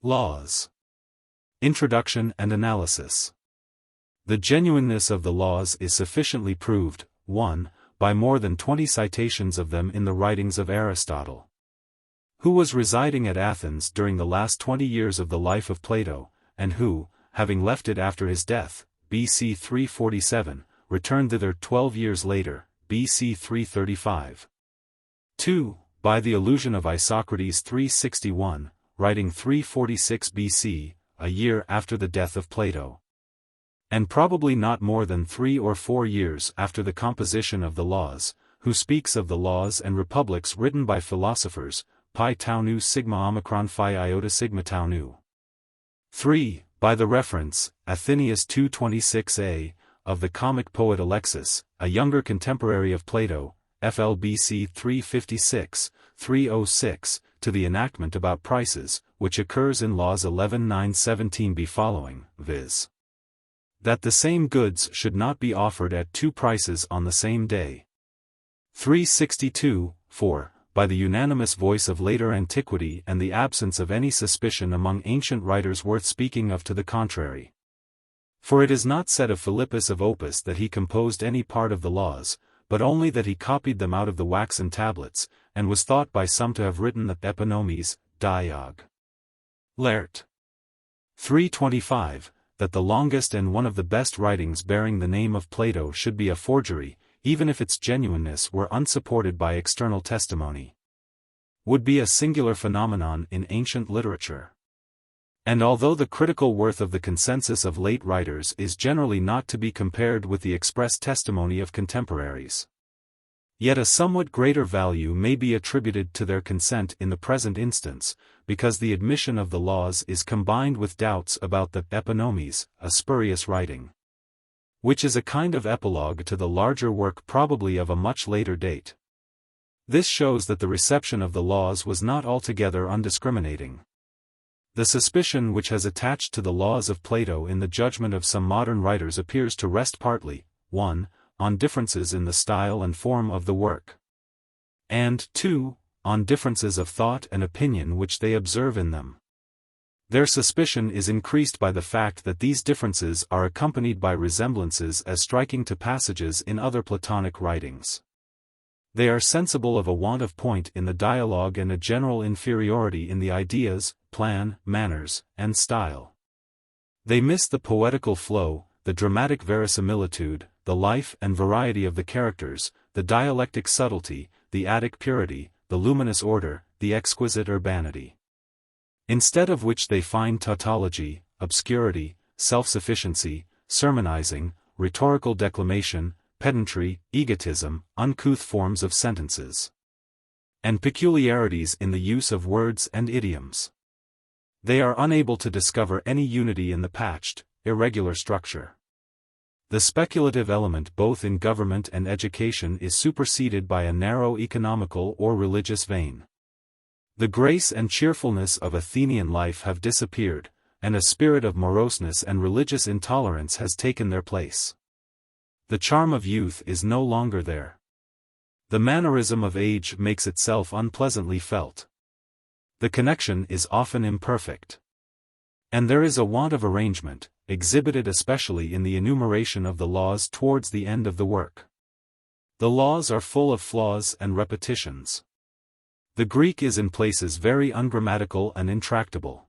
Laws. Introduction and analysis. The genuineness of the laws is sufficiently proved, 1. By more than 20 citations of them in the writings of Aristotle, who was residing at Athens during the last 20 years of the life of Plato, and who, having left it after his death, BC 347, returned thither 12 years later, BC 335. 2. By the allusion of Socrates 361, writing 346 BC, a year after the death of Plato, and probably not more than 3 or 4 years after the composition of the laws, who speaks of the laws and republics written by philosophers, pi tau nu sigma omicron phi iota sigma tau nu. 3. By the reference, Athenaeus 226a, of the comic poet Alexis, a younger contemporary of Plato, FLBC 356, 306, to the enactment about prices, which occurs in Laws 11:9-17b following, viz. That the same goods should not be offered at 2 prices on the same day. 362, 4. By the unanimous voice of later antiquity and the absence of any suspicion among ancient writers worth speaking of to the contrary. For it is not said of Philippus of Opus that he composed any part of the laws, but only that he copied them out of the waxen tablets, and was thought by some to have written the epinomes, diog. Laert. 325, that the longest and one of the best writings bearing the name of Plato should be a forgery, even if its genuineness were unsupported by external testimony, would be a singular phenomenon in ancient literature. And although the critical worth of the consensus of late writers is generally not to be compared with the express testimony of contemporaries, yet a somewhat greater value may be attributed to their consent in the present instance, because the admission of the laws is combined with doubts about the epinomes, a spurious writing, which is a kind of epilogue to the larger work probably of a much later date. This shows that the reception of the laws was not altogether undiscriminating. The suspicion which has attached to the laws of Plato in the judgment of some modern writers appears to rest partly, 1. On differences in the style and form of the work, and 2. On differences of thought and opinion which they observe in them. Their suspicion is increased by the fact that these differences are accompanied by resemblances as striking to passages in other Platonic writings. They are sensible of a want of point in the dialogue and a general inferiority in the ideas, plan, manners, and style. They miss the poetical flow, the dramatic verisimilitude, the life and variety of the characters, the dialectic subtlety, the Attic purity, the luminous order, the exquisite urbanity. Instead of which they find tautology, obscurity, self-sufficiency, sermonizing, rhetorical declamation, pedantry, egotism, uncouth forms of sentences, and peculiarities in the use of words and idioms. They are unable to discover any unity in the patched, irregular structure. The speculative element both in government and education is superseded by a narrow economical or religious vein. The grace and cheerfulness of Athenian life have disappeared, and a spirit of moroseness and religious intolerance has taken their place. The charm of youth is no longer there. The mannerism of age makes itself unpleasantly felt. The connection is often imperfect. And there is a want of arrangement, exhibited especially in the enumeration of the laws towards the end of the work. The laws are full of flaws and repetitions. The Greek is in places very ungrammatical and intractable.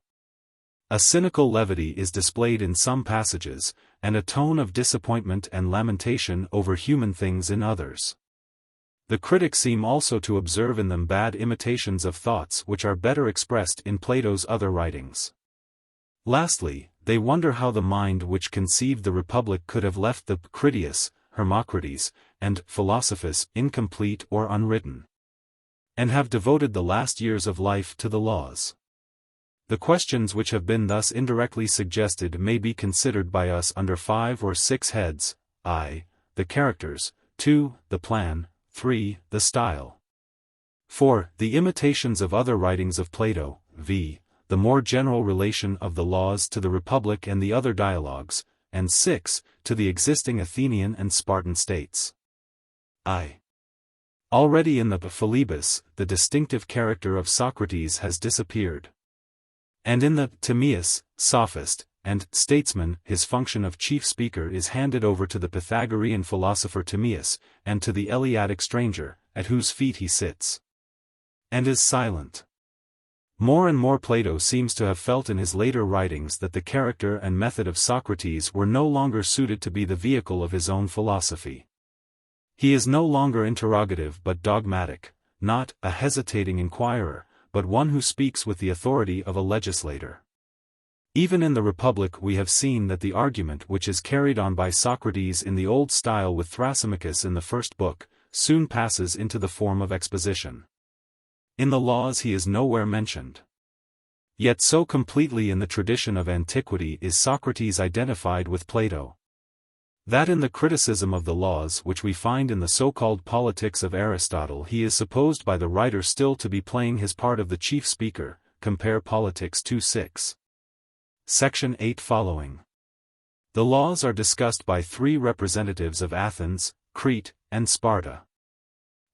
A cynical levity is displayed in some passages, and a tone of disappointment and lamentation over human things in others. The critics seem also to observe in them bad imitations of thoughts which are better expressed in Plato's other writings. Lastly, they wonder how the mind which conceived the Republic could have left the Critias, Hermocrates, and Philosophus incomplete or unwritten, and have devoted the last years of life to the laws. The questions which have been thus indirectly suggested may be considered by us under 5 or 6 heads: I. The characters, 2. The plan, 3. The style, 4. The imitations of other writings of Plato, v. The more general relation of the laws to the Republic and the other dialogues, and 6. To the existing Athenian and Spartan states. I. Already in the Philebus, the distinctive character of Socrates has disappeared. And in the Timaeus, sophist, and statesman, his function of chief speaker is handed over to the Pythagorean philosopher Timaeus, and to the Eleatic stranger, at whose feet he sits, and is silent. More and more Plato seems to have felt in his later writings that the character and method of Socrates were no longer suited to be the vehicle of his own philosophy. He is no longer interrogative but dogmatic, not a hesitating inquirer, but one who speaks with the authority of a legislator. Even in the Republic we have seen that the argument which is carried on by Socrates in the old style with Thrasymachus in the first book, soon passes into the form of exposition. In the Laws he is nowhere mentioned. Yet so completely in the tradition of antiquity is Socrates identified with Plato, that in the criticism of the Laws which we find in the so-called Politics of Aristotle he is supposed by the writer still to be playing his part of the chief speaker, compare Politics 2:6. Section 8 following. The Laws are discussed by three representatives of Athens, Crete, and Sparta.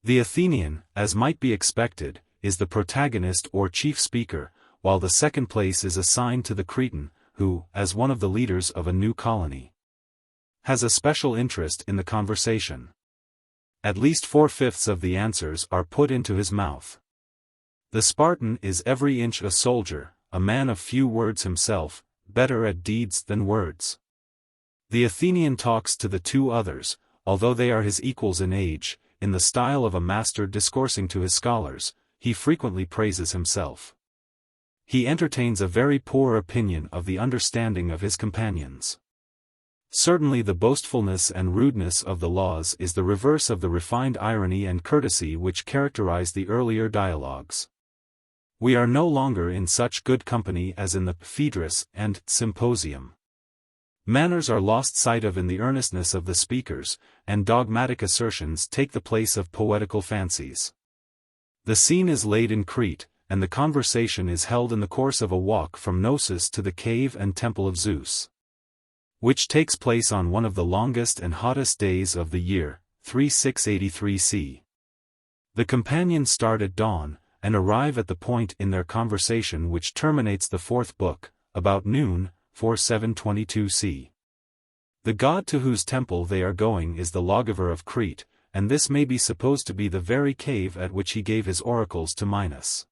The Athenian, as might be expected, is the protagonist or chief speaker, while the second place is assigned to the Cretan, who, as one of the leaders of a new colony, has a special interest in the conversation. At least 4/5 of the answers are put into his mouth. The Spartan is every inch a soldier, a man of few words himself, better at deeds than words. The Athenian talks to the two others, although they are his equals in age, in the style of a master discoursing to his scholars. He frequently praises himself. He entertains a very poor opinion of the understanding of his companions. Certainly the boastfulness and rudeness of the Laws is the reverse of the refined irony and courtesy which characterize the earlier dialogues. We are no longer in such good company as in the Phaedrus and Symposium. Manners are lost sight of in the earnestness of the speakers, and dogmatic assertions take the place of poetical fancies. The scene is laid in Crete, and the conversation is held in the course of a walk from Knossos to the cave and temple of Zeus, which takes place on one of the longest and hottest days of the year, 3683 C. The companions start at dawn, and arrive at the point in their conversation which terminates the fourth book, about noon, 4722 C. The god to whose temple they are going is the lawgiver of Crete, and this may be supposed to be the very cave at which he gave his oracles to Minos.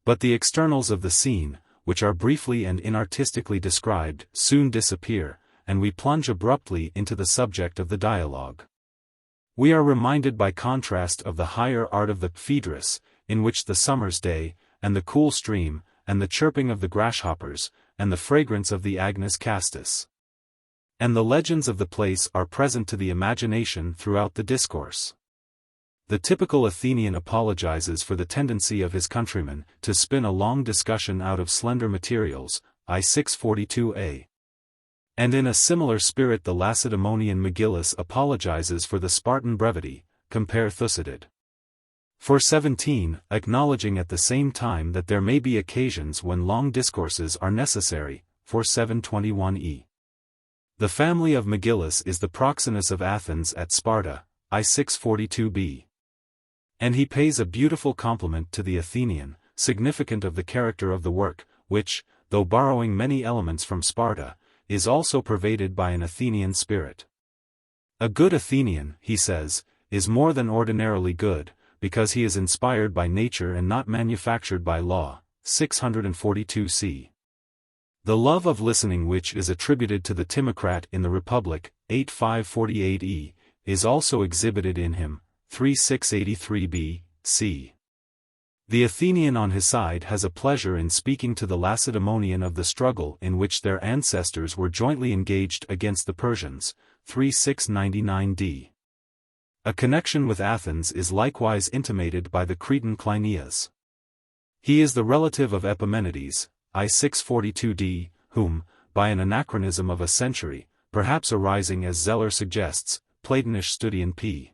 But the externals of the scene, which are briefly and inartistically described, soon disappear, and we plunge abruptly into the subject of the dialogue. We are reminded by contrast of the higher art of the Phaedrus, in which the summer's day, and the cool stream, and the chirping of the grasshoppers, and the fragrance of the Agnus Castus, and the legends of the place are present to the imagination throughout the discourse. The typical Athenian apologizes for the tendency of his countrymen to spin a long discussion out of slender materials, I 642a. And in a similar spirit the Lacedaemonian Megillus apologizes for the Spartan brevity, compare Thucydid. 417, acknowledging at the same time that there may be occasions when long discourses are necessary, 4721e. The family of Megillus is the proxenus of Athens at Sparta, I 642b. And he pays a beautiful compliment to the Athenian, significant of the character of the work, which, though borrowing many elements from Sparta, is also pervaded by an Athenian spirit. A good Athenian, he says, is more than ordinarily good, because he is inspired by nature and not manufactured by law, 642 c. The love of listening which is attributed to the Timocrat in the Republic, 8548e, is also exhibited in him, 3683b, c. The Athenian on his side has a pleasure in speaking to the Lacedaemonian of the struggle in which their ancestors were jointly engaged against the Persians, 3699d. A connection with Athens is likewise intimated by the Cretan Cleinias. He is the relative of Epimenides, I 642d, whom, by an anachronism of a century, perhaps arising as Zeller suggests, Platonisch Studien p.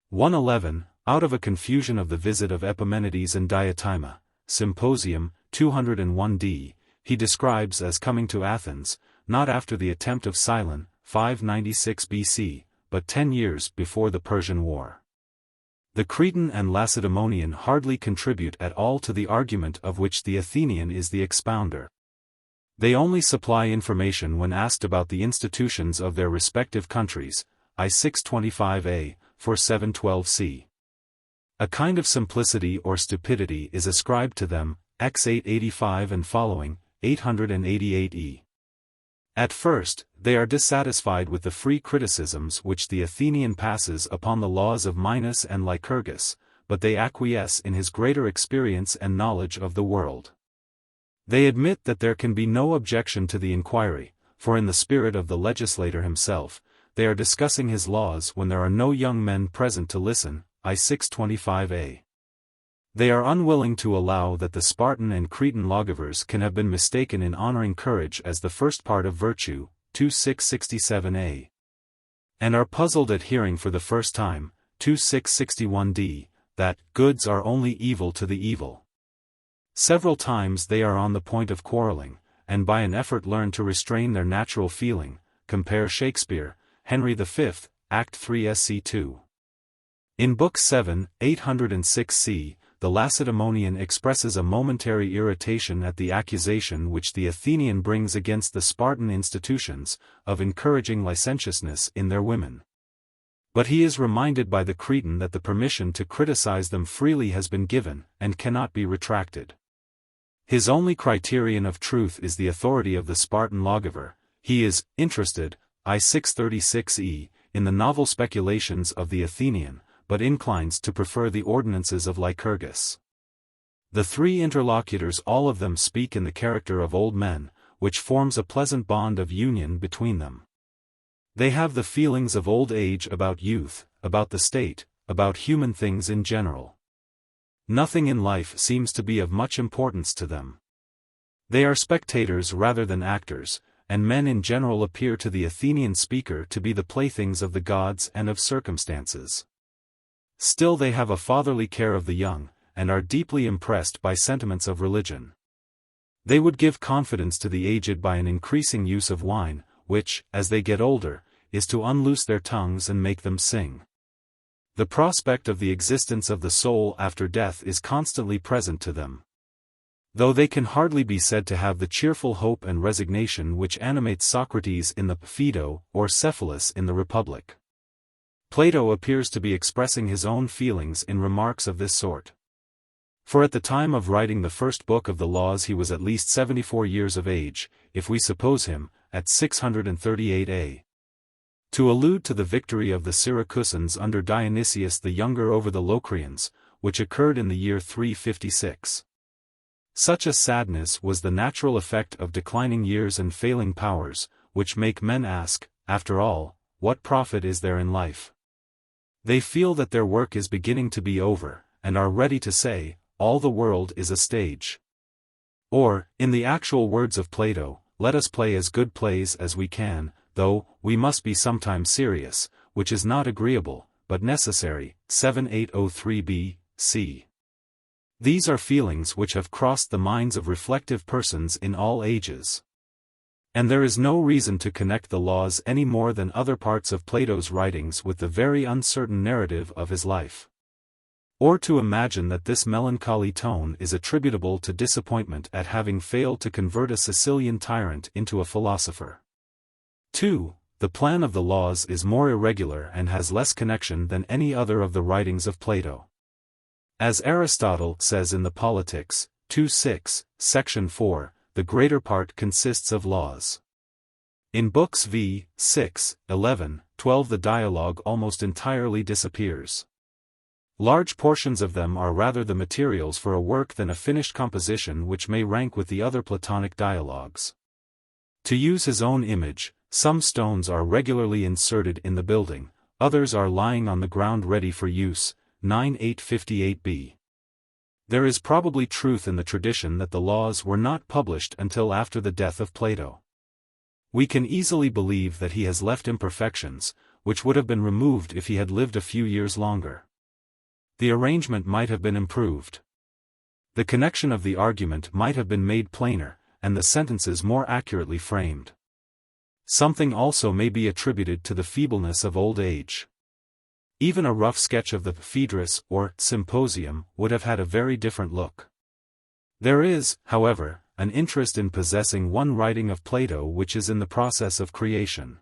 111, out of a confusion of the visit of Epimenides and Diotima, Symposium, 201d, he describes as coming to Athens, not after the attempt of Cylon, 596 BC, but 10 years before the Persian War. The Cretan and Lacedaemonian hardly contribute at all to the argument of which the Athenian is the expounder. They only supply information when asked about the institutions of their respective countries, I 625a, for 712c. A kind of simplicity or stupidity is ascribed to them, x 885 and following, 888e. At first, they are dissatisfied with the free criticisms which the Athenian passes upon the laws of Minos and Lycurgus, but they acquiesce in his greater experience and knowledge of the world. They admit that there can be no objection to the inquiry, for in the spirit of the legislator himself, they are discussing his laws when there are no young men present to listen, I 625a. They are unwilling to allow that the Spartan and Cretan lawgivers can have been mistaken in honoring courage as the first part of virtue, 2667a. And are puzzled at hearing for the first time, 2661d, that goods are only evil to the evil. Several times they are on the point of quarreling, and by an effort learn to restrain their natural feeling, compare Shakespeare, Henry V, Act 3 Sc. 2. In Book 7, 806c, the Lacedaemonian expresses a momentary irritation at the accusation which the Athenian brings against the Spartan institutions, of encouraging licentiousness in their women. But he is reminded by the Cretan that the permission to criticize them freely has been given, and cannot be retracted. His only criterion of truth is the authority of the Spartan lawgiver. He is interested, I 636e, in the novel speculations of the Athenian, but inclines to prefer the ordinances of Lycurgus. The three interlocutors all of them speak in the character of old men, which forms a pleasant bond of union between them. They have the feelings of old age about youth, about the state, about human things in general. Nothing in life seems to be of much importance to them. They are spectators rather than actors, and men in general appear to the Athenian speaker to be the playthings of the gods and of circumstances. Still they have a fatherly care of the young, and are deeply impressed by sentiments of religion. They would give confidence to the aged by an increasing use of wine, which, as they get older, is to unloose their tongues and make them sing. The prospect of the existence of the soul after death is constantly present to them. Though they can hardly be said to have the cheerful hope and resignation which animates Socrates in the Phaedo, or Cephalus in the Republic. Plato appears to be expressing his own feelings in remarks of this sort. For at the time of writing the first book of the laws he was at least 74 years of age, if we suppose him, at 638a. To allude to the victory of the Syracusans under Dionysius the Younger over the Locrians, which occurred in the year 356. Such a sadness was the natural effect of declining years and failing powers, which make men ask, after all, what profit is there in life? They feel that their work is beginning to be over, and are ready to say, all the world is a stage. Or, in the actual words of Plato, let us play as good plays as we can, though we must be sometimes serious, which is not agreeable, but necessary, 7803b, c. These are feelings which have crossed the minds of reflective persons in all ages. And there is no reason to connect the laws any more than other parts of Plato's writings with the very uncertain narrative of his life. Or to imagine that this melancholy tone is attributable to disappointment at having failed to convert a Sicilian tyrant into a philosopher. 2. The plan of the laws is more irregular and has less connection than any other of the writings of Plato. As Aristotle says in the Politics, 2:6, section 4, the greater part consists of laws. In books v. 6, 11, 12 the dialogue almost entirely disappears. Large portions of them are rather the materials for a work than a finished composition which may rank with the other Platonic dialogues. To use his own image, some stones are regularly inserted in the building, others are lying on the ground ready for use, 9858b. There is probably truth in the tradition that the laws were not published until after the death of Plato. We can easily believe that he has left imperfections, which would have been removed if he had lived a few years longer. The arrangement might have been improved. The connection of the argument might have been made plainer, and the sentences more accurately framed. Something also may be attributed to the feebleness of old age. Even a rough sketch of the Phaedrus or Symposium would have had a very different look. There is, however, an interest in possessing one writing of Plato which is in the process of creation.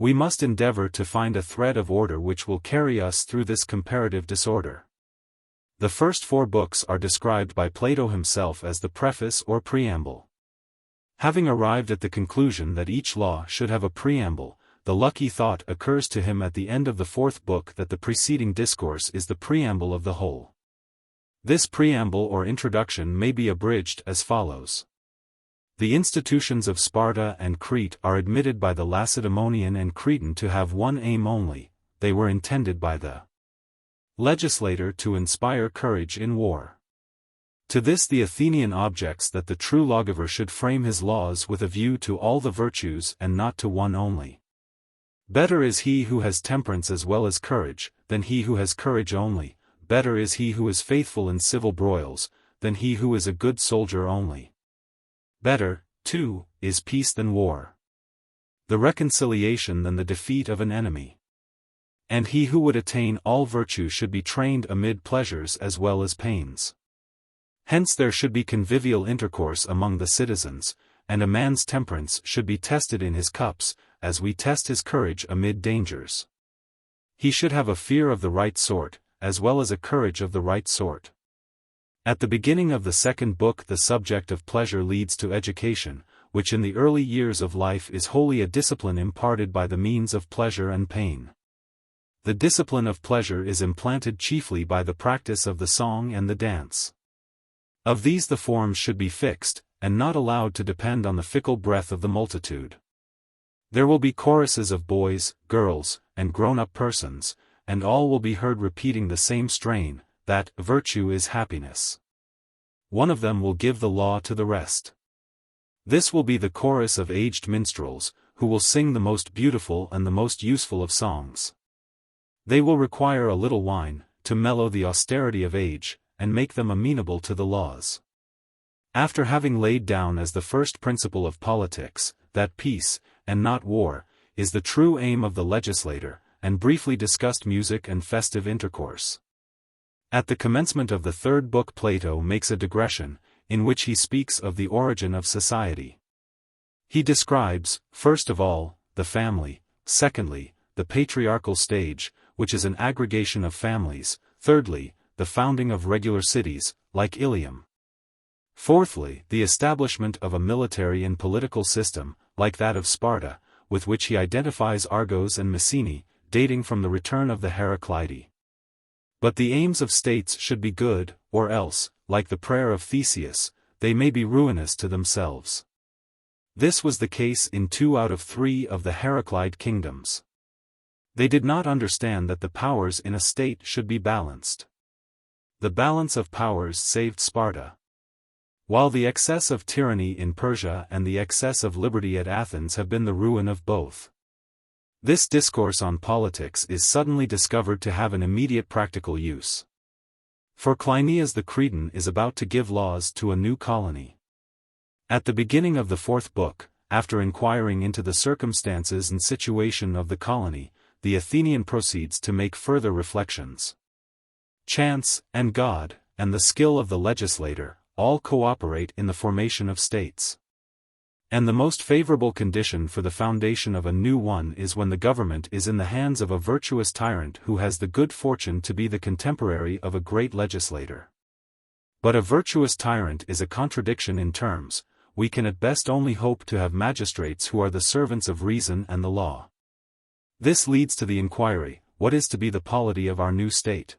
We must endeavor to find a thread of order which will carry us through this comparative disorder. The first 4 books are described by Plato himself as the preface or preamble. Having arrived at the conclusion that each law should have a preamble, the lucky thought occurs to him at the end of the 4th book that the preceding discourse is the preamble of the whole. This preamble or introduction may be abridged as follows. The institutions of Sparta and Crete are admitted by the Lacedaemonian and Cretan to have one aim only: they were intended by the legislator to inspire courage in war. To this the Athenian objects that the true lawgiver should frame his laws with a view to all the virtues and not to one only. Better is he who has temperance as well as courage, than he who has courage only. Better is he who is faithful in civil broils, than he who is a good soldier only. Better, too, is peace than war, the reconciliation than the defeat of an enemy. And he who would attain all virtue should be trained amid pleasures as well as pains. Hence there should be convivial intercourse among the citizens, and a man's temperance should be tested in his cups, as we test his courage amid dangers. He should have a fear of the right sort, as well as a courage of the right sort. At the beginning of the 2nd book the subject of pleasure leads to education, which in the early years of life is wholly a discipline imparted by the means of pleasure and pain. The discipline of pleasure is implanted chiefly by the practice of the song and the dance. Of these the forms should be fixed, and not allowed to depend on the fickle breath of the multitude. There will be choruses of boys, girls, and grown-up persons, and all will be heard repeating the same strain, that virtue is happiness. One of them will give the law to the rest. This will be the chorus of aged minstrels, who will sing the most beautiful and the most useful of songs. They will require a little wine, to mellow the austerity of age, and make them amenable to the laws. After having laid down as the first principle of politics, that peace, and not war, is the true aim of the legislator, and briefly discussed music and festive intercourse. At the commencement of the 3rd book Plato makes a digression, in which he speaks of the origin of society. He describes, first of all, the family, secondly, the patriarchal stage, which is an aggregation of families, thirdly, the founding of regular cities, like Ilium. Fourthly, the establishment of a military and political system, like that of Sparta, with which he identifies Argos and Messene, dating from the return of the Heraclidae. But the aims of states should be good, or else, like the prayer of Theseus, they may be ruinous to themselves. This was the case in 2 out of 3 of the Heraclid kingdoms. They did not understand that the powers in a state should be balanced. The balance of powers saved Sparta. While the excess of tyranny in Persia and the excess of liberty at Athens have been the ruin of both. This discourse on politics is suddenly discovered to have an immediate practical use. For Cleinias the Cretan is about to give laws to a new colony. At the beginning of the 4th book, after inquiring into the circumstances and situation of the colony, the Athenian proceeds to make further reflections. Chance, and God, and the skill of the legislator, all cooperate in the formation of states. And the most favorable condition for the foundation of a new one is when the government is in the hands of a virtuous tyrant who has the good fortune to be the contemporary of a great legislator. But a virtuous tyrant is a contradiction in terms. We can at best only hope to have magistrates who are the servants of reason and the law. This leads to the inquiry, what is to be the polity of our new state?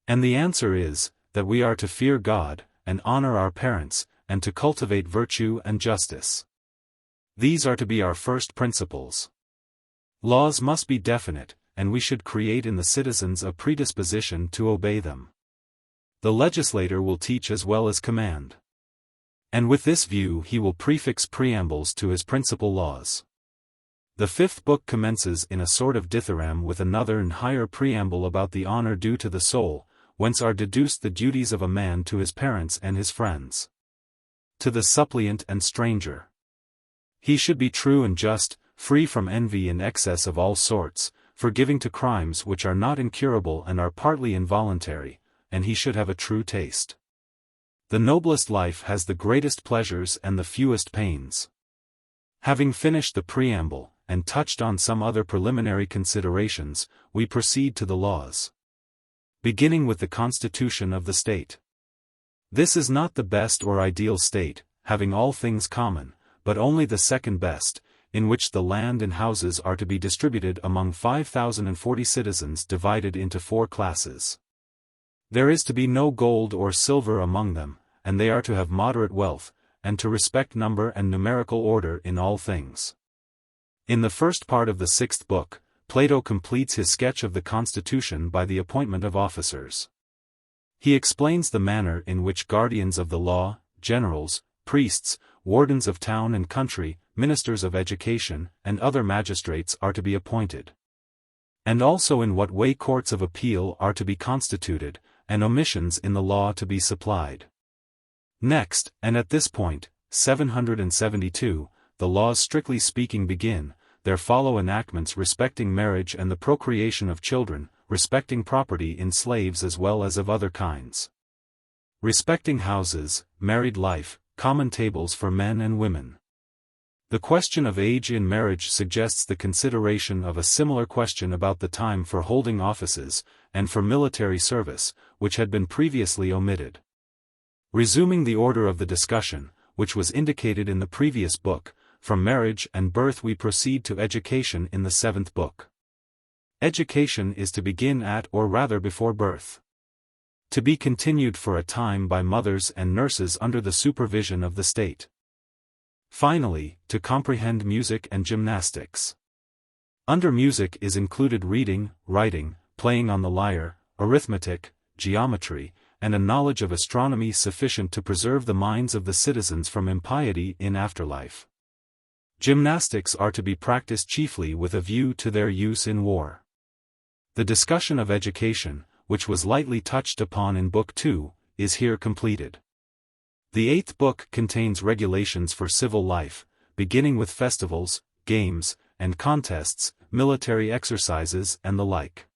And the answer is, that we are to fear God, and honor our parents, and to cultivate virtue and justice. These are to be our first principles. Laws must be definite, and we should create in the citizens a predisposition to obey them. The legislator will teach as well as command. And with this view he will prefix preambles to his principal laws. The 5th book commences in a sort of dithyramb with another and higher preamble about the honor due to the soul, whence are deduced the duties of a man to his parents and his friends. To the suppliant and stranger. He should be true and just, free from envy and excess of all sorts, forgiving to crimes which are not incurable and are partly involuntary, and he should have a true taste. The noblest life has the greatest pleasures and the fewest pains. Having finished the preamble, and touched on some other preliminary considerations, we proceed to the laws. Beginning with the constitution of the state. This is not the best or ideal state, having all things common, but only the second best, in which the land and houses are to be distributed among 5,040 citizens divided into 4 classes. There is to be no gold or silver among them, and they are to have moderate wealth, and to respect number and numerical order in all things. In the first part of the 6th book, Plato completes his sketch of the constitution by the appointment of officers. He explains the manner in which guardians of the law, generals, priests, wardens of town and country, ministers of education, and other magistrates are to be appointed. And also in what way courts of appeal are to be constituted, and omissions in the law to be supplied. Next, and at this point, 772, the laws strictly speaking begin. There follow enactments respecting marriage and the procreation of children, respecting property in slaves as well as of other kinds. Respecting houses, married life, common tables for men and women. The question of age in marriage suggests the consideration of a similar question about the time for holding offices, and for military service, which had been previously omitted. Resuming the order of the discussion, which was indicated in the previous book, from marriage and birth we proceed to education in the 7th book. Education is to begin at or rather before birth. To be continued for a time by mothers and nurses under the supervision of the state. Finally, to comprehend music and gymnastics. Under music is included reading, writing, playing on the lyre, arithmetic, geometry, and a knowledge of astronomy sufficient to preserve the minds of the citizens from impiety in afterlife. Gymnastics are to be practiced chiefly with a view to their use in war. The discussion of education, which was lightly touched upon in Book 2, is here completed. The 8th book contains regulations for civil life, beginning with festivals, games, and contests, military exercises and the like.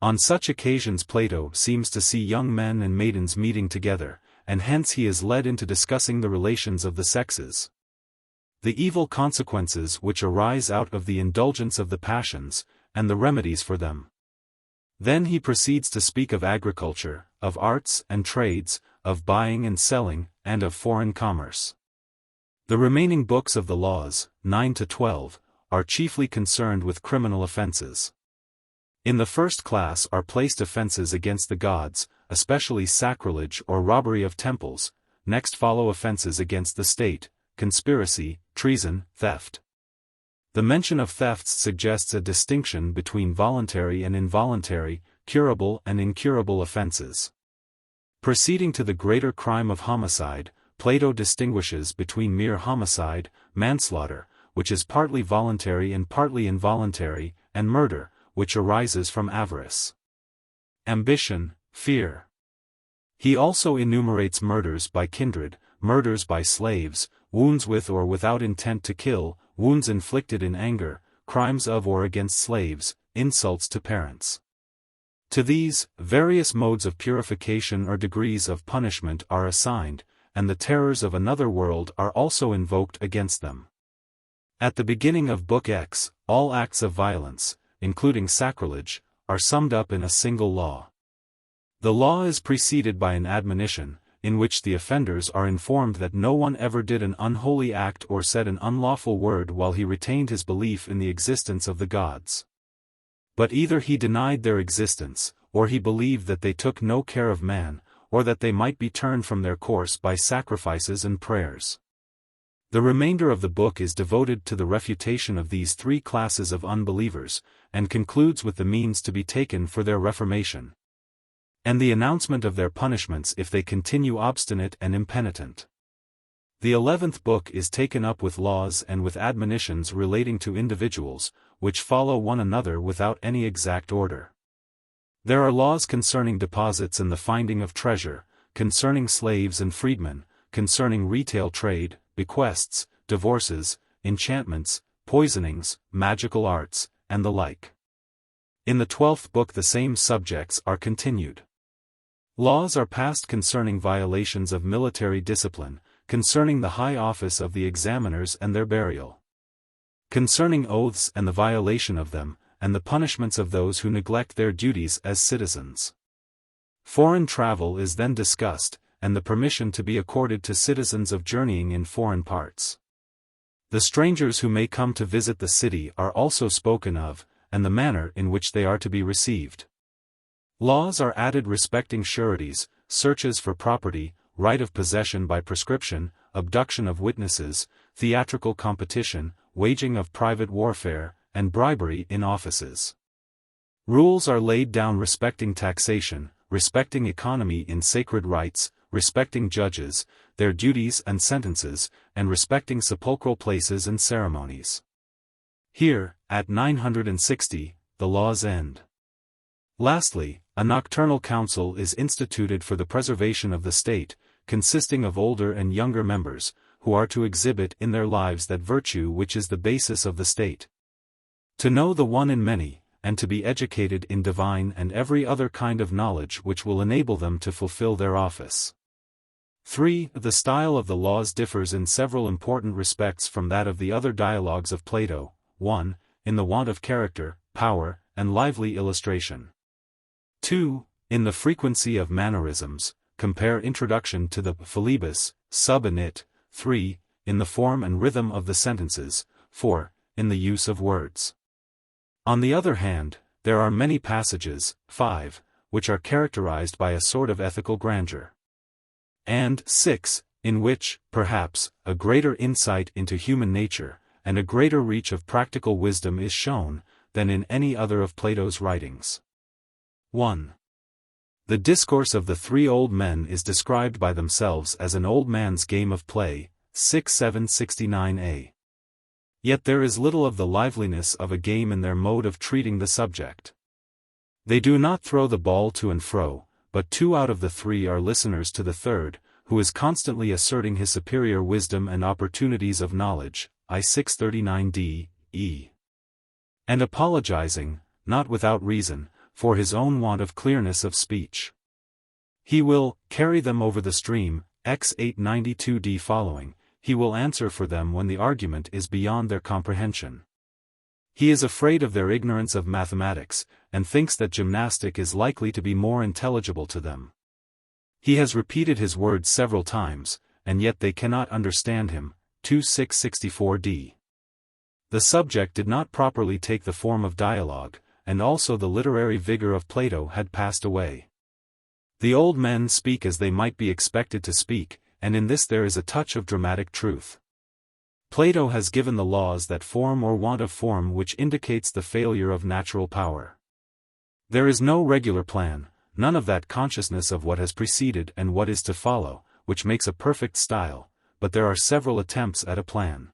On such occasions Plato seems to see young men and maidens meeting together, and hence he is led into discussing the relations of the sexes. The evil consequences which arise out of the indulgence of the passions, and the remedies for them. Then he proceeds to speak of agriculture, of arts and trades, of buying and selling, and of foreign commerce. The remaining books of the laws, 9 to 12, are chiefly concerned with criminal offenses. In the first class are placed offenses against the gods, especially sacrilege or robbery of temples. Next follow offenses against the state, conspiracy, treason, theft. The mention of thefts suggests a distinction between voluntary and involuntary, curable and incurable offenses. Proceeding to the greater crime of homicide, Plato distinguishes between mere homicide, manslaughter, which is partly voluntary and partly involuntary, and murder, which arises from avarice, ambition, fear. He also enumerates murders by kindred, murders by slaves, wounds with or without intent to kill, wounds inflicted in anger, crimes of or against slaves, insults to parents. To these, various modes of purification or degrees of punishment are assigned, and the terrors of another world are also invoked against them. At the beginning of Book X, all acts of violence, including sacrilege, are summed up in a single law. The law is preceded by an admonition, in which the offenders are informed that no one ever did an unholy act or said an unlawful word while he retained his belief in the existence of the gods. But either he denied their existence, or he believed that they took no care of man, or that they might be turned from their course by sacrifices and prayers. The remainder of the book is devoted to the refutation of these 3 classes of unbelievers, and concludes with the means to be taken for their reformation, and the announcement of their punishments if they continue obstinate and impenitent. The 11th book is taken up with laws and with admonitions relating to individuals, which follow one another without any exact order. There are laws concerning deposits and the finding of treasure, concerning slaves and freedmen, concerning retail trade, bequests, divorces, enchantments, poisonings, magical arts, and the like. In the 12th book the same subjects are continued. Laws are passed concerning violations of military discipline, concerning the high office of the examiners and their burial, concerning oaths and the violation of them, and the punishments of those who neglect their duties as citizens. Foreign travel is then discussed, and the permission to be accorded to citizens of journeying in foreign parts. The strangers who may come to visit the city are also spoken of, and the manner in which they are to be received. Laws are added respecting sureties, searches for property, right of possession by prescription, abduction of witnesses, theatrical competition, waging of private warfare, and bribery in offices. Rules are laid down respecting taxation, respecting economy in sacred rites, respecting judges, their duties and sentences, and respecting sepulchral places and ceremonies. Here, at 960, the laws end. Lastly, a nocturnal council is instituted for the preservation of the state, consisting of older and younger members, who are to exhibit in their lives that virtue which is the basis of the state. To know the one in many, and to be educated in divine and every other kind of knowledge which will enable them to fulfill their office. 3. The style of the laws differs in several important respects from that of the other dialogues of Plato. 1. In the want of character, power, and lively illustration. 2. In the frequency of mannerisms, compare Introduction to the Philebus, sub and it. 3. In the form and rhythm of the sentences. 4. In the use of words. On the other hand, there are many passages, 5, which are characterized by a sort of ethical grandeur. And 6, in which, perhaps, a greater insight into human nature, and a greater reach of practical wisdom is shown, than in any other of Plato's writings. 1. The discourse of the three old men is described by themselves as an old man's game of play, 6:769a. Yet there is little of the liveliness of a game in their mode of treating the subject. They do not throw the ball to and fro, but 2 out of the 3 are listeners to the third, who is constantly asserting his superior wisdom and opportunities of knowledge, I 639d, e. And apologizing, not without reason, for his own want of clearness of speech. He will carry them over the stream, x 892d following. He will answer for them when the argument is beyond their comprehension. He is afraid of their ignorance of mathematics, and thinks that gymnastic is likely to be more intelligible to them. He has repeated his words several times, and yet they cannot understand him, 2664d. The subject did not properly take the form of dialogue, and also the literary vigor of Plato had passed away. The old men speak as they might be expected to speak, and in this there is a touch of dramatic truth. Plato has given the laws that form or want of form which indicates the failure of natural power. There is no regular plan, none of that consciousness of what has preceded and what is to follow, which makes a perfect style, but there are several attempts at a plan.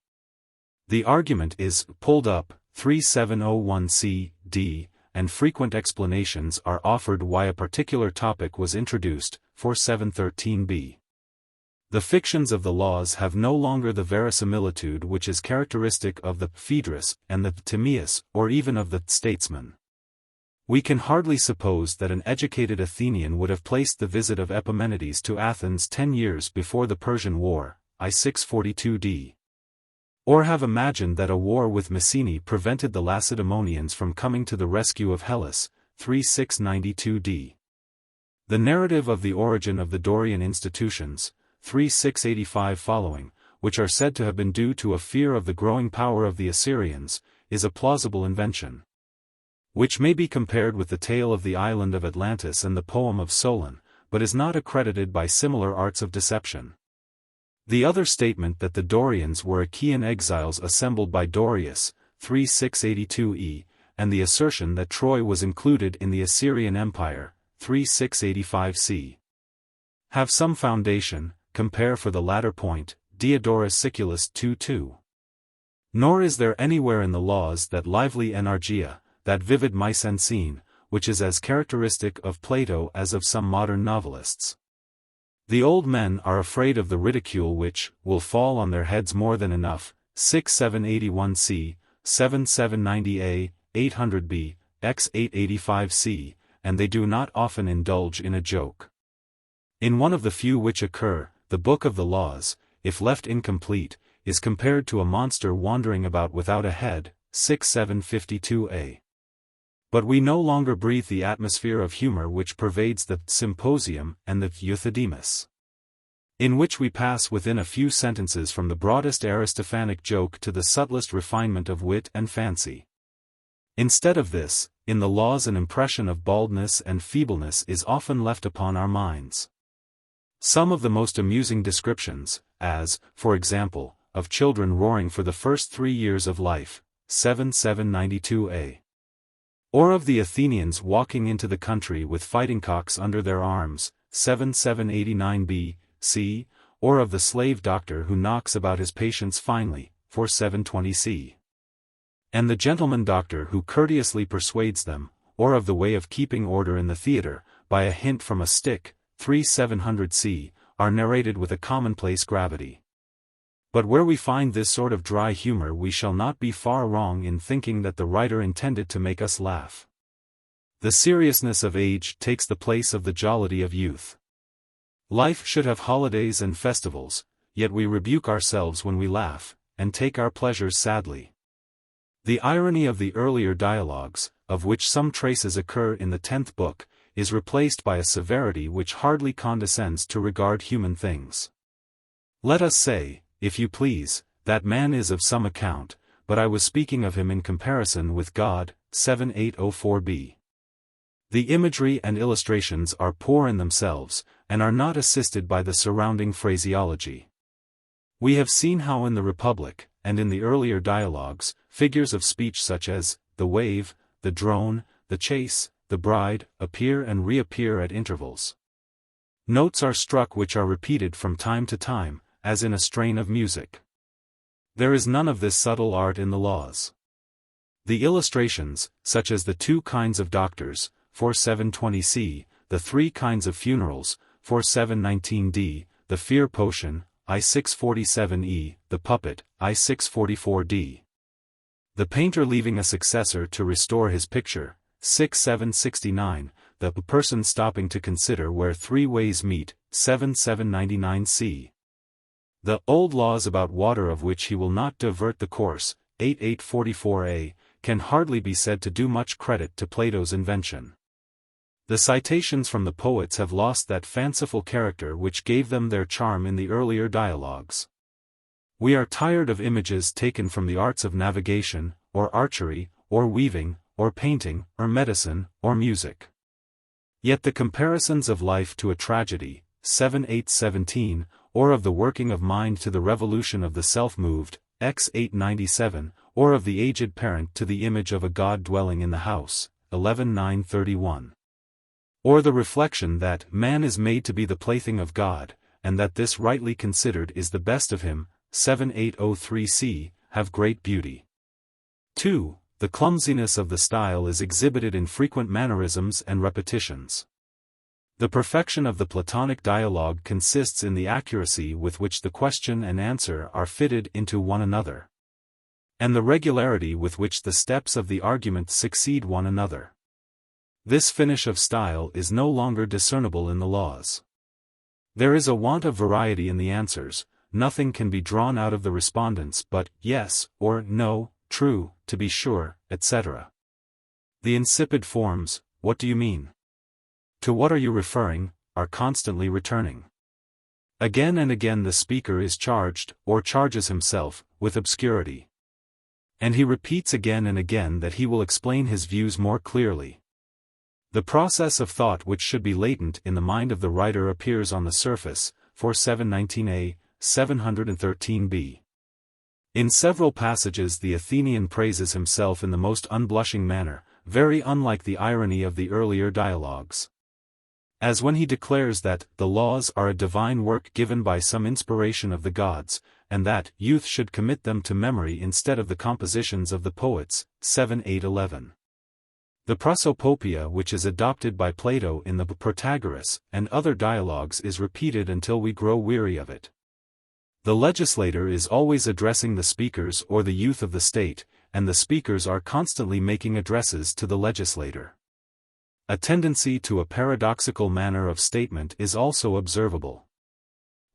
The argument is pulled up, 3701c, d, and frequent explanations are offered why a particular topic was introduced, 4713b. The fictions of the laws have no longer the verisimilitude which is characteristic of the Phaedrus and the Timaeus, or even of the statesman. We can hardly suppose that an educated Athenian would have placed the visit of Epimenides to Athens 10 years before the Persian War, I 642d. Or have imagined that a war with Mycenae prevented the Lacedaemonians from coming to the rescue of Hellas, 3692d. The narrative of the origin of the Dorian institutions, 3685 following, which are said to have been due to a fear of the growing power of the Assyrians, is a plausible invention, which may be compared with the tale of the island of Atlantis and the poem of Solon, but is not accredited by similar arts of deception. The other statement that the Dorians were Achaean exiles assembled by Dorius, 3682e, and the assertion that Troy was included in the Assyrian Empire, 3685c, have some foundation. Compare for the latter point, Diodorus Siculus 2:2. Nor is there anywhere in the laws that lively enargia, that vivid mise en scène, which is as characteristic of Plato as of some modern novelists. The old men are afraid of the ridicule which will fall on their heads more than enough, 6781c, 7790a, 800b, x 885 c, and they do not often indulge in a joke. In one of the few which occur, the Book of the Laws, if left incomplete, is compared to a monster wandering about without a head, 6752a. But we no longer breathe the atmosphere of humor which pervades the Symposium and the Euthydemus, in which we pass within a few sentences from the broadest Aristophanic joke to the subtlest refinement of wit and fancy. Instead of this, in the Laws an impression of baldness and feebleness is often left upon our minds. Some of the most amusing descriptions, as, for example, of children roaring for the first 3 years of life, 7792a. Or of the Athenians walking into the country with fighting cocks under their arms, 7789b, c, or of the slave doctor who knocks about his patients finely, 4720c. And the gentleman doctor who courteously persuades them, or of the way of keeping order in the theatre, by a hint from a stick, 3700c, are narrated with a commonplace gravity. But where we find this sort of dry humor we shall not be far wrong in thinking that the writer intended to make us laugh. The seriousness of age takes the place of the jollity of youth. Life should have holidays and festivals, yet we rebuke ourselves when we laugh, and take our pleasures sadly. The irony of the earlier dialogues, of which some traces occur in the 10th book, is replaced by a severity which hardly condescends to regard human things. Let us say, if you please, that man is of some account, but I was speaking of him in comparison with God, 7804b. The imagery and illustrations are poor in themselves, and are not assisted by the surrounding phraseology. We have seen how in the Republic, and in the earlier dialogues, figures of speech such as the wave, the drone, the chase, the bride, appear and reappear at intervals. Notes are struck which are repeated from time to time, as in a strain of music. There is none of this subtle art in the Laws. The illustrations, such as the 2 kinds of doctors, 4720c, the 3 kinds of funerals, 4719d, the fear potion, I647e, the puppet, I644d. The painter leaving a successor to restore his picture, 6769, the person stopping to consider where 3 ways meet, 7799c. The old laws about water of which he will not divert the course, 8844a, can hardly be said to do much credit to Plato's invention. The citations from the poets have lost that fanciful character which gave them their charm in the earlier dialogues. We are tired of images taken from the arts of navigation, or archery, or weaving, or painting, or medicine, or music. Yet the comparisons of life to a tragedy, 7817, or of the working of mind to the revolution of the self-moved, x 897, or of the aged parent to the image of a god dwelling in the house, 11931. Or the reflection that man is made to be the plaything of God, and that this rightly considered is the best of him, 7803c, have great beauty. 2. The clumsiness of the style is exhibited in frequent mannerisms and repetitions. The perfection of the Platonic dialogue consists in the accuracy with which the question and answer are fitted into one another, and the regularity with which the steps of the argument succeed one another. This finish of style is no longer discernible in the Laws. There is a want of variety in the answers, nothing can be drawn out of the respondents but yes, or no, true, to be sure, etc. The insipid forms, what do you mean? To what are you referring, are constantly returning. Again and again the speaker is charged, or charges himself, with obscurity. And he repeats again and again that he will explain his views more clearly. The process of thought which should be latent in the mind of the writer appears on the surface, 4719a, 713b. In several passages the Athenian praises himself in the most unblushing manner, very unlike the irony of the earlier dialogues. As when he declares that the laws are a divine work given by some inspiration of the gods, and that youth should commit them to memory instead of the compositions of the poets, 7-8-11. The prosopopoeia which is adopted by Plato in the Protagoras and other dialogues is repeated until we grow weary of it. The legislator is always addressing the speakers or the youth of the state, and the speakers are constantly making addresses to the legislator. A tendency to a paradoxical manner of statement is also observable.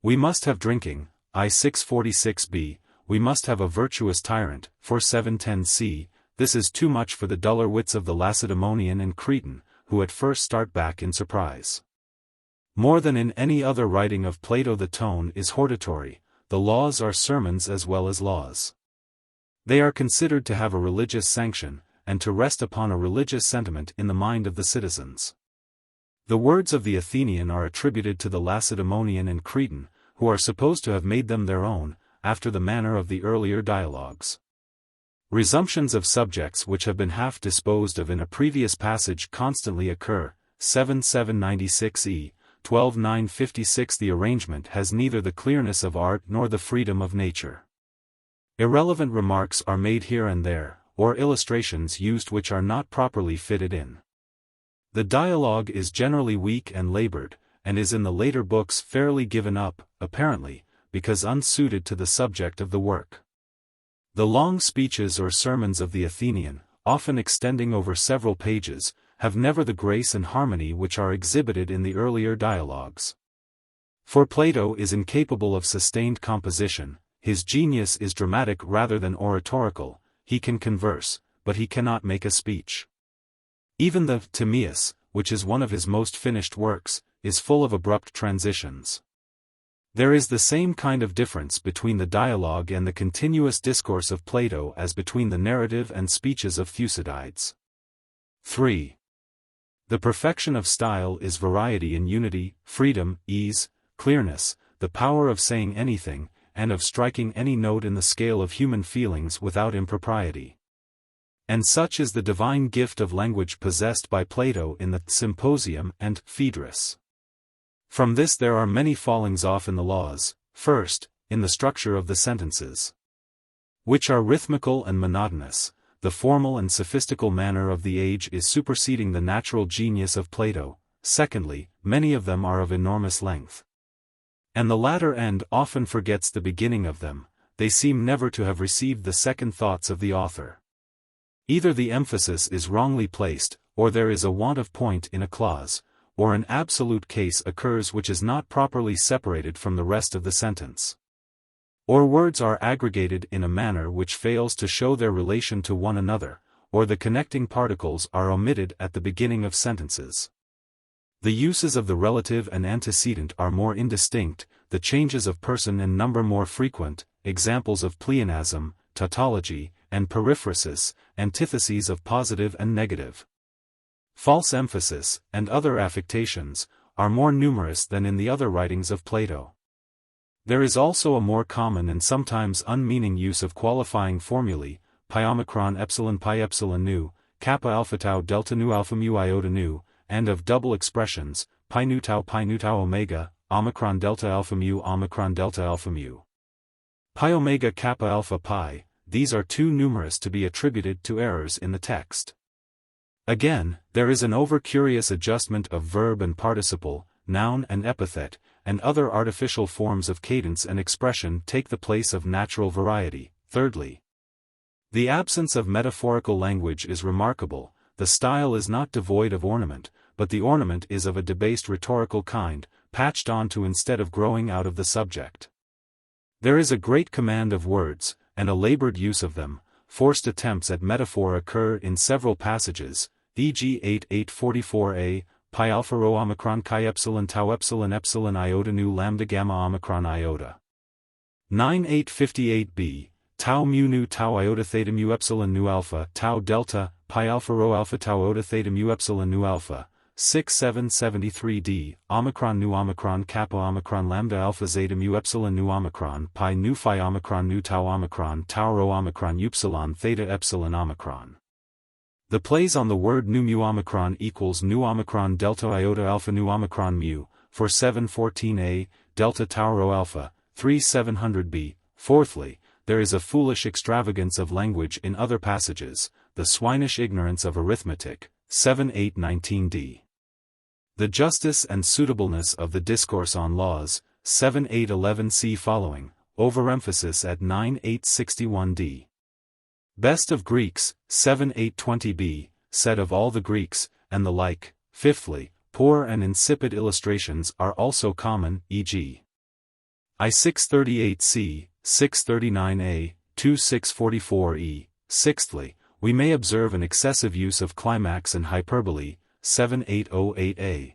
We must have drinking, I 646b, we must have a virtuous tyrant, for 710c, this is too much for the duller wits of the Lacedaemonian and Cretan, who at first start back in surprise. More than in any other writing of Plato the tone is hortatory, the laws are sermons as well as laws. They are considered to have a religious sanction, and to rest upon a religious sentiment in the mind of the citizens. The words of the Athenian are attributed to the Lacedaemonian and Cretan, who are supposed to have made them their own, after the manner of the earlier dialogues. Resumptions of subjects which have been half disposed of in a previous passage constantly occur, 7796e, 12956. The arrangement has neither the clearness of art nor the freedom of nature. Irrelevant remarks are made here and there, or illustrations used which are not properly fitted in. The dialogue is generally weak and labored, and is in the later books fairly given up, apparently, because unsuited to the subject of the work. The long speeches or sermons of the Athenian, often extending over several pages, have never the grace and harmony which are exhibited in the earlier dialogues. For Plato is incapable of sustained composition, his genius is dramatic rather than oratorical, he can converse, but he cannot make a speech. Even the Timaeus, which is one of his most finished works, is full of abrupt transitions. There is the same kind of difference between the dialogue and the continuous discourse of Plato as between the narrative and speeches of Thucydides. 3. The perfection of style is variety in unity, freedom, ease, clearness, the power of saying anything, and of striking any note in the scale of human feelings without impropriety. And such is the divine gift of language possessed by Plato in the Symposium and Phaedrus. From this there are many fallings off in the laws, first, in the structure of the sentences, which are rhythmical and monotonous. The formal and sophistical manner of the age is superseding the natural genius of Plato. Secondly, many of them are of enormous length. And the latter end often forgets the beginning of them, they seem never to have received the second thoughts of the author. Either the emphasis is wrongly placed, or there is a want of point in a clause, or an absolute case occurs which is not properly separated from the rest of the sentence. Or words are aggregated in a manner which fails to show their relation to one another, or the connecting particles are omitted at the beginning of sentences. The uses of the relative and antecedent are more indistinct, the changes of person and number more frequent, examples of pleonasm, tautology, and periphrasis, antitheses of positive and negative, false emphasis, and other affectations, are more numerous than in the other writings of Plato. There is also a more common and sometimes unmeaning use of qualifying formulae, pi omicron pi epsilon nu, kappa alpha tau delta nu alpha mu iota nu, and of double expressions, pi nu tau omega, omicron delta alpha mu, pi omega kappa alpha pi. These are too numerous to be attributed to errors in the text. Again, there is an over-curious adjustment of verb and participle, noun and epithet, and other artificial forms of cadence and expression take the place of natural variety. Thirdly, the absence of metaphorical language is remarkable. The style is not devoid of ornament, but the ornament is of a debased rhetorical kind, patched onto instead of growing out of the subject. There is a great command of words, and a labored use of them. Forced attempts at metaphor occur in several passages, e.g. 8:844a, pi alpha rho omicron chi epsilon tau epsilon iota nu lambda gamma omicron iota. 9:858b, tau mu nu tau iota theta mu epsilon nu alpha tau delta, pi alpha rho alpha tau iota theta mu epsilon nu alpha. 6773d, omicron nu omicron kappa omicron lambda alpha zeta mu epsilon nu omicron pi nu phi omicron nu tau rho omicron upsilon theta epsilon omicron. The plays on the word nu mu omicron equals nu omicron delta iota alpha nu omicron mu, for 714a, delta tau rho alpha, 3700b. Fourthly, there is a foolish extravagance of language in other passages, the swinish ignorance of arithmetic, 7:819d. The justice and suitableness of the discourse on laws, 7:811c following, overemphasis at 9:861d. Best of Greeks, 7-820b, said of all the Greeks, and the like. Fifthly, poor and insipid illustrations are also common, e.g. I 638c, 639a, 2644e. Sixthly, we may observe an excessive use of climax and hyperbole, 7808a.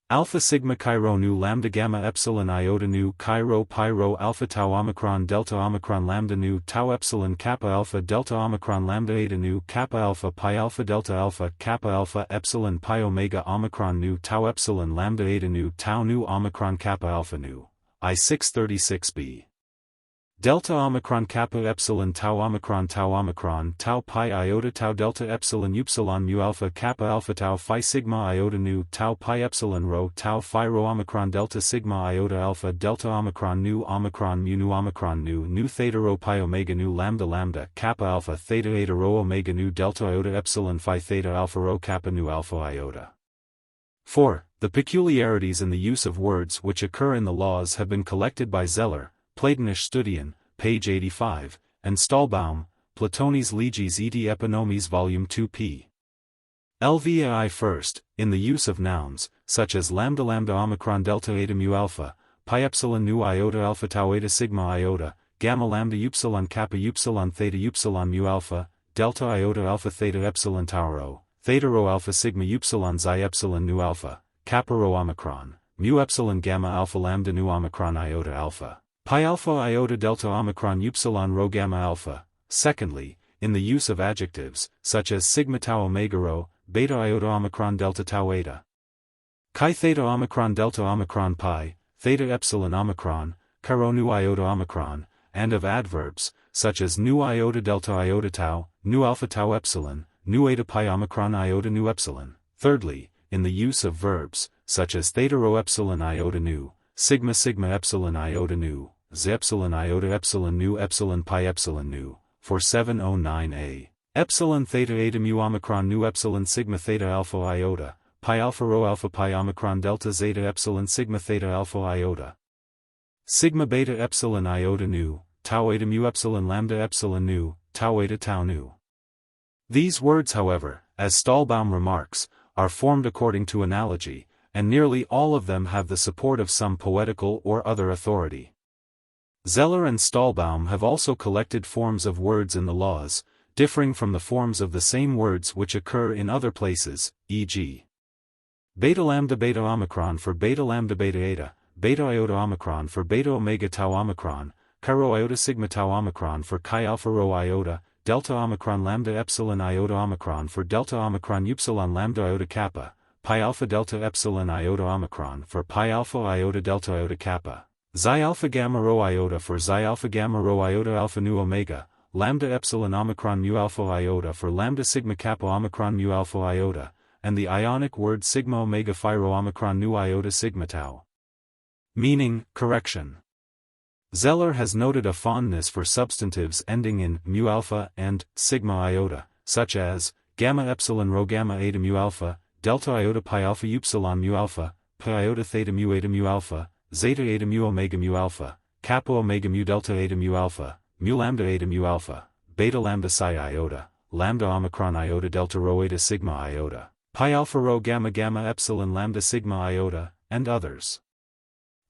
Alpha sigma chi-rho nu lambda gamma epsilon iota nu chi-rho pi-rho alpha tau omicron delta omicron lambda nu tau epsilon kappa alpha delta omicron lambda eta nu kappa alpha pi alpha delta alpha kappa alpha epsilon pi omega omicron nu tau epsilon lambda eta nu tau nu omicron kappa alpha nu. I 636b. Delta omicron kappa epsilon tau pi iota tau delta epsilon upsilon mu alpha kappa alpha tau phi sigma iota nu tau pi epsilon rho tau phi rho omicron delta sigma iota alpha delta omicron mu nu theta rho pi omega nu lambda kappa alpha theta eta rho omega nu delta iota epsilon phi theta alpha rho kappa nu alpha iota. 4. The peculiarities in the use of words which occur in the laws have been collected by Zeller, Platonisch Studien, page 85, and Stahlbaum, Platonis Legis et Epinomis Volume 2 p. LVAI first, in the use of nouns, such as lambda omicron delta eta mu alpha, pi epsilon nu iota alpha tau eta sigma iota, gamma lambda upsilon kappa upsilon theta upsilon mu alpha, delta iota alpha theta epsilon tau rho, theta rho alpha sigma upsilon xi epsilon nu alpha, kappa rho omicron, mu epsilon gamma alpha lambda nu omicron iota alpha. Pi alpha iota delta omicron upsilon rho gamma alpha. Secondly, in the use of adjectives, such as sigma tau omega rho, beta iota omicron delta tau eta. Chi theta omicron delta omicron pi, theta epsilon omicron, chi rho nu iota omicron, and of adverbs, such as nu iota delta iota tau, nu alpha tau epsilon, nu eta pi omicron iota nu epsilon. Thirdly, in the use of verbs, such as theta rho epsilon iota nu, sigma epsilon iota nu, z epsilon iota epsilon nu epsilon pi epsilon nu, for 709a. Epsilon theta eta mu omicron nu epsilon sigma theta alpha iota, pi alpha rho alpha pi omicron delta zeta epsilon sigma theta alpha iota. Sigma beta epsilon iota nu, tau eta mu epsilon lambda epsilon nu, tau eta tau nu. These words, however, as Stahlbaum remarks, are formed according to analogy, and nearly all of them have the support of some poetical or other authority. Zeller and Stahlbaum have also collected forms of words in the laws, differing from the forms of the same words which occur in other places, e.g. beta omicron for beta eta, beta iota omicron for beta omega tau omicron, chi rho iota sigma tau omicron for chi alpha rho iota, delta omicron lambda epsilon iota omicron for delta omicron upsilon lambda iota kappa, pi alpha delta epsilon iota omicron for pi alpha iota delta iota kappa, xi alpha gamma rho iota for xi alpha gamma rho iota alpha nu omega, lambda epsilon omicron mu alpha iota for lambda sigma kappa omicron mu alpha iota, and the Ionic word sigma omega phi rho omicron nu iota sigma tau. Meaning, correction. Zeller has noted a fondness for substantives ending in mu alpha and sigma iota, such as gamma epsilon rho gamma eta mu alpha, delta iota pi alpha upsilon mu alpha, pi iota theta mu eta mu alpha, zeta eta mu omega mu alpha, kappa omega mu delta eta mu alpha, mu lambda eta mu alpha, beta lambda psi iota, lambda omicron iota delta rho eta sigma iota, pi alpha rho gamma epsilon lambda sigma iota, and others.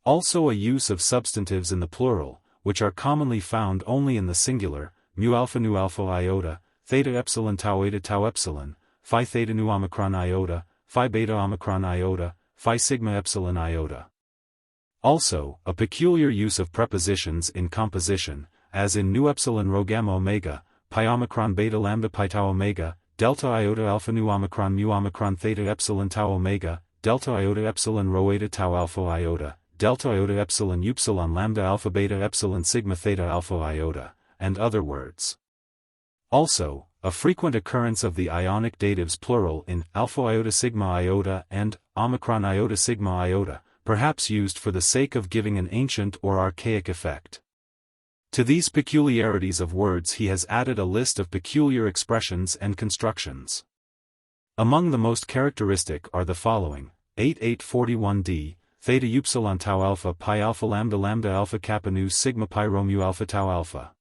Also a use of substantives in the plural, which are commonly found only in the singular, mu alpha nu alpha iota, theta epsilon tau eta tau epsilon, phi theta nu omicron iota, phi beta omicron iota, phi sigma epsilon iota. Also, a peculiar use of prepositions in composition, as in nu epsilon rho gamma omega, pi omicron beta lambda pi tau omega, delta iota alpha nu omicron mu omicron theta epsilon tau omega, delta iota epsilon rho eta tau alpha iota, delta iota epsilon upsilon lambda alpha beta epsilon sigma theta alpha iota, and other words. Also, a frequent occurrence of the Ionic datives plural in alpha iota sigma iota and omicron iota sigma iota, perhaps used for the sake of giving an ancient or archaic effect. To these peculiarities of words he has added a list of peculiar expressions and constructions. Among the most characteristic are the following: 8841d, theta upsilon tau alpha pi alpha lambda alpha kappa nu sigma pi rho mu alpha tau alpha.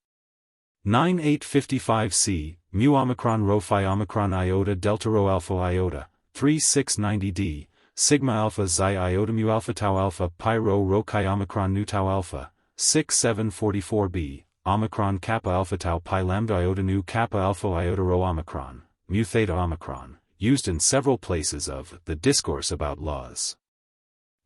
9855 c, mu omicron rho phi omicron iota delta rho alpha iota, 3690 d, sigma alpha xi iota mu alpha tau alpha pi rho chi omicron nu tau alpha, 6744 b, omicron kappa alpha tau pi lambda iota nu kappa alpha iota rho omicron, mu theta omicron, used in several places of the discourse about laws.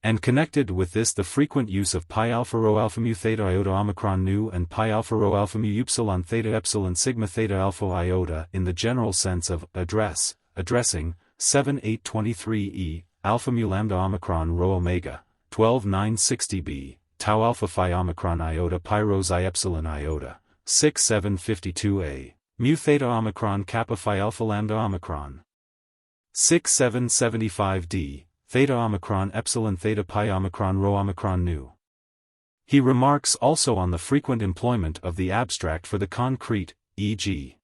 And connected with this the frequent use of pi alpha rho alpha mu theta iota omicron nu and pi alpha rho alpha mu upsilon theta epsilon sigma theta alpha iota in the general sense of addressing, 7823e, alpha mu lambda omicron rho omega, 12960b, tau alpha phi omicron iota pi rho xi epsilon iota, 6752a, mu theta omicron kappa phi alpha lambda omicron, 6775d, theta omicron epsilon theta pi omicron rho omicron nu. He remarks also on the frequent employment of the abstract for the concrete, e.g.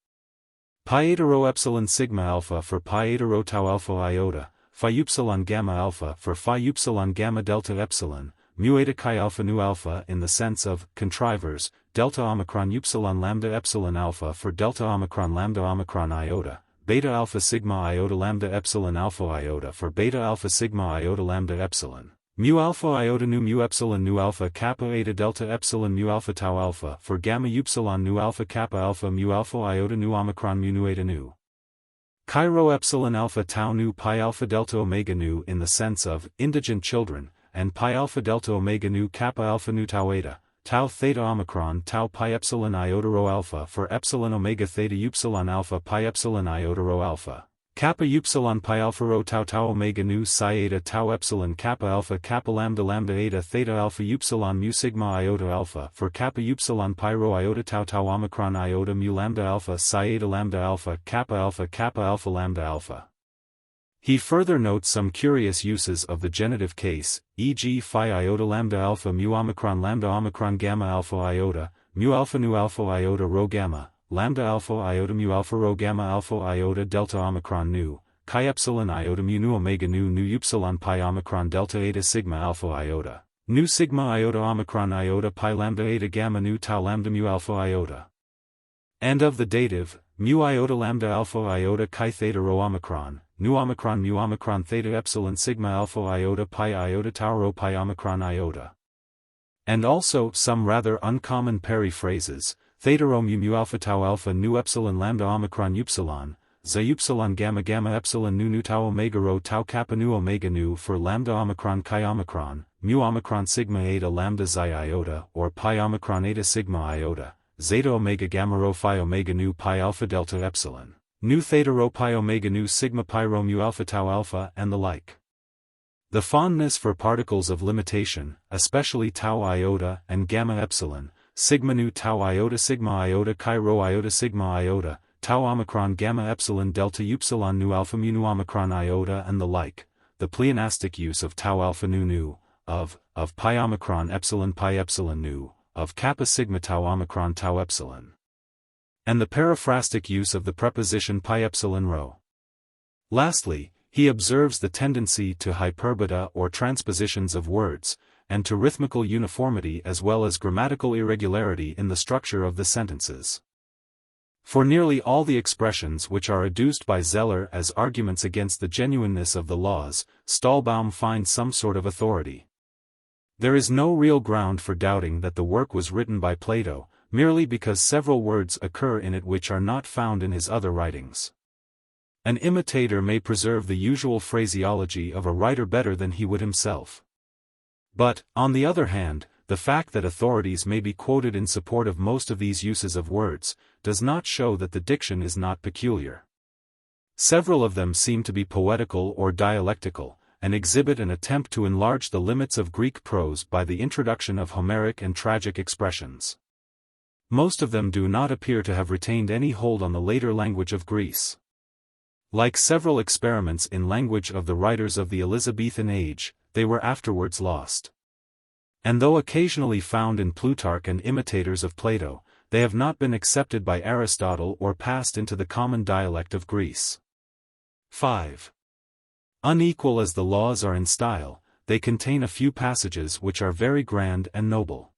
pi eta rho epsilon sigma alpha for pi eta rho tau alpha iota, phi upsilon gamma alpha for phi upsilon gamma delta epsilon, mu eta chi alpha nu alpha in the sense of contrivers, delta omicron upsilon lambda epsilon alpha for delta omicron lambda omicron iota, beta alpha sigma iota lambda epsilon alpha iota for beta alpha sigma iota lambda epsilon, mu alpha iota nu epsilon nu alpha kappa eta delta epsilon mu alpha tau alpha for gamma upsilon nu alpha kappa alpha mu alpha iota nu omicron mu nu eta nu. Chi rho epsilon alpha tau nu pi alpha delta omega nu in the sense of indigent children, and pi alpha delta omega nu kappa alpha nu tau eta, tau theta omicron tau pi epsilon iota rho alpha for epsilon omega theta upsilon alpha pi epsilon iota rho alpha, kappa upsilon pi alpha rho tau tau omega nu psi eta tau epsilon kappa alpha kappa lambda lambda eta theta alpha upsilon mu sigma iota alpha for kappa upsilon pi rho iota tau tau omicron iota mu lambda alpha psi eta lambda alpha kappa alpha lambda alpha. He further notes some curious uses of the genitive case, e.g. phi iota lambda alpha mu omicron gamma alpha iota, mu alpha nu alpha iota rho gamma, lambda alpha iota mu alpha rho gamma alpha iota delta omicron nu, chi epsilon iota mu nu omega nu upsilon pi omicron delta eta sigma alpha iota, nu sigma iota omicron iota pi lambda eta gamma nu tau lambda mu alpha iota. And of the dative, mu iota lambda alpha iota chi theta rho omicron, nu omicron mu omicron theta epsilon sigma alpha iota pi iota tau rho pi omicron iota. And also some rather uncommon periphrases, theta rho mu alpha tau alpha nu epsilon lambda omicron upsilon, xi upsilon gamma epsilon nu tau omega rho tau kappa nu omega nu for lambda omicron chi omicron, mu omicron sigma eta lambda xi iota or pi omicron eta sigma iota, zeta omega gamma rho phi omega nu pi alpha delta epsilon, nu theta rho pi omega nu sigma pi rho mu alpha tau alpha and the like. The fondness for particles of limitation, especially tau iota and gamma epsilon, sigma nu tau iota chi rho iota sigma iota, tau omicron gamma epsilon delta upsilon nu alpha mu nu omicron iota and the like, the pleonastic use of tau alpha nu, of pi omicron epsilon nu, of kappa sigma tau omicron tau epsilon. And the periphrastic use of the preposition pi epsilon rho. Lastly, he observes the tendency to hyperbota or transpositions of words, and to rhythmical uniformity as well as grammatical irregularity in the structure of the sentences. For nearly all the expressions which are adduced by Zeller as arguments against the genuineness of the laws, Stahlbaum finds some sort of authority. There is no real ground for doubting that the work was written by Plato, merely because several words occur in it which are not found in his other writings. An imitator may preserve the usual phraseology of a writer better than he would himself. But, on the other hand, the fact that authorities may be quoted in support of most of these uses of words, does not show that the diction is not peculiar. Several of them seem to be poetical or dialectical, and exhibit an attempt to enlarge the limits of Greek prose by the introduction of Homeric and tragic expressions. Most of them do not appear to have retained any hold on the later language of Greece. Like several experiments in language of the writers of the Elizabethan age, they were afterwards lost. And though occasionally found in Plutarch and imitators of Plato, they have not been accepted by Aristotle or passed into the common dialect of Greece. 5. Unequal as the laws are in style, they contain a few passages which are very grand and noble.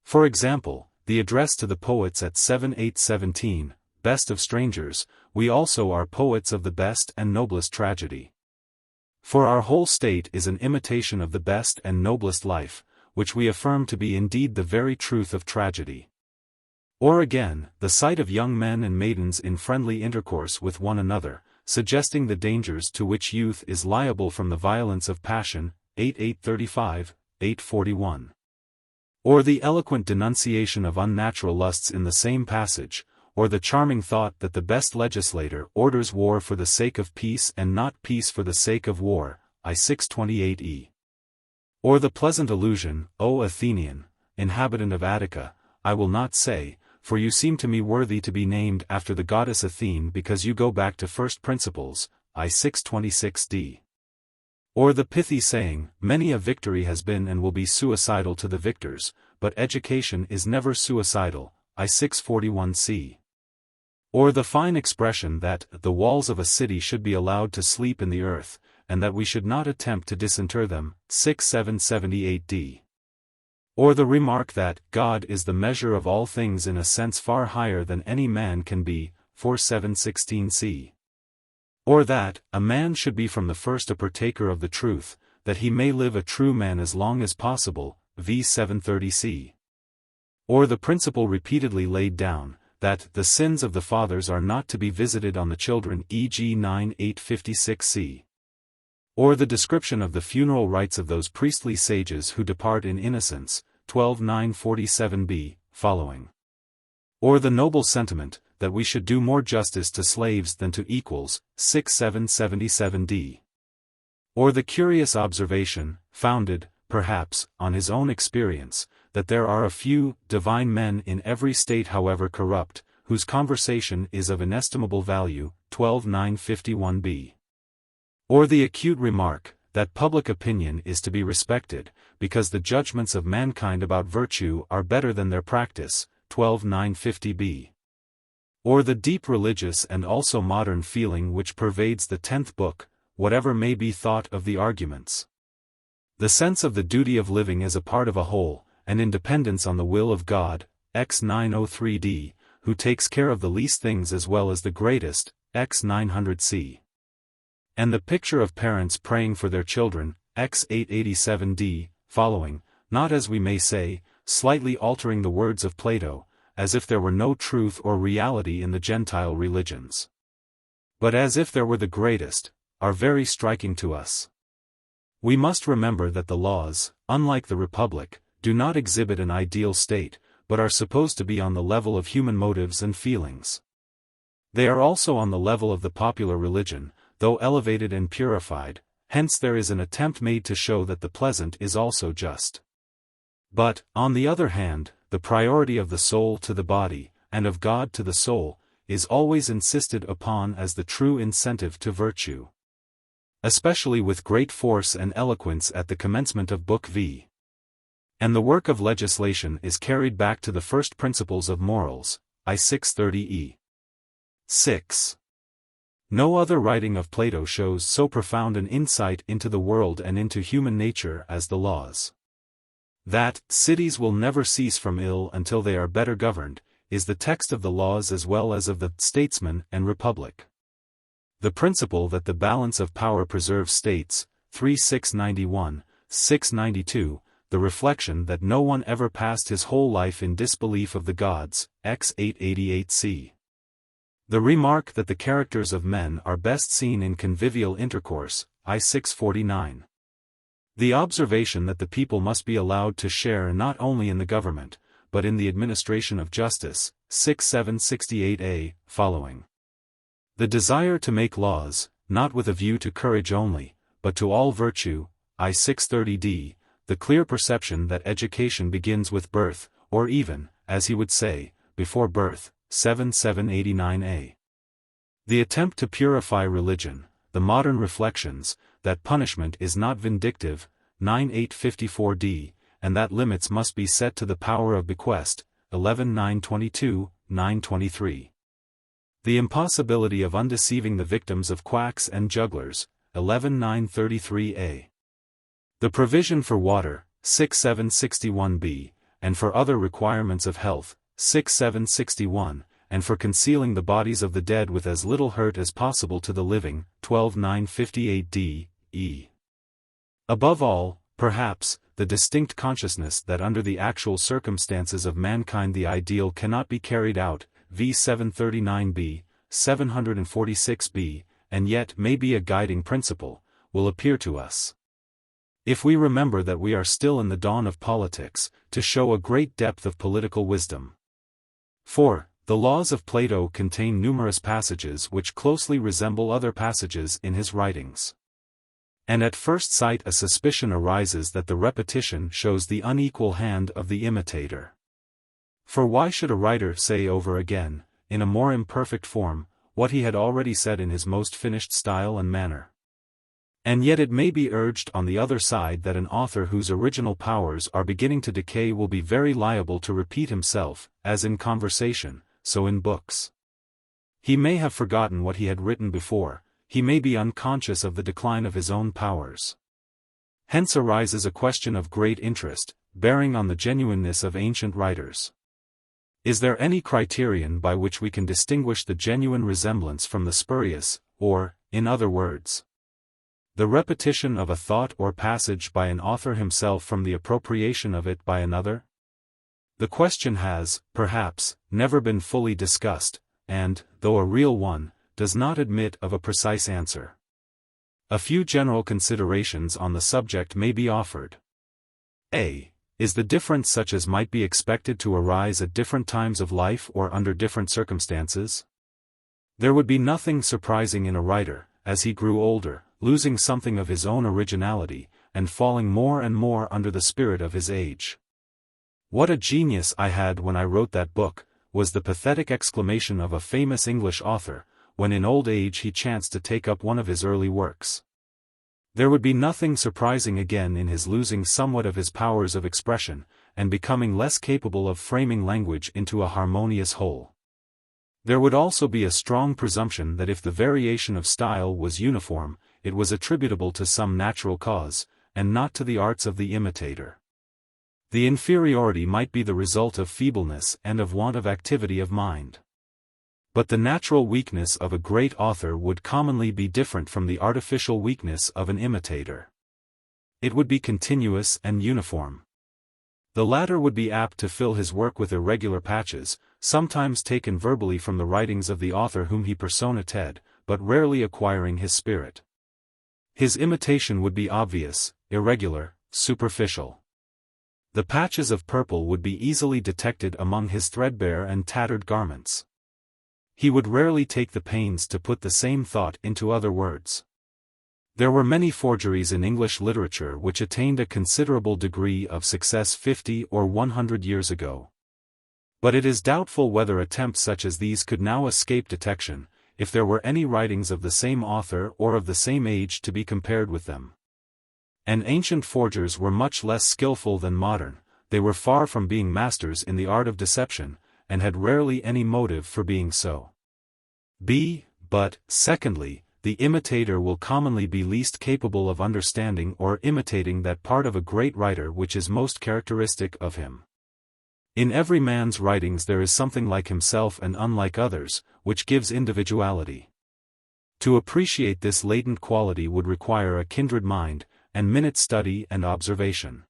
For example, the address to the poets at 7-8-17, best of strangers, we also are poets of the best and noblest tragedy. For our whole state is an imitation of the best and noblest life, which we affirm to be indeed the very truth of tragedy. Or again, the sight of young men and maidens in friendly intercourse with one another, suggesting the dangers to which youth is liable from the violence of passion, 8-8-35, 8-41. Or the eloquent denunciation of unnatural lusts in the same passage, or the charming thought that the best legislator orders war for the sake of peace and not peace for the sake of war, I-628e. Or the pleasant allusion, O Athenian, inhabitant of Attica, I will not say, for you seem to me worthy to be named after the goddess Athene because you go back to first principles, I-626d. Or the pithy saying, many a victory has been and will be suicidal to the victors, but education is never suicidal, I-641c. Or the fine expression that the walls of a city should be allowed to sleep in the earth, and that we should not attempt to disinter them, 6-778d. Or the remark that God is the measure of all things in a sense far higher than any man can be, 4-716c. Or that a man should be from the first a partaker of the truth, that he may live a true man as long as possible, v. 730c. Or the principle repeatedly laid down, that the sins of the fathers are not to be visited on the children, e.g. 9-856c. Or the description of the funeral rites of those priestly sages who depart in innocence, 12-947b, following. Or the noble sentiment, that we should do more justice to slaves than to equals, 6-777d. Or the curious observation, founded, perhaps, on his own experience, that there are a few divine men in every state however corrupt, whose conversation is of inestimable value, 12-951b. Or the acute remark, that public opinion is to be respected, because the judgments of mankind about virtue are better than their practice, 12-950b. Or the deep religious and also modern feeling which pervades the 10th book, whatever may be thought of the arguments. The sense of the duty of living as a part of a whole, and independence on the will of God, x 903d, who takes care of the least things as well as the greatest, x 900c. And the picture of parents praying for their children, x 887d, following, not as we may say, slightly altering the words of Plato, as if there were no truth or reality in the Gentile religions, but as if there were the greatest, are very striking to us. We must remember that the laws, unlike the Republic, do not exhibit an ideal state, but are supposed to be on the level of human motives and feelings. They are also on the level of the popular religion, though elevated and purified, hence there is an attempt made to show that the pleasant is also just. But, on the other hand, the priority of the soul to the body, and of God to the soul, is always insisted upon as the true incentive to virtue. Especially with great force and eloquence at the commencement of Book V. And the work of legislation is carried back to the first principles of morals, I-630e. 6. No other writing of Plato shows so profound an insight into the world and into human nature as the laws. That cities will never cease from ill until they are better governed, is the text of the laws as well as of the statesman and republic. The principle that the balance of power preserves states, 3-691, 692, the reflection that no one ever passed his whole life in disbelief of the gods, x 888c. The remark that the characters of men are best seen in convivial intercourse, I-649. The observation that the people must be allowed to share not only in the government, but in the administration of justice, 6-768a, following. The desire to make laws, not with a view to courage only, but to all virtue, I-630d, the clear perception that education begins with birth, or even, as he would say, before birth, 7-789a. The attempt to purify religion, the modern reflections, that punishment is not vindictive, 9-854d, and that limits must be set to the power of bequest, 11-922, 923. The impossibility of undeceiving the victims of quacks and jugglers, 11-933a. The provision for water, 6-761b, and for other requirements of health, 6:761, and for concealing the bodies of the dead with as little hurt as possible to the living, 12:958 D.E. Above all, perhaps, the distinct consciousness that under the actual circumstances of mankind the ideal cannot be carried out, v. 739b, 746b, and yet may be a guiding principle, will appear to us, if we remember that we are still in the dawn of politics, to show a great depth of political wisdom. For, the laws of Plato contain numerous passages which closely resemble other passages in his writings. And at first sight a suspicion arises that the repetition shows the unequal hand of the imitator. For why should a writer say over again, in a more imperfect form, what he had already said in his most finished style and manner? And yet it may be urged on the other side that an author whose original powers are beginning to decay will be very liable to repeat himself, as in conversation, so in books. He may have forgotten what he had written before, he may be unconscious of the decline of his own powers. Hence arises a question of great interest, bearing on the genuineness of ancient writers. Is there any criterion by which we can distinguish the genuine resemblance from the spurious, or, in other words, the repetition of a thought or passage by an author himself from the appropriation of it by another? The question has, perhaps, never been fully discussed, and, though a real one, does not admit of a precise answer. A few general considerations on the subject may be offered. A. Is the difference such as might be expected to arise at different times of life or under different circumstances? There would be nothing surprising in a writer, as he grew older, losing something of his own originality, and falling more and more under the spirit of his age. "What a genius I had when I wrote that book," was the pathetic exclamation of a famous English author, when in old age he chanced to take up one of his early works. There would be nothing surprising again in his losing somewhat of his powers of expression, and becoming less capable of framing language into a harmonious whole. There would also be a strong presumption that if the variation of style was uniform, it was attributable to some natural cause, and not to the arts of the imitator. The inferiority might be the result of feebleness and of want of activity of mind. But the natural weakness of a great author would commonly be different from the artificial weakness of an imitator. It would be continuous and uniform. The latter would be apt to fill his work with irregular patches, sometimes taken verbally from the writings of the author whom he personated, but rarely acquiring his spirit. His imitation would be obvious, irregular, superficial. The patches of purple would be easily detected among his threadbare and tattered garments. He would rarely take the pains to put the same thought into other words. There were many forgeries in English literature which attained a considerable degree of success 50 or 100 years ago. But it is doubtful whether attempts such as these could now escape detection, if there were any writings of the same author or of the same age to be compared with them. And ancient forgers were much less skillful than modern, they were far from being masters in the art of deception, and had rarely any motive for being so. But, secondly, the imitator will commonly be least capable of understanding or imitating that part of a great writer which is most characteristic of him. In every man's writings there is something like himself and unlike others, which gives individuality. To appreciate this latent quality would require a kindred mind, and minute study and observation.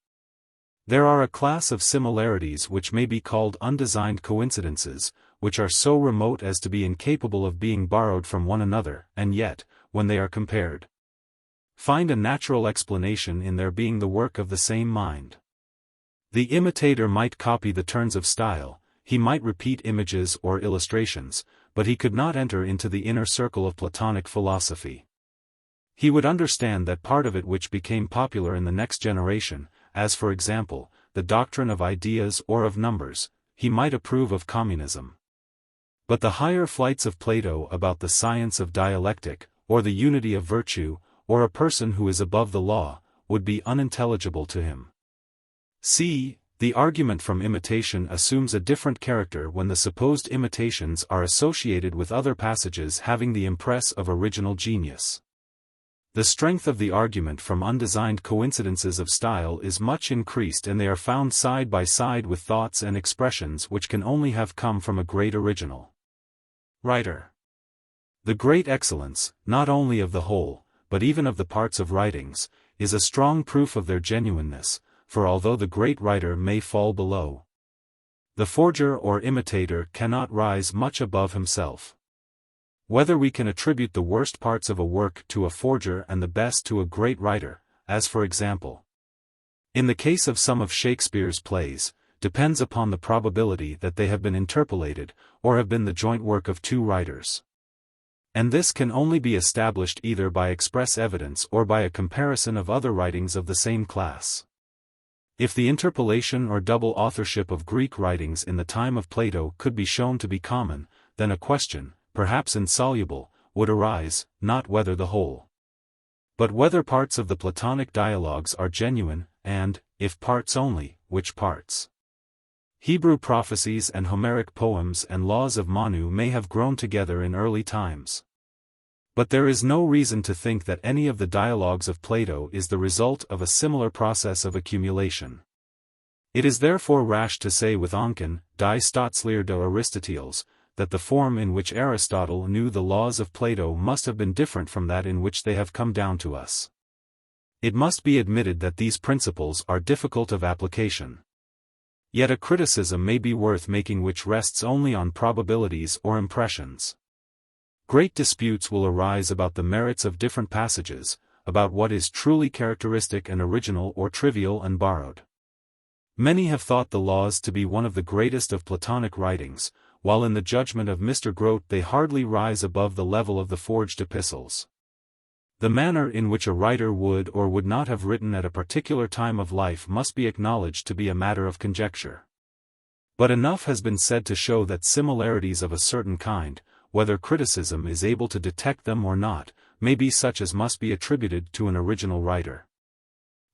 There are a class of similarities which may be called undesigned coincidences, which are so remote as to be incapable of being borrowed from one another, and yet, when they are compared, find a natural explanation in their being the work of the same mind. The imitator might copy the turns of style, he might repeat images or illustrations, but he could not enter into the inner circle of Platonic philosophy. He would understand that part of it which became popular in the next generation, as for example, the doctrine of ideas or of numbers, he might approve of communism. But the higher flights of Plato about the science of dialectic, or the unity of virtue, or a person who is above the law, would be unintelligible to him. C. The argument from imitation assumes a different character when the supposed imitations are associated with other passages having the impress of original genius. The strength of the argument from undesigned coincidences of style is much increased, and they are found side by side with thoughts and expressions which can only have come from a great original writer. The great excellence, not only of the whole, but even of the parts of writings, is a strong proof of their genuineness, for although the great writer may fall below, the forger or imitator cannot rise much above himself. Whether we can attribute the worst parts of a work to a forger and the best to a great writer, as for example, in the case of some of Shakespeare's plays, depends upon the probability that they have been interpolated, or have been the joint work of two writers. And this can only be established either by express evidence or by a comparison of other writings of the same class. If the interpolation or double authorship of Greek writings in the time of Plato could be shown to be common, then a question, perhaps insoluble, would arise, not whether the whole, but whether parts of the Platonic dialogues are genuine, and, if parts only, which parts. Hebrew prophecies and Homeric poems and laws of Manu may have grown together in early times. But there is no reason to think that any of the dialogues of Plato is the result of a similar process of accumulation. It is therefore rash to say with Onken, die Stotzleer de Aristoteles, that the form in which Aristotle knew the laws of Plato must have been different from that in which they have come down to us. It must be admitted that these principles are difficult of application. Yet a criticism may be worth making which rests only on probabilities or impressions. Great disputes will arise about the merits of different passages, about what is truly characteristic and original or trivial and borrowed. Many have thought the laws to be one of the greatest of Platonic writings, while in the judgment of Mr. Grote they hardly rise above the level of the forged epistles. The manner in which a writer would or would not have written at a particular time of life must be acknowledged to be a matter of conjecture. But enough has been said to show that similarities of a certain kind, whether criticism is able to detect them or not, may be such as must be attributed to an original writer,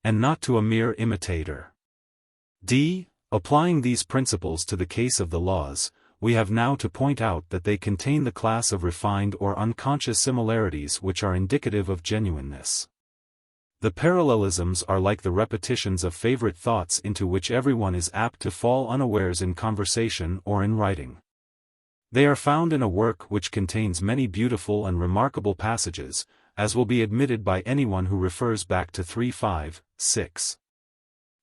and not to a mere imitator. Applying these principles to the case of the laws, we have now to point out that they contain the class of refined or unconscious similarities which are indicative of genuineness. The parallelisms are like the repetitions of favorite thoughts into which everyone is apt to fall unawares in conversation or in writing. They are found in a work which contains many beautiful and remarkable passages, as will be admitted by anyone who refers back to 3:5-6.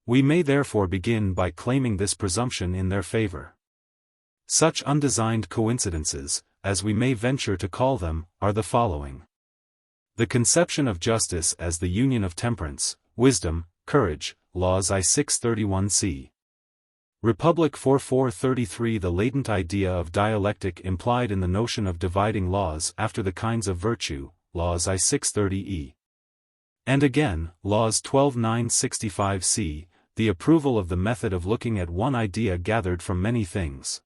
We may therefore begin by claiming this presumption in their favor. Such undesigned coincidences, as we may venture to call them, are the following. The conception of justice as the union of temperance, wisdom, courage, laws I 631 c. Republic 4433. The latent idea of dialectic implied in the notion of dividing laws after the kinds of virtue, laws I 630 e. And again, laws 12:965 c. The approval of the method of looking at one idea gathered from many things,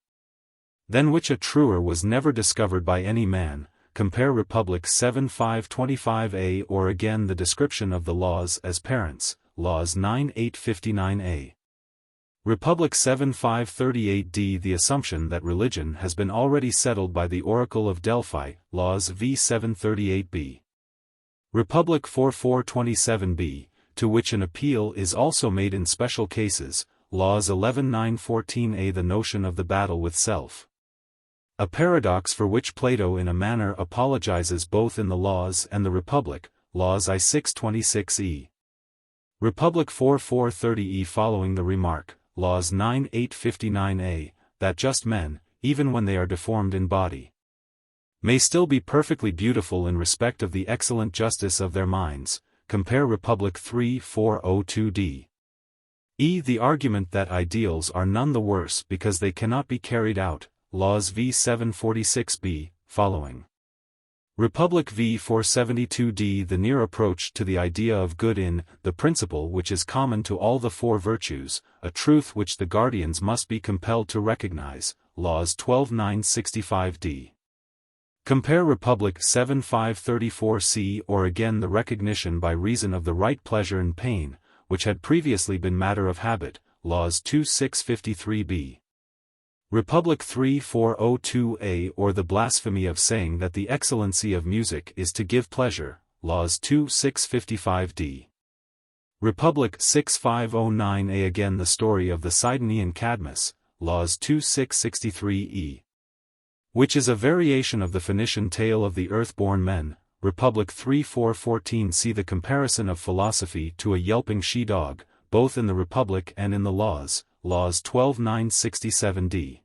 than which a truer was never discovered by any man, compare Republic 7:525a. Or again the description of the laws as parents, laws 9:859a. Republic 7:538d. The assumption that religion has been already settled by the Oracle of Delphi, laws v 738b. Republic 4427b, to which an appeal is also made in special cases, laws 11:914a. The notion of the battle with self, a paradox for which Plato in a manner apologizes both in the Laws and the Republic, laws I 626e. Republic 4430e. Following the remark, laws 9:859a, that just men, even when they are deformed in body, may still be perfectly beautiful in respect of the excellent justice of their minds, compare Republic 3402d. The argument that ideals are none the worse because they cannot be carried out, laws v 746b, following. Republic v 472d. The near approach to the idea of good in the principle which is common to all the four virtues, a truth which the guardians must be compelled to recognize, laws 12:965d. Compare Republic 7:534c. Or again the recognition by reason of the right pleasure and pain, which had previously been matter of habit, laws 2:653b. Republic 3402a. Or the blasphemy of saying that the excellency of music is to give pleasure, Laws 2 655d. Republic 6509a. Again the story of the Sidonian Cadmus, Laws 2 663e. Which is a variation of the Phoenician tale of the earth-born men, Republic 3 414. See the comparison of philosophy to a yelping she-dog, both in the Republic and in the Laws, Laws 12 967d.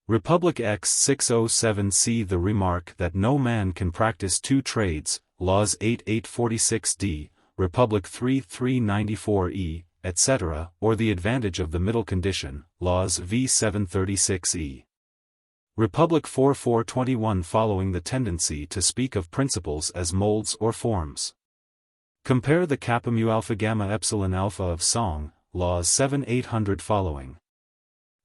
Republic X 607. See the remark that no man can practice two trades, Laws 8 846d, Republic 3 394e, etc., or the advantage of the middle condition, Laws v 736e. Republic 4 421. Following the tendency to speak of principles as molds or forms. Compare the kappa mu alpha gamma epsilon alpha of song, Laws 7 800 following.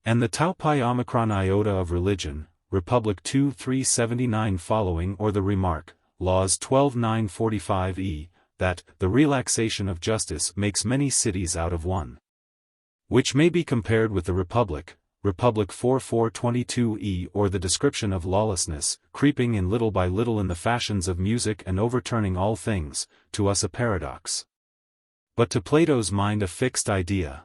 And the tau pi omicron iota of religion, Republic 2 379 following, or the remark, Laws 12 945e, that the relaxation of justice makes many cities out of one. Which may be compared with the Republic, Republic 4 422e, or the description of lawlessness, creeping in little by little in the fashions of music and overturning all things, to us a paradox. But to Plato's mind a fixed idea.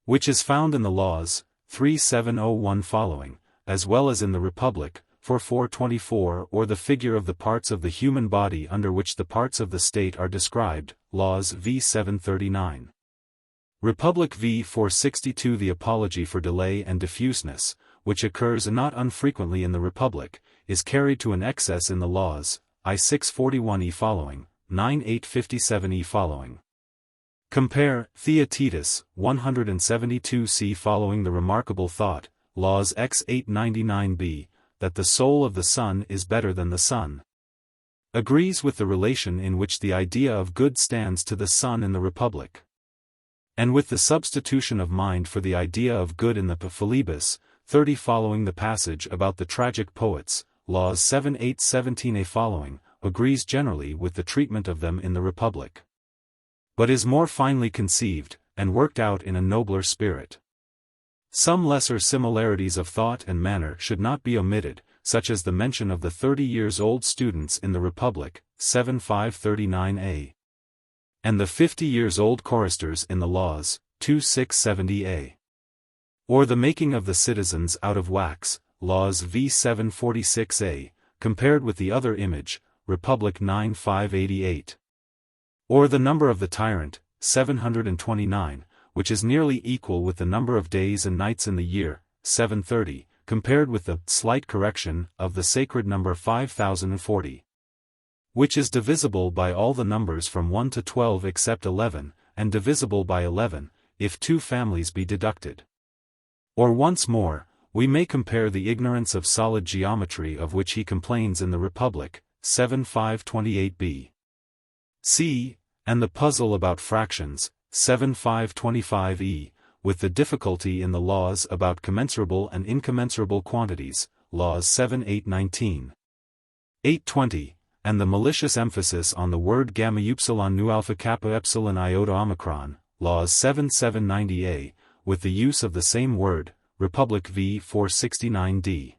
Which is found in the Laws, 3701 following, as well as in the Republic, 424, or the figure of the parts of the human body under which the parts of the state are described, Laws v 739. Republic v 462. The apology for delay and diffuseness, which occurs not unfrequently in the Republic, is carried to an excess in the Laws, I 641e following, 9 857e following. Compare Theaetetus 172c following. The remarkable thought, Laws X 899b, that the soul of the sun is better than the sun, agrees with the relation in which the idea of good stands to the sun in the Republic, and with the substitution of mind for the idea of good in the Philebus 30 following. The passage about the tragic poets, Laws 7 817a following, agrees generally with the treatment of them in the Republic, but is more finely conceived, and worked out in a nobler spirit. Some lesser similarities of thought and manner should not be omitted, such as the mention of the 30-years-old students in the Republic, 7539a. And the 50-years-old choristers in the Laws, 2670a. Or the making of the citizens out of wax, Laws v 746a, compared with the other image, Republic 9 588. Or the number of the tyrant, 729, which is nearly equal with the number of days and nights in the year, 730, compared with the slight correction of the sacred number 5040. Which is divisible by all the numbers from 1 to 12 except 11, and divisible by 11, if two families be deducted. Or once more, we may compare the ignorance of solid geometry of which he complains in the Republic, 7 528b. C. And the puzzle about fractions, 7 525e, with the difficulty in the Laws about commensurable and incommensurable quantities, Laws 7 819. 820, and the malicious emphasis on the word gamma upsilon nu alpha kappa epsilon iota omicron, Laws 7 790a, with the use of the same word, Republic v 469d.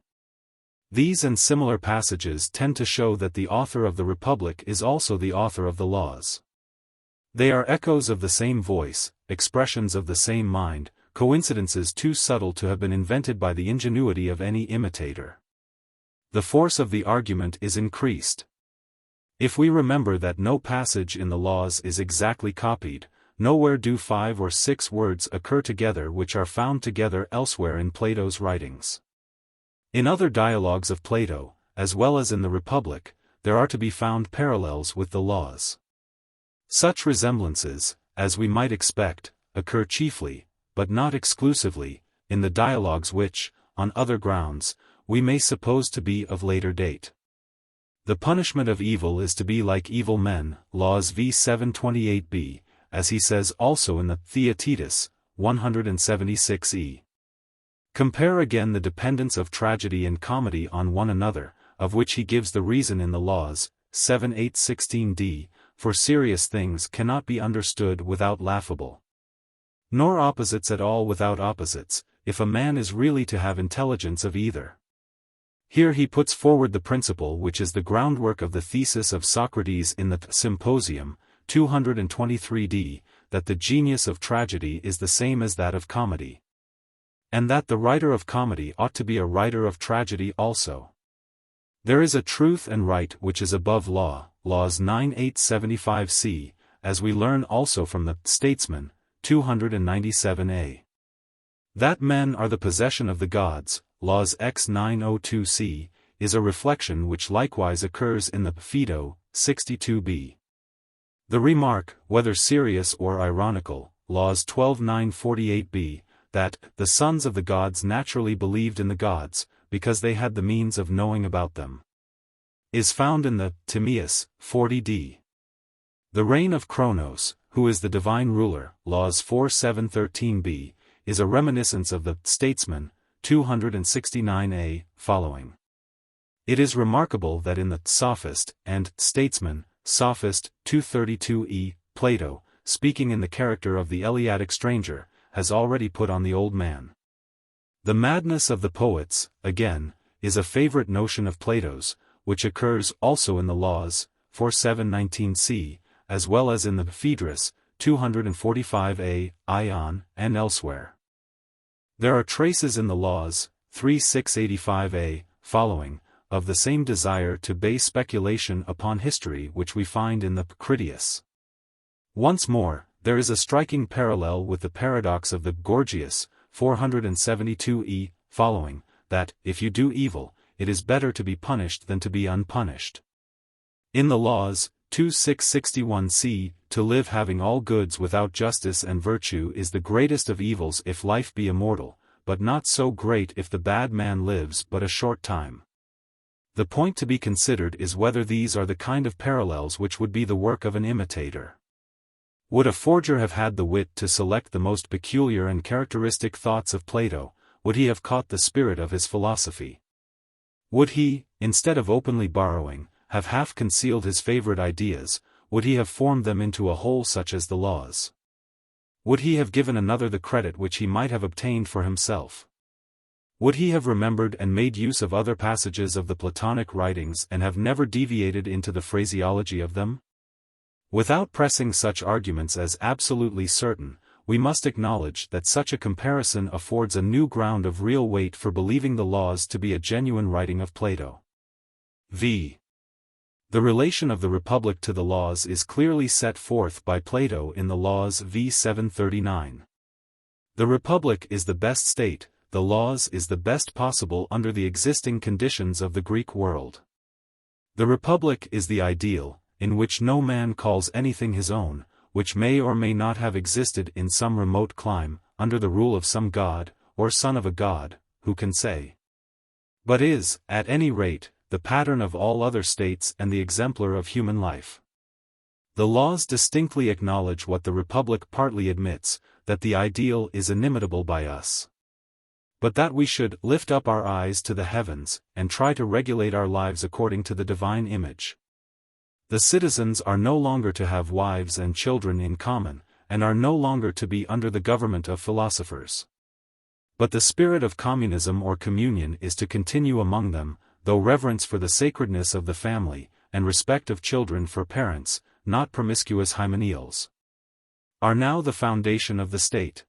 These and similar passages tend to show that the author of the Republic is also the author of the Laws. They are echoes of the same voice, expressions of the same mind, coincidences too subtle to have been invented by the ingenuity of any imitator. The force of the argument is increased. If we remember that no passage in the Laws is exactly copied, nowhere do 5 or 6 words occur together which are found together elsewhere in Plato's writings. In other dialogues of Plato, as well as in the Republic, there are to be found parallels with the Laws. Such resemblances, as we might expect, occur chiefly, but not exclusively, in the dialogues which, on other grounds, we may suppose to be of later date. The punishment of evil is to be like evil men, Laws v 728b, as he says also in the Theaetetus, 176e. Compare again the dependence of tragedy and comedy on one another, of which he gives the reason in the Laws, 7 816d, for serious things cannot be understood without laughable. Nor opposites at all without opposites, if a man is really to have intelligence of either. Here he puts forward the principle which is the groundwork of the thesis of Socrates in the Symposium, 223d, that the genius of tragedy is the same as that of comedy. And that the writer of comedy ought to be a writer of tragedy also. There is a truth and right which is above law, Laws 9:875c, as we learn also from the Statesman, 297a. That men are the possession of the gods, Laws X 902c, is a reflection which likewise occurs in the Phaedo, 62b. The remark, whether serious or ironical, Laws 12:948b, that the sons of the gods naturally believed in the gods, because they had the means of knowing about them, is found in the Timaeus, 40d. The reign of Cronos, who is the divine ruler, Laws 4:713b, is a reminiscence of the Statesman, 269a, following. It is remarkable that in the Sophist and Statesman, Sophist, 232e, Plato, speaking in the character of the Eleatic stranger, has already put on the old man. The madness of the poets, again, is a favorite notion of Plato's, which occurs also in the Laws, 4719c, as well as in the Phaedrus, 245a, Ion, and elsewhere. There are traces in the Laws, 3685a, following, of the same desire to base speculation upon history which we find in the Critias. Once more, there is a striking parallel with the paradox of the Gorgias, 472e, following, that, if you do evil, it is better to be punished than to be unpunished. In the Laws, 2661c, to live having all goods without justice and virtue is the greatest of evils if life be immortal, but not so great if the bad man lives but a short time. The point to be considered is whether these are the kind of parallels which would be the work of an imitator. Would a forger have had the wit to select the most peculiar and characteristic thoughts of Plato, would he have caught the spirit of his philosophy? Would he, instead of openly borrowing, have half concealed his favorite ideas, would he have formed them into a whole such as the Laws? Would he have given another the credit which he might have obtained for himself? Would he have remembered and made use of other passages of the Platonic writings and have never deviated into the phraseology of them? Without pressing such arguments as absolutely certain, we must acknowledge that such a comparison affords a new ground of real weight for believing the Laws to be a genuine writing of Plato. v. The relation of the Republic to the Laws is clearly set forth by Plato in the Laws v. 739. The Republic is the best state, the Laws is the best possible under the existing conditions of the Greek world. The Republic is the ideal, in which no man calls anything his own, which may or may not have existed in some remote clime, under the rule of some god, or son of a god, who can say? But is, at any rate, the pattern of all other states and the exemplar of human life. The Laws distinctly acknowledge what the Republic partly admits, that the ideal is inimitable by us. But that we should lift up our eyes to the heavens, and try to regulate our lives according to the divine image. The citizens are no longer to have wives and children in common, and are no longer to be under the government of philosophers. But the spirit of communism or communion is to continue among them, though reverence for the sacredness of the family, and respect of children for parents, not promiscuous hymeneals, are now the foundation of the state.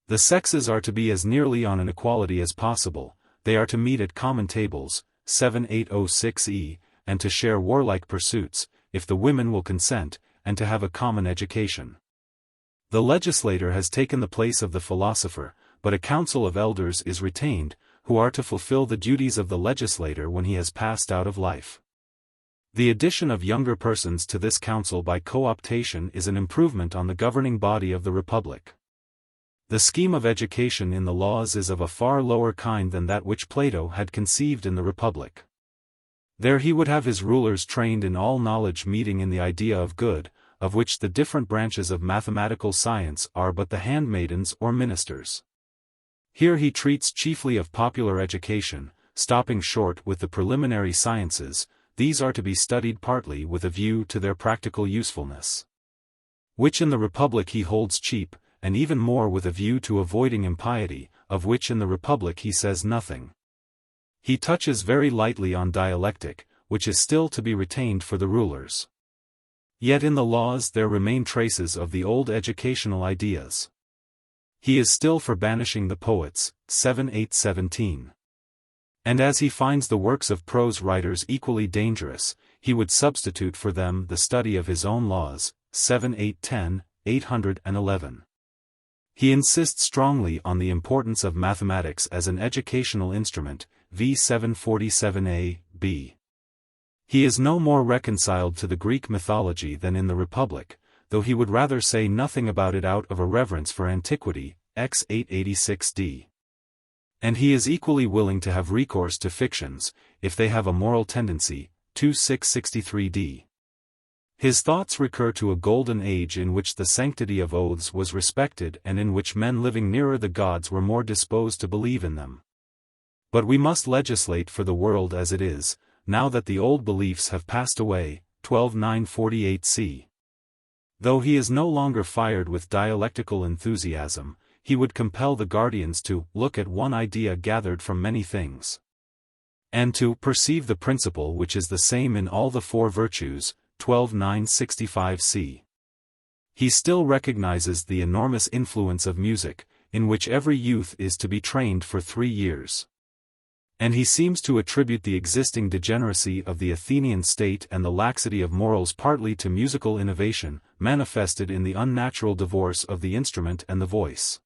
The sexes are to be as nearly on an equality as possible, they are to meet at common tables, 7806e, and to share warlike pursuits, if the women will consent, and to have a common education. The legislator has taken the place of the philosopher, but a council of elders is retained, who are to fulfill the duties of the legislator when he has passed out of life. The addition of younger persons to this council by co-optation is an improvement on the governing body of the Republic. The scheme of education in the Laws is of a far lower kind than that which Plato had conceived in the Republic. There he would have his rulers trained in all knowledge meeting in the idea of good, of which the different branches of mathematical science are but the handmaidens or ministers. Here he treats chiefly of popular education, stopping short with the preliminary sciences. These are to be studied partly with a view to their practical usefulness, which in the Republic he holds cheap, and even more with a view to avoiding impiety, of which in the Republic he says nothing. He touches very lightly on dialectic, which is still to be retained for the rulers. Yet in the laws there remain traces of the old educational ideas. He is still for banishing the poets, 7-8-17. And as he finds the works of prose writers equally dangerous, he would substitute for them the study of his own laws, 7-8-10, 811. He insists strongly on the importance of mathematics as an educational instrument, v. 747a, b. He is no more reconciled to the Greek mythology than in the Republic, though he would rather say nothing about it out of a reverence for antiquity, x 886d. And he is equally willing to have recourse to fictions, if they have a moral tendency, 2663d. His thoughts recur to a golden age in which the sanctity of oaths was respected and in which men living nearer the gods were more disposed to believe in them. But we must legislate for the world as it is, now that the old beliefs have passed away, 12-948c. Though he is no longer fired with dialectical enthusiasm, he would compel the guardians to look at one idea gathered from many things, and to perceive the principle which is the same in all the four virtues, 12-965c. He still recognizes the enormous influence of music, in which every youth is to be trained for 3 years. And he seems to attribute the existing degeneracy of the Athenian state and the laxity of morals partly to musical innovation, manifested in the unnatural divorce of the instrument and the voice,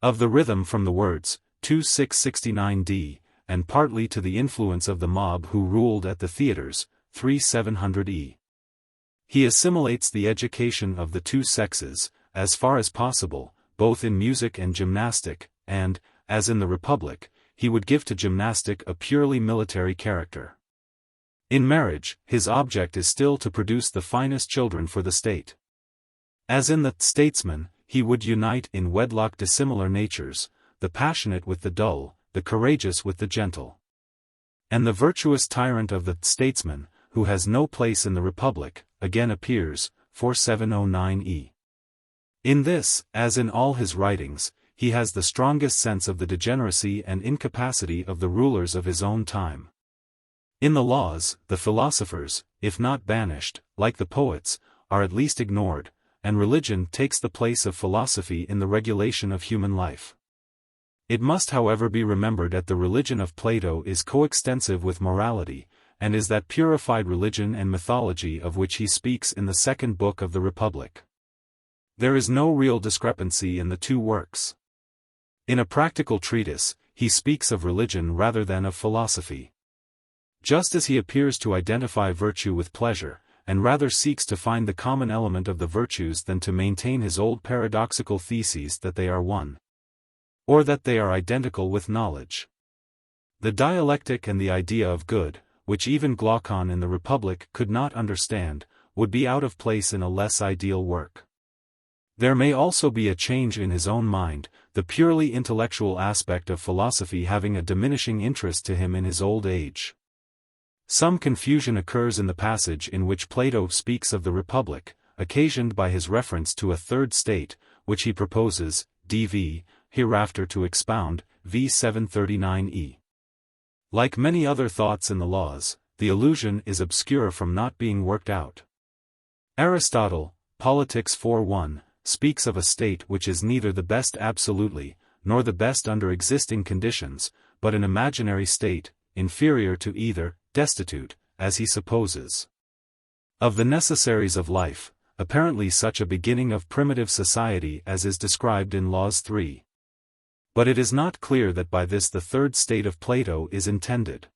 of the rhythm from the words, 2669d, and partly to the influence of the mob who ruled at the theatres, 3700e. He assimilates the education of the two sexes, as far as possible, both in music and gymnastic, and, as in the Republic, he would give to gymnastic a purely military character. In marriage, his object is still to produce the finest children for the state. As in the Statesman, he would unite in wedlock dissimilar natures, the passionate with the dull, the courageous with the gentle. And the virtuous tyrant of the Statesman, who has no place in the Republic, again appears, 4709e. In this, as in all his writings, he has the strongest sense of the degeneracy and incapacity of the rulers of his own time. In the laws, the philosophers, if not banished, like the poets, are at least ignored, and religion takes the place of philosophy in the regulation of human life. It must however be remembered that the religion of Plato is coextensive with morality, and is that purified religion and mythology of which he speaks in the second book of the Republic. There is no real discrepancy in the two works. In a practical treatise, he speaks of religion rather than of philosophy. Just as he appears to identify virtue with pleasure, and rather seeks to find the common element of the virtues than to maintain his old paradoxical theses that they are one, or that they are identical with knowledge. The dialectic and the idea of good, which even Glaucon in the Republic could not understand, would be out of place in a less ideal work. There may also be a change in his own mind, the purely intellectual aspect of philosophy having a diminishing interest to him in his old age. Some confusion occurs in the passage in which Plato speaks of the Republic, occasioned by his reference to a third state, which he proposes, dv, hereafter to expound, v 739e. Like many other thoughts in the laws, the illusion is obscure from not being worked out. Aristotle, Politics 4:1, speaks of a state which is neither the best absolutely, nor the best under existing conditions, but an imaginary state, inferior to either, destitute, as he supposes, of the necessaries of life, apparently such a beginning of primitive society as is described in Laws 3. But it is not clear that by this the third state of Plato is intended.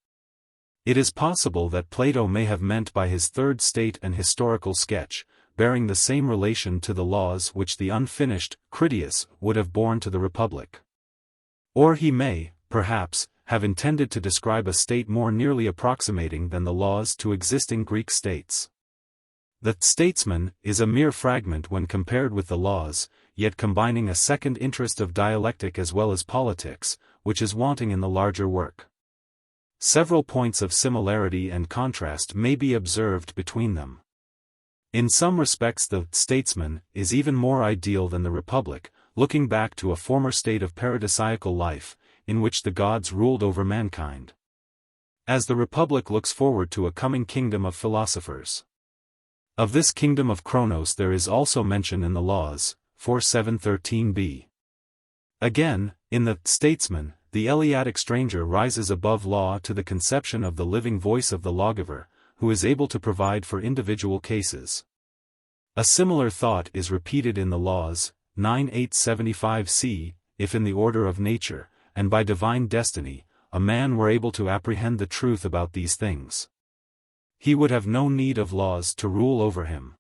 It is possible that Plato may have meant by his third state an historical sketch, bearing the same relation to the laws which the unfinished Critias would have borne to the Republic. Or he may, perhaps, have intended to describe a state more nearly approximating than the laws to existing Greek states. The Statesman is a mere fragment when compared with the laws, yet combining a second interest of dialectic as well as politics, which is wanting in the larger work. Several points of similarity and contrast may be observed between them. In some respects the Statesman is even more ideal than the Republic, looking back to a former state of paradisiacal life, in which the gods ruled over mankind. as the Republic looks forward to a coming kingdom of philosophers. Of this kingdom of Chronos there is also mention in the Laws, 4713b. Again, in the Statesman, the Eleatic stranger rises above law to the conception of the living voice of the lawgiver, who is able to provide for individual cases. A similar thought is repeated in the Laws, 9875c, if in the order of nature, and by divine destiny, a man were able to apprehend the truth about these things, he would have no need of laws to rule over him.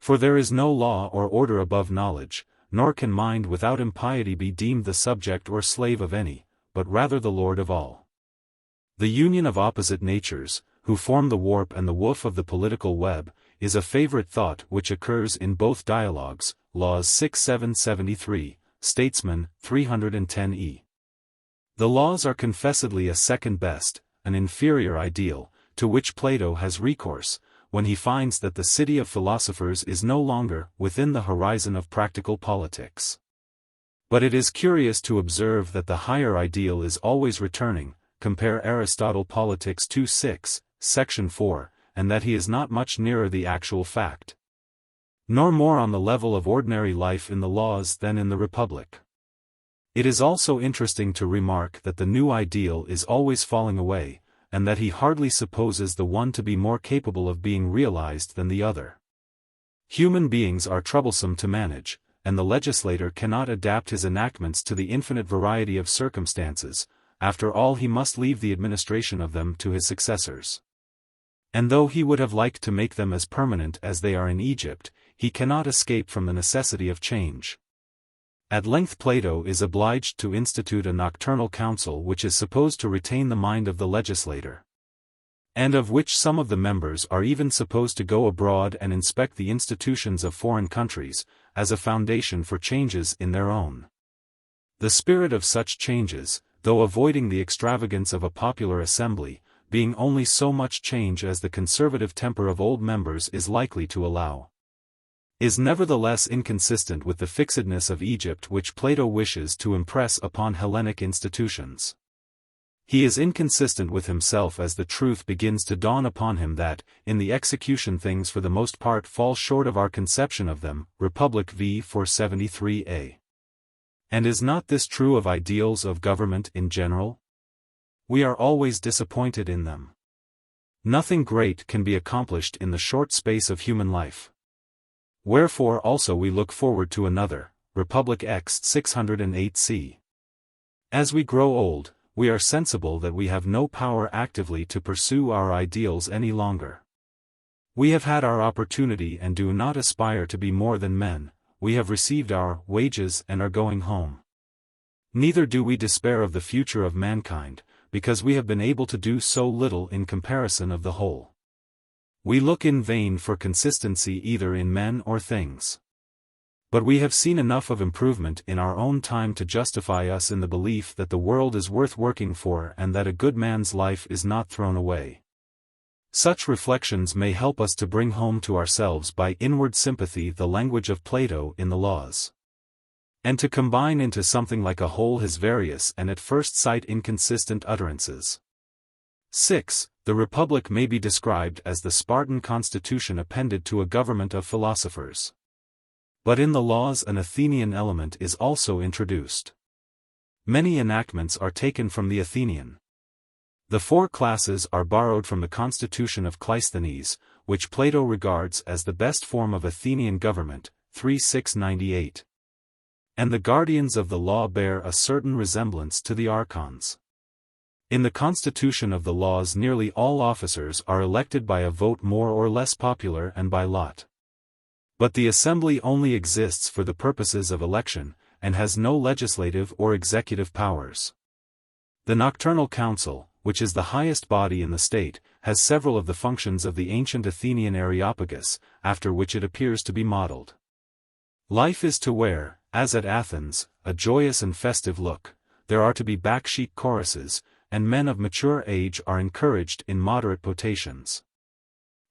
For there is no law or order above knowledge, nor can mind without impiety be deemed the subject or slave of any, but rather the lord of all. The union of opposite natures, who form the warp and the woof of the political web, is a favorite thought which occurs in both dialogues, Laws 6773, Statesman 310e. The Laws are confessedly a second best, an inferior ideal, to which Plato has recourse, when he finds that the city of philosophers is no longer within the horizon of practical politics. But it is curious to observe that the higher ideal is always returning, compare Aristotle Politics 2:6, section 4, and that he is not much nearer the actual fact, nor more on the level of ordinary life in the Laws than in the Republic. It is also interesting to remark that the new ideal is always falling away, and that he hardly supposes the one to be more capable of being realized than the other. Human beings are troublesome to manage, and the legislator cannot adapt his enactments to the infinite variety of circumstances. After all, he must leave the administration of them to his successors. And though he would have liked to make them as permanent as they are in Egypt, he cannot escape from the necessity of change. At length Plato is obliged to institute a nocturnal council which is supposed to retain the mind of the legislator, and of which some of the members are even supposed to go abroad and inspect the institutions of foreign countries, as a foundation for changes in their own. The spirit of such changes, though avoiding the extravagance of a popular assembly, being only so much change as the conservative temper of old members is likely to allow, is nevertheless inconsistent with the fixedness of Egypt which Plato wishes to impress upon Hellenic institutions. He is inconsistent with himself as the truth begins to dawn upon him that, in the execution things for the most part fall short of our conception of them, Republic v. 473a. And is not this true of ideals of government in general? We are always disappointed in them. Nothing great can be accomplished in the short space of human life. Wherefore also we look forward to another, Republic X 608c. As we grow old, we are sensible that we have no power actively to pursue our ideals any longer. We have had our opportunity and do not aspire to be more than men. We have received our wages and are going home. Neither do we despair of the future of mankind, because we have been able to do so little in comparison of the whole. We look in vain for consistency either in men or things. But we have seen enough of improvement in our own time to justify us in the belief that the world is worth working for and that a good man's life is not thrown away. Such reflections may help us to bring home to ourselves by inward sympathy the language of Plato in the Laws, and to combine into something like a whole his various and at first sight inconsistent utterances. 6. The Republic may be described as the Spartan constitution appended to a government of philosophers. But in the Laws an Athenian element is also introduced. Many enactments are taken from the Athenian. The four classes are borrowed from the constitution of Cleisthenes, which Plato regards as the best form of Athenian government, 3698. And the guardians of the law bear a certain resemblance to the archons. In the constitution of the Laws nearly all officers are elected by a vote more or less popular and by lot. But the assembly only exists for the purposes of election, and has no legislative or executive powers. The Nocturnal Council, which is the highest body in the state, has several of the functions of the ancient Athenian Areopagus, after which it appears to be modeled. Life is to wear, as at Athens, a joyous and festive look. There are to be backsheight choruses, and men of mature age are encouraged in moderate potations.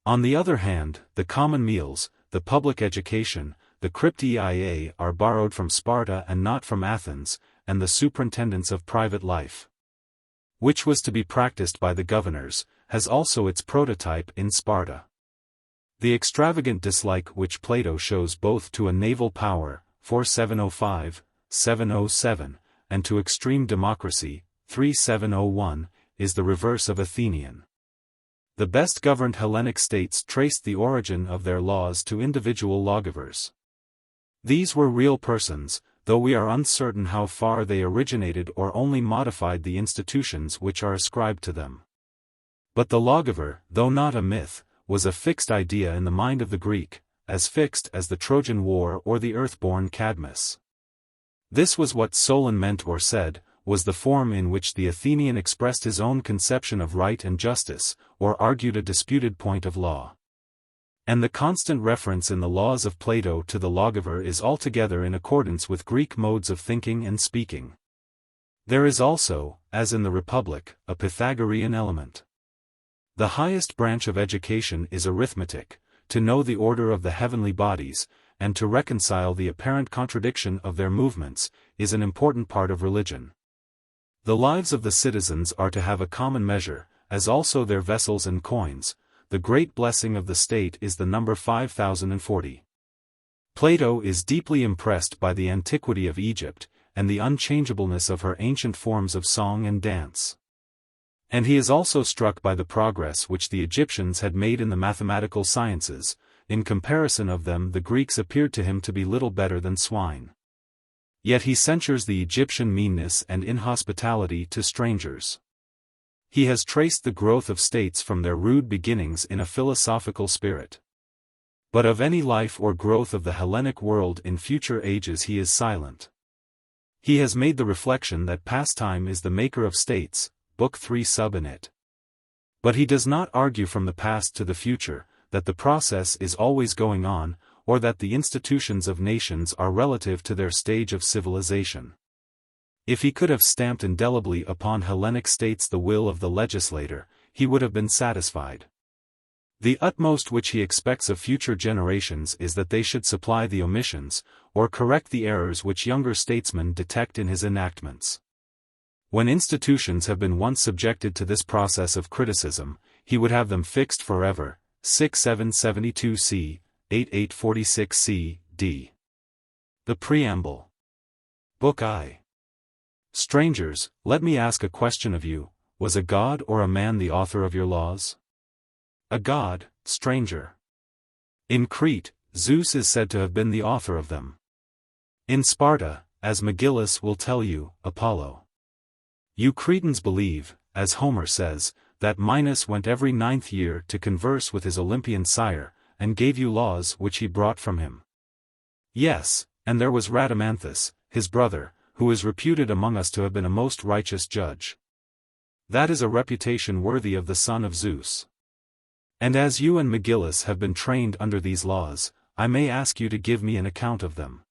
On the other hand, the common meals, the public education, the cryptia are borrowed from Sparta and not from Athens, and the superintendence of private life. which was to be practiced by the governors, has also its prototype in Sparta. The extravagant dislike which Plato shows both to a naval power, 4705, 707, and to extreme democracy, 3701, is the reverse of Athenian. The best-governed Hellenic states traced the origin of their laws to individual lawgivers. These were real persons, though we are uncertain how far they originated or only modified the institutions which are ascribed to them. But the lawgiver, though not a myth, was a fixed idea in the mind of the Greek, as fixed as the Trojan War or the earth-born Cadmus. This was what Solon meant or said, was the form in which the Athenian expressed his own conception of right and justice, or argued a disputed point of law. And the constant reference in the laws of Plato to the lawgiver is altogether in accordance with Greek modes of thinking and speaking. There is also, as in the Republic, a Pythagorean element. The highest branch of education is arithmetic, to know the order of the heavenly bodies, and to reconcile the apparent contradiction of their movements, is an important part of religion. The lives of the citizens are to have a common measure, as also their vessels and coins. The great blessing of the state is the number 5040. Plato is deeply impressed by the antiquity of Egypt, and the unchangeableness of her ancient forms of song and dance. And he is also struck by the progress which the Egyptians had made in the mathematical sciences. In comparison of them the Greeks appeared to him to be little better than swine. Yet he censures the Egyptian meanness and inhospitality to strangers. He has traced the growth of states from their rude beginnings in a philosophical spirit. But of any life or growth of the Hellenic world in future ages he is silent. He has made the reflection that pastime is the maker of states, Book 3 sub in it. But he does not argue from the past to the future, that the process is always going on, or that the institutions of nations are relative to their stage of civilization. If he could have stamped indelibly upon Hellenic states the will of the legislator, he would have been satisfied. The utmost which he expects of future generations is that they should supply the omissions, or correct the errors which younger statesmen detect in his enactments. When institutions have been once subjected to this process of criticism, he would have them fixed forever. 6772 c. 8846 c. d. The Preamble. Book I. Strangers, let me ask a question of you: was a god or a man the author of your laws? A god, stranger. In Crete, Zeus is said to have been the author of them. In Sparta, as Megillus will tell you, Apollo. You Cretans believe, as Homer says, that Minos went every 9th year to converse with his Olympian sire, and gave you laws which he brought from him. Yes, and there was Rhadamanthus, his brother, who is reputed among us to have been a most righteous judge. That is a reputation worthy of the son of Zeus. And as you and Megillus have been trained under these laws, I may ask you to give me an account of them.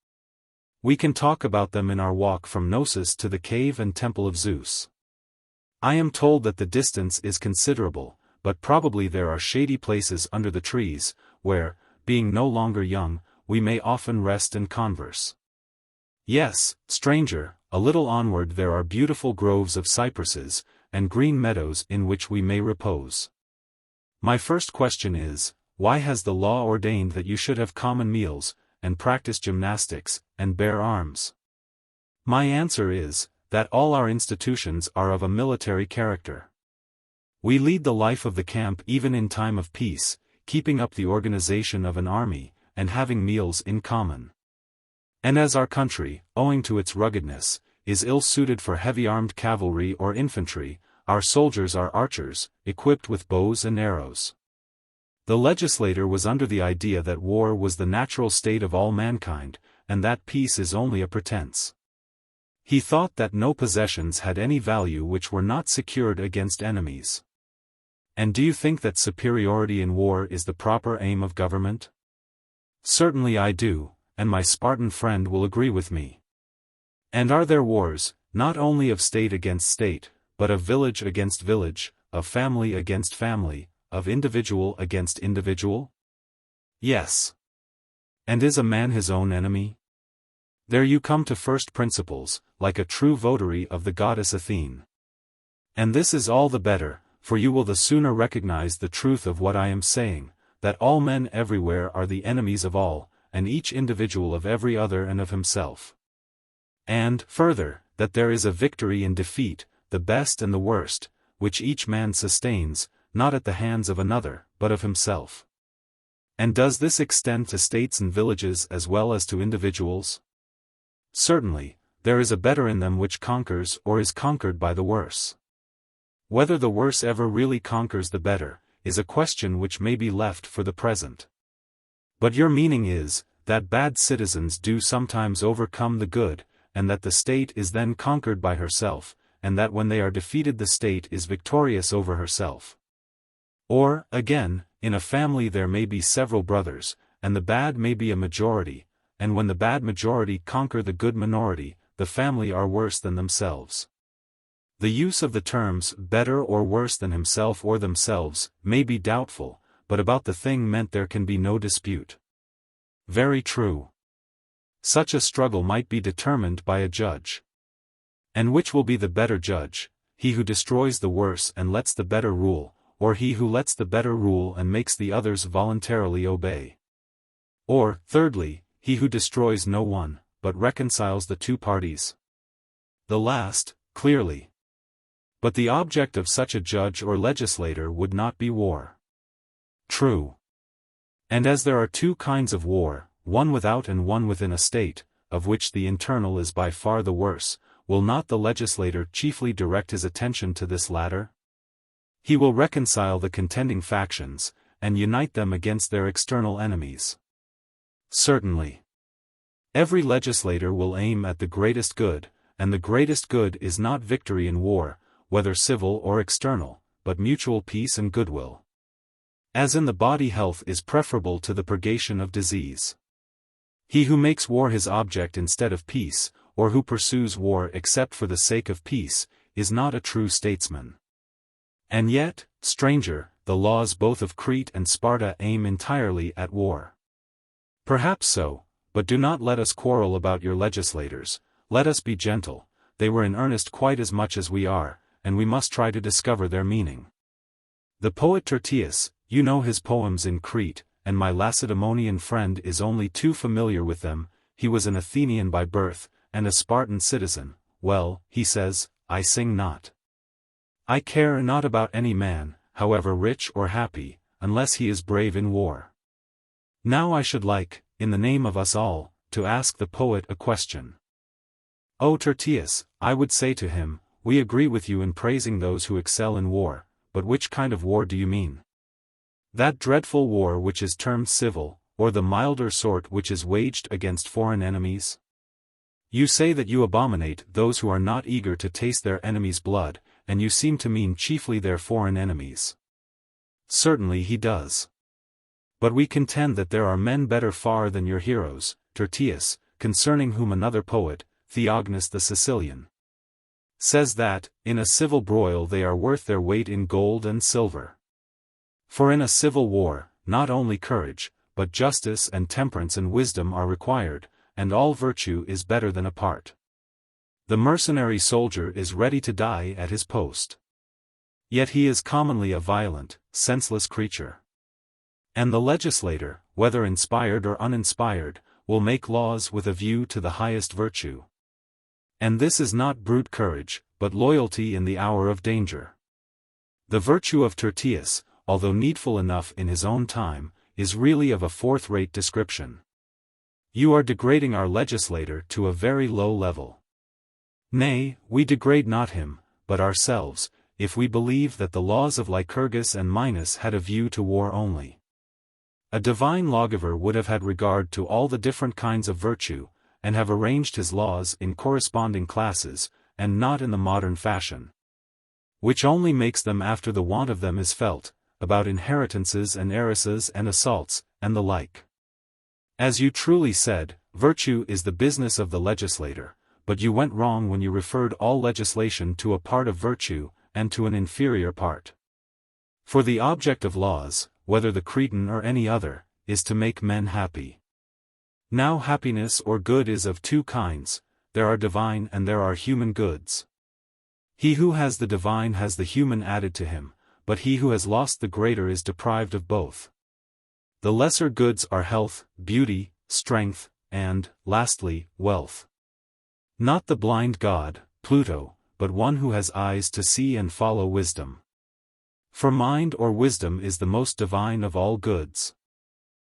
We can talk about them in our walk from Knossos to the cave and temple of Zeus. I am told that the distance is considerable, but probably there are shady places under the trees, where, being no longer young, we may often rest and converse. Yes, stranger, a little onward there are beautiful groves of cypresses, and green meadows in which we may repose. My first question is, why has the law ordained that you should have common meals, and practice gymnastics, and bear arms? My answer is, that all our institutions are of a military character. We lead the life of the camp even in time of peace, keeping up the organization of an army, and having meals in common. And as our country, owing to its ruggedness, is ill-suited for heavy-armed cavalry or infantry, our soldiers are archers, equipped with bows and arrows. The legislator was under the idea that war was the natural state of all mankind, and that peace is only a pretense. He thought that no possessions had any value which were not secured against enemies. And do you think that superiority in war is the proper aim of government? Certainly I do, and my Spartan friend will agree with me. And are there wars, not only of state against state, but of village against village, of family against family, of individual against individual? Yes. And is a man his own enemy? There you come to first principles, like a true votary of the goddess Athene. And this is all the better, for you will the sooner recognize the truth of what I am saying, that all men everywhere are the enemies of all, and each individual of every other and of himself. And, further, that there is a victory and defeat, the best and the worst, which each man sustains, not at the hands of another, but of himself. And does this extend to states and villages as well as to individuals? Certainly, there is a better in them which conquers or is conquered by the worse. Whether the worse ever really conquers the better, is a question which may be left for the present. But your meaning is, that bad citizens do sometimes overcome the good, and that the state is then conquered by herself, and that when they are defeated the state is victorious over herself. Or, again, in a family there may be several brothers, and the bad may be a majority, and when the bad majority conquer the good minority, the family are worse than themselves. The use of the terms better or worse than himself or themselves may be doubtful, but about the thing meant there can be no dispute. Very true. Such a struggle might be determined by a judge. And which will be the better judge, he who destroys the worse and lets the better rule, or he who lets the better rule and makes the others voluntarily obey? Or, thirdly, he who destroys no one, but reconciles the two parties? The last, clearly. But the object of such a judge or legislator would not be war. True. And as there are two kinds of war, one without and one within a state, of which the internal is by far the worse, will not the legislator chiefly direct his attention to this latter? He will reconcile the contending factions, and unite them against their external enemies. Certainly. Every legislator will aim at the greatest good, and the greatest good is not victory in war, whether civil or external, but mutual peace and goodwill. As in the body health is preferable to the purgation of disease. He who makes war his object instead of peace, or who pursues war except for the sake of peace, is not a true statesman. And yet, stranger, the laws both of Crete and Sparta aim entirely at war. Perhaps so, but do not let us quarrel about your legislators, let us be gentle, they were in earnest quite as much as we are, and we must try to discover their meaning. The poet Tertius, you know his poems in Crete, and my Lacedaemonian friend is only too familiar with them. He was an Athenian by birth, and a Spartan citizen. Well, he says, I sing not. I care not about any man, however rich or happy, unless he is brave in war. Now I should like, in the name of us all, to ask the poet a question. O Tertius, I would say to him, we agree with you in praising those who excel in war, but which kind of war do you mean? That dreadful war which is termed civil, or the milder sort which is waged against foreign enemies? You say that you abominate those who are not eager to taste their enemies' blood, and you seem to mean chiefly their foreign enemies. Certainly he does. But we contend that there are men better far than your heroes, Tertius, concerning whom another poet, Theognis the Sicilian, says that, in a civil broil they are worth their weight in gold and silver. For in a civil war, not only courage, but justice and temperance and wisdom are required, and all virtue is better than apart. The mercenary soldier is ready to die at his post. Yet he is commonly a violent, senseless creature. And the legislator, whether inspired or uninspired, will make laws with a view to the highest virtue. And this is not brute courage, but loyalty in the hour of danger. The virtue of Tertius, although needful enough in his own time, is really of a fourth-rate description. You are degrading our legislator to a very low level. Nay, we degrade not him, but ourselves, if we believe that the laws of Lycurgus and Minos had a view to war only. A divine lawgiver would have had regard to all the different kinds of virtue, and have arranged his laws in corresponding classes, and not in the modern fashion, which only makes them after the want of them is felt, about inheritances and heiresses and assaults, and the like. As you truly said, virtue is the business of the legislator, but you went wrong when you referred all legislation to a part of virtue, and to an inferior part. For the object of laws, whether the Cretan or any other, is to make men happy. Now happiness or good is of two kinds, there are divine and there are human goods. He who has the divine has the human added to him, but he who has lost the greater is deprived of both. The lesser goods are health, beauty, strength, and, lastly, wealth. Not the blind god, Pluto, but one who has eyes to see and follow wisdom. For mind or wisdom is the most divine of all goods.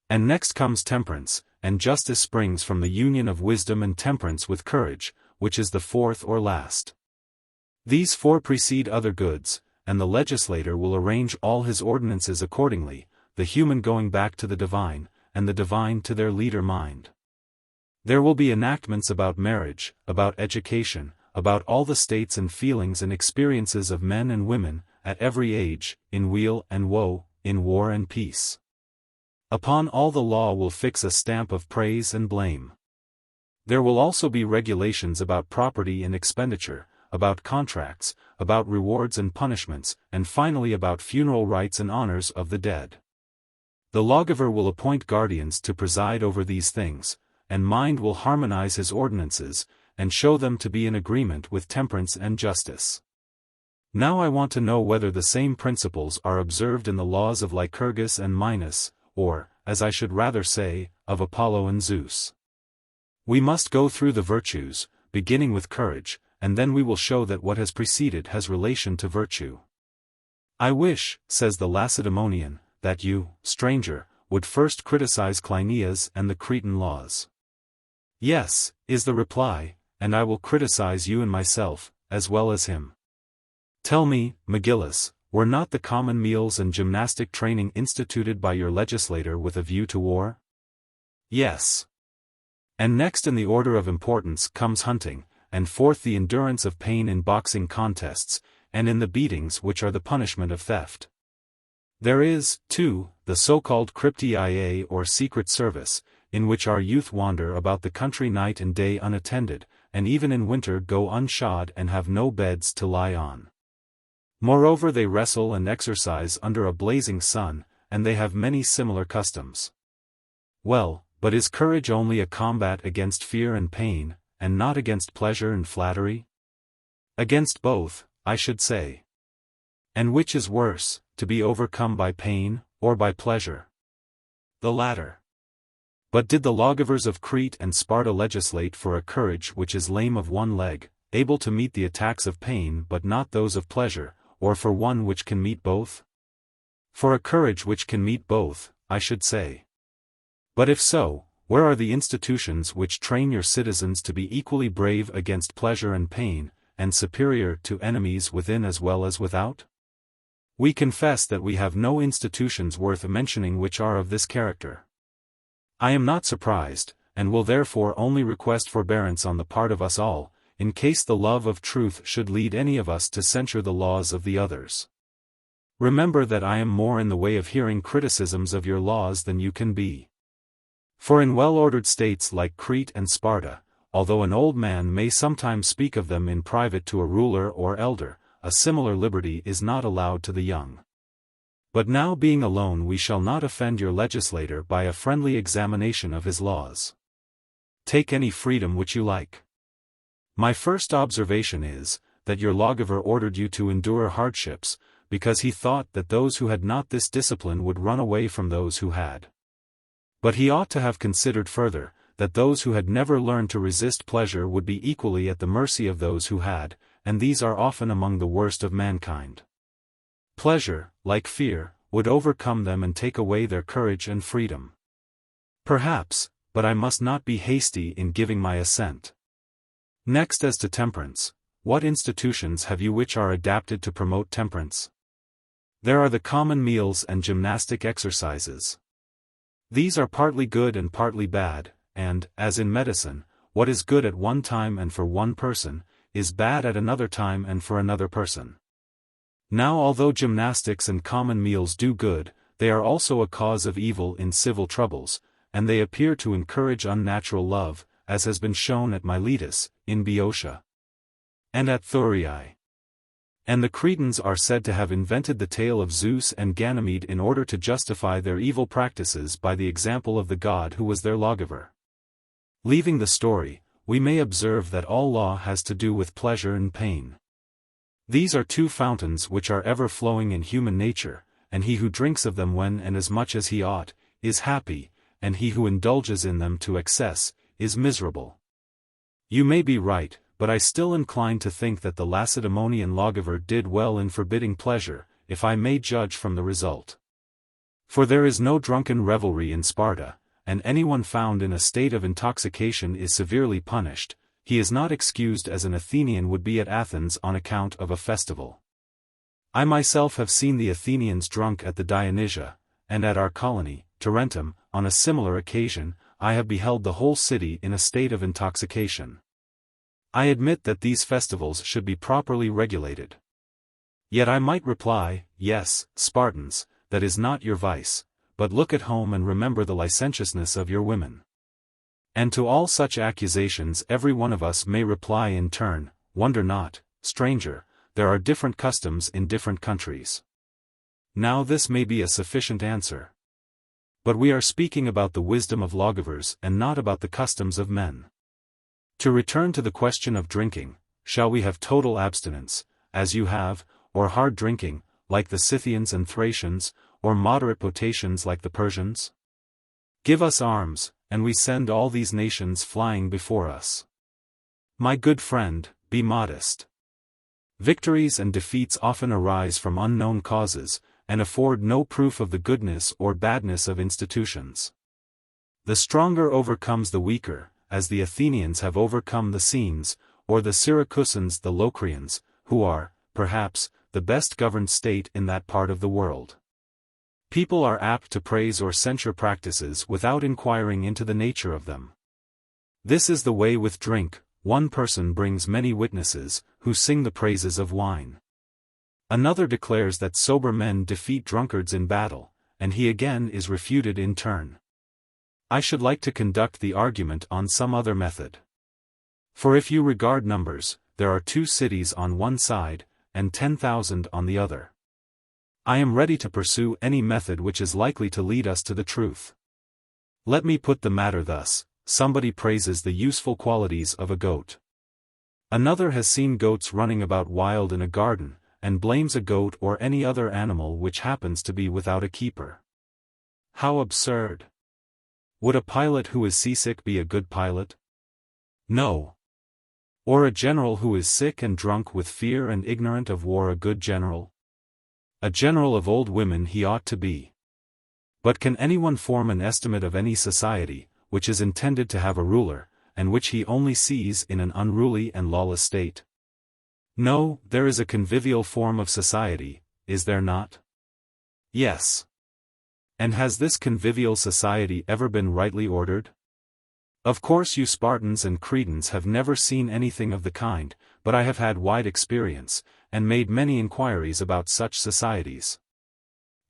And next comes temperance, and justice springs from the union of wisdom and temperance with courage, which is the fourth or last. These four precede other goods, and the legislator will arrange all his ordinances accordingly, the human going back to the divine, and the divine to their leader mind. There will be enactments about marriage, about education, about all the states and feelings and experiences of men and women, at every age, in weal and woe, in war and peace. Upon all the law will fix a stamp of praise and blame. There will also be regulations about property and expenditure, about contracts, about rewards and punishments, and finally about funeral rites and honors of the dead. The lawgiver will appoint guardians to preside over these things, and mind will harmonize his ordinances, and show them to be in agreement with temperance and justice. Now I want to know whether the same principles are observed in the laws of Lycurgus and Minos, or, as I should rather say, of Apollo and Zeus. We must go through the virtues, beginning with courage, and then we will show that what has preceded has relation to virtue. I wish, says the Lacedaemonian, that you, stranger, would first criticize Cleinias and the Cretan laws. Yes, is the reply, and I will criticize you and myself, as well as him. Tell me, Megillus, were not the common meals and gymnastic training instituted by your legislator with a view to war? Yes. And next in the order of importance comes hunting, and fourth the endurance of pain in boxing contests, and in the beatings which are the punishment of theft. There is, too, the so-called cryptia or secret service, in which our youth wander about the country night and day unattended, and even in winter go unshod and have no beds to lie on. Moreover they wrestle and exercise under a blazing sun, and they have many similar customs. Well, but is courage only a combat against fear and pain, and not against pleasure and flattery? Against both, I should say. And which is worse, to be overcome by pain, or by pleasure? The latter. But did the lawgivers of Crete and Sparta legislate for a courage which is lame of one leg, able to meet the attacks of pain but not those of pleasure, or for one which can meet both? For a courage which can meet both, I should say. But if so, where are the institutions which train your citizens to be equally brave against pleasure and pain, and superior to enemies within as well as without? We confess that we have no institutions worth mentioning which are of this character. I am not surprised, and will therefore only request forbearance on the part of us all, in case the love of truth should lead any of us to censure the laws of the others. Remember that I am more in the way of hearing criticisms of your laws than you can be. For in well-ordered states like Crete and Sparta, although an old man may sometimes speak of them in private to a ruler or elder, a similar liberty is not allowed to the young. But now being alone we shall not offend your legislator by a friendly examination of his laws. Take any freedom which you like. My first observation is, that your lawgiver ordered you to endure hardships, because he thought that those who had not this discipline would run away from those who had. But he ought to have considered further, that those who had never learned to resist pleasure would be equally at the mercy of those who had, and these are often among the worst of mankind. Pleasure, like fear, would overcome them and take away their courage and freedom. Perhaps, but I must not be hasty in giving my assent. Next as to temperance, what institutions have you which are adapted to promote temperance? There are the common meals and gymnastic exercises. These are partly good and partly bad, and, as in medicine, what is good at one time and for one person, is bad at another time and for another person. Now although gymnastics and common meals do good, they are also a cause of evil in civil troubles, and they appear to encourage unnatural love, as has been shown at Miletus, in Boeotia, and at Thurii. And the Cretans are said to have invented the tale of Zeus and Ganymede in order to justify their evil practices by the example of the god who was their lawgiver. Leaving the story, we may observe that all law has to do with pleasure and pain. These are two fountains which are ever flowing in human nature, and he who drinks of them when and as much as he ought, is happy, and he who indulges in them to excess, is miserable. You may be right, but I still incline to think that the Lacedaemonian lawgiver did well in forbidding pleasure, if I may judge from the result. For there is no drunken revelry in Sparta, and anyone found in a state of intoxication is severely punished. He is not excused as an Athenian would be at Athens on account of a festival. I myself have seen the Athenians drunk at the Dionysia, and at our colony, Tarentum, on a similar occasion, I have beheld the whole city in a state of intoxication. I admit that these festivals should be properly regulated. Yet I might reply, yes, Spartans, that is not your vice, but look at home and remember the licentiousness of your women. And to all such accusations every one of us may reply in turn, wonder not, stranger, there are different customs in different countries. Now this may be a sufficient answer. But we are speaking about the wisdom of lawgivers and not about the customs of men. To return to the question of drinking, shall we have total abstinence, as you have, or hard drinking, like the Scythians and Thracians, or moderate potations like the Persians? Give us arms, and we send all these nations flying before us. My good friend, be modest. Victories and defeats often arise from unknown causes, and afford no proof of the goodness or badness of institutions. The stronger overcomes the weaker, as the Athenians have overcome the Scenes, or the Syracusans the Locrians, who are, perhaps, the best governed state in that part of the world. People are apt to praise or censure practices without inquiring into the nature of them. This is the way with drink. One person brings many witnesses, who sing the praises of wine. Another declares that sober men defeat drunkards in battle, and he again is refuted in turn. I should like to conduct the argument on some other method. For if you regard numbers, there are 2 cities on one side, and 10,000 on the other. I am ready to pursue any method which is likely to lead us to the truth. Let me put the matter thus: somebody praises the useful qualities of a goat. Another has seen goats running about wild in a garden, and blames a goat or any other animal which happens to be without a keeper. How absurd! Would a pilot who is seasick be a good pilot? No. Or a general who is sick and drunk with fear and ignorant of war a good general? A general of old women he ought to be. But can anyone form an estimate of any society, which is intended to have a ruler, and which he only sees in an unruly and lawless state? No, there is a convivial form of society, is there not? Yes. And has this convivial society ever been rightly ordered? Of course you Spartans and Cretans have never seen anything of the kind, but I have had wide experience, and made many inquiries about such societies.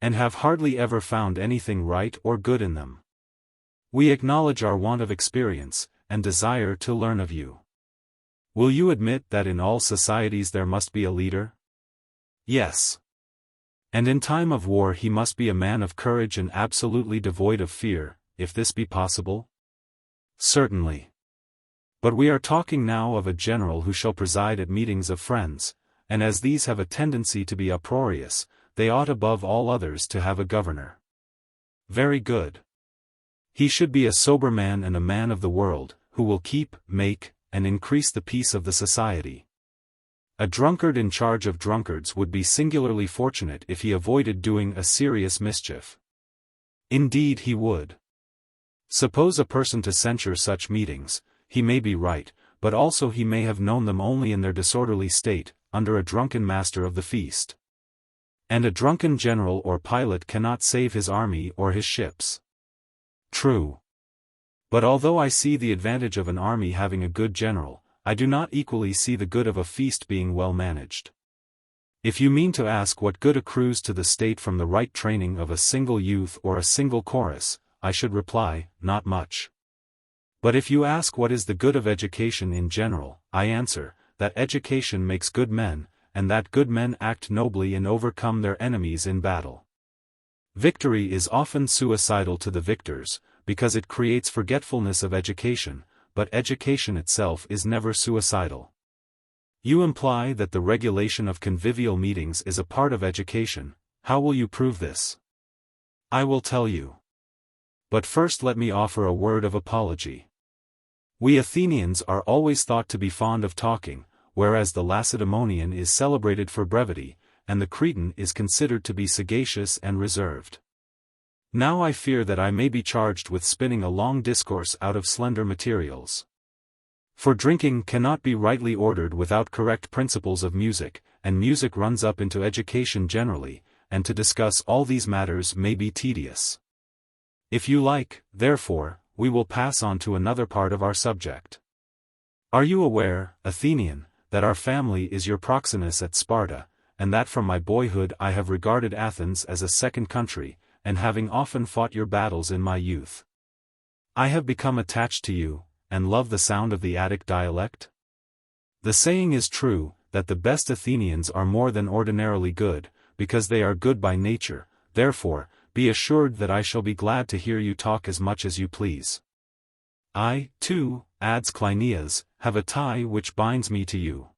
And have hardly ever found anything right or good in them. We acknowledge our want of experience, and desire to learn of you. Will you admit that in all societies there must be a leader? Yes. And in time of war he must be a man of courage and absolutely devoid of fear, if this be possible? Certainly. But we are talking now of a general who shall preside at meetings of friends, and as these have a tendency to be uproarious, they ought above all others to have a governor. Very good. He should be a sober man and a man of the world, who will keep, make, and increase the peace of the society. A drunkard in charge of drunkards would be singularly fortunate if he avoided doing a serious mischief. Indeed he would. Suppose a person to censure such meetings, he may be right, but also he may have known them only in their disorderly state, under a drunken master of the feast. And a drunken general or pilot cannot save his army or his ships. True. But although I see the advantage of an army having a good general, I do not equally see the good of a feast being well managed. If you mean to ask what good accrues to the state from the right training of a single youth or a single chorus, I should reply, not much. But if you ask what is the good of education in general, I answer, that education makes good men, and that good men act nobly and overcome their enemies in battle. Victory is often suicidal to the victors, because it creates forgetfulness of education, but education itself is never suicidal. You imply that the regulation of convivial meetings is a part of education. How will you prove this? I will tell you. But first let me offer a word of apology. We Athenians are always thought to be fond of talking, whereas the Lacedaemonian is celebrated for brevity, and the Cretan is considered to be sagacious and reserved. Now I fear that I may be charged with spinning a long discourse out of slender materials. For drinking cannot be rightly ordered without correct principles of music, and music runs up into education generally, and to discuss all these matters may be tedious. If you like, therefore, we will pass on to another part of our subject. Are you aware, Athenian, that our family is your proxenus at Sparta, and that from my boyhood I have regarded Athens as a second country, and having often fought your battles in my youth, I have become attached to you, and love the sound of the Attic dialect? The saying is true, that the best Athenians are more than ordinarily good, because they are good by nature. Therefore, be assured that I shall be glad to hear you talk as much as you please. I, too, adds Cleinias, have a tie which binds me to you.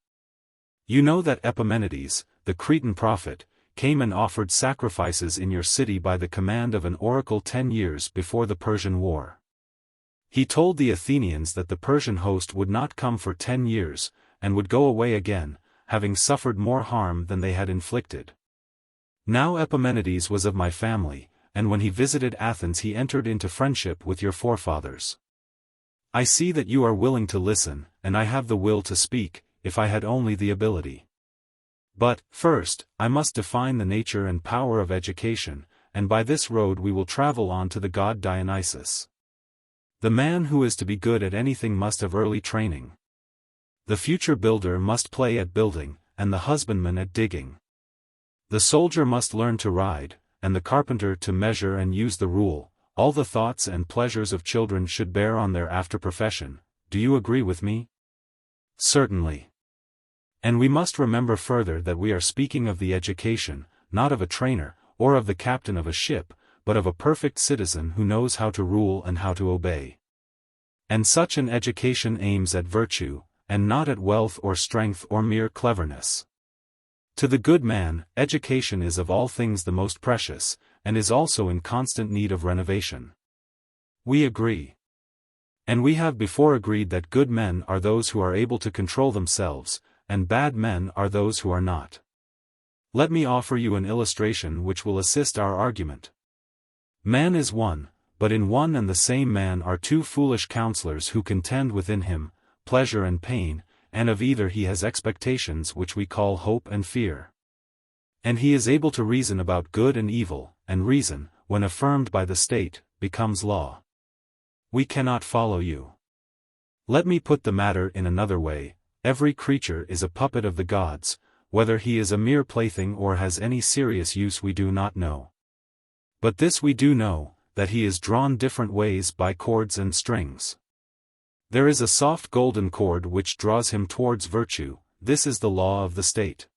You know that Epimenides, the Cretan prophet, came and offered sacrifices in your city by the command of an oracle 10 years before the Persian War. He told the Athenians that the Persian host would not come for 10 years, and would go away again, having suffered more harm than they had inflicted. Now Epimenides was of my family, and when he visited Athens he entered into friendship with your forefathers. I see that you are willing to listen, and I have the will to speak, if I had only the ability. But, first, I must define the nature and power of education, and by this road we will travel on to the god Dionysus. The man who is to be good at anything must have early training. The future builder must play at building, and the husbandman at digging. The soldier must learn to ride, and the carpenter to measure and use the rule. All the thoughts and pleasures of children should bear on their after profession. Do you agree with me? Certainly. And we must remember further that we are speaking of the education, not of a trainer, or of the captain of a ship, but of a perfect citizen who knows how to rule and how to obey. And such an education aims at virtue, and not at wealth or strength or mere cleverness. To the good man, education is of all things the most precious, and is also in constant need of renovation. We agree. And we have before agreed that good men are those who are able to control themselves, and bad men are those who are not. Let me offer you an illustration which will assist our argument. Man is one, but in one and the same man are two foolish counselors who contend within him, pleasure and pain, and of either he has expectations which we call hope and fear. And he is able to reason about good and evil, and reason, when affirmed by the state, becomes law. We cannot follow you. Let me put the matter in another way. Every creature is a puppet of the gods, whether he is a mere plaything or has any serious use we do not know. But this we do know, that he is drawn different ways by cords and strings. There is a soft golden cord which draws him towards virtue, this is the law of the state.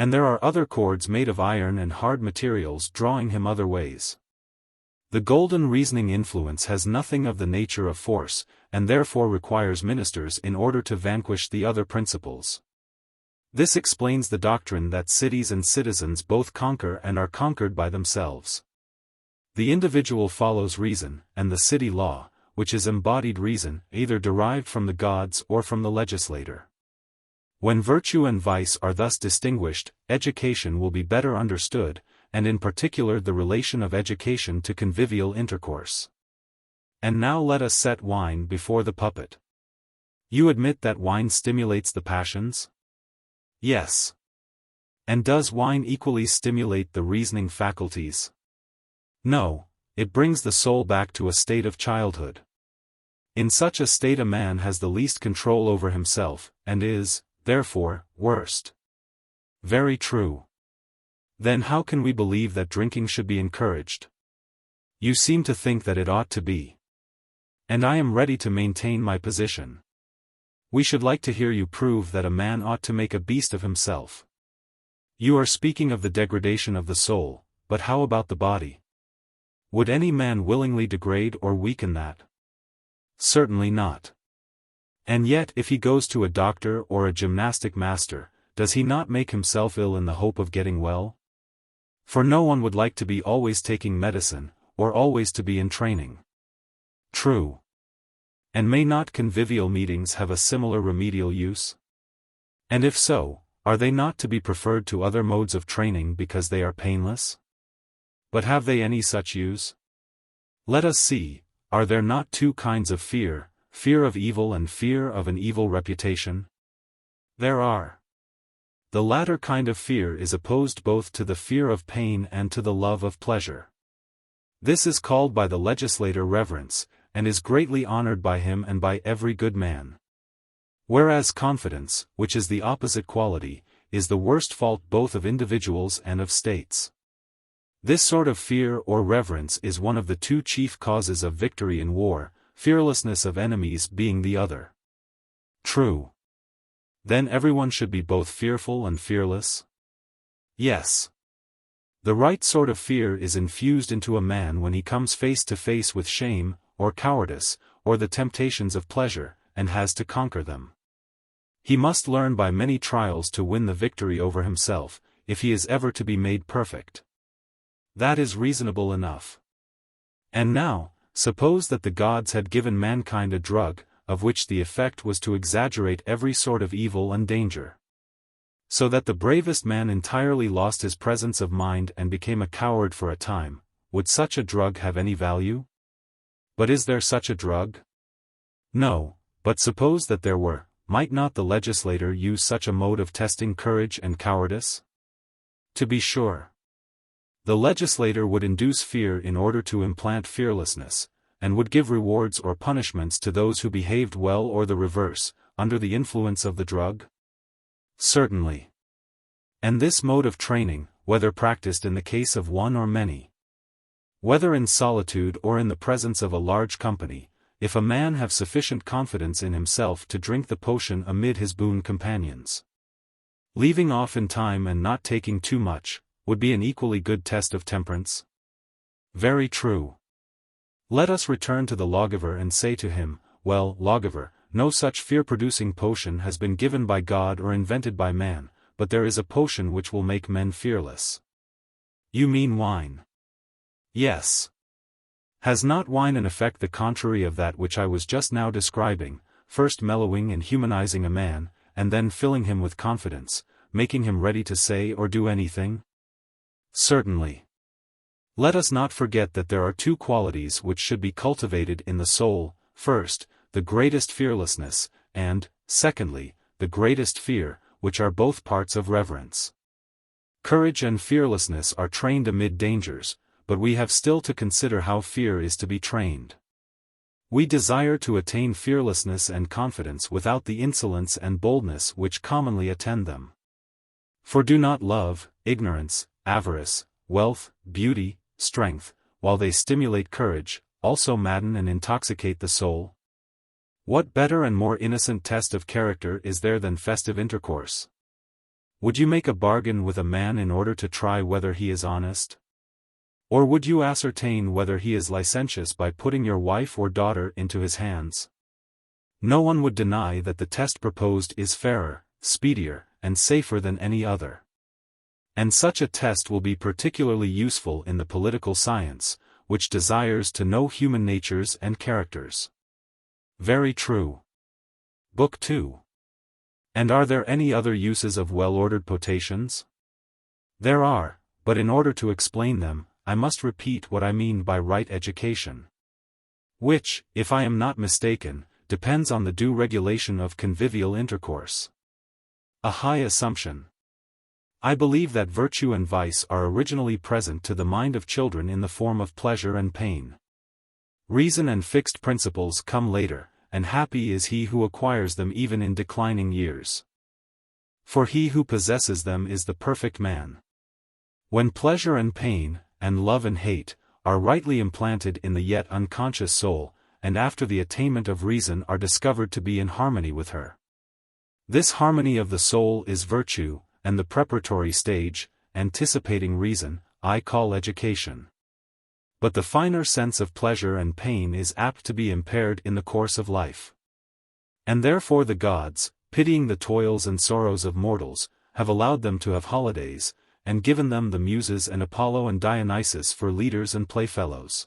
And there are other cords made of iron and hard materials drawing him other ways. The golden reasoning influence has nothing of the nature of force, and therefore requires ministers in order to vanquish the other principles. This explains the doctrine that cities and citizens both conquer and are conquered by themselves. The individual follows reason, and the city law, which is embodied reason, either derived from the gods or from the legislator. When virtue and vice are thus distinguished, education will be better understood, and in particular the relation of education to convivial intercourse. And now let us set wine before the puppet. You admit that wine stimulates the passions? Yes. And does wine equally stimulate the reasoning faculties? No, it brings the soul back to a state of childhood. In such a state a man has the least control over himself, and is, therefore, worst. Very true. Then how can we believe that drinking should be encouraged? You seem to think that it ought to be. And I am ready to maintain my position. We should like to hear you prove that a man ought to make a beast of himself. You are speaking of the degradation of the soul, but how about the body? Would any man willingly degrade or weaken that? Certainly not. And yet if he goes to a doctor or a gymnastic master, does he not make himself ill in the hope of getting well? For no one would like to be always taking medicine, or always to be in training. True. And may not convivial meetings have a similar remedial use? And if so, are they not to be preferred to other modes of training because they are painless? But have they any such use? Let us see, are there not two kinds of fear, fear of evil and fear of an evil reputation? There are. The latter kind of fear is opposed both to the fear of pain and to the love of pleasure. This is called by the legislator reverence, and is greatly honored by him and by every good man. Whereas confidence, which is the opposite quality, is the worst fault both of individuals and of states. This sort of fear or reverence is one of the two chief causes of victory in war, fearlessness of enemies being the other. True. Then everyone should be both fearful and fearless? Yes. The right sort of fear is infused into a man when he comes face to face with shame, or cowardice, or the temptations of pleasure, and has to conquer them. He must learn by many trials to win the victory over himself, if he is ever to be made perfect. That is reasonable enough. And now, suppose that the gods had given mankind a drug, of which the effect was to exaggerate every sort of evil and danger. So that the bravest man entirely lost his presence of mind and became a coward for a time, would such a drug have any value? But is there such a drug? No, but suppose that there were, might not the legislator use such a mode of testing courage and cowardice? To be sure. The legislator would induce fear in order to implant fearlessness, and would give rewards or punishments to those who behaved well or the reverse, under the influence of the drug? Certainly. And this mode of training, whether practiced in the case of one or many, whether in solitude or in the presence of a large company, if a man have sufficient confidence in himself to drink the potion amid his boon companions, leaving off in time and not taking too much, would be an equally good test of temperance? Very true. Let us return to the lawgiver and say to him, well, lawgiver, no such fear-producing potion has been given by God or invented by man, but there is a potion which will make men fearless. You mean wine? Yes. Has not wine an effect the contrary of that which I was just now describing, first mellowing and humanizing a man, and then filling him with confidence, making him ready to say or do anything? Certainly. Let us not forget that there are two qualities which should be cultivated in the soul, first, the greatest fearlessness, and, secondly, the greatest fear, which are both parts of reverence. Courage and fearlessness are trained amid dangers, but we have still to consider how fear is to be trained. We desire to attain fearlessness and confidence without the insolence and boldness which commonly attend them. For do not love, ignorance, avarice, wealth, beauty, strength, while they stimulate courage, also madden and intoxicate the soul? What better and more innocent test of character is there than festive intercourse? Would you make a bargain with a man in order to try whether he is honest? Or would you ascertain whether he is licentious by putting your wife or daughter into his hands? No one would deny that the test proposed is fairer, speedier, and safer than any other. And such a test will be particularly useful in the political science, which desires to know human natures and characters. Very true. Book 2. And are there any other uses of well-ordered potations? There are, but in order to explain them, I must repeat what I mean by right education. Which, if I am not mistaken, depends on the due regulation of convivial intercourse. A high assumption. I believe that virtue and vice are originally present to the mind of children in the form of pleasure and pain. Reason and fixed principles come later, and happy is he who acquires them even in declining years. For he who possesses them is the perfect man. When pleasure and pain, and love and hate, are rightly implanted in the yet unconscious soul, and after the attainment of reason are discovered to be in harmony with her. This harmony of the soul is virtue, and the preparatory stage, anticipating reason, I call education. But the finer sense of pleasure and pain is apt to be impaired in the course of life. And therefore the gods, pitying the toils and sorrows of mortals, have allowed them to have holidays, and given them the Muses and Apollo and Dionysus for leaders and playfellows.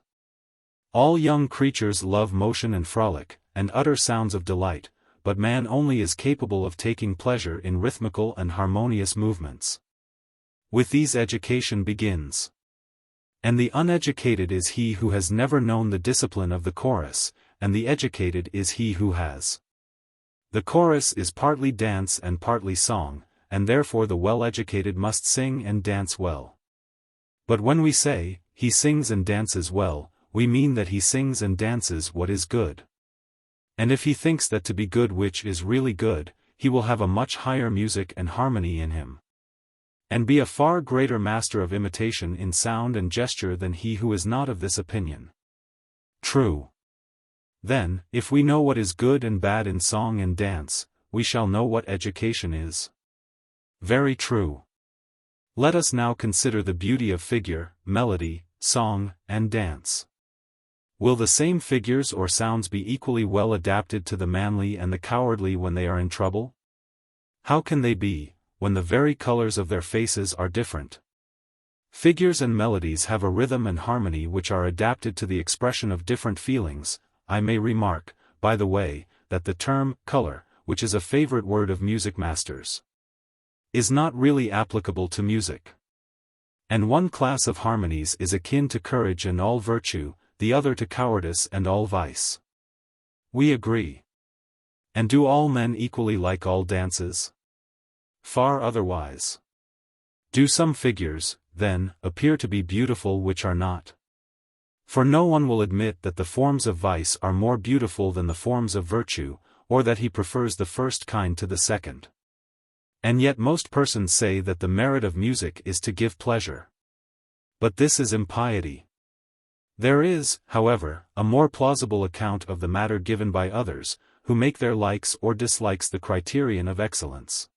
All young creatures love motion and frolic, and utter sounds of delight, but man only is capable of taking pleasure in rhythmical and harmonious movements. With these education begins. And the uneducated is he who has never known the discipline of the chorus, and the educated is he who has. The chorus is partly dance and partly song, and therefore the well-educated must sing and dance well. But when we say, he sings and dances well, we mean that he sings and dances what is good. And if he thinks that to be good which is really good, he will have a much higher music and harmony in him, and be a far greater master of imitation in sound and gesture than he who is not of this opinion. True. Then, if we know what is good and bad in song and dance, we shall know what education is. Very true. Let us now consider the beauty of figure, melody, song, and dance. Will the same figures or sounds be equally well adapted to the manly and the cowardly when they are in trouble? How can they be, when the very colors of their faces are different? Figures and melodies have a rhythm and harmony which are adapted to the expression of different feelings. I may remark, by the way, that the term color, which is a favorite word of music masters, is not really applicable to music. And one class of harmonies is akin to courage and all virtue, the other to cowardice and all vice. We agree. And do all men equally like all dances? Far otherwise. Do some figures, then, appear to be beautiful which are not? For no one will admit that the forms of vice are more beautiful than the forms of virtue, or that he prefers the first kind to the second. And yet most persons say that the merit of music is to give pleasure. But this is impiety. There is, however, a more plausible account of the matter given by others, who make their likes or dislikes the criterion of excellence.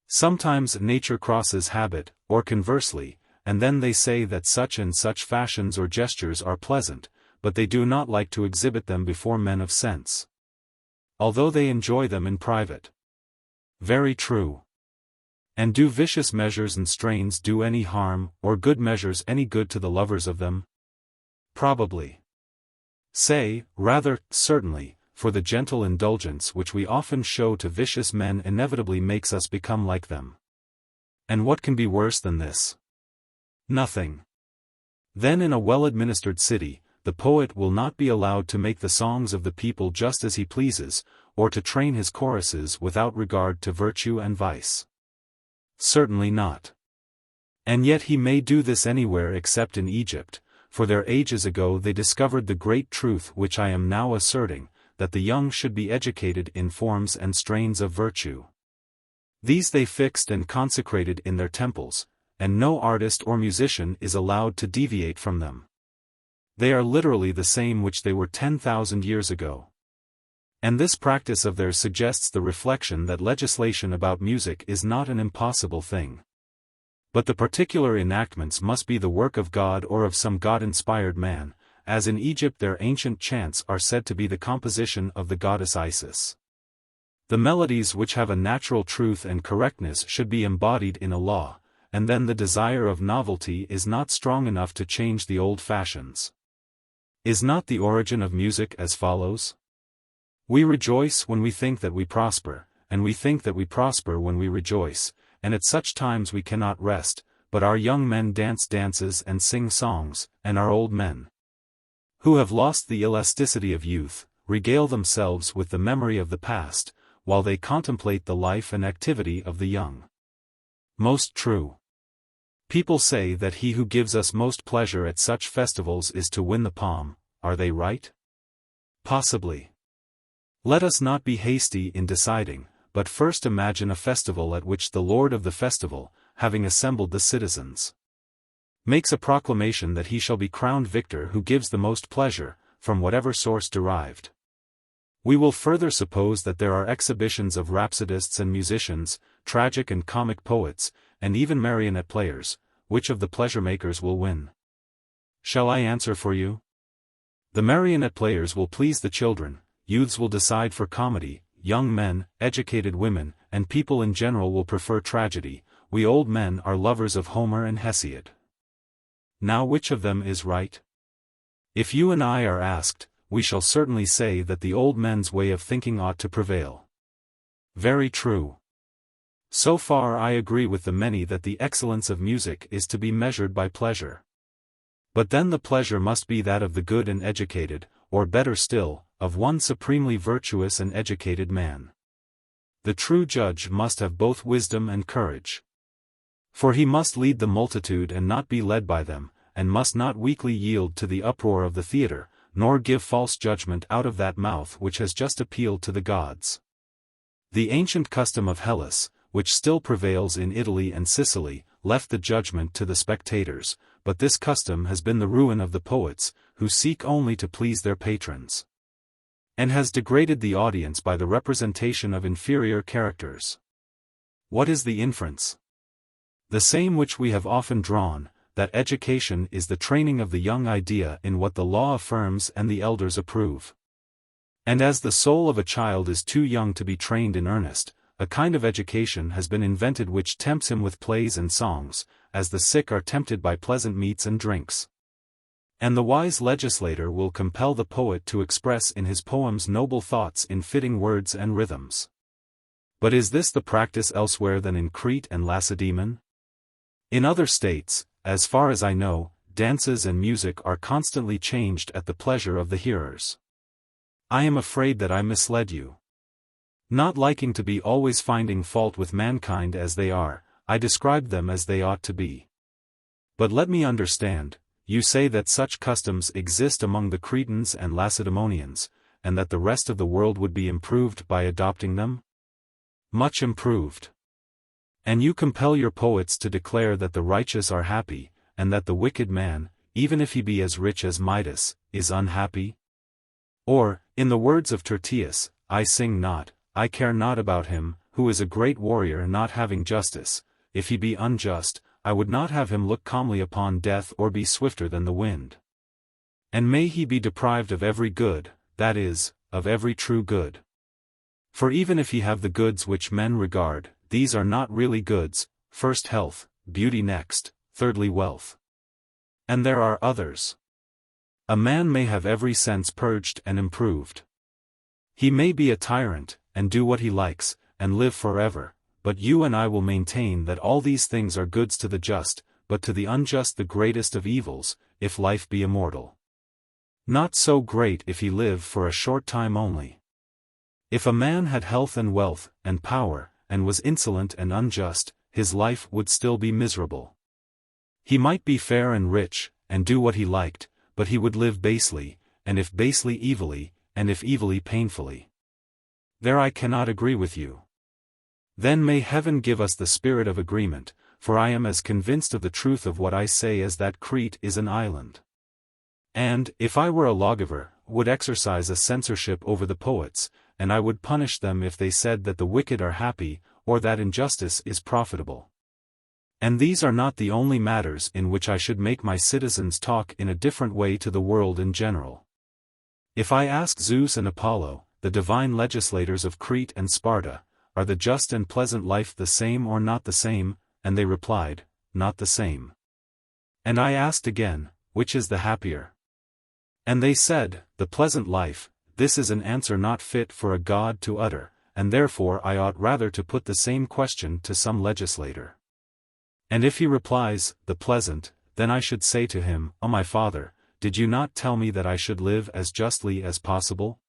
Sometimes nature crosses habit, or conversely, and then they say that such and such fashions or gestures are pleasant, but they do not like to exhibit them before men of sense, although they enjoy them in private. Very true. And do vicious measures and strains do any harm, or good measures any good to the lovers of them? Probably. Say, rather, certainly, for the gentle indulgence which we often show to vicious men inevitably makes us become like them. And what can be worse than this? Nothing. Then in a well-administered city, the poet will not be allowed to make the songs of the people just as he pleases, or to train his choruses without regard to virtue and vice. Certainly not. And yet he may do this anywhere except in Egypt, for there ages ago they discovered the great truth which I am now asserting, that the young should be educated in forms and strains of virtue. These they fixed and consecrated in their temples, and no artist or musician is allowed to deviate from them. They are literally the same which they were 10,000 years ago. And this practice of theirs suggests the reflection that legislation about music is not an impossible thing. But the particular enactments must be the work of God or of some God-inspired man, as in Egypt their ancient chants are said to be the composition of the goddess Isis. The melodies which have a natural truth and correctness should be embodied in a law, and then the desire of novelty is not strong enough to change the old fashions. Is not the origin of music as follows? We rejoice when we think that we prosper, and we think that we prosper when we rejoice, and at such times we cannot rest, but our young men dance dances and sing songs, and our old men, who have lost the elasticity of youth, regale themselves with the memory of the past, while they contemplate the life and activity of the young. Most true. People say that he who gives us most pleasure at such festivals is to win the palm. Are they right? Possibly. Let us not be hasty in deciding, but first imagine a festival at which the lord of the festival, having assembled the citizens, makes a proclamation that he shall be crowned victor who gives the most pleasure, from whatever source derived. We will further suppose that there are exhibitions of rhapsodists and musicians, tragic and comic poets, and even marionette players. Which of the pleasure-makers will win? Shall I answer for you? The marionette players will please the children, youths will decide for comedy, young men, educated women, and people in general will prefer tragedy. We old men are lovers of Homer and Hesiod. Now which of them is right? If you and I are asked, we shall certainly say that the old men's way of thinking ought to prevail. Very true. So far I agree with the many that the excellence of music is to be measured by pleasure. But then the pleasure must be that of the good and educated, or better still, of one supremely virtuous and educated man. The true judge must have both wisdom and courage. For he must lead the multitude and not be led by them, and must not weakly yield to the uproar of the theatre, nor give false judgment out of that mouth which has just appealed to the gods. The ancient custom of Hellas, which still prevails in Italy and Sicily, left the judgment to the spectators, but this custom has been the ruin of the poets, who seek only to please their patrons, and has degraded the audience by the representation of inferior characters. What is the inference? The same which we have often drawn, that education is the training of the young idea in what the law affirms and the elders approve. And as the soul of a child is too young to be trained in earnest, a kind of education has been invented which tempts him with plays and songs, as the sick are tempted by pleasant meats and drinks. And the wise legislator will compel the poet to express in his poems noble thoughts in fitting words and rhythms. But is this the practice elsewhere than in Crete and Lacedaemon? In other states, as far as I know, dances and music are constantly changed at the pleasure of the hearers. I am afraid that I misled you. Not liking to be always finding fault with mankind as they are, I described them as they ought to be. But let me understand, you say that such customs exist among the Cretans and Lacedaemonians, and that the rest of the world would be improved by adopting them? Much improved. And you compel your poets to declare that the righteous are happy, and that the wicked man, even if he be as rich as Midas, is unhappy? Or, in the words of Tertius, I sing not, I care not about him, who is a great warrior not having justice. If he be unjust, I would not have him look calmly upon death or be swifter than the wind. And may he be deprived of every good, that is, of every true good. For even if he have the goods which men regard, these are not really goods, first health, beauty next, thirdly wealth. And there are others. A man may have every sense purged and improved. He may be a tyrant, and do what he likes, and live forever, but you and I will maintain that all these things are goods to the just, but to the unjust the greatest of evils, if life be immortal. Not so great if he live for a short time only. If a man had health and wealth, and power, and was insolent and unjust, his life would still be miserable. He might be fair and rich, and do what he liked, but he would live basely, and if basely evilly, and if evilly painfully. There I cannot agree with you. Then may heaven give us the spirit of agreement, for I am as convinced of the truth of what I say as that Crete is an island. And, if I were a lawgiver, would exercise a censorship over the poets, and I would punish them if they said that the wicked are happy, or that injustice is profitable. And these are not the only matters in which I should make my citizens talk in a different way to the world in general. If I ask Zeus and Apollo, the divine legislators of Crete and Sparta, are the just and pleasant life the same or not the same, and they replied, not the same. And I asked again, which is the happier? And they said, the pleasant life. This is an answer not fit for a god to utter, and therefore I ought rather to put the same question to some legislator. And if he replies, the pleasant, then I should say to him, O my father, did you not tell me that I should live as justly as possible?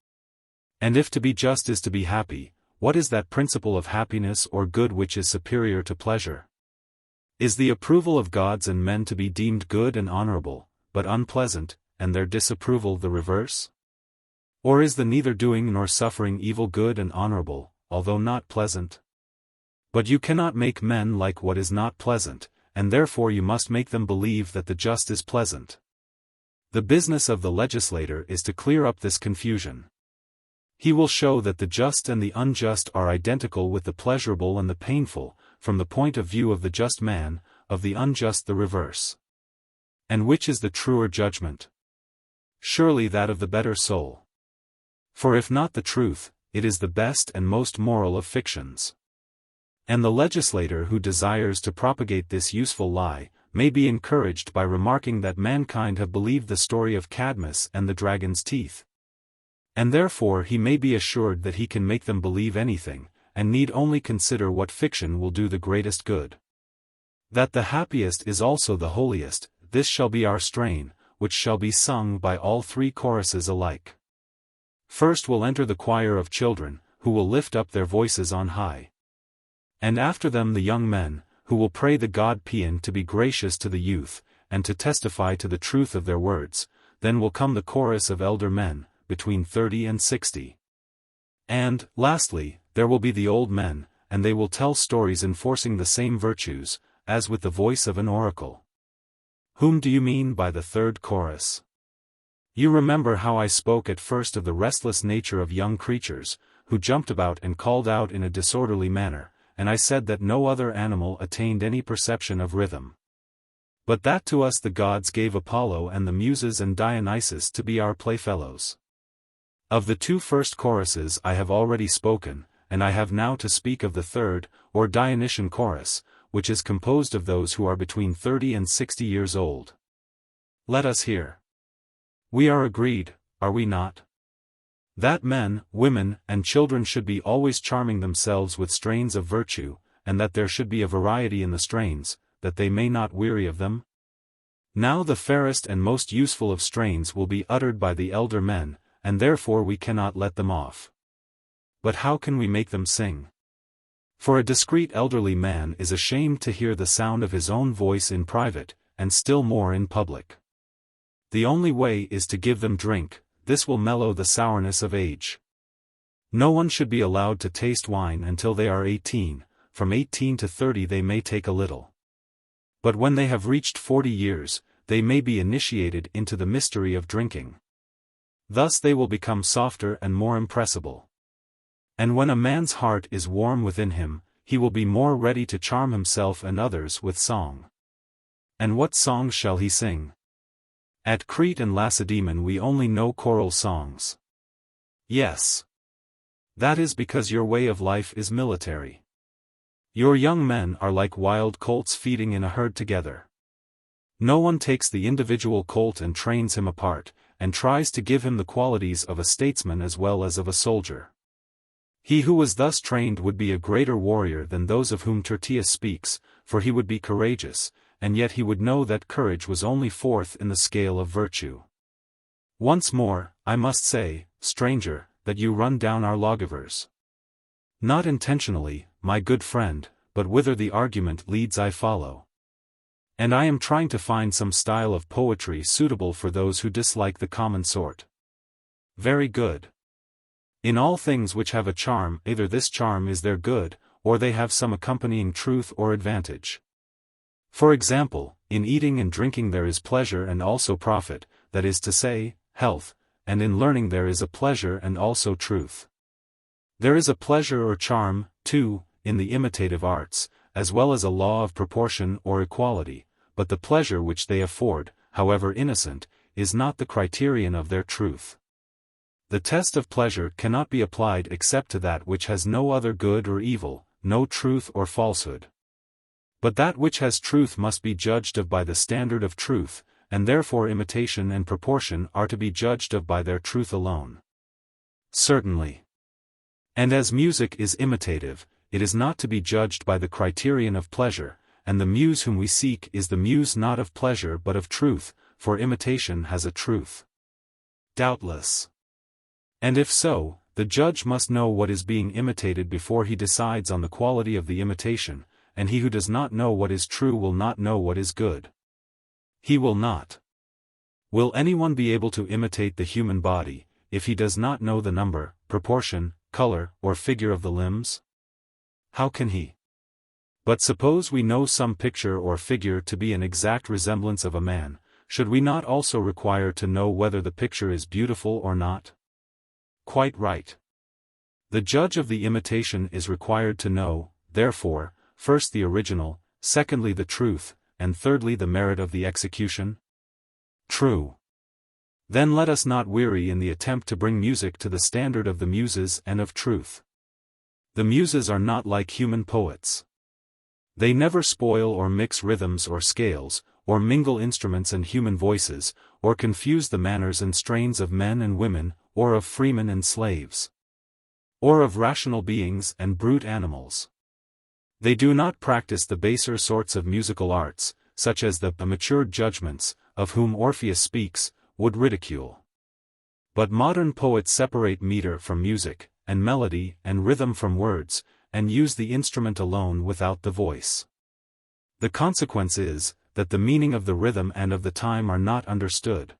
And if to be just is to be happy, what is that principle of happiness or good which is superior to pleasure? Is the approval of gods and men to be deemed good and honorable, but unpleasant, and their disapproval the reverse? Or is the neither doing nor suffering evil good and honorable, although not pleasant? But you cannot make men like what is not pleasant, and therefore you must make them believe that the just is pleasant. The business of the legislator is to clear up this confusion. He will show that the just and the unjust are identical with the pleasurable and the painful, from the point of view of the just man, of the unjust the reverse. And which is the truer judgment? Surely that of the better soul. For if not the truth, it is the best and most moral of fictions. And the legislator who desires to propagate this useful lie, may be encouraged by remarking that mankind have believed the story of Cadmus and the dragon's teeth. And therefore he may be assured that he can make them believe anything, and need only consider what fiction will do the greatest good. That the happiest is also the holiest, this shall be our strain, which shall be sung by all three choruses alike. First will enter the choir of children, who will lift up their voices on high. And after them the young men, who will pray the god Paean to be gracious to the youth, and to testify to the truth of their words. Then will come the chorus of elder men, between 30 and 60. And, lastly, there will be the old men, and they will tell stories enforcing the same virtues, as with the voice of an oracle. Whom do you mean by the third chorus? You remember how I spoke at first of the restless nature of young creatures, who jumped about and called out in a disorderly manner, and I said that no other animal attained any perception of rhythm. But that to us the gods gave Apollo and the Muses and Dionysus to be our playfellows. Of the two first choruses I have already spoken, and I have now to speak of the third, or Dionysian chorus, which is composed of those who are between 30 and 60 years old. Let us hear. We are agreed, are we not? That men, women, and children should be always charming themselves with strains of virtue, and that there should be a variety in the strains, that they may not weary of them? Now the fairest and most useful of strains will be uttered by the elder men, and therefore we cannot let them off. But how can we make them sing? For a discreet elderly man is ashamed to hear the sound of his own voice in private, and still more in public. The only way is to give them drink. This will mellow the sourness of age. No one should be allowed to taste wine until they are 18, from 18 to 30 they may take a little. But when they have reached 40 years, they may be initiated into the mystery of drinking. Thus they will become softer and more impressible. And when a man's heart is warm within him, he will be more ready to charm himself and others with song. And what songs shall he sing? At Crete and Lacedaemon we only know choral songs. Yes. That is because your way of life is military. Your young men are like wild colts feeding in a herd together. No one takes the individual colt and trains him apart, and tries to give him the qualities of a statesman as well as of a soldier. He who was thus trained would be a greater warrior than those of whom Tertius speaks, for he would be courageous, and yet he would know that courage was only fourth in the scale of virtue. Once more, I must say, stranger, that you run down our lawgivers. Not intentionally, my good friend, but whither the argument leads I follow. And I am trying to find some style of poetry suitable for those who dislike the common sort. Very good. In all things which have a charm, either this charm is their good, or they have some accompanying truth or advantage. For example, in eating and drinking there is pleasure and also profit, that is to say, health, and in learning there is a pleasure and also truth. There is a pleasure or charm, too, in the imitative arts, as well as a law of proportion or equality, but the pleasure which they afford, however innocent, is not the criterion of their truth. The test of pleasure cannot be applied except to that which has no other good or evil, no truth or falsehood. But that which has truth must be judged of by the standard of truth, and therefore imitation and proportion are to be judged of by their truth alone. Certainly. And as music is imitative, it is not to be judged by the criterion of pleasure, and the muse whom we seek is the muse not of pleasure but of truth, for imitation has a truth. Doubtless. And if so, the judge must know what is being imitated before he decides on the quality of the imitation, and he who does not know what is true will not know what is good. He will not. Will anyone be able to imitate the human body, if he does not know the number, proportion, color, or figure of the limbs? How can he? But suppose we know some picture or figure to be an exact resemblance of a man, should we not also require to know whether the picture is beautiful or not? Quite right. The judge of the imitation is required to know, therefore, first the original, secondly the truth, and thirdly the merit of the execution? True. Then let us not weary in the attempt to bring music to the standard of the Muses and of truth. The Muses are not like human poets. They never spoil or mix rhythms or scales, or mingle instruments and human voices, or confuse the manners and strains of men and women, or of freemen and slaves, or of rational beings and brute animals. They do not practice the baser sorts of musical arts, such as the matured judgments, of whom Orpheus speaks, would ridicule. But modern poets separate meter from music, and melody and rhythm from words, and use the instrument alone without the voice. The consequence is, that the meaning of the rhythm and of the time are not understood.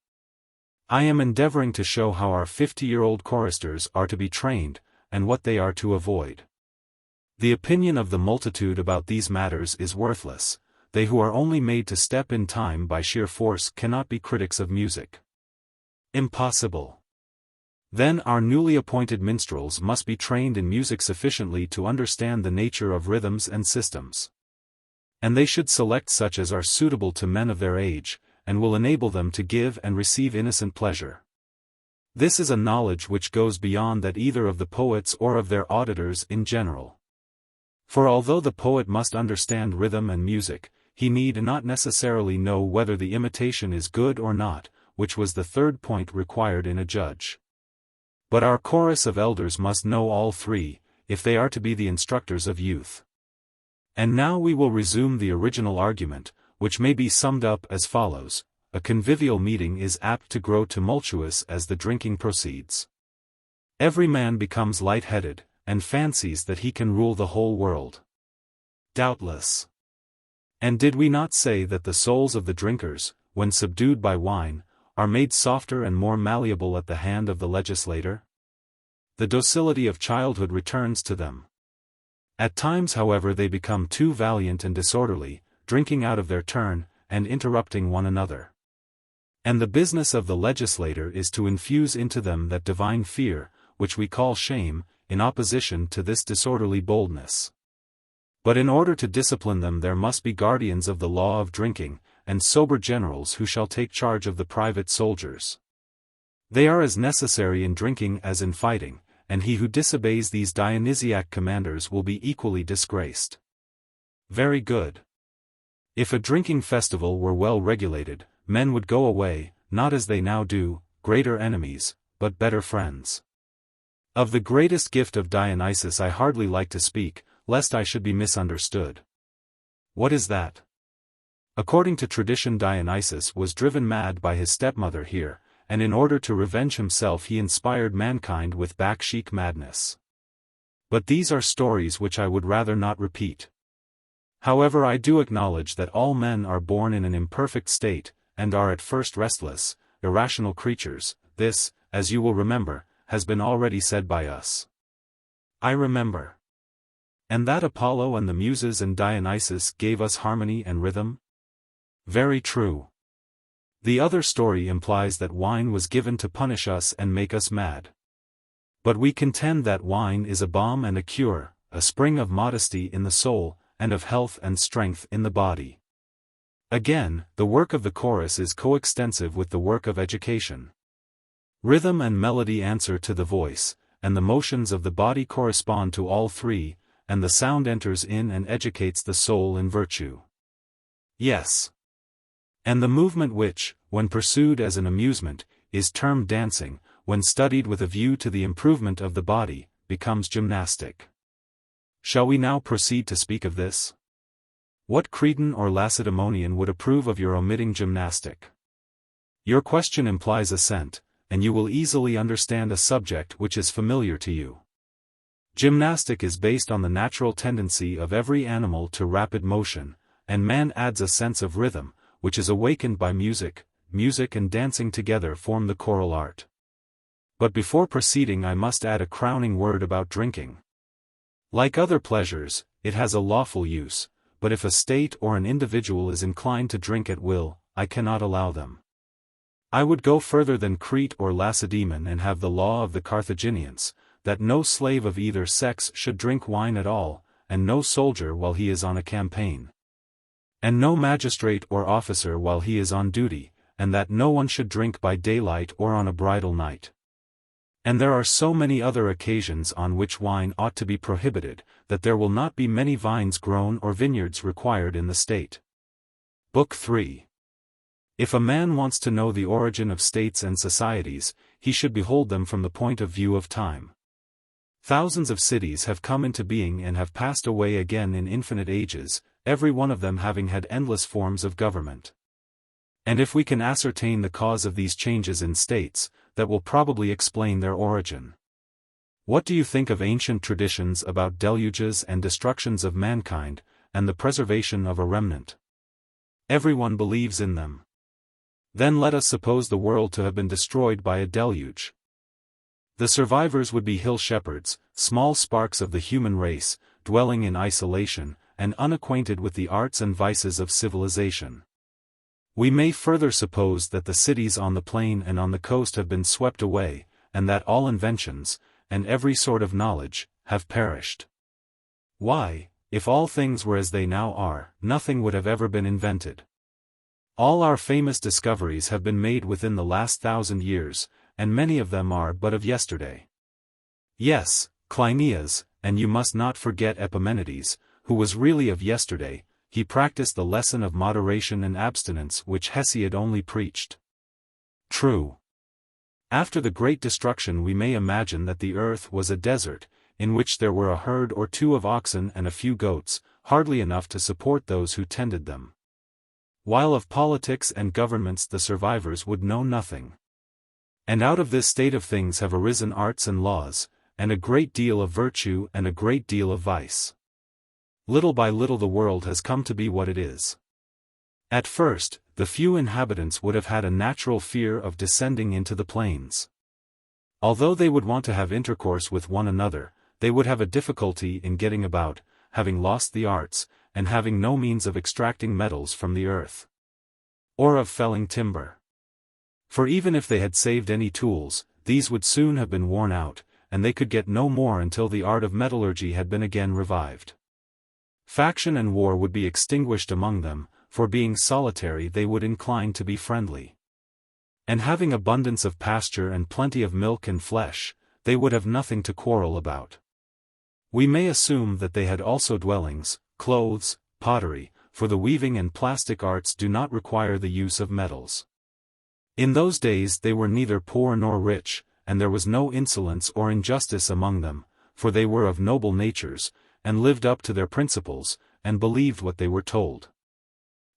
I am endeavoring to show how our 50-year-old choristers are to be trained, and what they are to avoid. The opinion of the multitude about these matters is worthless. They who are only made to step in time by sheer force cannot be critics of music. Impossible. Then our newly appointed minstrels must be trained in music sufficiently to understand the nature of rhythms and systems. And they should select such as are suitable to men of their age, and will enable them to give and receive innocent pleasure. This is a knowledge which goes beyond that either of the poets or of their auditors in general. For although the poet must understand rhythm and music, he need not necessarily know whether the imitation is good or not, which was the third point required in a judge. But our chorus of elders must know all three, if they are to be the instructors of youth. And now we will resume the original argument, which may be summed up as follows: a convivial meeting is apt to grow tumultuous as the drinking proceeds. Every man becomes light-headed, and fancies that he can rule the whole world. Doubtless. And did we not say that the souls of the drinkers, when subdued by wine, are made softer and more malleable at the hand of the legislator? The docility of childhood returns to them. At times, however, they become too valiant and disorderly, drinking out of their turn, and interrupting one another. And the business of the legislator is to infuse into them that divine fear, which we call shame, in opposition to this disorderly boldness. But in order to discipline them there must be guardians of the law of drinking, and sober generals who shall take charge of the private soldiers. They are as necessary in drinking as in fighting, and he who disobeys these Dionysiac commanders will be equally disgraced. Very good. If a drinking festival were well regulated, men would go away, not as they now do, greater enemies, but better friends. Of the greatest gift of Dionysus I hardly like to speak, lest I should be misunderstood. What is that? According to tradition, Dionysus was driven mad by his stepmother here, and in order to revenge himself he inspired mankind with baksheesh madness. But these are stories which I would rather not repeat. However, I do acknowledge that all men are born in an imperfect state, and are at first restless, irrational creatures. This, as you will remember, has been already said by us. I remember. And that Apollo and the Muses and Dionysus gave us harmony and rhythm? Very true. The other story implies that wine was given to punish us and make us mad. But we contend that wine is a balm and a cure, a spring of modesty in the soul, and of health and strength in the body. Again, the work of the chorus is coextensive with the work of education. Rhythm and melody answer to the voice, and the motions of the body correspond to all three, and the sound enters in and educates the soul in virtue. Yes. And the movement which, when pursued as an amusement, is termed dancing, when studied with a view to the improvement of the body, becomes gymnastic. Shall we now proceed to speak of this? What Cretan or Lacedaemonian would approve of your omitting gymnastic? Your question implies assent, and you will easily understand a subject which is familiar to you. Gymnastic is based on the natural tendency of every animal to rapid motion, and man adds a sense of rhythm, which is awakened by music. Music and dancing together form the choral art. But before proceeding I must add a crowning word about drinking. Like other pleasures, it has a lawful use, but if a state or an individual is inclined to drink at will, I cannot allow them. I would go further than Crete or Lacedaemon and have the law of the Carthaginians, that no slave of either sex should drink wine at all, and no soldier while he is on a campaign. And no magistrate or officer while he is on duty, and that no one should drink by daylight or on a bridal night. And there are so many other occasions on which wine ought to be prohibited, that there will not be many vines grown or vineyards required in the state. Book 3. If a man wants to know the origin of states and societies, he should behold them from the point of view of time. Thousands of cities have come into being and have passed away again in infinite ages, every one of them having had endless forms of government. And if we can ascertain the cause of these changes in states, that will probably explain their origin. What do you think of ancient traditions about deluges and destructions of mankind, and the preservation of a remnant? Everyone believes in them. Then let us suppose the world to have been destroyed by a deluge. The survivors would be hill shepherds, small sparks of the human race, dwelling in isolation, and unacquainted with the arts and vices of civilization. We may further suppose that the cities on the plain and on the coast have been swept away, and that all inventions, and every sort of knowledge, have perished. Why, if all things were as they now are, nothing would have ever been invented. All our famous discoveries have been made within the last 1,000 years, and many of them are but of yesterday. Yes, Cleinias, and you must not forget Epimenides, who was really of yesterday. He practiced the lesson of moderation and abstinence which Hesiod only preached. True. After the great destruction we may imagine that the earth was a desert, in which there were a herd or two of oxen and a few goats, hardly enough to support those who tended them. While of politics and governments the survivors would know nothing. And out of this state of things have arisen arts and laws, and a great deal of virtue and a great deal of vice. Little by little the world has come to be what it is. At first, the few inhabitants would have had a natural fear of descending into the plains. Although they would want to have intercourse with one another, they would have a difficulty in getting about, having lost the arts, and having no means of extracting metals from the earth. Or of felling timber. For even if they had saved any tools, these would soon have been worn out, and they could get no more until the art of metallurgy had been again revived. Faction and war would be extinguished among them, for being solitary they would incline to be friendly. And having abundance of pasture and plenty of milk and flesh, they would have nothing to quarrel about. We may assume that they had also dwellings, clothes, pottery, for the weaving and plastic arts do not require the use of metals. In those days they were neither poor nor rich, and there was no insolence or injustice among them, for they were of noble natures, and lived up to their principles, and believed what they were told.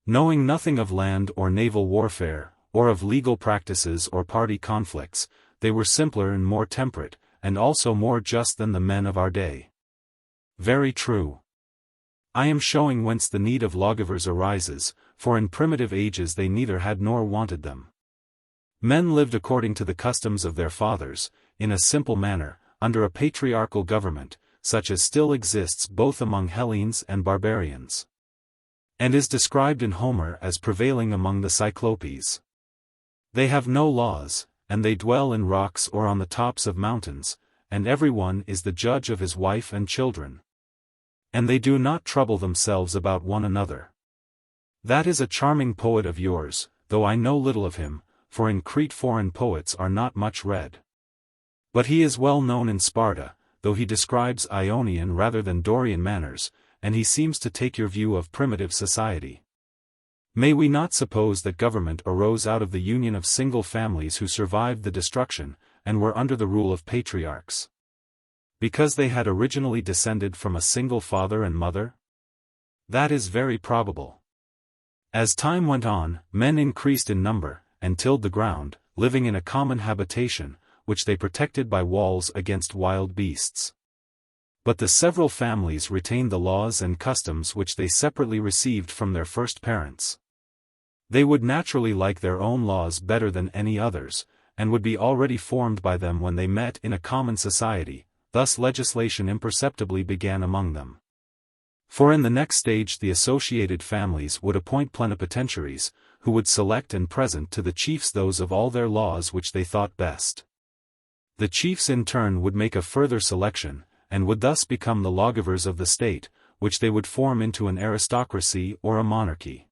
Knowing nothing of land or naval warfare, or of legal practices or party conflicts, they were simpler and more temperate, and also more just than the men of our day. Very true. I am showing whence the need of lawgivers arises, for in primitive ages they neither had nor wanted them. Men lived according to the customs of their fathers, in a simple manner, under a patriarchal government, such as still exists both among Hellenes and barbarians, and is described in Homer as prevailing among the Cyclopes. They have no laws, and they dwell in rocks or on the tops of mountains, and every one is the judge of his wife and children. And they do not trouble themselves about one another. That is a charming poet of yours, though I know little of him, for in Crete foreign poets are not much read. But he is well known in Sparta, though he describes Ionian rather than Dorian manners, and he seems to take your view of primitive society. May we not suppose that government arose out of the union of single families who survived the destruction, and were under the rule of patriarchs? Because they had originally descended from a single father and mother? That is very probable. As time went on, men increased in number, and tilled the ground, living in a common habitation, which they protected by walls against wild beasts. But the several families retained the laws and customs which they separately received from their first parents. They would naturally like their own laws better than any others, and would be already formed by them when they met in a common society, thus legislation imperceptibly began among them. For in the next stage the associated families would appoint plenipotentiaries, who would select and present to the chiefs those of all their laws which they thought best. The chiefs in turn would make a further selection, and would thus become the lawgivers of the state, which they would form into an aristocracy or a monarchy.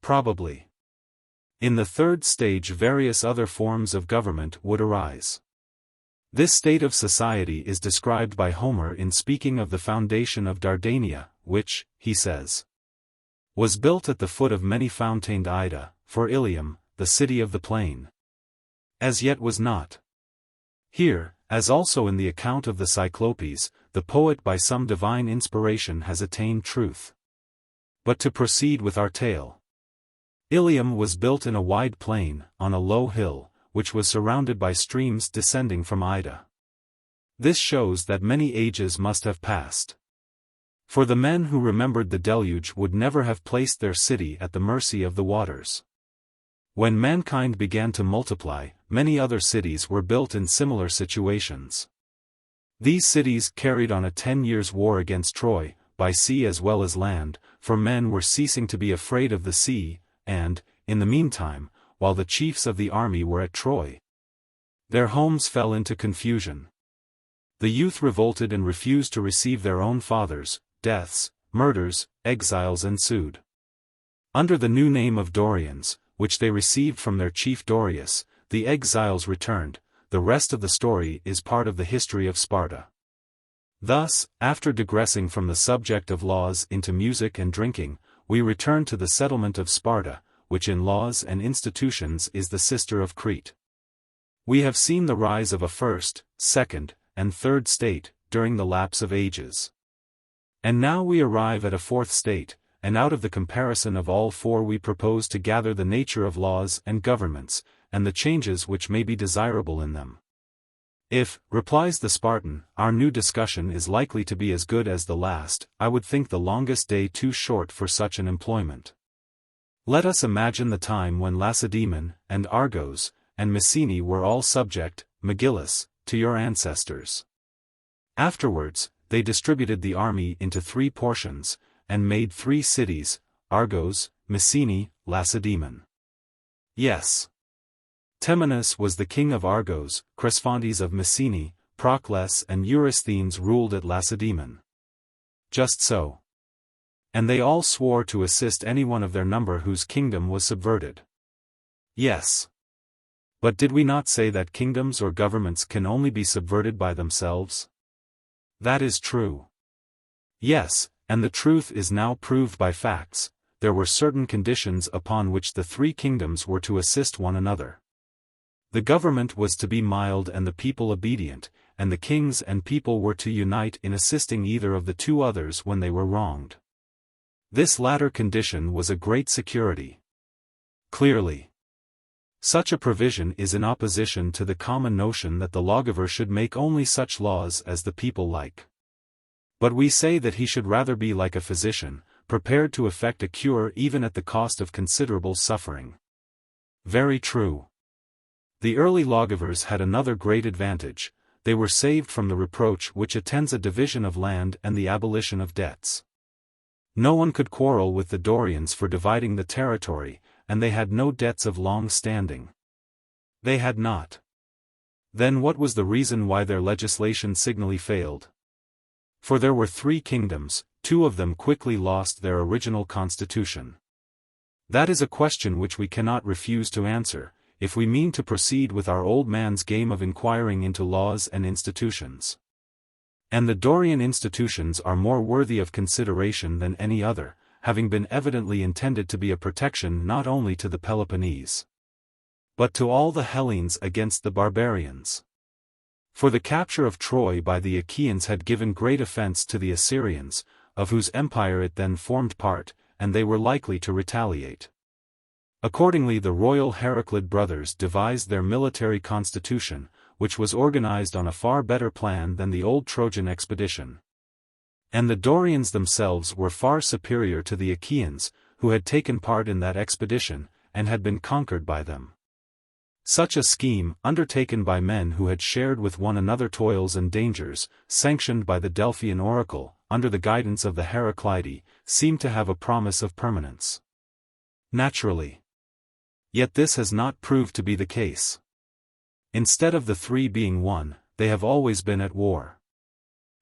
Probably. In the third stage various other forms of government would arise. This state of society is described by Homer in speaking of the foundation of Dardania, which, he says, was built at the foot of many-fountained Ida, for Ilium, the city of the plain. As yet was not. Here, as also in the account of the Cyclopes, the poet by some divine inspiration has attained truth. But to proceed with our tale. Ilium was built in a wide plain, on a low hill, which was surrounded by streams descending from Ida. This shows that many ages must have passed. For the men who remembered the deluge would never have placed their city at the mercy of the waters. When mankind began to multiply, many other cities were built in similar situations. These cities carried on a 10 years' war against Troy, by sea as well as land, for men were ceasing to be afraid of the sea, and, in the meantime, while the chiefs of the army were at Troy, their homes fell into confusion. The youth revolted and refused to receive their own fathers. Deaths, murders, exiles ensued. Under the new name of Dorians, which they received from their chief Dorius, the exiles returned. The rest of the story is part of the history of Sparta. Thus, after digressing from the subject of laws into music and drinking, we return to the settlement of Sparta, which in laws and institutions is the sister of Crete. We have seen the rise of a first, second, and third state, during the lapse of ages. And now we arrive at a fourth state, and out of the comparison of all four we propose to gather the nature of laws and governments, and the changes which may be desirable in them. If, replies the Spartan, our new discussion is likely to be as good as the last, I would think the longest day too short for such an employment. Let us imagine the time when Lacedaemon, and Argos, and Messene were all subject, Megillus, to your ancestors. Afterwards, they distributed the army into 3 portions, and made 3 cities, Argos, Messene, Lacedaemon. Yes. Temenus was the king of Argos, Cresphontes of Messene, Procles and Eurysthenes ruled at Lacedaemon. Just so. And they all swore to assist anyone of their number whose kingdom was subverted. Yes. But did we not say that kingdoms or governments can only be subverted by themselves? That is true. Yes, and the truth is now proved by facts. There were certain conditions upon which the 3 kingdoms were to assist one another. The government was to be mild and the people obedient, and the kings and people were to unite in assisting either of the 2 others when they were wronged. This latter condition was a great security. Clearly, such a provision is in opposition to the common notion that the lawgiver should make only such laws as the people like. But we say that he should rather be like a physician, prepared to effect a cure even at the cost of considerable suffering. Very true. The early lawgivers had another great advantage: they were saved from the reproach which attends a division of land and the abolition of debts. No one could quarrel with the Dorians for dividing the territory, and they had no debts of long standing. They had not. Then what was the reason why their legislation signally failed? For there were 3 kingdoms, 2 of them quickly lost their original constitution. That is a question which we cannot refuse to answer, if we mean to proceed with our old man's game of inquiring into laws and institutions. And the Dorian institutions are more worthy of consideration than any other, having been evidently intended to be a protection not only to the Peloponnese, but to all the Hellenes against the barbarians. For the capture of Troy by the Achaeans had given great offense to the Assyrians, of whose empire it then formed part, and they were likely to retaliate. Accordingly the royal Heraclid brothers devised their military constitution, which was organized on a far better plan than the old Trojan expedition. And the Dorians themselves were far superior to the Achaeans, who had taken part in that expedition, and had been conquered by them. Such a scheme, undertaken by men who had shared with one another toils and dangers, sanctioned by the Delphian oracle, under the guidance of the Heraclidi, seemed to have a promise of permanence. Naturally. Yet this has not proved to be the case. Instead of the 3 being one, they have always been at war.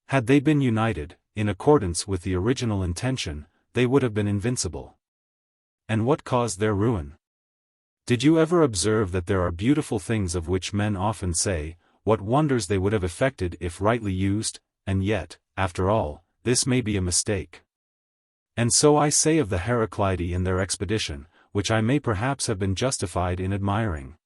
Had they been united, in accordance with the original intention, they would have been invincible. And what caused their ruin? Did you ever observe that there are beautiful things of which men often say, what wonders they would have effected if rightly used, and yet, after all, this may be a mistake. And so I say of the Heraclidae and their expedition, which I may perhaps have been justified in admiring,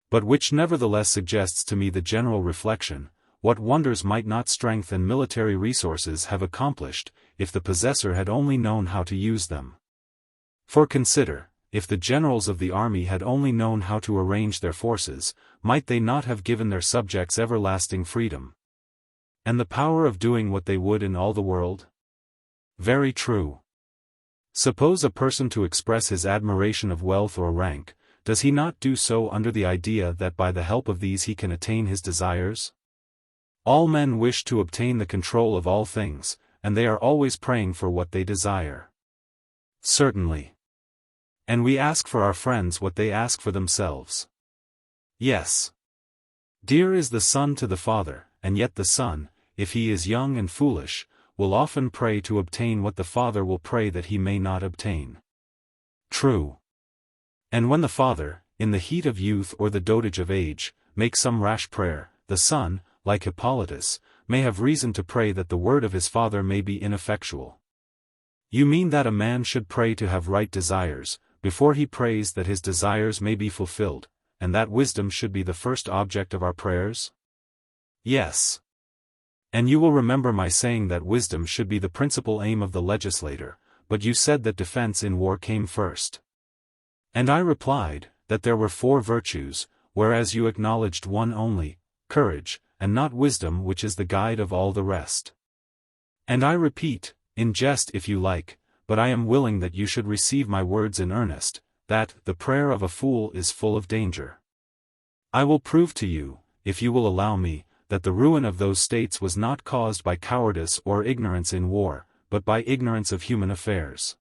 but which nevertheless suggests to me the general reflection, what wonders might not strength and military resources have accomplished, if the possessor had only known how to use them. For consider, if the generals of the army had only known how to arrange their forces, might they not have given their subjects everlasting freedom, and the power of doing what they would in all the world? Very true. Suppose a person to express his admiration of wealth or rank, does he not do so under the idea that by the help of these he can attain his desires? All men wish to obtain the control of all things, and they are always praying for what they desire. Certainly. And we ask for our friends what they ask for themselves. Yes. Dear is the son to the father, and yet the son, if he is young and foolish, will often pray to obtain what the father will pray that he may not obtain. True. And when the father, in the heat of youth or the dotage of age, makes some rash prayer, the son, like Hippolytus, may have reason to pray that the word of his father may be ineffectual. You mean that a man should pray to have right desires, before he prays that his desires may be fulfilled, and that wisdom should be the first object of our prayers? Yes. And you will remember my saying that wisdom should be the principal aim of the legislator, but you said that defense in war came first. And I replied, that there were 4 virtues, whereas you acknowledged one only, courage, and not wisdom, which is the guide of all the rest. And I repeat, in jest if you like, but I am willing that you should receive my words in earnest, that the prayer of a fool is full of danger. I will prove to you, if you will allow me, that the ruin of those states was not caused by cowardice or ignorance in war, but by ignorance of human affairs.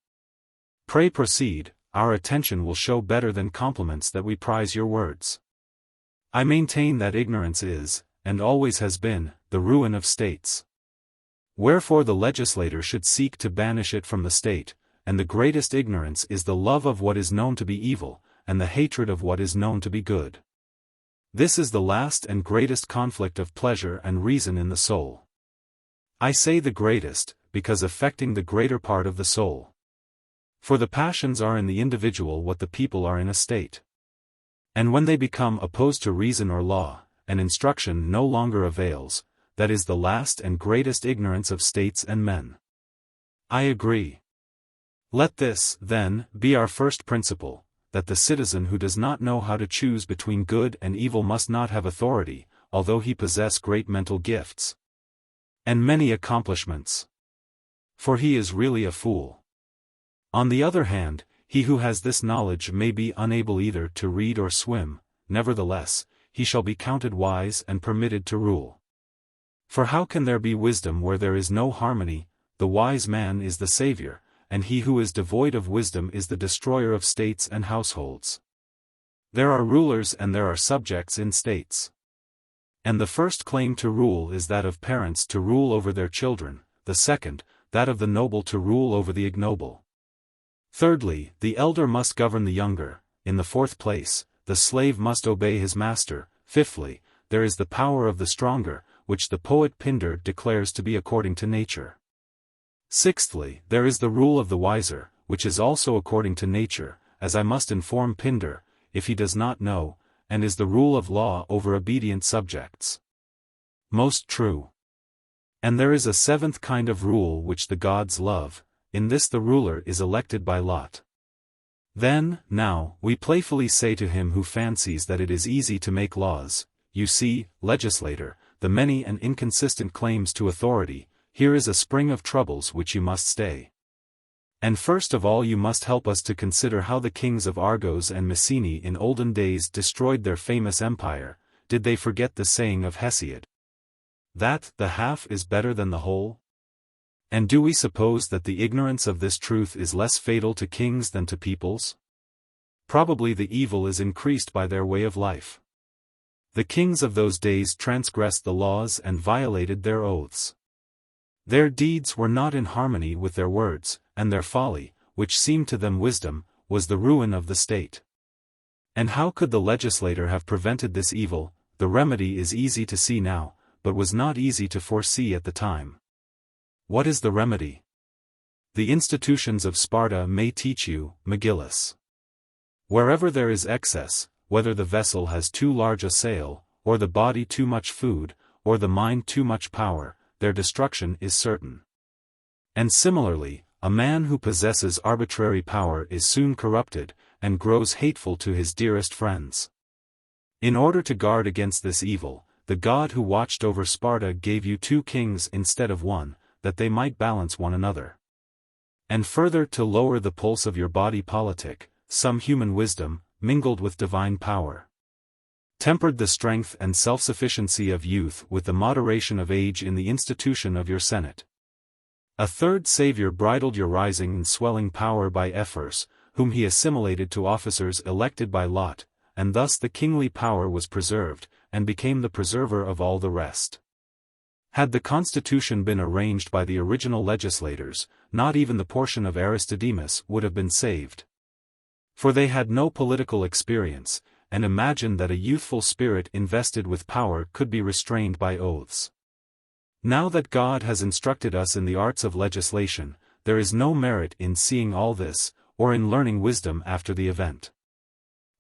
Pray proceed, our attention will show better than compliments that we prize your words. I maintain that ignorance is, and always has been, the ruin of states. Wherefore the legislator should seek to banish it from the state, and the greatest ignorance is the love of what is known to be evil, and the hatred of what is known to be good. This is the last and greatest conflict of pleasure and reason in the soul. I say the greatest, because affecting the greater part of the soul. For the passions are in the individual what the people are in a state. And when they become opposed to reason or law, and instruction no longer avails, that is the last and greatest ignorance of states and men. I agree. Let this, then, be our first principle, that the citizen who does not know how to choose between good and evil must not have authority, although he possess great mental gifts and many accomplishments. For he is really a fool. On the other hand, he who has this knowledge may be unable either to read or swim, nevertheless, he shall be counted wise and permitted to rule. For how can there be wisdom where there is no harmony? The wise man is the savior, and he who is devoid of wisdom is the destroyer of states and households. There are rulers and there are subjects in states. And the first claim to rule is that of parents to rule over their children, the second, that of the noble to rule over the ignoble. Thirdly, the elder must govern the younger. In the fourth place, the slave must obey his master. Fifthly, there is the power of the stronger, which the poet Pindar declares to be according to nature. Sixthly, there is the rule of the wiser, which is also according to nature, as I must inform Pindar, if he does not know, and is the rule of law over obedient subjects. Most true. And there is a seventh kind of rule which the gods love, in this the ruler is elected by lot. Then, now, we playfully say to him who fancies that it is easy to make laws, you see, legislator, the many and inconsistent claims to authority, here is a spring of troubles which you must stay. And first of all you must help us to consider how the kings of Argos and Mycenae in olden days destroyed their famous empire. Did they forget the saying of Hesiod, that the half is better than the whole? And do we suppose that the ignorance of this truth is less fatal to kings than to peoples? Probably the evil is increased by their way of life. The kings of those days transgressed the laws and violated their oaths. Their deeds were not in harmony with their words, and their folly, which seemed to them wisdom, was the ruin of the state. And how could the legislator have prevented this evil? The remedy is easy to see now, but was not easy to foresee at the time. What is the remedy? The institutions of Sparta may teach you, Megillus. Wherever there is excess, whether the vessel has too large a sail, or the body too much food, or the mind too much power, their destruction is certain. And similarly, a man who possesses arbitrary power is soon corrupted, and grows hateful to his dearest friends. In order to guard against this evil, the God who watched over Sparta gave you 2 kings instead of 1, that they might balance one another. And further, to lower the pulse of your body politic, some human wisdom, mingled with divine power, tempered the strength and self-sufficiency of youth with the moderation of age in the institution of your Senate. A third Savior bridled your rising and swelling power by Ephors, whom he assimilated to officers elected by lot, and thus the kingly power was preserved, and became the preserver of all the rest. Had the constitution been arranged by the original legislators, not even the portion of Aristodemus would have been saved. For they had no political experience, and imagined that a youthful spirit invested with power could be restrained by oaths. Now that God has instructed us in the arts of legislation, there is no merit in seeing all this, or in learning wisdom after the event.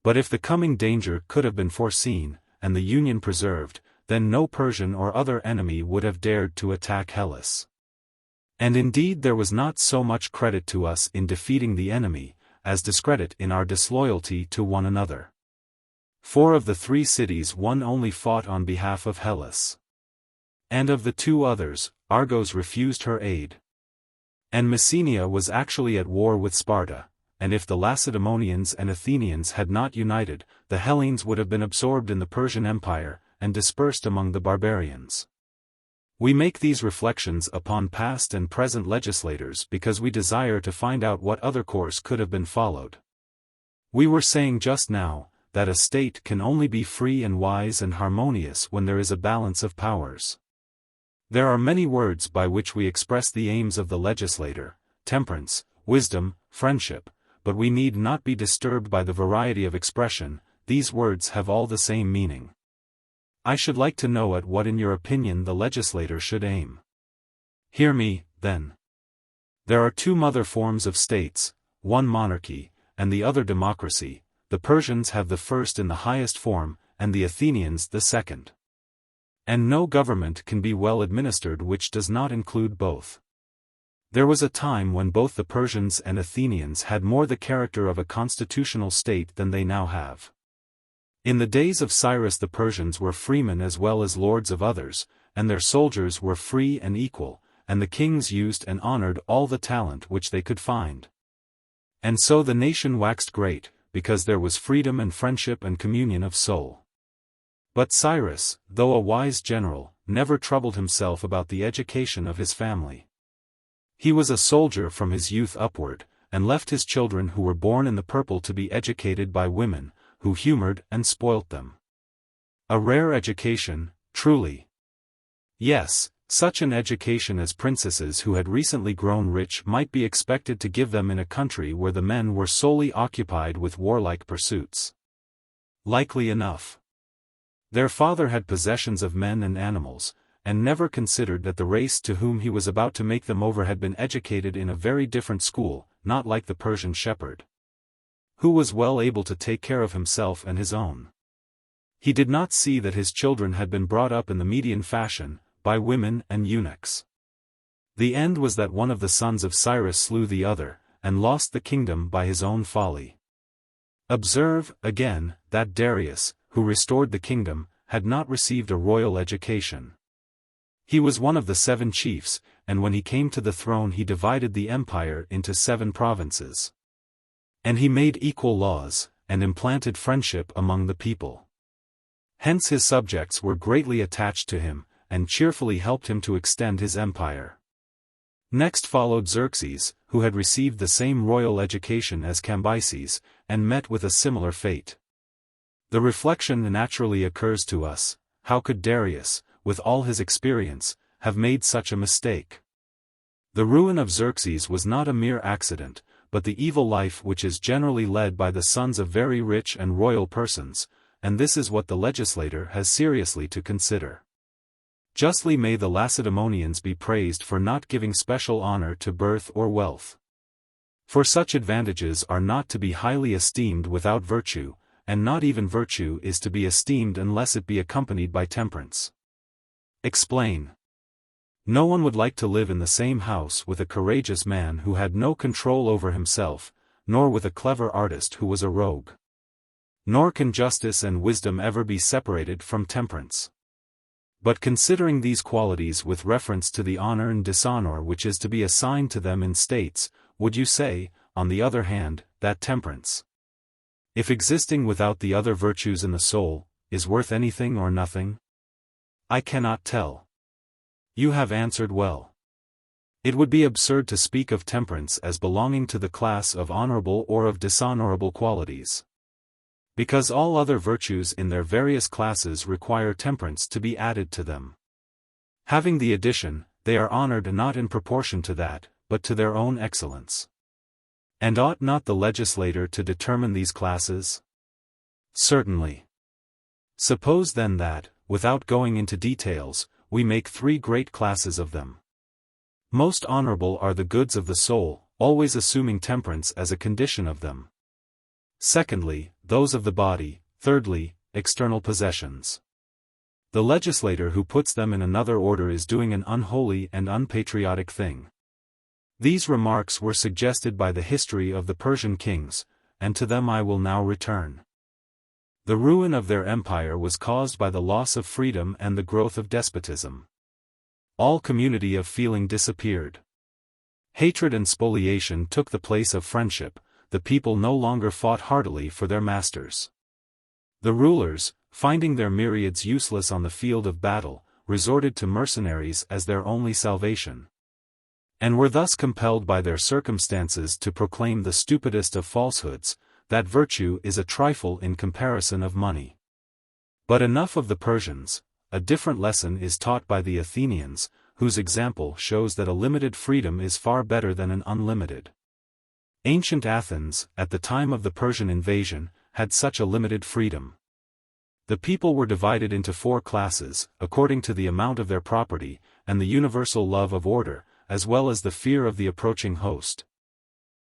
But if the coming danger could have been foreseen, and the union preserved, then no Persian or other enemy would have dared to attack Hellas. And indeed there was not so much credit to us in defeating the enemy, as discredit in our disloyalty to one another. 4 of the 3 cities one only fought on behalf of Hellas. And of the 2 others, Argos refused her aid. And Messenia was actually at war with Sparta, and if the Lacedaemonians and Athenians had not united, the Hellenes would have been absorbed in the Persian Empire, and dispersed among the barbarians. We make these reflections upon past and present legislators because we desire to find out what other course could have been followed. We were saying just now, that a state can only be free and wise and harmonious when there is a balance of powers. There are many words by which we express the aims of the legislator: temperance, wisdom, friendship, but we need not be disturbed by the variety of expression. These words have all the same meaning. I should like to know at what in your opinion the legislator should aim. Hear me, then. There are 2 mother forms of states, one monarchy, and the other democracy. The Persians have the first in the highest form, and the Athenians the second. And no government can be well administered which does not include both. There was a time when both the Persians and Athenians had more the character of a constitutional state than they now have. In the days of Cyrus the Persians were freemen as well as lords of others, and their soldiers were free and equal, and the kings used and honored all the talent which they could find. And so the nation waxed great, because there was freedom and friendship and communion of soul. But Cyrus, though a wise general, never troubled himself about the education of his family. He was a soldier from his youth upward, and left his children who were born in the purple to be educated by women, who humored and spoilt them. A rare education, truly. Yes, such an education as princesses who had recently grown rich might be expected to give them in a country where the men were solely occupied with warlike pursuits. Likely enough. Their father had possessions of men and animals, and never considered that the race to whom he was about to make them over had been educated in a very different school, not like the Persian shepherd, who was well able to take care of himself and his own. He did not see that his children had been brought up in the Median fashion, by women and eunuchs. The end was that one of the sons of Cyrus slew the other, and lost the kingdom by his own folly. Observe, again, that Darius, who restored the kingdom, had not received a royal education. He was one of the 7 chiefs, and when he came to the throne he divided the empire into 7 provinces. And he made equal laws, and implanted friendship among the people. Hence his subjects were greatly attached to him, and cheerfully helped him to extend his empire. Next followed Xerxes, who had received the same royal education as Cambyses, and met with a similar fate. The reflection naturally occurs to us: how could Darius, with all his experience, have made such a mistake? The ruin of Xerxes was not a mere accident, but the evil life which is generally led by the sons of very rich and royal persons, and this is what the legislator has seriously to consider. Justly may the Lacedaemonians be praised for not giving special honor to birth or wealth. For such advantages are not to be highly esteemed without virtue, and not even virtue is to be esteemed unless it be accompanied by temperance. Explain. No one would like to live in the same house with a courageous man who had no control over himself, nor with a clever artist who was a rogue. Nor can justice and wisdom ever be separated from temperance. But considering these qualities with reference to the honor and dishonor which is to be assigned to them in states, would you say, on the other hand, that temperance, if existing without the other virtues in the soul, is worth anything or nothing? I cannot tell. You have answered well. It would be absurd to speak of temperance as belonging to the class of honorable or of dishonorable qualities. Because all other virtues in their various classes require temperance to be added to them. Having the addition, they are honored not in proportion to that, but to their own excellence. And ought not the legislator to determine these classes? Certainly. Suppose then that, without going into details, we make 3 great classes of them. Most honorable are the goods of the soul, always assuming temperance as a condition of them. Secondly, those of the body. Thirdly, external possessions. The legislator who puts them in another order is doing an unholy and unpatriotic thing. These remarks were suggested by the history of the Persian kings, and to them I will now return. The ruin of their empire was caused by the loss of freedom and the growth of despotism. All community of feeling disappeared. Hatred and spoliation took the place of friendship. The people no longer fought heartily for their masters. The rulers, finding their myriads useless on the field of battle, resorted to mercenaries as their only salvation, and were thus compelled by their circumstances to proclaim the stupidest of falsehoods, that virtue is a trifle in comparison of money. But enough of the Persians. A different lesson is taught by the Athenians, whose example shows that a limited freedom is far better than an unlimited. Ancient Athens, at the time of the Persian invasion, had such a limited freedom. The people were divided into 4 classes, according to the amount of their property, and the universal love of order, as well as the fear of the approaching host,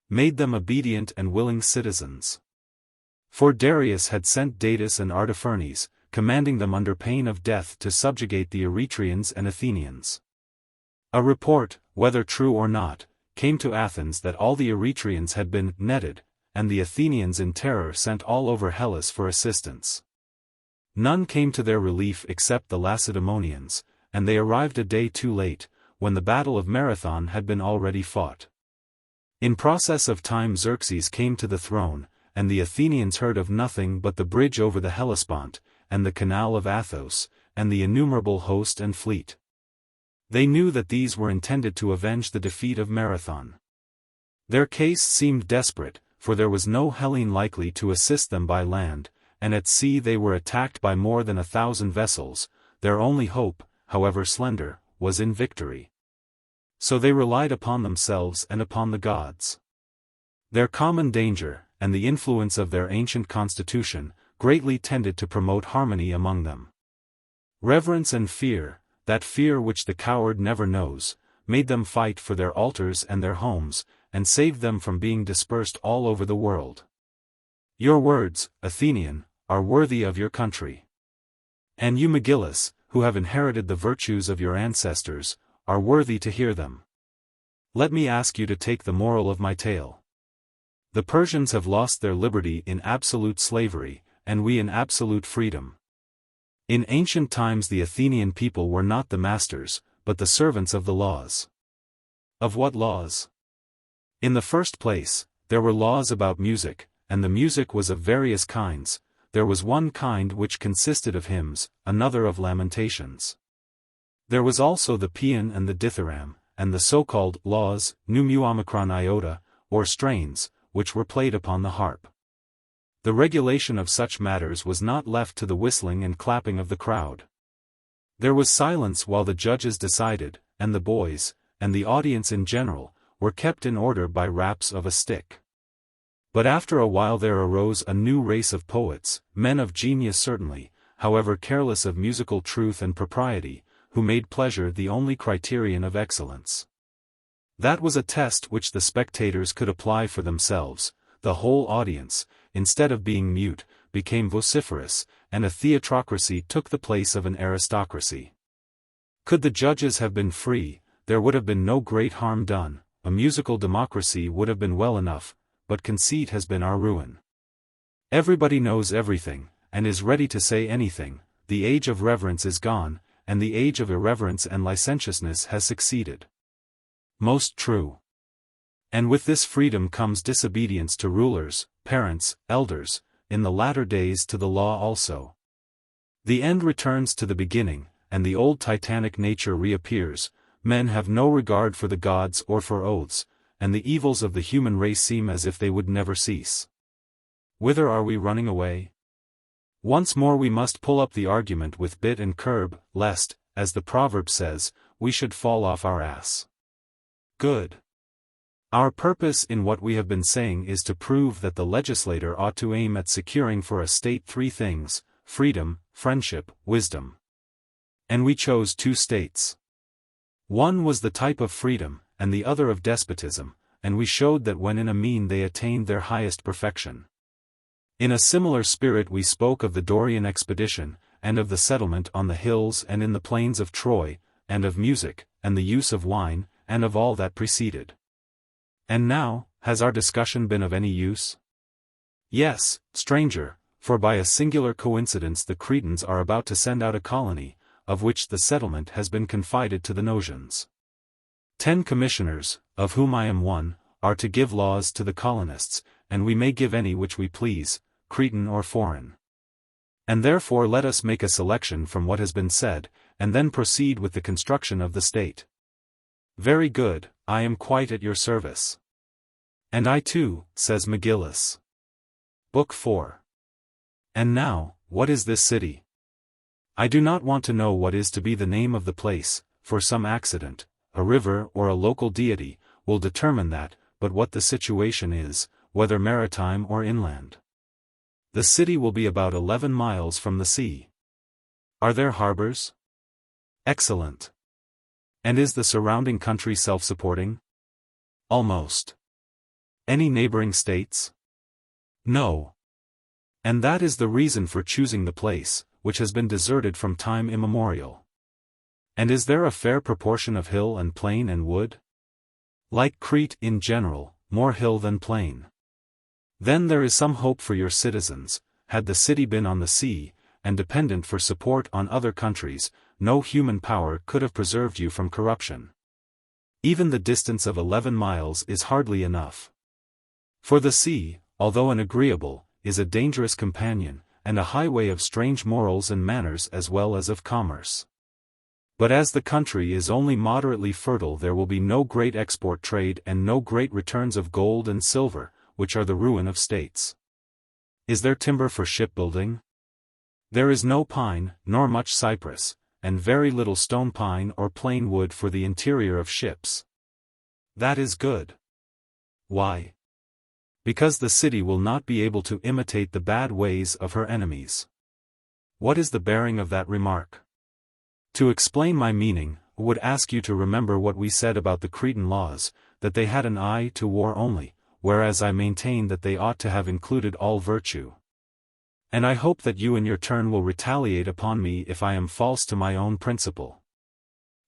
made them obedient and willing citizens. For Darius had sent Datis and Artaphernes, commanding them under pain of death to subjugate the Eretrians and Athenians. A report, whether true or not, came to Athens that all the Eretrians had been netted, and the Athenians in terror sent all over Hellas for assistance. None came to their relief except the Lacedaemonians, and they arrived a day too late, when the battle of Marathon had been already fought. In process of time Xerxes came to the throne, and the Athenians heard of nothing but the bridge over the Hellespont, and the canal of Athos, and the innumerable host and fleet. They knew that these were intended to avenge the defeat of Marathon. Their case seemed desperate, for there was no Hellene likely to assist them by land, and at sea they were attacked by more than 1,000 vessels. Their only hope, however slender, was in victory. So they relied upon themselves and upon the gods. Their common danger, and the influence of their ancient constitution, greatly tended to promote harmony among them. Reverence and fear, that fear which the coward never knows, made them fight for their altars and their homes, and saved them from being dispersed all over the world. Your words, Athenian, are worthy of your country. And you Megillus, who have inherited the virtues of your ancestors, are worthy to hear them. Let me ask you to take the moral of my tale. The Persians have lost their liberty in absolute slavery, and we in absolute freedom. In ancient times the Athenian people were not the masters, but the servants of the laws. Of what laws? In the first place, there were laws about music, and the music was of various kinds. There was one kind which consisted of hymns, another of lamentations. There was also the paean and the dithyramb, and the so-called laws, pneumomicron iota, or strains, which were played upon the harp. The regulation of such matters was not left to the whistling and clapping of the crowd. There was silence while the judges decided, and the boys, and the audience in general, were kept in order by raps of a stick. But after a while there arose a new race of poets, men of genius certainly, however careless of musical truth and propriety, who made pleasure the only criterion of excellence. That was a test which the spectators could apply for themselves. The whole audience, instead of being mute, became vociferous, and a theatrocracy took the place of an aristocracy. Could the judges have been free, there would have been no great harm done, a musical democracy would have been well enough, but conceit has been our ruin. Everybody knows everything, and is ready to say anything. The age of reverence is gone, and the age of irreverence and licentiousness has succeeded. Most true. And with this freedom comes disobedience to rulers, parents, elders, in the latter days to the law also. The end returns to the beginning, and the old titanic nature reappears. Men have no regard for the gods or for oaths, and the evils of the human race seem as if they would never cease. Whither are we running away? Once more we must pull up the argument with bit and curb, lest, as the proverb says, we should fall off our ass. Good. Our purpose in what we have been saying is to prove that the legislator ought to aim at securing for a state three things: freedom, friendship, wisdom. And we chose two states. One was the type of freedom, and the other of despotism, and we showed that when in a mean they attained their highest perfection. In a similar spirit we spoke of the Dorian expedition, and of the settlement on the hills and in the plains of Troy, and of music, and the use of wine, and of all that preceded. And now, has our discussion been of any use? Yes, stranger, for by a singular coincidence the Cretans are about to send out a colony, of which the settlement has been confided to the Nosians. 10 commissioners, of whom I am one, are to give laws to the colonists, and we may give any which we please, Cretan or foreign. And therefore let us make a selection from what has been said, and then proceed with the construction of the state. Very good, I am quite at your service. And I too, says McGillis. Book 4. And now, what is this city? I do not want to know what is to be the name of the place, for some accident, a river or a local deity, will determine that, but what the situation is, whether maritime or inland. The city will be about 11 miles from the sea. Are there harbors? Excellent. And is the surrounding country self-supporting? Almost. Any neighboring states? No. And that is the reason for choosing the place, which has been deserted from time immemorial. And is there a fair proportion of hill and plain and wood? Like Crete in general, more hill than plain. Then there is some hope for your citizens. Had the city been on the sea, and dependent for support on other countries, no human power could have preserved you from corruption. Even the distance of 11 miles is hardly enough. For the sea, although an agreeable, is a dangerous companion, and a highway of strange morals and manners as well as of commerce. But as the country is only moderately fertile, there will be no great export trade and no great returns of gold and silver, which are the ruin of states. Is there timber for shipbuilding? There is no pine, nor much cypress, and very little stone pine or plain wood for the interior of ships. That is good. Why? Because the city will not be able to imitate the bad ways of her enemies. What is the bearing of that remark? To explain my meaning, I would ask you to remember what we said about the Cretan laws, that they had an eye to war only, whereas I maintain that they ought to have included all virtue. And I hope that you in your turn will retaliate upon me if I am false to my own principle.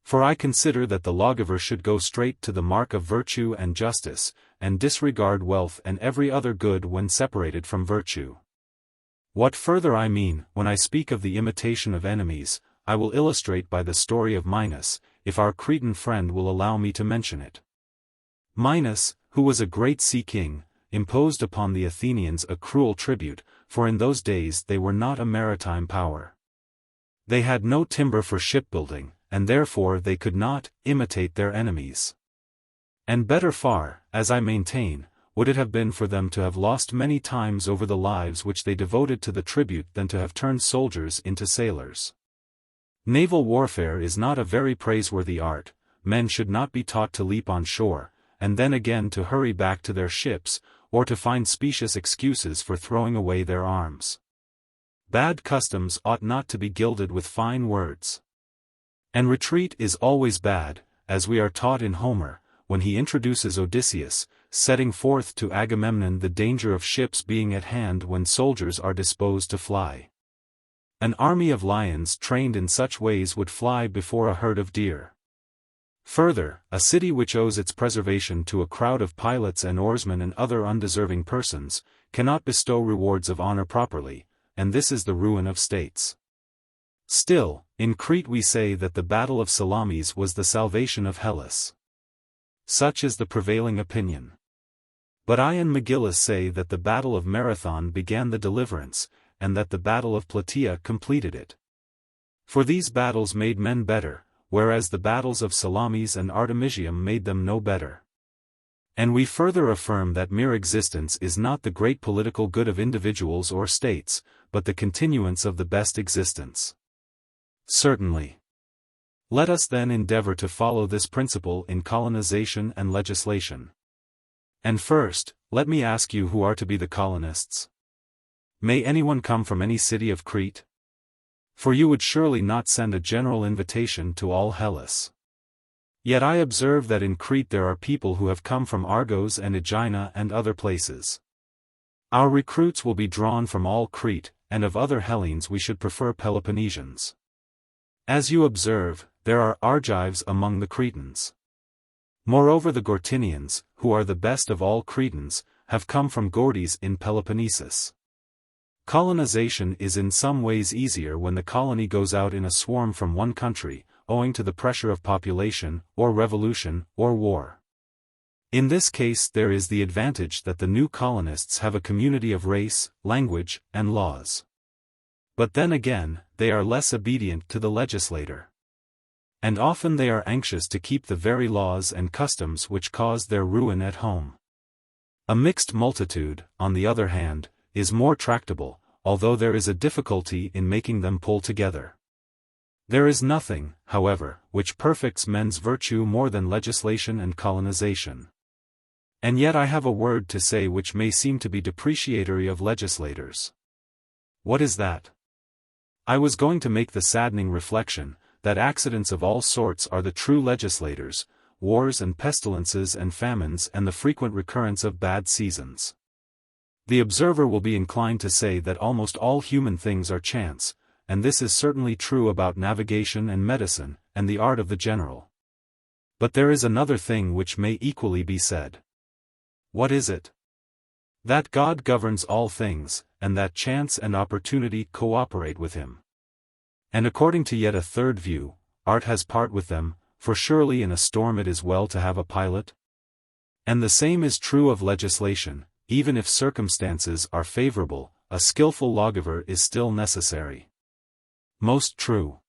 For I consider that the lawgiver should go straight to the mark of virtue and justice, and disregard wealth and every other good when separated from virtue. What further I mean, when I speak of the imitation of enemies, I will illustrate by the story of Minos, if our Cretan friend will allow me to mention it. Minos, who was a great sea king, imposed upon the Athenians a cruel tribute, for in those days they were not a maritime power. They had no timber for shipbuilding, and therefore they could not imitate their enemies. And better far, as I maintain, would it have been for them to have lost many times over the lives which they devoted to the tribute than to have turned soldiers into sailors. Naval warfare is not a very praiseworthy art. Men should not be taught to leap on shore, and then again to hurry back to their ships, or to find specious excuses for throwing away their arms. Bad customs ought not to be gilded with fine words. And retreat is always bad, as we are taught in Homer, when he introduces Odysseus, setting forth to Agamemnon the danger of ships being at hand when soldiers are disposed to fly. An army of lions trained in such ways would fly before a herd of deer. Further, a city which owes its preservation to a crowd of pilots and oarsmen and other undeserving persons, cannot bestow rewards of honor properly, and this is the ruin of states. Still, in Crete we say that the battle of Salamis was the salvation of Hellas. Such is the prevailing opinion. But I and Megillus say that the battle of Marathon began the deliverance, and that the battle of Plataea completed it. For these battles made men better, whereas the battles of Salamis and Artemisium made them no better. And we further affirm that mere existence is not the great political good of individuals or states, but the continuance of the best existence. Certainly. Let us then endeavor to follow this principle in colonization and legislation. And first, let me ask you who are to be the colonists. May anyone come from any city of Crete? For you would surely not send a general invitation to all Hellas. Yet I observe that in Crete there are people who have come from Argos and Aegina and other places. Our recruits will be drawn from all Crete, and of other Hellenes we should prefer Peloponnesians. As you observe, there are Argives among the Cretans. Moreover the Gortinians, who are the best of all Cretans, have come from Gortys in Peloponnesus. Colonization is in some ways easier when the colony goes out in a swarm from one country, owing to the pressure of population, or revolution, or war. In this case there is the advantage that the new colonists have a community of race, language, and laws. But then again, they are less obedient to the legislator. And often they are anxious to keep the very laws and customs which caused their ruin at home. A mixed multitude, on the other hand, is more tractable, although there is a difficulty in making them pull together. There is nothing, however, which perfects men's virtue more than legislation and colonization. And yet I have a word to say which may seem to be depreciatory of legislators. What is that? I was going to make the saddening reflection, that accidents of all sorts are the true legislators, wars and pestilences and famines and the frequent recurrence of bad seasons. The observer will be inclined to say that almost all human things are chance, and this is certainly true about navigation and medicine, and the art of the general. But there is another thing which may equally be said. What is it? That God governs all things, and that chance and opportunity cooperate with him. And according to yet a third view, art has part with them, for surely in a storm it is well to have a pilot. And the same is true of legislation, even if circumstances are favorable, a skillful lawgiver is still necessary. Most true.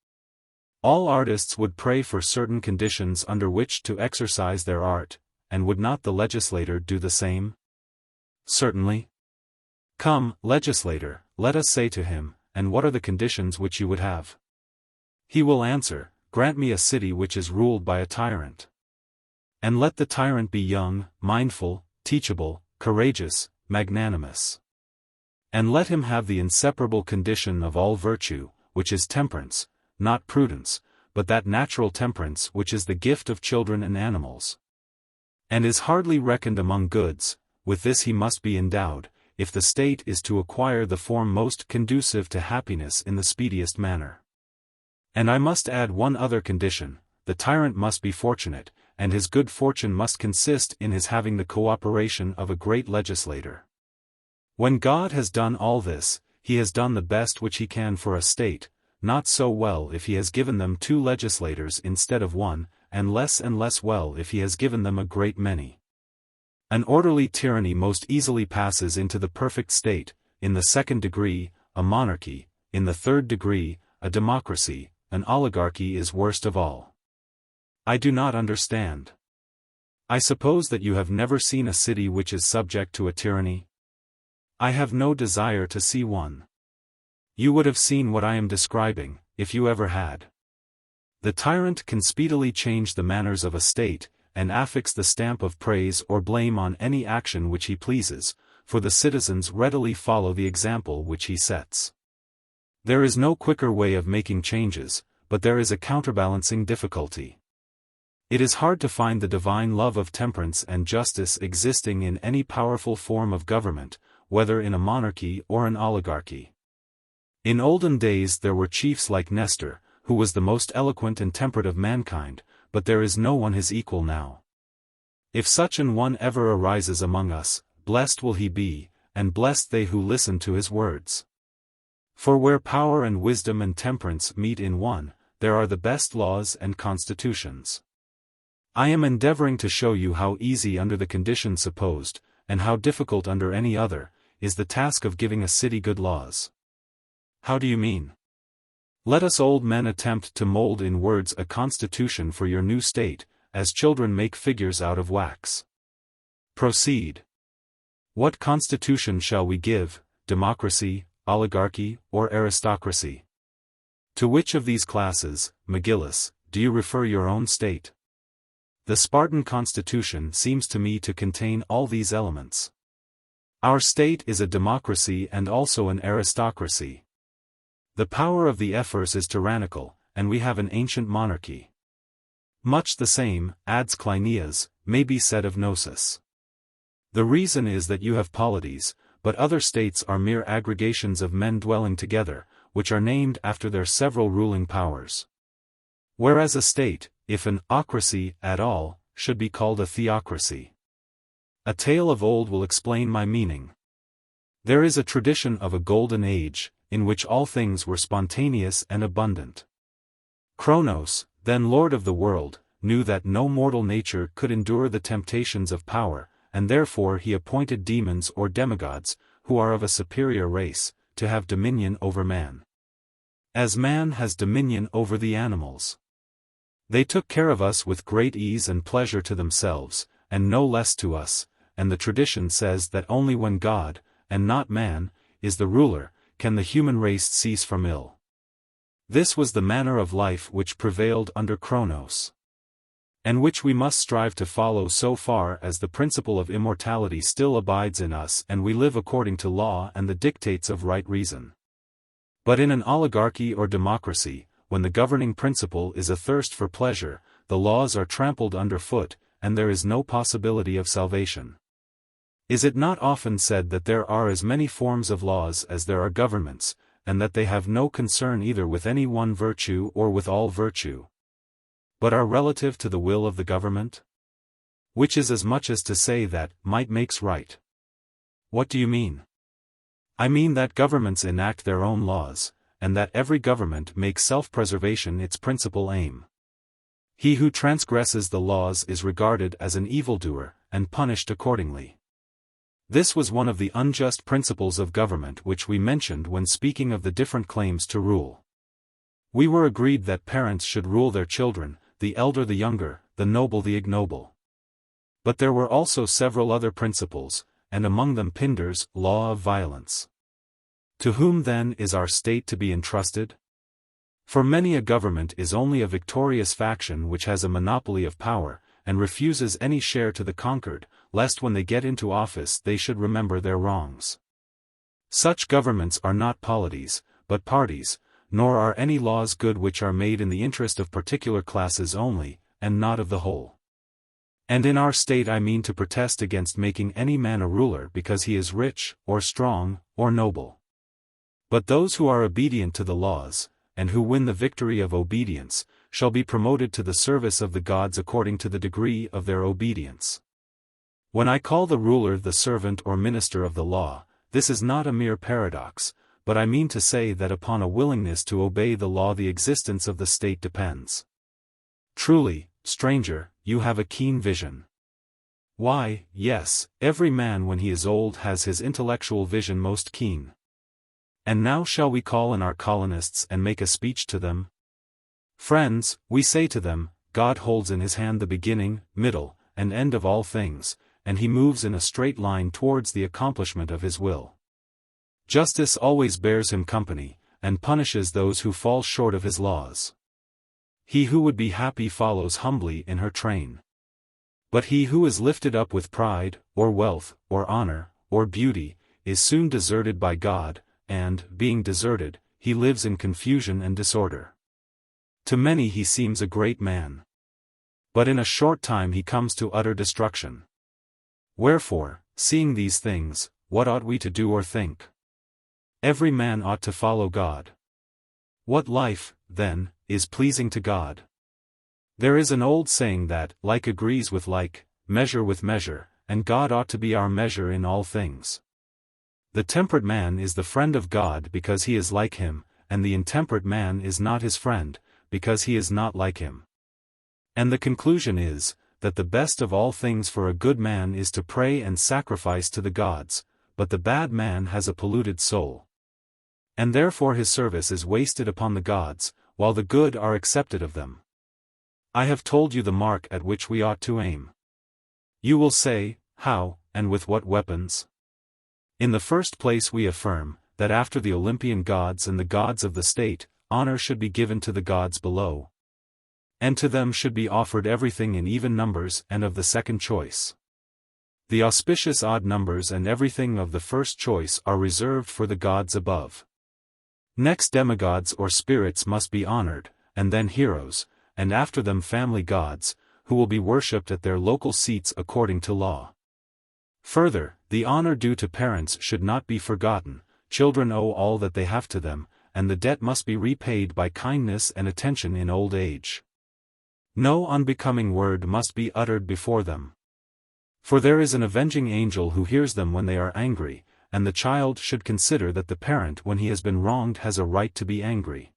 All artists would pray for certain conditions under which to exercise their art, and would not the legislator do the same? Certainly. Come, legislator, let us say to him, and what are the conditions which you would have? He will answer, grant me a city which is ruled by a tyrant. And let the tyrant be young, mindful, teachable, courageous, magnanimous. And let him have the inseparable condition of all virtue, which is temperance, not prudence, but that natural temperance which is the gift of children and animals. And is hardly reckoned among goods, with this he must be endowed, if the state is to acquire the form most conducive to happiness in the speediest manner. And I must add one other condition, the tyrant must be fortunate, and his good fortune must consist in his having the cooperation of a great legislator. When God has done all this, he has done the best which he can for a state, not so well if he has given them 2 legislators instead of 1, and less well if he has given them a great many. An orderly tyranny most easily passes into the perfect state, in the 2nd degree, a monarchy, in the 3rd degree, a democracy, an oligarchy is worst of all. I do not understand. I suppose that you have never seen a city which is subject to a tyranny? I have no desire to see one. You would have seen what I am describing, if you ever had. The tyrant can speedily change the manners of a state, and affix the stamp of praise or blame on any action which he pleases, for the citizens readily follow the example which he sets. There is no quicker way of making changes, but there is a counterbalancing difficulty. It is hard to find the divine love of temperance and justice existing in any powerful form of government, whether in a monarchy or an oligarchy. In olden days there were chiefs like Nestor, who was the most eloquent and temperate of mankind, but there is no one his equal now. If such an one ever arises among us, blessed will he be, and blessed they who listen to his words. For where power and wisdom and temperance meet in one, there are the best laws and constitutions. I am endeavoring to show you how easy under the conditions supposed, and how difficult under any other, is the task of giving a city good laws. How do you mean? Let us old men attempt to mold in words a constitution for your new state, as children make figures out of wax. Proceed. What constitution shall we give, democracy, oligarchy, or aristocracy? To which of these classes, McGillis, do you refer your own state? The Spartan constitution seems to me to contain all these elements. Our state is a democracy and also an aristocracy. The power of the ephors is tyrannical, and we have an ancient monarchy. Much the same, adds Cleinias, may be said of Gnosis. The reason is that you have polities, but other states are mere aggregations of men dwelling together, which are named after their several ruling powers. Whereas a state, if an ocracy at all, should be called a theocracy. A tale of old will explain my meaning. There is a tradition of a golden age, in which all things were spontaneous and abundant. Cronos, then lord of the world, knew that no mortal nature could endure the temptations of power, and therefore he appointed demons or demigods, who are of a superior race, to have dominion over man. As man has dominion over the animals. They took care of us with great ease and pleasure to themselves, and no less to us, and the tradition says that only when God, and not man, is the ruler, can the human race cease from ill. This was the manner of life which prevailed under Cronos, and which we must strive to follow so far as the principle of immortality still abides in us and we live according to law and the dictates of right reason. But in an oligarchy or democracy, when the governing principle is a thirst for pleasure, the laws are trampled underfoot, and there is no possibility of salvation. Is it not often said that there are as many forms of laws as there are governments, and that they have no concern either with any one virtue or with all virtue, but are relative to the will of the government? Which is as much as to say that might makes right. What do you mean? I mean that governments enact their own laws, and that every government makes self-preservation its principal aim. He who transgresses the laws is regarded as an evildoer, and punished accordingly. This was one of the unjust principles of government which we mentioned when speaking of the different claims to rule. We were agreed that parents should rule their children, the elder the younger, the noble the ignoble. But there were also several other principles, and among them Pindar's law of violence. To whom then is our state to be entrusted? For many a government is only a victorious faction which has a monopoly of power, and refuses any share to the conquered, lest when they get into office they should remember their wrongs. Such governments are not polities, but parties, nor are any laws good which are made in the interest of particular classes only, and not of the whole. And in our state I mean to protest against making any man a ruler because he is rich, or strong, or noble. But those who are obedient to the laws, and who win the victory of obedience, shall be promoted to the service of the gods according to the degree of their obedience. When I call the ruler the servant or minister of the law, this is not a mere paradox, but I mean to say that upon a willingness to obey the law the existence of the state depends. Truly, stranger, you have a keen vision. Why, yes, every man when he is old has his intellectual vision most keen. And now shall we call in our colonists and make a speech to them? Friends, we say to them, God holds in his hand the beginning, middle, and end of all things, and he moves in a straight line towards the accomplishment of his will. Justice always bears him company, and punishes those who fall short of his laws. He who would be happy follows humbly in her train. But he who is lifted up with pride, or wealth, or honor, or beauty, is soon deserted by God, and, being deserted, he lives in confusion and disorder. To many he seems a great man. But in a short time he comes to utter destruction. Wherefore, seeing these things, what ought we to do or think? Every man ought to follow God. What life, then, is pleasing to God? There is an old saying that, like agrees with like, measure with measure, and God ought to be our measure in all things. The temperate man is the friend of God because he is like him, and the intemperate man is not his friend, because he is not like him. And the conclusion is, that the best of all things for a good man is to pray and sacrifice to the gods, but the bad man has a polluted soul. And therefore his service is wasted upon the gods, while the good are accepted of them. I have told you the mark at which we ought to aim. You will say, how, and with what weapons? In the first place we affirm, that after the Olympian gods and the gods of the state, honor should be given to the gods below. And to them should be offered everything in even numbers and of the second choice. The auspicious odd numbers and everything of the first choice are reserved for the gods above. Next demigods or spirits must be honored, and then heroes, and after them family gods, who will be worshipped at their local seats according to law. Further, the honor due to parents should not be forgotten. Children owe all that they have to them, and the debt must be repaid by kindness and attention in old age. No unbecoming word must be uttered before them. For there is an avenging angel who hears them when they are angry, and the child should consider that the parent when he has been wronged has a right to be angry.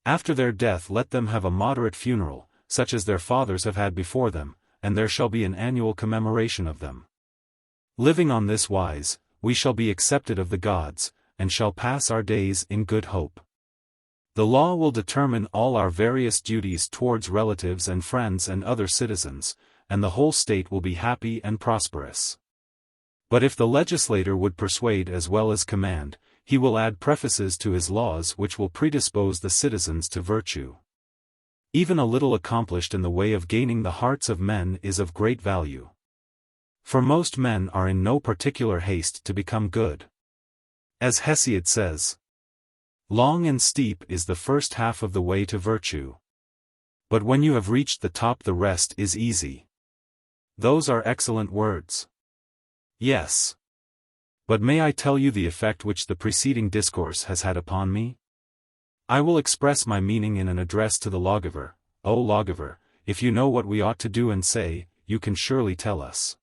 After their death let them have a moderate funeral, such as their fathers have had before them, and there shall be an annual commemoration of them. Living on this wise, we shall be accepted of the gods, and shall pass our days in good hope. The law will determine all our various duties towards relatives and friends and other citizens, and the whole state will be happy and prosperous. But if the legislator would persuade as well as command, he will add prefaces to his laws which will predispose the citizens to virtue. Even a little accomplished in the way of gaining the hearts of men is of great value. For most men are in no particular haste to become good. As Hesiod says, long and steep is the first half of the way to virtue. But when you have reached the top the rest is easy. Those are excellent words. Yes. But may I tell you the effect which the preceding discourse has had upon me? I will express my meaning in an address to the lawgiver. O lawgiver, if you know what we ought to do and say, you can surely tell us.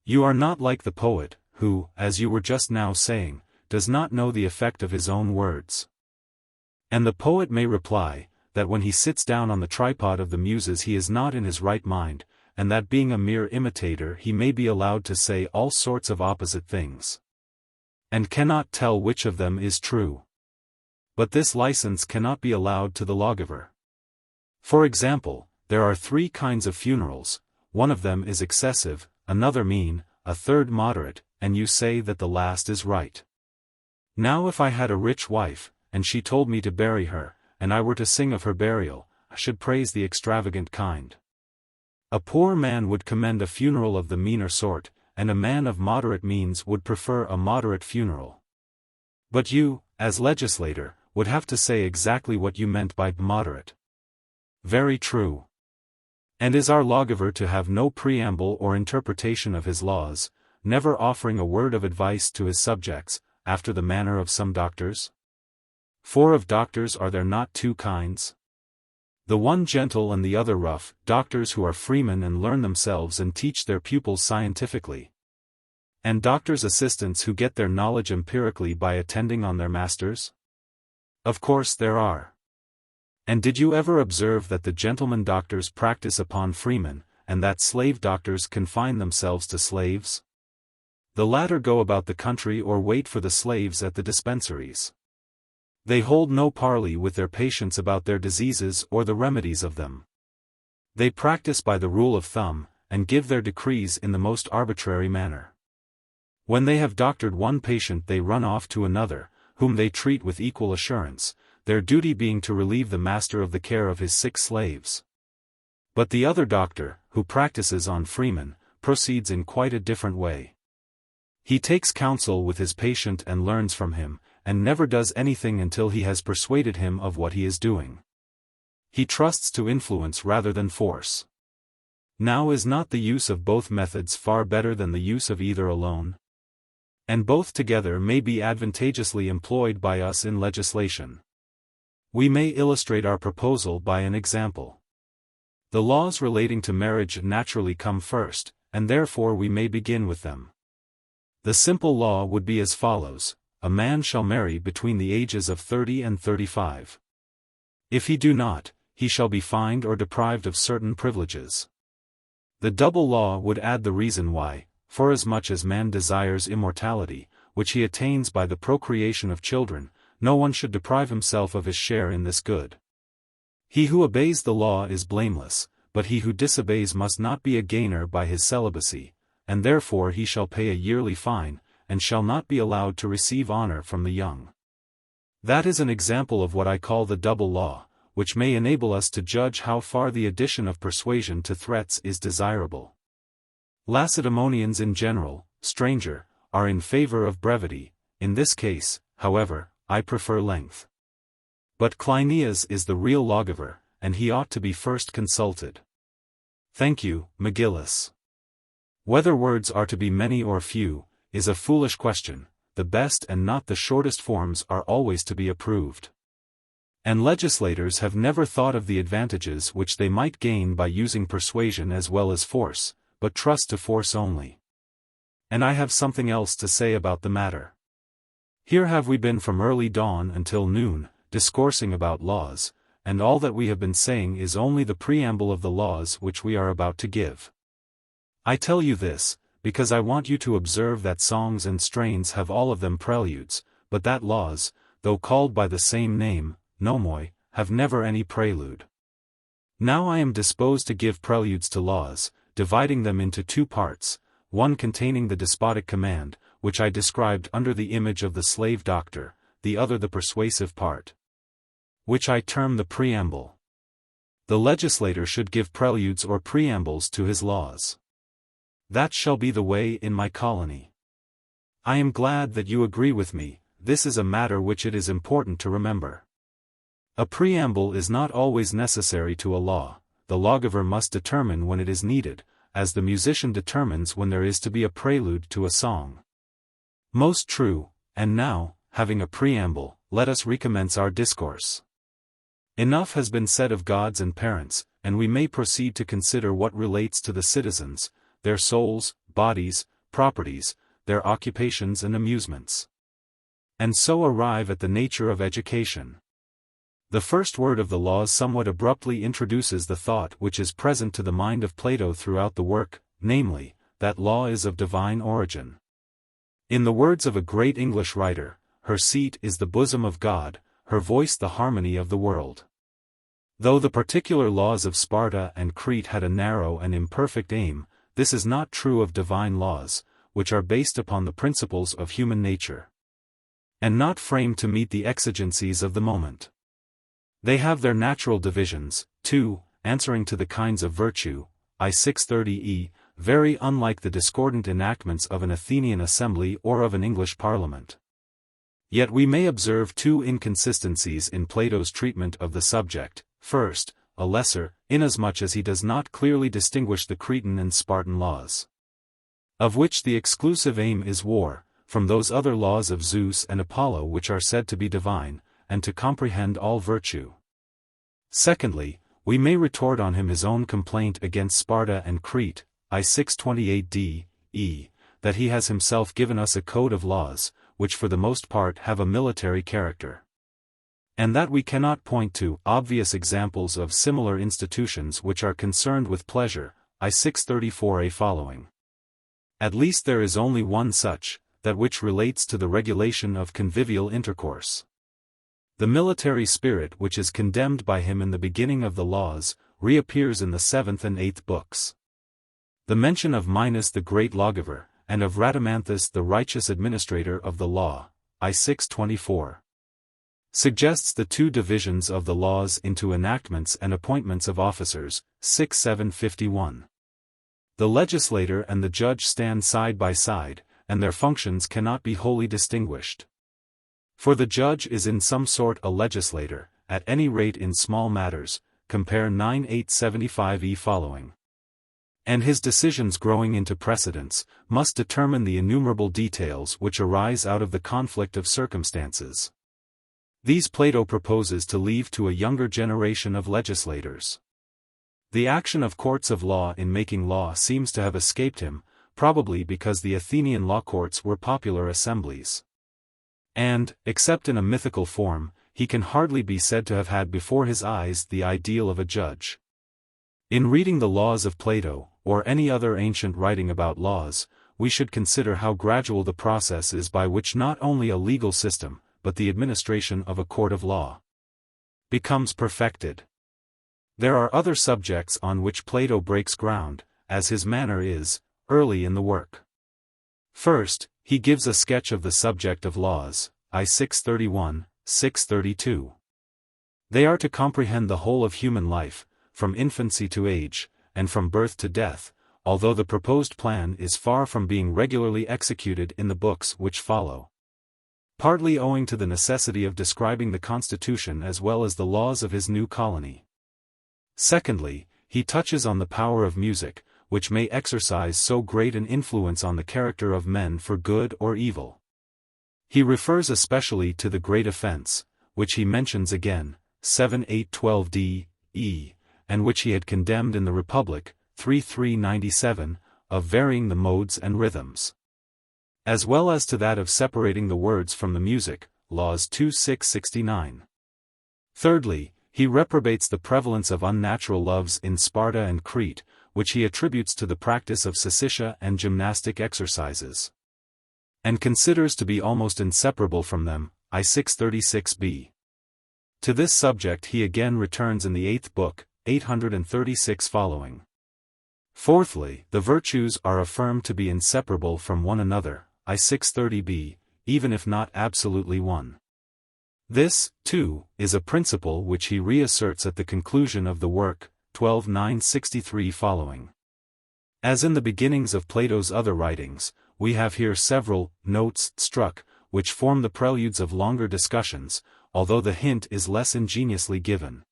You are not like the poet, who, as you were just now saying, does not know the effect of his own words. And the poet may reply, that when he sits down on the tripod of the muses he is not in his right mind, and that being a mere imitator he may be allowed to say all sorts of opposite things, and cannot tell which of them is true. But this license cannot be allowed to the lawgiver. For example, there are 3 kinds of funerals, one of them is excessive, another mean, a third moderate, and you say that the last is right. Now if I had a rich wife, and she told me to bury her, and I were to sing of her burial, I should praise the extravagant kind. A poor man would commend a funeral of the meaner sort, and a man of moderate means would prefer a moderate funeral. But you, as legislator, would have to say exactly what you meant by moderate. Very true. And is our lawgiver to have no preamble or interpretation of his laws, never offering a word of advice to his subjects, after the manner of some doctors? For of doctors are there not 2 kinds? The one gentle and the other rough, doctors who are freemen and learn themselves and teach their pupils scientifically. And doctors' assistants who get their knowledge empirically by attending on their masters? Of course there are. And did you ever observe that the gentlemen doctors practice upon freemen, and that slave doctors confine themselves to slaves? The latter go about the country or wait for the slaves at the dispensaries. They hold no parley with their patients about their diseases or the remedies of them. They practice by the rule of thumb, and give their decrees in the most arbitrary manner. When they have doctored one patient they run off to another, whom they treat with equal assurance, their duty being to relieve the master of the care of his sick slaves. But the other doctor, who practices on freemen, proceeds in quite a different way. He takes counsel with his patient and learns from him, and never does anything until he has persuaded him of what he is doing. He trusts to influence rather than force. Now is not the use of both methods far better than the use of either alone? And both together may be advantageously employed by us in legislation. We may illustrate our proposal by an example. The laws relating to marriage naturally come first, and therefore we may begin with them. The simple law would be as follows: a man shall marry between the ages of 30 and 35. If he do not, he shall be fined or deprived of certain privileges. The double law would add the reason why, forasmuch as man desires immortality, which he attains by the procreation of children, no one should deprive himself of his share in this good. He who obeys the law is blameless, but he who disobeys must not be a gainer by his celibacy, and therefore he shall pay a yearly fine, and shall not be allowed to receive honor from the young. That is an example of what I call the double law, which may enable us to judge how far the addition of persuasion to threats is desirable. Lacedaemonians in general, stranger, are in favor of brevity. In this case, however, I prefer length. But Cleinias is the real lawgiver, and he ought to be first consulted. Thank you, McGillis. Whether words are to be many or few, is a foolish question. The best and not the shortest forms are always to be approved. And legislators have never thought of the advantages which they might gain by using persuasion as well as force, but trust to force only. And I have something else to say about the matter. Here have we been from early dawn until noon, discoursing about laws, and all that we have been saying is only the preamble of the laws which we are about to give. I tell you this, because I want you to observe that songs and strains have all of them preludes, but that laws, though called by the same name, nomoi, have never any prelude. Now I am disposed to give preludes to laws, dividing them into two parts, one containing the despotic command, which I described under the image of the slave doctor, the other the persuasive part, which I term the preamble. The legislator should give preludes or preambles to his laws. That shall be the way in my colony. I am glad that you agree with me. This is a matter which it is important to remember. A preamble is not always necessary to a law. The lawgiver must determine when it is needed, as the musician determines when there is to be a prelude to a song. Most true. And now, having a preamble, let us recommence our discourse. Enough has been said of gods and parents, and we may proceed to consider what relates to the citizens, their souls, bodies, properties, their occupations and amusements. And so arrive at the nature of education. The first word of the laws somewhat abruptly introduces the thought which is present to the mind of Plato throughout the work, namely, that law is of divine origin. In the words of a great English writer, her seat is the bosom of God, her voice the harmony of the world. Though the particular laws of Sparta and Crete had a narrow and imperfect aim, this is not true of divine laws, which are based upon the principles of human nature, and not framed to meet the exigencies of the moment. They have their natural divisions, too, answering to the kinds of virtue, I 630e, very unlike the discordant enactments of an Athenian assembly or of an English parliament. Yet we may observe two inconsistencies in Plato's treatment of the subject. First, a lesser, inasmuch as he does not clearly distinguish the Cretan and Spartan laws, of which the exclusive aim is war, from those other laws of Zeus and Apollo which are said to be divine, and to comprehend all virtue. Secondly, we may retort on him his own complaint against Sparta and Crete, I 628d, that he has himself given us a code of laws, which for the most part have a military character, and that we cannot point to obvious examples of similar institutions which are concerned with pleasure, I 634a following. At least there is only one such, that which relates to the regulation of convivial intercourse. The military spirit which is condemned by him in the beginning of the laws, reappears in the 7th and 8th books. The mention of Minos the great lawgiver, and of Rhadamanthus the righteous administrator of the law, I 624. Suggests the two divisions of the laws into enactments and appointments of officers, 6:751. The legislator and the judge stand side by side, and their functions cannot be wholly distinguished. For the judge is in some sort a legislator, at any rate in small matters, compare 9:875 following. And his decisions growing into precedents, must determine the innumerable details which arise out of the conflict of circumstances. These Plato proposes to leave to a younger generation of legislators. The action of courts of law in making law seems to have escaped him, probably because the Athenian law courts were popular assemblies. And, except in a mythical form, he can hardly be said to have had before his eyes the ideal of a judge. In reading the laws of Plato, or any other ancient writing about laws, we should consider how gradual the process is by which not only a legal system, but the administration of a court of law becomes perfected. There are other subjects on which Plato breaks ground, as his manner is, early in the work. First, he gives a sketch of the subject of laws, I 631, 632. They are to comprehend the whole of human life, from infancy to age, and from birth to death, although the proposed plan is far from being regularly executed in the books which follow. Partly owing to the necessity of describing the constitution as well as the laws of his new colony. Secondly, he touches on the power of music, which may exercise so great an influence on the character of men for good or evil. He refers especially to the great offense, which he mentions again, 7:812 e, and which he had condemned in the Republic, 3:397, of varying the modes and rhythms. As well as to that of separating the words from the music, Laws 2:669. Thirdly, he reprobates the prevalence of unnatural loves in Sparta and Crete, which he attributes to the practice of syssitia and gymnastic exercises, and considers to be almost inseparable from them, I 636b. To this subject he again returns in the 8th book, 836 following. Fourthly, the virtues are affirmed to be inseparable from one another, I 630b, even if not absolutely one. This, too, is a principle which he reasserts at the conclusion of the work, 12:963 following. As in the beginnings of Plato's other writings, we have here several notes struck, which form the preludes of longer discussions, although the hint is less ingeniously given,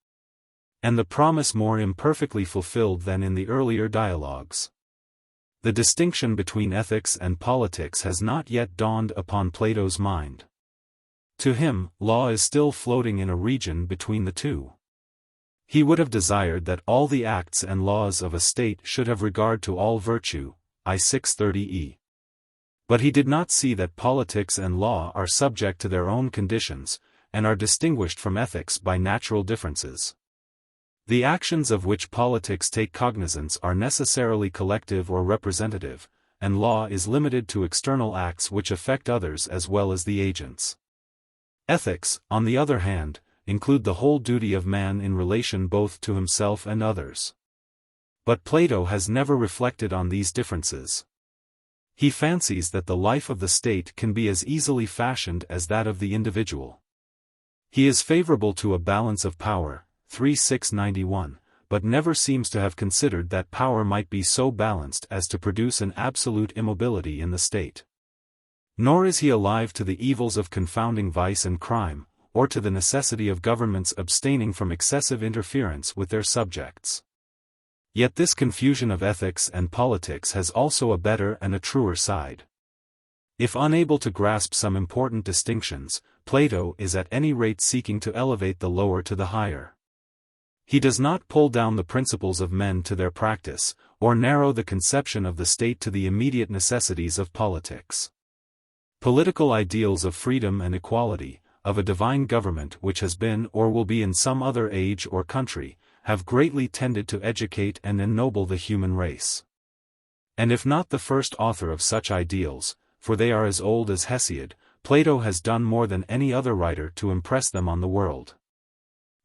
and the promise more imperfectly fulfilled than in the earlier dialogues. The distinction between ethics and politics has not yet dawned upon Plato's mind. To him, law is still floating in a region between the two. He would have desired that all the acts and laws of a state should have regard to all virtue, I 630e. But he did not see that politics and law are subject to their own conditions, and are distinguished from ethics by natural differences. The actions of which politics take cognizance are necessarily collective or representative, and law is limited to external acts which affect others as well as the agents. Ethics, on the other hand, include the whole duty of man in relation both to himself and others. But Plato has never reflected on these differences. He fancies that the life of the state can be as easily fashioned as that of the individual. He is favorable to a balance of power, 3:691, but never seems to have considered that power might be so balanced as to produce an absolute immobility in the state. Nor is he alive to the evils of confounding vice and crime, or to the necessity of governments abstaining from excessive interference with their subjects. Yet this confusion of ethics and politics has also a better and a truer side. If unable to grasp some important distinctions, Plato is at any rate seeking to elevate the lower to the higher. He does not pull down the principles of men to their practice, or narrow the conception of the state to the immediate necessities of politics. Political ideals of freedom and equality, of a divine government which has been or will be in some other age or country, have greatly tended to educate and ennoble the human race. And if not the first author of such ideals, for they are as old as Hesiod, Plato has done more than any other writer to impress them on the world.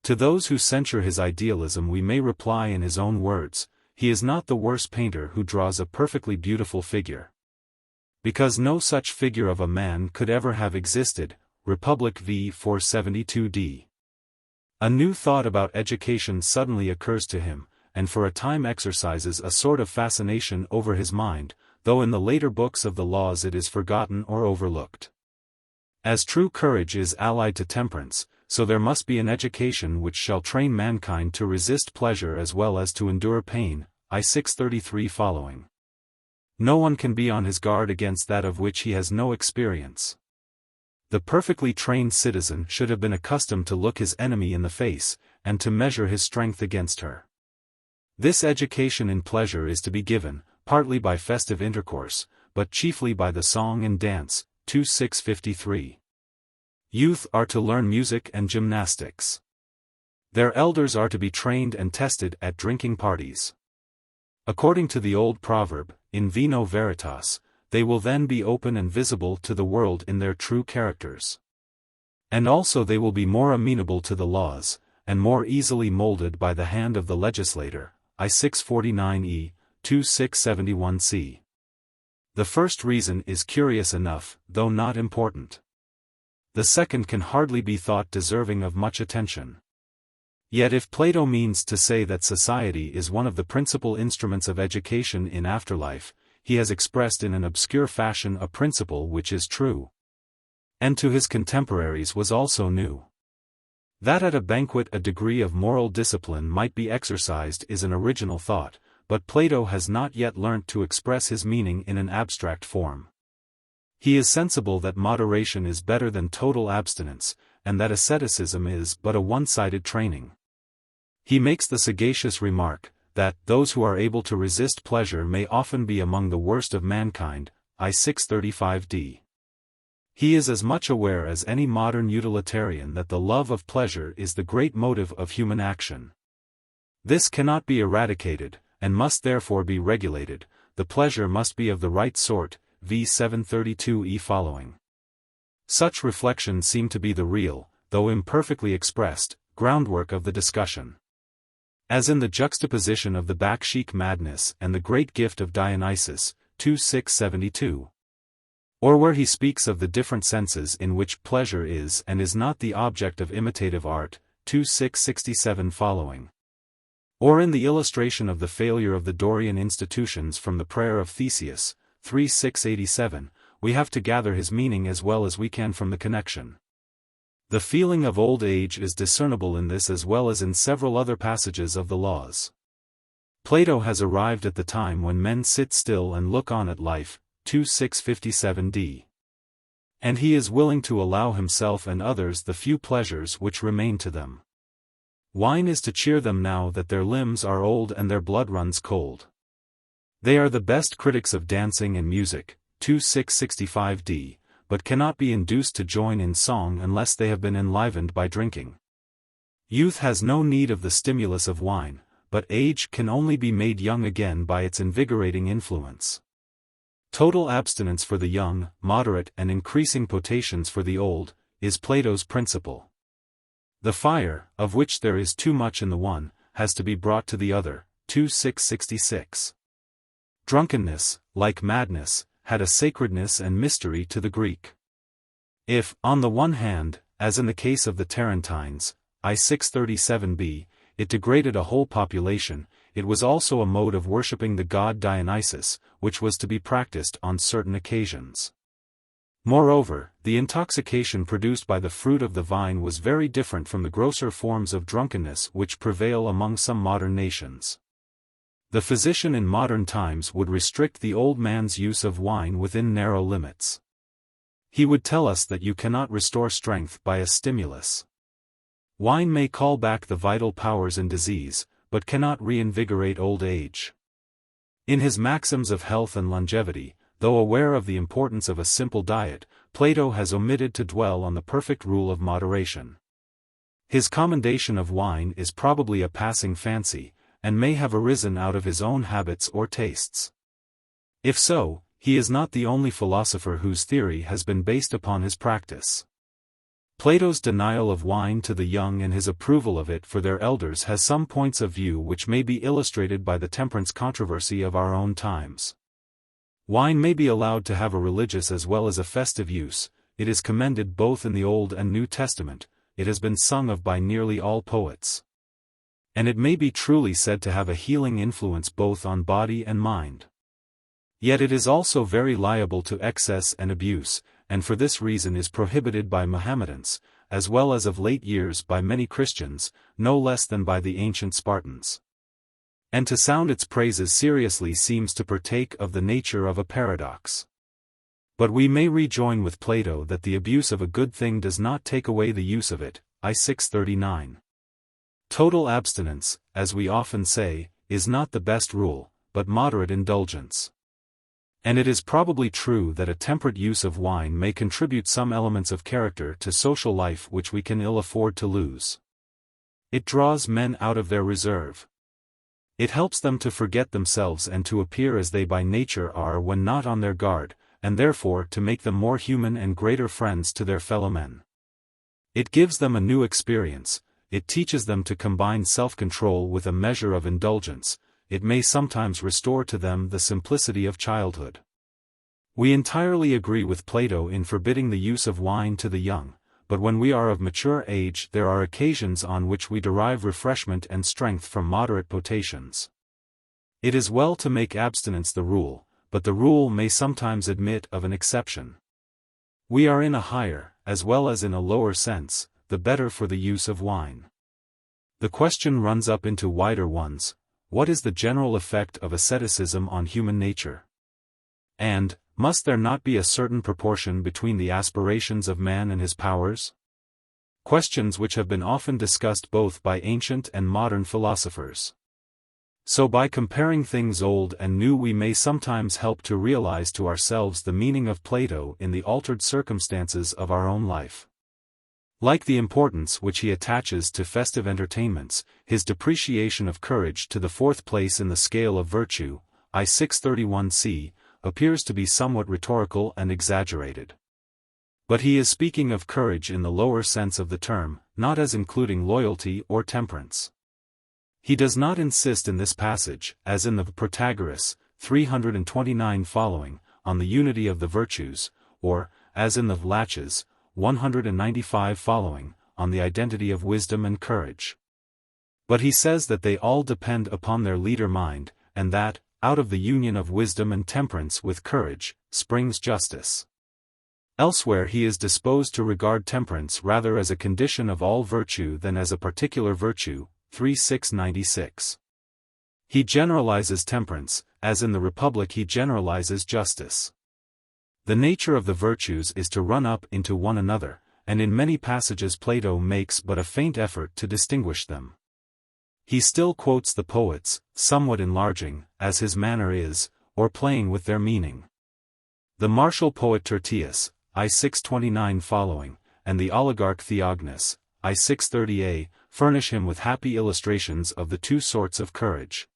To those who censure his idealism we may reply in his own words, he is not the worse painter who draws a perfectly beautiful figure. Because no such figure of a man could ever have existed, Republic v. 472d. A new thought about education suddenly occurs to him, and for a time exercises a sort of fascination over his mind, though in the later books of the laws it is forgotten or overlooked. As true courage is allied to temperance, so there must be an education which shall train mankind to resist pleasure as well as to endure pain, I 633 following. No one can be on his guard against that of which he has no experience. The perfectly trained citizen should have been accustomed to look his enemy in the face, and to measure his strength against her. This education in pleasure is to be given, partly by festive intercourse, but chiefly by the song and dance, 2653. Youth are to learn music and gymnastics. Their elders are to be trained and tested at drinking parties. According to the old proverb, in vino veritas, they will then be open and visible to the world in their true characters. And also they will be more amenable to the laws, and more easily molded by the hand of the legislator, I 649e, 2671c. The first reason is curious enough, though not important. The second can hardly be thought deserving of much attention. Yet if Plato means to say that society is one of the principal instruments of education in afterlife, he has expressed in an obscure fashion a principle which is true, and to his contemporaries was also new. That at a banquet a degree of moral discipline might be exercised is an original thought, but Plato has not yet learnt to express his meaning in an abstract form. He is sensible that moderation is better than total abstinence, and that asceticism is but a one-sided training. He makes the sagacious remark, that those who are able to resist pleasure may often be among the worst of mankind, I 635d. He is as much aware as any modern utilitarian that the love of pleasure is the great motive of human action. This cannot be eradicated, and must therefore be regulated. The pleasure must be of the right sort, v 732e following. Such reflections seem to be the real, though imperfectly expressed, groundwork of the discussion. As in the juxtaposition of the baksheesh madness and the great gift of Dionysus, 2672. Or where he speaks of the different senses in which pleasure is and is not the object of imitative art, 2667 following. Or in the illustration of the failure of the Dorian institutions from the prayer of Theseus, 3687, we have to gather his meaning as well as we can from the connection. The feeling of old age is discernible in this as well as in several other passages of the laws. Plato has arrived at the time when men sit still and look on at life, 2657d. And he is willing to allow himself and others the few pleasures which remain to them. Wine is to cheer them now that their limbs are old and their blood runs cold. They are the best critics of dancing and music, 2665d, but cannot be induced to join in song unless they have been enlivened by drinking. Youth has no need of the stimulus of wine, but age can only be made young again by its invigorating influence. Total abstinence for the young, moderate and increasing potations for the old, is Plato's principle. The fire, of which there is too much in the one, has to be brought to the other, 2666. Drunkenness, like madness, had a sacredness and mystery to the Greek. If, on the one hand, as in the case of the Tarentines, I 637b, it degraded a whole population, it was also a mode of worshipping the god Dionysus, which was to be practiced on certain occasions. Moreover, the intoxication produced by the fruit of the vine was very different from the grosser forms of drunkenness which prevail among some modern nations. The physician in modern times would restrict the old man's use of wine within narrow limits. He would tell us that you cannot restore strength by a stimulus. Wine may call back the vital powers in disease, but cannot reinvigorate old age. In his maxims of health and longevity, though aware of the importance of a simple diet, Plato has omitted to dwell on the perfect rule of moderation. His commendation of wine is probably a passing fancy, and may have arisen out of his own habits or tastes. If so, he is not the only philosopher whose theory has been based upon his practice. Plato's denial of wine to the young and his approval of it for their elders has some points of view which may be illustrated by the temperance controversy of our own times. Wine may be allowed to have a religious as well as a festive use, it is commended both in the Old and New Testament, it has been sung of by nearly all poets. and it may be truly said to have a healing influence both on body and mind. Yet it is also very liable to excess and abuse, and for this reason is prohibited by Mohammedans, as well as of late years by many Christians, no less than by the ancient Spartans. And to sound its praises seriously seems to partake of the nature of a paradox. But we may rejoin with Plato that the abuse of a good thing does not take away the use of it, I 639. Total abstinence, as we often say, is not the best rule, but moderate indulgence. And it is probably true that a temperate use of wine may contribute some elements of character to social life which we can ill afford to lose. It draws men out of their reserve. It helps them to forget themselves and to appear as they by nature are when not on their guard, and therefore to make them more human and greater friends to their fellow men. It gives them a new experience, it teaches them to combine self-control with a measure of indulgence, it may sometimes restore to them the simplicity of childhood. We entirely agree with Plato in forbidding the use of wine to the young, but when we are of mature age there are occasions on which we derive refreshment and strength from moderate potations. It is well to make abstinence the rule, but the rule may sometimes admit of an exception. We are in a higher, as well as in a lower sense, the better for the use of wine. The question runs up into wider ones: what is the general effect of asceticism on human nature? And, must there not be a certain proportion between the aspirations of man and his powers? Questions which have been often discussed both by ancient and modern philosophers. So by comparing things old and new we may sometimes help to realize to ourselves the meaning of Plato in the altered circumstances of our own life. Like the importance which he attaches to festive entertainments, his depreciation of courage to the fourth place in the scale of virtue, I 631 c., appears to be somewhat rhetorical and exaggerated. But he is speaking of courage in the lower sense of the term, not as including loyalty or temperance. He does not insist in this passage, as in the Protagoras, 329 following, on the unity of the virtues, or, as in the Laches, 195 following, on the identity of wisdom and courage. But he says that they all depend upon their leader mind, and that, out of the union of wisdom and temperance with courage, springs justice. Elsewhere he is disposed to regard temperance rather as a condition of all virtue than as a particular virtue, 3696. He generalizes temperance, as in the Republic he generalizes justice. The nature of the virtues is to run up into one another, and in many passages Plato makes but a faint effort to distinguish them. He still quotes the poets, somewhat enlarging, as his manner is, or playing with their meaning. The martial poet Tertius, I 629 following, and the oligarch Theognis, I 630a, furnish him with happy illustrations of the two sorts of courage.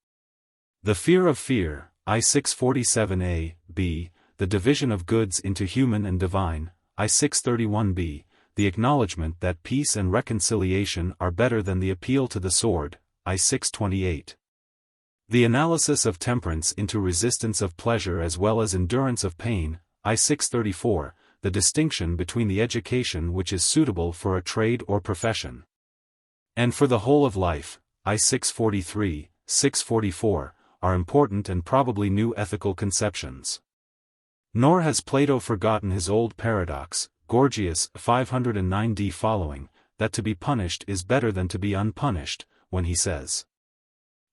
The fear of fear, I 647a, b, the division of goods into human and divine, I 631b, the acknowledgement that peace and reconciliation are better than the appeal to the sword, I 628. The analysis of temperance into resistance of pleasure as well as endurance of pain, I 634, the distinction between the education which is suitable for a trade or profession, and for the whole of life, I 643, 644, are important and probably new ethical conceptions. Nor has Plato forgotten his old paradox, Gorgias 509d following, that to be punished is better than to be unpunished, when he says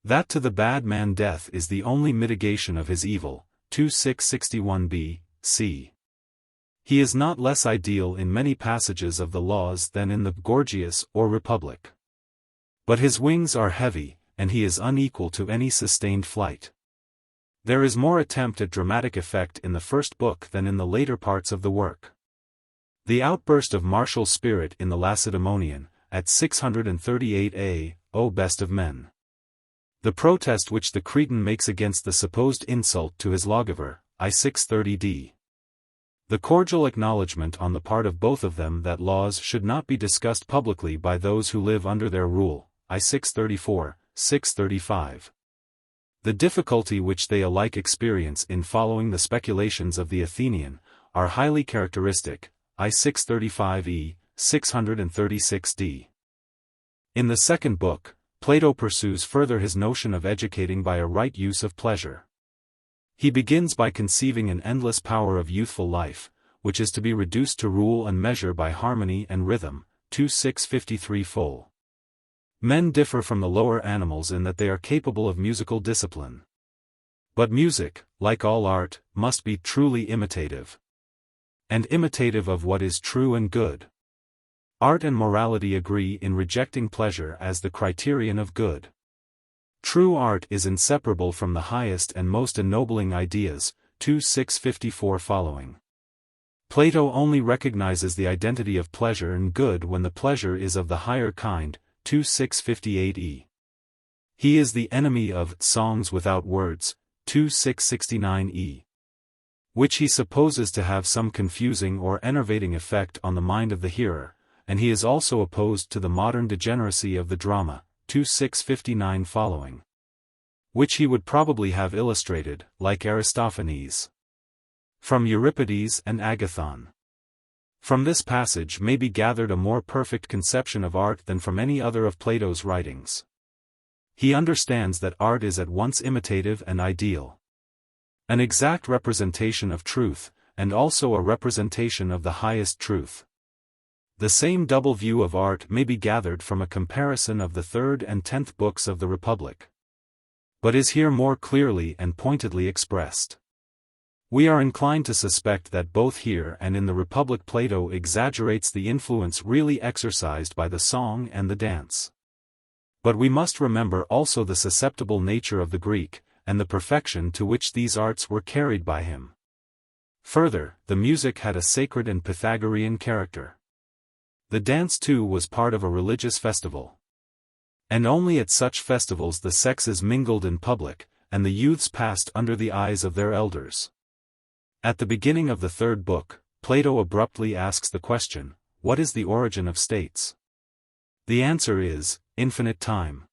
that to the bad man death is the only mitigation of his evil, 2661b, c. He is not less ideal in many passages of the Laws than in the Gorgias or Republic. But his wings are heavy, and he is unequal to any sustained flight. There is more attempt at dramatic effect in the first book than in the later parts of the work. The outburst of martial spirit in the Lacedaemonian, at 638a, O best of men. The protest which the Cretan makes against the supposed insult to his lawgiver, I 630d. The cordial acknowledgement on the part of both of them that laws should not be discussed publicly by those who live under their rule, I 634, 635. The difficulty which they alike experience in following the speculations of the Athenian, are highly characteristic, I 635e, 636d. In the second book, Plato pursues further his notion of educating by a right use of pleasure. He begins by conceiving an endless power of youthful life, which is to be reduced to rule and measure by harmony and rhythm. 2653 full. Men differ from the lower animals in that they are capable of musical discipline. But music, like all art, must be truly imitative. And imitative of what is true and good. Art and morality agree in rejecting pleasure as the criterion of good. True art is inseparable from the highest and most ennobling ideas. 2654 following. Plato only recognizes the identity of pleasure and good when the pleasure is of the higher kind. 2658e. He is the enemy of songs without words. 2669e. Which he supposes to have some confusing or enervating effect on the mind of the hearer, and he is also opposed to the modern degeneracy of the drama. 2659 following. Which he would probably have illustrated, like Aristophanes. From Euripides and Agathon. From this passage may be gathered a more perfect conception of art than from any other of Plato's writings. He understands that art is at once imitative and ideal. An exact representation of truth, and also a representation of the highest truth. The same double view of art may be gathered from a comparison of the 3rd and 10th books of the Republic. But is here more clearly and pointedly expressed. We are inclined to suspect that both here and in the Republic Plato exaggerates the influence really exercised by the song and the dance. But we must remember also the susceptible nature of the Greek, and the perfection to which these arts were carried by him. Further, the music had a sacred and Pythagorean character. The dance too was part of a religious festival. And only at such festivals the sexes mingled in public, and the youths passed under the eyes of their elders. At the beginning of the 3rd book, Plato abruptly asks the question, what is the origin of states? The answer is, infinite time.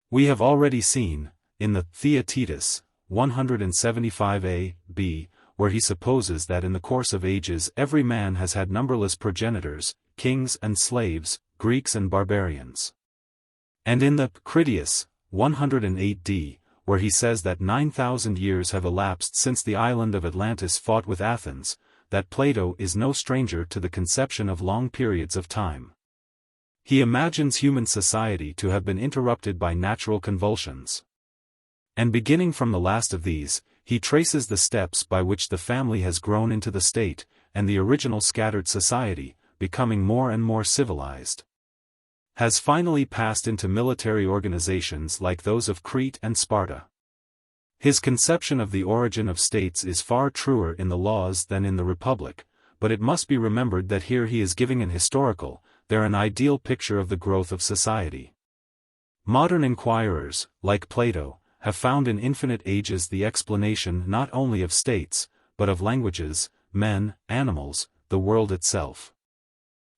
We have already seen, in the Theaetetus, 175a, b, where he supposes that in the course of ages every man has had numberless progenitors, kings and slaves, Greeks and barbarians. And in the Critias, 108d, where he says that 9,000 years have elapsed since the island of Atlantis fought with Athens, that Plato is no stranger to the conception of long periods of time. He imagines human society to have been interrupted by natural convulsions. And beginning from the last of these, he traces the steps by which the family has grown into the state, and the original scattered society, becoming more and more civilized, has finally passed into military organizations like those of Crete and Sparta. His conception of the origin of states is far truer in the Laws than in the Republic, but it must be remembered that here he is giving an historical, there an ideal picture of the growth of society. Modern inquirers, like Plato, have found in infinite ages the explanation not only of states, but of languages, men, animals, the world itself.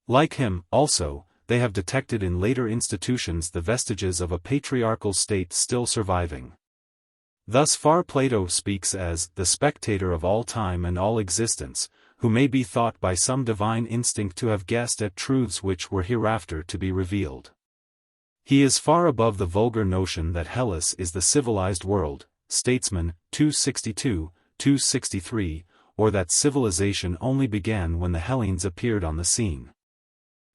Like him, also, they have detected in later institutions the vestiges of a patriarchal state still surviving. Thus far Plato speaks as the spectator of all time and all existence, who may be thought by some divine instinct to have guessed at truths which were hereafter to be revealed. He is far above the vulgar notion that Hellas is the civilized world, Statesman, 262, 263, or that civilization only began when the Hellenes appeared on the scene.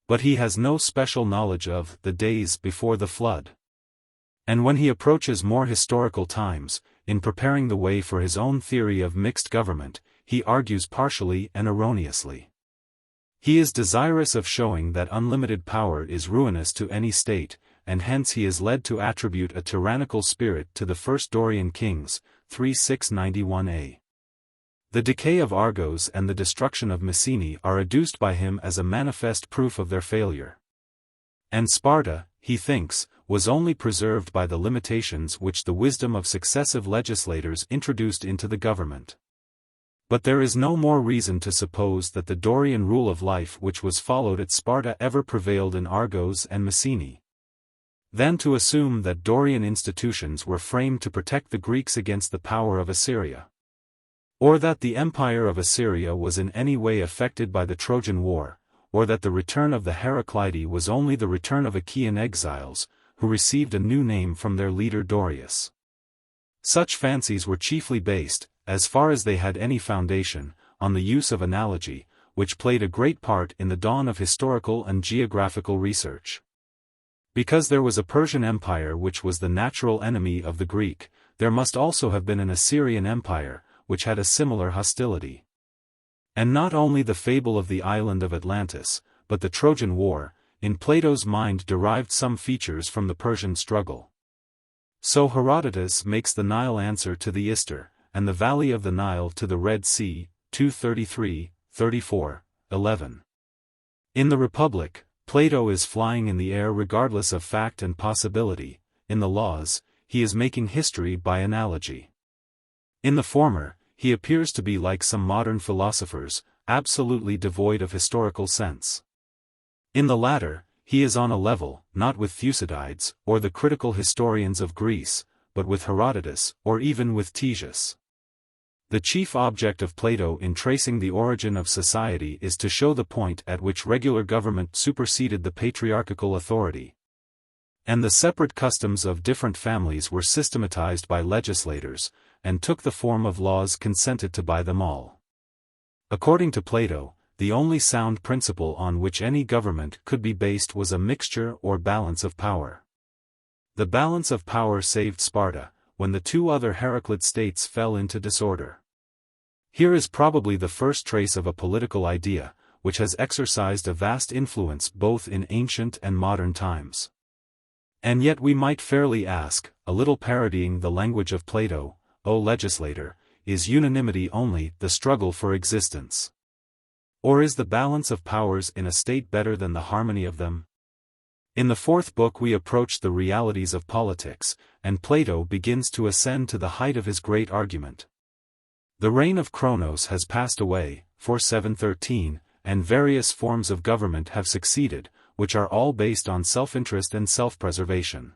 But he has no special knowledge of the days before the flood. And when he approaches more historical times, in preparing the way for his own theory of mixed government, he argues partially and erroneously. He is desirous of showing that unlimited power is ruinous to any state, and hence he is led to attribute a tyrannical spirit to the first Dorian kings, 3691a. The decay of Argos and the destruction of Mycenae are adduced by him as a manifest proof of their failure. And Sparta, he thinks, was only preserved by the limitations which the wisdom of successive legislators introduced into the government. But there is no more reason to suppose that the Dorian rule of life which was followed at Sparta ever prevailed in Argos and Mycenae, than to assume that Dorian institutions were framed to protect the Greeks against the power of Assyria. Or that the empire of Assyria was in any way affected by the Trojan War, or that the return of the Heraclidae was only the return of Achaean exiles, who received a new name from their leader Dorius. Such fancies were chiefly based, as far as they had any foundation, on the use of analogy, which played a great part in the dawn of historical and geographical research. Because there was a Persian Empire which was the natural enemy of the Greek, there must also have been an Assyrian Empire, which had a similar hostility. And not only the fable of the island of Atlantis, but the Trojan War, in Plato's mind derived some features from the Persian struggle. So Herodotus makes the Nile answer to the Ister, and the valley of the Nile to the Red Sea, 233, 34, 11. In the Republic, Plato is flying in the air regardless of fact and possibility. In the Laws, he is making history by analogy. In the former, he appears to be like some modern philosophers, absolutely devoid of historical sense. In the latter, he is on a level, not with Thucydides, or the critical historians of Greece, but with Herodotus, or even with Ctesias. The chief object of Plato in tracing the origin of society is to show the point at which regular government superseded the patriarchal authority, and the separate customs of different families were systematized by legislators, and took the form of laws consented to by them all. According to Plato, the only sound principle on which any government could be based was a mixture or balance of power. The balance of power saved Sparta, when the two other Heraclid states fell into disorder. Here is probably the first trace of a political idea, which has exercised a vast influence both in ancient and modern times. And yet we might fairly ask, a little parodying the language of Plato, O legislator, is unanimity only the struggle for existence? Or is the balance of powers in a state better than the harmony of them? In the fourth book we approach the realities of politics, and Plato begins to ascend to the height of his great argument. The reign of Cronos has passed away, 4713, and various forms of government have succeeded, which are all based on self-interest and self-preservation.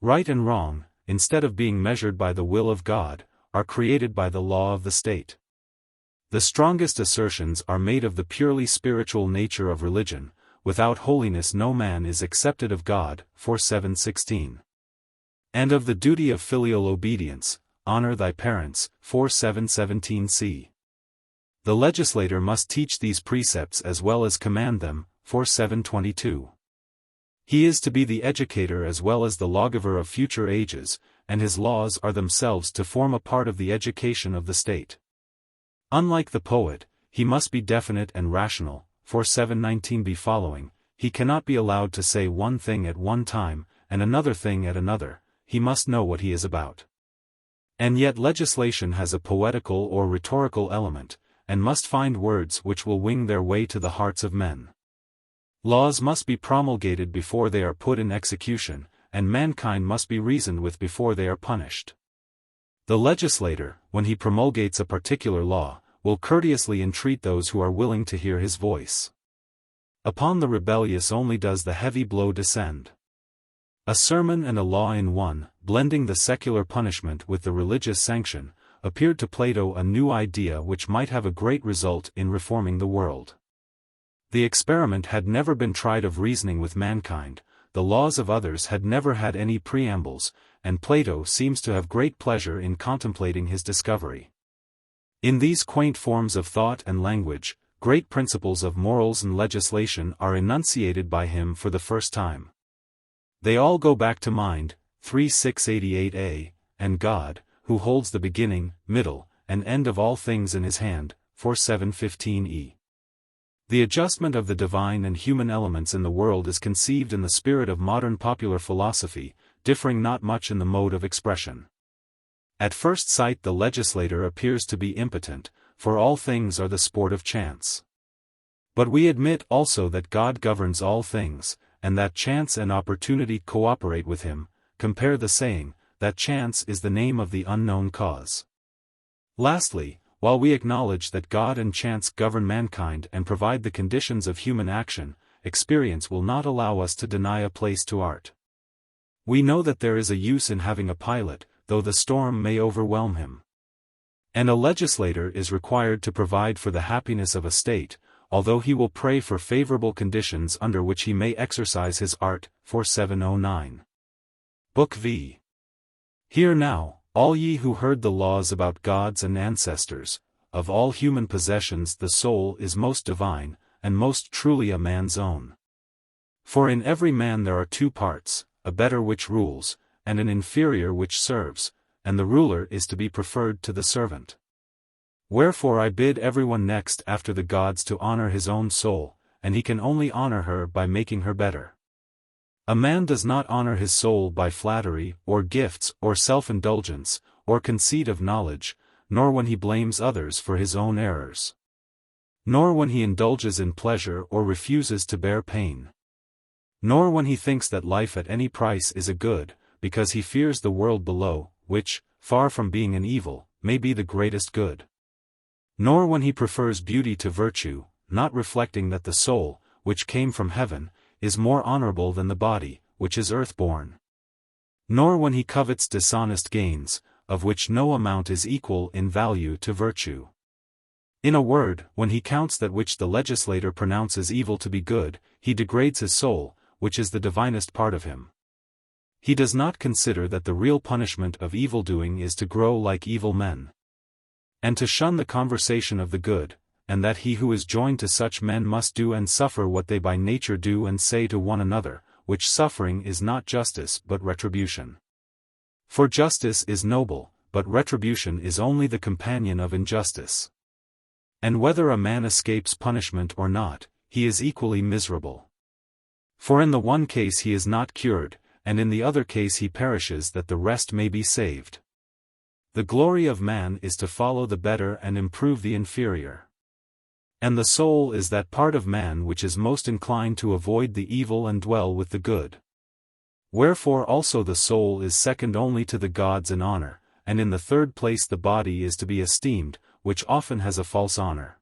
Right and wrong, instead of being measured by the will of God, are created by the law of the state. The strongest assertions are made of the purely spiritual nature of religion. Without holiness no man is accepted of God, 47:16. And of the duty of filial obedience, honor thy parents, 47:17c. The legislator must teach these precepts as well as command them, 47:22. He is to be the educator as well as the lawgiver of future ages, and his laws are themselves to form a part of the education of the state. Unlike the poet, he must be definite and rational. 47:19b following, he cannot be allowed to say one thing at one time, and another thing at another, he must know what he is about. And yet legislation has a poetical or rhetorical element, and must find words which will wing their way to the hearts of men. Laws must be promulgated before they are put in execution, and mankind must be reasoned with before they are punished. The legislator, when he promulgates a particular law, will courteously entreat those who are willing to hear his voice. Upon the rebellious only does the heavy blow descend. A sermon and a law in one, blending the secular punishment with the religious sanction, appeared to Plato a new idea which might have a great result in reforming the world. The experiment had never been tried of reasoning with mankind, the laws of others had never had any preambles, and Plato seems to have great pleasure in contemplating his discovery. In these quaint forms of thought and language, great principles of morals and legislation are enunciated by him for the first time. They all go back to mind, 3688a, and God, who holds the beginning, middle, and end of all things in his hand, 4715e. The adjustment of the divine and human elements in the world is conceived in the spirit of modern popular philosophy, differing not much in the mode of expression. At first sight the legislator appears to be impotent, for all things are the sport of chance. But we admit also that God governs all things, and that chance and opportunity cooperate with him. Compare the saying, that chance is the name of the unknown cause. Lastly, while we acknowledge that God and chance govern mankind and provide the conditions of human action, experience will not allow us to deny a place to art. We know that there is a use in having a pilot, though the storm may overwhelm him. And a legislator is required to provide for the happiness of a state, although he will pray for favorable conditions under which he may exercise his art. 4709. Book v. Hear now, all ye who heard the laws about gods and ancestors, of all human possessions the soul is most divine, and most truly a man's own. For in every man there are two parts, a better which rules, and an inferior which serves, and the ruler is to be preferred to the servant. Wherefore I bid everyone next after the gods to honor his own soul, and he can only honor her by making her better. A man does not honor his soul by flattery, or gifts, or self-indulgence, or conceit of knowledge, nor when he blames others for his own errors. Nor when he indulges in pleasure or refuses to bear pain. Nor when he thinks that life at any price is a good, because he fears the world below, which, far from being an evil, may be the greatest good. Nor when he prefers beauty to virtue, not reflecting that the soul, which came from heaven, is more honorable than the body, which is earth-born. Nor when he covets dishonest gains, of which no amount is equal in value to virtue. In a word, when he counts that which the legislator pronounces evil to be good, he degrades his soul, which is the divinest part of him. He does not consider that the real punishment of evil-doing is to grow like evil men, and to shun the conversation of the good, and that he who is joined to such men must do and suffer what they by nature do and say to one another, which suffering is not justice but retribution. For justice is noble, but retribution is only the companion of injustice. And whether a man escapes punishment or not, he is equally miserable. For in the one case he is not cured, and in the other case he perishes that the rest may be saved. The glory of man is to follow the better and improve the inferior. And the soul is that part of man which is most inclined to avoid the evil and dwell with the good. Wherefore also the soul is second only to the gods in honor, and in the third place the body is to be esteemed, which often has a false honor.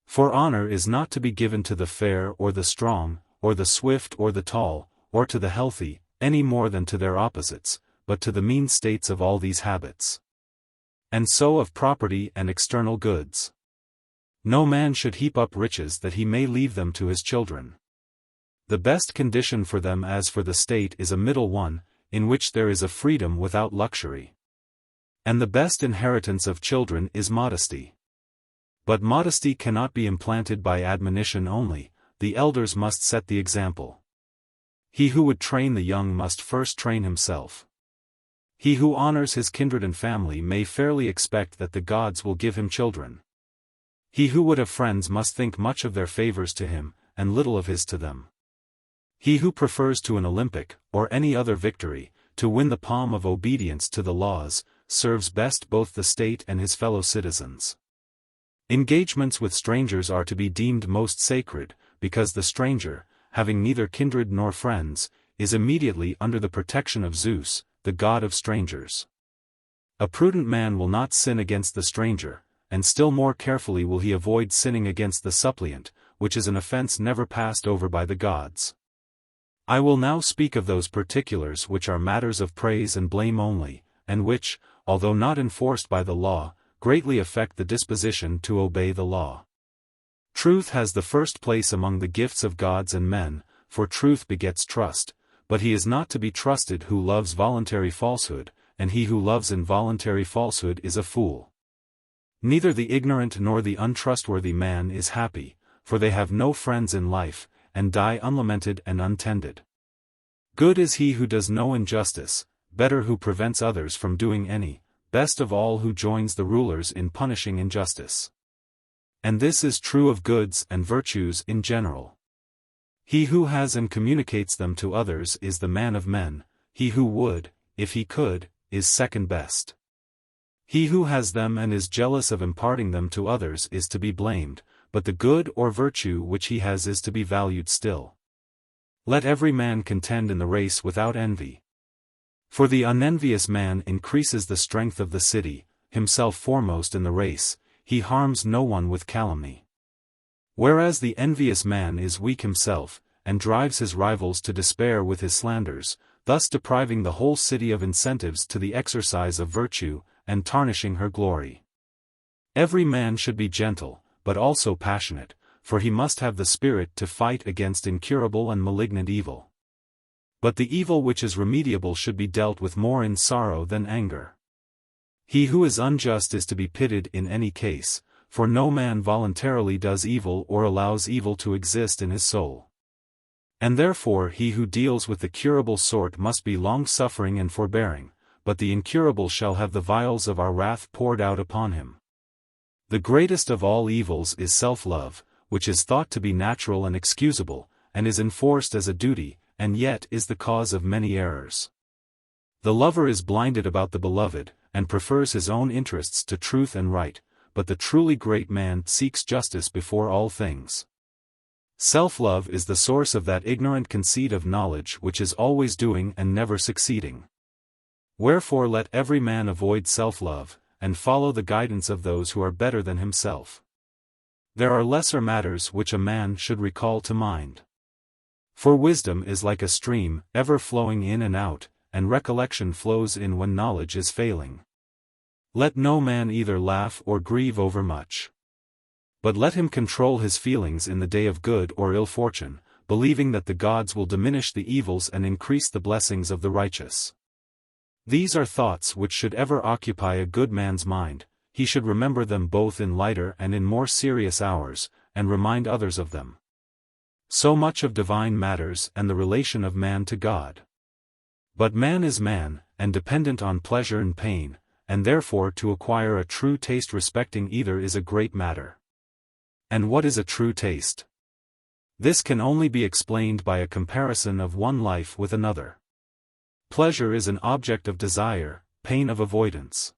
For honor is not to be given to the fair or the strong, or the swift or the tall, or to the healthy, any more than to their opposites, but to the mean states of all these habits. And so of property and external goods. No man should heap up riches that he may leave them to his children. The best condition for them as for the state is a middle one, in which there is a freedom without luxury. And the best inheritance of children is modesty. But modesty cannot be implanted by admonition only, the elders must set the example. He who would train the young must first train himself. He who honors his kindred and family may fairly expect that the gods will give him children. He who would have friends must think much of their favors to him, and little of his to them. He who prefers to an Olympic, or any other victory, to win the palm of obedience to the laws, serves best both the state and his fellow citizens. Engagements with strangers are to be deemed most sacred, because the stranger, having neither kindred nor friends, is immediately under the protection of Zeus, the god of strangers. A prudent man will not sin against the stranger, and still more carefully will he avoid sinning against the suppliant, which is an offense never passed over by the gods. I will now speak of those particulars which are matters of praise and blame only, and which, although not enforced by the law, greatly affect the disposition to obey the law. Truth has the first place among the gifts of gods and men, for truth begets trust, but he is not to be trusted who loves voluntary falsehood, and he who loves involuntary falsehood is a fool. Neither the ignorant nor the untrustworthy man is happy, for they have no friends in life, and die unlamented and untended. Good is he who does no injustice, better who prevents others from doing any, best of all who joins the rulers in punishing injustice. And this is true of goods and virtues in general. He who has and communicates them to others is the man of men, he who would, if he could, is second best. He who has them and is jealous of imparting them to others is to be blamed, but the good or virtue which he has is to be valued still. Let every man contend in the race without envy. For the unenvious man increases the strength of the city, himself foremost in the race, he harms no one with calumny. Whereas the envious man is weak himself, and drives his rivals to despair with his slanders, thus depriving the whole city of incentives to the exercise of virtue, and tarnishing her glory. Every man should be gentle, but also passionate, for he must have the spirit to fight against incurable and malignant evil. But the evil which is remediable should be dealt with more in sorrow than anger. He who is unjust is to be pitied in any case, for no man voluntarily does evil or allows evil to exist in his soul. And therefore he who deals with the curable sort must be long-suffering and forbearing, but the incurable shall have the vials of our wrath poured out upon him. The greatest of all evils is self-love, which is thought to be natural and excusable, and is enforced as a duty, and yet is the cause of many errors. The lover is blinded about the beloved, and prefers his own interests to truth and right, but the truly great man seeks justice before all things. Self-love is the source of that ignorant conceit of knowledge which is always doing and never succeeding. Wherefore let every man avoid self-love, and follow the guidance of those who are better than himself. There are lesser matters which a man should recall to mind. For wisdom is like a stream, ever flowing in and out, and recollection flows in when knowledge is failing. Let no man either laugh or grieve over much. But let him control his feelings in the day of good or ill fortune, believing that the gods will diminish the evils and increase the blessings of the righteous. These are thoughts which should ever occupy a good man's mind. He should remember them both in lighter and in more serious hours, and remind others of them. So much of divine matters and the relation of man to God. But man is man, and dependent on pleasure and pain, and therefore to acquire a true taste respecting either is a great matter. And what is a true taste? This can only be explained by a comparison of one life with another. Pleasure is an object of desire, pain of avoidance.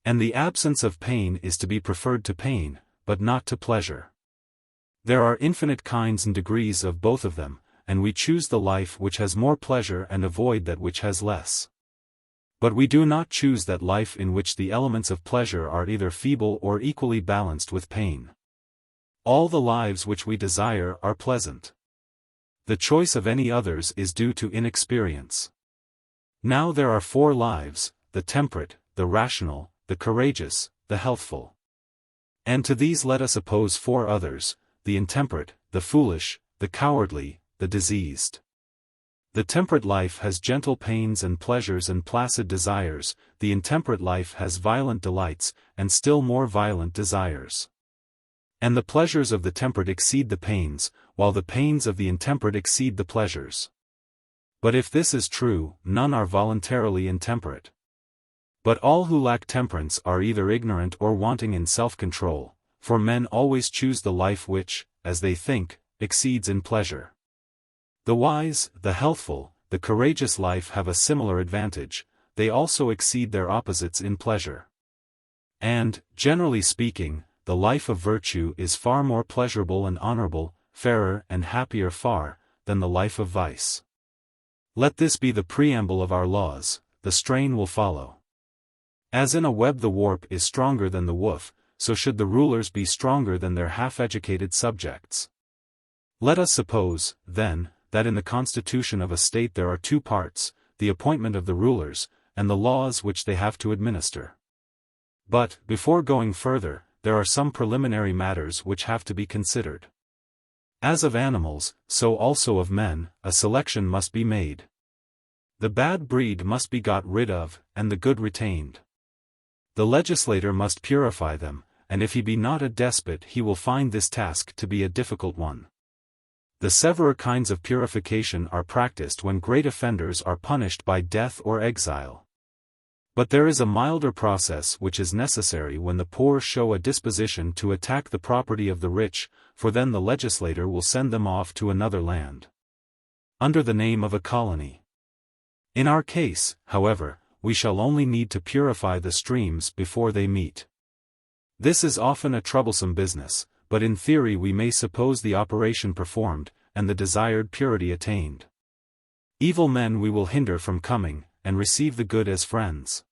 And the absence of pain is to be preferred to pain, but not to pleasure. There are infinite kinds and degrees of both of them, and we choose the life which has more pleasure and avoid that which has less. But we do not choose that life in which the elements of pleasure are either feeble or equally balanced with pain. All the lives which we desire are pleasant. The choice of any others is due to inexperience. Now there are 4 lives, the temperate, the rational, the courageous, the healthful. And to these let us oppose 4 others, the intemperate, the foolish, the cowardly, the diseased. The temperate life has gentle pains and pleasures and placid desires, the intemperate life has violent delights, and still more violent desires. And the pleasures of the temperate exceed the pains, while the pains of the intemperate exceed the pleasures. But if this is true, none are voluntarily intemperate. But all who lack temperance are either ignorant or wanting in self-control, for men always choose the life which, as they think, exceeds in pleasure. The wise, the healthful, the courageous life have a similar advantage, they also exceed their opposites in pleasure. And, generally speaking, the life of virtue is far more pleasurable and honorable, fairer and happier far, than the life of vice. Let this be the preamble of our laws, the strain will follow. As in a web the warp is stronger than the woof, so should the rulers be stronger than their half-educated subjects. Let us suppose, then, that in the constitution of a state there are 2 parts, the appointment of the rulers, and the laws which they have to administer. But, before going further, there are some preliminary matters which have to be considered. As of animals, so also of men, a selection must be made. The bad breed must be got rid of, and the good retained. The legislator must purify them, and if he be not a despot he will find this task to be a difficult one. The severer kinds of purification are practiced when great offenders are punished by death or exile. But there is a milder process which is necessary when the poor show a disposition to attack the property of the rich, for then the legislator will send them off to another land, under the name of a colony. In our case, however, we shall only need to purify the streams before they meet. This is often a troublesome business, but in theory we may suppose the operation performed, and the desired purity attained. Evil men we will hinder from coming, and receive the good as friends.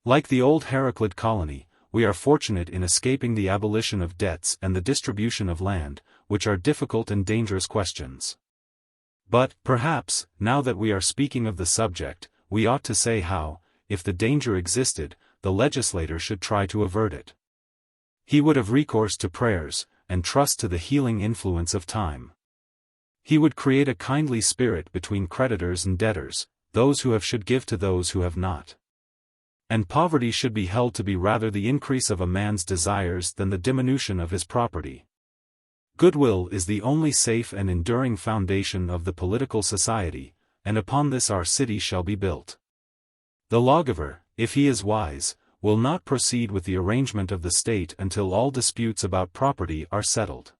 Like the old Heraclid colony, we are fortunate in escaping the abolition of debts and the distribution of land, which are difficult and dangerous questions. But, perhaps, now that we are speaking of the subject, we ought to say how, if the danger existed, the legislator should try to avert it. He would have recourse to prayers, and trust to the healing influence of time. He would create a kindly spirit between creditors and debtors, those who have should give to those who have not. And poverty should be held to be rather the increase of a man's desires than the diminution of his property. Goodwill is the only safe and enduring foundation of the political society, and upon this our city shall be built. The lawgiver, if he is wise, will not proceed with the arrangement of the state until all disputes about property are settled.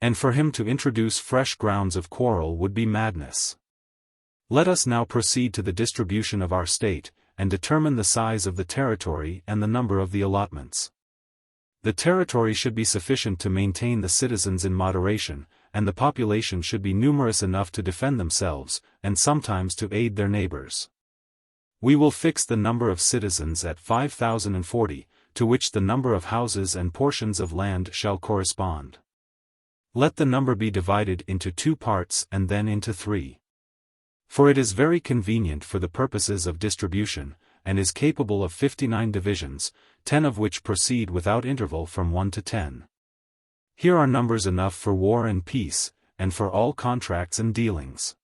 And for him to introduce fresh grounds of quarrel would be madness. Let us now proceed to the distribution of our state, and determine the size of the territory and the number of the allotments. The territory should be sufficient to maintain the citizens in moderation, and the population should be numerous enough to defend themselves, and sometimes to aid their neighbors. We will fix the number of citizens at 5,040, to which the number of houses and portions of land shall correspond. Let the number be divided into 2 parts and then into 3. For it is very convenient for the purposes of distribution, and is capable of 59 divisions, 10 of which proceed without interval from 1 to 10. Here are numbers enough for war and peace, and for all contracts and dealings.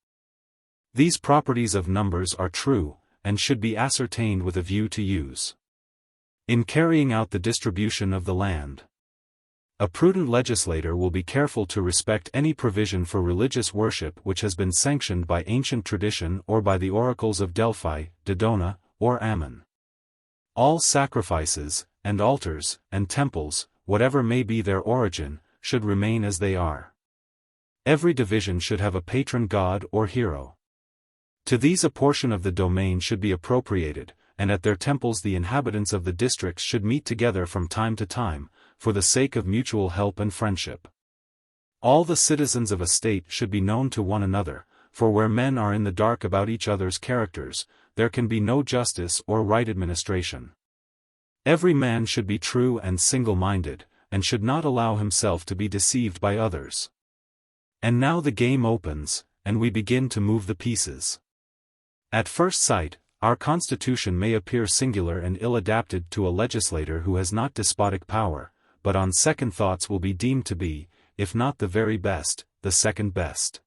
These properties of numbers are true, and should be ascertained with a view to use. In carrying out the distribution of the land, a prudent legislator will be careful to respect any provision for religious worship which has been sanctioned by ancient tradition or by the oracles of Delphi, Dodona, or Ammon. All sacrifices, and altars, and temples, whatever may be their origin, should remain as they are. Every division should have a patron god or hero. To these a portion of the domain should be appropriated, and at their temples the inhabitants of the districts should meet together from time to time, for the sake of mutual help and friendship. All the citizens of a state should be known to one another, for where men are in the dark about each other's characters, there can be no justice or right administration. Every man should be true and single-minded, and should not allow himself to be deceived by others. And now the game opens, and we begin to move the pieces. At first sight, our constitution may appear singular and ill-adapted to a legislator who has not despotic power, but on second thoughts will be deemed to be, if not the very best, the second best.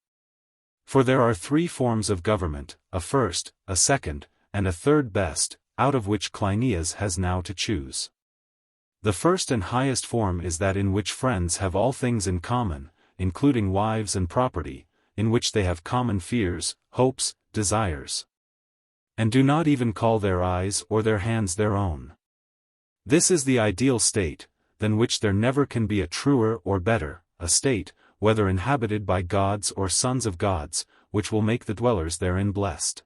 For there are 3 forms of government, a first, a second, and a third best, out of which Cleinias has now to choose. The first and highest form is that in which friends have all things in common, including wives and property, in which they have common fears, hopes, desires, and do not even call their eyes or their hands their own. This is the ideal state, than which there never can be a truer or better, a state, whether inhabited by gods or sons of gods, which will make the dwellers therein blessed.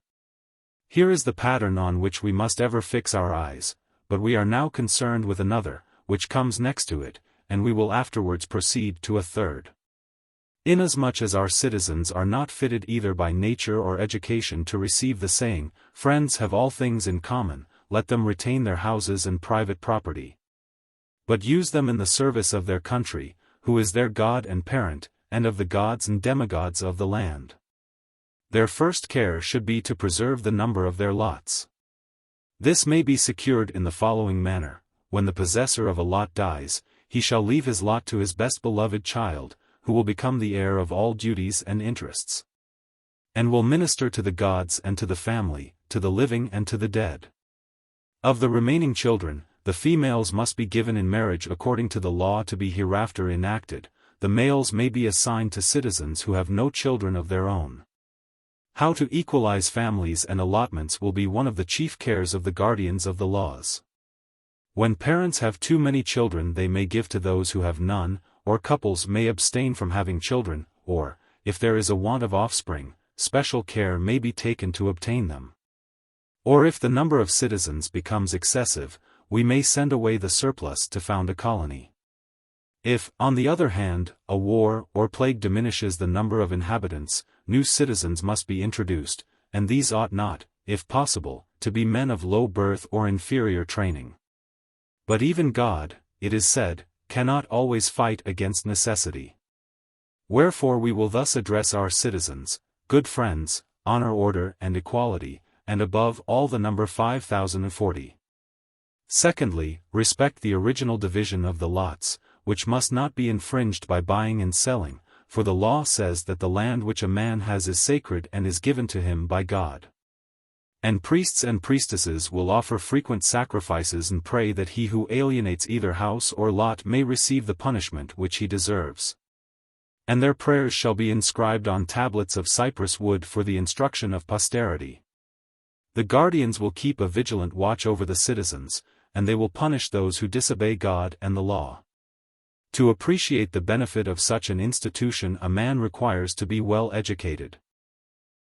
Here is the pattern on which we must ever fix our eyes, but we are now concerned with another, which comes next to it, and we will afterwards proceed to a third. Inasmuch as our citizens are not fitted either by nature or education to receive the saying, "Friends have all things in common," let them retain their houses and private property, but use them in the service of their country, who is their God and parent, and of the gods and demigods of the land. Their first care should be to preserve the number of their lots. This may be secured in the following manner: when the possessor of a lot dies, he shall leave his lot to his best beloved child, who will become the heir of all duties and interests, and will minister to the gods and to the family, to the living and to the dead. Of the remaining children, the females must be given in marriage according to the law to be hereafter enacted. The males may be assigned to citizens who have no children of their own. How to equalize families and allotments will be one of the chief cares of the guardians of the laws. When parents have too many children, they may give to those who have none, or couples may abstain from having children, or, if there is a want of offspring, special care may be taken to obtain them. Or if the number of citizens becomes excessive, we may send away the surplus to found a colony. If, on the other hand, a war or plague diminishes the number of inhabitants, new citizens must be introduced, and these ought not, if possible, to be men of low birth or inferior training. But even God, it is said, cannot always fight against necessity. Wherefore we will thus address our citizens: good friends, honor order and equality, and above all the number 5,040. Secondly, respect the original division of the lots, which must not be infringed by buying and selling, for the law says that the land which a man has is sacred and is given to him by God. And priests and priestesses will offer frequent sacrifices and pray that he who alienates either house or lot may receive the punishment which he deserves. And their prayers shall be inscribed on tablets of cypress wood for the instruction of posterity. The guardians will keep a vigilant watch over the citizens, and they will punish those who disobey God and the law. To appreciate the benefit of such an institution a man requires to be well educated.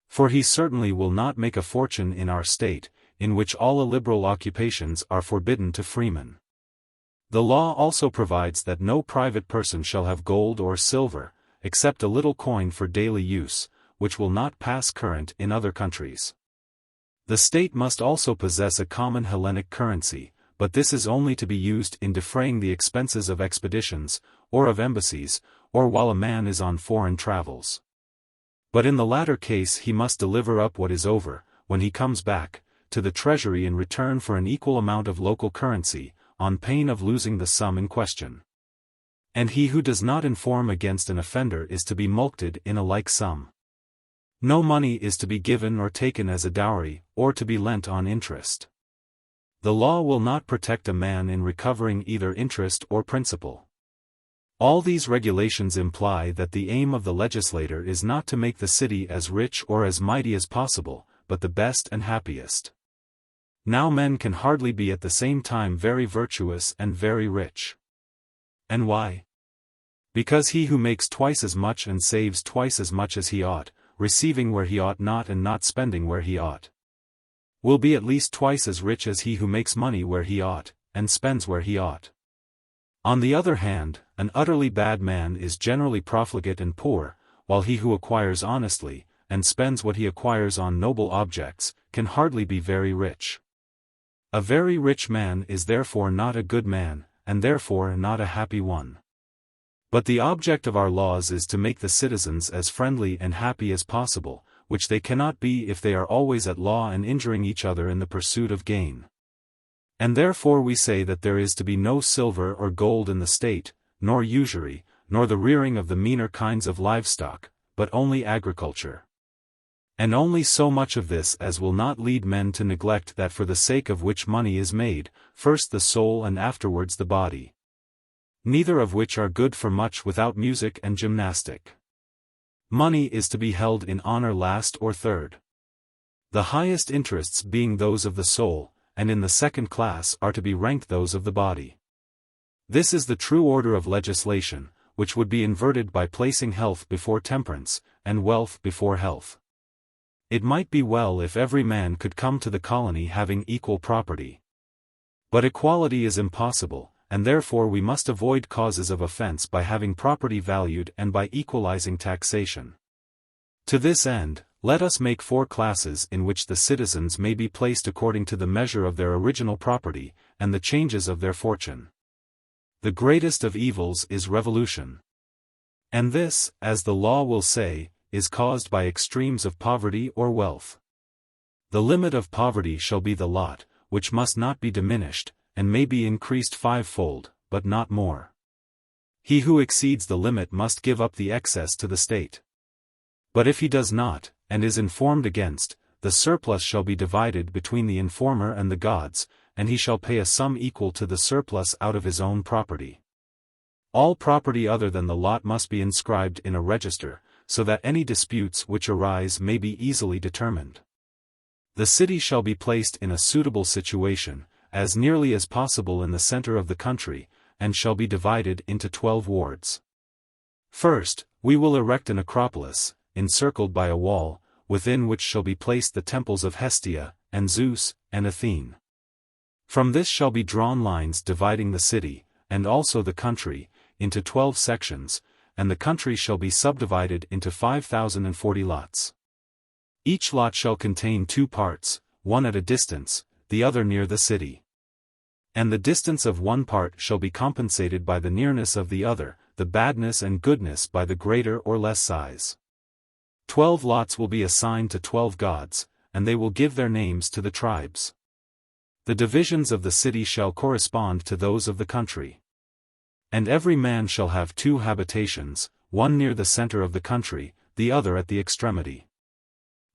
For he certainly will not make a fortune in our state, in which all illiberal occupations are forbidden to freemen. The law also provides that no private person shall have gold or silver, except a little coin for daily use, which will not pass current in other countries. The state must also possess a common Hellenic currency, but this is only to be used in defraying the expenses of expeditions, or of embassies, or while a man is on foreign travels. But in the latter case he must deliver up what is over, when he comes back, to the treasury in return for an equal amount of local currency, on pain of losing the sum in question. And he who does not inform against an offender is to be mulcted in a like sum. No money is to be given or taken as a dowry, or to be lent on interest. The law will not protect a man in recovering either interest or principal. All these regulations imply that the aim of the legislator is not to make the city as rich or as mighty as possible, but the best and happiest. Now men can hardly be at the same time very virtuous and very rich. And why? Because he who makes twice as much and saves twice as much as he ought, receiving where he ought not and not spending where he ought, will be at least twice as rich as he who makes money where he ought, and spends where he ought. On the other hand, an utterly bad man is generally profligate and poor, while he who acquires honestly, and spends what he acquires on noble objects, can hardly be very rich. A very rich man is therefore not a good man, and therefore not a happy one. But the object of our laws is to make the citizens as friendly and happy as possible, which they cannot be if they are always at law and injuring each other in the pursuit of gain. And therefore we say that there is to be no silver or gold in the state, nor usury, nor the rearing of the meaner kinds of livestock, but only agriculture. And only so much of this as will not lead men to neglect that for the sake of which money is made, first the soul and afterwards the body. Neither of which are good for much without music and gymnastic. Money is to be held in honor last or third. The highest interests being those of the soul, and in the second class are to be ranked those of the body. This is the true order of legislation, which would be inverted by placing health before temperance, and wealth before health. It might be well if every man could come to the colony having equal property. But equality is impossible, and therefore we must avoid causes of offense by having property valued and by equalizing taxation. To this end, let us make 4 classes in which the citizens may be placed according to the measure of their original property, and the changes of their fortune. The greatest of evils is revolution. And this, as the law will say, is caused by extremes of poverty or wealth. The limit of poverty shall be the lot, which must not be diminished, and may be increased 5-fold, but not more. He who exceeds the limit must give up the excess to the state. But if he does not, and is informed against, the surplus shall be divided between the informer and the gods, and he shall pay a sum equal to the surplus out of his own property. All property other than the lot must be inscribed in a register, so that any disputes which arise may be easily determined. The city shall be placed in a suitable situation, as nearly as possible in the center of the country, and shall be divided into 12 wards. First, we will erect an acropolis, encircled by a wall, within which shall be placed the temples of Hestia, and Zeus, and Athene. From this shall be drawn lines dividing the city, and also the country, into 12 sections, and the country shall be subdivided into 5,040 lots. Each lot shall contain 2 parts, one at a distance, the other near the city. And the distance of one part shall be compensated by the nearness of the other, the badness and goodness by the greater or less size. 12 lots will be assigned to 12 gods, and they will give their names to the tribes. The divisions of the city shall correspond to those of the country. And every man shall have 2 habitations, one near the center of the country, the other at the extremity.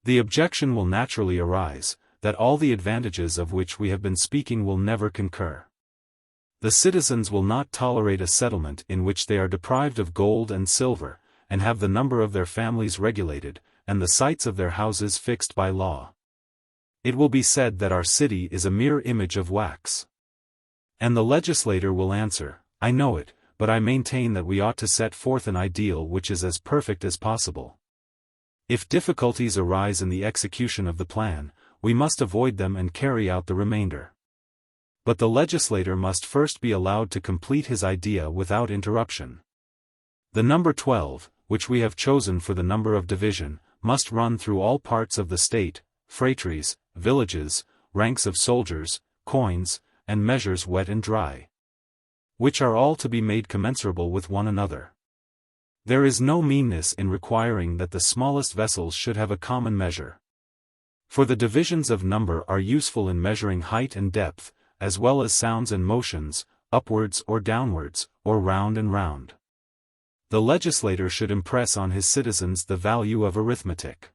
The objection will naturally arise, that all the advantages of which we have been speaking will never concur. The citizens will not tolerate a settlement in which they are deprived of gold and silver, and have the number of their families regulated, and the sites of their houses fixed by law. It will be said that our city is a mere image of wax. And the legislator will answer, I know it, but I maintain that we ought to set forth an ideal which is as perfect as possible. If difficulties arise in the execution of the plan, we must avoid them and carry out the remainder. But the legislator must first be allowed to complete his idea without interruption. The number 12, which we have chosen for the number of division, must run through all parts of the state, phratries, villages, ranks of soldiers, coins, and measures wet and dry, which are all to be made commensurable with one another. There is no meanness in requiring that the smallest vessels should have a common measure. For the divisions of number are useful in measuring height and depth, as well as sounds and motions, upwards or downwards, or round and round. The legislator should impress on his citizens the value of arithmetic.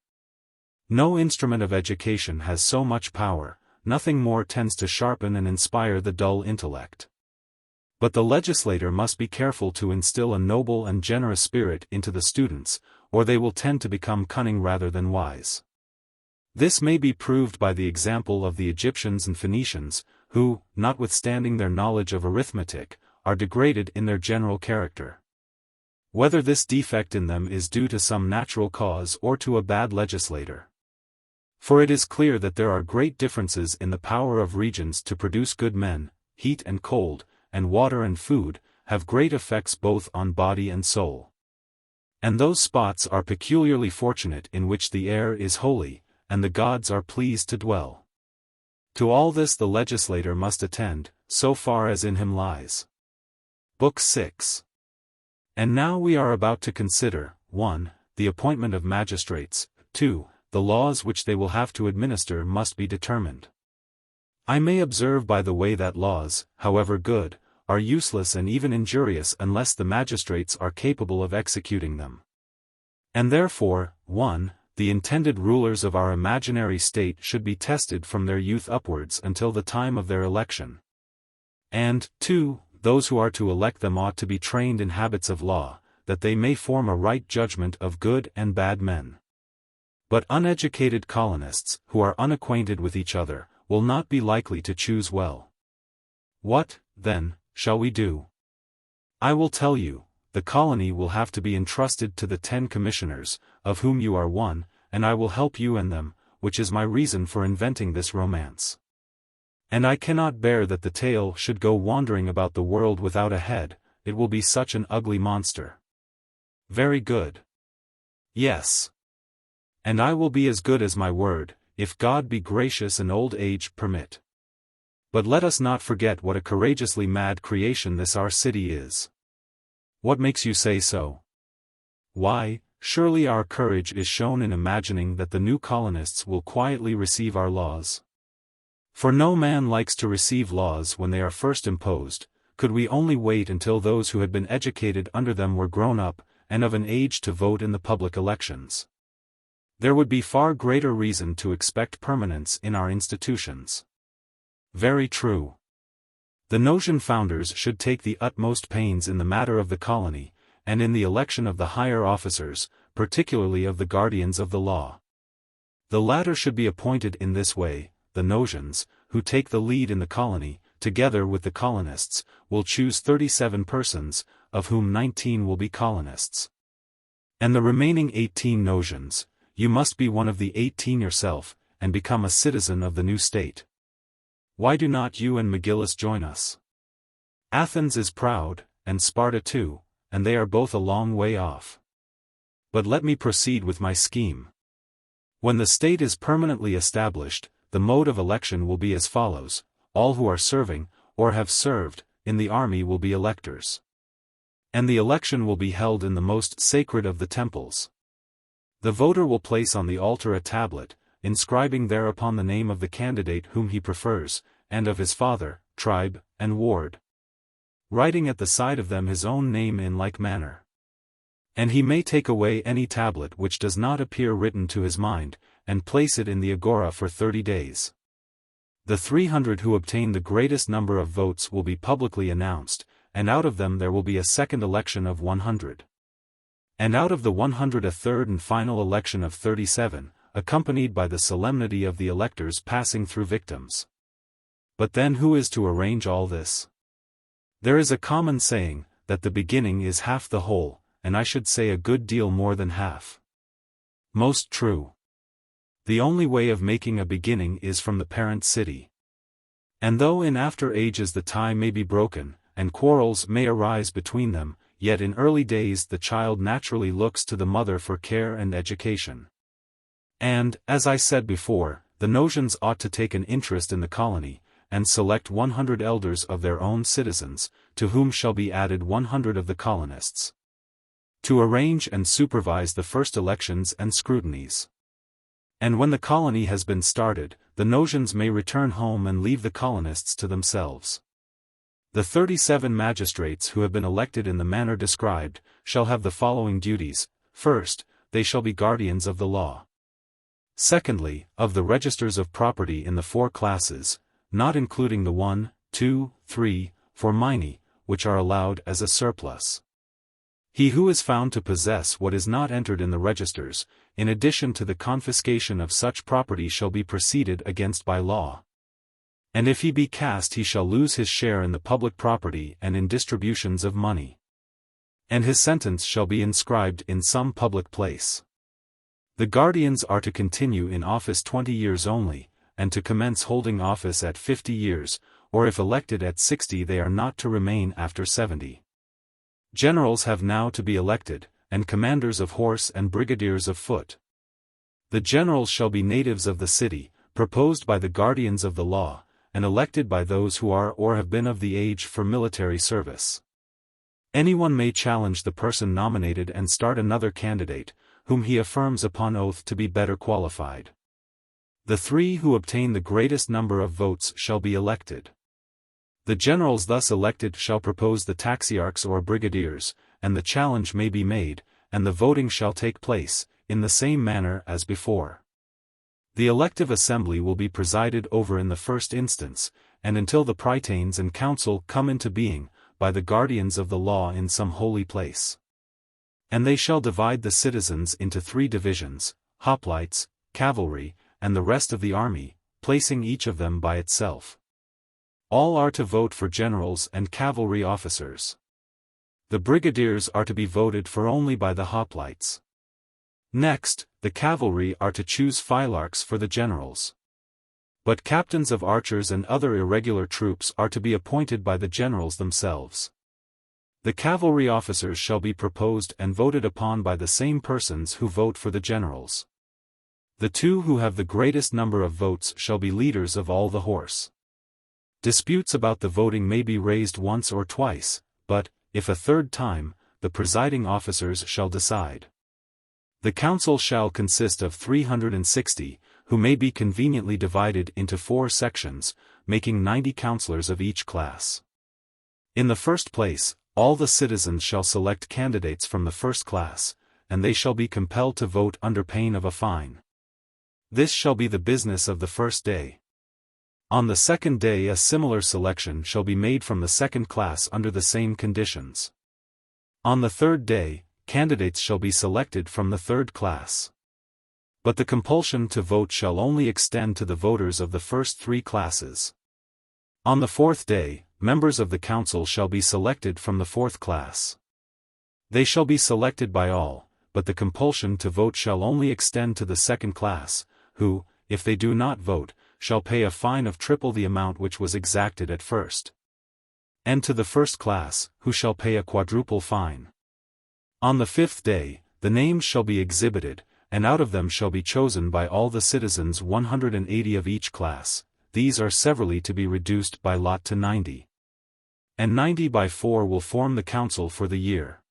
No instrument of education has so much power, nothing more tends to sharpen and inspire the dull intellect. But the legislator must be careful to instill a noble and generous spirit into the students, or they will tend to become cunning rather than wise. This may be proved by the example of the Egyptians and Phoenicians, who, notwithstanding their knowledge of arithmetic, are degraded in their general character. Whether this defect in them is due to some natural cause or to a bad legislator. For it is clear that there are great differences in the power of regions to produce good men. Heat and cold, and water and food, have great effects both on body and soul. And those spots are peculiarly fortunate in which the air is holy, and the gods are pleased to dwell. To all this the legislator must attend, so far as in him lies. Book 6. And now we are about to consider, 1. The appointment of magistrates, 2. The laws which they will have to administer must be determined. I may observe by the way that laws, however good, are useless and even injurious unless the magistrates are capable of executing them. And therefore, 1. The intended rulers of our imaginary state should be tested from their youth upwards until the time of their election. And, 2. Those who are to elect them ought to be trained in habits of law, that they may form a right judgment of good and bad men. But uneducated colonists, who are unacquainted with each other, will not be likely to choose well. What, then, shall we do? I will tell you. The colony will have to be entrusted to the 10 commissioners, of whom you are one, and I will help you and them, which is my reason for inventing this romance. And I cannot bear that the tale should go wandering about the world without a head, it will be such an ugly monster. Very good. Yes. And I will be as good as my word, if God be gracious and old age permit. But let us not forget what a courageously mad creation this our city is. What makes you say so? Why, surely our courage is shown in imagining that the new colonists will quietly receive our laws. For no man likes to receive laws when they are first imposed. Could we only wait until those who had been educated under them were grown up, and of an age to vote in the public elections? There would be far greater reason to expect permanence in our institutions. Very true. The notion founders should take the utmost pains in the matter of the colony, and in the election of the higher officers, particularly of the guardians of the law. The latter should be appointed in this way. The notions, who take the lead in the colony, together with the colonists, will choose 37 persons, of whom 19 will be colonists. And the remaining 18 notions, you must be one of the 18 yourself, and become a citizen of the new state. Why do not you and McGillis join us? Athens is proud, and Sparta too, and they are both a long way off. But let me proceed with my scheme. When the state is permanently established, the mode of election will be as follows: all who are serving, or have served, in the army will be electors. And the election will be held in the most sacred of the temples. The voter will place on the altar a tablet, inscribing thereupon the name of the candidate whom he prefers, and of his father, tribe, and ward. writing at the side of them his own name in like manner. And he may take away any tablet which does not appear written to his mind, and place it in the agora for 30 days. The 300 who obtain the greatest number of votes will be publicly announced, and out of them there will be a second election of 100. And out of the 100 a third and final election of 37, accompanied by the solemnity of the electors passing through victims. But then who is to arrange all this? There is a common saying, that the beginning is half the whole, and I should say a good deal more than half. Most true. The only way of making a beginning is from the parent city. And though in after ages the tie may be broken, and quarrels may arise between them, yet in early days the child naturally looks to the mother for care and education. And, as I said before, the Nosians ought to take an interest in the colony, and select 100 elders of their own citizens, to whom shall be added 100 of the colonists, to arrange and supervise the first elections and scrutinies. And when the colony has been started, the Nosians may return home and leave the colonists to themselves. The 37 magistrates who have been elected in the manner described, shall have the following duties. First, they shall be guardians of the law. Secondly, of the registers of property in the 4 classes, not including the 1, 2, 3, 4 minae, which are allowed as a surplus. He who is found to possess what is not entered in the registers, in addition to the confiscation of such property, shall be proceeded against by law. And if he be cast, he shall lose his share in the public property and in distributions of money. And his sentence shall be inscribed in some public place. The guardians are to continue in office 20 years only, and to commence holding office at 50 years, or if elected at 60 they are not to remain after 70. Generals have now to be elected, and commanders of horse and brigadiers of foot. The generals shall be natives of the city, proposed by the guardians of the law, and elected by those who are or have been of the age for military service. Anyone may challenge the person nominated and start another candidate, whom he affirms upon oath to be better qualified. The 3 who obtain the greatest number of votes shall be elected. The generals thus elected shall propose the taxiarchs or brigadiers, and the challenge may be made, and the voting shall take place, in the same manner as before. The elective assembly will be presided over in the first instance, and until the prytanes and council come into being, by the guardians of the law in some holy place. And they shall divide the citizens into 3 divisions, hoplites, cavalry, and the rest of the army, placing each of them by itself. All are to vote for generals and cavalry officers. The brigadiers are to be voted for only by the hoplites. Next, the cavalry are to choose phylarchs for the generals. But captains of archers and other irregular troops are to be appointed by the generals themselves. The cavalry officers shall be proposed and voted upon by the same persons who vote for the generals. The 2 who have the greatest number of votes shall be leaders of all the horse. Disputes about the voting may be raised once or twice, but, if a third time, the presiding officers shall decide. The council shall consist of 360, who may be conveniently divided into 4 sections, making 90 councillors of each class. In the first place, all the citizens shall select candidates from the first class, and they shall be compelled to vote under pain of a fine. This shall be the business of the first day. On the second day a similar selection shall be made from the second class under the same conditions. On the third day, candidates shall be selected from the third class. But the compulsion to vote shall only extend to the voters of the first 3 classes. On the fourth day, members of the council shall be selected from the 4th class. They shall be selected by all, but the compulsion to vote shall only extend to the 2nd class, who, if they do not vote, shall pay a fine of triple the amount which was exacted at first. And to the 1st class, who shall pay a quadruple fine. On the 5th day, the names shall be exhibited, and out of them shall be chosen by all the citizens 180 of each class. These are severally to be reduced by lot to 90. And 90 by 4 will form the council for the year.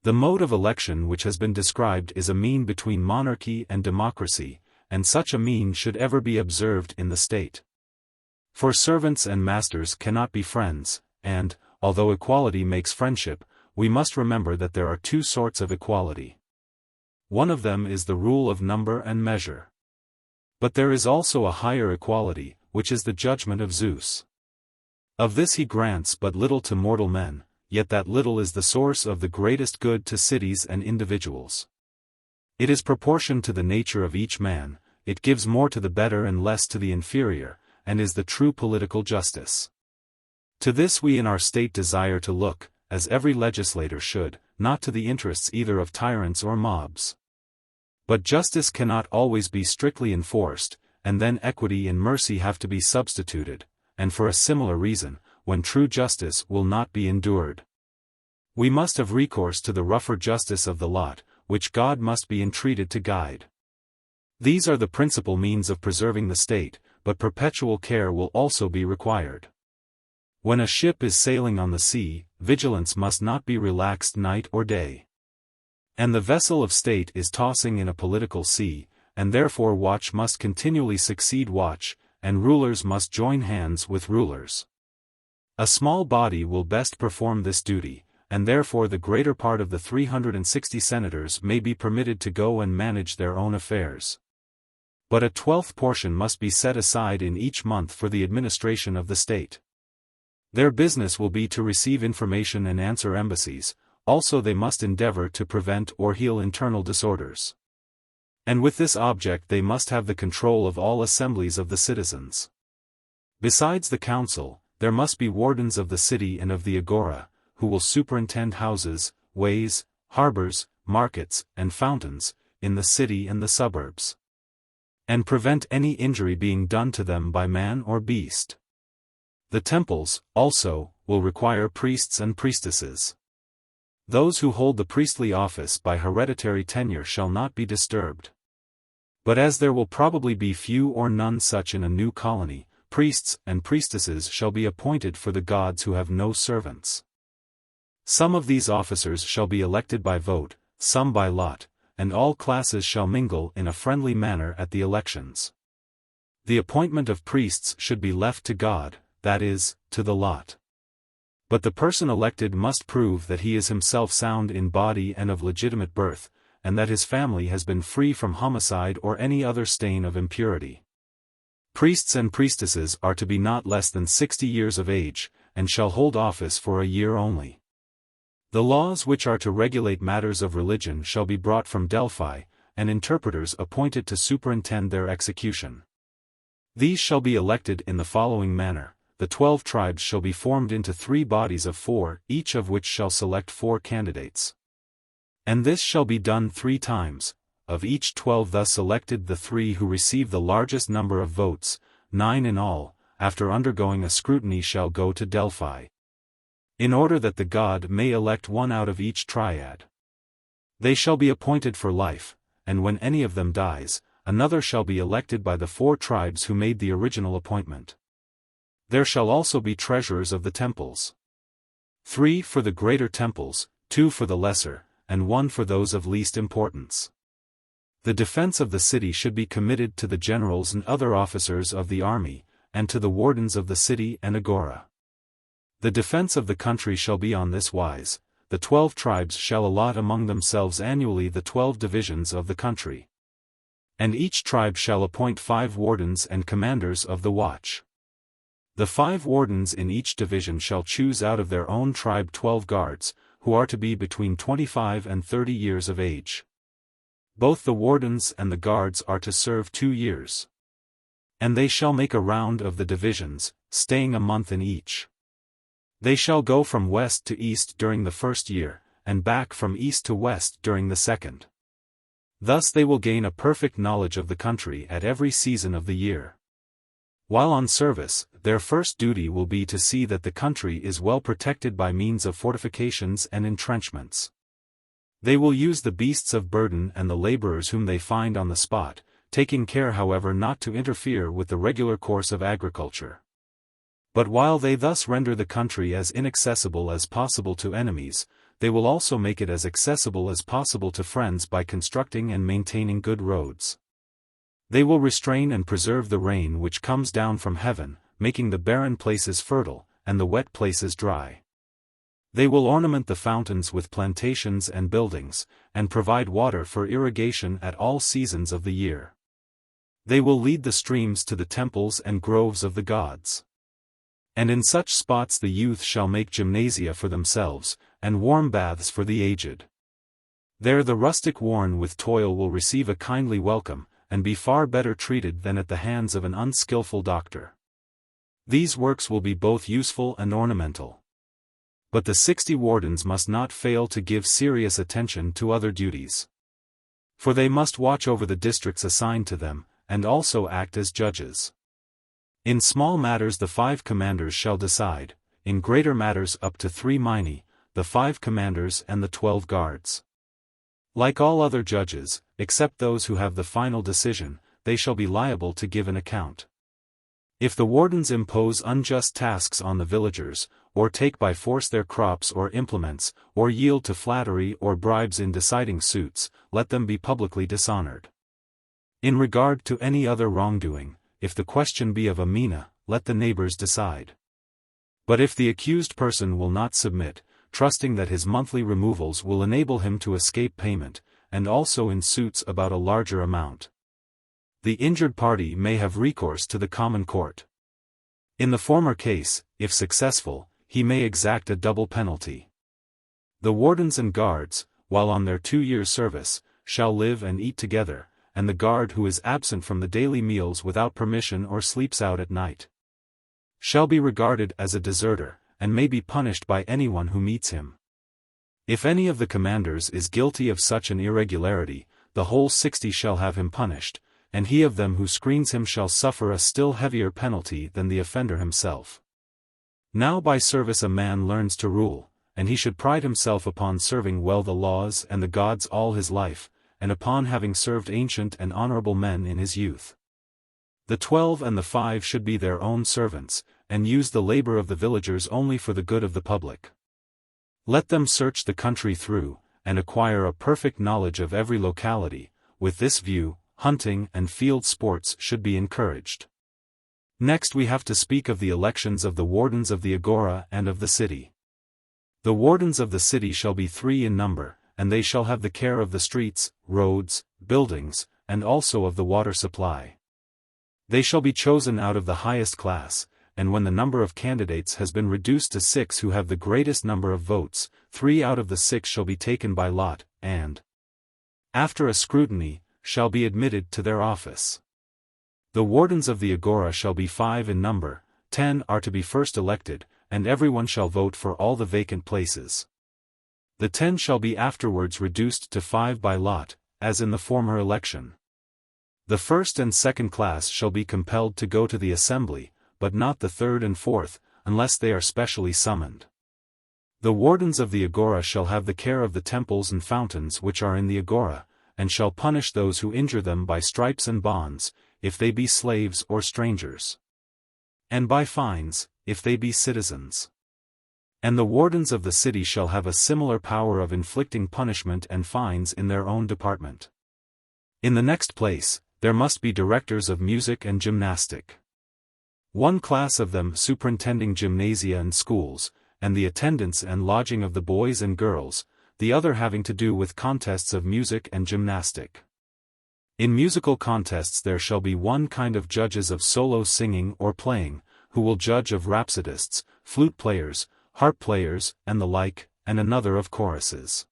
The mode of election which has been described is a mean between monarchy and democracy, and such a mean should ever be observed in the state. For servants and masters cannot be friends, and, although equality makes friendship, we must remember that there are two sorts of equality. One of them is the rule of number and measure. But there is also a higher equality, which is the judgment of Zeus. Of this he grants but little to mortal men, yet that little is the source of the greatest good to cities and individuals. It is proportioned to the nature of each man, it gives more to the better and less to the inferior, and is the true political justice. To this we in our state desire to look, as every legislator should, not to the interests either of tyrants or mobs. But justice cannot always be strictly enforced, and then equity and mercy have to be substituted, and for a similar reason, when true justice will not be endured. We must have recourse to the rougher justice of the lot, which God must be entreated to guide. These are the principal means of preserving the state, but perpetual care will also be required. When a ship is sailing on the sea, vigilance must not be relaxed night or day. And the vessel of state is tossing in a political sea, and therefore watch must continually succeed watch, and rulers must join hands with rulers. A small body will best perform this duty, and therefore the greater part of the 360 senators may be permitted to go and manage their own affairs. But a 12th portion must be set aside in each month for the administration of the state. Their business will be to receive information and answer embassies, also they must endeavor to prevent or heal internal disorders. And with this object they must have the control of all assemblies of the citizens. Besides the council, there must be wardens of the city and of the agora, who will superintend houses, ways, harbors, markets, and fountains, in the city and the suburbs, and prevent any injury being done to them by man or beast. The temples, also, will require priests and priestesses. Those who hold the priestly office by hereditary tenure shall not be disturbed. But as there will probably be few or none such in a new colony, priests and priestesses shall be appointed for the gods who have no servants. Some of these officers shall be elected by vote, some by lot, and all classes shall mingle in a friendly manner at the elections. The appointment of priests should be left to God, that is, to the lot. But the person elected must prove that he is himself sound in body and of legitimate birth, and that his family has been free from homicide or any other stain of impurity. Priests and priestesses are to be not less than 60 years of age, and shall hold office for a year only. The laws which are to regulate matters of religion shall be brought from Delphi, and interpreters appointed to superintend their execution. These shall be elected in the following manner: the 12 tribes shall be formed into 3 bodies of 4, each of which shall select 4 candidates. And this shall be done 3 times, of each 12 thus selected the 3 who receive the largest number of votes, 9 in all, after undergoing a scrutiny shall go to Delphi, in order that the god may elect one out of each triad. They shall be appointed for life, and when any of them dies, another shall be elected by the 4 tribes who made the original appointment. There shall also be treasurers of the temples. 3 for the greater temples, 2 for the lesser, and 1 for those of least importance. The defense of the city should be committed to the generals and other officers of the army, and to the wardens of the city and agora. The defense of the country shall be on this wise: the 12 tribes shall allot among themselves annually the 12 divisions of the country. And each tribe shall appoint 5 wardens and commanders of the watch. The 5 wardens in each division shall choose out of their own tribe 12 guards, who are to be between 25 and 30 years of age. Both the wardens and the guards are to serve 2 years. And they shall make a round of the divisions, staying a month in each. They shall go from west to east during the 1st year, and back from east to west during the 2nd. Thus they will gain a perfect knowledge of the country at every season of the year. While on service, their first duty will be to see that the country is well protected by means of fortifications and entrenchments. They will use the beasts of burden and the laborers whom they find on the spot, taking care however not to interfere with the regular course of agriculture. But while they thus render the country as inaccessible as possible to enemies, they will also make it as accessible as possible to friends by constructing and maintaining good roads. They will restrain and preserve the rain which comes down from heaven, making the barren places fertile, and the wet places dry. They will ornament the fountains with plantations and buildings, and provide water for irrigation at all seasons of the year. They will lead the streams to the temples and groves of the gods. And in such spots the youth shall make gymnasia for themselves, and warm baths for the aged. There the rustic worn with toil will receive a kindly welcome, and be far better treated than at the hands of an unskillful doctor. These works will be both useful and ornamental. But the 60 wardens must not fail to give serious attention to other duties. For they must watch over the districts assigned to them, and also act as judges. In small matters the 5 commanders shall decide, in greater matters up to 3 minae, the 5 commanders and the 12 guards. Like all other judges, except those who have the final decision, they shall be liable to give an account. If the wardens impose unjust tasks on the villagers, or take by force their crops or implements, or yield to flattery or bribes in deciding suits, let them be publicly dishonored. In regard to any other wrongdoing, if the question be of a mina, let the neighbors decide. But if the accused person will not submit, trusting that his monthly removals will enable him to escape payment, and also in suits about a larger amount, the injured party may have recourse to the common court. In the former case, if successful, he may exact a double penalty. The wardens and guards, while on their 2 years' service, shall live and eat together, and the guard who is absent from the daily meals without permission or sleeps out at night shall be regarded as a deserter, and may be punished by anyone who meets him. If any of the commanders is guilty of such an irregularity, the whole 60 shall have him punished, and he of them who screens him shall suffer a still heavier penalty than the offender himself. Now by service a man learns to rule, and he should pride himself upon serving well the laws and the gods all his life, and upon having served ancient and honorable men in his youth. The 12 and the 5 should be their own servants, and use the labor of the villagers only for the good of the public. Let them search the country through, and acquire a perfect knowledge of every locality. With this view, hunting and field sports should be encouraged. Next we have to speak of the elections of the wardens of the agora and of the city. The wardens of the city shall be 3 in number, and they shall have the care of the streets, roads, buildings, and also of the water supply. They shall be chosen out of the highest class, and when the number of candidates has been reduced to 6 who have the greatest number of votes, 3 out of the 6 shall be taken by lot, and, after a scrutiny, shall be admitted to their office. The wardens of the agora shall be 5 in number, 10 are to be first elected, and everyone shall vote for all the vacant places. The 10 shall be afterwards reduced to 5 by lot, as in the former election. The first and second class shall be compelled to go to the assembly, but not the third and fourth, unless they are specially summoned. The wardens of the agora shall have the care of the temples and fountains which are in the agora, and shall punish those who injure them by stripes and bonds, if they be slaves or strangers, and by fines, if they be citizens. And the wardens of the city shall have a similar power of inflicting punishment and fines in their own department. In the next place, there must be directors of music and gymnastic. One class of them superintending gymnasia and schools, and the attendance and lodging of the boys and girls, the other having to do with contests of music and gymnastic. In musical contests there shall be one kind of judges of solo singing or playing, who will judge of rhapsodists, flute players, harp players, and the like, and another of choruses.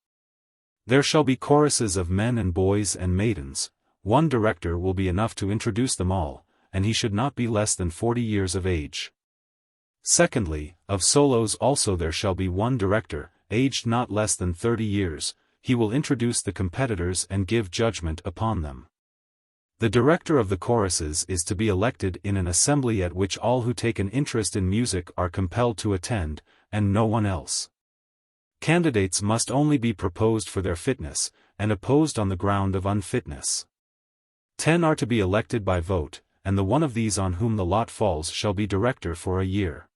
There shall be choruses of men and boys and maidens. One director will be enough to introduce them all, and he should not be less than 40 years of age. Secondly, of solos also there shall be one director, aged not less than 30 years, he will introduce the competitors and give judgment upon them. The director of the choruses is to be elected in an assembly at which all who take an interest in music are compelled to attend, and no one else. Candidates must only be proposed for their fitness, and opposed on the ground of unfitness. 10 are to be elected by vote, and the one of these on whom the lot falls shall be director for a year.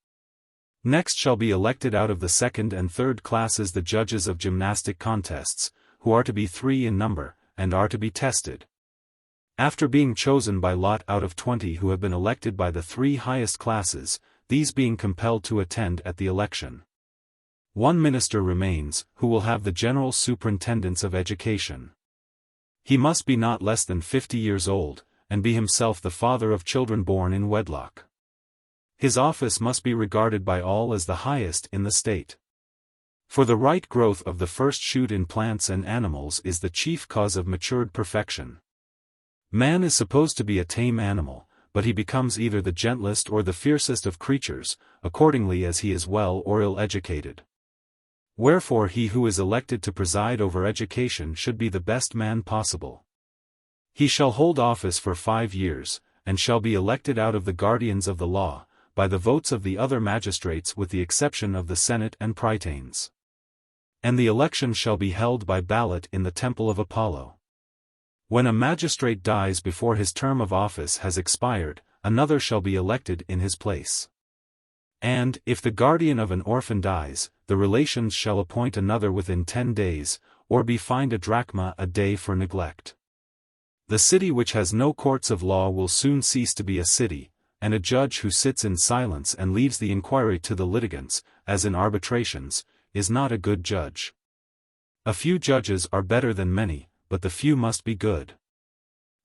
Next shall be elected out of the second and third classes the judges of gymnastic contests, who are to be 3 in number, and are to be tested. After being chosen by lot out of 20 who have been elected by the 3 highest classes, these being compelled to attend at the election. One minister remains, who will have the general superintendence of education. He must be not less than 50 years old, and be himself the father of children born in wedlock. His office must be regarded by all as the highest in the state. For the right growth of the first shoot in plants and animals is the chief cause of matured perfection. Man is supposed to be a tame animal, but he becomes either the gentlest or the fiercest of creatures, accordingly as he is well or ill educated. Wherefore he who is elected to preside over education should be the best man possible. He shall hold office for 5 years, and shall be elected out of the guardians of the law, by the votes of the other magistrates with the exception of the Senate and Prytanes. And the election shall be held by ballot in the temple of Apollo. When a magistrate dies before his term of office has expired, another shall be elected in his place. And, if the guardian of an orphan dies, the relations shall appoint another within 10 days, or be fined a drachma a day for neglect. The city which has no courts of law will soon cease to be a city, and a judge who sits in silence and leaves the inquiry to the litigants, as in arbitrations, is not a good judge. A few judges are better than many, but the few must be good.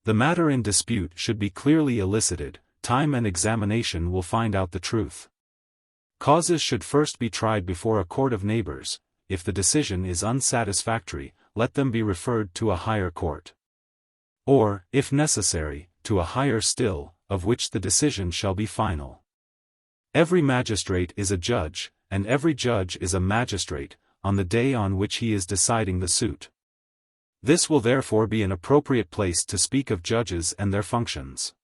The matter in dispute should be clearly elicited, time and examination will find out the truth. Causes should first be tried before a court of neighbors. If the decision is unsatisfactory, let them be referred to a higher court. Or, if necessary, to a higher still, of which the decision shall be final. Every magistrate is a judge, and every judge is a magistrate, on the day on which he is deciding the suit. This will therefore be an appropriate place to speak of judges and their functions.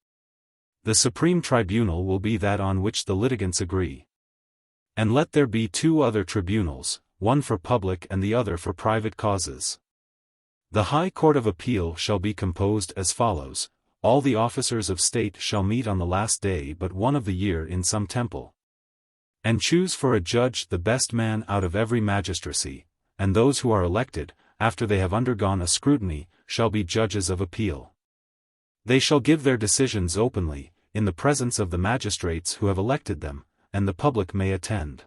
The supreme tribunal will be that on which the litigants agree. And let there be 2 other tribunals, one for public and the other for private causes. The High Court of Appeal shall be composed as follows: all the officers of state shall meet on the last day but one of the year in some temple, and choose for a judge the best man out of every magistracy, and those who are elected, after they have undergone a scrutiny, shall be judges of appeal. They shall give their decisions openly, in the presence of the magistrates who have elected them, and the public may attend.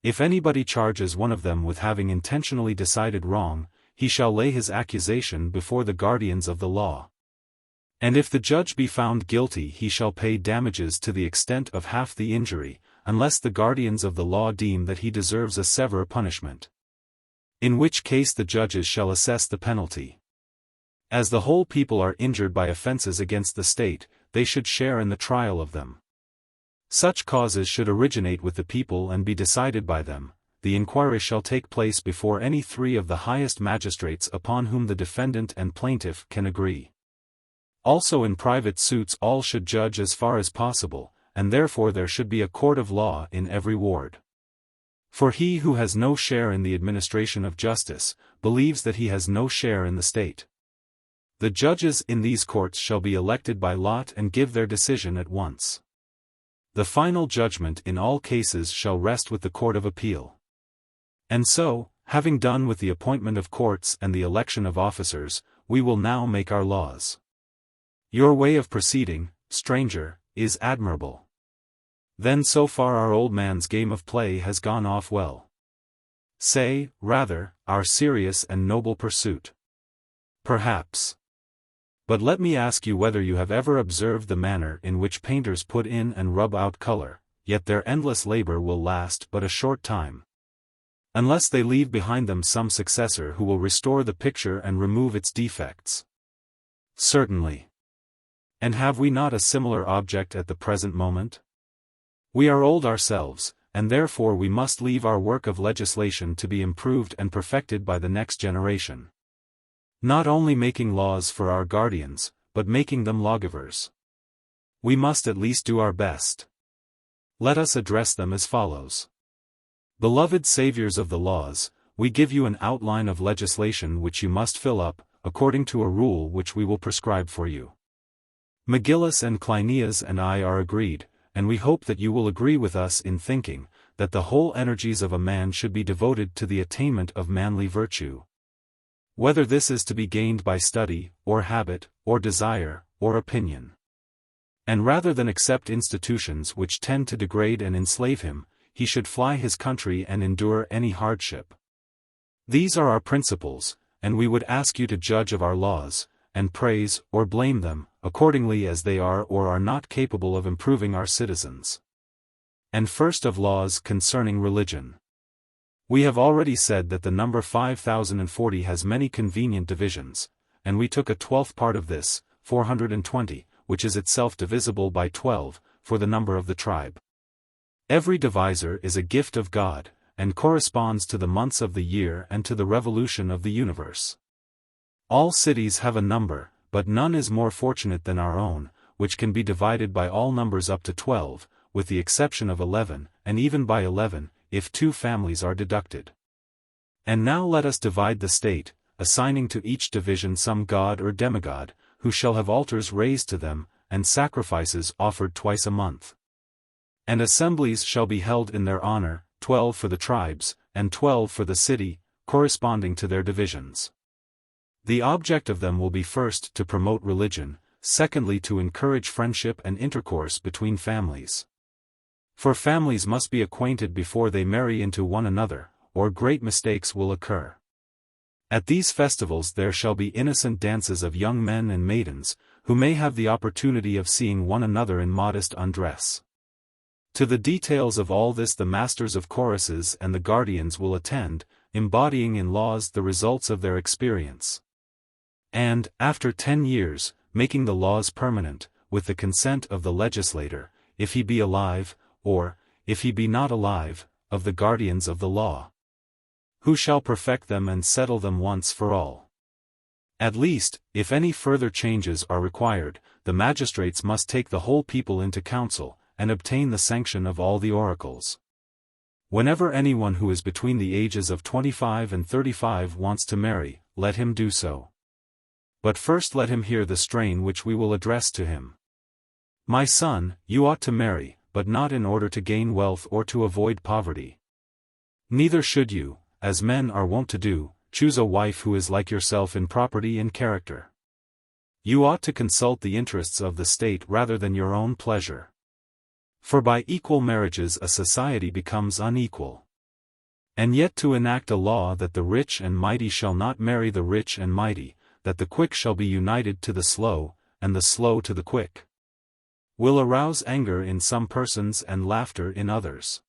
If anybody charges one of them with having intentionally decided wrong, he shall lay his accusation before the guardians of the law. And if the judge be found guilty, he shall pay damages to the extent of half the injury, unless the guardians of the law deem that he deserves a severe punishment. In which case the judges shall assess the penalty. As the whole people are injured by offenses against the state, they should share in the trial of them. Such causes should originate with the people and be decided by them. The inquiry shall take place before any 3 of the highest magistrates upon whom the defendant and plaintiff can agree. Also in private suits all should judge as far as possible, and therefore there should be a court of law in every ward. For he who has no share in the administration of justice, believes that he has no share in the state. The judges in these courts shall be elected by lot and give their decision at once. The final judgment in all cases shall rest with the Court of Appeal. And so, having done with the appointment of courts and the election of officers, we will now make our laws. Your way of proceeding, stranger, is admirable. Then so far our old man's game of play has gone off well. Say, rather, our serious and noble pursuit. Perhaps. But let me ask you whether you have ever observed the manner in which painters put in and rub out color, yet their endless labor will last but a short time. Unless they leave behind them some successor who will restore the picture and remove its defects. Certainly. And have we not a similar object at the present moment? We are old ourselves, and therefore we must leave our work of legislation to be improved and perfected by the next generation. Not only making laws for our guardians, but making them lawgivers. We must at least do our best. Let us address them as follows. Beloved saviors of the laws, we give you an outline of legislation which you must fill up, according to a rule which we will prescribe for you. Megillus and Cleinias and I are agreed, and we hope that you will agree with us in thinking, that the whole energies of a man should be devoted to the attainment of manly virtue. Whether this is to be gained by study, or habit, or desire, or opinion. And rather than accept institutions which tend to degrade and enslave him, he should fly his country and endure any hardship. These are our principles, and we would ask you to judge of our laws, and praise or blame them, accordingly as they are or are not capable of improving our citizens. And first of laws concerning religion. We have already said that the number 5040 has many convenient divisions, and we took a 12th part of this, 420, which is itself divisible by 12, for the number of the tribe. Every divisor is a gift of God, and corresponds to the months of the year and to the revolution of the universe. All cities have a number, but none is more fortunate than our own, which can be divided by all numbers up to 12, with the exception of 11, and even by 11, if 2 families are deducted. And now let us divide the state, assigning to each division some god or demigod, who shall have altars raised to them, and sacrifices offered twice a month. And assemblies shall be held in their honor, 12 for the tribes, and 12 for the city, corresponding to their divisions. The object of them will be first to promote religion, secondly to encourage friendship and intercourse between families. For families must be acquainted before they marry into one another, or great mistakes will occur. At these festivals there shall be innocent dances of young men and maidens, who may have the opportunity of seeing one another in modest undress. To the details of all this the masters of choruses and the guardians will attend, embodying in laws the results of their experience. And, after 10 years, making the laws permanent, with the consent of the legislator, if he be alive, or, if he be not alive, of the guardians of the law, who shall perfect them and settle them once for all. At least, if any further changes are required, the magistrates must take the whole people into council, and obtain the sanction of all the oracles. Whenever anyone who is between the ages of 25 and 35 wants to marry, let him do so. But first let him hear the strain which we will address to him. My son, you ought to marry, but not in order to gain wealth or to avoid poverty. Neither should you, as men are wont to do, choose a wife who is like yourself in property and character. You ought to consult the interests of the state rather than your own pleasure. For by equal marriages a society becomes unequal. And yet to enact a law that the rich and mighty shall not marry the rich and mighty, that the quick shall be united to the slow, and the slow to the quick, will arouse anger in some persons and laughter in others.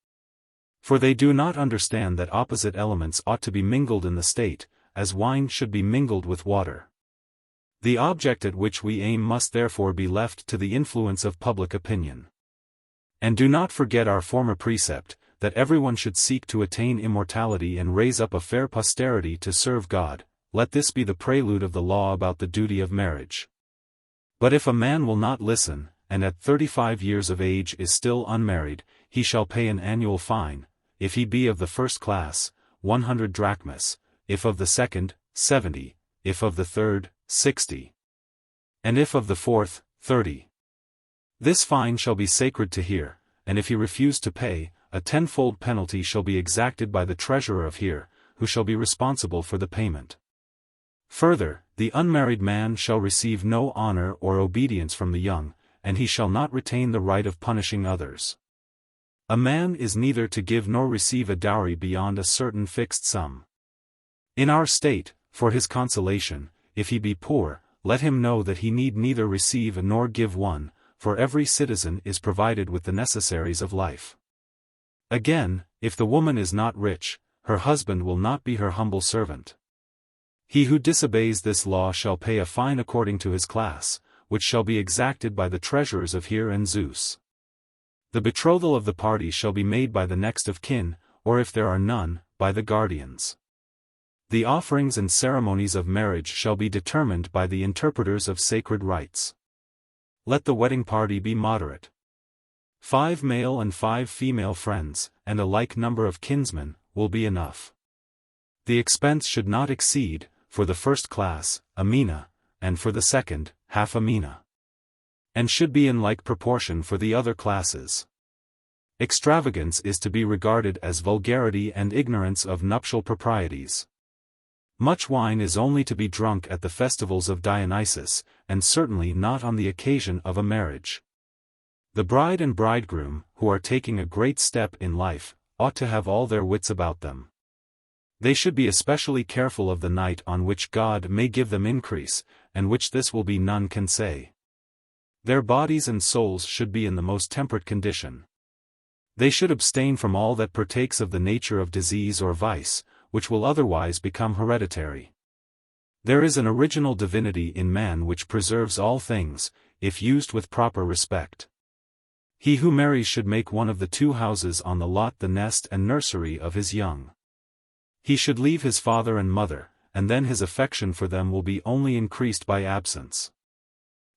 For they do not understand that opposite elements ought to be mingled in the state, as wine should be mingled with water. The object at which we aim must therefore be left to the influence of public opinion. And do not forget our former precept, that everyone should seek to attain immortality and raise up a fair posterity to serve God. Let this be the prelude of the law about the duty of marriage. But if a man will not listen, and at 35 years of age is still unmarried, he shall pay an annual fine, if he be of the first class, 100 drachmas, if of the second, 70, if of the third, 60, and if of the fourth, 30. This fine shall be sacred to Here, and if he refuse to pay, a tenfold penalty shall be exacted by the treasurer of Here, who shall be responsible for the payment. Further, the unmarried man shall receive no honor or obedience from the young, and he shall not retain the right of punishing others. A man is neither to give nor receive a dowry beyond a certain fixed sum. In our state, for his consolation, if he be poor, let him know that he need neither receive nor give one, for every citizen is provided with the necessaries of life. Again, if the woman is not rich, her husband will not be her humble servant. He who disobeys this law shall pay a fine according to his class, which shall be exacted by the treasurers of Here and Zeus. The betrothal of the party shall be made by the next of kin, or if there are none, by the guardians. The offerings and ceremonies of marriage shall be determined by the interpreters of sacred rites. Let the wedding party be moderate. 5 male and 5 female friends, and a like number of kinsmen, will be enough. The expense should not exceed, for the first class, a mina, and for the second, half a mina. And should be in like proportion for the other classes. Extravagance is to be regarded as vulgarity and ignorance of nuptial proprieties. Much wine is only to be drunk at the festivals of Dionysus, and certainly not on the occasion of a marriage. The bride and bridegroom, who are taking a great step in life, ought to have all their wits about them. They should be especially careful of the night on which God may give them increase, and which this will be none can say. Their bodies and souls should be in the most temperate condition. They should abstain from all that partakes of the nature of disease or vice, which will otherwise become hereditary. There is an original divinity in man which preserves all things, if used with proper respect. He who marries should make one of the two houses on the lot the nest and nursery of his young. He should leave his father and mother, and then his affection for them will be only increased by absence.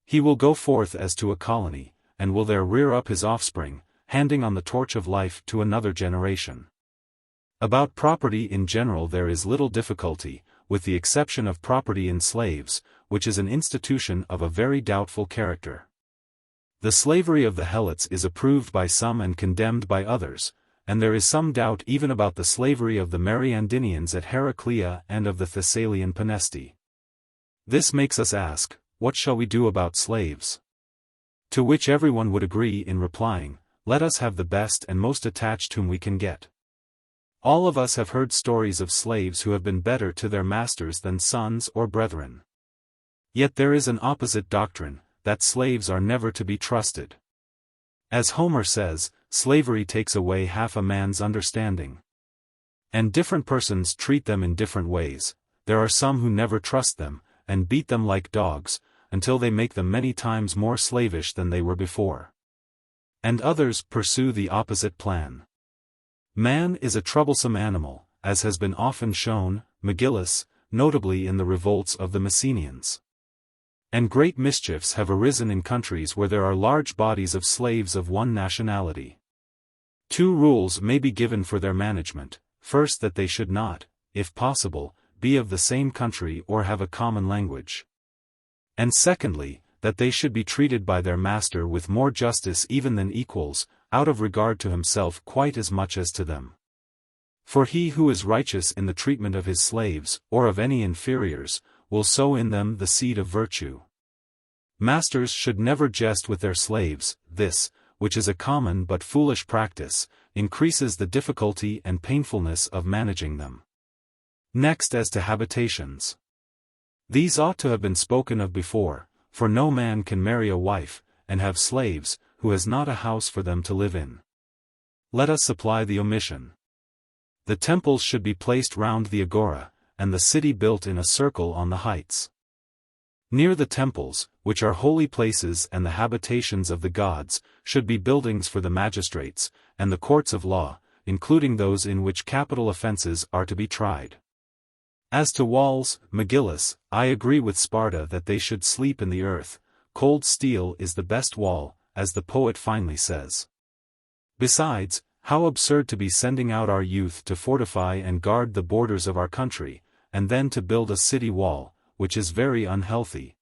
He will go forth as to a colony, and will there rear up his offspring, handing on the torch of life to another generation. About property in general there is little difficulty, with the exception of property in slaves, which is an institution of a very doubtful character. The slavery of the Helots is approved by some and condemned by others, and there is some doubt even about the slavery of the Mariandynians at Heraclea and of the Thessalian Penesti. This makes us ask, what shall we do about slaves? To which everyone would agree in replying, let us have the best and most attached whom we can get. All of us have heard stories of slaves who have been better to their masters than sons or brethren. Yet there is an opposite doctrine, that slaves are never to be trusted. As Homer says, slavery takes away half a man's understanding. And different persons treat them in different ways. There are some who never trust them, and beat them like dogs, until they make them many times more slavish than they were before. And others pursue the opposite plan. Man is a troublesome animal, as has been often shown, Megillus, notably in the revolts of the Messenians. And great mischiefs have arisen in countries where there are large bodies of slaves of one nationality. 2 rules may be given for their management: first, that they should not, if possible, be of the same country or have a common language. And secondly, that they should be treated by their master with more justice even than equals, out of regard to himself quite as much as to them. For he who is righteous in the treatment of his slaves, or of any inferiors, will sow in them the seed of virtue. Masters should never jest with their slaves. This, which is a common but foolish practice, increases the difficulty and painfulness of managing them. Next, as to habitations. These ought to have been spoken of before, for no man can marry a wife, and have slaves, who has not a house for them to live in. Let us supply the omission. The temples should be placed round the agora, and the city built in a circle on the heights. Near the temples, which are holy places and the habitations of the gods, should be buildings for the magistrates, and the courts of law, including those in which capital offences are to be tried. As to walls, Megillus, I agree with Sparta that they should sleep in the earth. Cold steel is the best wall, as the poet finely says. Besides, how absurd to be sending out our youth to fortify and guard the borders of our country, and then to build a city wall, which is very unhealthy,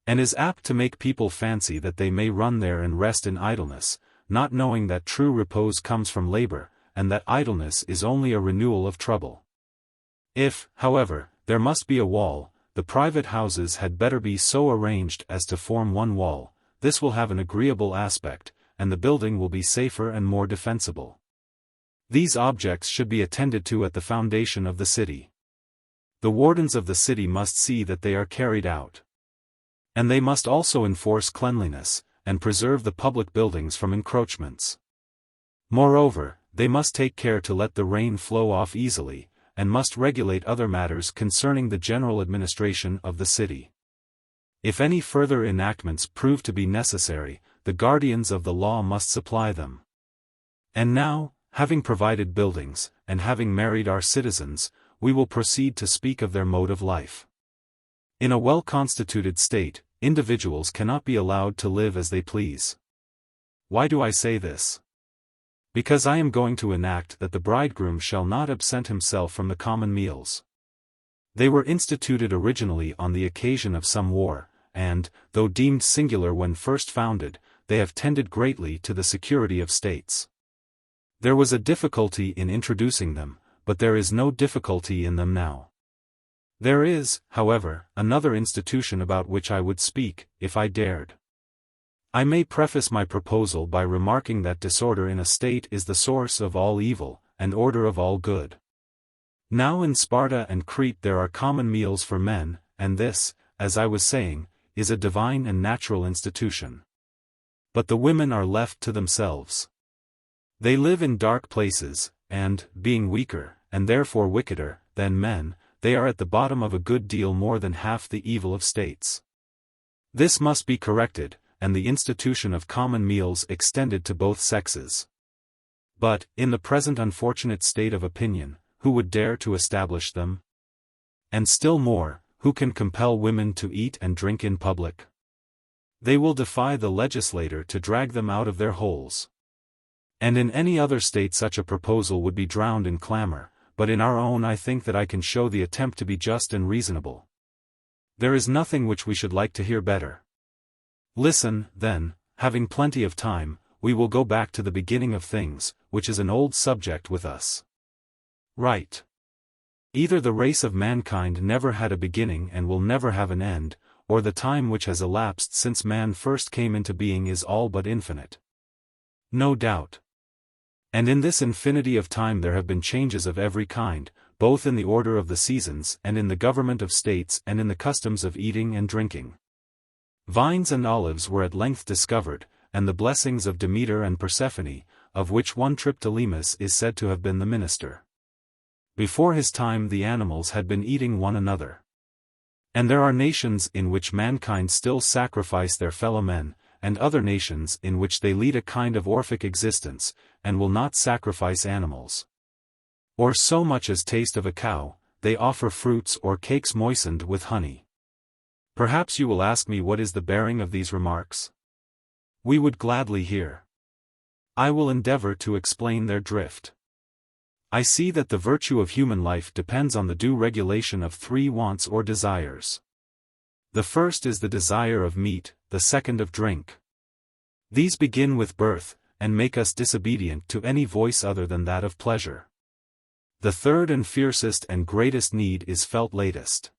and is apt to make people fancy that they may run there and rest in idleness, not knowing that true repose comes from labor, and that idleness is only a renewal of trouble. If, however, there must be a wall, the private houses had better be so arranged as to form one wall. This will have an agreeable aspect, and the building will be safer and more defensible. These objects should be attended to at the foundation of the city. The wardens of the city must see that they are carried out. And they must also enforce cleanliness, and preserve the public buildings from encroachments. Moreover, they must take care to let the rain flow off easily, and must regulate other matters concerning the general administration of the city. If any further enactments prove to be necessary, the guardians of the law must supply them. And now, having provided buildings, and having married our citizens, we will proceed to speak of their mode of life. In a well-constituted state, individuals cannot be allowed to live as they please. Why do I say this? Because I am going to enact that the bridegroom shall not absent himself from the common meals. They were instituted originally on the occasion of some war, and, though deemed singular when first founded, they have tended greatly to the security of states. There was a difficulty in introducing them, but there is no difficulty in them now. There is, however, another institution about which I would speak, if I dared. I may preface my proposal by remarking that disorder in a state is the source of all evil, and order of all good. Now in Sparta and Crete there are common meals for men, and this, as I was saying, is a divine and natural institution. But the women are left to themselves. They live in dark places, and, being weaker, and therefore wickeder, than men, they are at the bottom of a good deal more than half the evil of states. This must be corrected, and the institution of common meals extended to both sexes. But, in the present unfortunate state of opinion, who would dare to establish them? And still more, who can compel women to eat and drink in public? They will defy the legislator to drag them out of their holes. And in any other state such a proposal would be drowned in clamor, but in our own I think that I can show the attempt to be just and reasonable. There is nothing which we should like to hear better. Listen, then, having plenty of time, we will go back to the beginning of things, which is an old subject with us. Right. Either the race of mankind never had a beginning and will never have an end, or the time which has elapsed since man first came into being is all but infinite. No doubt. And in this infinity of time there have been changes of every kind, both in the order of the seasons and in the government of states and in the customs of eating and drinking. Vines and olives were at length discovered, and the blessings of Demeter and Persephone, of which one Triptolemus is said to have been the minister. Before his time the animals had been eating one another. And there are nations in which mankind still sacrifice their fellow men, and other nations in which they lead a kind of orphic existence, and will not sacrifice animals. Or so much as taste of a cow, they offer fruits or cakes moistened with honey. Perhaps you will ask me what is the bearing of these remarks? We would gladly hear. I will endeavor to explain their drift. I see that the virtue of human life depends on the due regulation of three wants or desires. The first is the desire of meat, the second of drink. These begin with birth, and make us disobedient to any voice other than that of pleasure. The third and fiercest and greatest need is felt latest.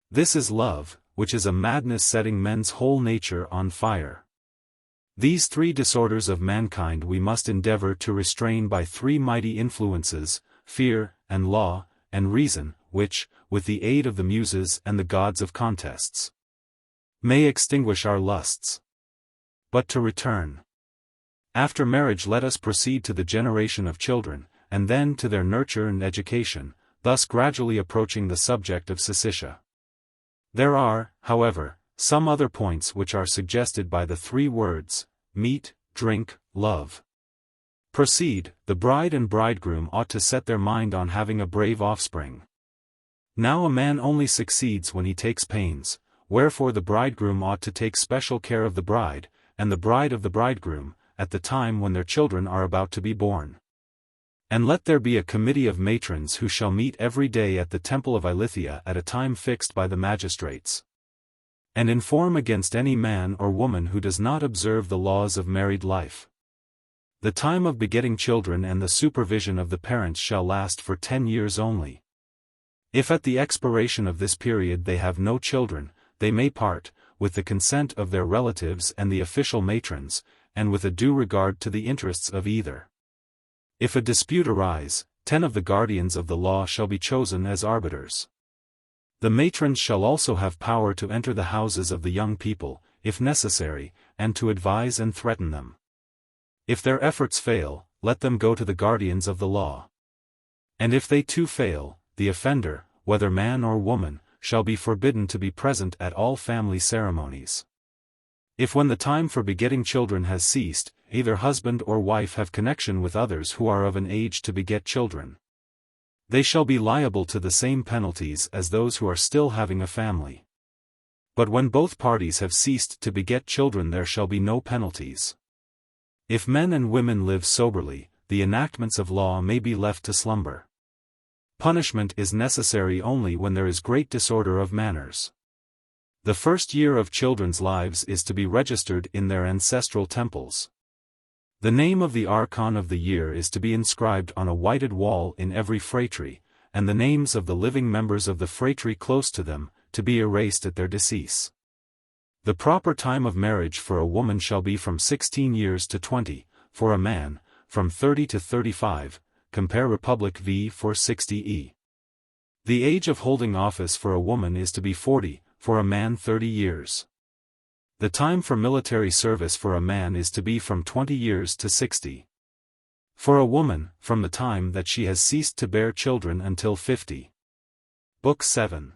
This is love, which is a madness setting men's whole nature on fire. These three disorders of mankind we must endeavor to restrain by three mighty influences, fear, and law, and reason, which, with the aid of the muses and the gods of contests, may extinguish our lusts. But to return. After marriage let us proceed to the generation of children, and then to their nurture and education, thus gradually approaching the subject of syssitia. There are, however, some other points which are suggested by the three words, meat, drink, love. Proceed. The bride and bridegroom ought to set their mind on having a brave offspring. Now a man only succeeds when he takes pains, wherefore the bridegroom ought to take special care of the bride, and the bride of the bridegroom, at the time when their children are about to be born. And let there be a committee of matrons who shall meet every day at the temple of Ilithyia at a time fixed by the magistrates, and inform against any man or woman who does not observe the laws of married life. The time of begetting children and the supervision of the parents shall last for 10 years only. If at the expiration of this period they have no children, they may part, with the consent of their relatives and the official matrons, and with a due regard to the interests of either. If a dispute arise, 10 of the guardians of the law shall be chosen as arbiters. The matrons shall also have power to enter the houses of the young people, if necessary, and to advise and threaten them. If their efforts fail, let them go to the guardians of the law. And if they too fail, the offender, whether man or woman, shall be forbidden to be present at all family ceremonies. If when the time for begetting children has ceased, either husband or wife have connection with others who are of an age to beget children, they shall be liable to the same penalties as those who are still having a family. But when both parties have ceased to beget children there shall be no penalties. If men and women live soberly, the enactments of law may be left to slumber. Punishment is necessary only when there is great disorder of manners. The first year of children's lives is to be registered in their ancestral temples. The name of the archon of the year is to be inscribed on a whited wall in every phratry, and the names of the living members of the phratry close to them, to be erased at their decease. The proper time of marriage for a woman shall be from 16 years to 20, for a man, from 30 to 35, compare Republic v. 460e. The age of holding office for a woman is to be 40, for a man 30 years. The time for military service for a man is to be from 20 years to 60. For a woman, from the time that she has ceased to bear children until 50. Book 7.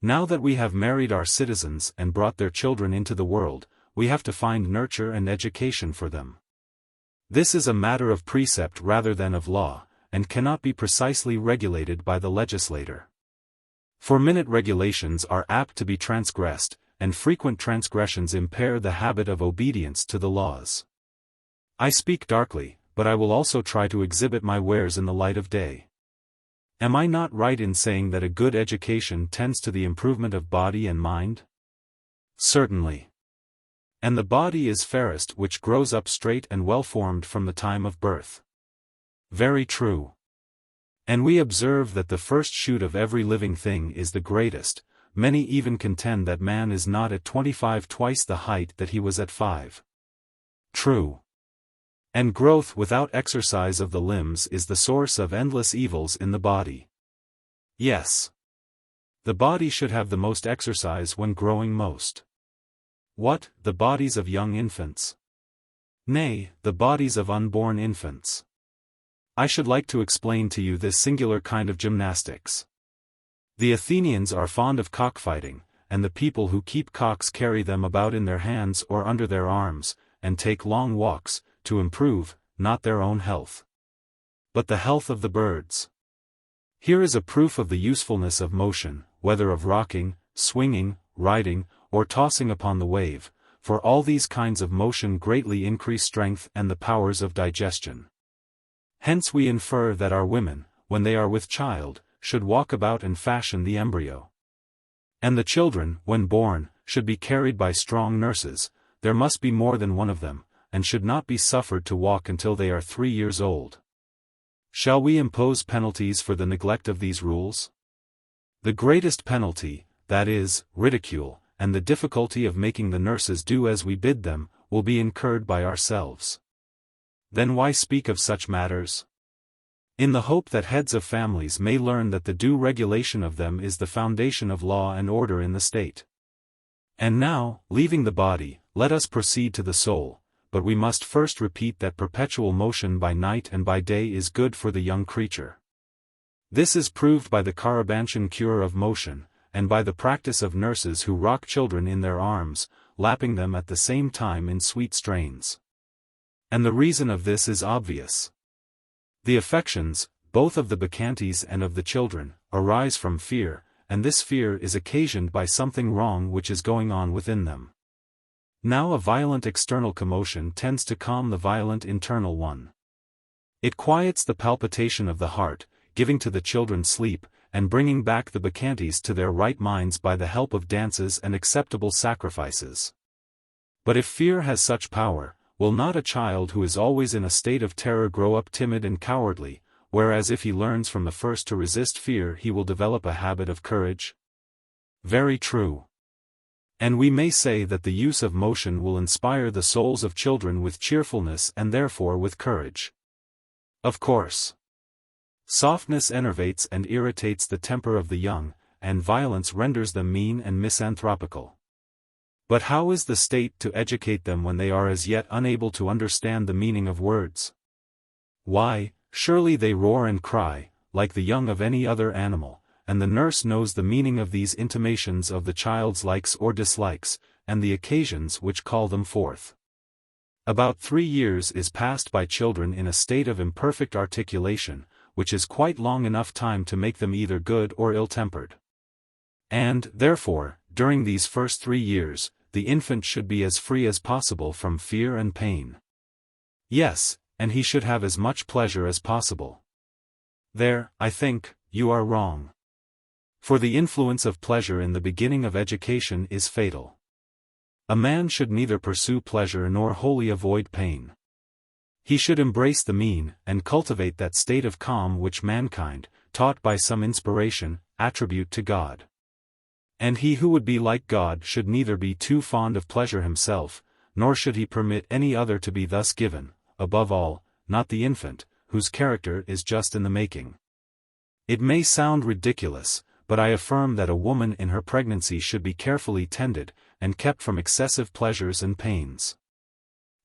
Now that we have married our citizens and brought their children into the world, we have to find nurture and education for them. This is a matter of precept rather than of law, and cannot be precisely regulated by the legislator. For minute regulations are apt to be transgressed, and frequent transgressions impair the habit of obedience to the laws. I speak darkly, but I will also try to exhibit my wares in the light of day. Am I not right in saying that a good education tends to the improvement of body and mind? Certainly. And the body is fairest which grows up straight and well-formed from the time of birth. Very true. And we observe that the first shoot of every living thing is the greatest. Many even contend that man is not at 25 twice the height that he was at 5. True. And growth without exercise of the limbs is the source of endless evils in the body. Yes. The body should have the most exercise when growing most. What, the bodies of young infants? Nay, the bodies of unborn infants. I should like to explain to you this singular kind of gymnastics. The Athenians are fond of cockfighting, and the people who keep cocks carry them about in their hands or under their arms, and take long walks, to improve, not their own health, but the health of the birds. Here is a proof of the usefulness of motion, whether of rocking, swinging, riding, or tossing upon the wave, for all these kinds of motion greatly increase strength and the powers of digestion. Hence we infer that our women, when they are with child, should walk about and fashion the embryo. And the children, when born, should be carried by strong nurses. There must be more than one of them, and should not be suffered to walk until they are 3 years old. Shall we impose penalties for the neglect of these rules? The greatest penalty, that is, ridicule, and the difficulty of making the nurses do as we bid them, will be incurred by ourselves. Then why speak of such matters? In the hope that heads of families may learn that the due regulation of them is the foundation of law and order in the state. And now, leaving the body, let us proceed to the soul. But we must first repeat that perpetual motion by night and by day is good for the young creature. This is proved by the Carabantian cure of motion, and by the practice of nurses who rock children in their arms, lapping them at the same time in sweet strains. And the reason of this is obvious. The affections, both of the bacchantes and of the children, arise from fear, and this fear is occasioned by something wrong which is going on within them. Now a violent external commotion tends to calm the violent internal one. It quiets the palpitation of the heart, giving to the children sleep, and bringing back the bacchantes to their right minds by the help of dances and acceptable sacrifices. But if fear has such power, will not a child who is always in a state of terror grow up timid and cowardly, whereas if he learns from the first to resist fear he will develop a habit of courage? Very true. And we may say that the use of motion will inspire the souls of children with cheerfulness and therefore with courage. Of course. Softness enervates and irritates the temper of the young, and violence renders them mean and misanthropical. But how is the state to educate them when they are as yet unable to understand the meaning of words? Why, surely they roar and cry, like the young of any other animal, and the nurse knows the meaning of these intimations of the child's likes or dislikes, and the occasions which call them forth. About 3 years is passed by children in a state of imperfect articulation, which is quite long enough time to make them either good or ill-tempered. And, therefore, during these first 3 years, the infant should be as free as possible from fear and pain. Yes, and he should have as much pleasure as possible. There, I think, you are wrong. For the influence of pleasure in the beginning of education is fatal. A man should neither pursue pleasure nor wholly avoid pain. He should embrace the mean, and cultivate that state of calm which mankind, taught by some inspiration, attribute to God. And he who would be like God should neither be too fond of pleasure himself, nor should he permit any other to be thus given, above all, not the infant, whose character is just in the making. It may sound ridiculous, but I affirm that a woman in her pregnancy should be carefully tended, and kept from excessive pleasures and pains.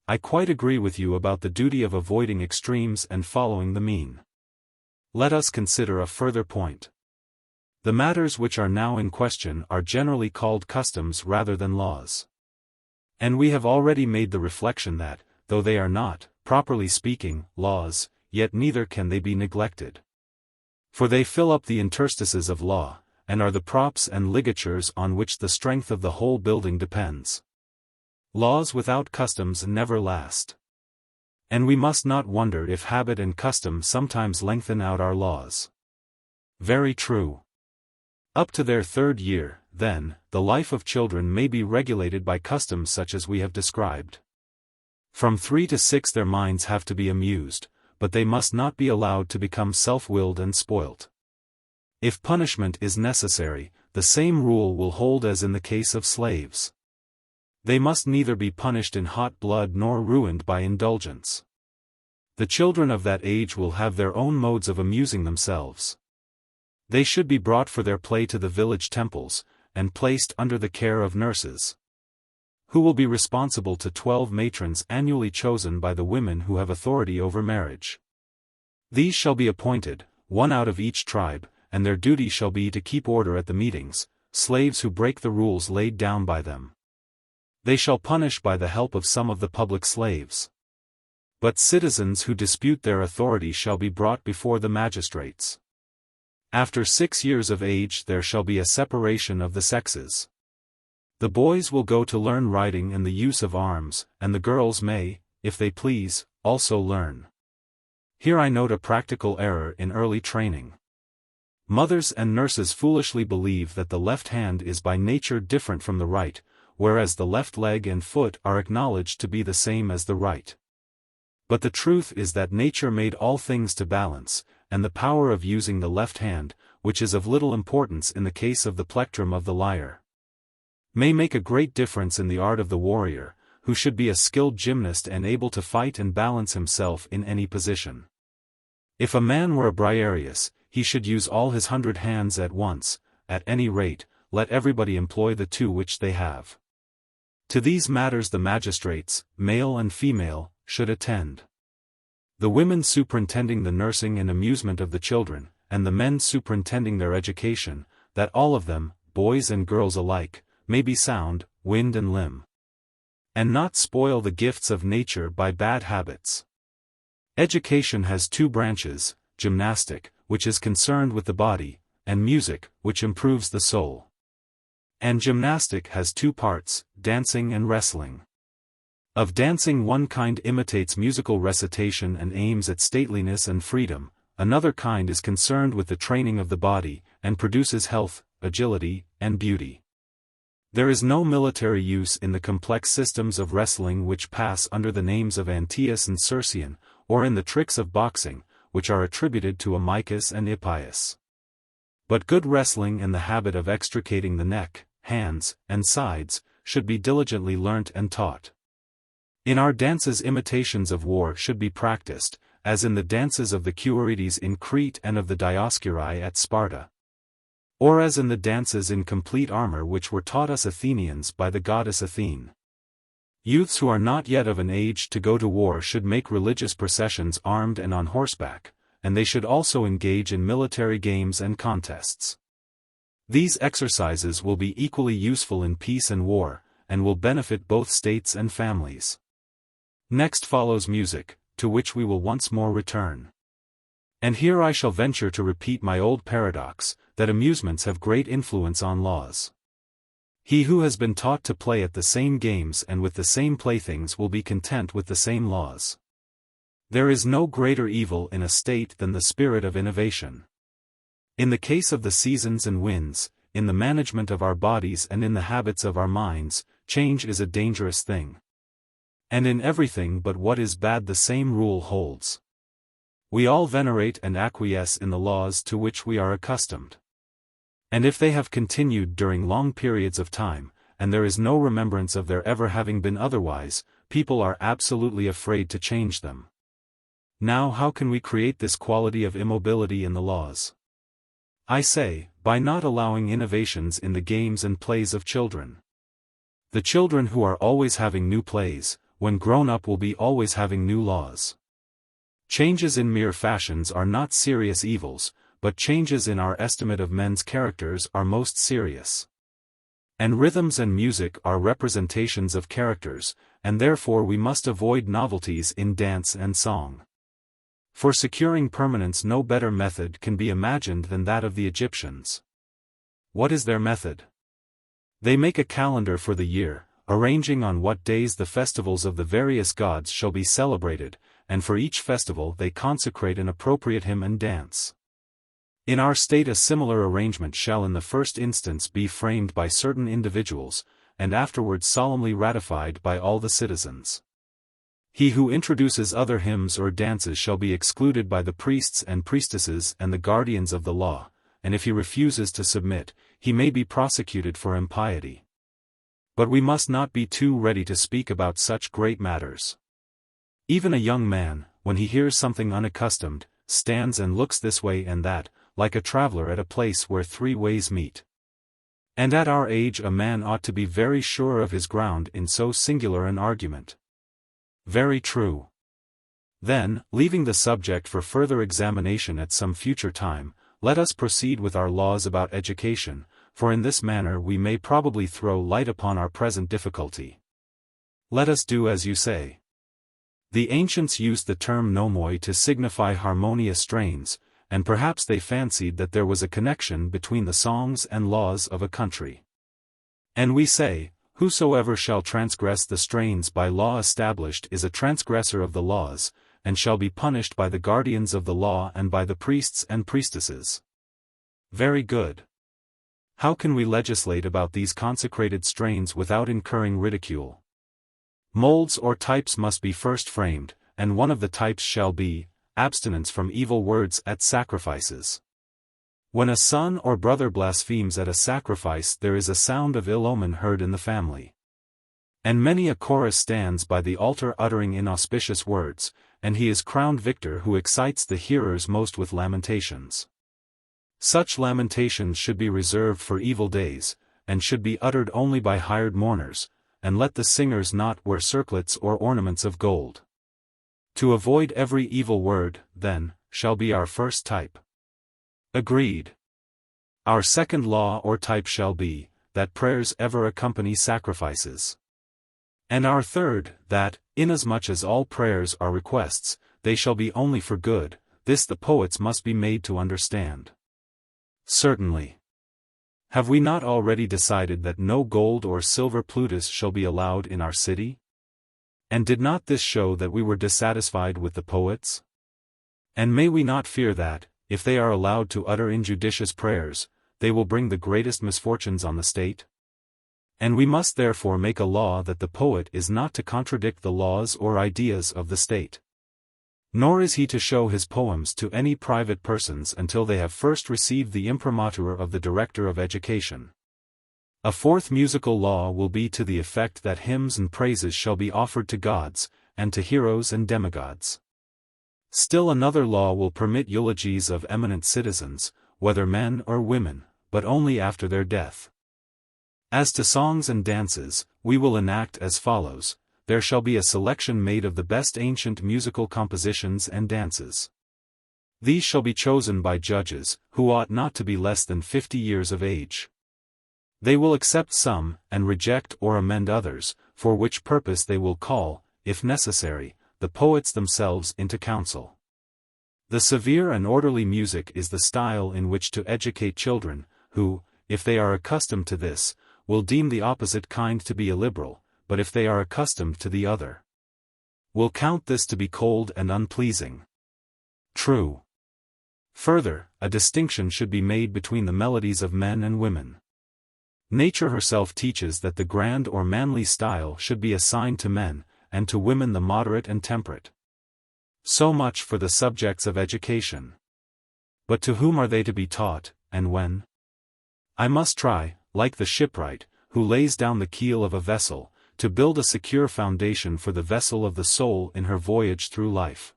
I quite agree with you about the duty of avoiding extremes and following the mean. Let us consider a further point. The matters which are now in question are generally called customs rather than laws. And we have already made the reflection that, though they are not, properly speaking, laws, yet neither can they be neglected. For they fill up the interstices of law, and are the props and ligatures on which the strength of the whole building depends. Laws without customs never last. And we must not wonder if habit and custom sometimes lengthen out our laws. Very true. Up to their 3rd year, then, the life of children may be regulated by customs such as we have described. From 3 to 6 their minds have to be amused, but they must not be allowed to become self-willed and spoilt. If punishment is necessary, the same rule will hold as in the case of slaves. They must neither be punished in hot blood nor ruined by indulgence. The children of that age will have their own modes of amusing themselves. They should be brought for their play to the village temples, and placed under the care of nurses, who will be responsible to 12 matrons annually chosen by the women who have authority over marriage. These shall be appointed, one out of each tribe, and their duty shall be to keep order at the meetings, slaves who break the rules laid down by them. They shall punish by the help of some of the public slaves. But citizens who dispute their authority shall be brought before the magistrates. After 6 years of age there shall be a separation of the sexes. The boys will go to learn riding and the use of arms, and the girls may, if they please, also learn. Here I note a practical error in early training. Mothers and nurses foolishly believe that the left hand is by nature different from the right, whereas the left leg and foot are acknowledged to be the same as the right. But the truth is that nature made all things to balance, and the power of using the left hand, which is of little importance in the case of the plectrum of the lyre, may make a great difference in the art of the warrior, who should be a skilled gymnast and able to fight and balance himself in any position. If a man were a Briareus, he should use all his 100 hands at once. At any rate, let everybody employ the 2 which they have. To these matters the magistrates, male and female, should attend. The women superintending the nursing and amusement of the children, and the men superintending their education, that all of them, boys and girls alike, may be sound, wind and limb, and not spoil the gifts of nature by bad habits. Education has 2 branches, gymnastic, which is concerned with the body, and music, which improves the soul. And gymnastic has 2 parts, dancing and wrestling. Of dancing one kind imitates musical recitation and aims at stateliness and freedom, another kind is concerned with the training of the body, and produces health, agility, and beauty. There is no military use in the complex systems of wrestling which pass under the names of Antaeus and Circean, or in the tricks of boxing, which are attributed to Amycus and Hippias. But good wrestling and the habit of extricating the neck, hands, and sides, should be diligently learnt and taught. In our dances imitations of war should be practiced, as in the dances of the Cuorites in Crete and of the Dioscuri at Sparta, or as in the dances in complete armor which were taught us Athenians by the goddess Athene. Youths who are not yet of an age to go to war should make religious processions armed and on horseback, and they should also engage in military games and contests. These exercises will be equally useful in peace and war, and will benefit both states and families. Next follows music, to which we will once more return. And here I shall venture to repeat my old paradox, that amusements have great influence on laws. He who has been taught to play at the same games and with the same playthings will be content with the same laws. There is no greater evil in a state than the spirit of innovation. In the case of the seasons and winds, in the management of our bodies and in the habits of our minds, change is a dangerous thing. And in everything but what is bad the same rule holds. We all venerate and acquiesce in the laws to which we are accustomed. And if they have continued during long periods of time, and there is no remembrance of their ever having been otherwise, people are absolutely afraid to change them. Now how can we create this quality of immobility in the laws? I say, by not allowing innovations in the games and plays of children. The children who are always having new plays, when grown up will be always having new laws. Changes in mere fashions are not serious evils, but changes in our estimate of men's characters are most serious. And rhythms and music are representations of characters, and therefore we must avoid novelties in dance and song. For securing permanence no better method can be imagined than that of the Egyptians. What is their method? They make a calendar for the year, arranging on what days the festivals of the various gods shall be celebrated, and for each festival they consecrate an appropriate hymn and dance. In our state a similar arrangement shall in the first instance be framed by certain individuals, and afterwards solemnly ratified by all the citizens. He who introduces other hymns or dances shall be excluded by the priests and priestesses and the guardians of the law, and if he refuses to submit, he may be prosecuted for impiety. But we must not be too ready to speak about such great matters. Even a young man, when he hears something unaccustomed, stands and looks this way and that, like a traveler at a place where three ways meet. And at our age a man ought to be very sure of his ground in so singular an argument. Very true. Then, leaving the subject for further examination at some future time, let us proceed with our laws about education, for in this manner we may probably throw light upon our present difficulty. Let us do as you say. The ancients used the term nomoi to signify harmonious strains, and perhaps they fancied that there was a connection between the songs and laws of a country. And we say, whosoever shall transgress the strains by law established is a transgressor of the laws, and shall be punished by the guardians of the law and by the priests and priestesses. Very good. How can we legislate about these consecrated strains without incurring ridicule? Molds or types must be first framed, and one of the types shall be, abstinence from evil words at sacrifices. When a son or brother blasphemes at a sacrifice there is a sound of ill omen heard in the family. And many a chorus stands by the altar uttering inauspicious words, and he is crowned victor who excites the hearers most with lamentations. Such lamentations should be reserved for evil days, and should be uttered only by hired mourners, and let the singers not wear circlets or ornaments of gold. To avoid every evil word, then, shall be our first type. Agreed. Our second law or type shall be, that prayers ever accompany sacrifices. And our third, that, inasmuch as all prayers are requests, they shall be only for good, this the poets must be made to understand. Certainly. Have we not already decided that no gold or silver plutus shall be allowed in our city? And did not this show that we were dissatisfied with the poets? And may we not fear that, if they are allowed to utter injudicious prayers, they will bring the greatest misfortunes on the state? And we must therefore make a law that the poet is not to contradict the laws or ideas of the state. Nor is he to show his poems to any private persons until they have first received the imprimatur of the Director of Education. A fourth musical law will be to the effect that hymns and praises shall be offered to gods, and to heroes and demigods. Still another law will permit eulogies of eminent citizens, whether men or women, but only after their death. As to songs and dances, we will enact as follows: there shall be a selection made of the best ancient musical compositions and dances. These shall be chosen by judges, who ought not to be less than 50 years of age. They will accept some, and reject or amend others, for which purpose they will call, if necessary, the poets themselves into council. The severe and orderly music is the style in which to educate children, who, if they are accustomed to this, will deem the opposite kind to be illiberal, but if they are accustomed to the other, will count this to be cold and unpleasing. True. Further, a distinction should be made between the melodies of men and women. Nature herself teaches that the grand or manly style should be assigned to men, and to women the moderate and temperate. So much for the subjects of education. But to whom are they to be taught, and when? I must try, like the shipwright, who lays down the keel of a vessel, to build a secure foundation for the vessel of the soul in her voyage through life.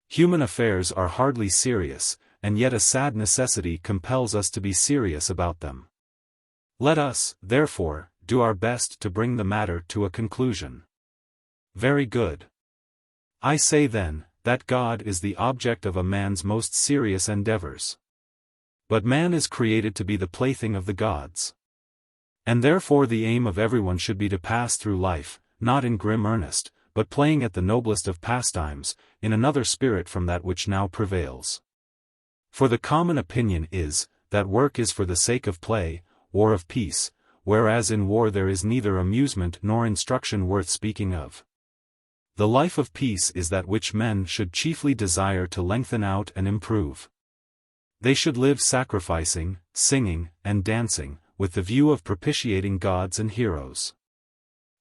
Human affairs are hardly serious, and yet a sad necessity compels us to be serious about them. Let us, therefore, do our best to bring the matter to a conclusion. Very good. I say then, that God is the object of a man's most serious endeavors. But man is created to be the plaything of the gods. And therefore the aim of everyone should be to pass through life, not in grim earnest, but playing at the noblest of pastimes, in another spirit from that which now prevails. For the common opinion is, that work is for the sake of play, or of peace, whereas in war there is neither amusement nor instruction worth speaking of. The life of peace is that which men should chiefly desire to lengthen out and improve. They should live sacrificing, singing, and dancing, with the view of propitiating gods and heroes.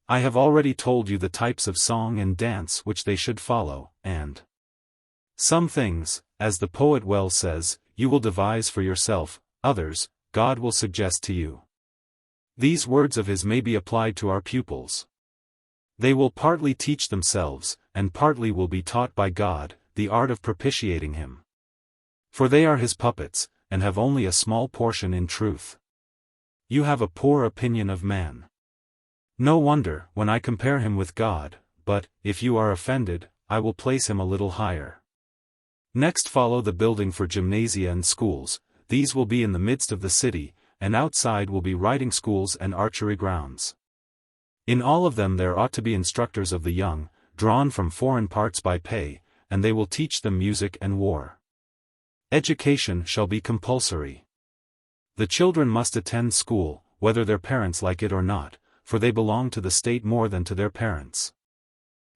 I have already told you the types of song and dance which they should follow, and some things, as the poet well says, you will devise for yourself, others, God will suggest to you. These words of his may be applied to our pupils. They will partly teach themselves, and partly will be taught by God, the art of propitiating him. For they are his puppets, and have only a small portion in truth. You have a poor opinion of man. No wonder, when I compare him with God, but, if you are offended, I will place him a little higher. Next follow the building for gymnasia and schools. These will be in the midst of the city, and outside will be riding schools and archery grounds. In all of them there ought to be instructors of the young, drawn from foreign parts by pay, and they will teach them music and war. Education shall be compulsory. The children must attend school, whether their parents like it or not, for they belong to the state more than to their parents.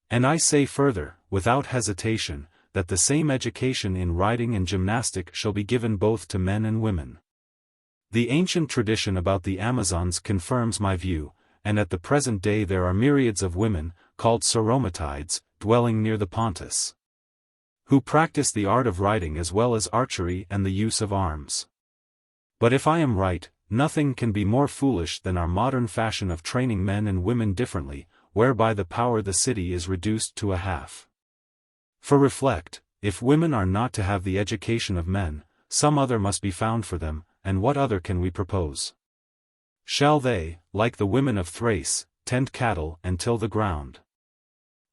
And I say further, without hesitation, that the same education in riding and gymnastic shall be given both to men and women. The ancient tradition about the Amazons confirms my view, and at the present day there are myriads of women, called Soromatides, dwelling near the Pontus, who practice the art of riding as well as archery and the use of arms. But if I am right, nothing can be more foolish than our modern fashion of training men and women differently, whereby the power of the city is reduced to a half. For reflect, if women are not to have the education of men, some other must be found for them, and what other can we propose? Shall they, like the women of Thrace, tend cattle and till the ground?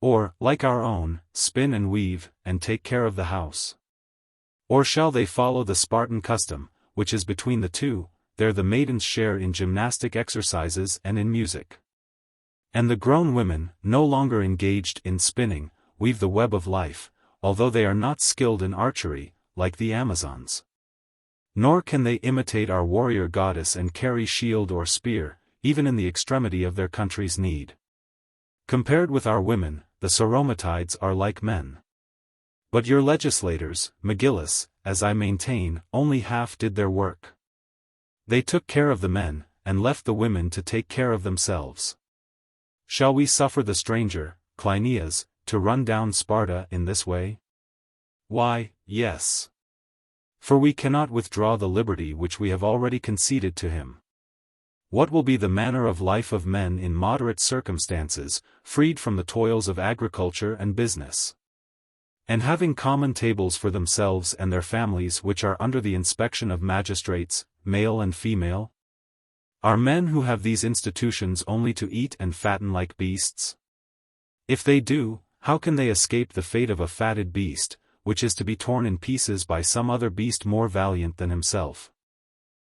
Or, like our own, spin and weave, and take care of the house? Or shall they follow the Spartan custom, which is between the two, there the maidens share in gymnastic exercises and in music, and the grown women, no longer engaged in spinning, weave the web of life, although they are not skilled in archery, like the Amazons. Nor can they imitate our warrior goddess and carry shield or spear, even in the extremity of their country's need. Compared with our women, the Soromatides are like men. But your legislators, Megillus, as I maintain, only half did their work. They took care of the men, and left the women to take care of themselves. Shall we suffer the stranger, Cleinias, to run down Sparta in this way? Why, yes. For we cannot withdraw the liberty which we have already conceded to him. What will be the manner of life of men in moderate circumstances, freed from the toils of agriculture and business, and having common tables for themselves and their families which are under the inspection of magistrates, male and female? Are men who have these institutions only to eat and fatten like beasts? If they do, how can they escape the fate of a fatted beast, which is to be torn in pieces by some other beast more valiant than himself?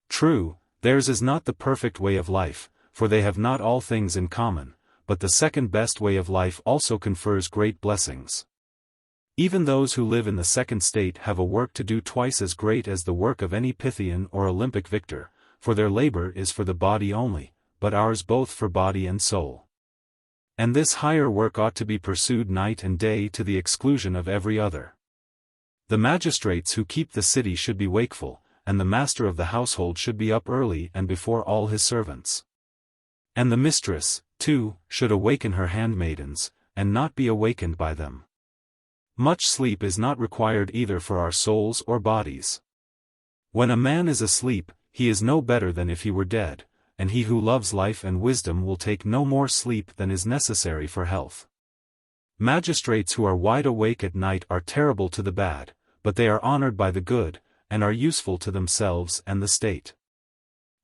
True, theirs is not the perfect way of life, for they have not all things in common, but the second best way of life also confers great blessings. Even those who live in the second state have a work to do twice as great as the work of any Pythian or Olympic victor, for their labor is for the body only, but ours both for body and soul. And this higher work ought to be pursued night and day to the exclusion of every other. The magistrates who keep the city should be wakeful, and the master of the household should be up early and before all his servants. And the mistress, too, should awaken her handmaidens, and not be awakened by them. Much sleep is not required either for our souls or bodies. When a man is asleep, he is no better than if he were dead, and he who loves life and wisdom will take no more sleep than is necessary for health. Magistrates who are wide awake at night are terrible to the bad, but they are honored by the good, and are useful to themselves and the state.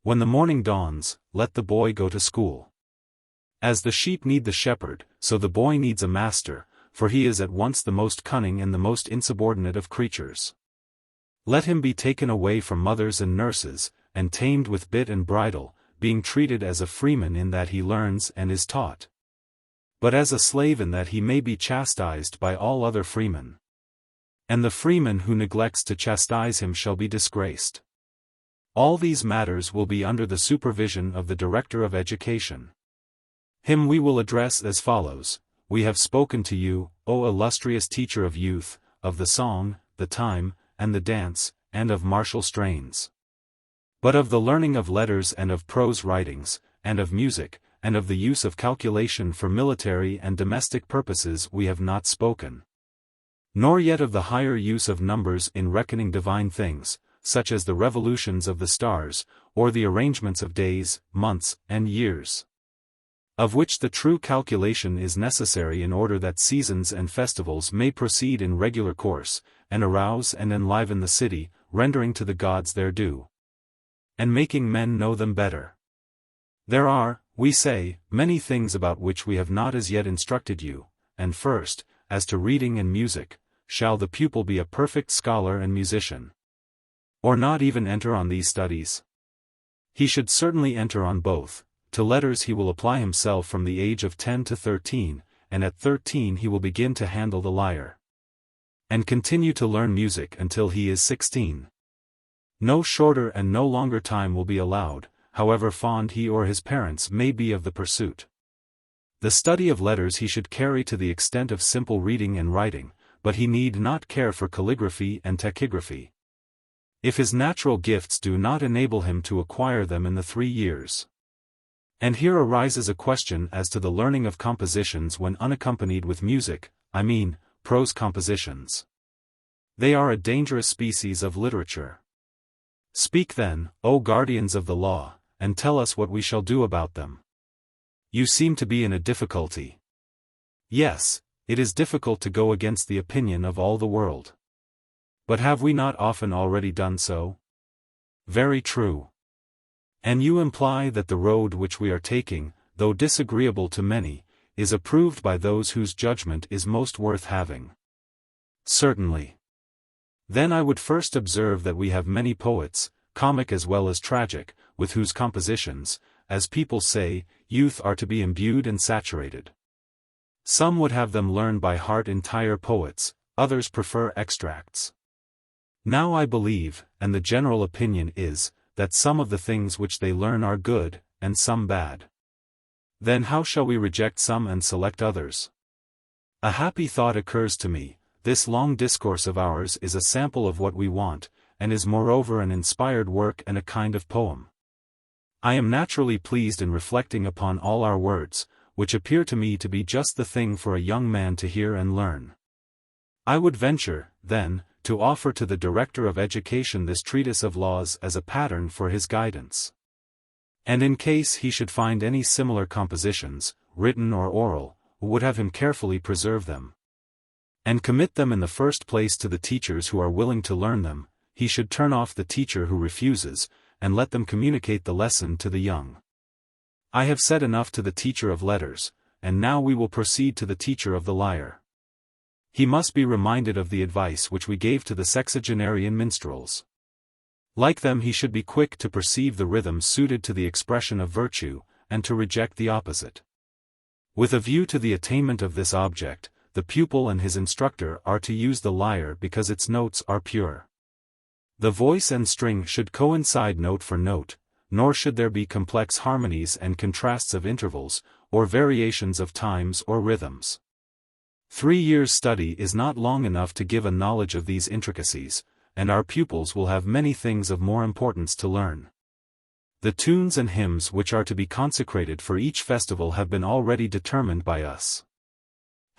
When the morning dawns, let the boy go to school. As the sheep need the shepherd, so the boy needs a master, for he is at once the most cunning and the most insubordinate of creatures. Let him be taken away from mothers and nurses, and tamed with bit and bridle, being treated as a freeman in that he learns and is taught, but as a slave in that he may be chastised by all other freemen. And the freeman who neglects to chastise him shall be disgraced. All these matters will be under the supervision of the Director of Education. Him we will address as follows: We have spoken to you, O illustrious teacher of youth, of the song, the time, and the dance, and of martial strains. But of the learning of letters and of prose writings, and of music, and of the use of calculation for military and domestic purposes we have not spoken. Nor yet of the higher use of numbers in reckoning divine things, such as the revolutions of the stars, or the arrangements of days, months, and years, of which the true calculation is necessary in order that seasons and festivals may proceed in regular course, and arouse and enliven the city, rendering to the gods their due, and making men know them better. There are, we say, many things about which we have not as yet instructed you, and first, as to reading and music, shall the pupil be a perfect scholar and musician, or not even enter on these studies? He should certainly enter on both. To letters he will apply himself from the age of 10 to 13, and at 13 he will begin to handle the lyre, and continue to learn music until he is 16. No shorter and no longer time will be allowed, however fond he or his parents may be of the pursuit. The study of letters he should carry to the extent of simple reading and writing, but he need not care for calligraphy and tachygraphy, if his natural gifts do not enable him to acquire them in the 3 years. And here arises a question as to the learning of compositions when unaccompanied with music, I mean, prose compositions. They are a dangerous species of literature. Speak then, O guardians of the law, and tell us what we shall do about them. You seem to be in a difficulty. Yes, it is difficult to go against the opinion of all the world. But have we not often already done so? Very true. And you imply that the road which we are taking, though disagreeable to many, is approved by those whose judgment is most worth having. Certainly. Then I would first observe that we have many poets, comic as well as tragic, with whose compositions, as people say, youth are to be imbued and saturated. Some would have them learn by heart entire poets, others prefer extracts. Now I believe, and the general opinion is, that some of the things which they learn are good, and some bad. Then how shall we reject some and select others? A happy thought occurs to me: this long discourse of ours is a sample of what we want, and is moreover an inspired work and a kind of poem. I am naturally pleased in reflecting upon all our words, which appear to me to be just the thing for a young man to hear and learn. I would venture, then, to offer to the Director of Education this treatise of laws as a pattern for his guidance. And in case he should find any similar compositions, written or oral, would have him carefully preserve them, and commit them in the first place to the teachers who are willing to learn them. He should turn off the teacher who refuses, and let them communicate the lesson to the young. I have said enough to the teacher of letters, and now we will proceed to the teacher of the lyre. He must be reminded of the advice which we gave to the sexagenarian minstrels. Like them he should be quick to perceive the rhythm suited to the expression of virtue, and to reject the opposite. With a view to the attainment of this object, the pupil and his instructor are to use the lyre because its notes are pure. The voice and string should coincide note for note, nor should there be complex harmonies and contrasts of intervals, or variations of times or rhythms. 3 years' study is not long enough to give a knowledge of these intricacies, and our pupils will have many things of more importance to learn. The tunes and hymns which are to be consecrated for each festival have been already determined by us.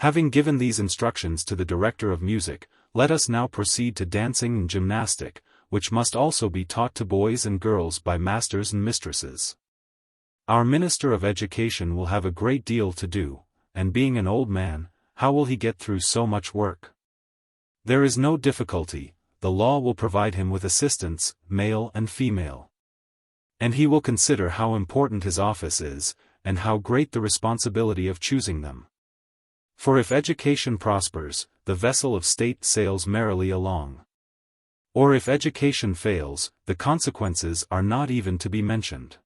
Having given these instructions to the Director of Music, let us now proceed to dancing and gymnastic, which must also be taught to boys and girls by masters and mistresses. Our Minister of Education will have a great deal to do, and being an old man, how will he get through so much work? There is no difficulty, the law will provide him with assistants, male and female. And he will consider how important his office is, and how great the responsibility of choosing them. For if education prospers, the vessel of state sails merrily along. Or if education fails, the consequences are not even to be mentioned.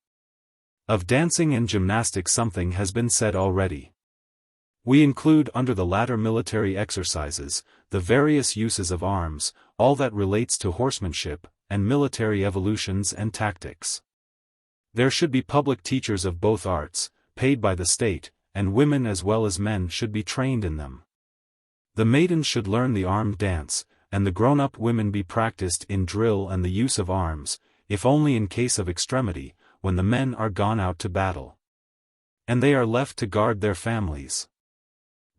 Of dancing and gymnastics something has been said already. We include under the latter military exercises, the various uses of arms, all that relates to horsemanship, and military evolutions and tactics. There should be public teachers of both arts, paid by the state, and women as well as men should be trained in them. The maidens should learn the armed dance, and the grown-up women be practiced in drill and the use of arms, if only in case of extremity, when the men are gone out to battle. And they are left to guard their families.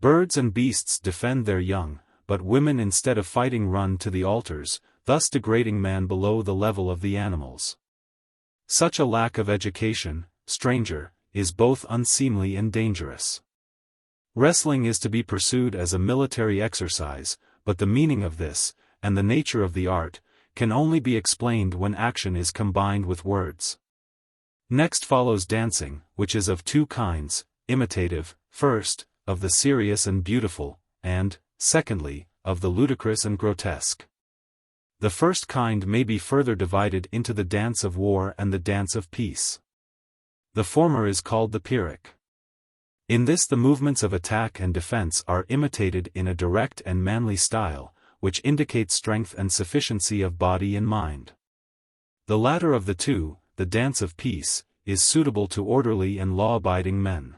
Birds and beasts defend their young, but women instead of fighting run to the altars, thus degrading man below the level of the animals. Such a lack of education, stranger, is both unseemly and dangerous. Wrestling is to be pursued as a military exercise, but the meaning of this, and the nature of the art, can only be explained when action is combined with words. Next follows dancing, which is of two kinds, imitative, first, of the serious and beautiful, and, secondly, of the ludicrous and grotesque. The first kind may be further divided into the dance of war and the dance of peace. The former is called the Pyrrhic. In this the movements of attack and defense are imitated in a direct and manly style, which indicates strength and sufficiency of body and mind. The latter of the two, the dance of peace, is suitable to orderly and law-abiding men.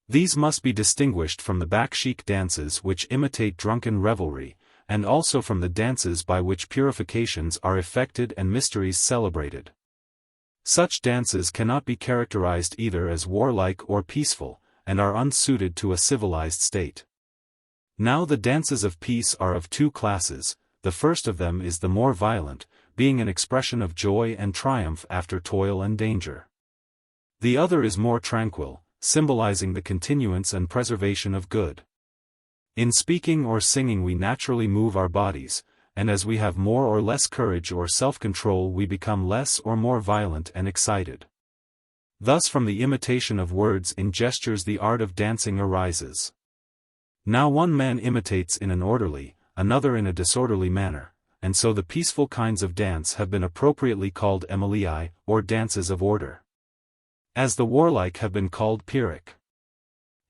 These must be distinguished from the backsheek dances which imitate drunken revelry, and also from the dances by which purifications are effected and mysteries celebrated. Such dances cannot be characterized either as warlike or peaceful, and are unsuited to a civilized state. Now the dances of peace are of two classes, the first of them is the more violent, being an expression of joy and triumph after toil and danger. The other is more tranquil, symbolizing the continuance and preservation of good. In speaking or singing we naturally move our bodies, and as we have more or less courage or self-control we become less or more violent and excited. Thus from the imitation of words in gestures the art of dancing arises. Now one man imitates in an orderly, another in a disorderly manner, and so the peaceful kinds of dance have been appropriately called emilii, or dances of order. As the warlike have been called Pyrrhic.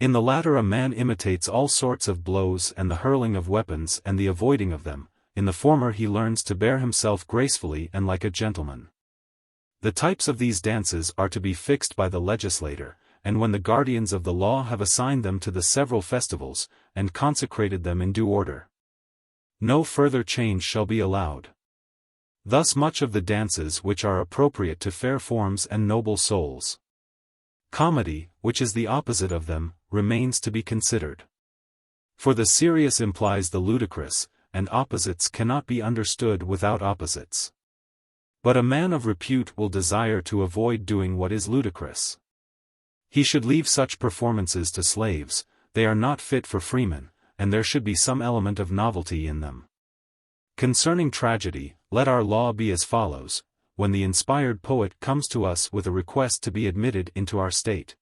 In the latter a man imitates all sorts of blows and the hurling of weapons and the avoiding of them, in the former he learns to bear himself gracefully and like a gentleman. The types of these dances are to be fixed by the legislator, and when the guardians of the law have assigned them to the several festivals, and consecrated them in due order, no further change shall be allowed. Thus much of the dances which are appropriate to fair forms and noble souls. Comedy, which is the opposite of them, remains to be considered. For the serious implies the ludicrous, and opposites cannot be understood without opposites. But a man of repute will desire to avoid doing what is ludicrous. He should leave such performances to slaves, they are not fit for freemen, and there should be some element of novelty in them. Concerning tragedy, let our law be as follows: when the inspired poet comes to us with a request to be admitted into our state,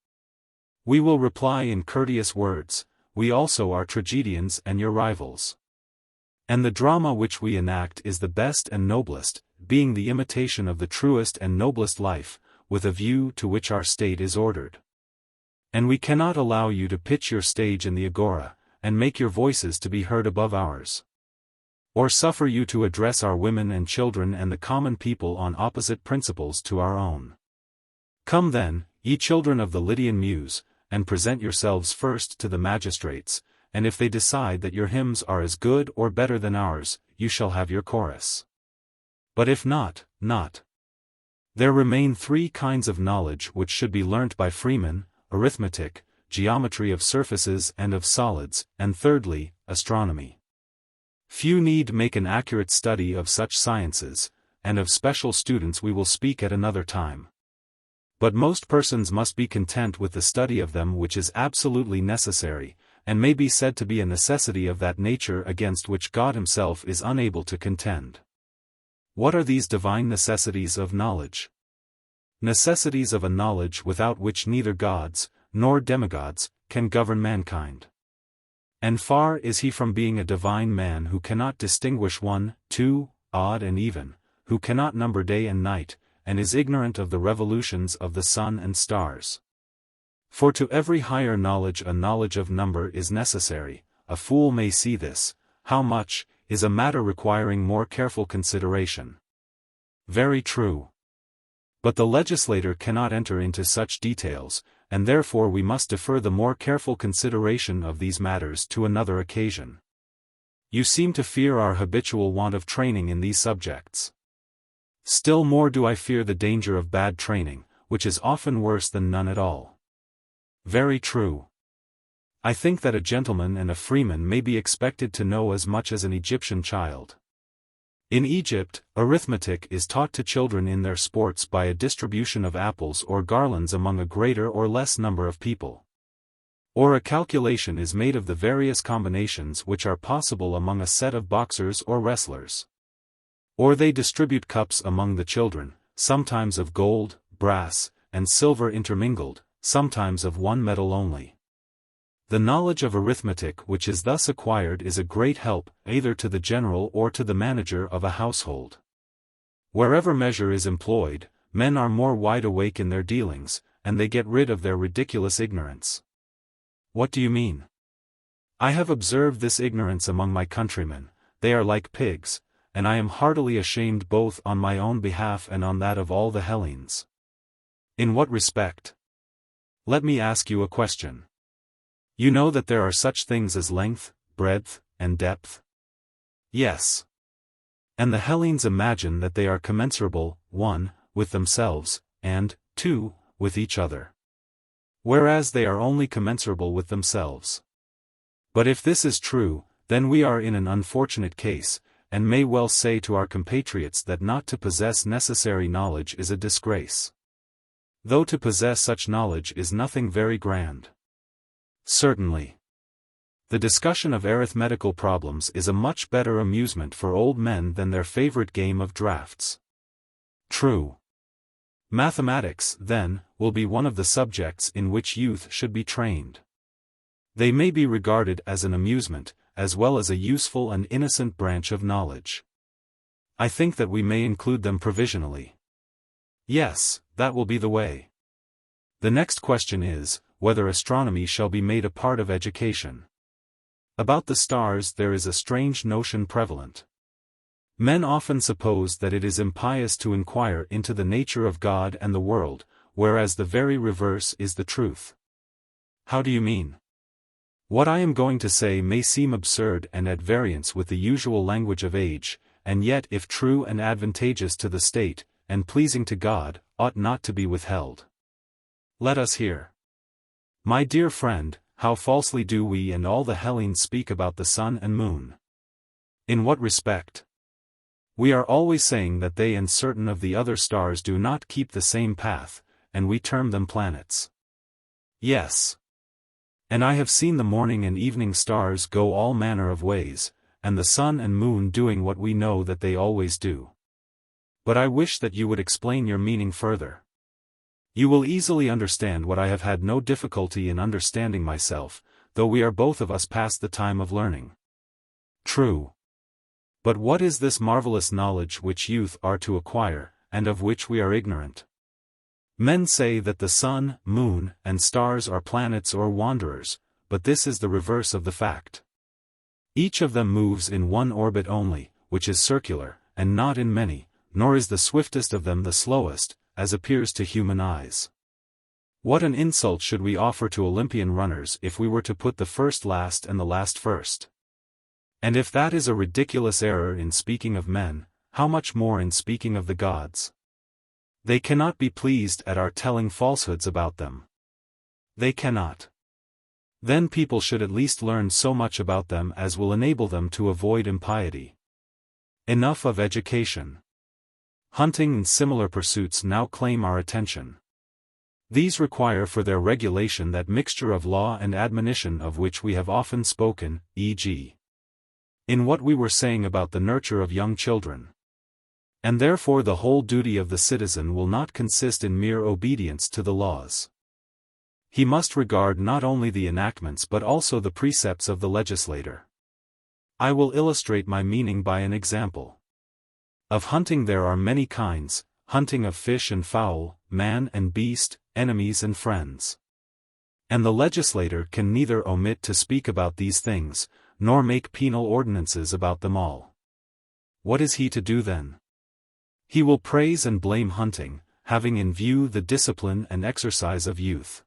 we will reply in courteous words, we also are tragedians and your rivals. And the drama which we enact is the best and noblest, being the imitation of the truest and noblest life, with a view to which our state is ordered. And we cannot allow you to pitch your stage in the agora, and make your voices to be heard above ours. Or suffer you to address our women and children and the common people on opposite principles to our own. Come then, ye children of the Lydian Muse, and present yourselves first to the magistrates, and if they decide that your hymns are as good or better than ours, you shall have your chorus. But if not, not. There remain three kinds of knowledge which should be learnt by freemen: arithmetic, geometry of surfaces and of solids, and thirdly, astronomy. Few need make an accurate study of such sciences, and of special students we will speak at another time. But most persons must be content with the study of them which is absolutely necessary, and may be said to be a necessity of that nature against which God himself is unable to contend. What are these divine necessities of knowledge? Necessities of a knowledge without which neither gods, nor demigods, can govern mankind. And far is he from being a divine man who cannot distinguish one, two, odd and even, who cannot number day and night, and is ignorant of the revolutions of the sun and stars. For to every higher knowledge a knowledge of number is necessary. A fool may see this, how much, is a matter requiring more careful consideration. Very true. But the legislator cannot enter into such details, and therefore we must defer the more careful consideration of these matters to another occasion. You seem to fear our habitual want of training in these subjects. Still more do I fear the danger of bad training, which is often worse than none at all. Very true. I think that a gentleman and a freeman may be expected to know as much as an Egyptian child. In Egypt, arithmetic is taught to children in their sports by a distribution of apples or garlands among a greater or less number of people. Or a calculation is made of the various combinations which are possible among a set of boxers or wrestlers. Or they distribute cups among the children, sometimes of gold, brass, and silver intermingled, sometimes of one metal only. The knowledge of arithmetic which is thus acquired is a great help, either to the general or to the manager of a household. Wherever measure is employed, men are more wide awake in their dealings, and they get rid of their ridiculous ignorance. What do you mean? I have observed this ignorance among my countrymen. They are like pigs, and I am heartily ashamed both on my own behalf and on that of all the Hellenes. In what respect? Let me ask you a question. You know that there are such things as length, breadth, and depth? Yes. And the Hellenes imagine that they are commensurable, 1, with themselves, and, 2, with each other. Whereas they are only commensurable with themselves. But if this is true, then we are in an unfortunate case, and may well say to our compatriots that not to possess necessary knowledge is a disgrace. Though to possess such knowledge is nothing very grand. Certainly. The discussion of arithmetical problems is a much better amusement for old men than their favorite game of draughts. True. Mathematics, then, will be one of the subjects in which youth should be trained. They may be regarded as an amusement, as well as a useful and innocent branch of knowledge. I think that we may include them provisionally. Yes, that will be the way. The next question is, whether astronomy shall be made a part of education. About the stars there is a strange notion prevalent. Men often suppose that it is impious to inquire into the nature of God and the world, whereas the very reverse is the truth. How do you mean? What I am going to say may seem absurd and at variance with the usual language of age, and yet if true and advantageous to the state, and pleasing to God, ought not to be withheld. Let us hear. My dear friend, how falsely do we and all the Hellenes speak about the sun and moon. In what respect? We are always saying that they and certain of the other stars do not keep the same path, and we term them planets. Yes. And I have seen the morning and evening stars go all manner of ways, and the sun and moon doing what we know that they always do. But I wish that you would explain your meaning further. You will easily understand what I have had no difficulty in understanding myself, though we are both of us past the time of learning. True. But what is this marvelous knowledge which youth are to acquire, and of which we are ignorant? Men say that the sun, moon, and stars are planets or wanderers, but this is the reverse of the fact. Each of them moves in one orbit only, which is circular, and not in many, nor is the swiftest of them the slowest, as appears to human eyes. What an insult should we offer to Olympian runners if we were to put the first last and the last first? And if that is a ridiculous error in speaking of men, how much more in speaking of the gods? They cannot be pleased at our telling falsehoods about them. They cannot. Then people should at least learn so much about them as will enable them to avoid impiety. Enough of education. Hunting and similar pursuits now claim our attention. These require for their regulation that mixture of law and admonition of which we have often spoken, e.g. in what we were saying about the nurture of young children. And therefore the whole duty of the citizen will not consist in mere obedience to the laws. He must regard not only the enactments but also the precepts of the legislator. I will illustrate my meaning by an example. Of hunting there are many kinds: hunting of fish and fowl, man and beast, enemies and friends. And the legislator can neither omit to speak about these things, nor make penal ordinances about them all. What is he to do then? He will praise and blame hunting, having in view the discipline and exercise of youth.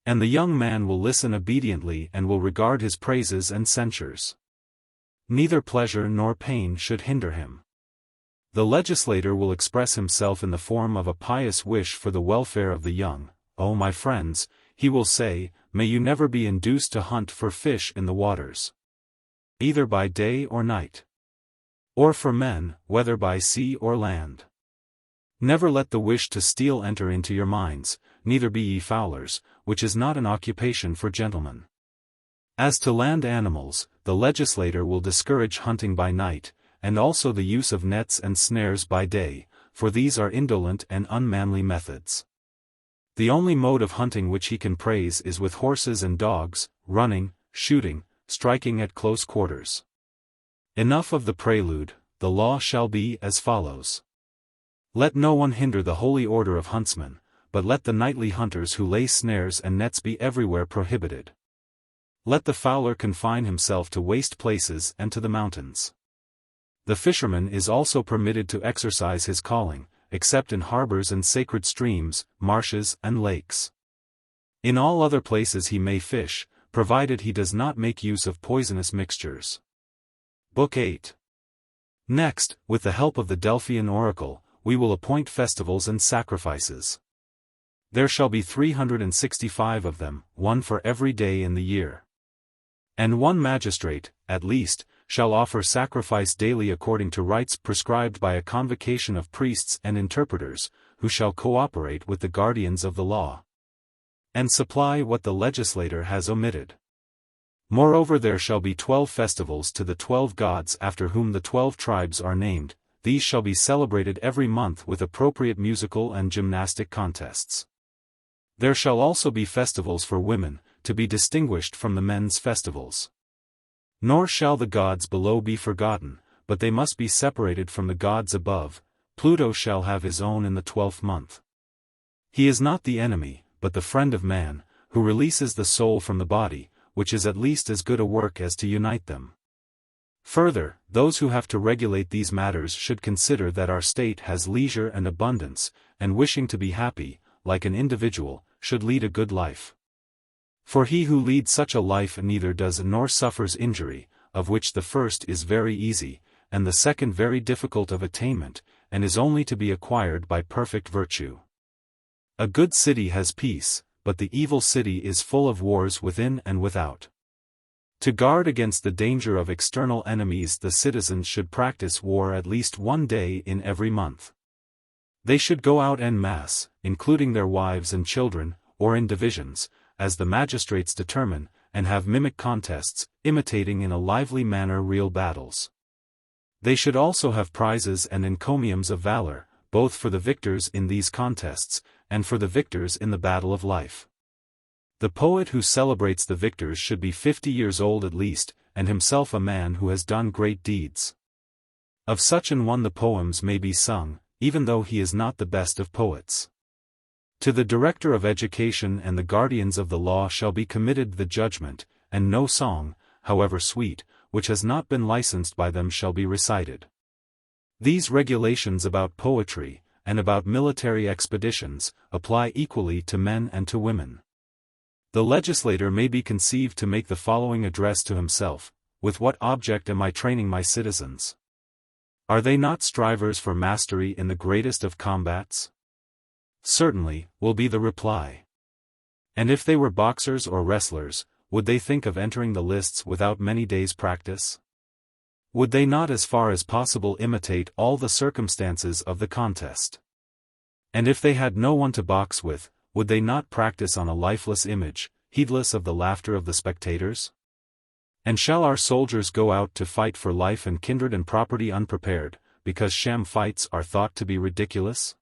And the young man will listen obediently and will regard his praises and censures. Neither pleasure nor pain should hinder him. The legislator will express himself in the form of a pious wish for the welfare of the young. "O my friends," he will say, "may you never be induced to hunt for fish in the waters, either by day or night, or for men, whether by sea or land. Never let the wish to steal enter into your minds, neither be ye fowlers, which is not an occupation for gentlemen." As to land animals, the legislator will discourage hunting by night, and also the use of nets and snares by day, for these are indolent and unmanly methods. The only mode of hunting which he can praise is with horses and dogs, running, shooting, striking at close quarters. Enough of the prelude. The law shall be as follows. Let no one hinder the holy order of huntsmen, but let the nightly hunters who lay snares and nets be everywhere prohibited. Let the fowler confine himself to waste places and to the mountains. The fisherman is also permitted to exercise his calling, except in harbors and sacred streams, marshes and lakes. In all other places he may fish, provided he does not make use of poisonous mixtures. Book 8. Next, with the help of the Delphian oracle, we will appoint festivals and sacrifices. There shall be 365 of them, one for every day in the year. And one magistrate, at least, shall offer sacrifice daily according to rites prescribed by a convocation of priests and interpreters, who shall cooperate with the guardians of the law, and supply what the legislator has omitted. Moreover, there shall be 12 festivals to the 12 gods after whom the 12 tribes are named. These shall be celebrated every month with appropriate musical and gymnastic contests. There shall also be festivals for women, to be distinguished from the men's festivals. Nor shall the gods below be forgotten, but they must be separated from the gods above. Pluto shall have his own in the 12th month. He is not the enemy, but the friend of man, who releases the soul from the body, which is at least as good a work as to unite them. Further, those who have to regulate these matters should consider that our state has leisure and abundance, and wishing to be happy, like an individual, should lead a good life. For he who leads such a life neither does nor suffers injury, of which the first is very easy, and the second very difficult of attainment, and is only to be acquired by perfect virtue. A good city has peace, but the evil city is full of wars within and without. To guard against the danger of external enemies, the citizens should practice war at least one day in every month. They should go out en masse, including their wives and children, or in divisions, as the magistrates determine, and have mimic contests, imitating in a lively manner real battles. They should also have prizes and encomiums of valor, both for the victors in these contests, and for the victors in the battle of life. The poet who celebrates the victors should be 50 years old at least, and himself a man who has done great deeds. Of such an one the poems may be sung, even though he is not the best of poets. To the director of education and the guardians of the law shall be committed the judgment, and no song, however sweet, which has not been licensed by them shall be recited. These regulations about poetry, and about military expeditions, apply equally to men and to women. The legislator may be conceived to make the following address to himself: with what object am I training my citizens? Are they not strivers for mastery in the greatest of combats? Certainly, will be the reply. And if they were boxers or wrestlers, would they think of entering the lists without many days' practice? Would they not as far as possible imitate all the circumstances of the contest? And if they had no one to box with, would they not practice on a lifeless image, heedless of the laughter of the spectators? And shall our soldiers go out to fight for life and kindred and property unprepared, because sham fights are thought to be ridiculous?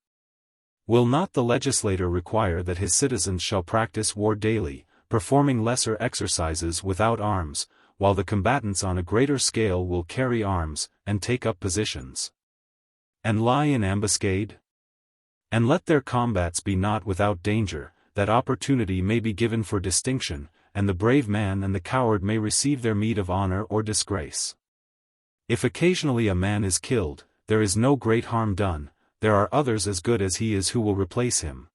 Will not the legislator require that his citizens shall practice war daily, performing lesser exercises without arms, while the combatants on a greater scale will carry arms, and take up positions, and lie in ambuscade? And let their combats be not without danger, that opportunity may be given for distinction, and the brave man and the coward may receive their meed of honor or disgrace. If occasionally a man is killed, there is no great harm done, there are others as good as he is who will replace him.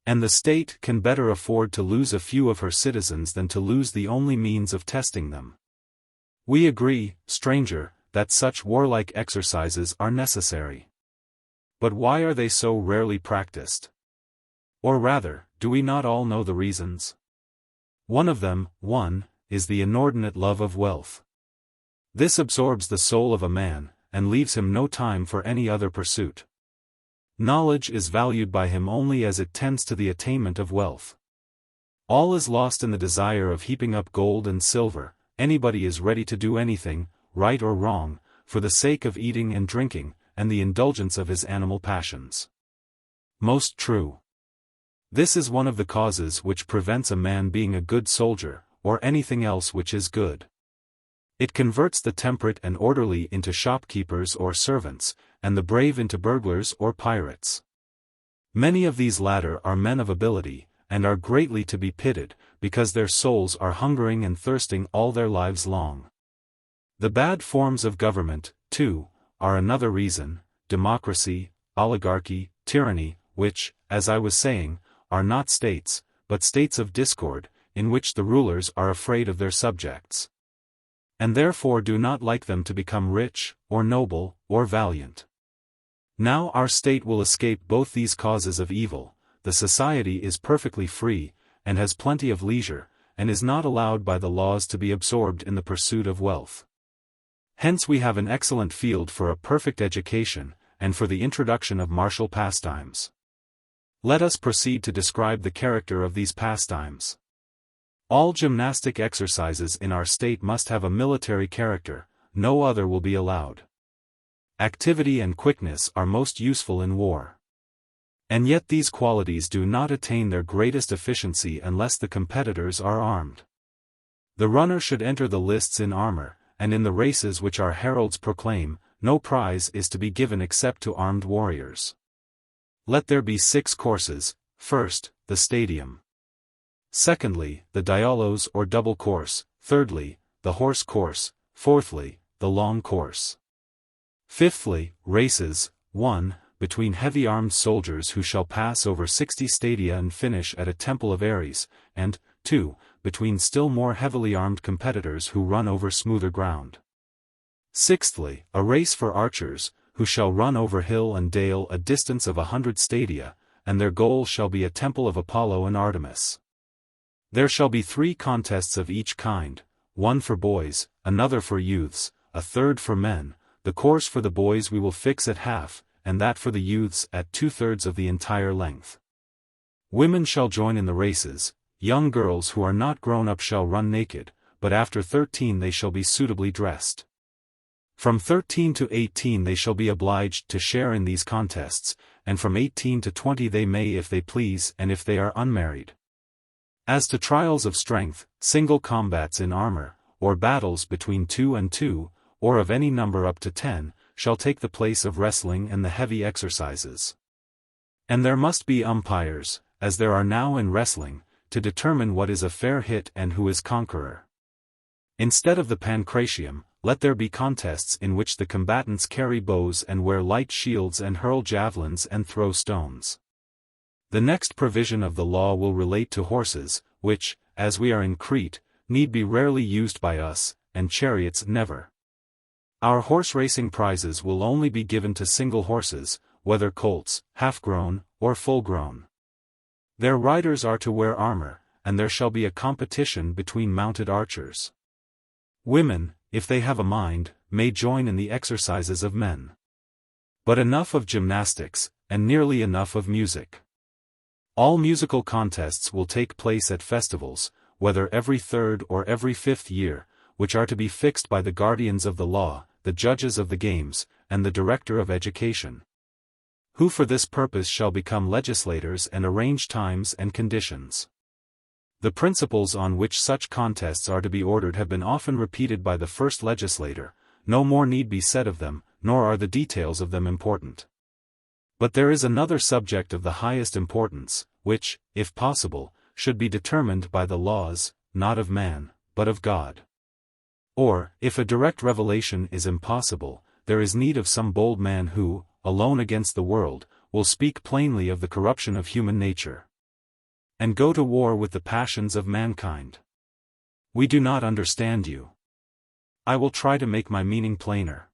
And the state can better afford to lose a few of her citizens than to lose the only means of testing them. We agree, stranger, that such warlike exercises are necessary. But why are they so rarely practiced? Or rather, do we not all know the reasons? One of them, is the inordinate love of wealth. This absorbs the soul of a man, and leaves him no time for any other pursuit. Knowledge is valued by him only as it tends to the attainment of wealth. All is lost in the desire of heaping up gold and silver. Anybody is ready to do anything, right or wrong, for the sake of eating and drinking, and the indulgence of his animal passions. Most true. This is one of the causes which prevents a man being a good soldier, or anything else which is good. It converts the temperate and orderly into shopkeepers or servants, and the brave into burglars or pirates. Many of these latter are men of ability, and are greatly to be pitied, because their souls are hungering and thirsting all their lives long. The bad forms of government, too, are another reason: democracy, oligarchy, tyranny, which, as I was saying, are not states, but states of discord, in which the rulers are afraid of their subjects, and therefore do not like them to become rich, or noble, or valiant. Now our state will escape both these causes of evil. The society is perfectly free, and has plenty of leisure, and is not allowed by the laws to be absorbed in the pursuit of wealth. Hence we have an excellent field for a perfect education, and for the introduction of martial pastimes. Let us proceed to describe the character of these pastimes. All gymnastic exercises in our state must have a military character, no other will be allowed. Activity and quickness are most useful in war. And yet these qualities do not attain their greatest efficiency unless the competitors are armed. The runner should enter the lists in armor, and in the races which our heralds proclaim, no prize is to be given except to armed warriors. Let there be 6 courses: first, the stadium; secondly, the dialos or double course; thirdly, the horse course; fourthly, the long course; fifthly, races, 1, between heavy-armed soldiers who shall pass over 60 stadia and finish at a temple of Ares, and, 2, between still more heavily armed competitors who run over smoother ground. Sixthly, a race for archers, who shall run over hill and dale a distance of 100 stadia, and their goal shall be a temple of Apollo and Artemis. There shall be 3 contests of each kind, one for boys, another for youths, a third for men. The course for the boys we will fix at half, and that for the youths at 2/3 of the entire length. Women shall join in the races. Young girls who are not grown up shall run naked, but after 13 they shall be suitably dressed. From 13 to 18 they shall be obliged to share in these contests, and from 18 to 20 they may if they please and if they are unmarried. As to trials of strength, single combats in armor, or battles between 2 and 2, or of any number up to 10, shall take the place of wrestling and the heavy exercises. And there must be umpires, as there are now in wrestling, to determine what is a fair hit and who is conqueror. Instead of the pancratium, let there be contests in which the combatants carry bows and wear light shields and hurl javelins and throw stones. The next provision of the law will relate to horses, which, as we are in Crete, need be rarely used by us, and chariots never. Our horse racing prizes will only be given to single horses, whether colts, half-grown, or full-grown. Their riders are to wear armor, and there shall be a competition between mounted archers. Women, if they have a mind, may join in the exercises of men. But enough of gymnastics, and nearly enough of music. All musical contests will take place at festivals, whether every 3rd or every 5th year, which are to be fixed by the guardians of the law, the judges of the games, and the director of education, who for this purpose shall become legislators and arrange times and conditions. The principles on which such contests are to be ordered have been often repeated by the first legislator, no more need be said of them, nor are the details of them important. But there is another subject of the highest importance, which, if possible, should be determined by the laws, not of man, but of God. Or, if a direct revelation is impossible, there is need of some bold man who, alone against the world, will speak plainly of the corruption of human nature, and go to war with the passions of mankind. We do not understand you. I will try to make my meaning plainer.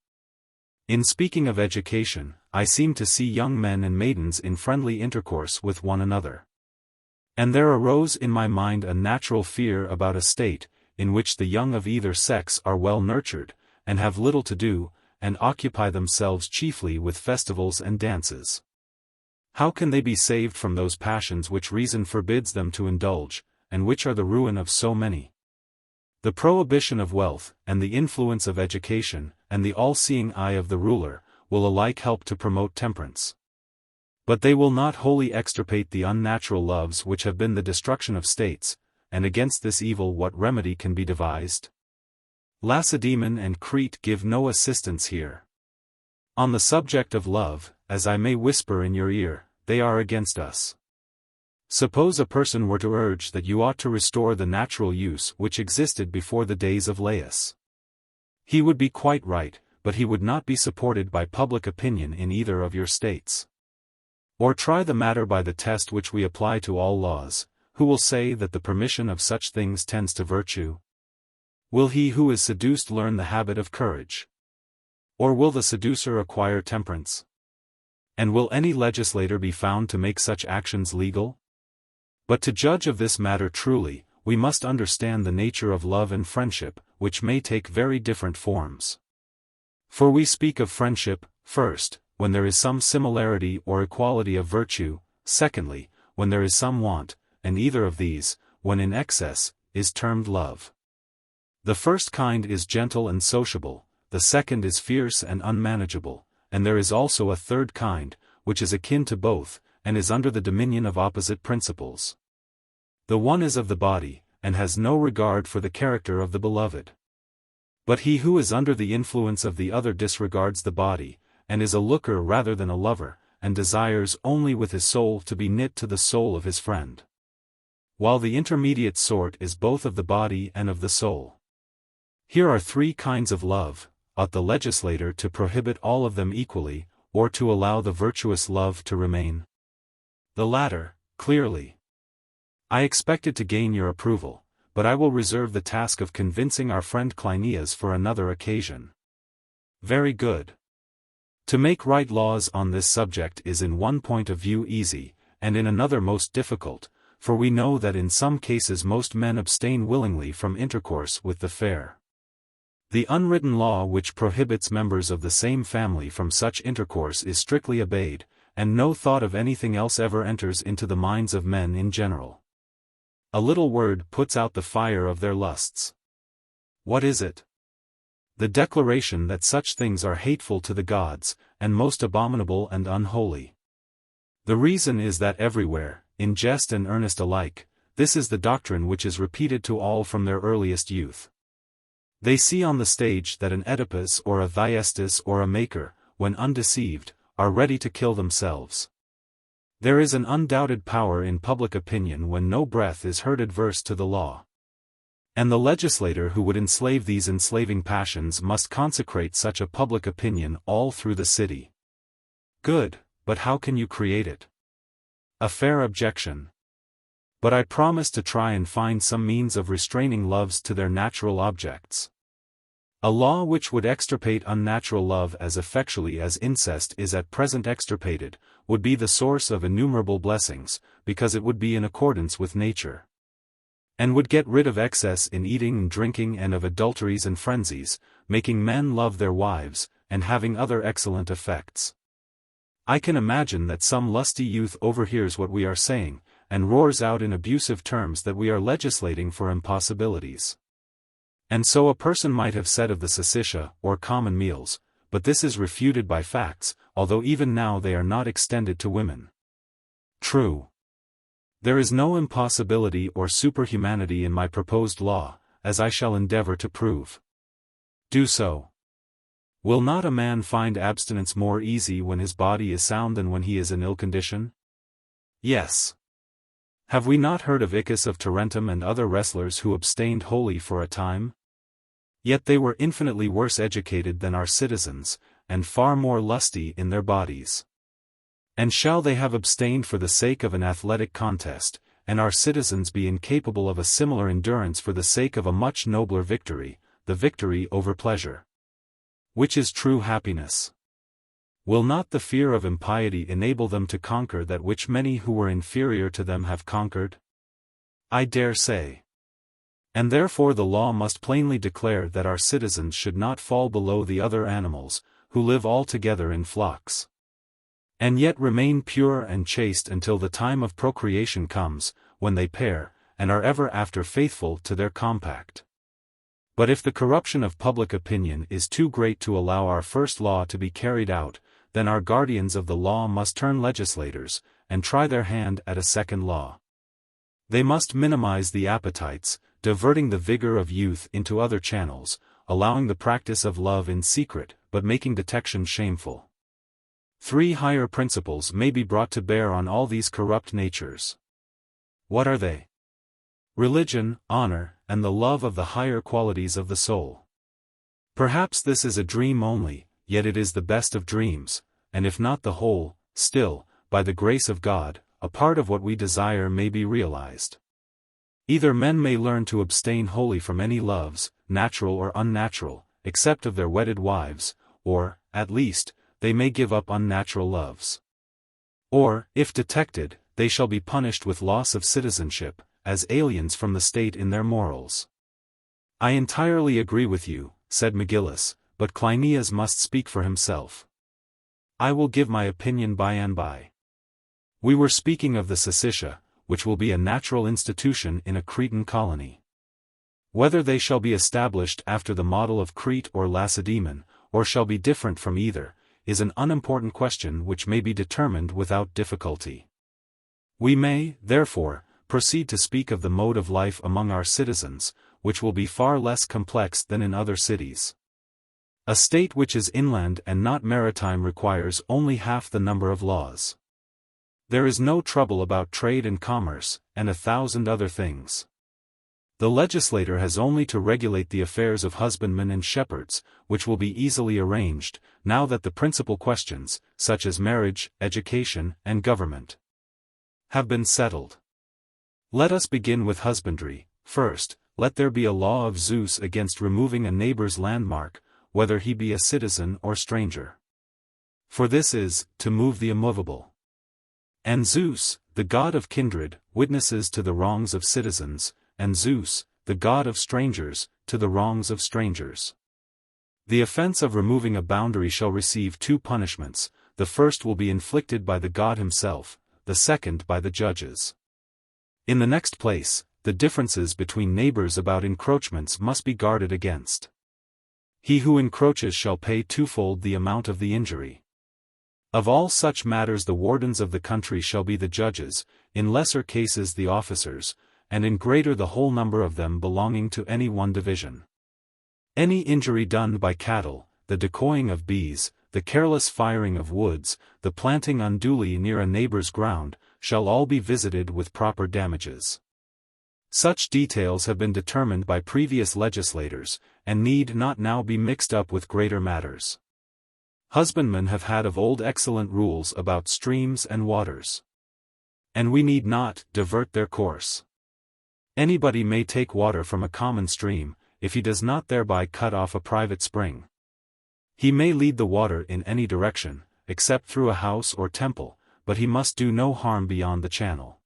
In speaking of education, I seem to see young men and maidens in friendly intercourse with one another. And there arose in my mind a natural fear about a state, in which the young of either sex are well nurtured, and have little to do, and occupy themselves chiefly with festivals and dances. How can they be saved from those passions which reason forbids them to indulge, and which are the ruin of so many? The prohibition of wealth, and the influence of education, and the all-seeing eye of the ruler, will alike help to promote temperance. But they will not wholly extirpate the unnatural loves which have been the destruction of states, and against this evil what remedy can be devised? Lacedaemon and Crete give no assistance here. On the subject of love, as I may whisper in your ear, they are against us. Suppose a person were to urge that you ought to restore the natural use which existed before the days of Laius. He would be quite right, but he would not be supported by public opinion in either of your states. Or try the matter by the test which we apply to all laws, who will say that the permission of such things tends to virtue? Will he who is seduced learn the habit of courage? Or will the seducer acquire temperance? And will any legislator be found to make such actions legal? But to judge of this matter truly, we must understand the nature of love and friendship, which may take very different forms. For we speak of friendship, first, when there is some similarity or equality of virtue, secondly, when there is some want, and either of these, when in excess, is termed love. The first kind is gentle and sociable, the second is fierce and unmanageable, and there is also a third kind, which is akin to both, and is under the dominion of opposite principles. The one is of the body, and has no regard for the character of the beloved. But he who is under the influence of the other disregards the body, and is a looker rather than a lover, and desires only with his soul to be knit to the soul of his friend. While the intermediate sort is both of the body and of the soul. Here are 3 kinds of love: ought the legislator to prohibit all of them equally, or to allow the virtuous love to remain? The latter, clearly. I expected to gain your approval, but I will reserve the task of convincing our friend Cleinias for another occasion. Very good. To make right laws on this subject is in one point of view easy, and in another most difficult, for we know that in some cases most men abstain willingly from intercourse with the fair. The unwritten law which prohibits members of the same family from such intercourse is strictly obeyed, and no thought of anything else ever enters into the minds of men in general. A little word puts out the fire of their lusts. What is it? The declaration that such things are hateful to the gods, and most abominable and unholy. The reason is that everywhere, in jest and earnest alike, this is the doctrine which is repeated to all from their earliest youth. They see on the stage that an Oedipus or a Thyestes or a Maker, when undeceived, are ready to kill themselves. There is an undoubted power in public opinion when no breath is heard adverse to the law. And the legislator who would enslave these enslaving passions must consecrate such a public opinion all through the city. Good, but how can you create it? A fair objection. But I promise to try and find some means of restraining loves to their natural objects. A law which would extirpate unnatural love as effectually as incest is at present extirpated, would be the source of innumerable blessings, because it would be in accordance with nature. and would get rid of excess in eating and drinking and of adulteries and frenzies, making men love their wives, and having other excellent effects. I can imagine that some lusty youth overhears what we are saying, and roars out in abusive terms that we are legislating for impossibilities. And so a person might have said of the syssitia, or common meals, but this is refuted by facts, although even now they are not extended to women. True. There is no impossibility or superhumanity in my proposed law, as I shall endeavor to prove. Do so. Will not a man find abstinence more easy when his body is sound than when he is in ill condition? Yes. Have we not heard of Icus of Tarentum and other wrestlers who abstained wholly for a time? Yet they were infinitely worse educated than our citizens, and far more lusty in their bodies. And shall they have abstained for the sake of an athletic contest, and our citizens be incapable of a similar endurance for the sake of a much nobler victory, the victory over pleasure? Which is true happiness? Will not the fear of impiety enable them to conquer that which many who were inferior to them have conquered? I dare say. And therefore the law must plainly declare that our citizens should not fall below the other animals, who live all together in flocks, and yet remain pure and chaste until the time of procreation comes, when they pair, and are ever after faithful to their compact. But if the corruption of public opinion is too great to allow our first law to be carried out, then our guardians of the law must turn legislators, and try their hand at a second law. They must minimize the appetites, diverting the vigor of youth into other channels, allowing the practice of love in secret, but making detection shameful. 3 higher principles may be brought to bear on all these corrupt natures. What are they? Religion, honor, and the love of the higher qualities of the soul. Perhaps this is a dream only, yet it is the best of dreams, and if not the whole, still, by the grace of God, a part of what we desire may be realized. Either men may learn to abstain wholly from any loves, natural or unnatural, except of their wedded wives, or, at least, they may give up unnatural loves. Or, if detected, they shall be punished with loss of citizenship, as aliens from the state in their morals. I entirely agree with you, said Megillus, but Cleinias must speak for himself. I will give my opinion by and by. We were speaking of the syssitia, which will be a natural institution in a Cretan colony. Whether they shall be established after the model of Crete or Lacedaemon, or shall be different from either, is an unimportant question which may be determined without difficulty. We may, therefore, proceed to speak of the mode of life among our citizens, which will be far less complex than in other cities. A state which is inland and not maritime requires only half the number of laws. There is no trouble about trade and commerce, and 1,000 other things. The legislator has only to regulate the affairs of husbandmen and shepherds, which will be easily arranged, now that the principal questions, such as marriage, education, and government, have been settled. Let us begin with husbandry. First, let there be a law of Zeus against removing a neighbor's landmark, whether he be a citizen or stranger. For this is, to move the immovable. And Zeus, the god of kindred, witnesses to the wrongs of citizens, and Zeus, the god of strangers, to the wrongs of strangers. The offense of removing a boundary shall receive 2 punishments, the first will be inflicted by the god himself, the second by the judges. In the next place, the differences between neighbors about encroachments must be guarded against. He who encroaches shall pay 2-fold the amount of the injury. Of all such matters the wardens of the country shall be the judges, in lesser cases the officers, and in greater the whole number of them belonging to any one division. Any injury done by cattle, the decoying of bees, the careless firing of woods, the planting unduly near a neighbor's ground, shall all be visited with proper damages. Such details have been determined by previous legislators, and need not now be mixed up with greater matters. Husbandmen have had of old excellent rules about streams and waters, and we need not divert their course. Anybody may take water from a common stream, if he does not thereby cut off a private spring. He may lead the water in any direction, except through a house or temple, but he must do no harm beyond the channel.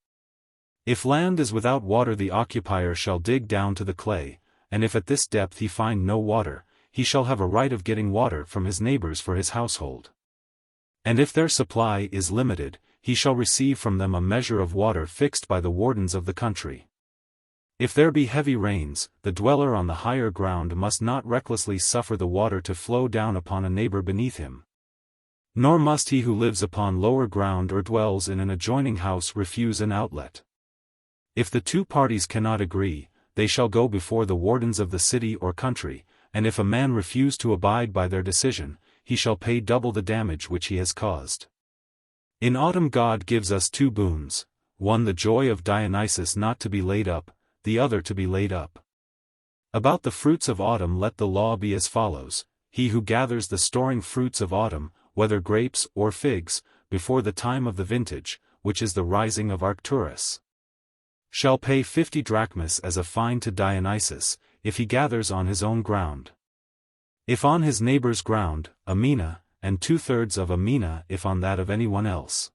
If land is without water, the occupier shall dig down to the clay, and if at this depth he find no water, he shall have a right of getting water from his neighbors for his household. And if their supply is limited, he shall receive from them a measure of water fixed by the wardens of the country. If there be heavy rains, the dweller on the higher ground must not recklessly suffer the water to flow down upon a neighbor beneath him. Nor must he who lives upon lower ground or dwells in an adjoining house refuse an outlet. If the two parties cannot agree, they shall go before the wardens of the city or country, and if a man refuse to abide by their decision, he shall pay double the damage which he has caused. In autumn God gives us two boons, one the joy of Dionysus not to be laid up, the other to be laid up. About the fruits of autumn let the law be as follows: he who gathers the storing fruits of autumn, whether grapes or figs, before the time of the vintage, which is the rising of Arcturus, shall pay 50 drachmas as a fine to Dionysus, if he gathers on his own ground. If on his neighbor's ground, a mina, and 2/3 of a mina if on that of anyone else.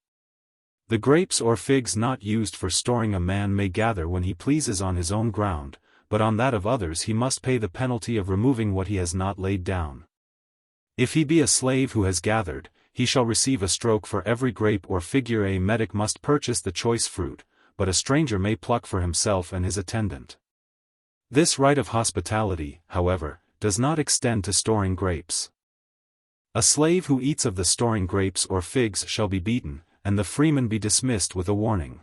The grapes or figs not used for storing a man may gather when he pleases on his own ground, but on that of others he must pay the penalty of removing what he has not laid down. If he be a slave who has gathered, he shall receive a stroke for every grape or figure. A metic must purchase the choice fruit, but a stranger may pluck for himself and his attendant. This right of hospitality, however, does not extend to storing grapes. A slave who eats of the storing grapes or figs shall be beaten, and the freeman be dismissed with a warning.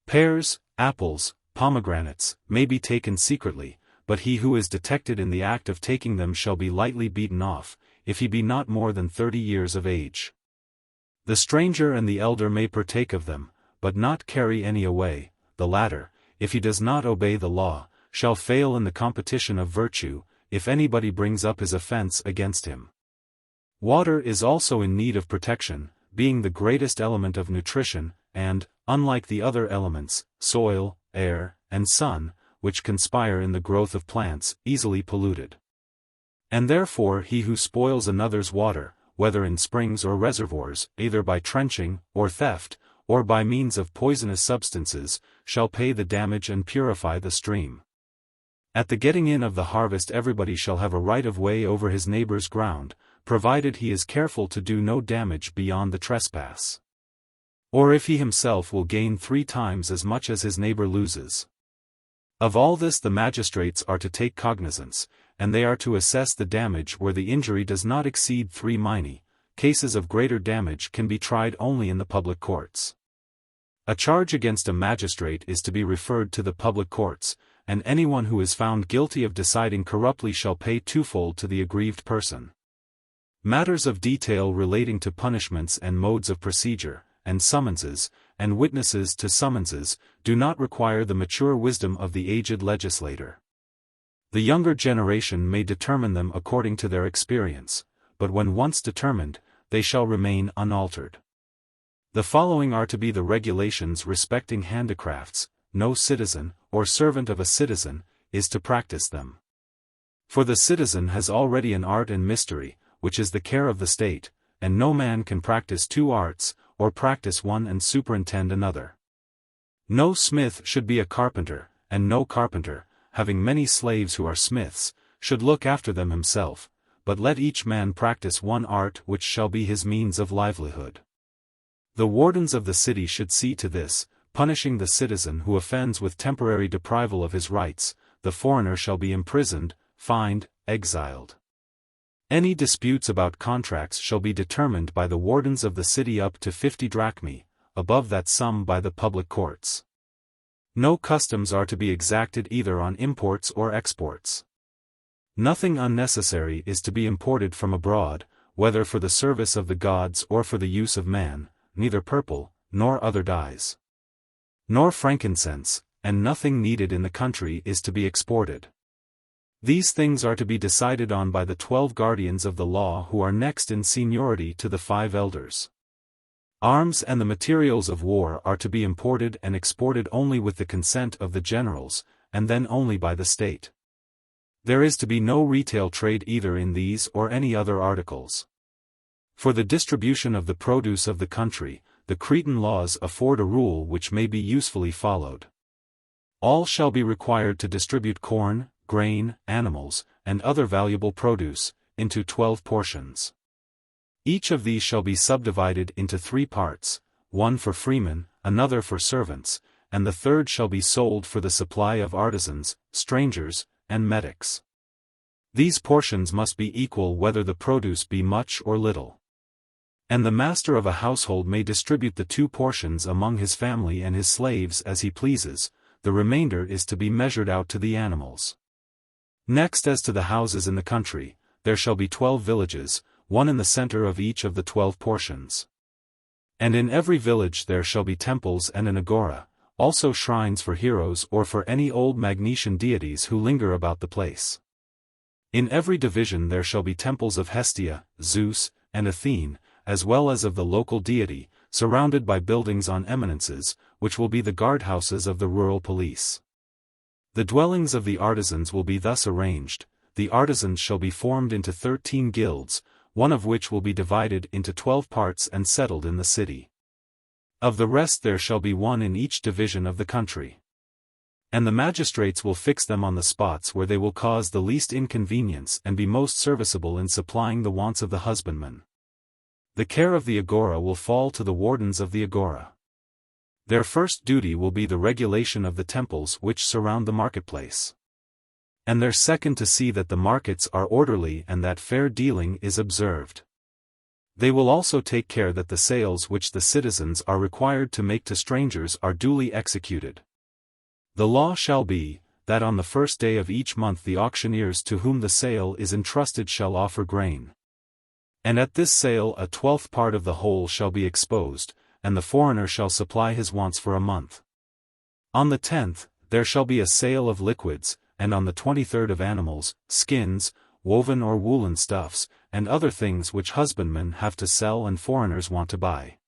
Pears, apples, pomegranates, may be taken secretly, but he who is detected in the act of taking them shall be lightly beaten off, if he be not more than 30 years of age. The stranger and the elder may partake of them, but not carry any away. The latter, if he does not obey the law, shall fail in the competition of virtue, if anybody brings up his offense against him. Water is also in need of protection, being the greatest element of nutrition, and, unlike the other elements, soil, air, and sun, which conspire in the growth of plants, easily polluted. And therefore he who spoils another's water, whether in springs or reservoirs, either by trenching, or theft, or by means of poisonous substances, shall pay the damage and purify the stream. At the getting in of the harvest everybody shall have a right of way over his neighbor's ground, provided he is careful to do no damage beyond the trespass. Or if he himself will gain 3 times as much as his neighbor loses. Of all this the magistrates are to take cognizance, and they are to assess the damage where the injury does not exceed 3 minae. Cases of greater damage can be tried only in the public courts. A charge against a magistrate is to be referred to the public courts, and anyone who is found guilty of deciding corruptly shall pay twofold to the aggrieved person. Matters of detail relating to punishments and modes of procedure, and summonses, and witnesses to summonses, do not require the mature wisdom of the aged legislator. The younger generation may determine them according to their experience, but when once determined, they shall remain unaltered. The following are to be the regulations respecting handicrafts: no citizen, or servant of a citizen, is to practice them. For the citizen has already an art and mystery, which is the care of the state, and no man can practice 2 arts, or practice one and superintend another. No smith should be a carpenter, and no carpenter, having many slaves who are smiths, should look after them himself, but let each man practice one art which shall be his means of livelihood. The wardens of the city should see to this, punishing the citizen who offends with temporary deprival of his rights. The foreigner shall be imprisoned, fined, exiled. Any disputes about contracts shall be determined by the wardens of the city up to 50 drachmae, above that sum by the public courts. No customs are to be exacted either on imports or exports. Nothing unnecessary is to be imported from abroad, whether for the service of the gods or for the use of man, neither purple, nor other dyes, nor frankincense, and nothing needed in the country is to be exported. These things are to be decided on by the 12 guardians of the law who are next in seniority to the 5 elders. Arms and the materials of war are to be imported and exported only with the consent of the generals, and then only by the state. There is to be no retail trade either in these or any other articles. For the distribution of the produce of the country, the Cretan laws afford a rule which may be usefully followed. All shall be required to distribute corn, grain, animals, and other valuable produce, into 12 portions. Each of these shall be subdivided into 3 parts, one for freemen, another for servants, and the third shall be sold for the supply of artisans, strangers, and metics. These portions must be equal whether the produce be much or little. And the master of a household may distribute the 2 portions among his family and his slaves as he pleases, the remainder is to be measured out to the animals. Next, as to the houses in the country, there shall be 12 villages, one in the center of each of the 12 portions. And in every village there shall be temples and an agora, also shrines for heroes or for any old Magnesian deities who linger about the place. In every division there shall be temples of Hestia, Zeus, and Athene, as well as of the local deity, surrounded by buildings on eminences, which will be the guardhouses of the rural police. The dwellings of the artisans will be thus arranged: the artisans shall be formed into 13 guilds, one of which will be divided into 12 parts and settled in the city. Of the rest there shall be one in each division of the country. And the magistrates will fix them on the spots where they will cause the least inconvenience and be most serviceable in supplying the wants of the husbandman. The care of the agora will fall to the wardens of the agora. Their first duty will be the regulation of the temples which surround the marketplace. And their second to see that the markets are orderly and that fair dealing is observed. They will also take care that the sales which the citizens are required to make to strangers are duly executed. The law shall be, that on the first day of each month the auctioneers to whom the sale is entrusted shall offer grain. And at this sale a 12th part of the whole shall be exposed, and the foreigner shall supply his wants for a month. On the 10th, there shall be a sale of liquids, and on the 23rd of animals, skins, woven or woolen stuffs, and other things which husbandmen have to sell and foreigners want to buy.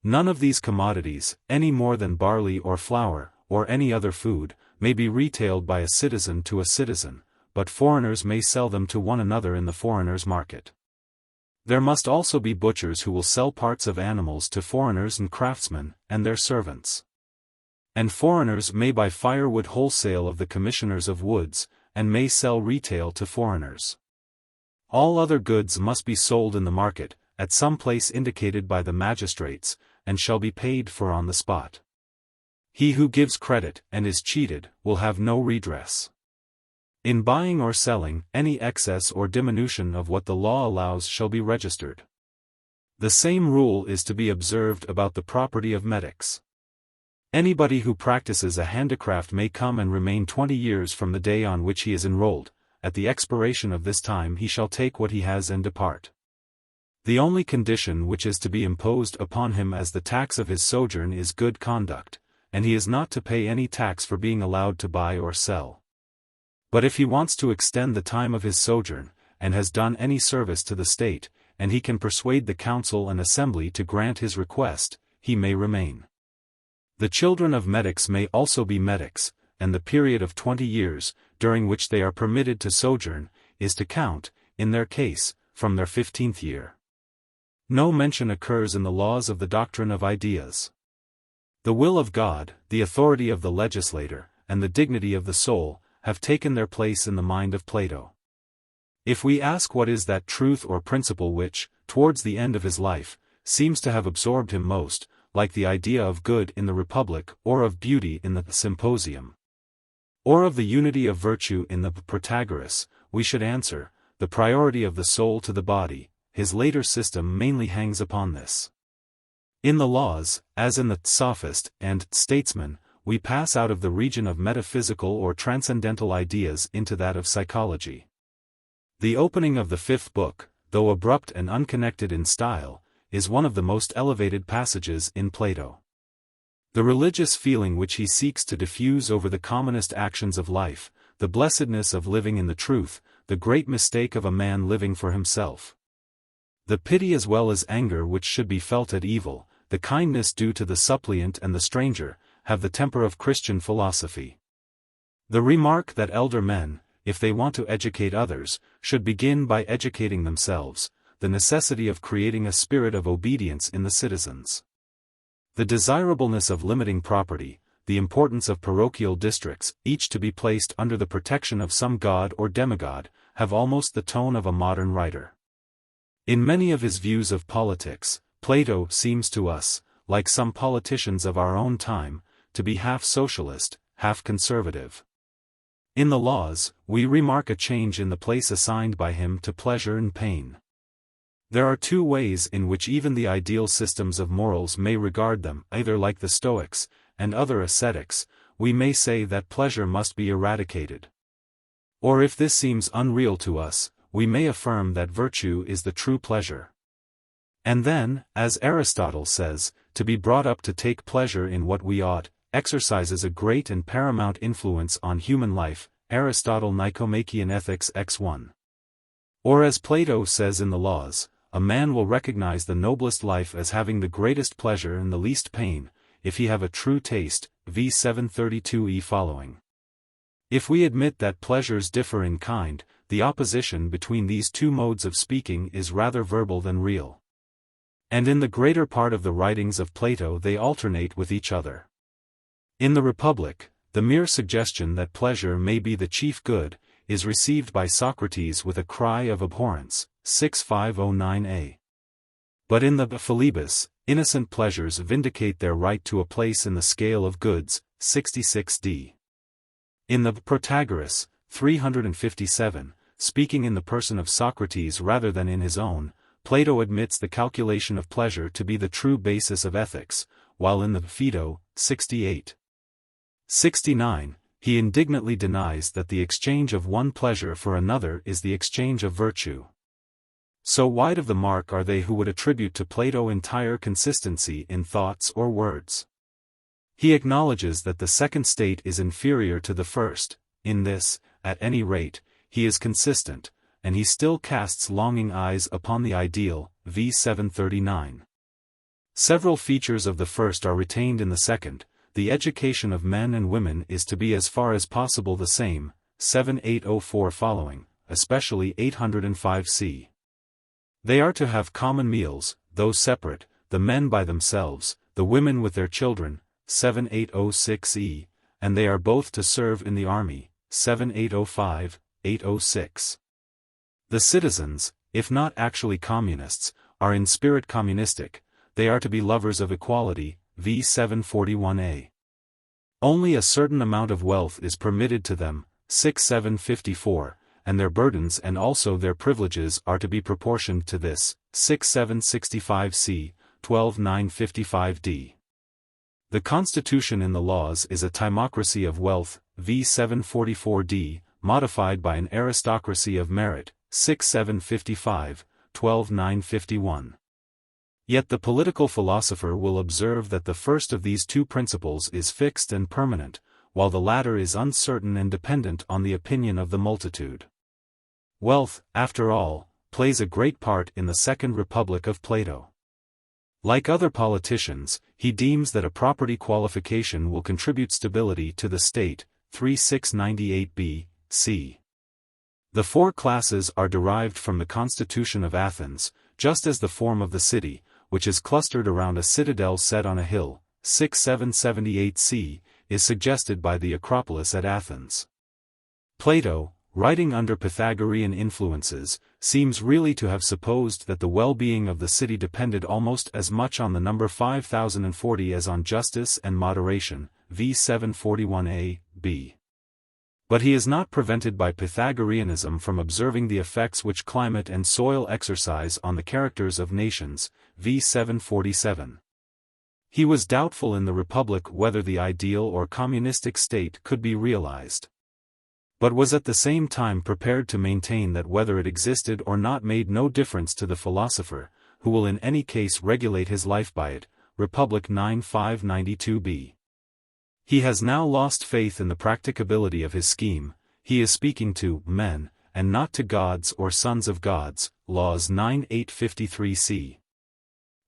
None of these commodities, any more than barley or flour, or any other food, may be retailed by a citizen to a citizen, but foreigners may sell them to one another in the foreigners' market. There must also be butchers who will sell parts of animals to foreigners and craftsmen, and their servants. And foreigners may buy firewood wholesale of the commissioners of woods, and may sell retail to foreigners. All other goods must be sold in the market, at some place indicated by the magistrates, and shall be paid for on the spot. He who gives credit, and is cheated, will have no redress. In buying or selling, any excess or diminution of what the law allows shall be registered. The same rule is to be observed about the property of metics. Anybody who practices a handicraft may come and remain 20 years from the day on which he is enrolled. At the expiration of this time he shall take what he has and depart. The only condition which is to be imposed upon him as the tax of his sojourn is good conduct, and he is not to pay any tax for being allowed to buy or sell. But if he wants to extend the time of his sojourn, and has done any service to the state, and he can persuade the council and assembly to grant his request, he may remain. The children of metics may also be metics, and the period of 20 years, during which they are permitted to sojourn, is to count, in their case, from their 15th year. No mention occurs in the laws of the doctrine of ideas. The will of God, the authority of the legislator, and the dignity of the soul, have taken their place in the mind of Plato. If we ask what is that truth or principle which, towards the end of his life, seems to have absorbed him most, like the idea of good in the Republic, or of beauty in the Symposium, or of the unity of virtue in the Protagoras, we should answer, the priority of the soul to the body. His later system mainly hangs upon this. In the laws, as in the Sophist and Statesman, we pass out of the region of metaphysical or transcendental ideas into that of psychology. The opening of the 5th book, though abrupt and unconnected in style, is one of the most elevated passages in Plato. The religious feeling which he seeks to diffuse over the commonest actions of life, the blessedness of living in the truth, the great mistake of a man living for himself. The pity as well as anger which should be felt at evil, the kindness due to the suppliant and the stranger, have the temper of Christian philosophy. The remark that elder men, if they want to educate others, should begin by educating themselves, the necessity of creating a spirit of obedience in the citizens. The desirableness of limiting property, the importance of parochial districts, each to be placed under the protection of some god or demigod, have almost the tone of a modern writer. In many of his views of politics, Plato seems to us, like some politicians of our own time, to be half socialist, half conservative. In the Laws, we remark a change in the place assigned by him to pleasure and pain. There are two ways in which even the ideal systems of morals may regard them, either like the Stoics, and other ascetics, we may say that pleasure must be eradicated. Or if this seems unreal to us, we may affirm that virtue is the true pleasure. And then, as Aristotle says, to be brought up to take pleasure in what we ought, exercises a great and paramount influence on human life, Aristotle Nicomachean Ethics X1. Or as Plato says in the Laws, a man will recognize the noblest life as having the greatest pleasure and the least pain, if he have a true taste, v. 732e following. If we admit that pleasures differ in kind, the opposition between these two modes of speaking is rather verbal than real. And in the greater part of the writings of Plato they alternate with each other. In the Republic, the mere suggestion that pleasure may be the chief good, is received by Socrates with a cry of abhorrence, 6509a. But in the Philebus, innocent pleasures vindicate their right to a place in the scale of goods, 66d. In the Protagoras, 357, speaking in the person of Socrates rather than in his own, Plato admits the calculation of pleasure to be the true basis of ethics, while in the Phaedo, 68. 69, he indignantly denies that the exchange of one pleasure for another is the exchange of virtue. So wide of the mark are they who would attribute to Plato entire consistency in thoughts or words. He acknowledges that the second state is inferior to the first. In this, at any rate, he is consistent, and he still casts longing eyes upon the ideal, v. 739. Several features of the first are retained in the second. The education of men and women is to be as far as possible the same, 7804 following, especially 805c. They are to have common meals, though separate, the men by themselves, the women with their children, 7806e, and they are both to serve in the army, 7805, 806. The citizens, if not actually communists, are in spirit communistic, they are to be lovers of equality, v. 741a. Only a certain amount of wealth is permitted to them, 6754, and their burdens and also their privileges are to be proportioned to this, 6765c, 12955d. The constitution in the Laws is a timocracy of wealth, v. 744d, modified by an aristocracy of merit, 6755, 12951. Yet the political philosopher will observe that the first of these two principles is fixed and permanent, while the latter is uncertain and dependent on the opinion of the multitude. Wealth, after all, plays a great part in the Second Republic of Plato. Like other politicians, he deems that a property qualification will contribute stability to the state, 3698b, c. The four classes are derived from the constitution of Athens, just as the form of the city, which is clustered around a citadel set on a hill, 6778c, is suggested by the Acropolis at Athens. Plato, writing under Pythagorean influences, seems really to have supposed that the well-being of the city depended almost as much on the number 5040 as on justice and moderation, v. 741a, b. But he is not prevented by Pythagoreanism from observing the effects which climate and soil exercise on the characters of nations, v. 747. He was doubtful in the Republic whether the ideal or communistic state could be realized, but was at the same time prepared to maintain that whether it existed or not made no difference to the philosopher, who will in any case regulate his life by it, Republic 9592b. He has now lost faith in the practicability of his scheme. He is speaking to men, and not to gods or sons of gods, Laws 9853c.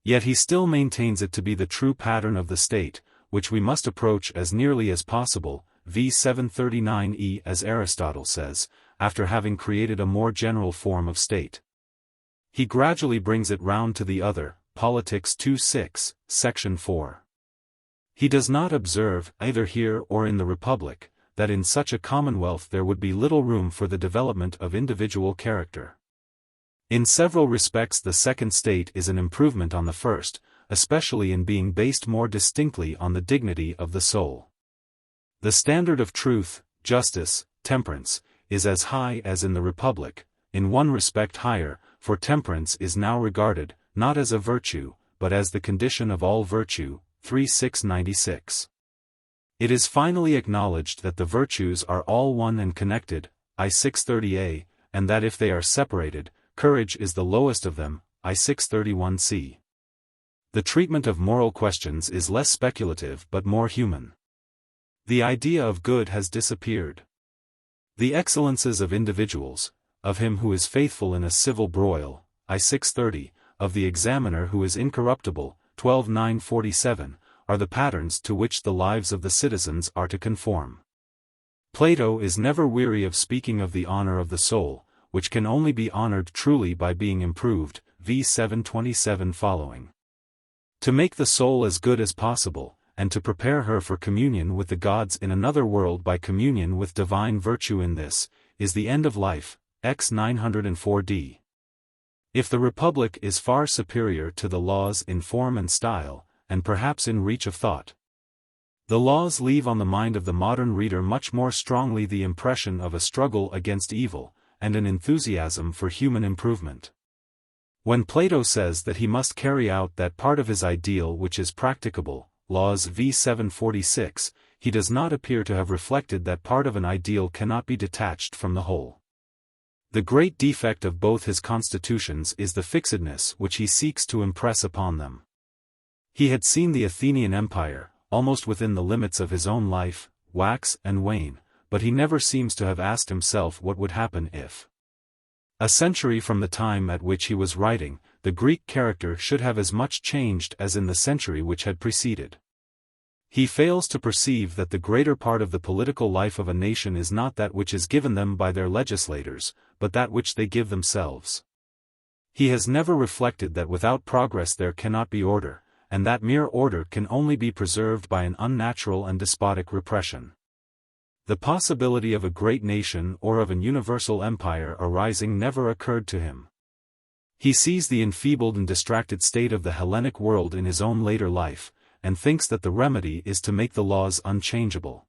Yet he still maintains it to be the true pattern of the state, which we must approach as nearly as possible, v. 739e, as Aristotle says, after having created a more general form of state. He gradually brings it round to the other, Politics 2:6, section 4. He does not observe, either here or in the Republic, that in such a commonwealth there would be little room for the development of individual character. In several respects the second state is an improvement on the first, especially in being based more distinctly on the dignity of the soul. The standard of truth, justice, temperance, is as high as in the Republic, in one respect higher, for temperance is now regarded, not as a virtue, but as the condition of all virtue, 3:696. It is finally acknowledged that the virtues are all one and connected, I630a, and that if they are separated, courage is the lowest of them, I631c. The treatment of moral questions is less speculative but more human. The idea of good has disappeared. The excellences of individuals, of him who is faithful in a civil broil, I630, of the examiner who is incorruptible, 12947, are the patterns to which the lives of the citizens are to conform. Plato is never weary of speaking of the honor of the soul, which can only be honored truly by being improved, v. 727 following. To make the soul as good as possible, and to prepare her for communion with the gods in another world by communion with divine virtue in this, is the end of life, x 904d. If the Republic is far superior to the laws in form and style, and perhaps in reach of thought, the laws leave on the mind of the modern reader much more strongly the impression of a struggle against evil, and an enthusiasm for human improvement. When Plato says that he must carry out that part of his ideal which is practicable, Laws v. 746, he does not appear to have reflected that part of an ideal cannot be detached from the whole. The great defect of both his constitutions is the fixedness which he seeks to impress upon them. He had seen the Athenian Empire, almost within the limits of his own life, wax and wane, but he never seems to have asked himself what would happen if, a century from the time at which he was writing, the Greek character should have as much changed as in the century which had preceded. He fails to perceive that the greater part of the political life of a nation is not that which is given them by their legislators, but that which they give themselves. He has never reflected that without progress there cannot be order, and that mere order can only be preserved by an unnatural and despotic repression. The possibility of a great nation or of an universal empire arising never occurred to him. He sees the enfeebled and distracted state of the Hellenic world in his own later life, and thinks that the remedy is to make the laws unchangeable.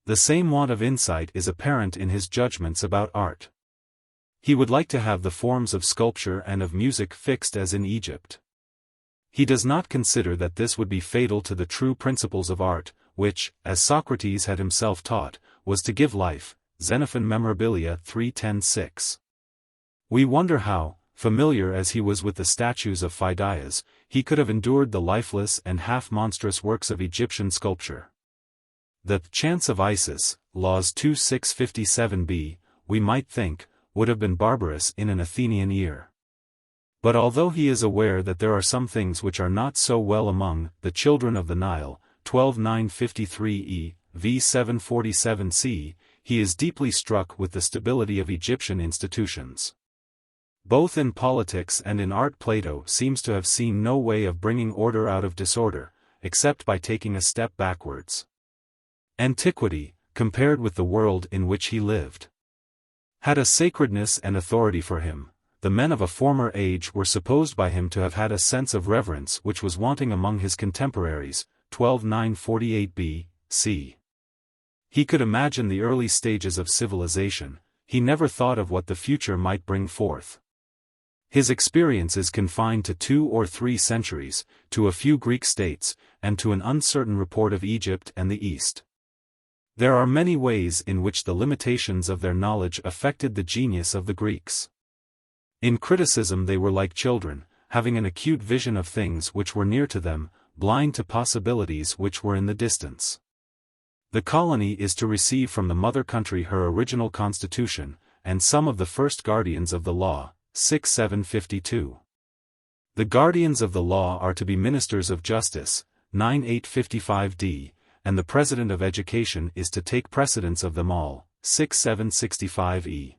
The same want of insight is apparent in his judgments about art. He would like to have the forms of sculpture and of music fixed as in Egypt. He does not consider that this would be fatal to the true principles of art, which, as Socrates had himself taught, was to give life, Xenophon Memorabilia 3:10-6. We wonder how, familiar as he was with the statues of Phidias, he could have endured the lifeless and half-monstrous works of Egyptian sculpture. The chants of Isis, Laws 2:657b, we might think, would have been barbarous in an Athenian ear. But although he is aware that there are some things which are not so well among the children of the Nile, 12953e, v. 747c, he is deeply struck with the stability of Egyptian institutions. Both in politics and in art Plato seems to have seen no way of bringing order out of disorder, except by taking a step backwards. Antiquity, compared with the world in which he lived, had a sacredness and authority for him. The men of a former age were supposed by him to have had a sense of reverence which was wanting among his contemporaries, 12948b, c. He could imagine the early stages of civilization, he never thought of what the future might bring forth. His experience is confined to 2 or 3 centuries, to a few Greek states, and to an uncertain report of Egypt and the East. There are many ways in which the limitations of their knowledge affected the genius of the Greeks. In criticism they were like children, having an acute vision of things which were near to them, blind to possibilities which were in the distance. The colony is to receive from the mother country her original constitution, and some of the first guardians of the law, 6:752. The guardians of the law are to be ministers of justice, 9:855d, and the president of education is to take precedence of them all, 6:765e.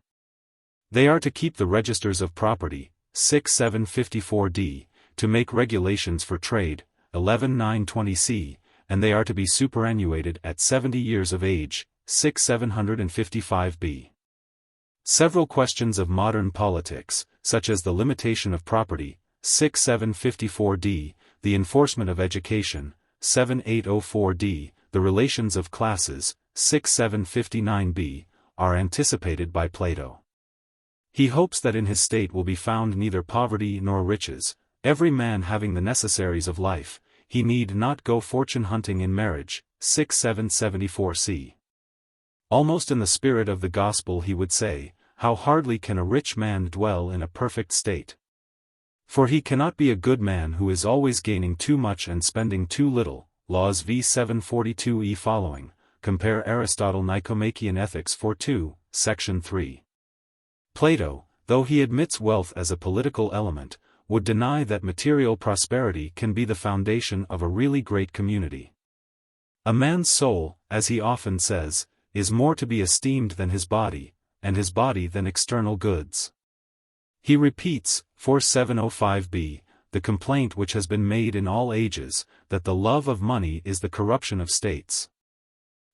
They are to keep the registers of property, 6:754d, to make regulations for trade, 11:920c, and they are to be superannuated at 70 years of age, 755b. Several questions of modern politics, such as the limitation of property, 754d, the enforcement of education, 7804d, the relations of classes, 759b, are anticipated by Plato. He hopes that in his state will be found neither poverty nor riches, every man having the necessaries of life, he need not go fortune-hunting in marriage, 774c. Almost in the spirit of the gospel he would say, how hardly can a rich man dwell in a perfect state. For he cannot be a good man who is always gaining too much and spending too little, Laws v 742e following, compare Aristotle Nicomachean Ethics 4.2, section 3. Plato, though he admits wealth as a political element, would deny that material prosperity can be the foundation of a really great community. A man's soul, as he often says, is more to be esteemed than his body, and his body than external goods. He repeats, 4705b, the complaint which has been made in all ages, that the love of money is the corruption of states.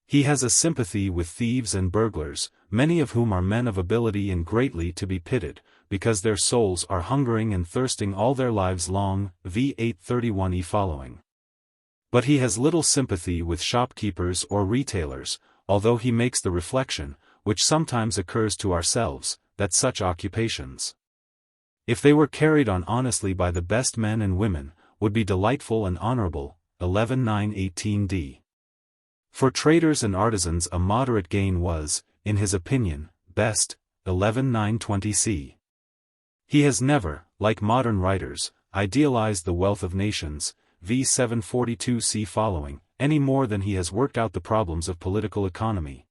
He has a sympathy with thieves and burglars, many of whom are men of ability and greatly to be pitied, because their souls are hungering and thirsting all their lives long, v 831e following. But he has little sympathy with shopkeepers or retailers, although he makes the reflection, which sometimes occurs to ourselves, that such occupations, if they were carried on honestly by the best men and women, would be delightful and honorable, 11.918d. For traders and artisans a moderate gain was, in his opinion, best, 11.920c. He has never, like modern writers, idealized the wealth of nations, v 742c following, any more than he has worked out the problems of political economy,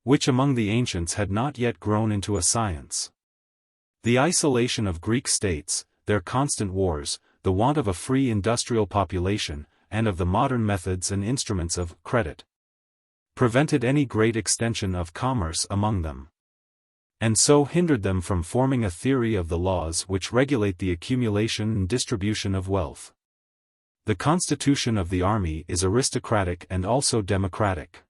which among the ancients had not yet grown into a science. The isolation of Greek states, their constant wars, the want of a free industrial population, and of the modern methods and instruments of credit, prevented any great extension of commerce among them, and so hindered them from forming a theory of the laws which regulate the accumulation and distribution of wealth. The constitution of the army is aristocratic and also democratic.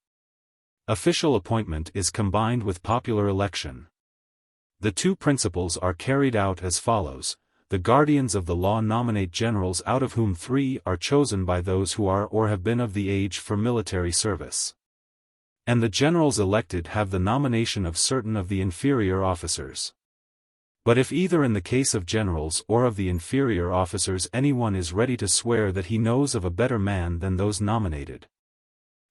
Official appointment is combined with popular election. The two principles are carried out as follows: the guardians of the law nominate generals, out of whom 3 are chosen by those who are or have been of the age for military service. And the generals elected have the nomination of certain of the inferior officers. But if either in the case of generals or of the inferior officers anyone is ready to swear that he knows of a better man than those nominated,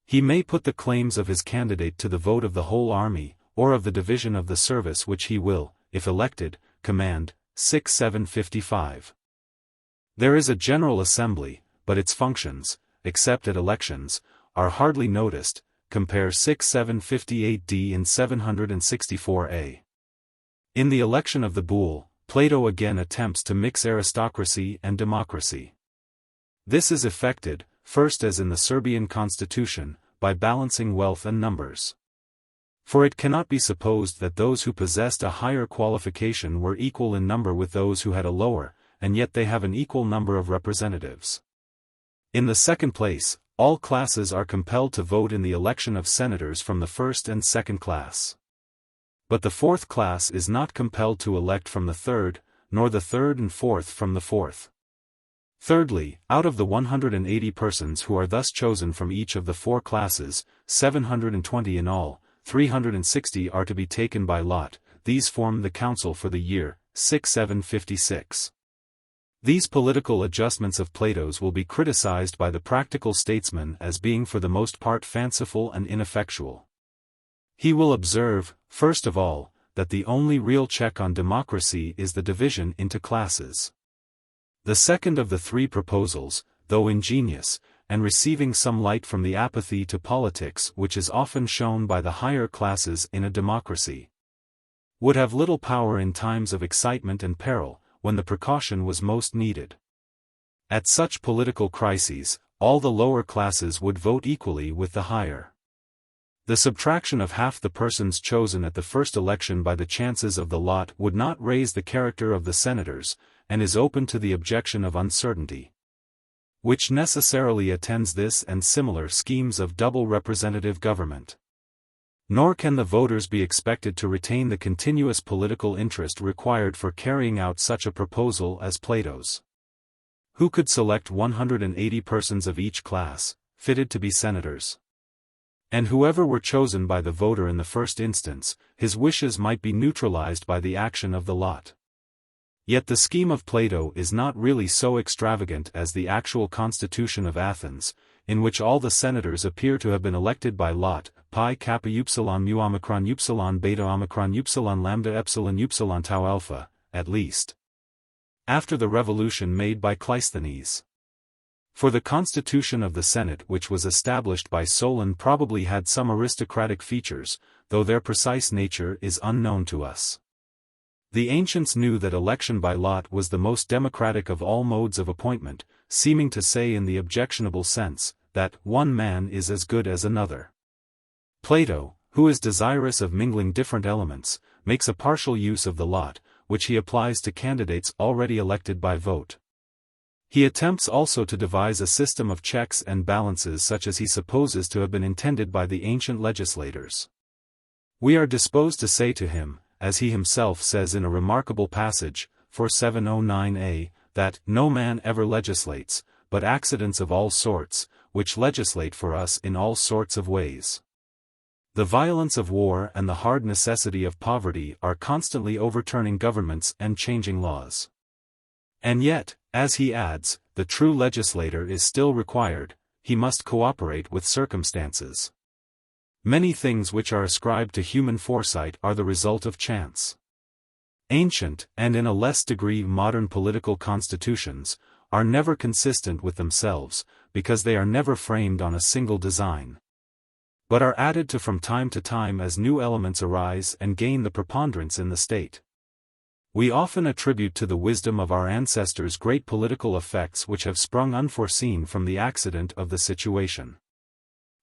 he may put the claims of his candidate to the vote of the whole army, or of the division of the service which he will, if elected, command, 755. There is a general assembly, but its functions, except at elections, are hardly noticed, compare 758d and 764a. In the election of the bull, Plato again attempts to mix aristocracy and democracy. This is effected, first as in the Serbian constitution, by balancing wealth and numbers. For it cannot be supposed that those who possessed a higher qualification were equal in number with those who had a lower, and yet they have an equal number of representatives. In the second place, all classes are compelled to vote in the election of senators from the first and second class. But the fourth class is not compelled to elect from the third, nor the third and fourth from the fourth. Thirdly, out of the 180 persons who are thus chosen from each of the 4 classes, 720 in all, 360 are to be taken by lot. These form the council for the year, 756. These political adjustments of Plato's will be criticized by the practical statesman as being for the most part fanciful and ineffectual. He will observe, first of all, that the only real check on democracy is the division into classes. The second of the 3 proposals, though ingenious, and receiving some light from the apathy to politics which is often shown by the higher classes in a democracy, would have little power in times of excitement and peril, when the precaution was most needed. At such political crises, all the lower classes would vote equally with the higher. The subtraction of half the persons chosen at the first election by the chances of the lot would not raise the character of the senators, and is open to the objection of uncertainty. which necessarily attends this and similar schemes of double representative government. Nor can the voters be expected to retain the continuous political interest required for carrying out such a proposal as Plato's. Who could select 180 persons of each class, fitted to be senators? And whoever were chosen by the voter in the first instance, his wishes might be neutralized by the action of the lot. Yet the scheme of Plato is not really so extravagant as the actual constitution of Athens, in which all the senators appear to have been elected by lot, pi kappa upsilon mu omicron upsilon beta omicron upsilon lambda epsilon upsilon tau alpha, at least. After the revolution made by Cleisthenes. For the constitution of the Senate which was established by Solon probably had some aristocratic features, though their precise nature is unknown to us. The ancients knew that election by lot was the most democratic of all modes of appointment, seeming to say in the objectionable sense, that one man is as good as another. Plato, who is desirous of mingling different elements, makes a partial use of the lot, which he applies to candidates already elected by vote. He attempts also to devise a system of checks and balances such as he supposes to have been intended by the ancient legislators. We are disposed to say to him, as he himself says in a remarkable passage, 4709a, that no man ever legislates, but accidents of all sorts, which legislate for us in all sorts of ways. The violence of war and the hard necessity of poverty are constantly overturning governments and changing laws. And yet, as he adds, the true legislator is still required, he must cooperate with circumstances. Many things which are ascribed to human foresight are the result of chance. Ancient, and in a less degree modern political constitutions, are never consistent with themselves, because they are never framed on a single design, but are added to from time to time as new elements arise and gain the preponderance in the state. We often attribute to the wisdom of our ancestors great political effects which have sprung unforeseen from the accident of the situation.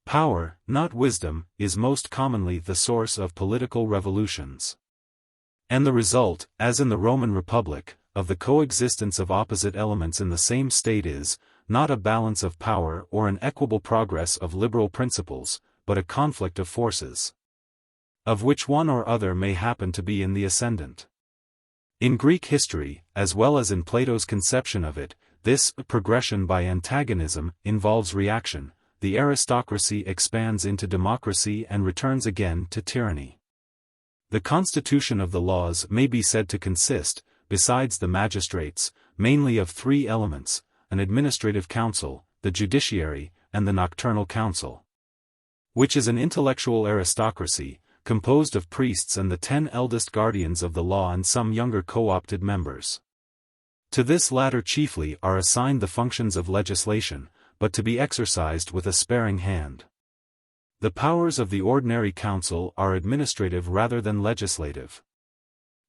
Power, not wisdom, is most commonly the source of political revolutions. And the result, as in the Roman Republic, of the coexistence of opposite elements in the same state is, not a balance of power or an equable progress of liberal principles, but a conflict of forces, of which one or other may happen to be in the ascendant. In Greek history, as well as in Plato's conception of it, this progression by antagonism involves reaction. The aristocracy expands into democracy and returns again to tyranny. The constitution of the laws may be said to consist, besides the magistrates, mainly of three elements: an administrative council, the judiciary, and the nocturnal council, which is an intellectual aristocracy, composed of priests and the 10 eldest guardians of the law and some younger co-opted members. To this latter chiefly are assigned the functions of legislation, but to be exercised with a sparing hand. The powers of the ordinary council are administrative rather than legislative.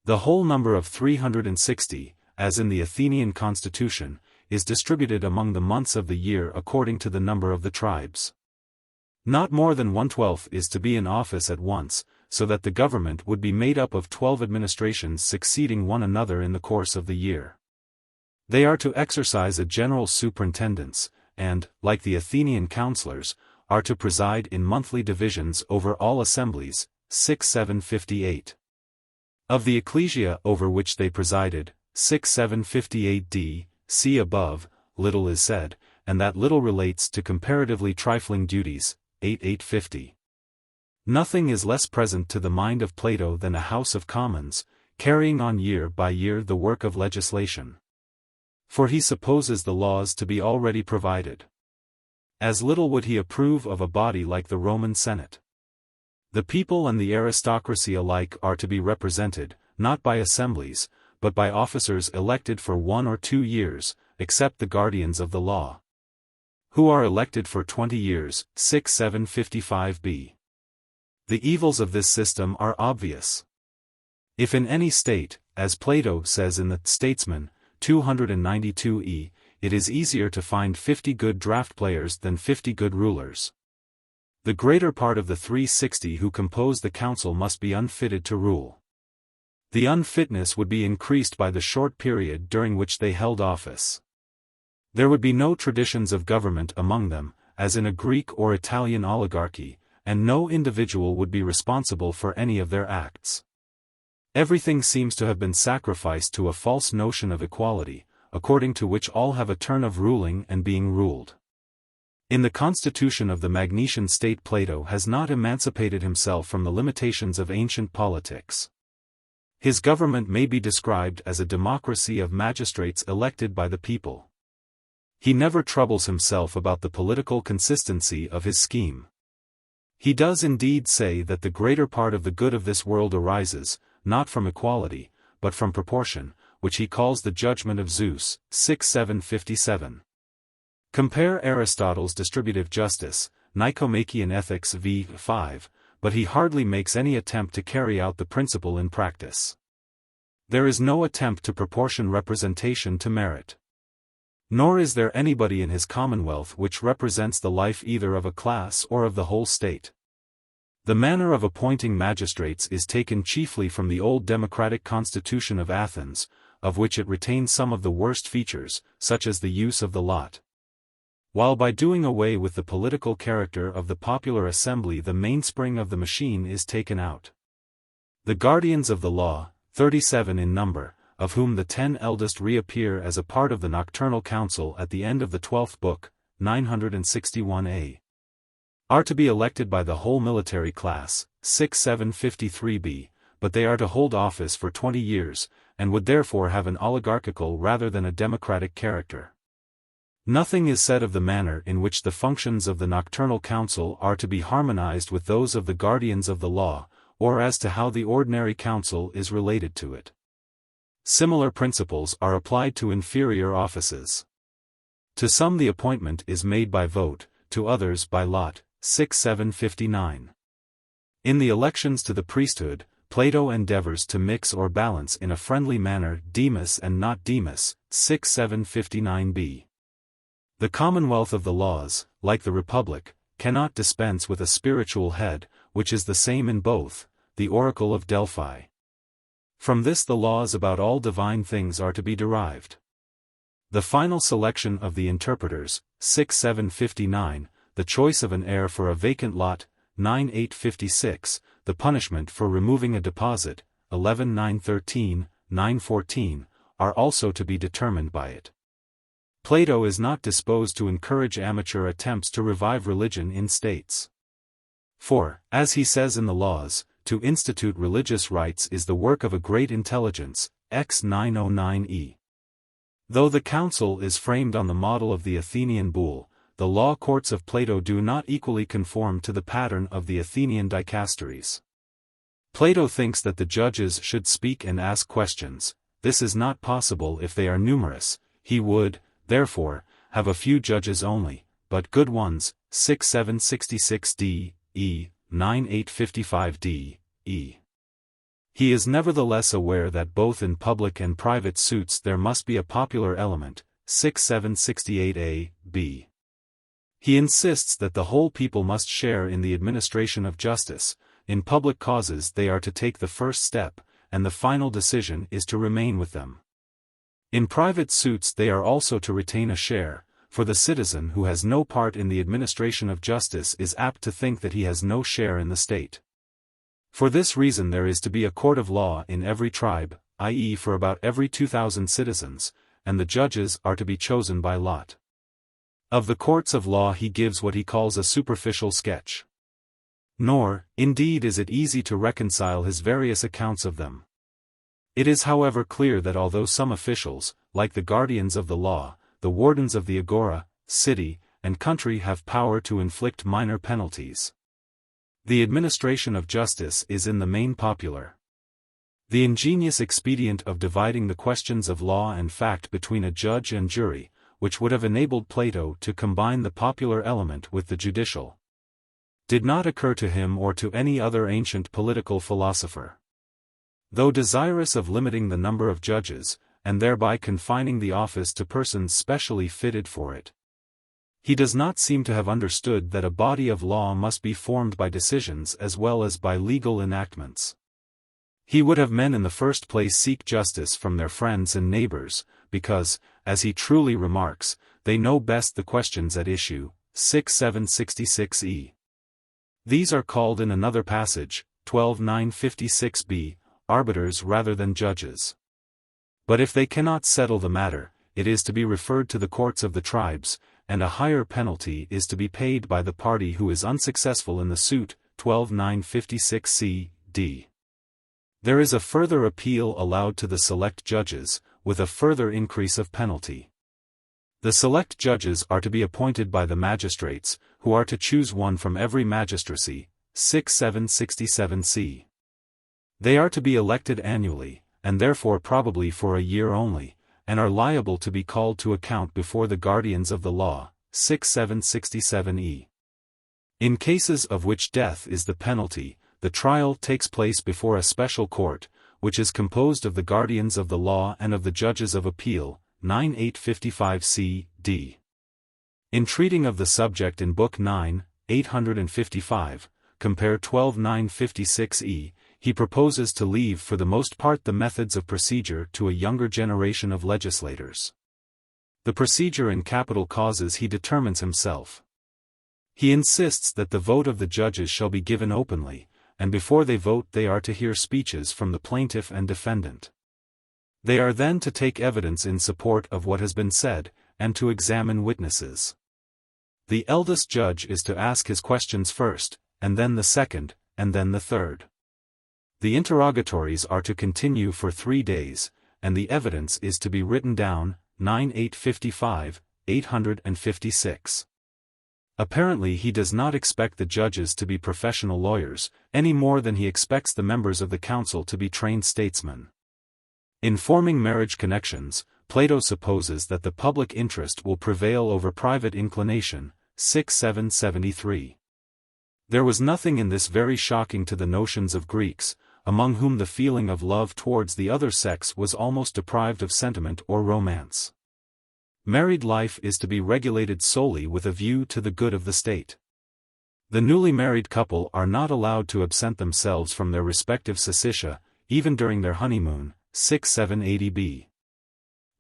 The whole number of 360, as in the Athenian constitution, is distributed among the months of the year according to the number of the tribes. Not more than 1/12 is to be in office at once, so that the government would be made up of 12 administrations succeeding one another in the course of the year. They are to exercise a general superintendence, and, like the Athenian councillors, are to preside in monthly divisions over all assemblies, 6-758. Of the ecclesia over which they presided, 6-758d, see above, little is said, and that little relates to comparatively trifling duties, 8-850. Nothing is less present to the mind of Plato than a House of Commons, carrying on year by year the work of legislation. For he supposes the laws to be already provided. As little would he approve of a body like the Roman Senate. The people and the aristocracy alike are to be represented, not by assemblies, but by officers elected for 1 or 2 years, except the guardians of the law, who are elected for 20 years, 6-755b. The evils of this system are obvious. If in any state, as Plato says in the Statesman, 292e, it is easier to find 50 good draft players than 50 good rulers, the greater part of the 360 who compose the council must be unfitted to rule. The unfitness would be increased by the short period during which they held office. There would be no traditions of government among them, as in a Greek or Italian oligarchy, and no individual would be responsible for any of their acts. Everything seems to have been sacrificed to a false notion of equality, according to which all have a turn of ruling and being ruled. In the constitution of the Magnesian state, Plato has not emancipated himself from the limitations of ancient politics. His government may be described as a democracy of magistrates elected by the people. He never troubles himself about the political consistency of his scheme. He does indeed say that the greater part of the good of this world arises, not from equality, but from proportion, which he calls the judgment of Zeus, 6:757. Compare Aristotle's distributive justice, Nicomachean Ethics v. 5, but he hardly makes any attempt to carry out the principle in practice. There is no attempt to proportion representation to merit. Nor is there anybody in his commonwealth which represents the life either of a class or of the whole state. The manner of appointing magistrates is taken chiefly from the old democratic constitution of Athens, of which it retains some of the worst features, such as the use of the lot. While by doing away with the political character of the popular assembly the mainspring of the machine is taken out. The guardians of the law, 37 in number, of whom the 10 eldest reappear as a part of the nocturnal council at the end of the 12th book, 961a, are to be elected by the whole military class, 6:753b, but they are to hold office for 20 years, and would therefore have an oligarchical rather than a democratic character. Nothing is said of the manner in which the functions of the nocturnal council are to be harmonized with those of the guardians of the law, or as to how the ordinary council is related to it. Similar principles are applied to inferior offices. To some the appointment is made by vote, to others by lot, 6:759. In the elections to the priesthood, Plato endeavors to mix or balance in a friendly manner demise and not demise, 6:759b. The commonwealth of the laws, like the republic, cannot dispense with a spiritual head, which is the same in both, the oracle of Delphi. From this the laws about all divine things are to be derived. The final selection of the interpreters, 6:759, the choice of an heir for a vacant lot, 9:856, the punishment for removing a deposit, 11:913, 914, are also to be determined by it. Plato is not disposed to encourage amateur attempts to revive religion in states. For, as he says in the laws, to institute religious rites is the work of a great intelligence, X 909e. Though the council is framed on the model of the Athenian bull, the law courts of Plato do not equally conform to the pattern of the Athenian dicasteries. Plato thinks that the judges should speak and ask questions. This is not possible if they are numerous. He would, therefore, have a few judges only, but good ones, 6:766d, e, 9:855d, e. He is nevertheless aware that both in public and private suits there must be a popular element, 6:768a, b. He insists that the whole people must share in the administration of justice. In public causes they are to take the first step, and the final decision is to remain with them. In private suits they are also to retain a share, for the citizen who has no part in the administration of justice is apt to think that he has no share in the state. For this reason there is to be a court of law in every tribe, i.e. for about every 2,000 citizens, and the judges are to be chosen by lot. Of the courts of law he gives what he calls a superficial sketch. Nor, indeed, is it easy to reconcile his various accounts of them. It is however clear that although some officials, like the guardians of the law, the wardens of the agora, city, and country have power to inflict minor penalties, the administration of justice is in the main popular. The ingenious expedient of dividing the questions of law and fact between a judge and jury, which would have enabled Plato to combine the popular element with the judicial, did not occur to him or to any other ancient political philosopher. Though desirous of limiting the number of judges, and thereby confining the office to persons specially fitted for it, he does not seem to have understood that a body of law must be formed by decisions as well as by legal enactments. He would have men in the first place seek justice from their friends and neighbors, because, as he truly remarks, they know best the questions at issue. 6:766e. These are called in another passage, 12:956b, arbiters rather than judges. But if they cannot settle the matter, it is to be referred to the courts of the tribes, and a higher penalty is to be paid by the party who is unsuccessful in the suit. 12:956c, d. There is a further appeal allowed to the select judges, with a further increase of penalty. The select judges are to be appointed by the magistrates, who are to choose one from every magistracy. 6:767c. They are to be elected annually, and therefore probably for a year only, and are liable to be called to account before the guardians of the law. 6:767e. In cases of which death is the penalty, the trial takes place before a special court, which is composed of the guardians of the law and of the judges of appeal. 9:855c, d. In treating of the subject in Book 9, 855, compare 12:956e, he proposes to leave for the most part the methods of procedure to a younger generation of legislators. The procedure in capital causes he determines himself. He insists that the vote of the judges shall be given openly, and before they vote they are to hear speeches from the plaintiff and defendant. They are then to take evidence in support of what has been said, and to examine witnesses. The eldest judge is to ask his questions first, and then the second, and then the third. The interrogatories are to continue for 3 days, and the evidence is to be written down. 9:855, 856. Apparently he does not expect the judges to be professional lawyers, any more than he expects the members of the council to be trained statesmen. In forming marriage connections, Plato supposes that the public interest will prevail over private inclination. 6:773. There was nothing in this very shocking to the notions of Greeks, among whom the feeling of love towards the other sex was almost deprived of sentiment or romance. Married life is to be regulated solely with a view to the good of the state. The newly married couple are not allowed to absent themselves from their respective syssitia, even during their honeymoon. 6:780b.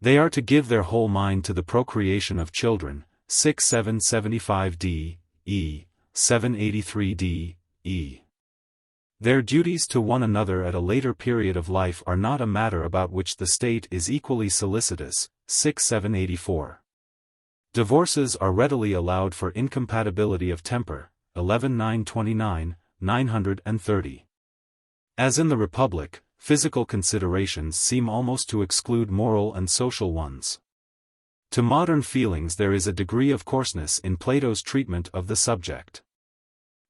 They are to give their whole mind to the procreation of children. 6:775d, e. 783d, e. Their duties to one another at a later period of life are not a matter about which the state is equally solicitous. 6:784. Divorces are readily allowed for incompatibility of temper. 11:929, 930. As in the Republic, physical considerations seem almost to exclude moral and social ones. To modern feelings there is a degree of coarseness in Plato's treatment of the subject.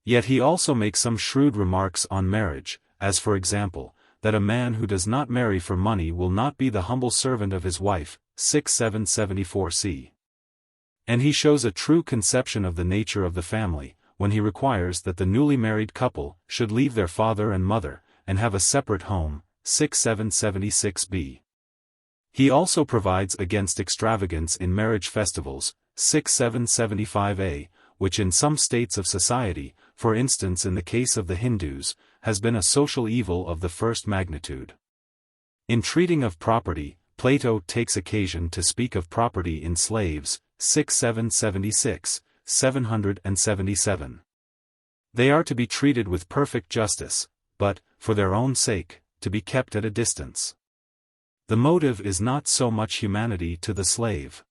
Yet he also makes some shrewd remarks on marriage, as for example, that a man who does not marry for money will not be the humble servant of his wife. 6:774c. And he shows a true conception of the nature of the family, when he requires that the newly married couple should leave their father and mother, and have a separate home. 6:776b. He also provides against extravagance in marriage festivals. 6:775a, which in some states of society, for instance in the case of the Hindus, has been a social evil of the first magnitude. In treating of property, Plato takes occasion to speak of property in slaves. 6:776, 777. They are to be treated with perfect justice, but, for their own sake, to be kept at a distance. The motive is not so much humanity to the slave,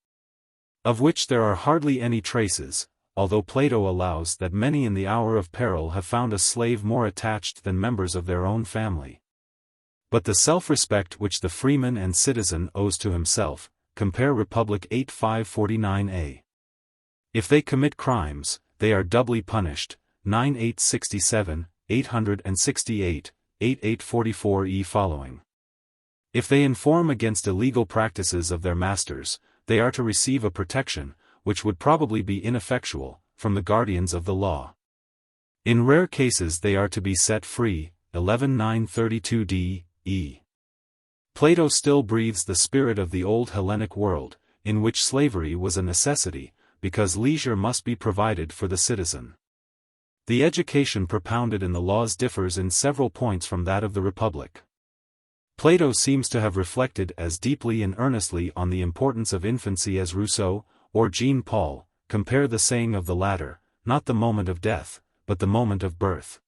of which there are hardly any traces, although Plato allows that many in the hour of peril have found a slave more attached than members of their own family. But the self-respect which the freeman and citizen owes to himself, compare Republic 8:549a. If they commit crimes, they are doubly punished. 9:867, 868, 8844e following. If they inform against illegal practices of their masters, they are to receive a protection, which would probably be ineffectual, from the guardians of the law. In rare cases they are to be set free. 11:932d, e. Plato still breathes the spirit of the old Hellenic world, in which slavery was a necessity, because leisure must be provided for the citizen. The education propounded in the laws differs in several points from that of the Republic. Plato seems to have reflected as deeply and earnestly on the importance of infancy as Rousseau, or Jean-Paul. Compare the saying of the latter, not the moment of death, but the moment of birth,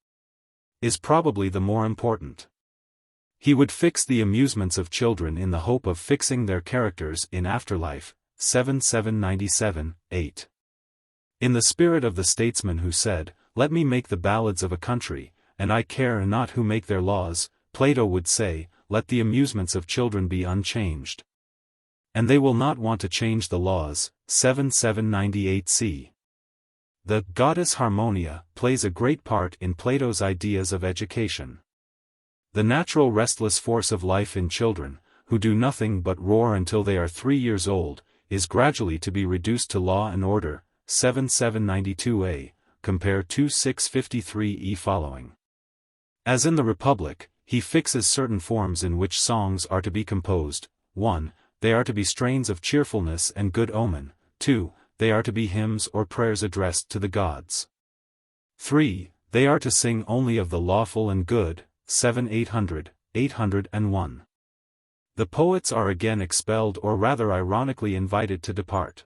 is probably the more important. He would fix the amusements of children in the hope of fixing their characters in afterlife. 797, 8. In the spirit of the statesman who said, "Let me make the ballads of a country, and I care not who make their laws," Plato would say, "Let the amusements of children be unchanged. And they will not want to change the laws." 798 c. The goddess Harmonia plays a great part in Plato's ideas of education. The natural restless force of life in children, who do nothing but roar until they are 3 years old, is gradually to be reduced to law and order. 792a, compare 2653e following. As in the Republic, he fixes certain forms in which songs are to be composed. 1. They are to be strains of cheerfulness and good omen. 2. They are to be hymns or prayers addressed to the gods. 3. They are to sing only of the lawful and good. 800, 801. The poets are again expelled or rather ironically invited to depart.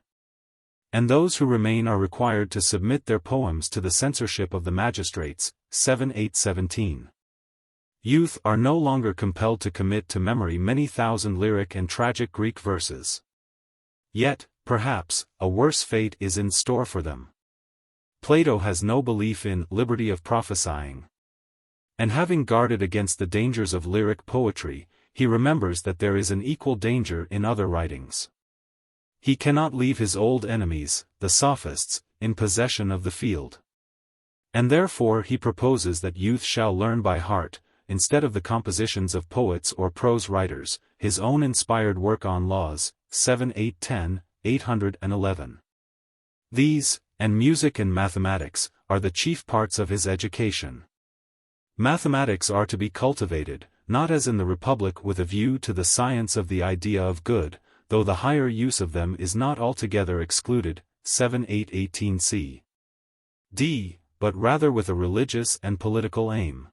And those who remain are required to submit their poems to the censorship of the magistrates. 817. Youth are no longer compelled to commit to memory many thousand lyric and tragic Greek verses. Yet, perhaps, a worse fate is in store for them. Plato has no belief in liberty of prophesying. And having guarded against the dangers of lyric poetry, he remembers that there is an equal danger in other writings. He cannot leave his old enemies, the sophists, in possession of the field. And therefore he proposes that youth shall learn by heart, instead of the compositions of poets or prose writers, his own inspired work on laws. 810, 811. These, and music and mathematics, are the chief parts of his education. Mathematics are to be cultivated, not as in the Republic with a view to the science of the idea of good, though the higher use of them is not altogether excluded. 818 c. d, but rather with a religious and political aim.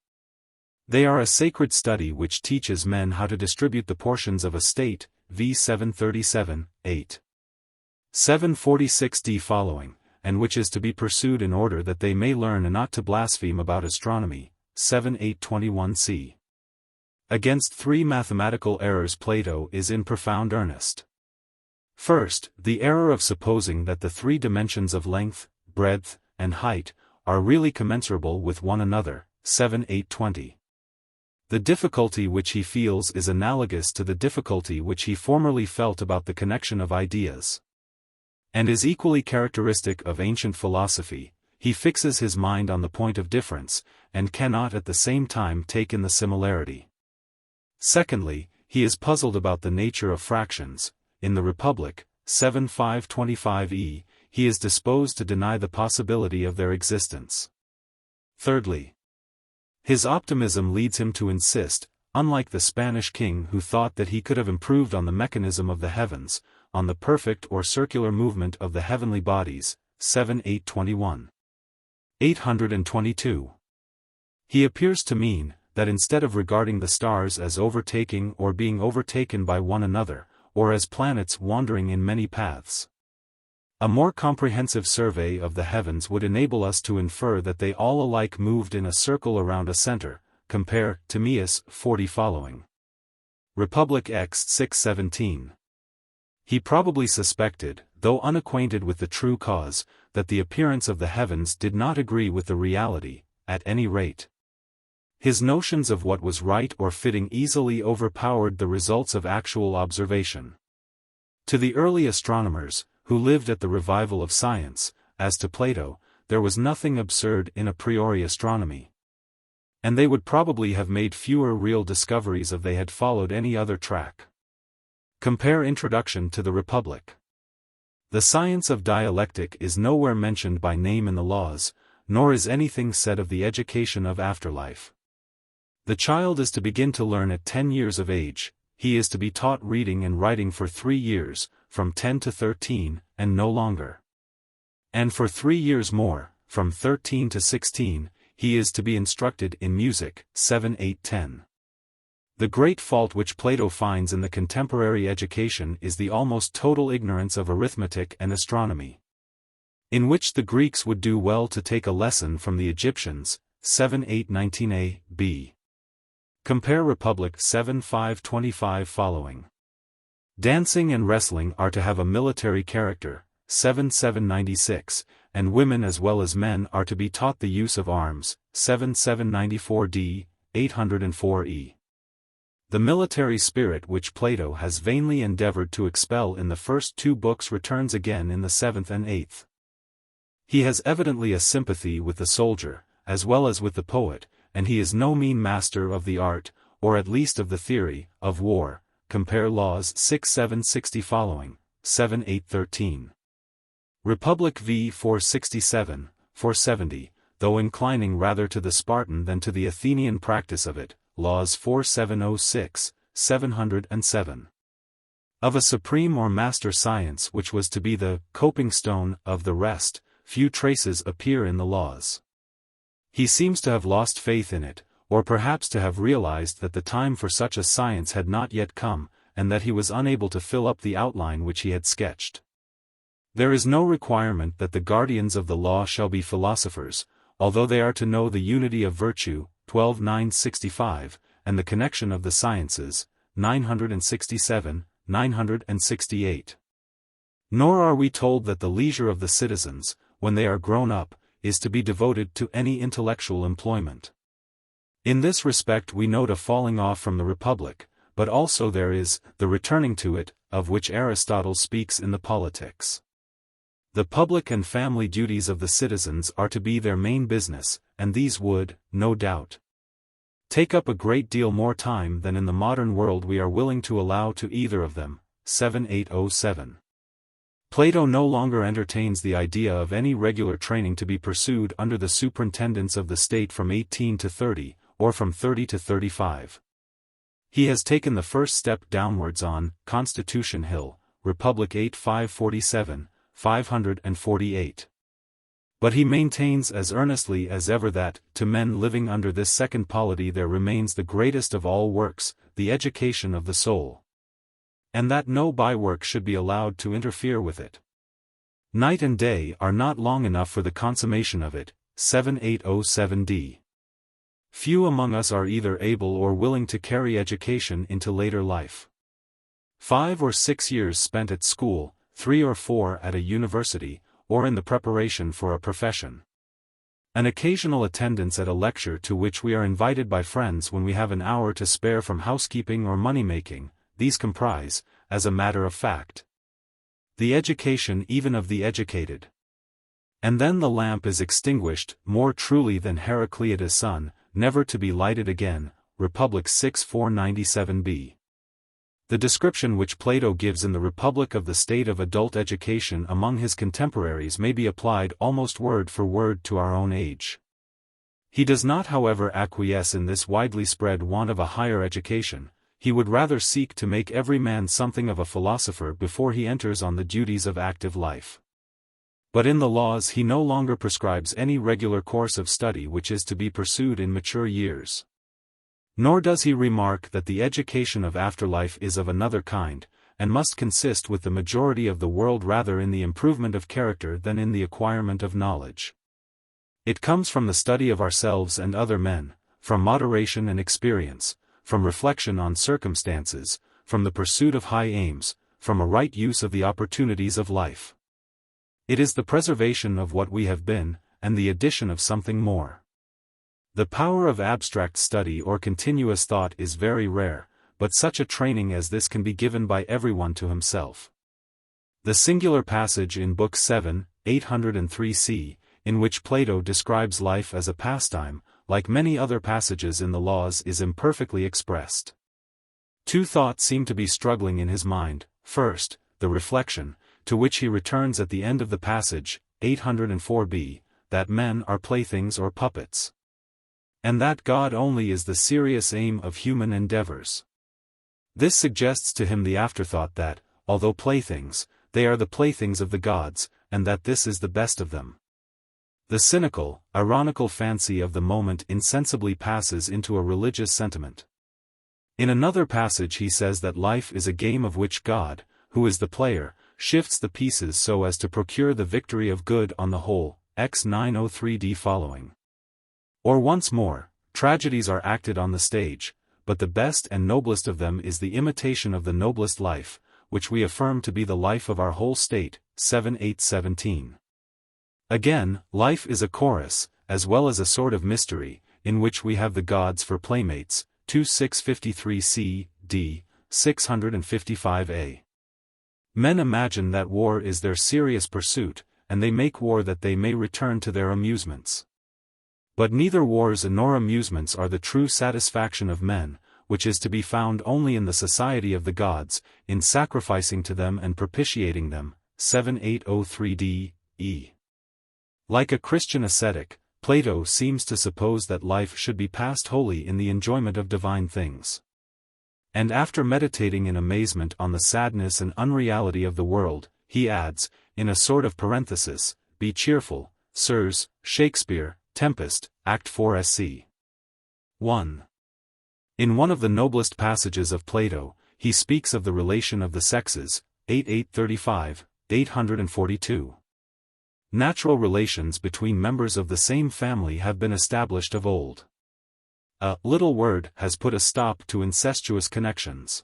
They are a sacred study which teaches men how to distribute the portions of a state. v. 737, 8. 746 d following, and which is to be pursued in order that they may learn not to blaspheme about astronomy. 821 c. Against 3 mathematical errors Plato is in profound earnest. First, the error of supposing that the 3 dimensions of length, breadth, and height are really commensurable with one another. 820. The difficulty which he feels is analogous to the difficulty which he formerly felt about the connection of ideas, and is equally characteristic of ancient philosophy. He fixes his mind on the point of difference, and cannot at the same time take in the similarity. Secondly, he is puzzled about the nature of fractions. In the Republic, 7525e, he is disposed to deny the possibility of their existence. Thirdly, his optimism leads him to insist, unlike the Spanish king who thought that he could have improved on the mechanism of the heavens, on the perfect or circular movement of the heavenly bodies. 821. 822. He appears to mean, that instead of regarding the stars as overtaking or being overtaken by one another, or as planets wandering in many paths, a more comprehensive survey of the heavens would enable us to infer that they all alike moved in a circle around a center. Compare Timaeus 40 following. Republic X 617. He probably suspected, though unacquainted with the true cause, that the appearance of the heavens did not agree with the reality, at any rate. His notions of what was right or fitting easily overpowered the results of actual observation. To the early astronomers, who lived at the revival of science, as to Plato, there was nothing absurd in a priori astronomy. And they would probably have made fewer real discoveries if they had followed any other track. Compare Introduction to the Republic. The science of dialectic is nowhere mentioned by name in the laws, nor is anything said of the education of afterlife. The child is to begin to learn at 10 years of age. He is to be taught reading and writing for 3 years, from 10 to 13, and no longer. And for 3 years more, from 13 to 16, he is to be instructed in music. 7, 8, 10. The great fault which Plato finds in the contemporary education is the almost total ignorance of arithmetic and astronomy, in which the Greeks would do well to take a lesson from the Egyptians. 7:8-19a, b. Compare Republic 7:5-25 following. Dancing and wrestling are to have a military character. 7:7-96, and women as well as men are to be taught the use of arms. 7:7-94d, 804e. The military spirit which Plato has vainly endeavored to expel in the first two books returns again in the seventh and eighth. He has evidently a sympathy with the soldier, as well as with the poet, and he is no mean master of the art, or at least of the theory, of war. Compare Laws 6:7-60 following, 7:8-13. Republic v. 467, 470, though inclining rather to the Spartan than to the Athenian practice of it. Laws 4706, 707. Of a supreme or master science which was to be the coping stone of the rest, few traces appear in the laws. He seems to have lost faith in it, or perhaps to have realized that the time for such a science had not yet come, and that he was unable to fill up the outline which he had sketched. There is no requirement that the guardians of the law shall be philosophers, although they are to know the unity of virtue. 12:965, and the connection of the sciences. 967, 968. Nor are we told that the leisure of the citizens, when they are grown up, is to be devoted to any intellectual employment. In this respect we note a falling off from the Republic, but also there is the returning to it, of which Aristotle speaks in the Politics. The public and family duties of the citizens are to be their main business, and these would, no doubt, take up a great deal more time than in the modern world we are willing to allow to either of them. 7:807. Plato no longer entertains the idea of any regular training to be pursued under the superintendence of the state from 18 to 30, or from 30 to 35. He has taken the first step downwards on Constitution Hill, Republic 8:547, 548. But he maintains as earnestly as ever that, to men living under this second polity there remains the greatest of all works, the education of the soul. And that no bywork should be allowed to interfere with it. Night and day are not long enough for the consummation of it. 7:807d. Few among us are either able or willing to carry education into later life. 5 or 6 years spent at school, 3 or 4 at a university, or in the preparation for a profession. An occasional attendance at a lecture to which we are invited by friends when we have an hour to spare from housekeeping or money-making, these comprise, as a matter of fact, the education even of the educated. And then the lamp is extinguished, more truly than Heracleida's sun, never to be lighted again. Republic 6:497b. The description which Plato gives in the Republic of the state of adult education among his contemporaries may be applied almost word for word to our own age. He does not however acquiesce in this widely spread want of a higher education. He would rather seek to make every man something of a philosopher before he enters on the duties of active life. But in the laws he no longer prescribes any regular course of study which is to be pursued in mature years. Nor does he remark that the education of afterlife is of another kind, and must consist with the majority of the world rather in the improvement of character than in the acquirement of knowledge. It comes from the study of ourselves and other men, from moderation and experience, from reflection on circumstances, from the pursuit of high aims, from a right use of the opportunities of life. It is the preservation of what we have been, and the addition of something more. The power of abstract study or continuous thought is very rare, but such a training as this can be given by everyone to himself. The singular passage in Book 7, 803c, in which Plato describes life as a pastime, like many other passages in the Laws, is imperfectly expressed. Two thoughts seem to be struggling in his mind. First, the reflection, to which he returns at the end of the passage, 804b, that men are playthings or puppets, and that God only is the serious aim of human endeavors. This suggests to him the afterthought that, although playthings, they are the playthings of the gods, and that this is the best of them. The cynical, ironical fancy of the moment insensibly passes into a religious sentiment. In another passage he says that life is a game of which God, who is the player, shifts the pieces so as to procure the victory of good on the whole, X 903d following. Or once more, tragedies are acted on the stage, but the best and noblest of them is the imitation of the noblest life, which we affirm to be the life of our whole state, 7:8-17. Again, life is a chorus, as well as a sort of mystery, in which we have the gods for playmates, 2:653 d. 655a. Men imagine that war is their serious pursuit, and they make war that they may return to their amusements. But neither wars nor amusements are the true satisfaction of men, which is to be found only in the society of the gods, in sacrificing to them and propitiating them, 7:803d, e. Like a Christian ascetic, Plato seems to suppose that life should be passed wholly in the enjoyment of divine things. And after meditating in amazement on the sadness and unreality of the world, he adds, in a sort of parenthesis, "Be cheerful, sirs, Shakespeare, Tempest, Act 4 sc. 1. In one of the noblest passages of Plato, he speaks of the relation of the sexes, 8:835, 842. Natural relations between members of the same family have been established of old. A little word has put a stop to incestuous connections.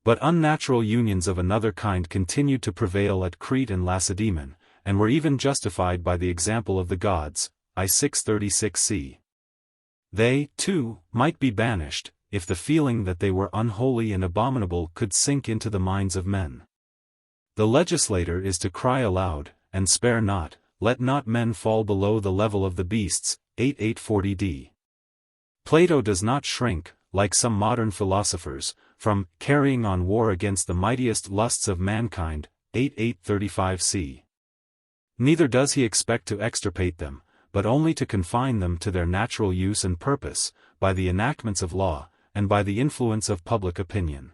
But unnatural unions of another kind continued to prevail at Crete and Lacedaemon, and were even justified by the example of the gods, I 636c. They, too, might be banished, if the feeling that they were unholy and abominable could sink into the minds of men. The legislator is to cry aloud, and spare not, let not men fall below the level of the beasts, 8:840d. Plato does not shrink, like some modern philosophers, from carrying on war against the mightiest lusts of mankind, 8:835c. Neither does he expect to extirpate them, but only to confine them to their natural use and purpose, by the enactments of law, and by the influence of public opinion.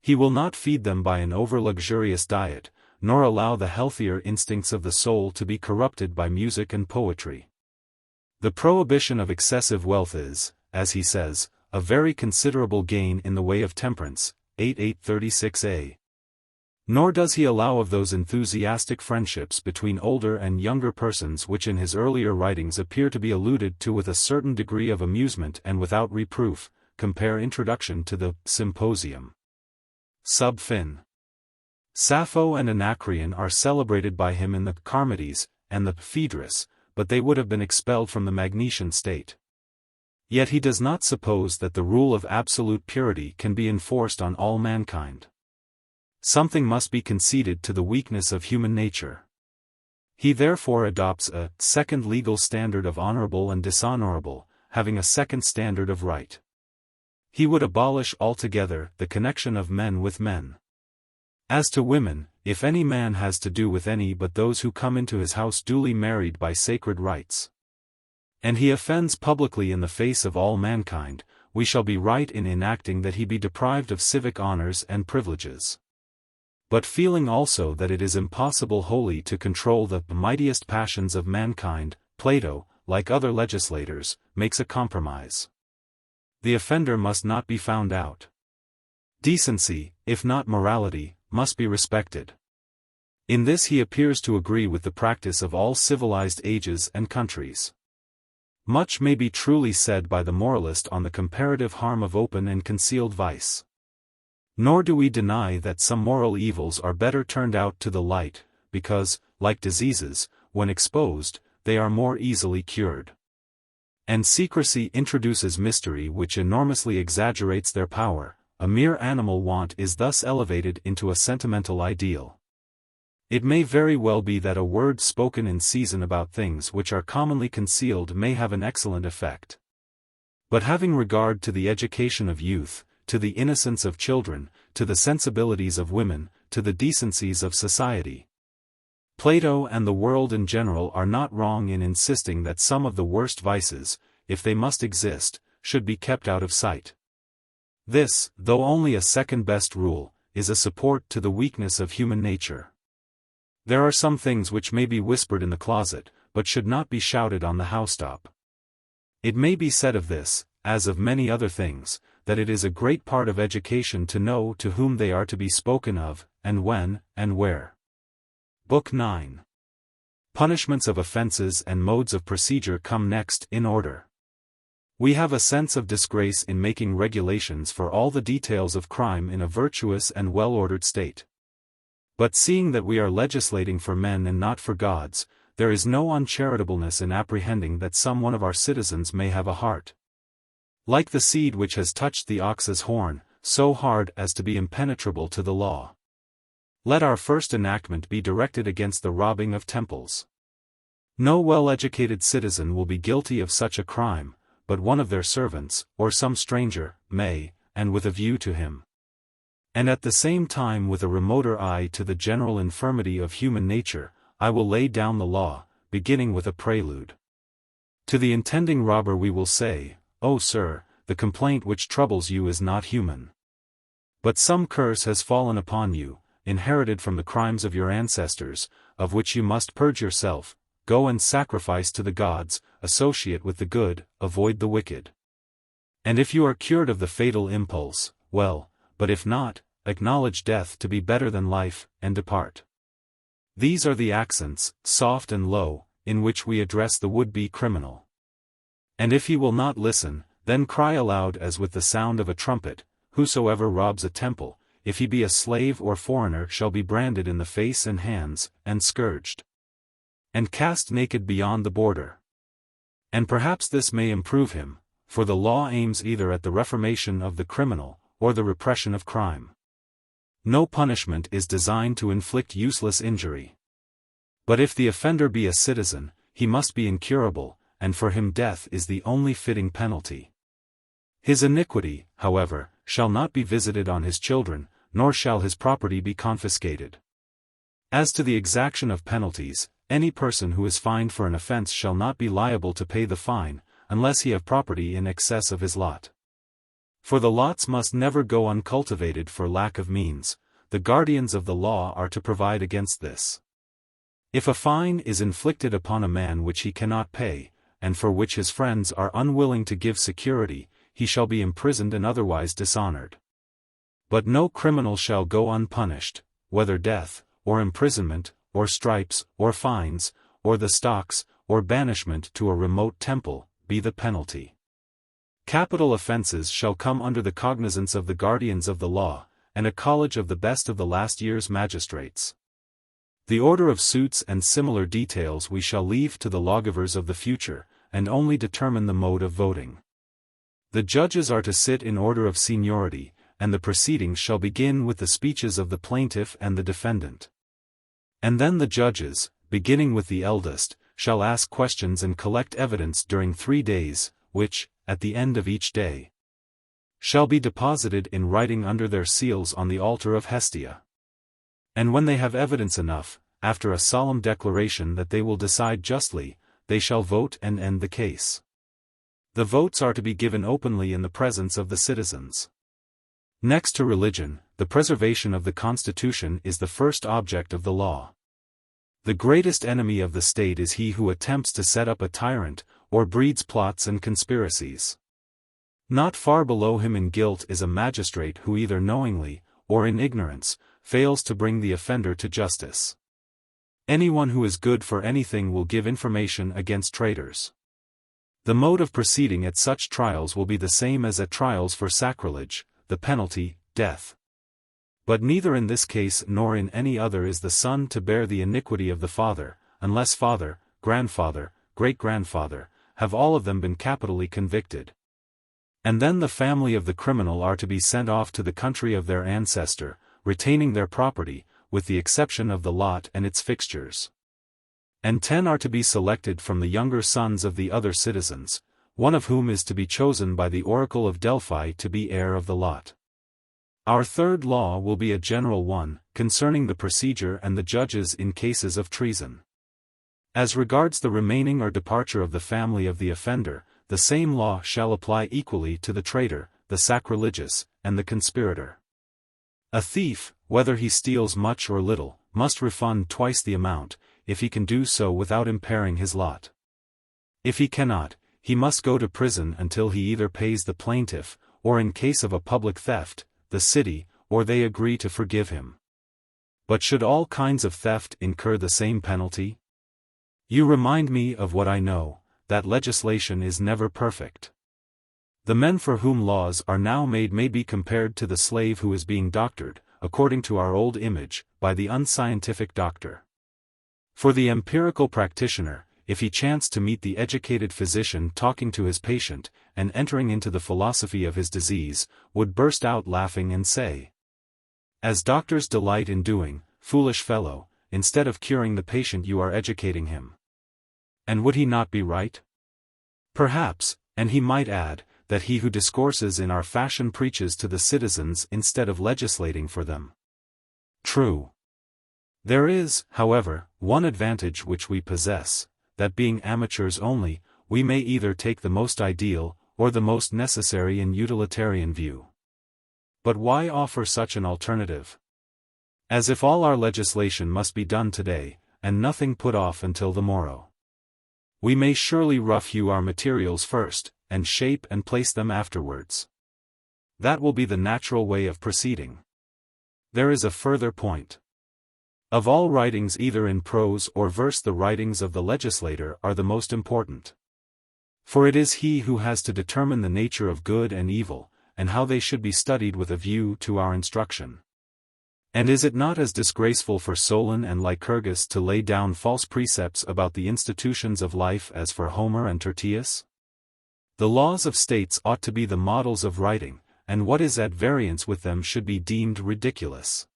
He will not feed them by an over-luxurious diet, nor allow the healthier instincts of the soul to be corrupted by music and poetry. The prohibition of excessive wealth is, as he says, a very considerable gain in the way of temperance, 8:836a. Nor does he allow of those enthusiastic friendships between older and younger persons which in his earlier writings appear to be alluded to with a certain degree of amusement and without reproof, compare Introduction to the Symposium. Sub fin. Sappho and Anacreon are celebrated by him in the Charmides and the Phaedrus, but they would have been expelled from the Magnesian state. Yet he does not suppose that the rule of absolute purity can be enforced on all mankind. Something must be conceded to the weakness of human nature. He therefore adopts a second legal standard of honorable and dishonorable, having a second standard of right. He would abolish altogether the connection of men with men. As to women, if any man has to do with any but those who come into his house duly married by sacred rites, and he offends publicly in the face of all mankind, we shall be right in enacting that he be deprived of civic honors and privileges. But feeling also that it is impossible wholly to control the mightiest passions of mankind, Plato, like other legislators, makes a compromise. The offender must not be found out. Decency, if not morality, must be respected. In this he appears to agree with the practice of all civilized ages and countries. Much may be truly said by the moralist on the comparative harm of open and concealed vice. Nor do we deny that some moral evils are better turned out to the light, because, like diseases, when exposed, they are more easily cured. And secrecy introduces mystery which enormously exaggerates their power. A mere animal want is thus elevated into a sentimental ideal. It may very well be that a word spoken in season about things which are commonly concealed may have an excellent effect. But having regard to the education of youth, to the innocence of children, to the sensibilities of women, to the decencies of society, Plato and the world in general are not wrong in insisting that some of the worst vices, if they must exist, should be kept out of sight. This, though only a second-best rule, is a support to the weakness of human nature. There are some things which may be whispered in the closet, but should not be shouted on the housetop. It may be said of this, as of many other things, that it is a great part of education to know to whom they are to be spoken of, and when, and where. Book 9. Punishments of offenses and modes of procedure come next in order. We have a sense of disgrace in making regulations for all the details of crime in a virtuous and well-ordered state. But seeing that we are legislating for men and not for gods, there is no uncharitableness in apprehending that some one of our citizens may have a heart like the seed which has touched the ox's horn, so hard as to be impenetrable to the law. Let our first enactment be directed against the robbing of temples. No well-educated citizen will be guilty of such a crime, but one of their servants, or some stranger, may, and with a view to him, and at the same time with a remoter eye to the general infirmity of human nature, I will lay down the law, beginning with a prelude. To the intending robber we will say, "O sir, the complaint which troubles you is not human. But some curse has fallen upon you, inherited from the crimes of your ancestors, of which you must purge yourself. Go and sacrifice to the gods, associate with the good, avoid the wicked. And if you are cured of the fatal impulse, well, but if not, acknowledge death to be better than life, and depart." These are the accents, soft and low, in which we address the would-be criminal. And if he will not listen, then cry aloud as with the sound of a trumpet, "Whosoever robs a temple, if he be a slave or foreigner, shall be branded in the face and hands, and scourged, and cast naked beyond the border." And perhaps this may improve him, for the law aims either at the reformation of the criminal, or the repression of crime. No punishment is designed to inflict useless injury. But if the offender be a citizen, he must be incurable, and for him death is the only fitting penalty. His iniquity, however, shall not be visited on his children, nor shall his property be confiscated. As to the exaction of penalties, any person who is fined for an offense shall not be liable to pay the fine, unless he have property in excess of his lot. For the lots must never go uncultivated for lack of means. The guardians of the law are to provide against this. If a fine is inflicted upon a man which he cannot pay, and for which his friends are unwilling to give security, he shall be imprisoned and otherwise dishonored. But no criminal shall go unpunished, whether death, or imprisonment, or stripes, or fines, or the stocks, or banishment to a remote temple, be the penalty. Capital offenses shall come under the cognizance of the guardians of the law, and a college of the best of the last year's magistrates. The order of suits and similar details we shall leave to the lawgivers of the future, and only determine the mode of voting. The judges are to sit in order of seniority, and the proceedings shall begin with the speeches of the plaintiff and the defendant. And then the judges, beginning with the eldest, shall ask questions and collect evidence during 3 days, which, at the end of each day, shall be deposited in writing under their seals on the altar of Hestia. And when they have evidence enough, after a solemn declaration that they will decide justly, they shall vote and end the case. The votes are to be given openly in the presence of the citizens. Next to religion, the preservation of the Constitution is the first object of the law. The greatest enemy of the state is he who attempts to set up a tyrant, or breeds plots and conspiracies. Not far below him in guilt is a magistrate who either knowingly, or in ignorance, fails to bring the offender to justice. Anyone who is good for anything will give information against traitors. The mode of proceeding at such trials will be the same as at trials for sacrilege, the penalty, death. But neither in this case nor in any other is the son to bear the iniquity of the father, unless father, grandfather, great-grandfather, have all of them been capitally convicted. And then the family of the criminal are to be sent off to the country of their ancestor, retaining their property, with the exception of the lot and its fixtures. And 10 are to be selected from the younger sons of the other citizens, one of whom is to be chosen by the oracle of Delphi to be heir of the lot. Our third law will be a general one, concerning the procedure and the judges in cases of treason. As regards the remaining or departure of the family of the offender, the same law shall apply equally to the traitor, the sacrilegious, and the conspirator. A thief, whether he steals much or little, must refund twice the amount, if he can do so without impairing his lot. If he cannot, he must go to prison until he either pays the plaintiff, or in case of a public theft, the city, or they agree to forgive him. But should all kinds of theft incur the same penalty? You remind me of what I know, that legislation is never perfect. The men for whom laws are now made may be compared to the slave who is being doctored, according to our old image, by the unscientific doctor. For the empirical practitioner, if he chanced to meet the educated physician talking to his patient, and entering into the philosophy of his disease, would burst out laughing and say, "As doctors delight in doing, foolish fellow, instead of curing the patient you are educating him." And would he not be right? Perhaps, and he might add, that he who discourses in our fashion preaches to the citizens instead of legislating for them. True. There is, however, one advantage which we possess, that being amateurs only, we may either take the most ideal, or the most necessary and utilitarian view. But why offer such an alternative? As if all our legislation must be done today, and nothing put off until the morrow. We may surely rough-hew our materials first, and shape and place them afterwards. That will be the natural way of proceeding. There is a further point. Of all writings either in prose or verse, the writings of the legislator are the most important. For it is he who has to determine the nature of good and evil, and how they should be studied with a view to our instruction. And is it not as disgraceful for Solon and Lycurgus to lay down false precepts about the institutions of life as for Homer and Tertius? The laws of states ought to be the models of writing, and what is at variance with them should be deemed ridiculous.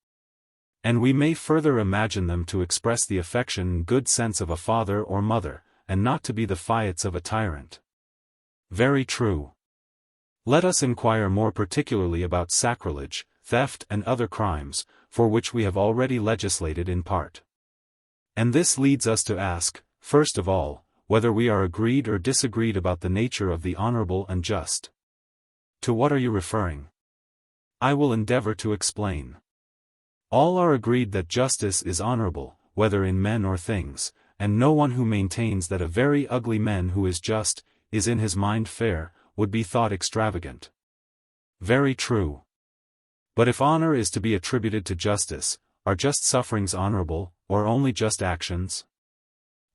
And we may further imagine them to express the affection and good sense of a father or mother, and not to be the fiats of a tyrant. Very true. Let us inquire more particularly about sacrilege, theft and other crimes, for which we have already legislated in part. And this leads us to ask, first of all, whether we are agreed or disagreed about the nature of the honorable and just. To what are you referring? I will endeavor to explain. All are agreed that justice is honorable, whether in men or things, and no one who maintains that a very ugly man who is just, is in his mind fair, would be thought extravagant. Very true. But if honor is to be attributed to justice, are just sufferings honorable, or only just actions?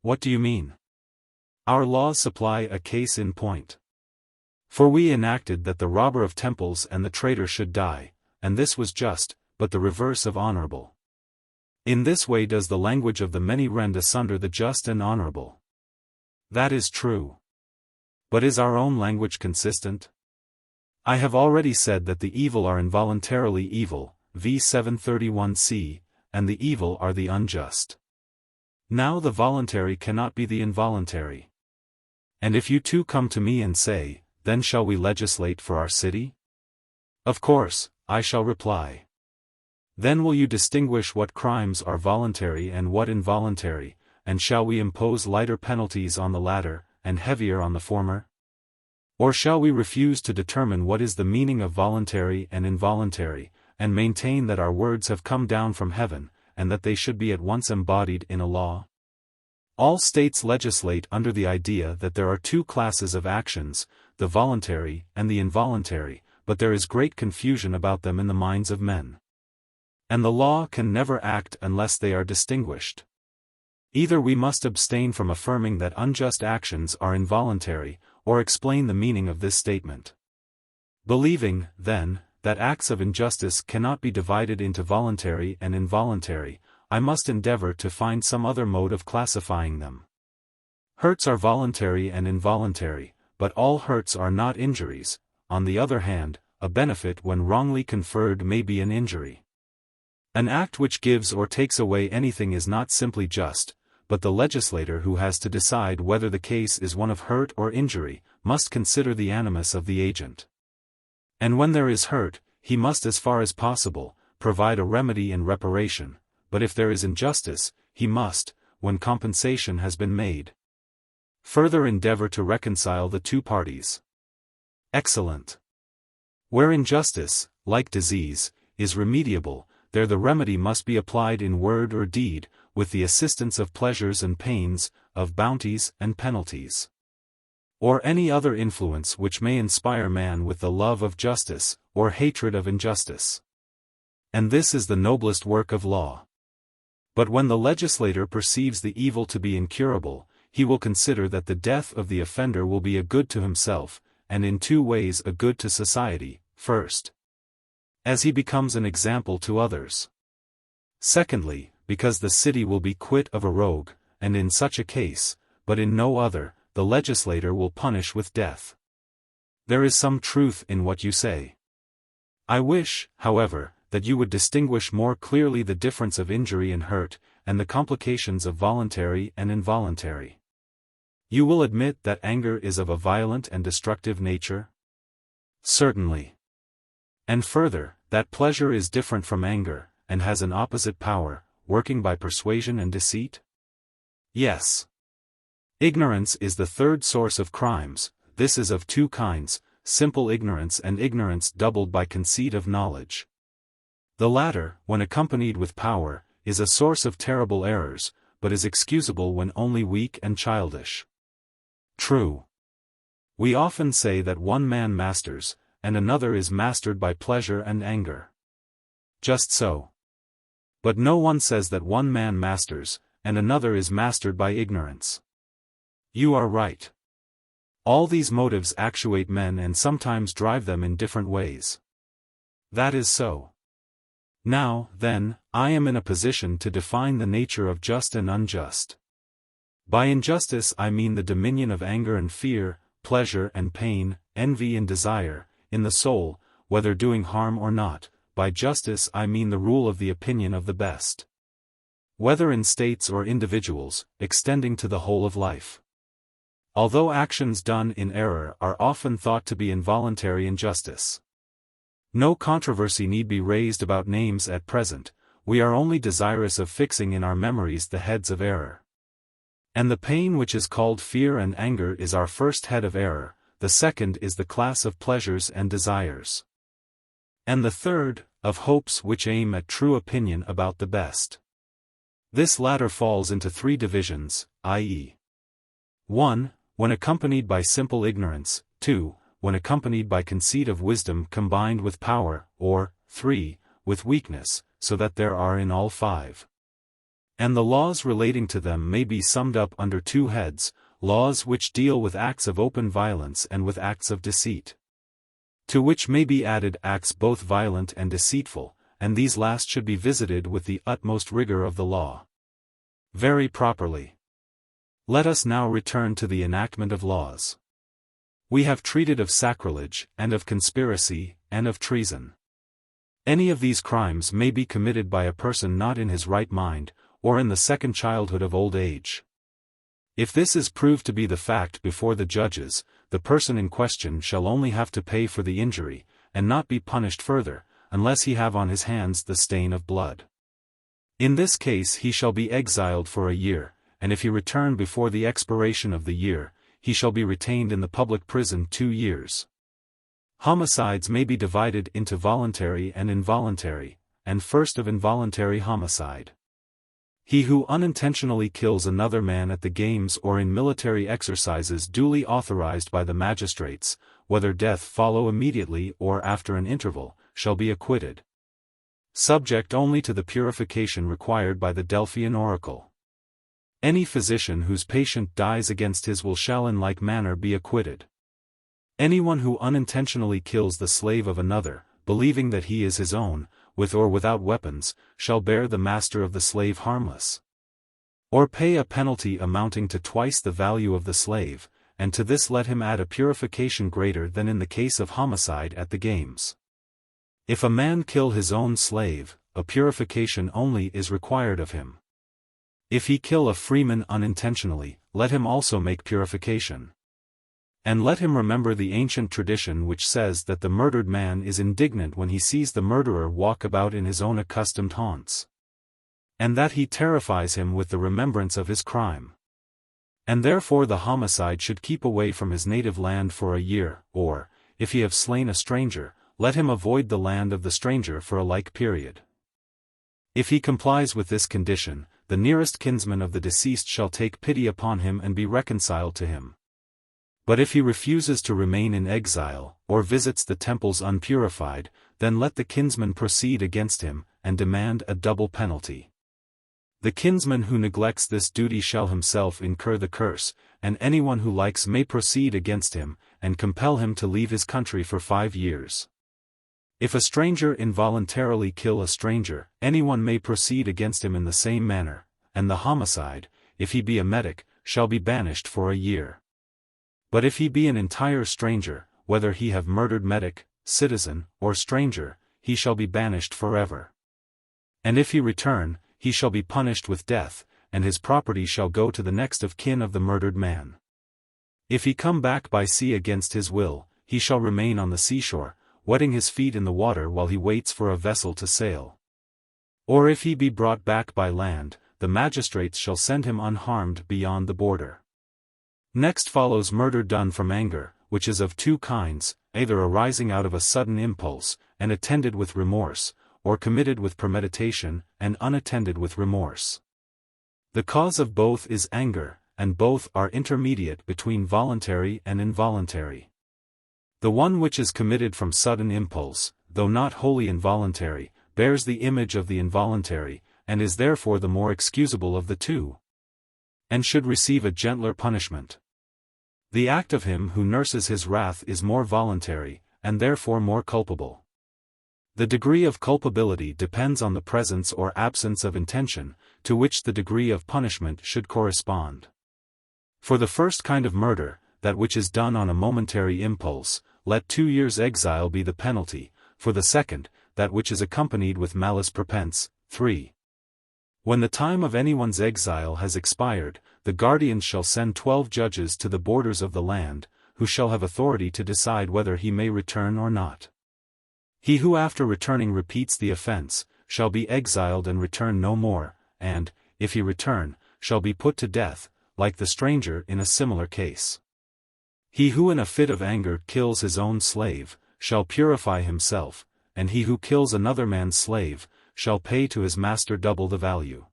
What do you mean? Our laws supply a case in point. For we enacted that the robber of temples and the traitor should die, and this was just, but the reverse of honorable. In this way does the language of the many rend asunder the just and honorable. That is true. But is our own language consistent? I have already said that the evil are involuntarily evil, v. 731c, and the evil are the unjust. Now the voluntary cannot be the involuntary. And if you two come to me and say, then shall we legislate for our city? Of course, I shall reply. Then will you distinguish what crimes are voluntary and what involuntary, and shall we impose lighter penalties on the latter, and heavier on the former? Or shall we refuse to determine what is the meaning of voluntary and involuntary, and maintain that our words have come down from heaven, and that they should be at once embodied in a law? All states legislate under the idea that there are two classes of actions, the voluntary and the involuntary, but there is great confusion about them in the minds of men. And the law can never act unless they are distinguished. Either we must abstain from affirming that unjust actions are involuntary, or explain the meaning of this statement. Believing, then, that acts of injustice cannot be divided into voluntary and involuntary, I must endeavor to find some other mode of classifying them. Hurts are voluntary and involuntary, but all hurts are not injuries. On the other hand, a benefit when wrongly conferred may be an injury. An act which gives or takes away anything is not simply just, but the legislator who has to decide whether the case is one of hurt or injury, must consider the animus of the agent. And when there is hurt, he must as far as possible, provide a remedy and reparation, but if there is injustice, he must, when compensation has been made, further endeavor to reconcile the two parties. Excellent. Where injustice, like disease, is remediable, there the remedy must be applied in word or deed, with the assistance of pleasures and pains, of bounties and penalties. or any other influence which may inspire man with the love of justice, or hatred of injustice. And this is the noblest work of law. But when the legislator perceives the evil to be incurable, he will consider that the death of the offender will be a good to himself, and in two ways a good to society: first, as he becomes an example to others; secondly, because the city will be quit of a rogue, and in such a case, but in no other, the legislator will punish with death. There is some truth in what you say. I wish, however, that you would distinguish more clearly the difference of injury and hurt, and the complications of voluntary and involuntary. You will admit that anger is of a violent and destructive nature? Certainly. And further, that pleasure is different from anger, and has an opposite power, working by persuasion and deceit? Yes. Ignorance is the third source of crimes. This is of two kinds: simple ignorance and ignorance doubled by conceit of knowledge. The latter, when accompanied with power, is a source of terrible errors, but is excusable when only weak and childish. True. We often say that one man masters, and another is mastered by pleasure and anger. Just so. But no one says that one man masters, and another is mastered by ignorance. You are right. All these motives actuate men and sometimes drive them in different ways. That is so. Now, then, I am in a position to define the nature of just and unjust. By injustice I mean the dominion of anger and fear, pleasure and pain, envy and desire, in the soul, whether doing harm or not. By justice I mean the rule of the opinion of the best. Whether in states or individuals, extending to the whole of life. Although actions done in error are often thought to be involuntary injustice. No controversy need be raised about names at present, we are only desirous of fixing in our memories the heads of error. And the pain which is called fear and anger is our first head of error, the second is the class of pleasures and desires. And the third, of hopes which aim at true opinion about the best. This latter falls into three divisions, i.e. 1. When accompanied by simple ignorance; 2. When accompanied by conceit of wisdom combined with power; or, 3. With weakness, so that there are in all five. And the laws relating to them may be summed up under two heads: laws which deal with acts of open violence and with acts of deceit. To which may be added acts both violent and deceitful, and these last should be visited with the utmost rigor of the law. Very properly. Let us now return to the enactment of laws. We have treated of sacrilege, and of conspiracy, and of treason. Any of these crimes may be committed by a person not in his right mind, or in the second childhood of old age. If this is proved to be the fact before the judges, the person in question shall only have to pay for the injury, and not be punished further, unless he have on his hands the stain of blood. In this case he shall be exiled for a year, and if he return before the expiration of the year, he shall be retained in the public prison 2 years. Homicides may be divided into voluntary and involuntary, and first of involuntary homicide. He who unintentionally kills another man at the games or in military exercises duly authorized by the magistrates, whether death follow immediately or after an interval, shall be acquitted. Subject only to the purification required by the Delphian oracle. Any physician whose patient dies against his will shall in like manner be acquitted. Anyone who unintentionally kills the slave of another, believing that he is his own, with or without weapons, shall bear the master of the slave harmless. Or pay a penalty amounting to twice the value of the slave, and to this let him add a purification greater than in the case of homicide at the games. If a man kill his own slave, a purification only is required of him. If he kill a freeman unintentionally, let him also make purification. And let him remember the ancient tradition which says that the murdered man is indignant when he sees the murderer walk about in his own accustomed haunts. And that he terrifies him with the remembrance of his crime. And therefore the homicide should keep away from his native land for a year, or, if he have slain a stranger, let him avoid the land of the stranger for a like period. If he complies with this condition, the nearest kinsman of the deceased shall take pity upon him and be reconciled to him. But if he refuses to remain in exile, or visits the temples unpurified, then let the kinsman proceed against him, and demand a double penalty. The kinsman who neglects this duty shall himself incur the curse, and anyone who likes may proceed against him, and compel him to leave his country for 5 years. If a stranger involuntarily kill a stranger, anyone may proceed against him in the same manner, and the homicide, if he be a metic, shall be banished for a year. But if he be an entire stranger, whether he have murdered metic, citizen, or stranger, he shall be banished forever. And if he return, he shall be punished with death, and his property shall go to the next of kin of the murdered man. If he come back by sea against his will, he shall remain on the seashore, wetting his feet in the water while he waits for a vessel to sail. Or if he be brought back by land, the magistrates shall send him unharmed beyond the border. Next follows murder done from anger, which is of 2 kinds, either arising out of a sudden impulse, and attended with remorse, or committed with premeditation, and unattended with remorse. The cause of both is anger, and both are intermediate between voluntary and involuntary. The one which is committed from sudden impulse, though not wholly involuntary, bears the image of the involuntary, and is therefore the more excusable of the two, and should receive a gentler punishment. The act of him who nurses his wrath is more voluntary, and therefore more culpable. The degree of culpability depends on the presence or absence of intention, to which the degree of punishment should correspond. For the first kind of murder, that which is done on a momentary impulse, let 2 years' exile be the penalty; for the second, that which is accompanied with malice prepense, 3. When the time of anyone's exile has expired, the guardians shall send 12 judges to the borders of the land, who shall have authority to decide whether he may return or not. He who after returning repeats the offense, shall be exiled and return no more, and, if he return, shall be put to death, like the stranger in a similar case. He who in a fit of anger kills his own slave, shall purify himself, and he who kills another man's slave, shall pay to his master double the value.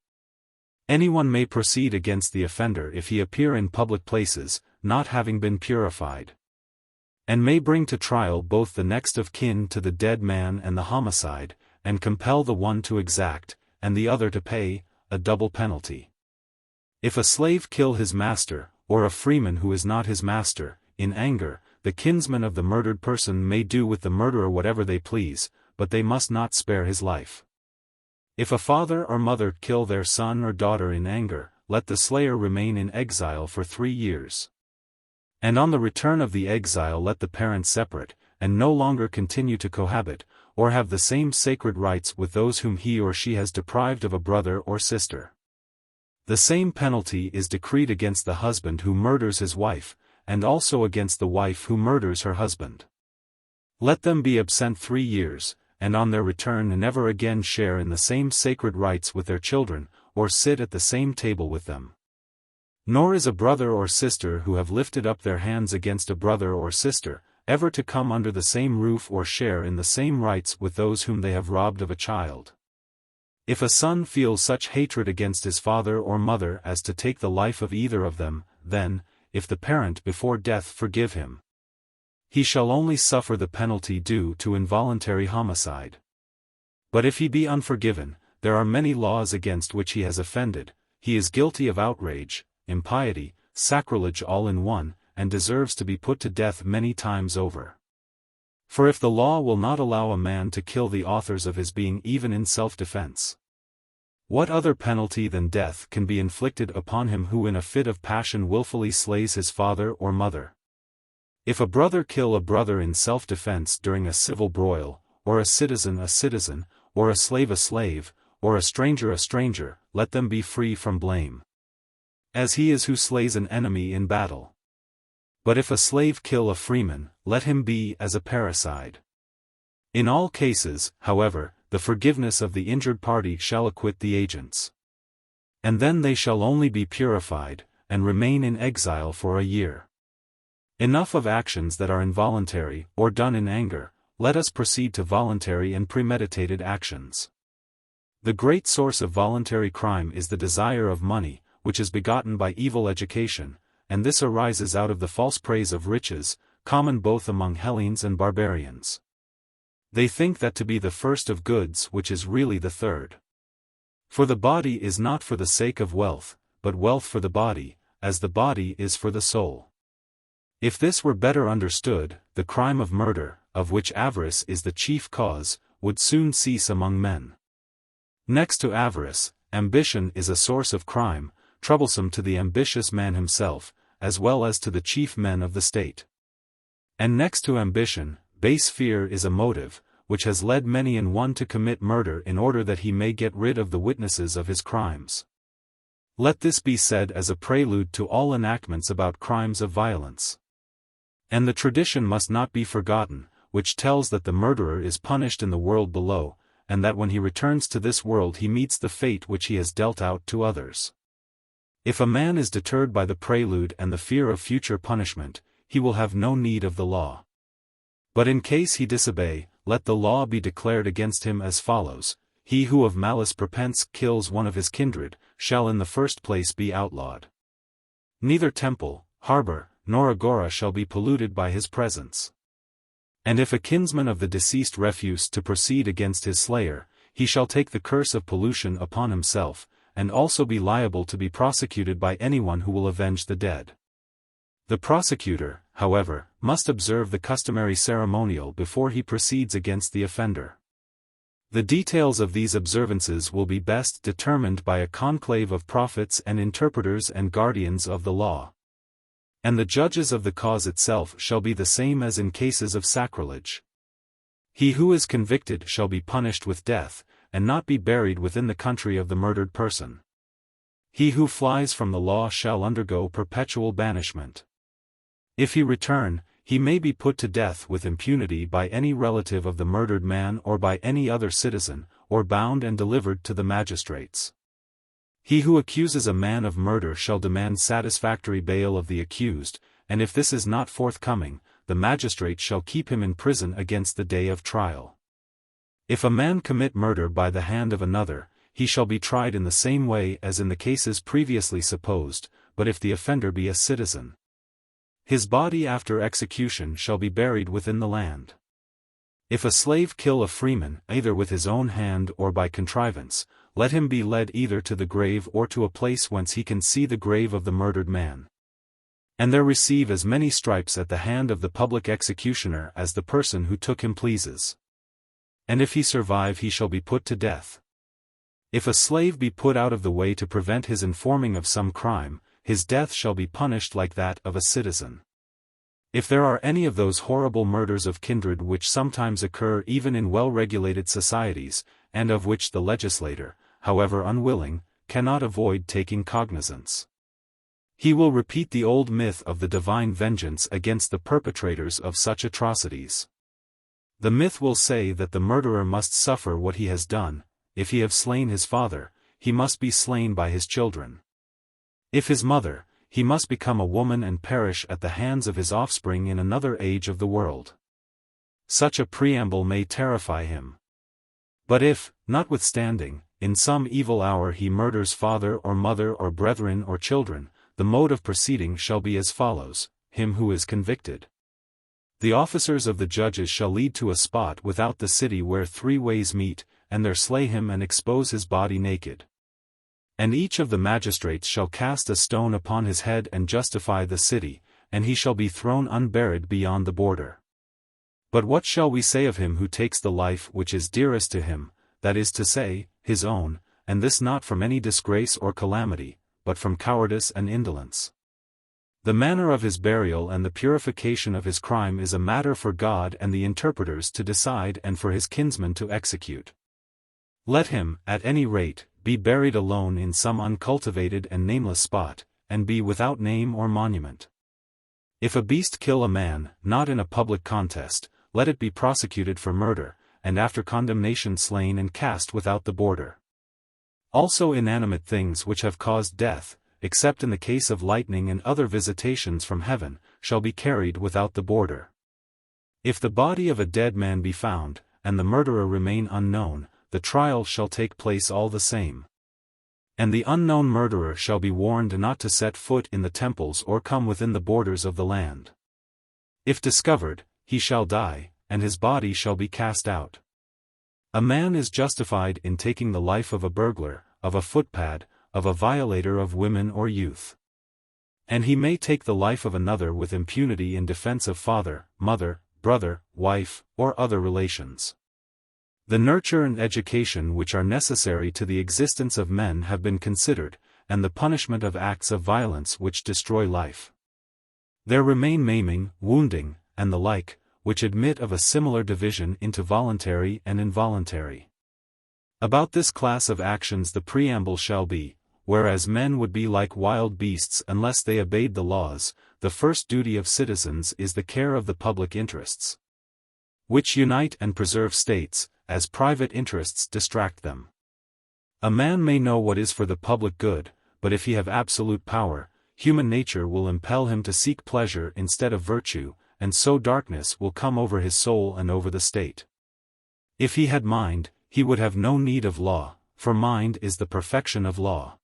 Anyone may proceed against the offender if he appear in public places, not having been purified, and may bring to trial both the next of kin to the dead man and the homicide, and compel the one to exact, and the other to pay, a double penalty. If a slave kill his master, or a freeman who is not his master, in anger, the kinsmen of the murdered person may do with the murderer whatever they please, but they must not spare his life. If a father or mother kill their son or daughter in anger, let the slayer remain in exile for 3 years. And on the return of the exile let the parents separate, and no longer continue to cohabit, or have the same sacred rights with those whom he or she has deprived of a brother or sister. The same penalty is decreed against the husband who murders his wife, and also against the wife who murders her husband. Let them be absent 3 years, and on their return never again share in the same sacred rights with their children, or sit at the same table with them. Nor is a brother or sister who have lifted up their hands against a brother or sister, ever to come under the same roof or share in the same rights with those whom they have robbed of a child. If a son feels such hatred against his father or mother as to take the life of either of them, then, if the parent before death forgive him, he shall only suffer the penalty due to involuntary homicide. But if he be unforgiven, there are many laws against which he has offended, he is guilty of outrage, impiety, sacrilege all in one, and deserves to be put to death many times over. For if the law will not allow a man to kill the authors of his being even in self-defense, what other penalty than death can be inflicted upon him who in a fit of passion willfully slays his father or mother? If a brother kill a brother in self-defense during a civil broil, or a citizen, or a slave, or a stranger, let them be free from blame, as he is who slays an enemy in battle. But if a slave kill a freeman, let him be as a parricide. In all cases, however, the forgiveness of the injured party shall acquit the agents. And then they shall only be purified, and remain in exile for a year. Enough of actions that are involuntary, or done in anger, let us proceed to voluntary and premeditated actions. The great source of voluntary crime is the desire of money, which is begotten by evil education, and this arises out of the false praise of riches, common both among Hellenes and barbarians. They think that to be the first of goods which is really the third. For the body is not for the sake of wealth, but wealth for the body, as the body is for the soul. If this were better understood, the crime of murder, of which avarice is the chief cause, would soon cease among men. Next to avarice, ambition is a source of crime, troublesome to the ambitious man himself, as well as to the chief men of the state. And next to ambition, base fear is a motive, which has led many an one to commit murder in order that he may get rid of the witnesses of his crimes. Let this be said as a prelude to all enactments about crimes of violence. And the tradition must not be forgotten, which tells that the murderer is punished in the world below, and that when he returns to this world he meets the fate which he has dealt out to others. If a man is deterred by the prelude and the fear of future punishment, he will have no need of the law. But in case he disobey, let the law be declared against him as follows: he who of malice prepense kills one of his kindred, shall in the first place be outlawed. Neither temple, harbor, nor agora shall be polluted by his presence. And if a kinsman of the deceased refuse to proceed against his slayer, he shall take the curse of pollution upon himself, and also be liable to be prosecuted by anyone who will avenge the dead. The prosecutor, however, must observe the customary ceremonial before he proceeds against the offender. The details of these observances will be best determined by a conclave of prophets and interpreters and guardians of the law. And the judges of the cause itself shall be the same as in cases of sacrilege. He who is convicted shall be punished with death, and not be buried within the country of the murdered person. He who flies from the law shall undergo perpetual banishment. If he return, he may be put to death with impunity by any relative of the murdered man or by any other citizen, or bound and delivered to the magistrates. He who accuses a man of murder shall demand satisfactory bail of the accused, and if this is not forthcoming, the magistrate shall keep him in prison against the day of trial. If a man commit murder by the hand of another, he shall be tried in the same way as in the cases previously supposed, but if the offender be a citizen, his body after execution shall be buried within the land. If a slave kill a freeman, either with his own hand or by contrivance, let him be led either to the grave or to a place whence he can see the grave of the murdered man. And there receive as many stripes at the hand of the public executioner as the person who took him pleases. And if he survive he shall be put to death. If a slave be put out of the way to prevent his informing of some crime, his death shall be punished like that of a citizen. If there are any of those horrible murders of kindred which sometimes occur even in well-regulated societies, and of which the legislator, however unwilling, cannot avoid taking cognizance, he will repeat the old myth of the divine vengeance against the perpetrators of such atrocities. The myth will say that the murderer must suffer what he has done. If he have slain his father, he must be slain by his children. If his mother, he must become a woman and perish at the hands of his offspring in another age of the world. Such a preamble may terrify him. But if, notwithstanding, in some evil hour he murders father or mother or brethren or children, the mode of proceeding shall be as follows: him who is convicted, the officers of the judges shall lead to a spot without the city where three ways meet, and there slay him and expose his body naked. And each of the magistrates shall cast a stone upon his head and justify the city, and he shall be thrown unburied beyond the border. But what shall we say of him who takes the life which is dearest to him, that is to say, his own, and this not from any disgrace or calamity, but from cowardice and indolence? The manner of his burial and the purification of his crime is a matter for God and the interpreters to decide and for his kinsmen to execute. Let him, at any rate, be buried alone in some uncultivated and nameless spot, and be without name or monument. If a beast kill a man, not in a public contest, let it be prosecuted for murder, and after condemnation slain and cast without the border. Also inanimate things which have caused death, except in the case of lightning and other visitations from heaven, shall be carried without the border. If the body of a dead man be found, and the murderer remain unknown, the trial shall take place all the same. And the unknown murderer shall be warned not to set foot in the temples or come within the borders of the land. If discovered, he shall die, and his body shall be cast out. A man is justified in taking the life of a burglar, of a footpad, of a violator of women or youth. And he may take the life of another with impunity in defense of father, mother, brother, wife, or other relations. The nurture and education which are necessary to the existence of men have been considered, and the punishment of acts of violence which destroy life. There remain maiming, wounding, and the like, which admit of a similar division into voluntary and involuntary. About this class of actions the preamble shall be, whereas men would be like wild beasts unless they obeyed the laws, the first duty of citizens is the care of the public interests, which unite and preserve states, as private interests distract them. A man may know what is for the public good, but if he have absolute power, human nature will impel him to seek pleasure instead of virtue, and so darkness will come over his soul and over the state. If he had mind, he would have no need of law, for mind is the perfection of law.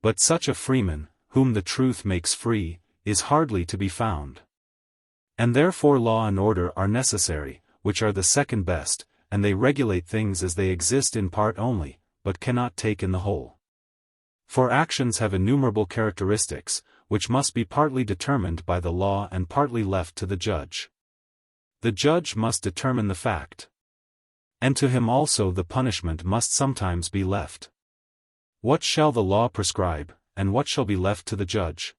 But such a freeman, whom the truth makes free, is hardly to be found. And therefore law and order are necessary, which are the second best, and they regulate things as they exist in part only, but cannot take in the whole. For actions have innumerable characteristics, which must be partly determined by the law and partly left to the judge. The judge must determine the fact. And to him also the punishment must sometimes be left. What shall the law prescribe, and what shall be left to the judge?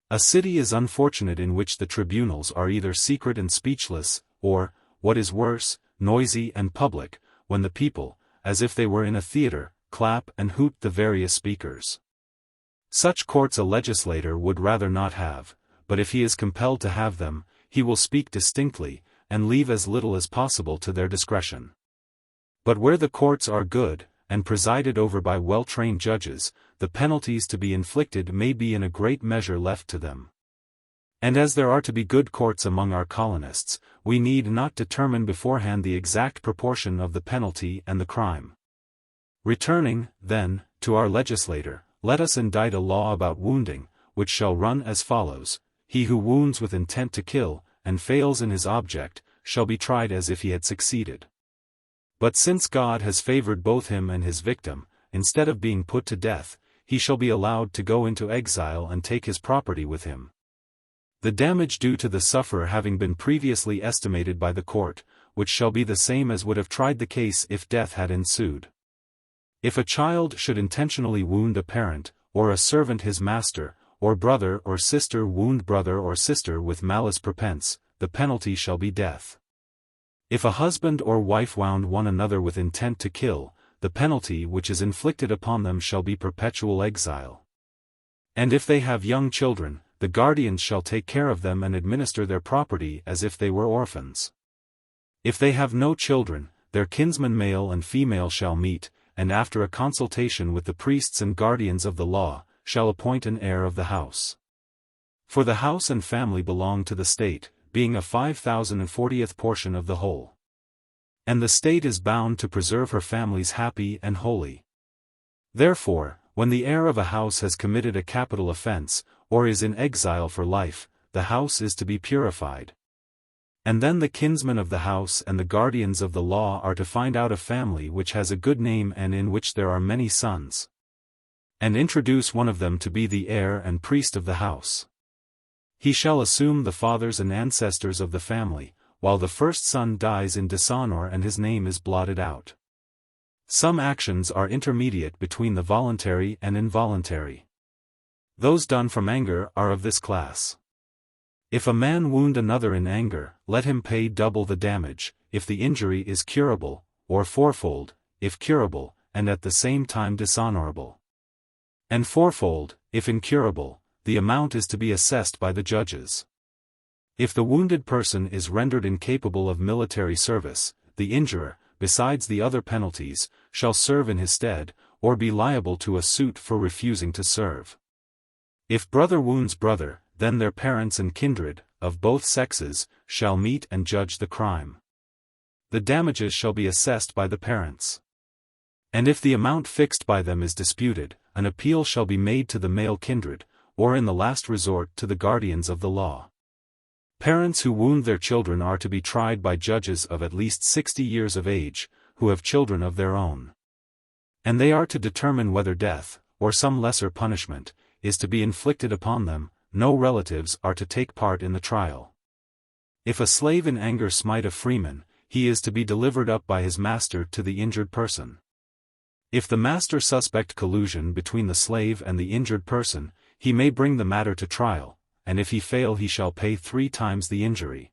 A city is unfortunate in which the tribunals are either secret and speechless, or, what is worse, noisy and public, when the people, as if they were in a theater, clap and hoot the various speakers. Such courts a legislator would rather not have, but if he is compelled to have them, he will speak distinctly, and leave as little as possible to their discretion. But where the courts are good, and presided over by well-trained judges, the penalties to be inflicted may be in a great measure left to them. And as there are to be good courts among our colonists, we need not determine beforehand the exact proportion of the penalty and the crime. Returning, then, to our legislator, let us indite a law about wounding, which shall run as follows: he who wounds with intent to kill, and fails in his object, shall be tried as if he had succeeded. But since God has favored both him and his victim, instead of being put to death, he shall be allowed to go into exile and take his property with him. The damage due to the sufferer having been previously estimated by the court, which shall be the same as would have tried the case if death had ensued. If a child should intentionally wound a parent, or a servant his master, or brother or sister wound brother or sister with malice prepense, the penalty shall be death. If a husband or wife wound one another with intent to kill, the penalty which is inflicted upon them shall be perpetual exile. And if they have young children, the guardians shall take care of them and administer their property as if they were orphans. If they have no children, their kinsmen male and female shall meet, and after a consultation with the priests and guardians of the law, shall appoint an heir of the house. For the house and family belong to the state, being a 5,040th portion of the whole. And the state is bound to preserve her families happy and holy. Therefore, when the heir of a house has committed a capital offense, or is in exile for life, the house is to be purified. And then the kinsmen of the house and the guardians of the law are to find out a family which has a good name and in which there are many sons, and introduce one of them to be the heir and priest of the house. He shall assume the fathers and ancestors of the family, while the first son dies in dishonor and his name is blotted out. Some actions are intermediate between the voluntary and involuntary. Those done from anger are of this class. If a man wound another in anger, let him pay double the damage, if the injury is curable, or fourfold, if curable, and at the same time dishonorable. And fourfold, if incurable, the amount is to be assessed by the judges. If the wounded person is rendered incapable of military service, the injurer, besides the other penalties, shall serve in his stead, or be liable to a suit for refusing to serve. If brother wounds brother, then their parents and kindred, of both sexes, shall meet and judge the crime. The damages shall be assessed by the parents. And if the amount fixed by them is disputed, an appeal shall be made to the male kindred, or in the last resort to the guardians of the law. Parents who wound their children are to be tried by judges of at least 60 years of age, who have children of their own. And they are to determine whether death, or some lesser punishment, is to be inflicted upon them. No relatives are to take part in the trial. If a slave in anger smite a freeman, he is to be delivered up by his master to the injured person. If the master suspect collusion between the slave and the injured person, he may bring the matter to trial, and if he fail he shall pay 3 times the injury.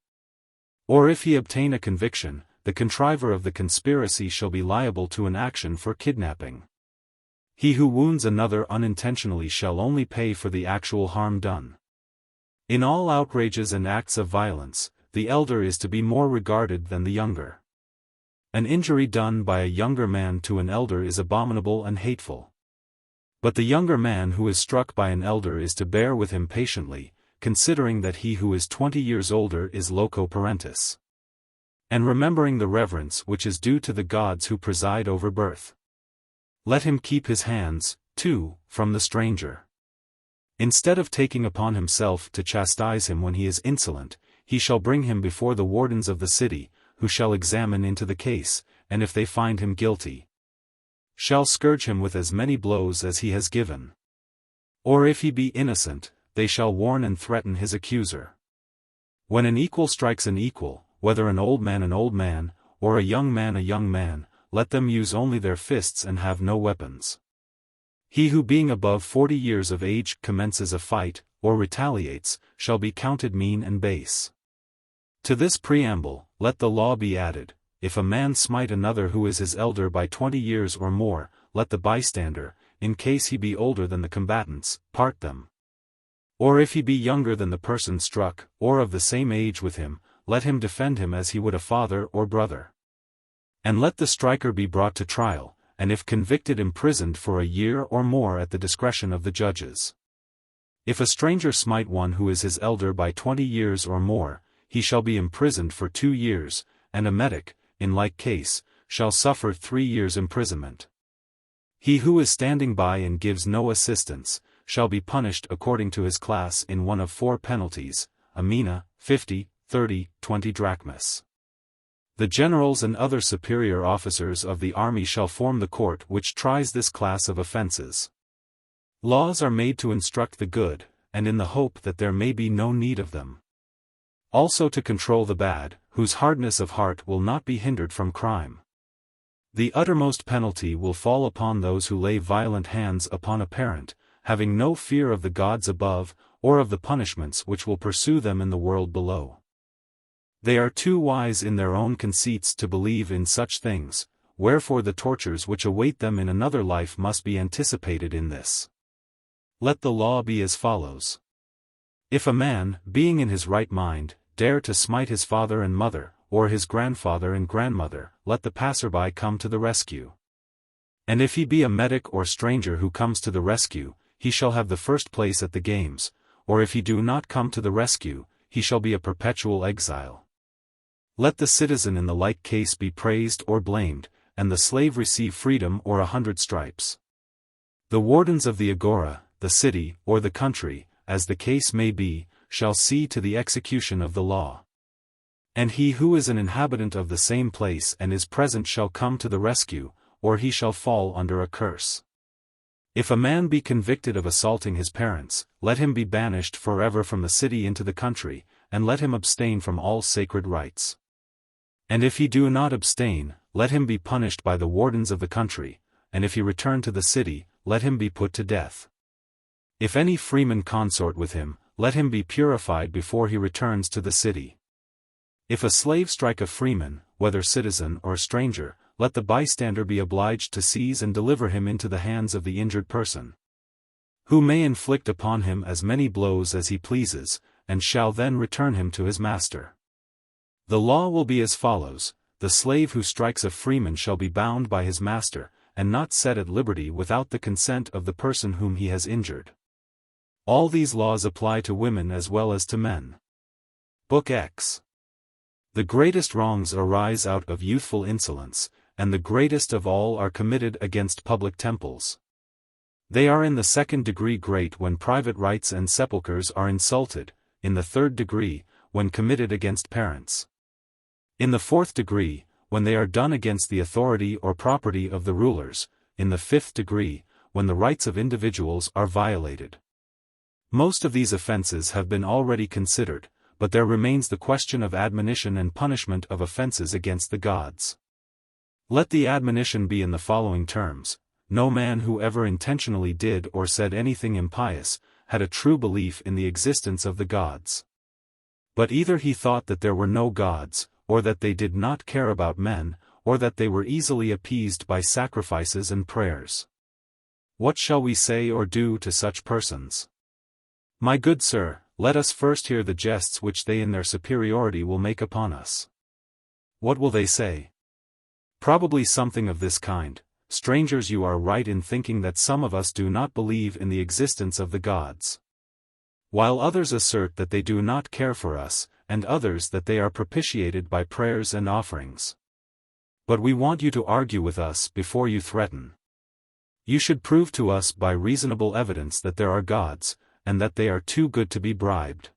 Or if he obtain a conviction, the contriver of the conspiracy shall be liable to an action for kidnapping. He who wounds another unintentionally shall only pay for the actual harm done. In all outrages and acts of violence, the elder is to be more regarded than the younger. An injury done by a younger man to an elder is abominable and hateful. But the younger man who is struck by an elder is to bear with him patiently, considering that he who is 20 years older is loco parentis. And remembering the reverence which is due to the gods who preside over birth. Let him keep his hands, too, from the stranger. Instead of taking upon himself to chastise him when he is insolent, he shall bring him before the wardens of the city, who shall examine into the case, and if they find him guilty, shall scourge him with as many blows as he has given. Or if he be innocent, they shall warn and threaten his accuser. When an equal strikes an equal, whether an old man, or a young man, let them use only their fists and have no weapons. He who being above 40 years of age commences a fight, or retaliates, shall be counted mean and base. To this preamble, let the law be added: if a man smite another who is his elder by 20 years or more, let the bystander, in case he be older than the combatants, part them. Or if he be younger than the person struck, or of the same age with him, let him defend him as he would a father or brother. And let the striker be brought to trial, and if convicted imprisoned for a year or more at the discretion of the judges. If a stranger smite one who is his elder by 20 years or more, he shall be imprisoned for 2 years, and a metic, in like case, shall suffer 3 years imprisonment. He who is standing by and gives no assistance, shall be punished according to his class in one of 4 penalties, a mina, 50, 30, 20 drachmas. The generals and other superior officers of the army shall form the court which tries this class of offences. Laws are made to instruct the good, and in the hope that there may be no need of them. Also to control the bad, whose hardness of heart will not be hindered from crime. The uttermost penalty will fall upon those who lay violent hands upon a parent, having no fear of the gods above, or of the punishments which will pursue them in the world below. They are too wise in their own conceits to believe in such things, wherefore the tortures which await them in another life must be anticipated in this. Let the law be as follows. If a man, being in his right mind, dare to smite his father and mother, or his grandfather and grandmother, let the passerby come to the rescue. And if he be a metic or stranger who comes to the rescue, he shall have the first place at the games, or if he do not come to the rescue, he shall be a perpetual exile. Let the citizen in the like case be praised or blamed, and the slave receive freedom or 100 stripes. The wardens of the agora, the city, or the country, as the case may be, shall see to the execution of the law. And he who is an inhabitant of the same place and is present shall come to the rescue, or he shall fall under a curse. If a man be convicted of assaulting his parents, let him be banished forever from the city into the country, and let him abstain from all sacred rites. And if he do not abstain, let him be punished by the wardens of the country, and if he return to the city, let him be put to death. If any freeman consort with him, let him be purified before he returns to the city. If a slave strike a freeman, whether citizen or stranger, let the bystander be obliged to seize and deliver him into the hands of the injured person, who may inflict upon him as many blows as he pleases, and shall then return him to his master. The law will be as follows: the slave who strikes a freeman shall be bound by his master, and not set at liberty without the consent of the person whom he has injured. All these laws apply to women as well as to men. Book X. The greatest wrongs arise out of youthful insolence, and the greatest of all are committed against public temples. They are in the second degree great when private rites and sepulchres are insulted, in the third degree, when committed against parents. In the fourth degree, when they are done against the authority or property of the rulers, in the fifth degree, when the rights of individuals are violated. Most of these offenses have been already considered, but there remains the question of admonition and punishment of offenses against the gods. Let the admonition be in the following terms: no man who ever intentionally did or said anything impious, had a true belief in the existence of the gods. But either he thought that there were no gods, or that they did not care about men, or that they were easily appeased by sacrifices and prayers. What shall we say or do to such persons? My good sir, let us first hear the jests which they in their superiority will make upon us. What will they say? Probably something of this kind: strangers, you are right in thinking that some of us do not believe in the existence of the gods, while others assert that they do not care for us, and others that they are propitiated by prayers and offerings. But we want you to argue with us before you threaten. You should prove to us by reasonable evidence that there are gods, and that they are too good to be bribed.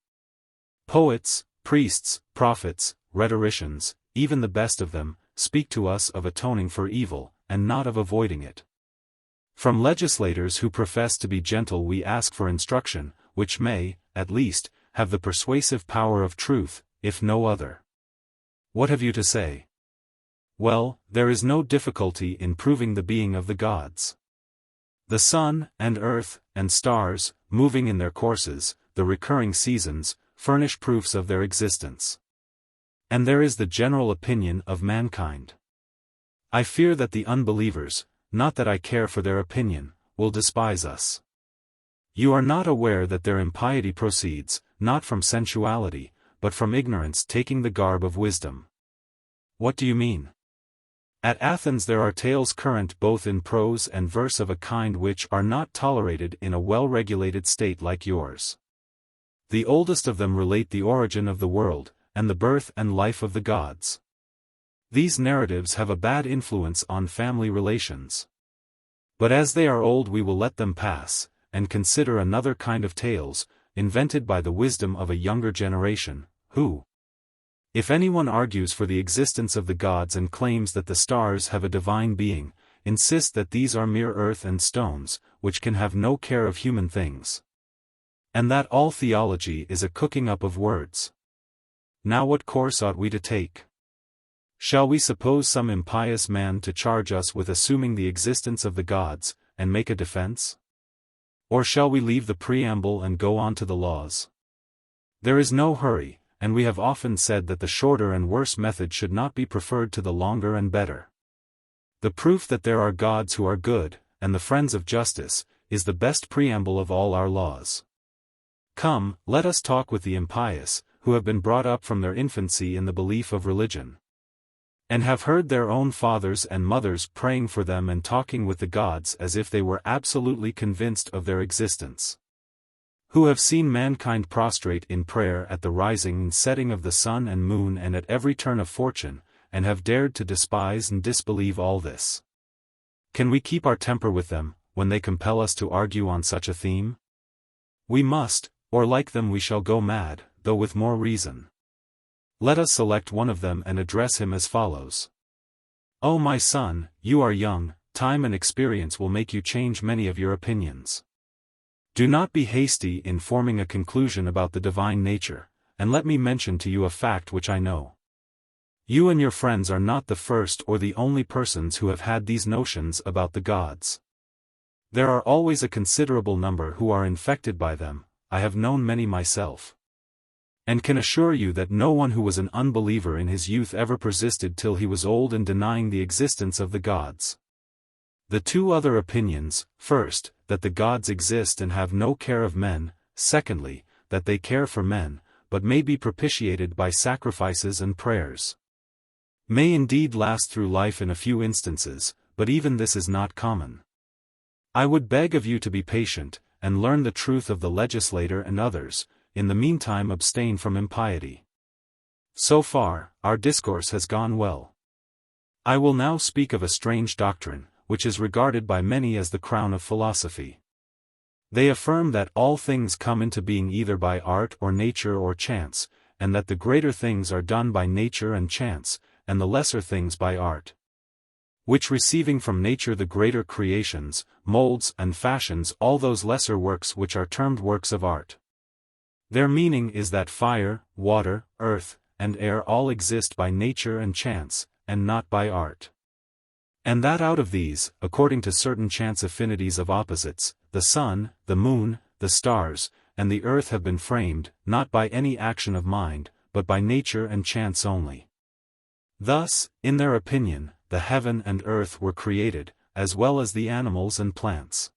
Poets, priests, prophets, rhetoricians, even the best of them, speak to us of atoning for evil, and not of avoiding it. From legislators who profess to be gentle we ask for instruction, which may, at least, have the persuasive power of truth, if no other. What have you to say? Well, there is no difficulty in proving the being of the gods. The sun, and earth, and stars, moving in their courses, the recurring seasons, furnish proofs of their existence. And there is the general opinion of mankind. I fear that the unbelievers, not that I care for their opinion, will despise us. You are not aware that their impiety proceeds, not from sensuality, but from ignorance taking the garb of wisdom. What do you mean? At Athens there are tales current both in prose and verse of a kind which are not tolerated in a well-regulated state like yours. The oldest of them relate the origin of the world, and the birth and life of the gods. These narratives have a bad influence on family relations. But as they are old we will let them pass, and consider another kind of tales, invented by the wisdom of a younger generation, who, if anyone argues for the existence of the gods and claims that the stars have a divine being, insist that these are mere earth and stones, which can have no care of human things. And that all theology is a cooking up of words. Now what course ought we to take? Shall we suppose some impious man to charge us with assuming the existence of the gods, and make a defense? Or shall we leave the preamble and go on to the laws? There is no hurry, and we have often said that the shorter and worse method should not be preferred to the longer and better. The proof that there are gods who are good, and the friends of justice, is the best preamble of all our laws. Come, let us talk with the impious, who have been brought up from their infancy in the belief of religion, and have heard their own fathers and mothers praying for them and talking with the gods as if they were absolutely convinced of their existence. Who have seen mankind prostrate in prayer at the rising and setting of the sun and moon and at every turn of fortune, and have dared to despise and disbelieve all this. Can we keep our temper with them, when they compel us to argue on such a theme? We must, or like them we shall go mad, though with more reason. Let us select one of them and address him as follows. O my son, you are young, time and experience will make you change many of your opinions. Do not be hasty in forming a conclusion about the divine nature, and let me mention to you a fact which I know. You and your friends are not the first or the only persons who have had these notions about the gods. There are always a considerable number who are infected by them. I have known many myself, and can assure you that no one who was an unbeliever in his youth ever persisted till he was old in denying the existence of the gods. The two other opinions, first, that the gods exist and have no care of men, secondly, that they care for men, but may be propitiated by sacrifices and prayers, may indeed last through life in a few instances, but even this is not common. I would beg of you to be patient, and learn the truth of the legislator and others, in the meantime abstain from impiety. So far, our discourse has gone well. I will now speak of a strange doctrine, which is regarded by many as the crown of philosophy. They affirm that all things come into being either by art or nature or chance, and that the greater things are done by nature and chance, and the lesser things by art. Which receiving from nature the greater creations, molds and fashions all those lesser works which are termed works of art. Their meaning is that fire, water, earth, and air all exist by nature and chance, and not by art. And that out of these, according to certain chance affinities of opposites, the sun, the moon, the stars, and the earth have been framed, not by any action of mind, but by nature and chance only. Thus, in their opinion, the heaven and earth were created, as well as the animals and plants.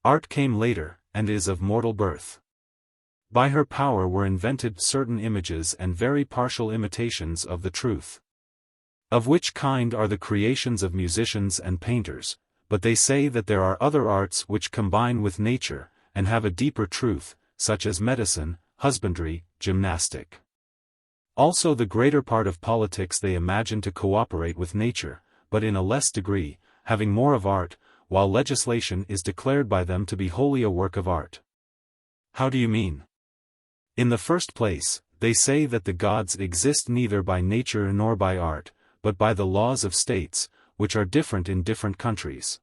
Art came later, and is of mortal birth. By her power were invented certain images and very partial imitations of the truth. Of which kind are the creations of musicians and painters, but they say that there are other arts which combine with nature, and have a deeper truth, such as medicine, husbandry, gymnastic. Also the greater part of politics they imagine to cooperate with nature, but in a less degree, having more of art, while legislation is declared by them to be wholly a work of art. How do you mean? In the first place, they say that the gods exist neither by nature nor by art, but by the laws of states, which are different in different countries.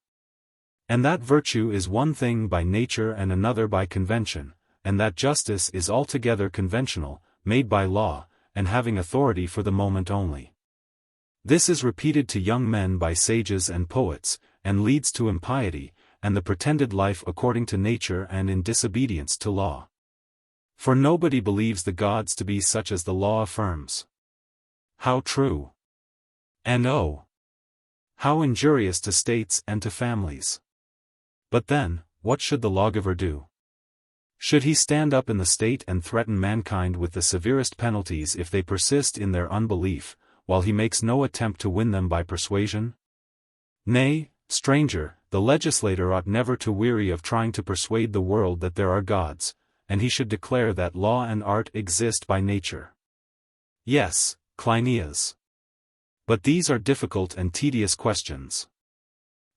And that virtue is one thing by nature and another by convention, and that justice is altogether conventional, made by law, and having authority for the moment only. This is repeated to young men by sages and poets, and leads to impiety, and the pretended life according to nature and in disobedience to law. For nobody believes the gods to be such as the law affirms. How true! And oh, how injurious to states and to families! But then, what should the lawgiver do? Should he stand up in the state and threaten mankind with the severest penalties if they persist in their unbelief, while he makes no attempt to win them by persuasion? Nay, stranger, the legislator ought never to weary of trying to persuade the world that there are gods, and he should declare that law and art exist by nature. Yes, Cleinias. But these are difficult and tedious questions.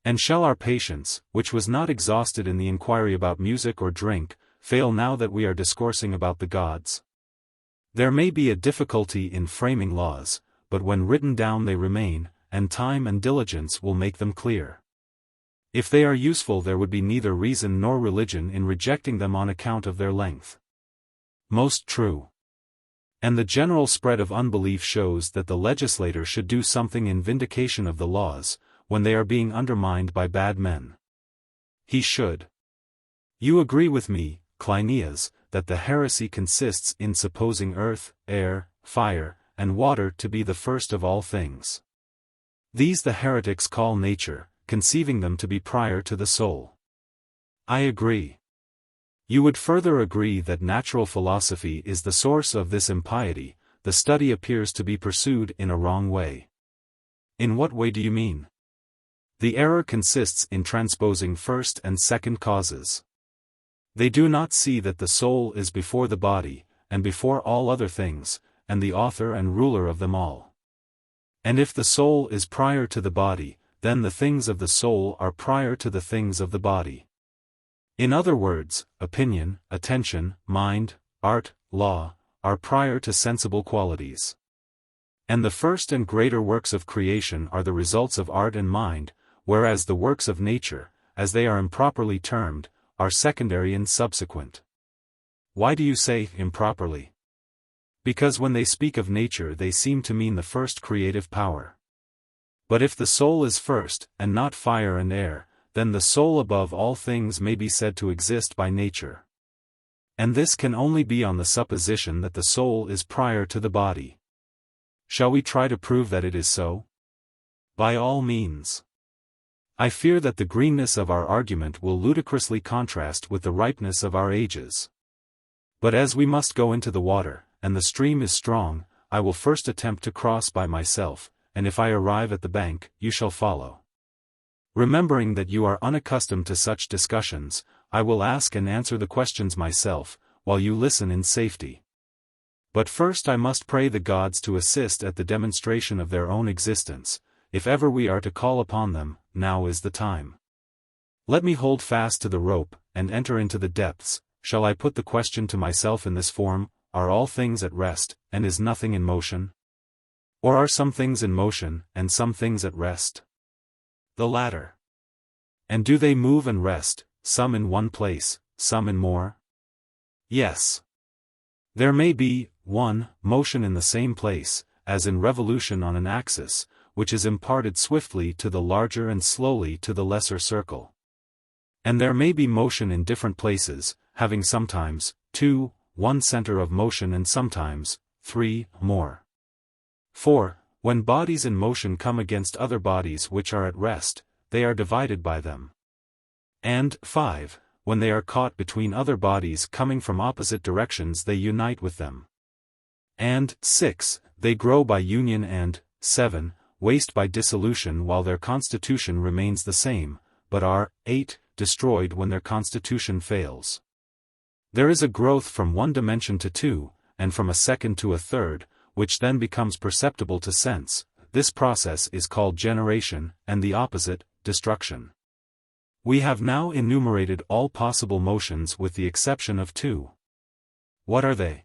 And shall our patience, which was not exhausted in the inquiry about music or drink, fail now that we are discoursing about the gods? There may be a difficulty in framing laws, but when written down they remain, and time and diligence will make them clear. If they are useful there would be neither reason nor religion in rejecting them on account of their length. Most true. And the general spread of unbelief shows that the legislator should do something in vindication of the laws, when they are being undermined by bad men. He should. You agree with me, Cleinias, that the heresy consists in supposing earth, air, fire, and water to be the first of all things. These the heretics call nature, conceiving them to be prior to the soul. I agree. You would further agree that natural philosophy is the source of this impiety. The study appears to be pursued in a wrong way. In what way do you mean? The error consists in transposing first and second causes. They do not see that the soul is before the body, and before all other things, and the author and ruler of them all. And if the soul is prior to the body, then the things of the soul are prior to the things of the body. In other words, opinion, attention, mind, art, law, are prior to sensible qualities. And the first and greater works of creation are the results of art and mind, whereas the works of nature, as they are improperly termed, are secondary and subsequent. Why do you say improperly? Because when they speak of nature they seem to mean the first creative power. But if the soul is first, and not fire and air, then the soul above all things may be said to exist by nature. And this can only be on the supposition that the soul is prior to the body. Shall we try to prove that it is so? By all means. I fear that the greenness of our argument will ludicrously contrast with the ripeness of our ages. But as we must go into the water, and the stream is strong, I will first attempt to cross by myself, and if I arrive at the bank, you shall follow. Remembering that you are unaccustomed to such discussions, I will ask and answer the questions myself, while you listen in safety. But first I must pray the gods to assist at the demonstration of their own existence, if ever we are to call upon them, now is the time. Let me hold fast to the rope, and enter into the depths. Shall I put the question to myself in this form, are all things at rest, and is nothing in motion? Or are some things in motion, and some things at rest? The latter. And do they move and rest, some in one place, some in more? Yes. There may be, 1, motion in the same place, as in revolution on an axis, which is imparted swiftly to the larger and slowly to the lesser circle. And there may be motion in different places, having sometimes, 2, one center of motion and sometimes, 3, more. 4, when bodies in motion come against other bodies which are at rest, they are divided by them. And 5, when they are caught between other bodies coming from opposite directions they unite with them. And 6, they grow by union and 7, waste by dissolution while their constitution remains the same, but are 8, destroyed when their constitution fails. There is a growth from one dimension to 2, and from a second to a third, which then becomes perceptible to sense. This process is called generation, and the opposite, destruction. We have now enumerated all possible motions with the exception of 2. What are they?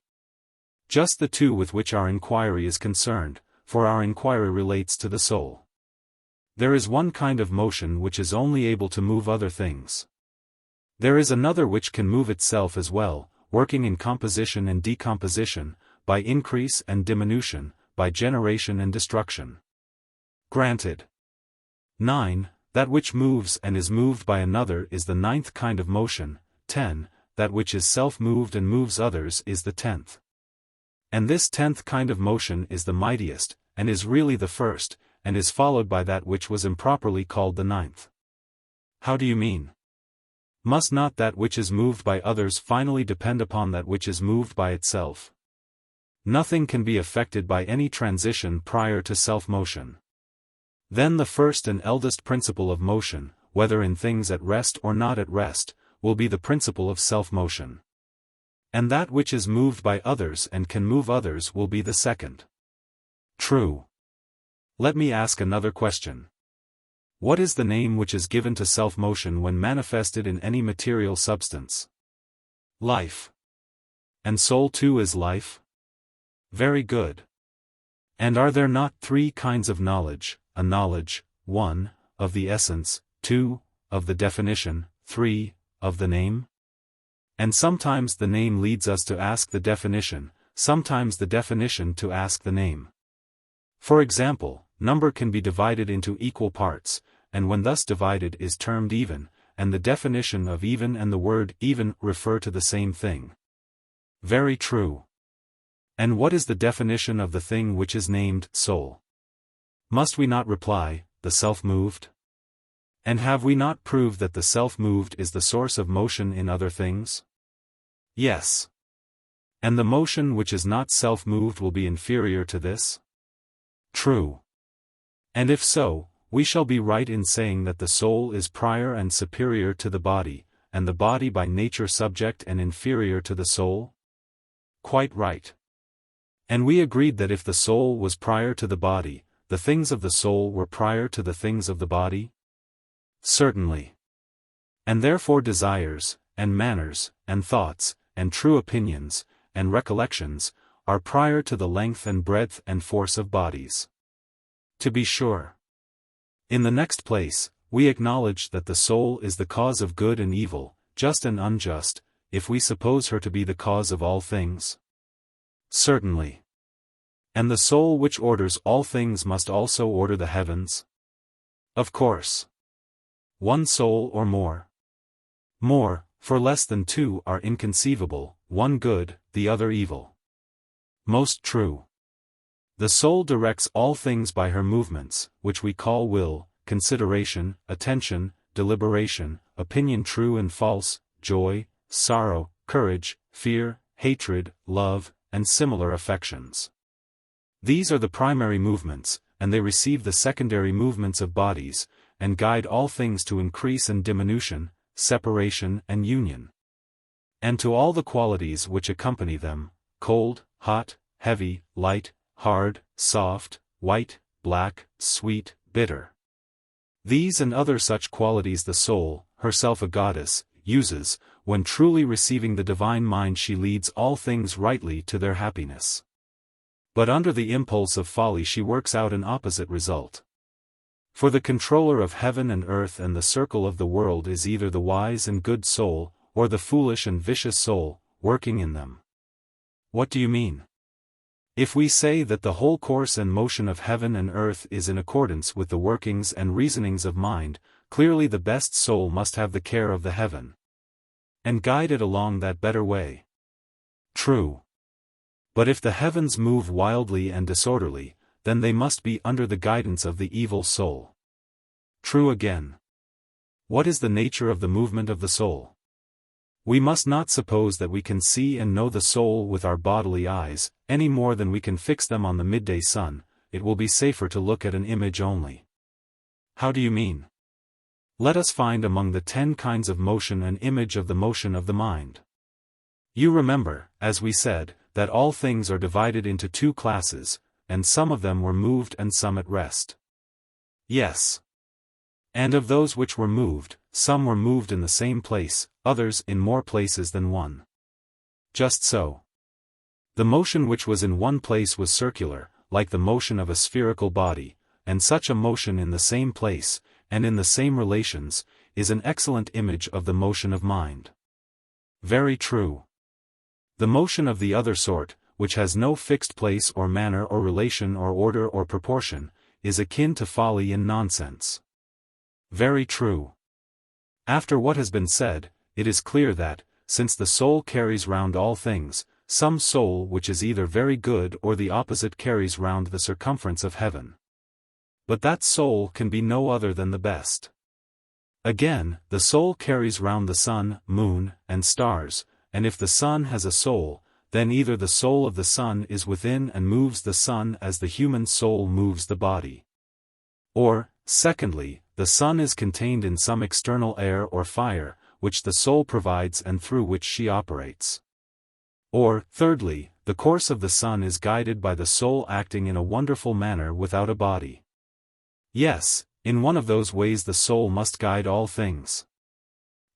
Just the 2 with which our inquiry is concerned, for our inquiry relates to the soul. There is one kind of motion which is only able to move other things. There is another which can move itself as well, working in composition and decomposition, by increase and diminution, by generation and destruction. Granted. 9. That which moves and is moved by another is the 9th kind of motion. 10. That which is self-moved and moves others is the 10th. And this 10th kind of motion is the mightiest, and is really the first, and is followed by that which was improperly called the 9th. How do you mean? Must not that which is moved by others finally depend upon that which is moved by itself? Nothing can be affected by any transition prior to self-motion. Then the first and eldest principle of motion, whether in things at rest or not at rest, will be the principle of self-motion. And that which is moved by others and can move others will be the second. True. Let me ask another question. What is the name which is given to self-motion when manifested in any material substance? Life. And soul too is life? Very good. And are there not 3 kinds of knowledge, a knowledge, 1, of the essence, 2, of the definition, 3, of the name? And sometimes the name leads us to ask the definition, sometimes the definition to ask the name. For example, number can be divided into equal parts, and when thus divided is termed even, and the definition of even and the word even refer to the same thing. Very true. And what is the definition of the thing which is named soul? Must we not reply, the self-moved? And have we not proved that the self-moved is the source of motion in other things? Yes. And the motion which is not self-moved will be inferior to this? True. And if so, we shall be right in saying that the soul is prior and superior to the body, and the body by nature subject and inferior to the soul? Quite right. And we agreed that if the soul was prior to the body, the things of the soul were prior to the things of the body? Certainly. And therefore desires, and manners, and thoughts, and true opinions, and recollections, are prior to the length and breadth and force of bodies. To be sure. In the next place, we acknowledge that the soul is the cause of good and evil, just and unjust, if we suppose her to be the cause of all things. Certainly. And the soul which orders all things must also order the heavens? Of course. One soul or more? More, for less than 2 are inconceivable, one good, the other evil. Most true. The soul directs all things by her movements, which we call will, consideration, attention, deliberation, opinion true and false, joy, sorrow, courage, fear, hatred, love, and similar affections. These are the primary movements, and they receive the secondary movements of bodies, and guide all things to increase and diminution, separation and union. And to all the qualities which accompany them, cold, hot, heavy, light, hard, soft, white, black, sweet, bitter. These and other such qualities the soul, herself a goddess, uses, when truly receiving the divine mind she leads all things rightly to their happiness. But under the impulse of folly she works out an opposite result. For the controller of heaven and earth and the circle of the world is either the wise and good soul, or the foolish and vicious soul, working in them. What do you mean? If we say that the whole course and motion of heaven and earth is in accordance with the workings and reasonings of mind, clearly the best soul must have the care of the heaven, and guide it along that better way. True. But if the heavens move wildly and disorderly, then they must be under the guidance of the evil soul. True again. What is the nature of the movement of the soul? We must not suppose that we can see and know the soul with our bodily eyes, any more than we can fix them on the midday sun. It will be safer to look at an image only. How do you mean? Let us find among the 10 kinds of motion an image of the motion of the mind. You remember, as we said, that all things are divided into 2 classes, and some of them were moved and some at rest. Yes. And of those which were moved, some were moved in the same place, others in more places than one. Just so. The motion which was in one place was circular, like the motion of a spherical body, and such a motion in the same place, and in the same relations, is an excellent image of the motion of mind. Very true. The motion of the other sort, which has no fixed place or manner or relation or order or proportion, is akin to folly and nonsense. Very true. After what has been said, it is clear that, since the soul carries round all things, some soul which is either very good or the opposite carries round the circumference of heaven. But that soul can be no other than the best. Again, the soul carries round the sun, moon, and stars, and if the sun has a soul, then either the soul of the sun is within and moves the sun as the human soul moves the body. Or, secondly, the sun is contained in some external air or fire, which the soul provides and through which she operates. Or, thirdly, the course of the sun is guided by the soul acting in a wonderful manner without a body. Yes, in one of those ways the soul must guide all things.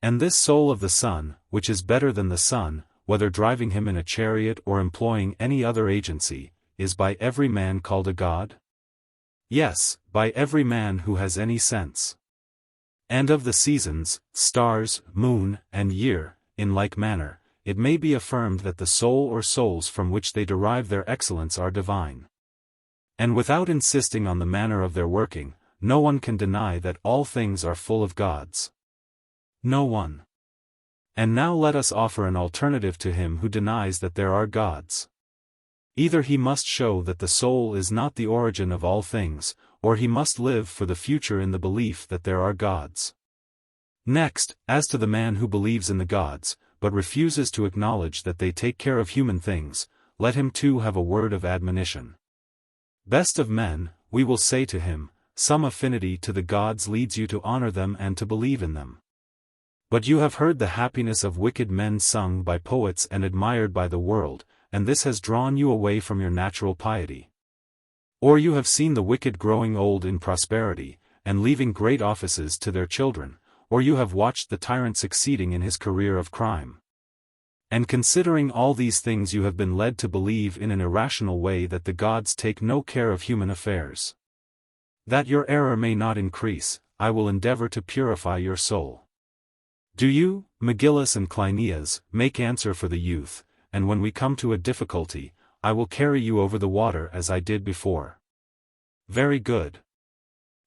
And this soul of the sun, which is better than the sun, whether driving him in a chariot or employing any other agency, is by every man called a god? Yes, by every man who has any sense. And of the seasons, stars, moon, and year, in like manner, it may be affirmed that the soul or souls from which they derive their excellence are divine. And without insisting on the manner of their working, no one can deny that all things are full of gods. No one. And now let us offer an alternative to him who denies that there are gods. Either he must show that the soul is not the origin of all things, or he must live for the future in the belief that there are gods. Next, as to the man who believes in the gods, but refuses to acknowledge that they take care of human things, let him too have a word of admonition. Best of men, we will say to him, some affinity to the gods leads you to honor them and to believe in them. But you have heard the happiness of wicked men sung by poets and admired by the world, and this has drawn you away from your natural piety. Or you have seen the wicked growing old in prosperity, and leaving great offices to their children, or you have watched the tyrant succeeding in his career of crime. And considering all these things you have been led to believe in an irrational way that the gods take no care of human affairs. That your error may not increase, I will endeavor to purify your soul. Do you, Megillus and Cleinias, make answer for the youth, and when we come to a difficulty, I will carry you over the water as I did before. Very good.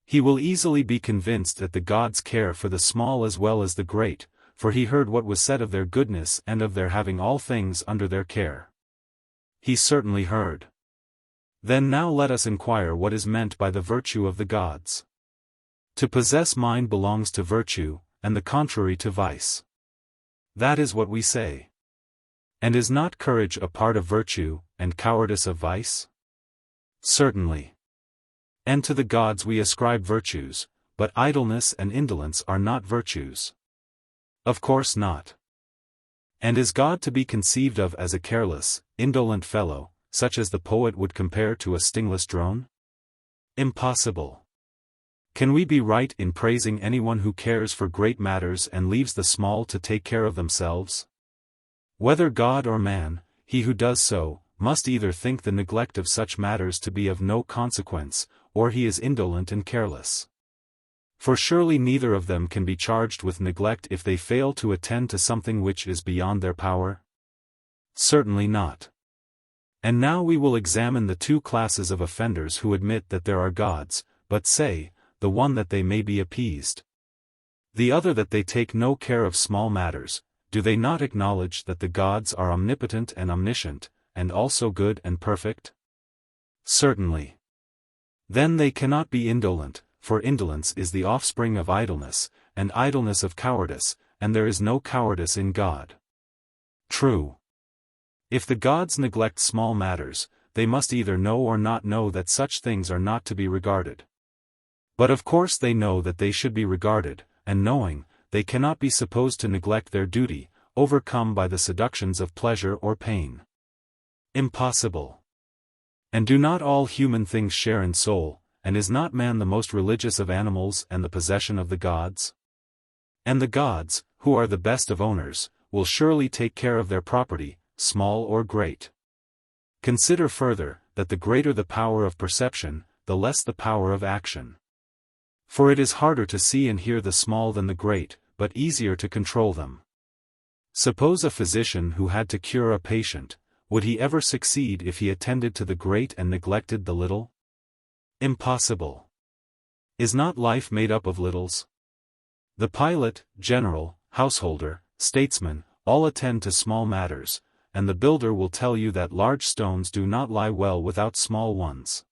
He will easily be convinced that the gods care for the small as well as the great, for he heard what was said of their goodness and of their having all things under their care. He certainly heard. Then now let us inquire what is meant by the virtue of the gods. To possess mind belongs to virtue, and the contrary to vice. That is what we say. And is not courage a part of virtue, and cowardice of vice? Certainly. And to the gods we ascribe virtues, but idleness and indolence are not virtues. Of course not. And is God to be conceived of as a careless, indolent fellow, such as the poet would compare to a stingless drone? Impossible. Can we be right in praising anyone who cares for great matters and leaves the small to take care of themselves? Whether God or man, he who does so, must either think the neglect of such matters to be of no consequence, or he is indolent and careless. For surely neither of them can be charged with neglect if they fail to attend to something which is beyond their power? Certainly not. And now we will examine the two classes of offenders who admit that there are gods, but say, the one that they may be appeased, the other that they take no care of small matters. Do they not acknowledge that the gods are omnipotent and omniscient, and also good and perfect? Certainly. Then they cannot be indolent, for indolence is the offspring of idleness, and idleness of cowardice, and there is no cowardice in God. True. If the gods neglect small matters, they must either know or not know that such things are not to be regarded. But of course they know that they should be regarded, and knowing, they cannot be supposed to neglect their duty, overcome by the seductions of pleasure or pain. Impossible. And do not all human things share in soul, and is not man the most religious of animals and the possession of the gods? And the gods, who are the best of owners, will surely take care of their property, small or great. Consider further, that the greater the power of perception, the less the power of action. For it is harder to see and hear the small than the great, but easier to control them. Suppose a physician who had to cure a patient, would he ever succeed if he attended to the great and neglected the little? Impossible. Is not life made up of littles? The pilot, general, householder, statesman, all attend to small matters, and the builder will tell you that large stones do not lie well without small ones.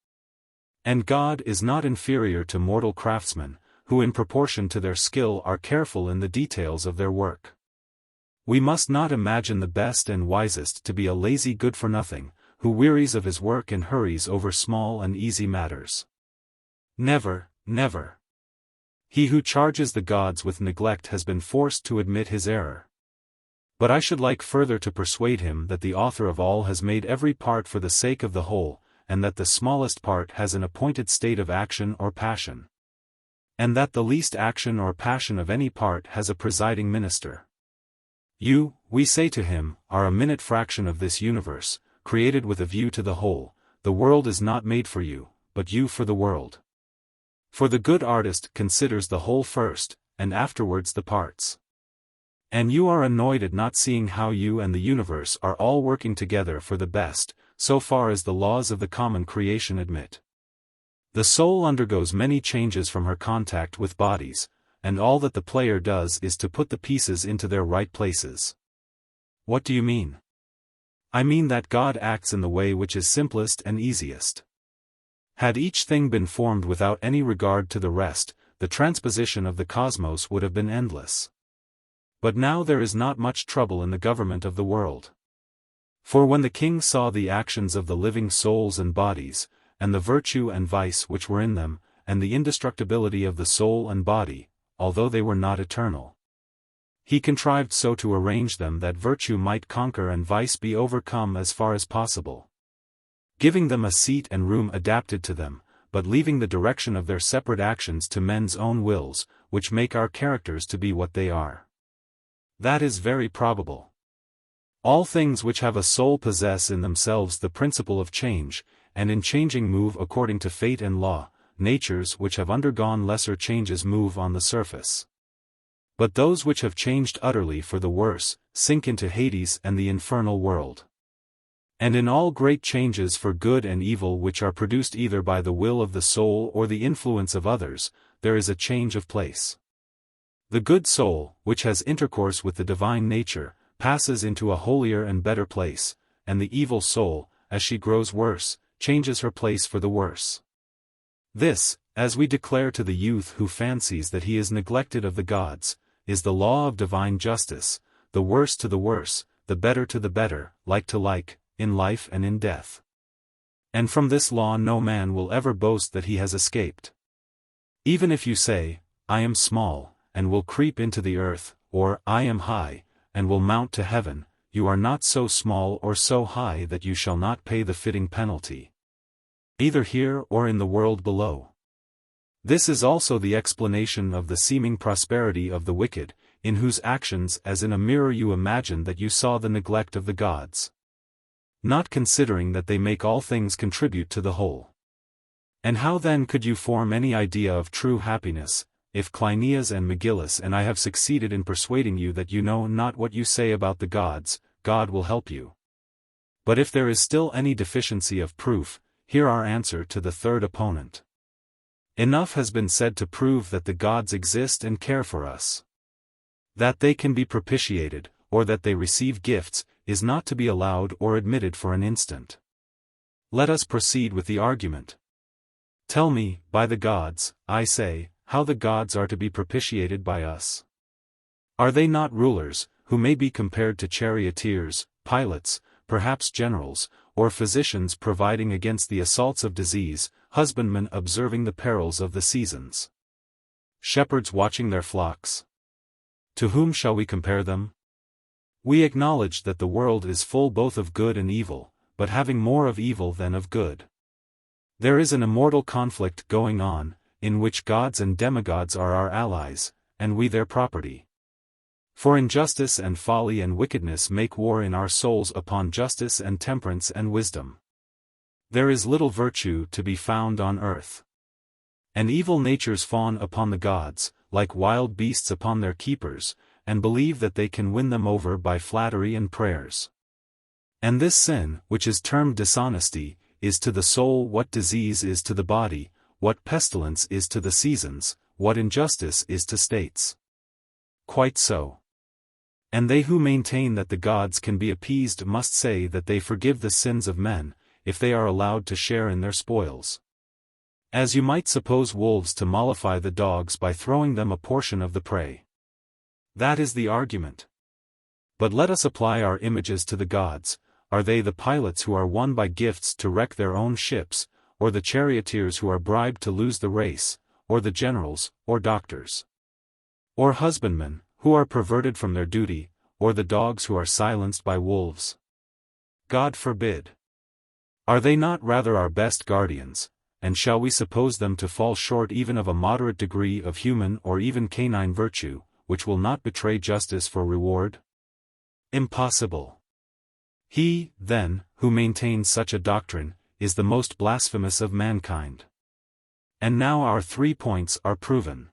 And God is not inferior to mortal craftsmen, who in proportion to their skill are careful in the details of their work. We must not imagine the best and wisest to be a lazy good-for-nothing, who wearies of his work and hurries over small and easy matters. Never, never. He who charges the gods with neglect has been forced to admit his error. But I should like further to persuade him that the author of all has made every part for the sake of the whole, and that the smallest part has an appointed state of action or passion. And that the least action or passion of any part has a presiding minister. You, we say to him, are a minute fraction of this universe, created with a view to the whole. The world is not made for you, but you for the world. For the good artist considers the whole first, and afterwards the parts. And you are annoyed at not seeing how you and the universe are all working together for the best, so far as the laws of the common creation admit. The soul undergoes many changes from her contact with bodies, and all that the player does is to put the pieces into their right places. What do you mean? I mean that God acts in the way which is simplest and easiest. Had each thing been formed without any regard to the rest, the transposition of the cosmos would have been endless. But now there is not much trouble in the government of the world. For when the king saw the actions of the living souls and bodies, and the virtue and vice which were in them, and the indestructibility of the soul and body, although they were not eternal, he contrived so to arrange them that virtue might conquer and vice be overcome as far as possible, giving them a seat and room adapted to them, but leaving the direction of their separate actions to men's own wills, which make our characters to be what they are. That is very probable. All things which have a soul possess in themselves the principle of change, and in changing move according to fate and law. Natures which have undergone lesser changes move on the surface. But those which have changed utterly for the worse, sink into Hades and the infernal world. And in all great changes for good and evil which are produced either by the will of the soul or the influence of others, there is a change of place. The good soul, which has intercourse with the divine nature, passes into a holier and better place, and the evil soul, as she grows worse, changes her place for the worse. This, as we declare to the youth who fancies that he is neglected of the gods, is the law of divine justice, the worse to the worse, the better to the better, like to like, in life and in death. And from this law no man will ever boast that he has escaped. Even if you say, I am small, and will creep into the earth, or I am high, and will mount to heaven, you are not so small or so high that you shall not pay the fitting penalty, either here or in the world below. This is also the explanation of the seeming prosperity of the wicked, in whose actions as in a mirror you imagine that you saw the neglect of the gods. Not considering that they make all things contribute to the whole. And how then could you form any idea of true happiness, if Cleinias and Megillus and I have succeeded in persuading you that you know not what you say about the gods? God will help you. But if there is still any deficiency of proof, hear our answer to the third opponent. Enough has been said to prove that the gods exist and care for us. That they can be propitiated, or that they receive gifts, is not to be allowed or admitted for an instant. Let us proceed with the argument. Tell me, by the gods, I say, how the gods are to be propitiated by us. Are they not rulers, who may be compared to charioteers, pilots, perhaps generals, or physicians providing against the assaults of disease, husbandmen observing the perils of the seasons, shepherds watching their flocks? To whom shall we compare them? We acknowledge that the world is full both of good and evil, but having more of evil than of good. There is an immortal conflict going on, in which gods and demigods are our allies, and we their property. For injustice and folly and wickedness make war in our souls upon justice and temperance and wisdom. There is little virtue to be found on earth. And evil natures fawn upon the gods, like wild beasts upon their keepers, and believe that they can win them over by flattery and prayers. And this sin, which is termed dishonesty, is to the soul what disease is to the body, what pestilence is to the seasons, what injustice is to states. Quite so. And they who maintain that the gods can be appeased must say that they forgive the sins of men, if they are allowed to share in their spoils. As you might suppose wolves to mollify the dogs by throwing them a portion of the prey. That is the argument. But let us apply our images to the gods. Are they the pilots who are won by gifts to wreck their own ships, or the charioteers who are bribed to lose the race, or the generals, or doctors? Or husbandmen, who are perverted from their duty, or the dogs who are silenced by wolves? God forbid. Are they not rather our best guardians, and shall we suppose them to fall short even of a moderate degree of human or even canine virtue, which will not betray justice for reward? Impossible. He, then, who maintains such a doctrine, is the most blasphemous of mankind. And now our 3 points are proven.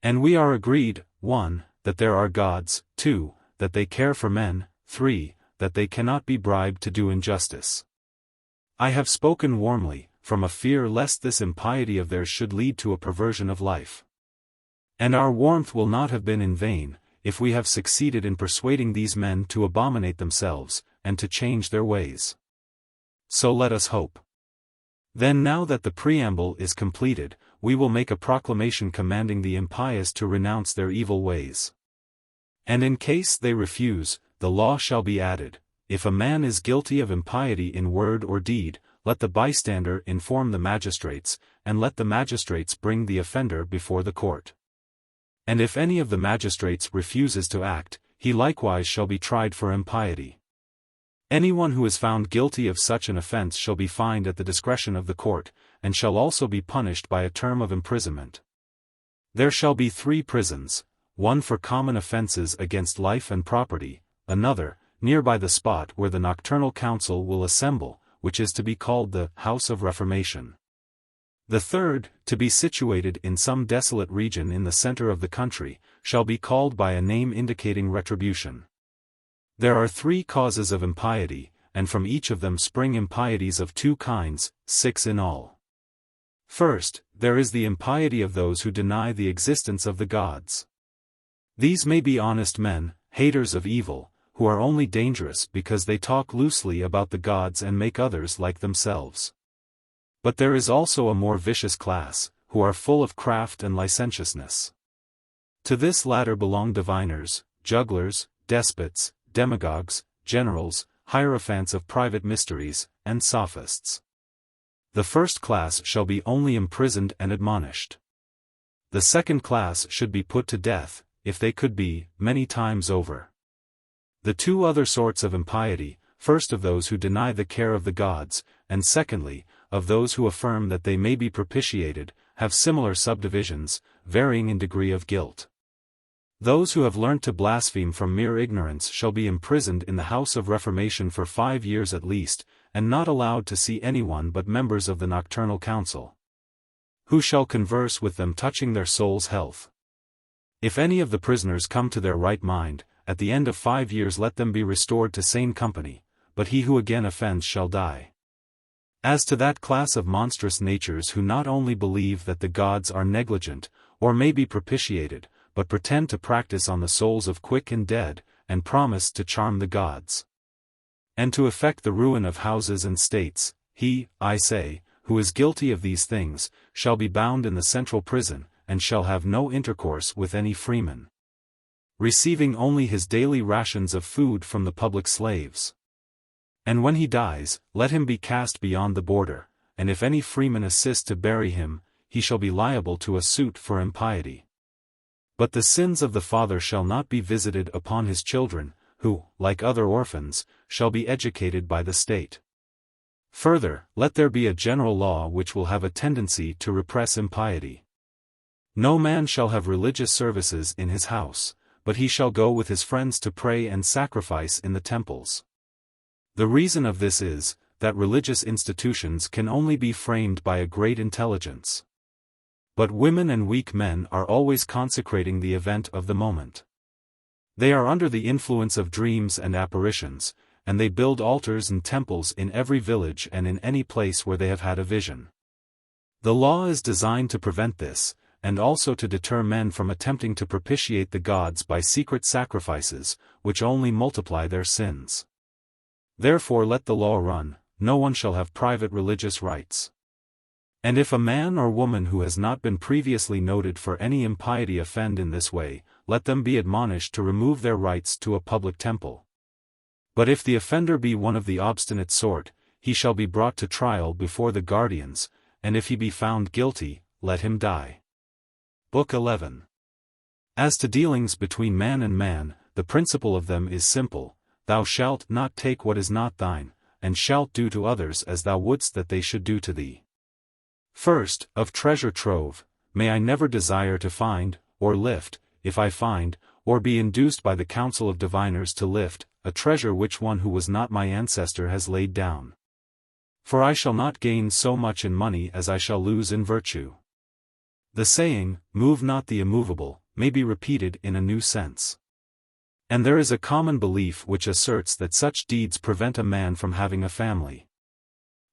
And we are agreed, 1. That there are gods, 2. That they care for men, 3. That they cannot be bribed to do injustice. I have spoken warmly, from a fear lest this impiety of theirs should lead to a perversion of life. And our warmth will not have been in vain, if we have succeeded in persuading these men to abominate themselves, and to change their ways. So let us hope. Then now that the preamble is completed, we will make a proclamation commanding the impious to renounce their evil ways. And in case they refuse, the law shall be added: if a man is guilty of impiety in word or deed, let the bystander inform the magistrates, and let the magistrates bring the offender before the court. And if any of the magistrates refuses to act, he likewise shall be tried for impiety. Anyone who is found guilty of such an offense shall be fined at the discretion of the court, and shall also be punished by a term of imprisonment. There shall be 3 prisons, one for common offenses against life and property, another, near by the spot where the nocturnal council will assemble, which is to be called the House of Reformation. The third, to be situated in some desolate region in the center of the country, shall be called by a name indicating retribution. There are 3 causes of impiety, and from each of them spring impieties of 2 kinds, 6 in all. First, there is the impiety of those who deny the existence of the gods. These may be honest men, haters of evil, who are only dangerous because they talk loosely about the gods and make others like themselves. But there is also a more vicious class, who are full of craft and licentiousness. To this latter belong diviners, jugglers, despots, demagogues, generals, hierophants of private mysteries, and sophists. The first class shall be only imprisoned and admonished. The second class should be put to death, if they could be, many times over. The 2 other sorts of impiety, first of those who deny the care of the gods, and secondly, of those who affirm that they may be propitiated, have similar subdivisions, varying in degree of guilt. Those who have learnt to blaspheme from mere ignorance shall be imprisoned in the house of reformation for 5 years at least, and not allowed to see anyone but members of the nocturnal council, who shall converse with them touching their soul's health. If any of the prisoners come to their right mind, at the end of 5 years let them be restored to sane company, but he who again offends shall die. As to that class of monstrous natures who not only believe that the gods are negligent, or may be propitiated, but pretend to practice on the souls of quick and dead, and promise to charm the gods, and to effect the ruin of houses and states, he, I say, who is guilty of these things, shall be bound in the central prison, and shall have no intercourse with any freeman, receiving only his daily rations of food from the public slaves. And when he dies, let him be cast beyond the border, and if any freeman assist to bury him, he shall be liable to a suit for impiety. But the sins of the father shall not be visited upon his children, who, like other orphans, shall be educated by the state. Further, let there be a general law which will have a tendency to repress impiety. No man shall have religious services in his house, but he shall go with his friends to pray and sacrifice in the temples. The reason of this is, that religious institutions can only be framed by a great intelligence. But women and weak men are always consecrating the event of the moment. They are under the influence of dreams and apparitions, and they build altars and temples in every village and in any place where they have had a vision. The law is designed to prevent this, and also to deter men from attempting to propitiate the gods by secret sacrifices, which only multiply their sins. Therefore let the law run, no one shall have private religious rites. And if a man or woman who has not been previously noted for any impiety offend in this way, let them be admonished to remove their rites to a public temple. But if the offender be one of the obstinate sort, he shall be brought to trial before the guardians, and if he be found guilty, let him die. Book 11. As to dealings between man and man, the principle of them is simple: thou shalt not take what is not thine, and shalt do to others as thou wouldst that they should do to thee. First, of treasure trove, may I never desire to find, or lift, if I find, or be induced by the counsel of diviners to lift, a treasure which one who was not my ancestor has laid down. For I shall not gain so much in money as I shall lose in virtue. The saying, move not the immovable, may be repeated in a new sense. And there is a common belief which asserts that such deeds prevent a man from having a family.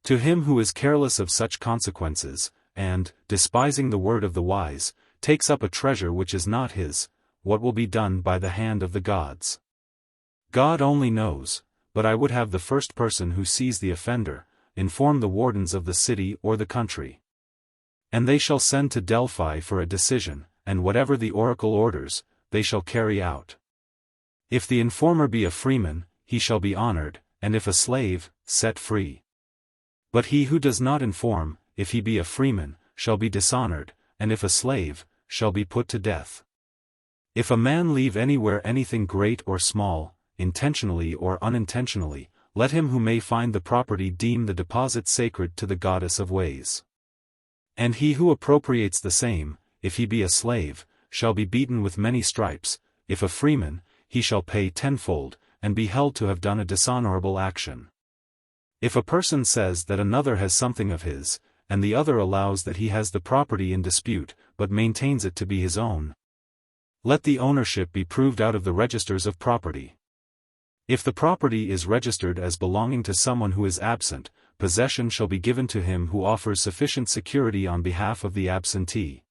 To him who is careless of such consequences, and, despising the word of the wise, takes up a treasure which is not his, what will be done by the hand of the gods? God only knows, but I would have the first person who sees the offender, inform the wardens of the city or the country. And they shall send to Delphi for a decision, and whatever the oracle orders, they shall carry out. If the informer be a freeman, he shall be honored, and if a slave, set free. But he who does not inform, if he be a freeman, shall be dishonored, and if a slave, shall be put to death. If a man leave anywhere anything great or small, intentionally or unintentionally, let him who may find the property deem the deposit sacred to the goddess of ways. And he who appropriates the same, if he be a slave, shall be beaten with many stripes; if a freeman, he shall pay tenfold, and be held to have done a dishonorable action. If a person says that another has something of his, and the other allows that he has the property in dispute, but maintains it to be his own, let the ownership be proved out of the registers of property. If the property is registered as belonging to someone who is absent, possession shall be given to him who offers sufficient security on behalf of the absentee.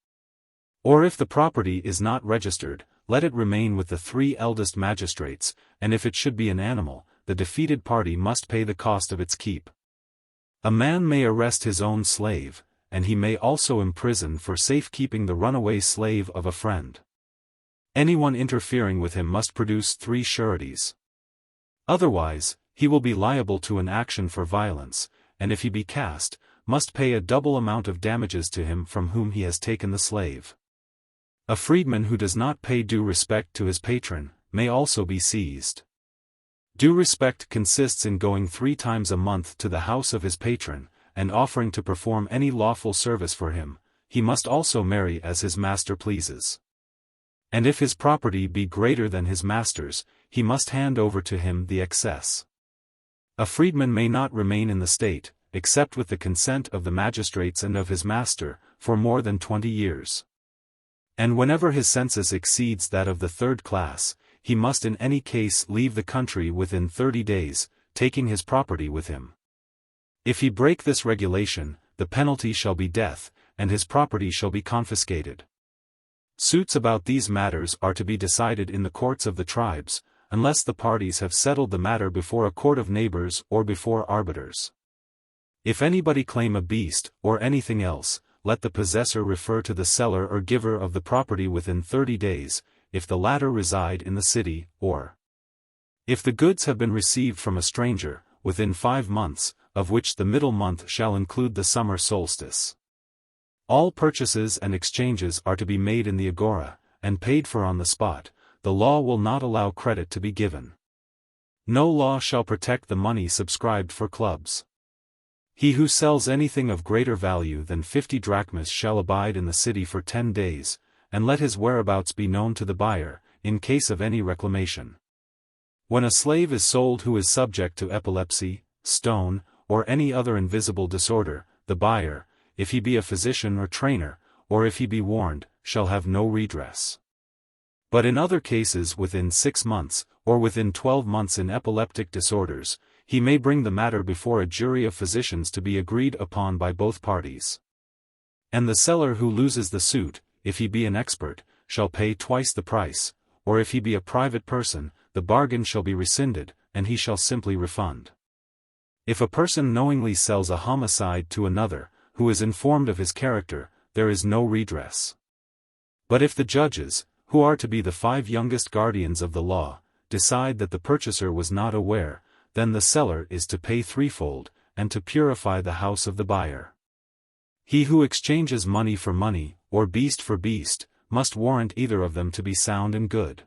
Or if the property is not registered, let it remain with the 3 eldest magistrates, and if it should be an animal, the defeated party must pay the cost of its keep. A man may arrest his own slave, and he may also imprison for safekeeping the runaway slave of a friend. Anyone interfering with him must produce 3 sureties. Otherwise, he will be liable to an action for violence, and if he be cast, must pay a double amount of damages to him from whom he has taken the slave. A freedman who does not pay due respect to his patron, may also be seized. Due respect consists in going 3 times a month to the house of his patron, and offering to perform any lawful service for him, he must also marry as his master pleases. And if his property be greater than his master's, he must hand over to him the excess. A freedman may not remain in the state, except with the consent of the magistrates and of his master, for more than 20 years. And whenever his census exceeds that of the third class, he must in any case leave the country within 30 days, taking his property with him. If he break this regulation, the penalty shall be death, and his property shall be confiscated. Suits about these matters are to be decided in the courts of the tribes, unless the parties have settled the matter before a court of neighbors or before arbiters. If anybody claim a beast, or anything else, let the possessor refer to the seller or giver of the property within 30 days, if the latter reside in the city, or if the goods have been received from a stranger, within 5 months, of which the middle month shall include the summer solstice. All purchases and exchanges are to be made in the agora, and paid for on the spot. The law will not allow credit to be given. No law shall protect the money subscribed for clubs. He who sells anything of greater value than 50 drachmas shall abide in the city for 10 days, and let his whereabouts be known to the buyer, in case of any reclamation. When a slave is sold who is subject to epilepsy, stone, or any other invisible disorder, the buyer, if he be a physician or trainer, or if he be warned, shall have no redress. But in other cases within 6 months, or within 12 months in epileptic disorders, he may bring the matter before a jury of physicians to be agreed upon by both parties. And the seller who loses the suit, if he be an expert, shall pay twice the price, or if he be a private person, the bargain shall be rescinded, and he shall simply refund. If a person knowingly sells a homicide to another, who is informed of his character, there is no redress. But if the judges, who are to be the 5 youngest guardians of the law, decide that the purchaser was not aware, then the seller is to pay threefold, and to purify the house of the buyer. He who exchanges money for money, or beast for beast, must warrant either of them to be sound and good.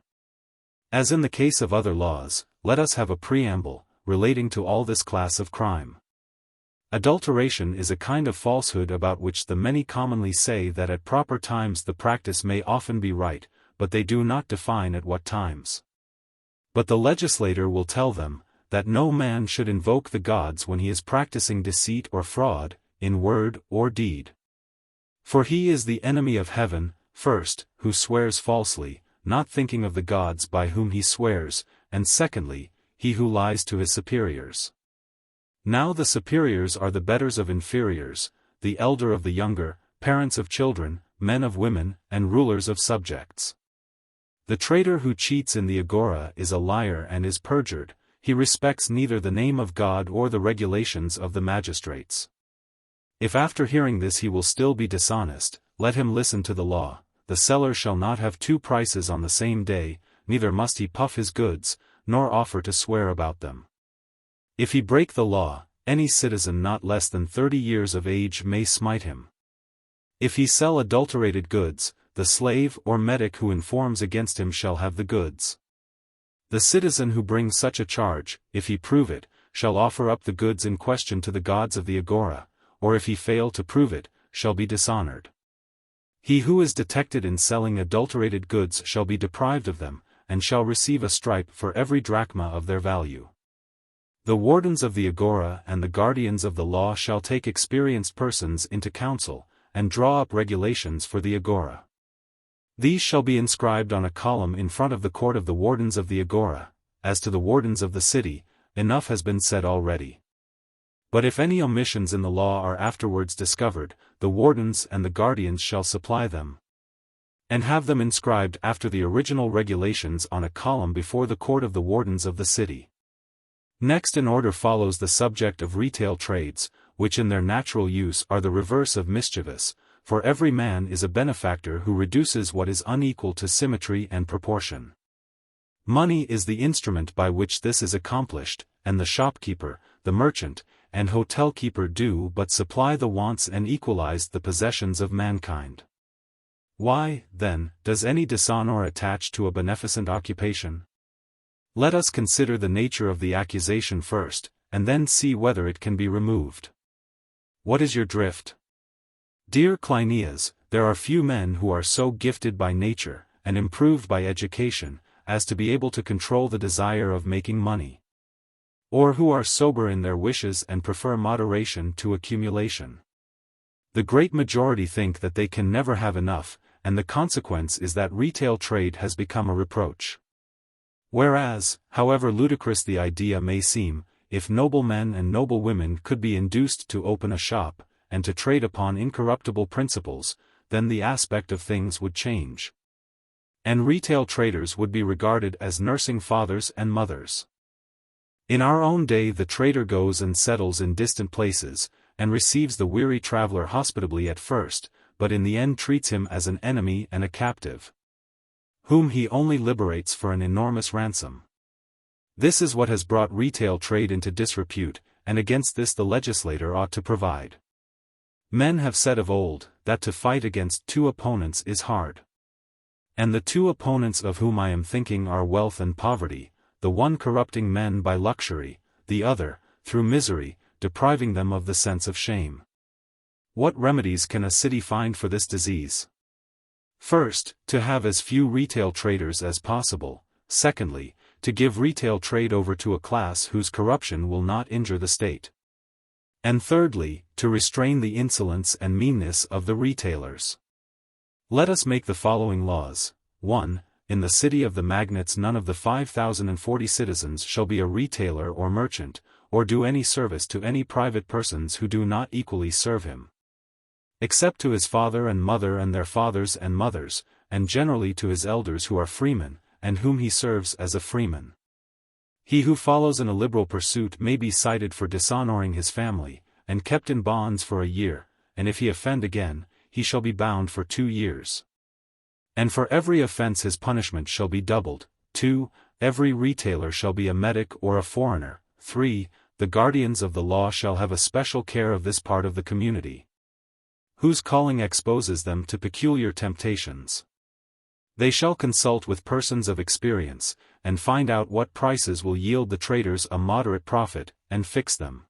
As in the case of other laws, let us have a preamble, relating to all this class of crime. Adulteration is a kind of falsehood about which the many commonly say that at proper times the practice may often be right, but they do not define at what times. But the legislator will tell them, that no man should invoke the gods when he is practicing deceit or fraud, in word or deed. For he is the enemy of heaven, first, who swears falsely, not thinking of the gods by whom he swears, and secondly, he who lies to his superiors. Now the superiors are the betters of inferiors, the elder of the younger, parents of children, men of women, and rulers of subjects. The traitor who cheats in the agora is a liar and is perjured, he respects neither the name of God or the regulations of the magistrates. If after hearing this he will still be dishonest, let him listen to the law. The seller shall not have 2 prices on the same day, neither must he puff his goods, nor offer to swear about them. If he break the law, any citizen not less than 30 years of age may smite him. If he sell adulterated goods, the slave or metic who informs against him shall have the goods. The citizen who brings such a charge, if he prove it, shall offer up the goods in question to the gods of the agora, or if he fail to prove it, shall be dishonored. He who is detected in selling adulterated goods shall be deprived of them, and shall receive a stripe for every drachma of their value. The wardens of the agora and the guardians of the law shall take experienced persons into council, and draw up regulations for the agora. These shall be inscribed on a column in front of the court of the wardens of the agora. As to the wardens of the city, enough has been said already. But if any omissions in the law are afterwards discovered, the wardens and the guardians shall supply them, and have them inscribed after the original regulations on a column before the court of the wardens of the city. Next in order follows the subject of retail trades, which in their natural use are the reverse of mischievous, for every man is a benefactor who reduces what is unequal to symmetry and proportion. Money is the instrument by which this is accomplished, and the shopkeeper, the merchant, and hotel keeper do but supply the wants and equalize the possessions of mankind. Why, then, does any dishonor attach to a beneficent occupation? Let us consider the nature of the accusation first, and then see whether it can be removed. What is your drift? Dear Cleinias, there are few men who are so gifted by nature, and improved by education, as to be able to control the desire of making money. Or who are sober in their wishes and prefer moderation to accumulation. The great majority think that they can never have enough, and the consequence is that retail trade has become a reproach. Whereas, however ludicrous the idea may seem, if noble men and noble women could be induced to open a shop, and to trade upon incorruptible principles, then the aspect of things would change. And retail traders would be regarded as nursing fathers and mothers. In our own day the trader goes and settles in distant places, and receives the weary traveler hospitably at first, but in the end treats him as an enemy and a captive, whom he only liberates for an enormous ransom. This is what has brought retail trade into disrepute, and against this the legislator ought to provide. Men have said of old, that to fight against two opponents is hard. And the two opponents of whom I am thinking are wealth and poverty, the one corrupting men by luxury, the other, through misery, depriving them of the sense of shame. What remedies can a city find for this disease? First, to have as few retail traders as possible. Secondly, to give retail trade over to a class whose corruption will not injure the state. And thirdly, to restrain the insolence and meanness of the retailers. Let us make the following laws. 1. In the city of the magnates none of the 5,040 citizens shall be a retailer or merchant, or do any service to any private persons who do not equally serve him. Except to his father and mother and their fathers and mothers, and generally to his elders who are freemen, and whom he serves as a freeman. He who follows an illiberal pursuit may be cited for dishonoring his family, and kept in bonds for a year, and if he offend again, he shall be bound for 2 years. And for every offense his punishment shall be doubled. 2. Every retailer shall be a metic or a foreigner. 3. The guardians of the law shall have a special care of this part of the community, whose calling exposes them to peculiar temptations. They shall consult with persons of experience, and find out what prices will yield the traders a moderate profit, and fix them.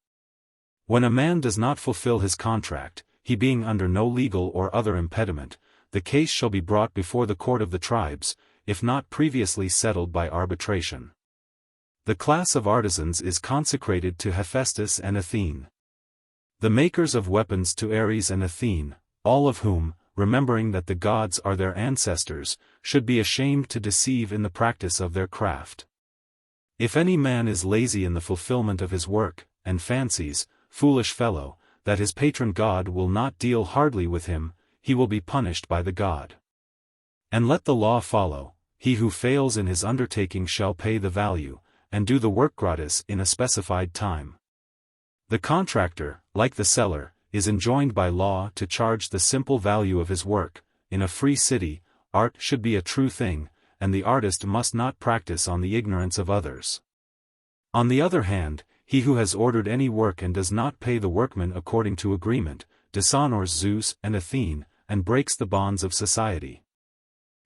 When a man does not fulfill his contract, he being under no legal or other impediment, the case shall be brought before the court of the tribes, if not previously settled by arbitration. The class of artisans is consecrated to Hephaestus and Athene, the makers of weapons to Ares and Athene, all of whom, remembering that the gods are their ancestors, should be ashamed to deceive in the practice of their craft. If any man is lazy in the fulfillment of his work, and fancies, foolish fellow, that his patron god will not deal hardly with him, he will be punished by the god. And let the law follow, he who fails in his undertaking shall pay the value, and do the work gratis in a specified time. The contractor, like the seller, is enjoined by law to charge the simple value of his work. In a free city, art should be a true thing, and the artist must not practice on the ignorance of others. On the other hand, he who has ordered any work and does not pay the workman according to agreement, dishonors Zeus and Athene, and breaks the bonds of society.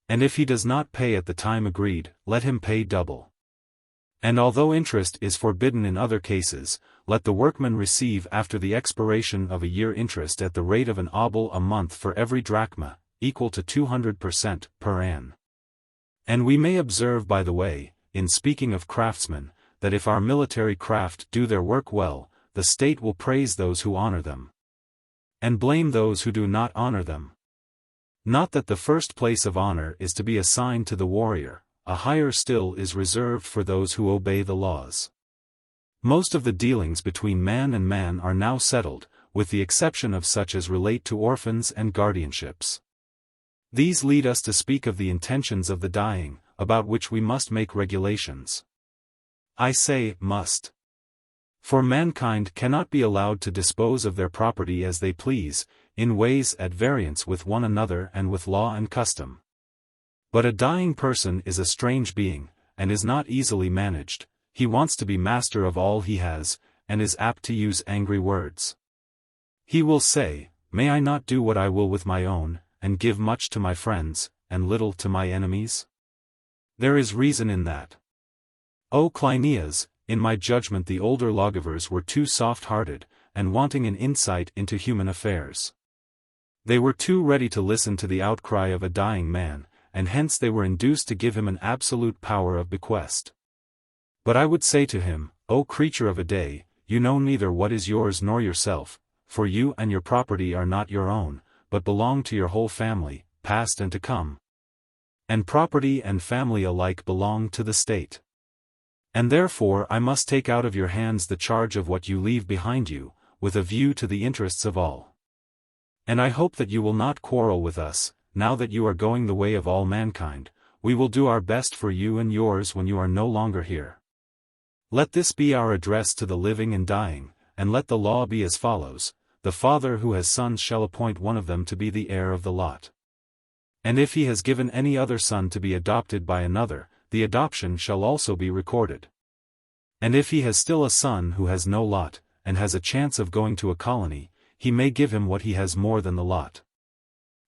And if he does not pay at the time agreed, let him pay double. And although interest is forbidden in other cases, let the workman receive after the expiration of a year interest at the rate of an obol a month for every drachma, equal to 200% per ann. And we may observe by the way, in speaking of craftsmen, that if our military craft do their work well, the state will praise those who honor them, and blame those who do not honor them. Not that the first place of honor is to be assigned to the warrior, a higher still is reserved for those who obey the laws. Most of the dealings between man and man are now settled, with the exception of such as relate to orphans and guardianships. These lead us to speak of the intentions of the dying, about which we must make regulations. I say, must. For mankind cannot be allowed to dispose of their property as they please, in ways at variance with one another and with law and custom. But a dying person is a strange being, and is not easily managed. He wants to be master of all he has, and is apt to use angry words. He will say, "May I not do what I will with my own, and give much to my friends, and little to my enemies?" There is reason in that. O Cleinias, in my judgment the older lawgivers were too soft-hearted, and wanting an insight into human affairs. They were too ready to listen to the outcry of a dying man, and hence they were induced to give him an absolute power of bequest. But I would say to him, O creature of a day, you know neither what is yours nor yourself, for you and your property are not your own, but belong to your whole family, past and to come. And property and family alike belong to the state. And therefore I must take out of your hands the charge of what you leave behind you, with a view to the interests of all. And I hope that you will not quarrel with us, now that you are going the way of all mankind. We will do our best for you and yours when you are no longer here. Let this be our address to the living and dying, and let the law be as follows: the father who has sons shall appoint one of them to be the heir of the lot. And if he has given any other son to be adopted by another, the adoption shall also be recorded. And if he has still a son who has no lot, and has a chance of going to a colony, he may give him what he has more than the lot.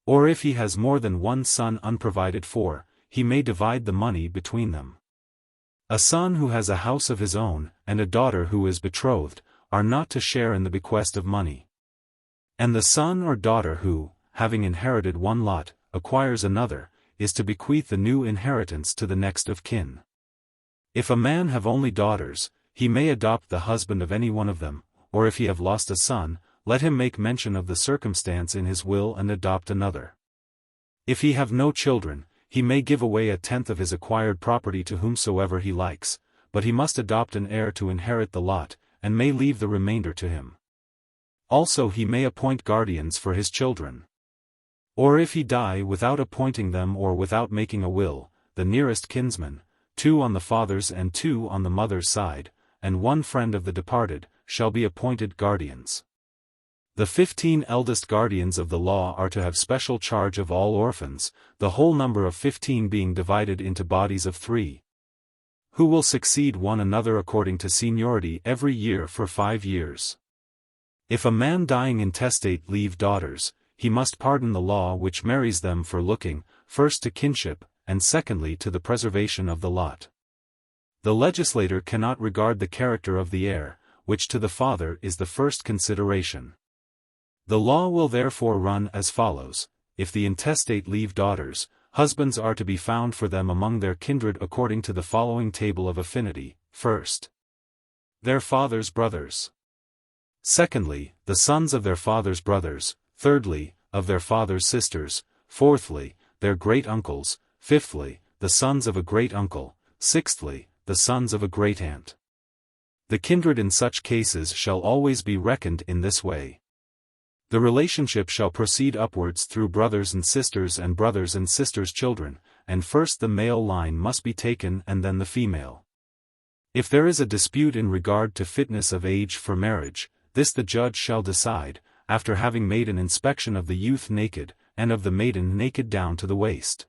Or if he has more than one son unprovided for, he may divide the money between them. A son who has a house of his own, and a daughter who is betrothed, are not to share in the bequest of money. And the son or daughter who, having inherited one lot, acquires another, is to bequeath the new inheritance to the next of kin. If a man have only daughters, he may adopt the husband of any one of them, or if he have lost a son, let him make mention of the circumstance in his will and adopt another. If he have no children, he may give away a tenth of his acquired property to whomsoever he likes, but he must adopt an heir to inherit the lot, and may leave the remainder to him. Also he may appoint guardians for his children. Or if he die without appointing them or without making a will, the nearest kinsman, 2 on the father's and 2 on the mother's side, and 1 friend of the departed, shall be appointed guardians. The 15 eldest guardians of the law are to have special charge of all orphans, the whole number of 15 being divided into bodies of 3, who will succeed one another according to seniority every year for 5 years. If a man dying intestate leave daughters, he must pardon the law which marries them for looking, first to kinship, and secondly to the preservation of the lot. The legislator cannot regard the character of the heir, which to the father is the first consideration. The law will therefore run as follows: if the intestate leave daughters, husbands are to be found for them among their kindred according to the following table of affinity: first, their father's brothers; secondly, the sons of their father's brothers; thirdly, of their father's sisters; fourthly, their great-uncles; fifthly, the sons of a great-uncle; sixthly, the sons of a great-aunt. The kindred in such cases shall always be reckoned in this way. The relationship shall proceed upwards through brothers and sisters' children, and first the male line must be taken and then the female. If there is a dispute in regard to fitness of age for marriage, this the judge shall decide, after having made an inspection of the youth naked, and of the maiden naked down to the waist.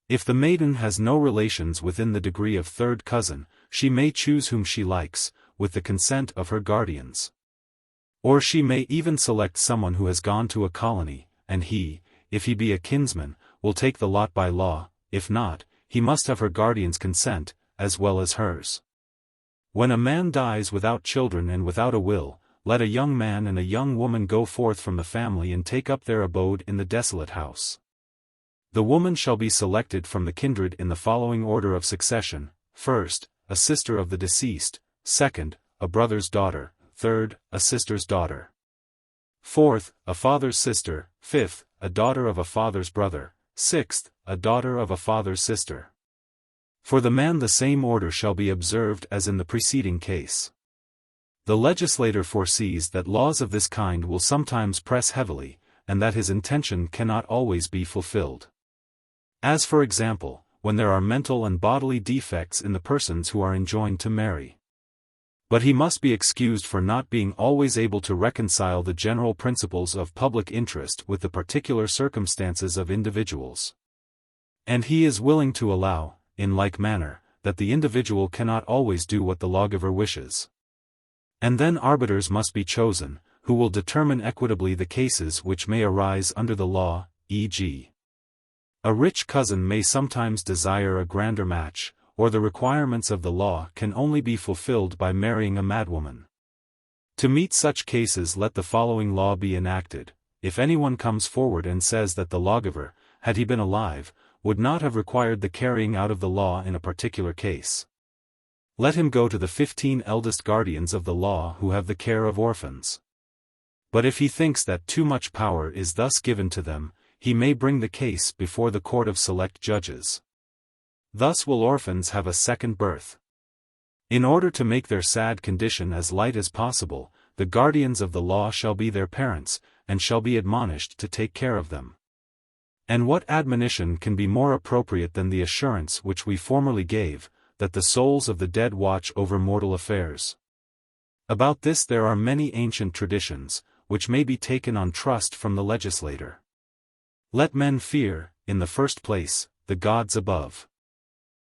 If the maiden has no relations within the degree of third cousin, she may choose whom she likes, with the consent of her guardians. Or she may even select someone who has gone to a colony, and he, if he be a kinsman, will take the lot by law; if not, he must have her guardian's consent, as well as hers. When a man dies without children and without a will, let a young man and a young woman go forth from the family and take up their abode in the desolate house. The woman shall be selected from the kindred in the following order of succession: first, a sister of the deceased; second, a brother's daughter; third, a sister's daughter; fourth, a father's sister; fifth, a daughter of a father's brother; sixth, a daughter of a father's sister. For the man the same order shall be observed as in the preceding case. The legislator foresees that laws of this kind will sometimes press heavily, and that his intention cannot always be fulfilled. As for example, when there are mental and bodily defects in the persons who are enjoined to marry. But he must be excused for not being always able to reconcile the general principles of public interest with the particular circumstances of individuals. And he is willing to allow, in like manner, that the individual cannot always do what the lawgiver wishes. And then arbiters must be chosen, who will determine equitably the cases which may arise under the law, e.g. a rich cousin may sometimes desire a grander match, or the requirements of the law can only be fulfilled by marrying a madwoman. To meet such cases let the following law be enacted: if anyone comes forward and says that the lawgiver, had he been alive, would not have required the carrying out of the law in a particular case, let him go to the 15 eldest guardians of the law who have the care of orphans. But if he thinks that too much power is thus given to them, he may bring the case before the court of select judges. Thus will orphans have a second birth. In order to make their sad condition as light as possible, the guardians of the law shall be their parents, and shall be admonished to take care of them. And what admonition can be more appropriate than the assurance which we formerly gave, that the souls of the dead watch over mortal affairs? About this there are many ancient traditions, which may be taken on trust from the legislator. Let men fear, in the first place, the gods above.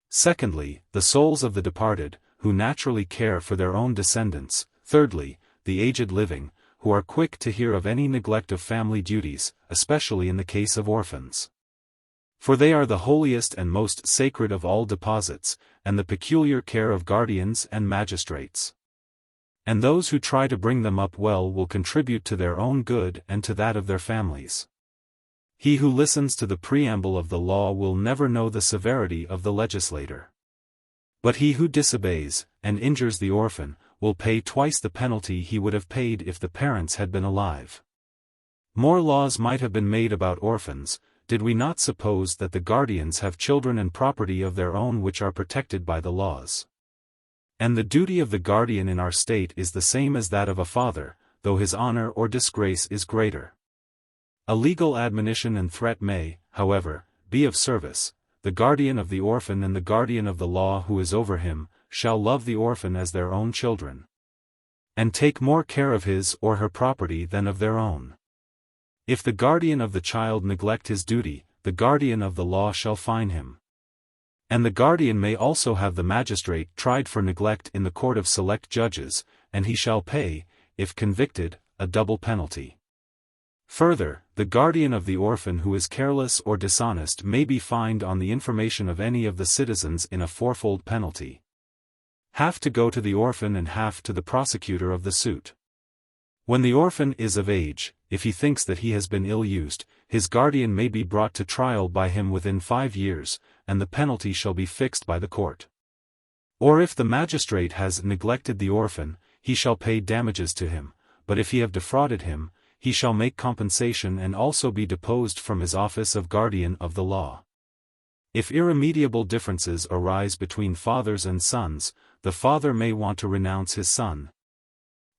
Secondly, the souls of the departed, who naturally care for their own descendants. Thirdly, the aged living, who are quick to hear of any neglect of family duties, especially in the case of orphans. For they are the holiest and most sacred of all deposits, and the peculiar care of guardians and magistrates. And those who try to bring them up well will contribute to their own good and to that of their families. He who listens to the preamble of the law will never know the severity of the legislator. But he who disobeys, and injures the orphan, will pay twice the penalty he would have paid if the parents had been alive. More laws might have been made about orphans, did we not suppose that the guardians have children and property of their own which are protected by the laws. And the duty of the guardian in our state is the same as that of a father, though his honor or disgrace is greater. A legal admonition and threat may, however, be of service. The guardian of the orphan and the guardian of the law who is over him, shall love the orphan as their own children, and take more care of his or her property than of their own. If the guardian of the child neglect his duty, the guardian of the law shall fine him. And the guardian may also have the magistrate tried for neglect in the court of select judges, and he shall pay, if convicted, a double penalty. Further, the guardian of the orphan who is careless or dishonest may be fined on the information of any of the citizens in a fourfold penalty. Half to go to the orphan and half to the prosecutor of the suit. When the orphan is of age, if he thinks that he has been ill-used, his guardian may be brought to trial by him within 5 years, and the penalty shall be fixed by the court. Or if the magistrate has neglected the orphan, he shall pay damages to him, but if he have defrauded him, he shall make compensation and also be deposed from his office of guardian of the law. If irremediable differences arise between fathers and sons, the father may want to renounce his son.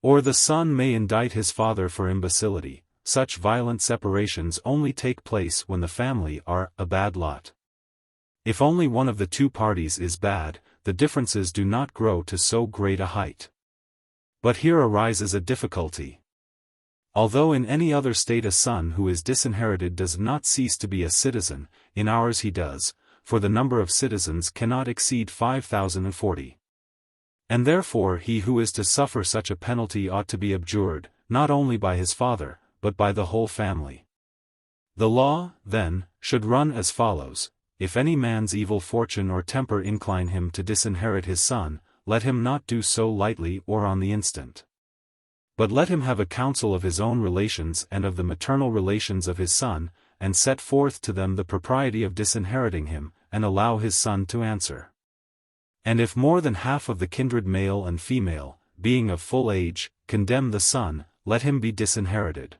Or the son may indict his father for imbecility. Such violent separations only take place when the family are a bad lot. If only one of the two parties is bad, the differences do not grow to so great a height. But here arises a difficulty. Although in any other state a son who is disinherited does not cease to be a citizen, in ours he does, for the number of citizens cannot exceed 5,040. And therefore he who is to suffer such a penalty ought to be abjured, not only by his father, but by the whole family. The law, then, should run as follows: if any man's evil fortune or temper incline him to disinherit his son, let him not do so lightly or on the instant. But let him have a council of his own relations and of the maternal relations of his son, and set forth to them the propriety of disinheriting him, and allow his son to answer. And if more than half of the kindred male and female, being of full age, condemn the son, let him be disinherited.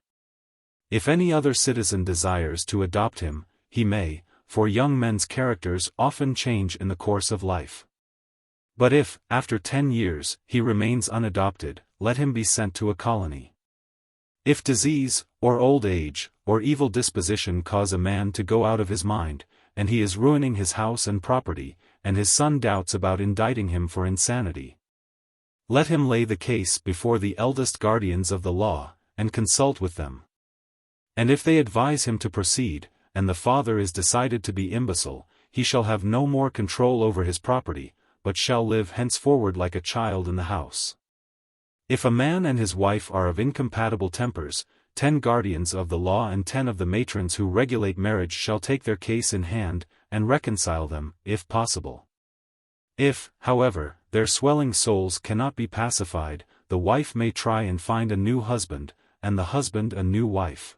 If any other citizen desires to adopt him, he may, for young men's characters often change in the course of life. But if, after 10 years, he remains unadopted, let him be sent to a colony. If disease, or old age, or evil disposition cause a man to go out of his mind, and he is ruining his house and property, and his son doubts about indicting him for insanity, let him lay the case before the eldest guardians of the law, and consult with them. And if they advise him to proceed, and the father is decided to be imbecile, he shall have no more control over his property, but shall live henceforward like a child in the house. If a man and his wife are of incompatible tempers, 10 guardians of the law and 10 of the matrons who regulate marriage shall take their case in hand, and reconcile them, if possible. If, however, their swelling souls cannot be pacified, the wife may try and find a new husband, and the husband a new wife.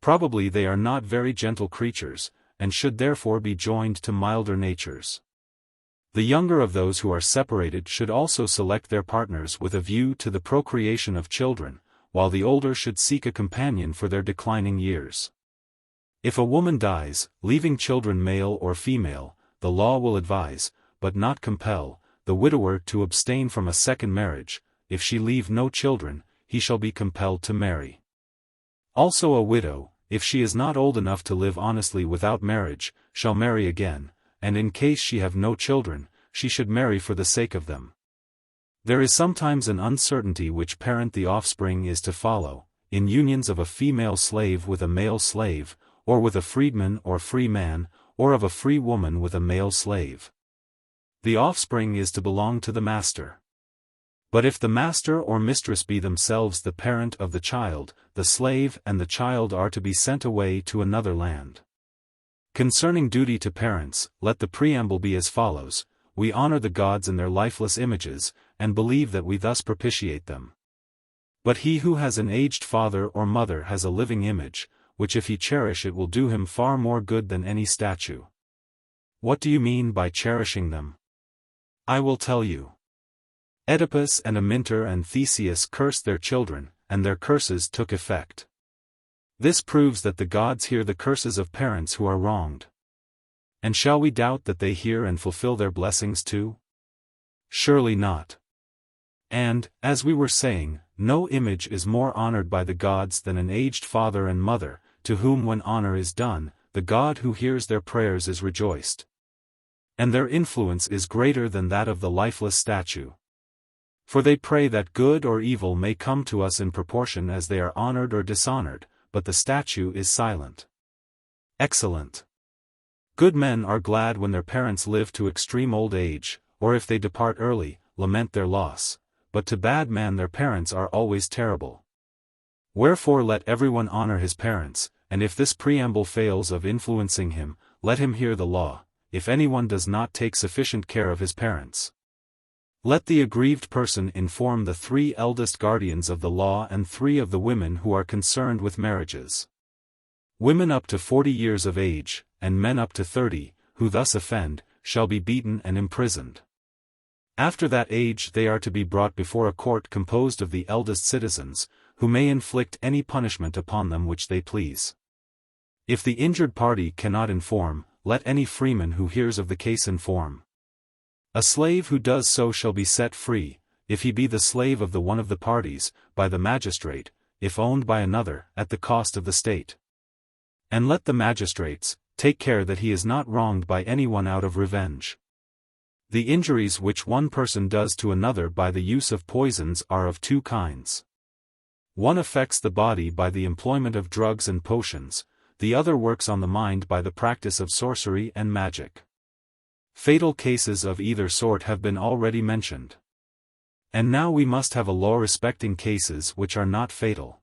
Probably they are not very gentle creatures, and should therefore be joined to milder natures. The younger of those who are separated should also select their partners with a view to the procreation of children, while the older should seek a companion for their declining years. If a woman dies, leaving children male or female, the law will advise, but not compel, the widower to abstain from a second marriage. If she leave no children, he shall be compelled to marry. Also a widow, if she is not old enough to live honestly without marriage, shall marry again, and in case she have no children, she should marry for the sake of them. There is sometimes an uncertainty which parent the offspring is to follow, in unions of a female slave with a male slave, or with a freedman or free man, or of a free woman with a male slave. The offspring is to belong to the master. But if the master or mistress be themselves the parent of the child, the slave and the child are to be sent away to another land. Concerning duty to parents, let the preamble be as follows: we honor the gods in their lifeless images, and believe that we thus propitiate them. But he who has an aged father or mother has a living image, which if he cherish it will do him far more good than any statue. What do you mean by cherishing them? I will tell you. Oedipus and Amintor and Theseus cursed their children, and their curses took effect. This proves that the gods hear the curses of parents who are wronged. And shall we doubt that they hear and fulfill their blessings too? Surely not. And, as we were saying, no image is more honored by the gods than an aged father and mother, to whom when honor is done, the God who hears their prayers is rejoiced. And their influence is greater than that of the lifeless statue. For they pray that good or evil may come to us in proportion as they are honored or dishonored, but the statue is silent. Excellent. Good men are glad when their parents live to extreme old age, or if they depart early, lament their loss, but to bad men their parents are always terrible. Wherefore let everyone honor his parents, and if this preamble fails of influencing him, let him hear the law, if anyone does not take sufficient care of his parents. Let the aggrieved person inform the 3 eldest guardians of the law and 3 of the women who are concerned with marriages. Women up to 40 years of age, and men up to 30, who thus offend, shall be beaten and imprisoned. After that age they are to be brought before a court composed of the eldest citizens, who may inflict any punishment upon them which they please. If the injured party cannot inform, let any freeman who hears of the case inform. A slave who does so shall be set free, if he be the slave of the one of the parties, by the magistrate, if owned by another, at the cost of the state. And let the magistrates take care that he is not wronged by anyone out of revenge. The injuries which one person does to another by the use of poisons are of 2 kinds. One affects the body by the employment of drugs and potions, the other works on the mind by the practice of sorcery and magic. Fatal cases of either sort have been already mentioned. And now we must have a law respecting cases which are not fatal.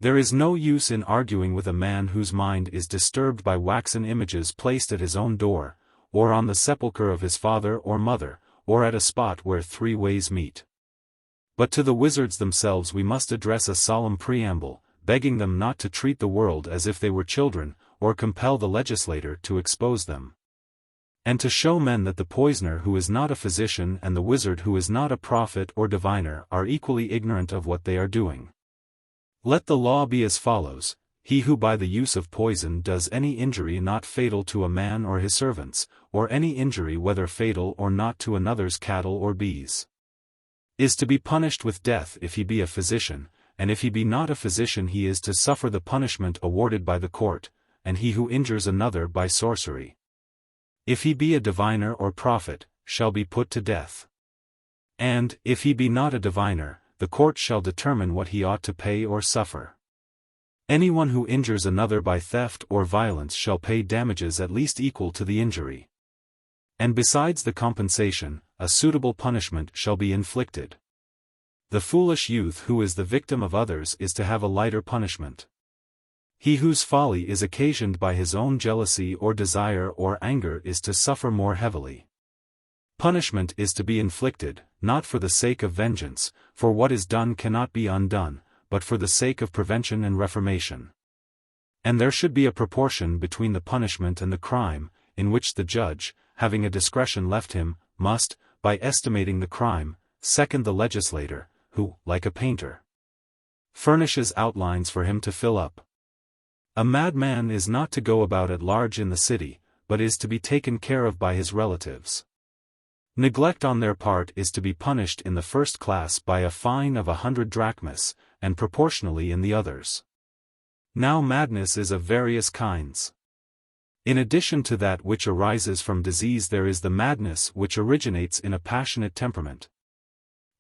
There is no use in arguing with a man whose mind is disturbed by waxen images placed at his own door, or on the sepulchre of his father or mother, or at a spot where 3 ways meet. But to the wizards themselves we must address a solemn preamble, begging them not to treat the world as if they were children, or compel the legislator to expose them. And to show men that the poisoner who is not a physician and the wizard who is not a prophet or diviner are equally ignorant of what they are doing. Let the law be as follows: he who by the use of poison does any injury not fatal to a man or his servants, or any injury whether fatal or not to another's cattle or bees, is to be punished with death if he be a physician, and if he be not a physician he is to suffer the punishment awarded by the court, and he who injures another by sorcery, if he be a diviner or prophet, shall be put to death. And, if he be not a diviner, the court shall determine what he ought to pay or suffer. Anyone who injures another by theft or violence shall pay damages at least equal to the injury. And besides the compensation, a suitable punishment shall be inflicted. The foolish youth who is the victim of others is to have a lighter punishment. He whose folly is occasioned by his own jealousy or desire or anger is to suffer more heavily. Punishment is to be inflicted, not for the sake of vengeance, for what is done cannot be undone, but for the sake of prevention and reformation. And there should be a proportion between the punishment and the crime, in which the judge, having a discretion left him, must, by estimating the crime, second the legislator, who, like a painter, furnishes outlines for him to fill up. A madman is not to go about at large in the city, but is to be taken care of by his relatives. Neglect on their part is to be punished in the first class by a fine of 100 drachmas, and proportionally in the others. Now madness is of various kinds. In addition to that which arises from disease, there is the madness which originates in a passionate temperament,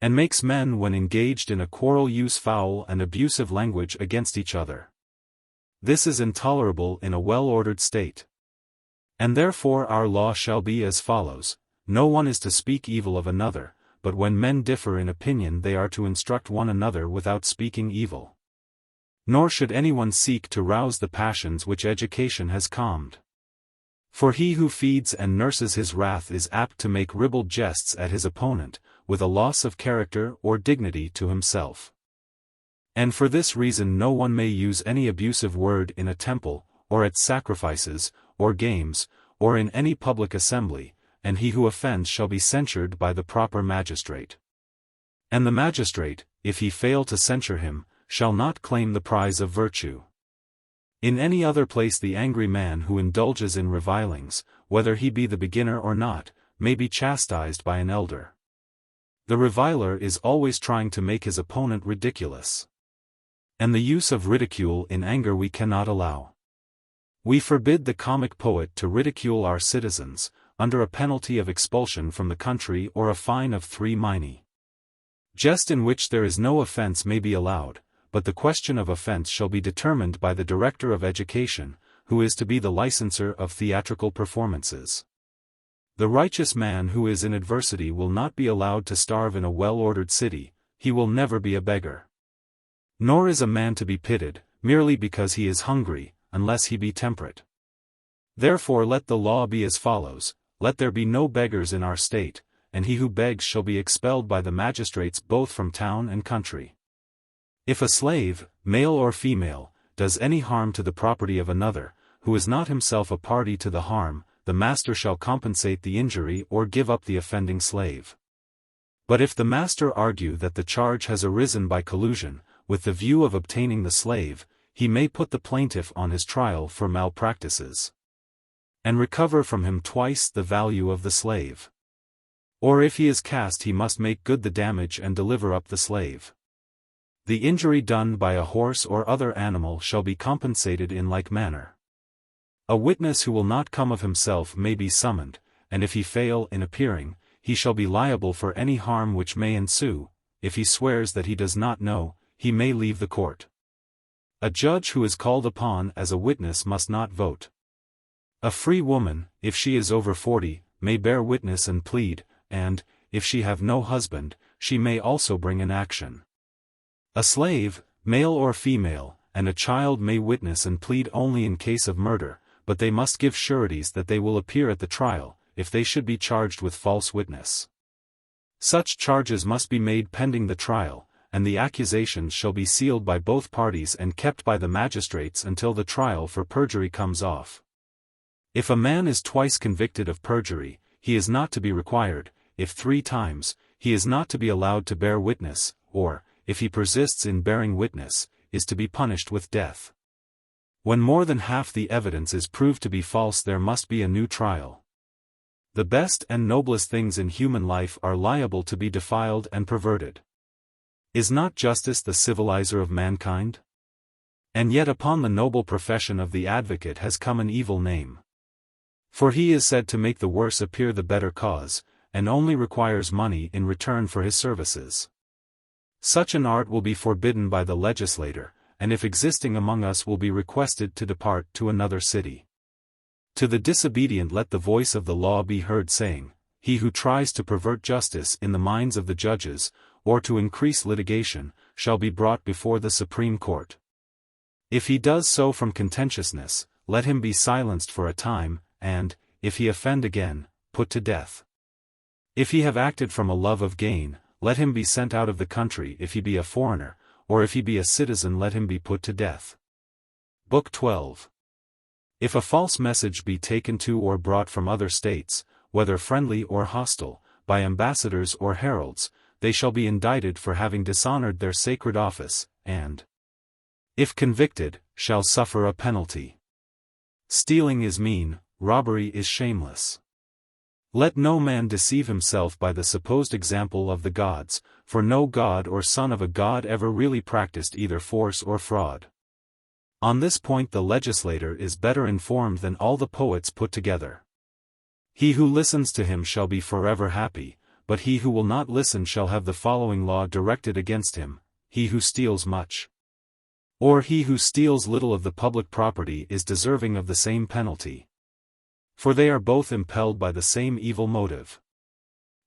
and makes men when engaged in a quarrel use foul and abusive language against each other. This is intolerable in a well-ordered state. And therefore our law shall be as follows: no one is to speak evil of another, but when men differ in opinion they are to instruct one another without speaking evil. Nor should anyone seek to rouse the passions which education has calmed. For he who feeds and nurses his wrath is apt to make ribald jests at his opponent, with a loss of character or dignity to himself. And for this reason no one may use any abusive word in a temple, or at sacrifices, or games, or in any public assembly, and he who offends shall be censured by the proper magistrate. And the magistrate, if he fail to censure him, shall not claim the prize of virtue. In any other place the angry man who indulges in revilings, whether he be the beginner or not, may be chastised by an elder. The reviler is always trying to make his opponent ridiculous. And the use of ridicule in anger we cannot allow. We forbid the comic poet to ridicule our citizens, under a penalty of expulsion from the country or a fine of 3 minae. Jest in which there is no offense may be allowed, but the question of offense shall be determined by the director of education, who is to be the licenser of theatrical performances. The righteous man who is in adversity will not be allowed to starve in a well-ordered city, he will never be a beggar. Nor is a man to be pitied, merely because he is hungry, unless he be temperate. Therefore let the law be as follows: let there be no beggars in our state, and he who begs shall be expelled by the magistrates both from town and country. If a slave, male or female, does any harm to the property of another, who is not himself a party to the harm, the master shall compensate the injury or give up the offending slave. But if the master argue that the charge has arisen by collusion, with the view of obtaining the slave, he may put the plaintiff on his trial for malpractices, and recover from him twice the value of the slave. Or if he is cast, he must make good the damage and deliver up the slave. The injury done by a horse or other animal shall be compensated in like manner. A witness who will not come of himself may be summoned, and if he fail in appearing, he shall be liable for any harm which may ensue. If he swears that he does not know, he may leave the court. A judge who is called upon as a witness must not vote. A free woman, if she is over 40, may bear witness and plead, and, if she have no husband, she may also bring an action. A slave, male or female, and a child may witness and plead only in case of murder, but they must give sureties that they will appear at the trial, if they should be charged with false witness. Such charges must be made pending the trial, and the accusations shall be sealed by both parties and kept by the magistrates until the trial for perjury comes off. If a man is twice convicted of perjury, he is not to be required; if 3 times, he is not to be allowed to bear witness, or, if he persists in bearing witness, is to be punished with death. When more than half the evidence is proved to be false, there must be a new trial. The best and noblest things in human life are liable to be defiled and perverted. Is not justice the civilizer of mankind? And yet upon the noble profession of the advocate has come an evil name. For he is said to make the worse appear the better cause, and only requires money in return for his services. Such an art will be forbidden by the legislator, and if existing among us will be requested to depart to another city. To the disobedient let the voice of the law be heard saying, he who tries to pervert justice in the minds of the judges, or to increase litigation, shall be brought before the Supreme Court. If he does so from contentiousness, let him be silenced for a time, and, if he offend again, put to death. If he have acted from a love of gain, let him be sent out of the country if he be a foreigner, or if he be a citizen let him be put to death. Book 12. If a false message be taken to or brought from other states, whether friendly or hostile, by ambassadors or heralds, they shall be indicted for having dishonored their sacred office, and, if convicted, shall suffer a penalty. Stealing is mean, robbery is shameless. Let no man deceive himself by the supposed example of the gods, for no god or son of a god ever really practiced either force or fraud. On this point the legislator is better informed than all the poets put together. He who listens to him shall be forever happy, but he who will not listen shall have the following law directed against him: he who steals much, or he who steals little of the public property is deserving of the same penalty. For they are both impelled by the same evil motive.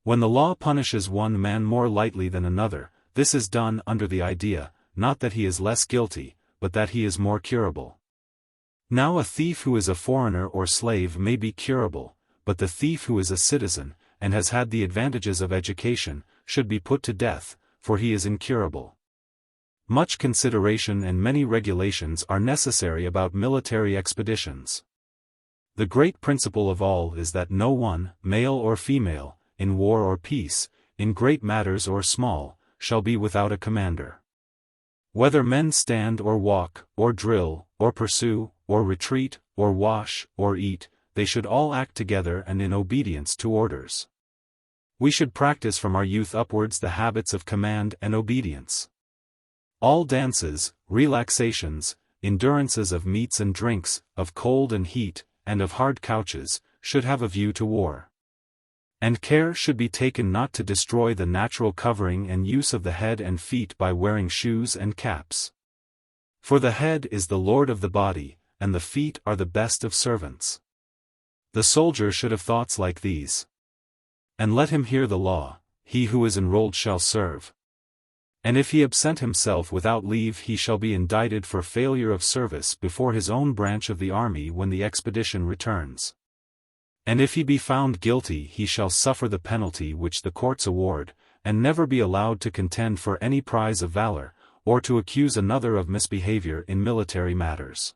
When the law punishes one man more lightly than another, this is done under the idea, not that he is less guilty, but that he is more curable. Now a thief who is a foreigner or slave may be curable, but the thief who is a citizen, and has had the advantages of education, should be put to death, for he is incurable. Much consideration and many regulations are necessary about military expeditions. The great principle of all is that no one, male or female, in war or peace, in great matters or small, shall be without a commander. Whether men stand or walk, or drill, or pursue, or retreat, or wash, or eat, they should all act together and in obedience to orders. We should practice from our youth upwards the habits of command and obedience. All dances, relaxations, endurances of meats and drinks, of cold and heat, and of hard couches, should have a view to war. And care should be taken not to destroy the natural covering and use of the head and feet by wearing shoes and caps. For the head is the lord of the body, and the feet are the best of servants. The soldier should have thoughts like these. And let him hear the law: he who is enrolled shall serve. And if he absent himself without leave he shall be indicted for failure of service before his own branch of the army when the expedition returns. And if he be found guilty he shall suffer the penalty which the courts award, and never be allowed to contend for any prize of valor, or to accuse another of misbehavior in military matters.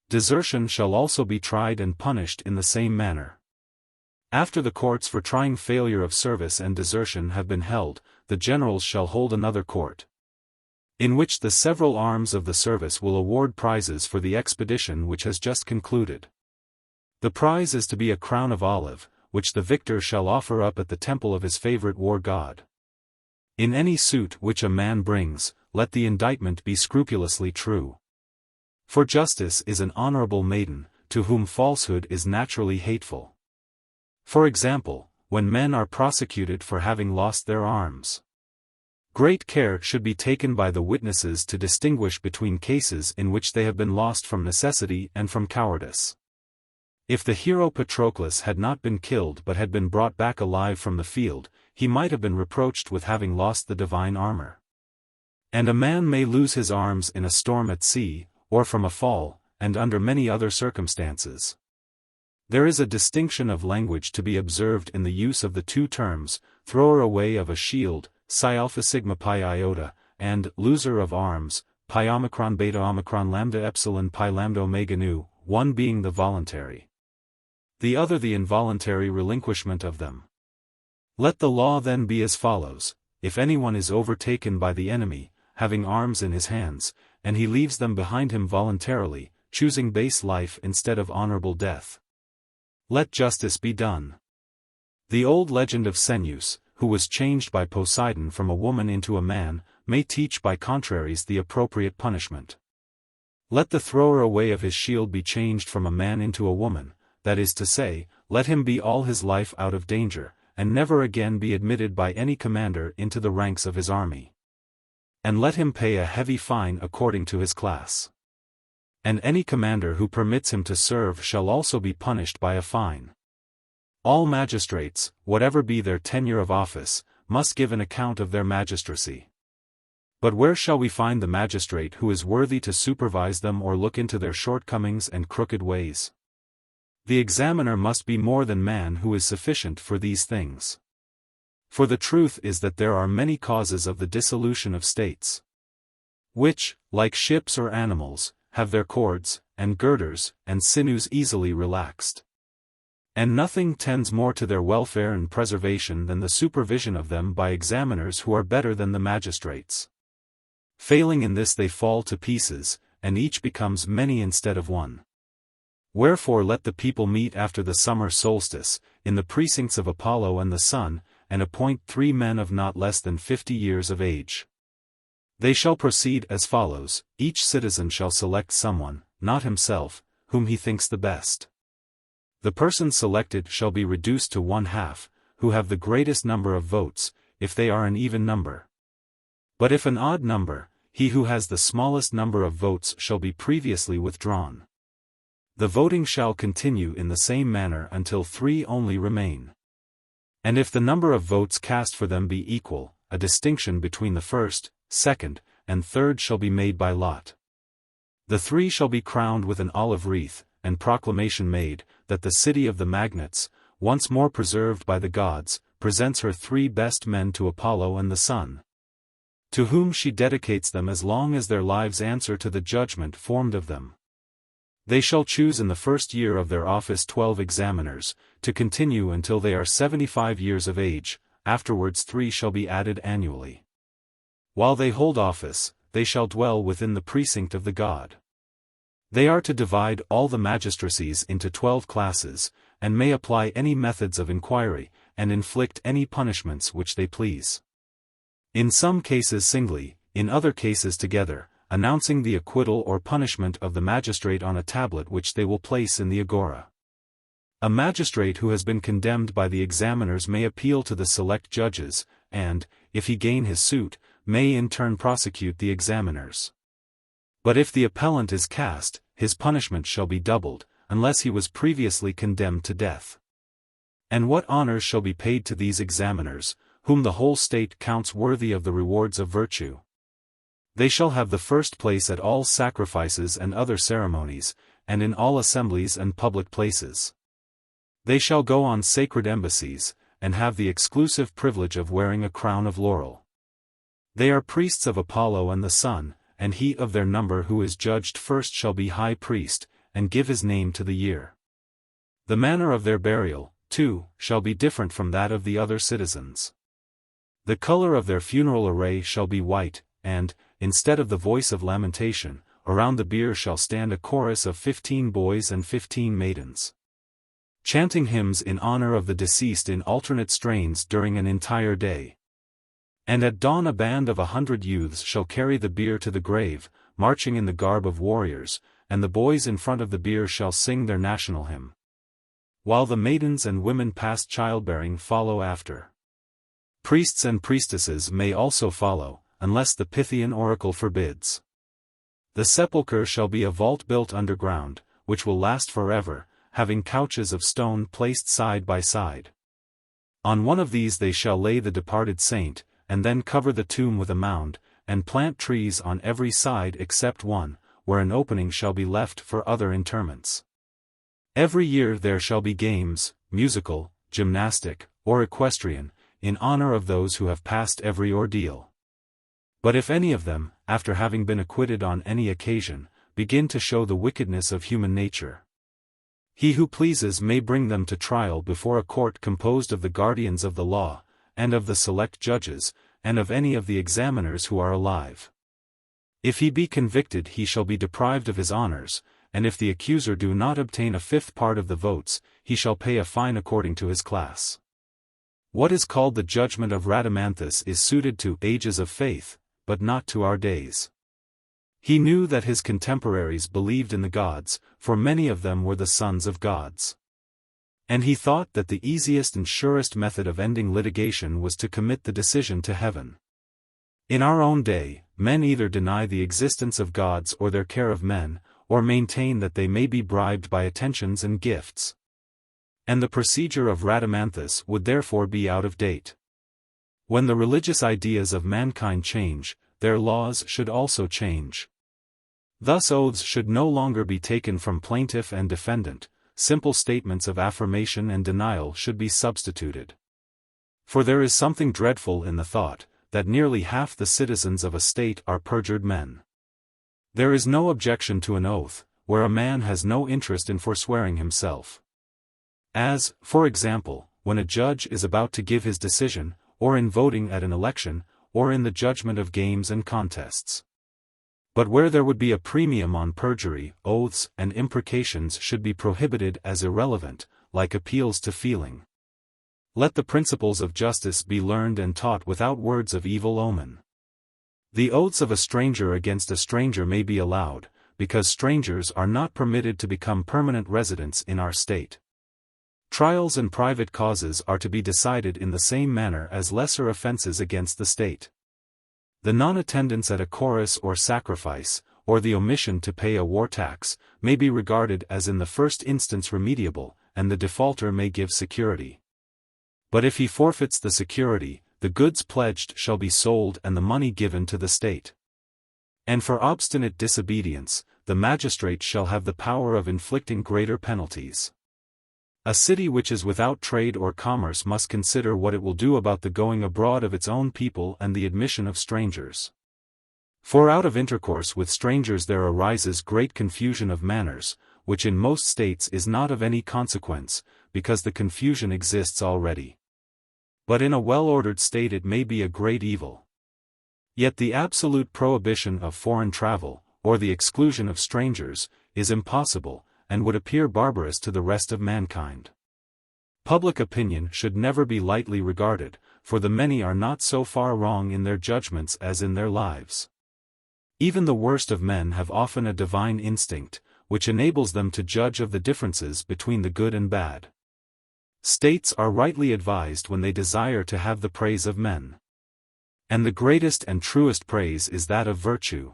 Desertion shall also be tried and punished in the same manner. After the courts for trying failure of service and desertion have been held, the generals shall hold another court, in which the several arms of the service will award prizes for the expedition which has just concluded. The prize is to be a crown of olive, which the victor shall offer up at the temple of his favorite war god. In any suit which a man brings, let the indictment be scrupulously true. For justice is an honorable maiden, to whom falsehood is naturally hateful. For example, when men are prosecuted for having lost their arms, great care should be taken by the witnesses to distinguish between cases in which they have been lost from necessity and from cowardice. If the hero Patroclus had not been killed but had been brought back alive from the field, he might have been reproached with having lost the divine armor. And a man may lose his arms in a storm at sea, or from a fall, and under many other circumstances. There is a distinction of language to be observed in the use of the two terms, thrower away of a shield, psi alpha sigma pi iota, and loser of arms, pi omicron beta omicron lambda epsilon pi lambda omega nu, one being the voluntary, the other the involuntary relinquishment of them. Let the law then be as follows: if anyone is overtaken by the enemy, having arms in his hands, and he leaves them behind him voluntarily, choosing base life instead of honorable death, let justice be done. The old legend of Ceneus, who was changed by Poseidon from a woman into a man, may teach by contraries the appropriate punishment. Let the thrower away of his shield be changed from a man into a woman, that is to say, let him be all his life out of danger, and never again be admitted by any commander into the ranks of his army. And let him pay a heavy fine according to his class. And any commander who permits him to serve shall also be punished by a fine. All magistrates, whatever be their tenure of office, must give an account of their magistracy. But where shall we find the magistrate who is worthy to supervise them or look into their shortcomings and crooked ways? The examiner must be more than man who is sufficient for these things. For the truth is that there are many causes of the dissolution of states, which, like ships or animals, have their cords, and girders, and sinews easily relaxed. And nothing tends more to their welfare and preservation than the supervision of them by examiners who are better than the magistrates. Failing in this they fall to pieces, and each becomes many instead of one. Wherefore let the people meet after the summer solstice, in the precincts of Apollo and the sun, and appoint 3 men of not less than 50 years of age. They shall proceed as follows: each citizen shall select someone, not himself, whom he thinks the best. The persons selected shall be reduced to 1/2, who have the greatest number of votes, if they are an even number. But if an odd number, he who has the smallest number of votes shall be previously withdrawn. The voting shall continue in the same manner until 3 only remain. And if the number of votes cast for them be equal, a distinction between the first, second, and third shall be made by lot. The 3 shall be crowned with an olive wreath, and proclamation made, that the city of the magnates, once more preserved by the gods, presents her 3 best men to Apollo and the sun, to whom she dedicates them as long as their lives answer to the judgment formed of them. They shall choose in the first year of their office 12 examiners, to continue until they are 75 years of age, afterwards 3 shall be added annually. While they hold office, they shall dwell within the precinct of the god. They are to divide all the magistracies into 12 classes, and may apply any methods of inquiry, and inflict any punishments which they please. In some cases singly, in other cases together, announcing the acquittal or punishment of the magistrate on a tablet which they will place in the agora. A magistrate who has been condemned by the examiners may appeal to the select judges, and, if he gain his suit, may in turn prosecute the examiners. But if the appellant is cast, his punishment shall be doubled, unless he was previously condemned to death. And what honors shall be paid to these examiners, whom the whole state counts worthy of the rewards of virtue? They shall have the first place at all sacrifices and other ceremonies, and in all assemblies and public places. They shall go on sacred embassies, and have the exclusive privilege of wearing a crown of laurel. They are priests of Apollo and the sun, and he of their number who is judged first shall be high priest, and give his name to the year. The manner of their burial, too, shall be different from that of the other citizens. The color of their funeral array shall be white, and, instead of the voice of lamentation, around the bier shall stand a chorus of 15 boys and 15 maidens, chanting hymns in honor of the deceased in alternate strains during an entire day. And at dawn a band of 100 youths shall carry the bier to the grave, marching in the garb of warriors, and the boys in front of the bier shall sing their national hymn, while the maidens and women past childbearing follow after. Priests and priestesses may also follow, unless the Pythian oracle forbids. The sepulchre shall be a vault built underground, which will last forever, having couches of stone placed side by side. On one of these they shall lay the departed saint, and then cover the tomb with a mound, and plant trees on every side except one, where an opening shall be left for other interments. Every year there shall be games, musical, gymnastic, or equestrian, in honor of those who have passed every ordeal. But if any of them, after having been acquitted on any occasion, begin to show the wickedness of human nature, he who pleases may bring them to trial before a court composed of the guardians of the law, and of the select judges, and of any of the examiners who are alive. If he be convicted he shall be deprived of his honors, and if the accuser do not obtain a 5th part of the votes, he shall pay a fine according to his class. What is called the judgment of Rhadamanthus is suited to ages of faith, but not to our days. He knew that his contemporaries believed in the gods, for many of them were the sons of gods. And he thought that the easiest and surest method of ending litigation was to commit the decision to heaven. In our own day, men either deny the existence of gods or their care of men, or maintain that they may be bribed by attentions and gifts. And the procedure of Rhadamanthus would therefore be out of date. When the religious ideas of mankind change, their laws should also change. Thus oaths should no longer be taken from plaintiff and defendant, simple statements of affirmation and denial should be substituted. For there is something dreadful in the thought, that nearly half the citizens of a state are perjured men. There is no objection to an oath, where a man has no interest in forswearing himself. As, for example, when a judge is about to give his decision, or in voting at an election, or in the judgment of games and contests. But where there would be a premium on perjury, oaths and imprecations should be prohibited as irrelevant, like appeals to feeling. Let the principles of justice be learned and taught without words of evil omen. The oaths of a stranger against a stranger may be allowed, because strangers are not permitted to become permanent residents in our state. Trials and private causes are to be decided in the same manner as lesser offenses against the state. The non-attendance at a chorus or sacrifice, or the omission to pay a war tax, may be regarded as in the first instance remediable, and the defaulter may give security. But if he forfeits the security, the goods pledged shall be sold and the money given to the state. And for obstinate disobedience, the magistrate shall have the power of inflicting greater penalties. A city which is without trade or commerce must consider what it will do about the going abroad of its own people and the admission of strangers. For out of intercourse with strangers there arises great confusion of manners, which in most states is not of any consequence, because the confusion exists already. But in a well-ordered state it may be a great evil. Yet the absolute prohibition of foreign travel, or the exclusion of strangers, is impossible, and would appear barbarous to the rest of mankind. Public opinion should never be lightly regarded, for the many are not so far wrong in their judgments as in their lives. Even the worst of men have often a divine instinct, which enables them to judge of the differences between the good and bad. States are rightly advised when they desire to have the praise of men. And the greatest and truest praise is that of virtue.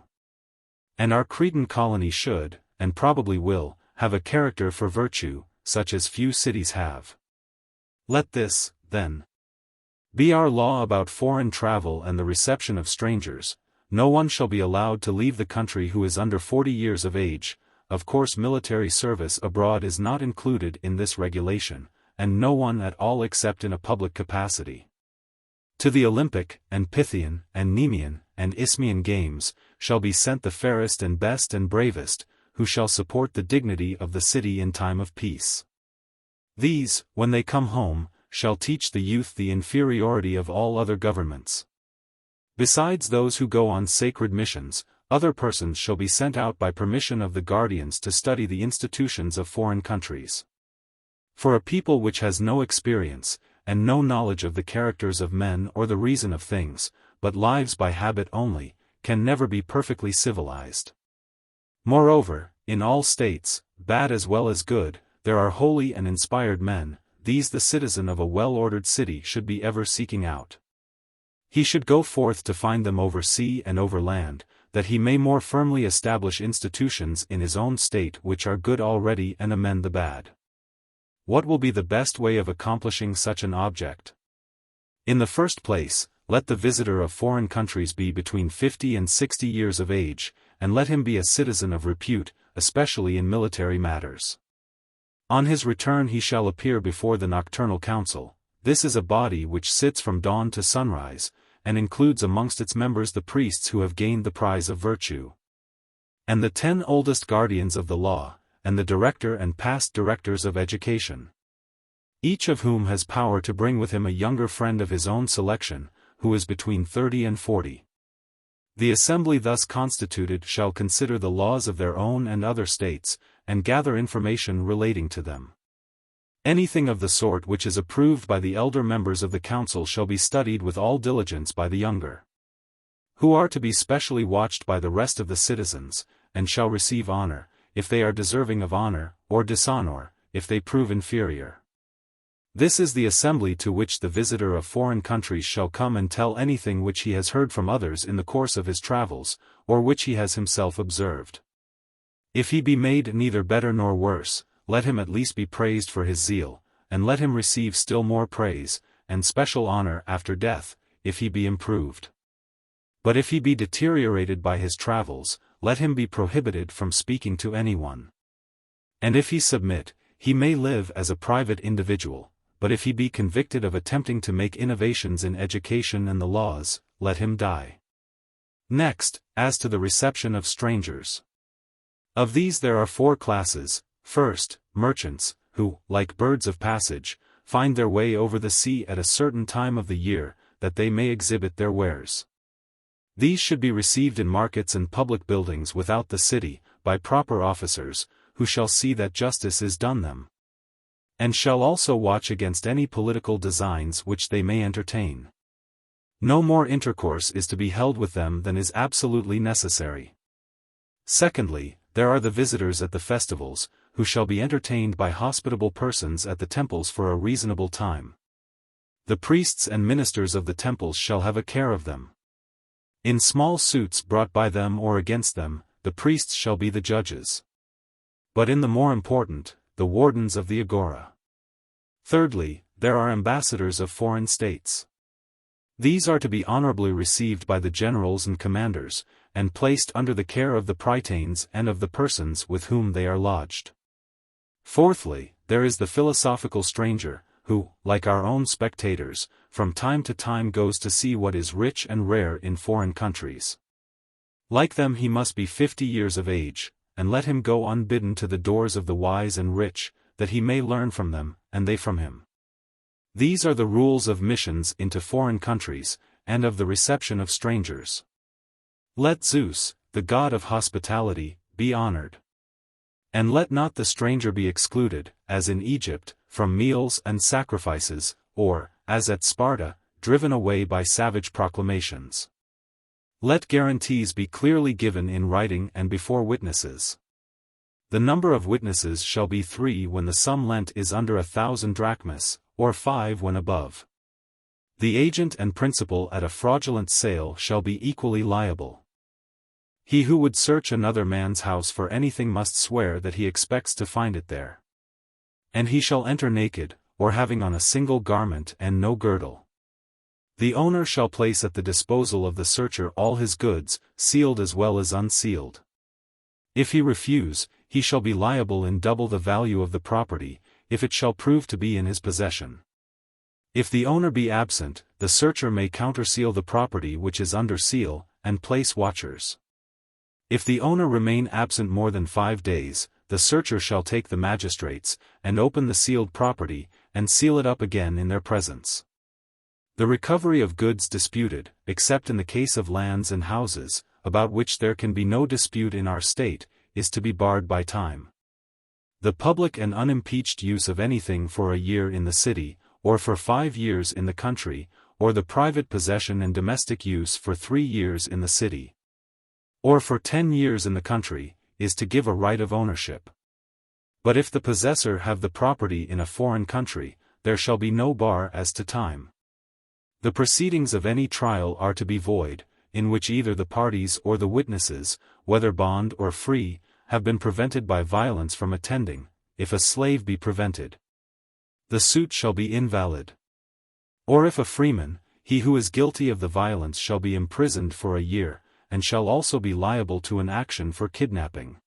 And our Cretan colony should, and probably will, have a character for virtue, such as few cities have. Let this, then, be our law about foreign travel and the reception of strangers: no one shall be allowed to leave the country who is under 40 years of age. Of course military service abroad is not included in this regulation, and no one at all except in a public capacity. To the Olympic, and Pythian, and Nemean, and Isthmian games, shall be sent the fairest and best and bravest, who shall support the dignity of the city in time of peace. These, when they come home, shall teach the youth the inferiority of all other governments. Besides those who go on sacred missions, other persons shall be sent out by permission of the guardians to study the institutions of foreign countries. For a people which has no experience, and no knowledge of the characters of men or the reason of things, but lives by habit only, can never be perfectly civilized. Moreover, in all states, bad as well as good, there are holy and inspired men. These the citizen of a well-ordered city should be ever seeking out. He should go forth to find them over sea and over land, that he may more firmly establish institutions in his own state which are good already and amend the bad. What will be the best way of accomplishing such an object? In the first place, let the visitor of foreign countries be between 50 and 60 years of age, and let him be a citizen of repute, especially in military matters. On his return he shall appear before the Nocturnal Council. This is a body which sits from dawn to sunrise, and includes amongst its members the priests who have gained the prize of virtue, and the 10 oldest guardians of the law, and the director and past directors of education, each of whom has power to bring with him a younger friend of his own selection, who is between 30 and 40. The assembly thus constituted shall consider the laws of their own and other states, and gather information relating to them. Anything of the sort which is approved by the elder members of the council shall be studied with all diligence by the younger, who are to be specially watched by the rest of the citizens, and shall receive honor, if they are deserving of honor, or dishonor, if they prove inferior. This is the assembly to which the visitor of foreign countries shall come and tell anything which he has heard from others in the course of his travels, or which he has himself observed. If he be made neither better nor worse, let him at least be praised for his zeal, and let him receive still more praise, and special honor after death, if he be improved. But if he be deteriorated by his travels, let him be prohibited from speaking to anyone. And if he submit, he may live as a private individual. But if he be convicted of attempting to make innovations in education and the laws, let him die. Next, as to the reception of strangers. Of these there are 4 classes. First, merchants, who, like birds of passage, find their way over the sea at a certain time of the year, that they may exhibit their wares. These should be received in markets and public buildings without the city, by proper officers, who shall see that justice is done them, and shall also watch against any political designs which they may entertain. No more intercourse is to be held with them than is absolutely necessary. Secondly, there are the visitors at the festivals, who shall be entertained by hospitable persons at the temples for a reasonable time. The priests and ministers of the temples shall have a care of them. In small suits brought by them or against them, the priests shall be the judges. But in the more important, the wardens of the agora. Thirdly, there are ambassadors of foreign states. These are to be honorably received by the generals and commanders, and placed under the care of the prytanes and of the persons with whom they are lodged. Fourthly, there is the philosophical stranger, who, like our own spectators, from time to time goes to see what is rich and rare in foreign countries. Like them he must be 50 years of age, and let him go unbidden to the doors of the wise and rich, that he may learn from them, and they from him. These are the rules of missions into foreign countries, and of the reception of strangers. Let Zeus, the god of hospitality, be honored. And let not the stranger be excluded, as in Egypt, from meals and sacrifices, or, as at Sparta, driven away by savage proclamations. Let guarantees be clearly given in writing and before witnesses. The number of witnesses shall be 3 when the sum lent is under 1,000 drachmas, or 5 when above. The agent and principal at a fraudulent sale shall be equally liable. He who would search another man's house for anything must swear that he expects to find it there. And he shall enter naked, or having on a single garment and no girdle. The owner shall place at the disposal of the searcher all his goods, sealed as well as unsealed. If he refuse, he shall be liable in double the value of the property, if it shall prove to be in his possession. If the owner be absent, the searcher may counterseal the property which is under seal, and place watchers. If the owner remain absent more than 5 days, the searcher shall take the magistrates, and open the sealed property, and seal it up again in their presence. The recovery of goods disputed, except in the case of lands and houses, about which there can be no dispute in our state, is to be barred by time. The public and unimpeached use of anything for a year in the city, or for 5 years in the country, or the private possession and domestic use for 3 years in the city, or for 10 years in the country, is to give a right of ownership. But if the possessor have the property in a foreign country, there shall be no bar as to time. The proceedings of any trial are to be void, in which either the parties or the witnesses, whether bond or free, have been prevented by violence from attending, if a slave be prevented. The suit shall be invalid. Or if a freeman, he who is guilty of the violence shall be imprisoned for a year, and shall also be liable to an action for kidnapping.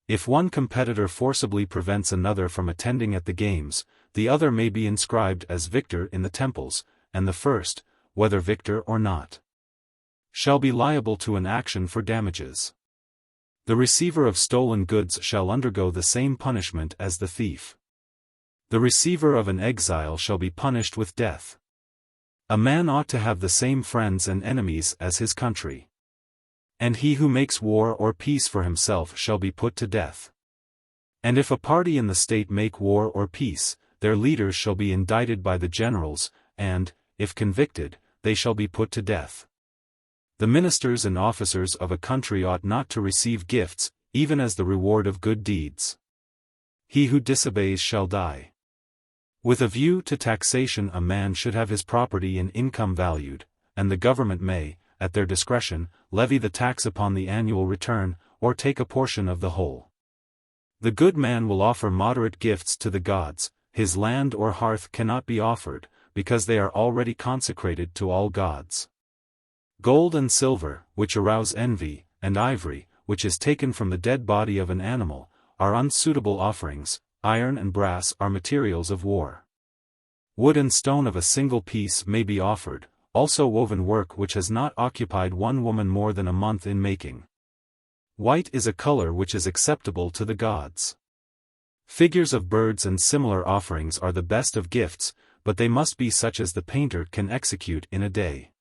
If one competitor forcibly prevents another from attending at the games, the other may be inscribed as victor in the temples, and the first, whether victor or not, shall be liable to an action for damages. The receiver of stolen goods shall undergo the same punishment as the thief. The receiver of an exile shall be punished with death. A man ought to have the same friends and enemies as his country. And he who makes war or peace for himself shall be put to death. And if a party in the state make war or peace, their leaders shall be indicted by the generals, and, if convicted, they shall be put to death. The ministers and officers of a country ought not to receive gifts, even as the reward of good deeds. He who disobeys shall die. With a view to taxation, a man should have his property in income valued, and the government may, at their discretion, levy the tax upon the annual return, or take a portion of the whole. The good man will offer moderate gifts to the gods. His land or hearth cannot be offered, because they are already consecrated to all gods. Gold and silver, which arouse envy, and ivory, which is taken from the dead body of an animal, are unsuitable offerings. Iron and brass are materials of war. Wood and stone of a single piece may be offered, also woven work which has not occupied one woman more than a month in making. White is a color which is acceptable to the gods. Figures of birds and similar offerings are the best of gifts, but they must be such as the painter can execute in a day.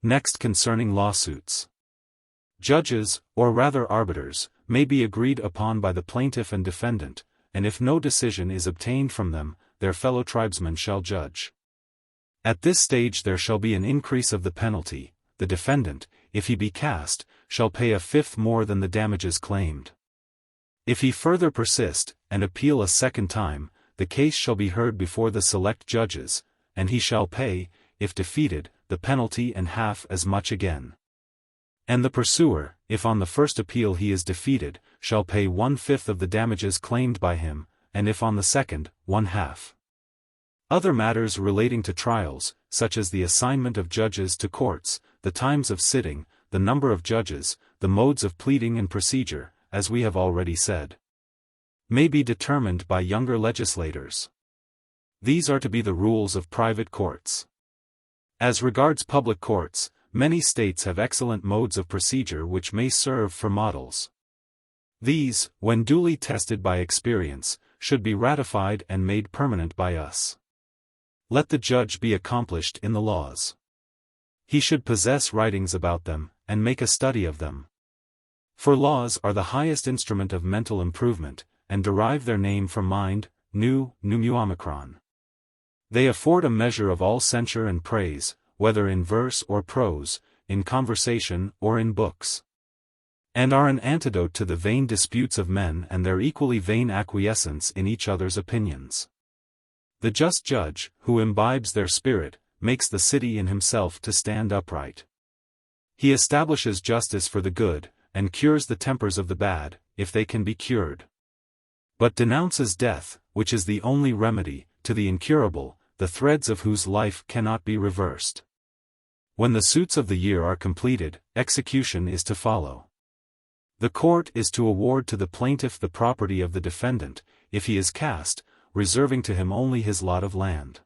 Next, concerning lawsuits. Judges, or rather arbiters, may be agreed upon by the plaintiff and defendant, and if no decision is obtained from them, their fellow tribesmen shall judge. At this stage there shall be an increase of the penalty. The defendant, if he be cast, shall pay a fifth more than the damages claimed. If he further persist, and appeal a second time, the case shall be heard before the select judges, and he shall pay, if defeated, the penalty and half as much again. And the pursuer, if on the first appeal he is defeated, shall pay 1/5 of the damages claimed by him, and if on the second, 1/2. Other matters relating to trials, such as the assignment of judges to courts, the times of sitting, the number of judges, the modes of pleading and procedure, as we have already said, may be determined by younger legislators. These are to be the rules of private courts. As regards public courts, many states have excellent modes of procedure which may serve for models. These, when duly tested by experience, should be ratified and made permanent by us. Let the judge be accomplished in the laws. He should possess writings about them, and make a study of them. For laws are the highest instrument of mental improvement, and derive their name from mind, pneumaomicron. They afford a measure of all censure and praise, whether in verse or prose, in conversation or in books. And are an antidote to the vain disputes of men and their equally vain acquiescence in each other's opinions. The just judge, who imbibes their spirit, makes the city in himself to stand upright. He establishes justice for the good, and cures the tempers of the bad, if they can be cured. But denounces death, which is the only remedy, to the incurable, the threads of whose life cannot be reversed. When the suits of the year are completed, execution is to follow. The court is to award to the plaintiff the property of the defendant, if he is cast, reserving to him only his lot of land.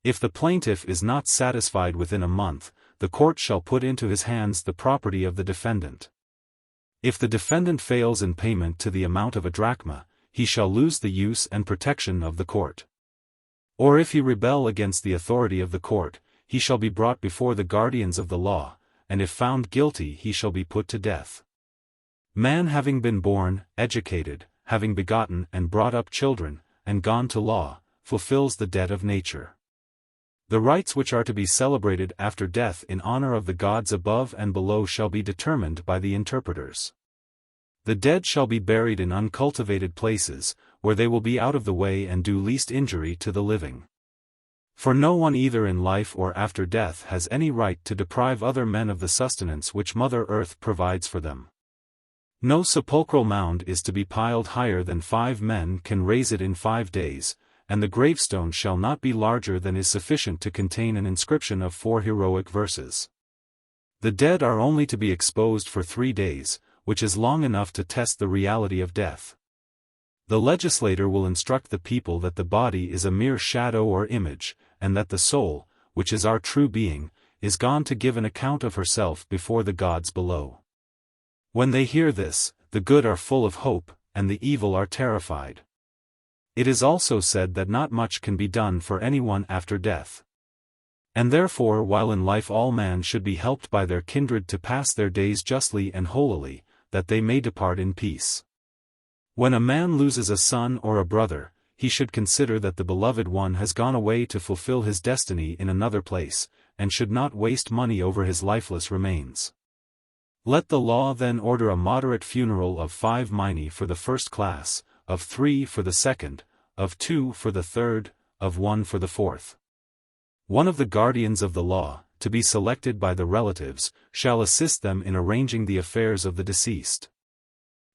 If the plaintiff is not satisfied within a month, the court shall put into his hands the property of the defendant. If the defendant fails in payment to the amount of a drachma, he shall lose the use and protection of the court. Or if he rebel against the authority of the court, he shall be brought before the guardians of the law, and if found guilty he shall be put to death. Man having been born, educated, having begotten and brought up children, and gone to law, fulfills the debt of nature. The rites which are to be celebrated after death in honor of the gods above and below shall be determined by the interpreters. The dead shall be buried in uncultivated places, where they will be out of the way and do least injury to the living. For no one either in life or after death has any right to deprive other men of the sustenance which Mother Earth provides for them. No sepulchral mound is to be piled higher than 5 men can raise it in 5 days, and the gravestone shall not be larger than is sufficient to contain an inscription of 4 heroic verses. The dead are only to be exposed for 3 days, which is long enough to test the reality of death. The legislator will instruct the people that the body is a mere shadow or image, and that the soul, which is our true being, is gone to give an account of herself before the gods below. When they hear this, the good are full of hope, and the evil are terrified. It is also said that not much can be done for anyone after death. And therefore while in life all man should be helped by their kindred to pass their days justly and holily, that they may depart in peace. When a man loses a son or a brother, he should consider that the beloved one has gone away to fulfill his destiny in another place, and should not waste money over his lifeless remains. Let the law then order a moderate funeral of 5 minae for the first class, of 3 for the second, of 2 for the third, of 1 for the fourth. One of the guardians of the law, to be selected by the relatives, shall assist them in arranging the affairs of the deceased.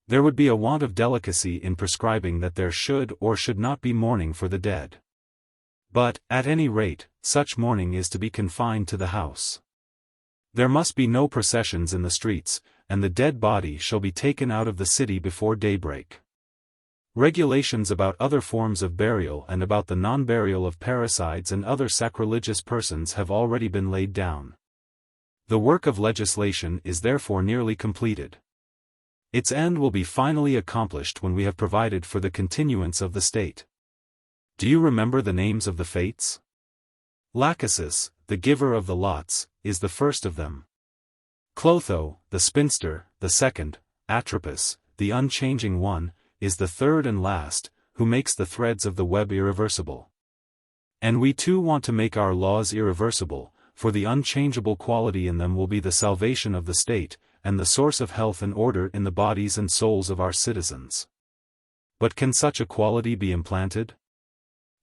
There would be a want of delicacy in prescribing that there should or should not be mourning for the dead. But, at any rate, such mourning is to be confined to the house. There must be no processions in the streets, and the dead body shall be taken out of the city before daybreak. Regulations about other forms of burial and about the non-burial of parricides and other sacrilegious persons have already been laid down. The work of legislation is therefore nearly completed. Its end will be finally accomplished when we have provided for the continuance of the state. Do you remember the names of the fates? Lachesis, the giver of the lots, is the first of them. Clotho, the spinster, the second. Atropos, the unchanging one, is the third and last, who makes the threads of the web irreversible. And we too want to make our laws irreversible, for the unchangeable quality in them will be the salvation of the state, and the source of health and order in the bodies and souls of our citizens. But can such a quality be implanted?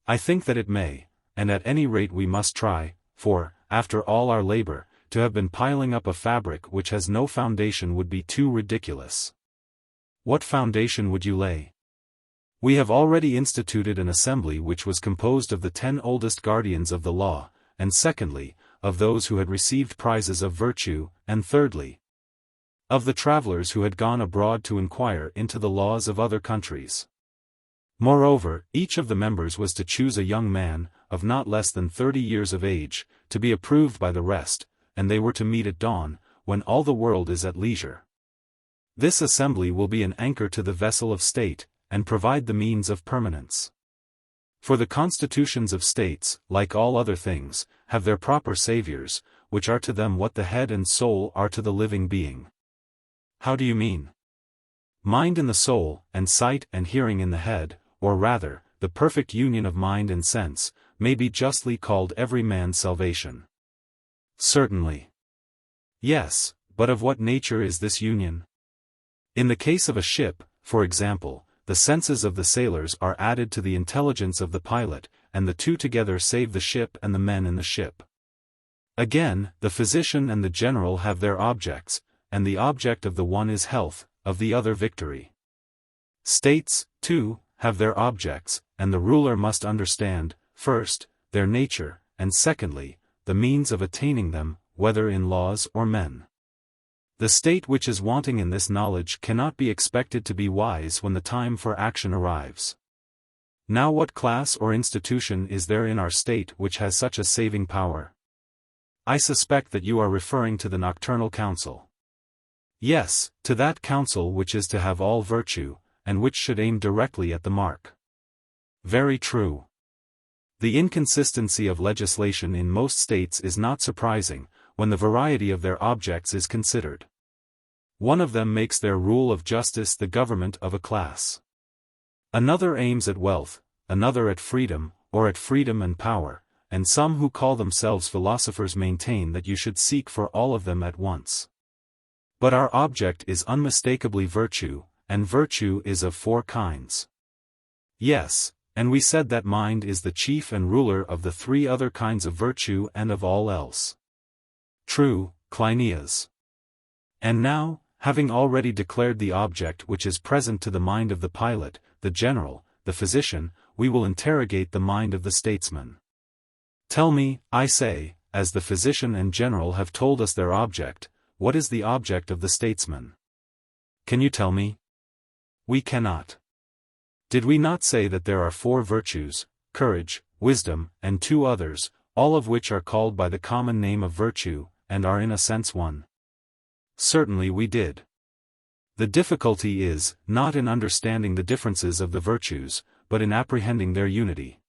I think that it may, and at any rate we must try, for, after all our labor, to have been piling up a fabric which has no foundation would be too ridiculous. What foundation would you lay? We have already instituted an assembly which was composed of the 10 oldest guardians of the law, and secondly, of those who had received prizes of virtue, and thirdly, of the travelers who had gone abroad to inquire into the laws of other countries. Moreover, each of the members was to choose a young man, of not less than 30 years of age, to be approved by the rest, and they were to meet at dawn, when all the world is at leisure. This assembly will be an anchor to the vessel of state, and provide the means of permanence. For the constitutions of states, like all other things, have their proper saviors, which are to them what the head and soul are to the living being. How do you mean? Mind in the soul, and sight and hearing in the head, or rather, the perfect union of mind and sense, may be justly called every man's salvation. Certainly. Yes, but of what nature is this union? In the case of a ship, for example, the senses of the sailors are added to the intelligence of the pilot, and the two together save the ship and the men in the ship. Again, the physician and the general have their objects, and the object of the one is health, of the other victory. States, too, have their objects, and the ruler must understand, first, their nature, and secondly, the means of attaining them, whether in laws or men. The state which is wanting in this knowledge cannot be expected to be wise when the time for action arrives. Now what class or institution is there in our state which has such a saving power? I suspect that you are referring to the nocturnal council. Yes, to that council which is to have all virtue, and which should aim directly at the mark. Very true. The inconsistency of legislation in most states is not surprising, when the variety of their objects is considered. One of them makes their rule of justice the government of a class. Another aims at wealth, another at freedom, or at freedom and power, and some who call themselves philosophers maintain that you should seek for all of them at once. But our object is unmistakably virtue, and virtue is of 4 kinds. Yes, and we said that mind is the chief and ruler of the 3 other kinds of virtue and of all else. True, Cleinias. And now, having already declared the object which is present to the mind of the pilot, the general, the physician, we will interrogate the mind of the statesman. Tell me, I say, as the physician and general have told us their object, what is the object of the statesman? Can you tell me? We cannot. Did we not say that there are 4 virtues, courage, wisdom, and 2 others, all of which are called by the common name of virtue, and are in a sense one? Certainly we did. The difficulty is, not in understanding the differences of the virtues, but in apprehending their unity.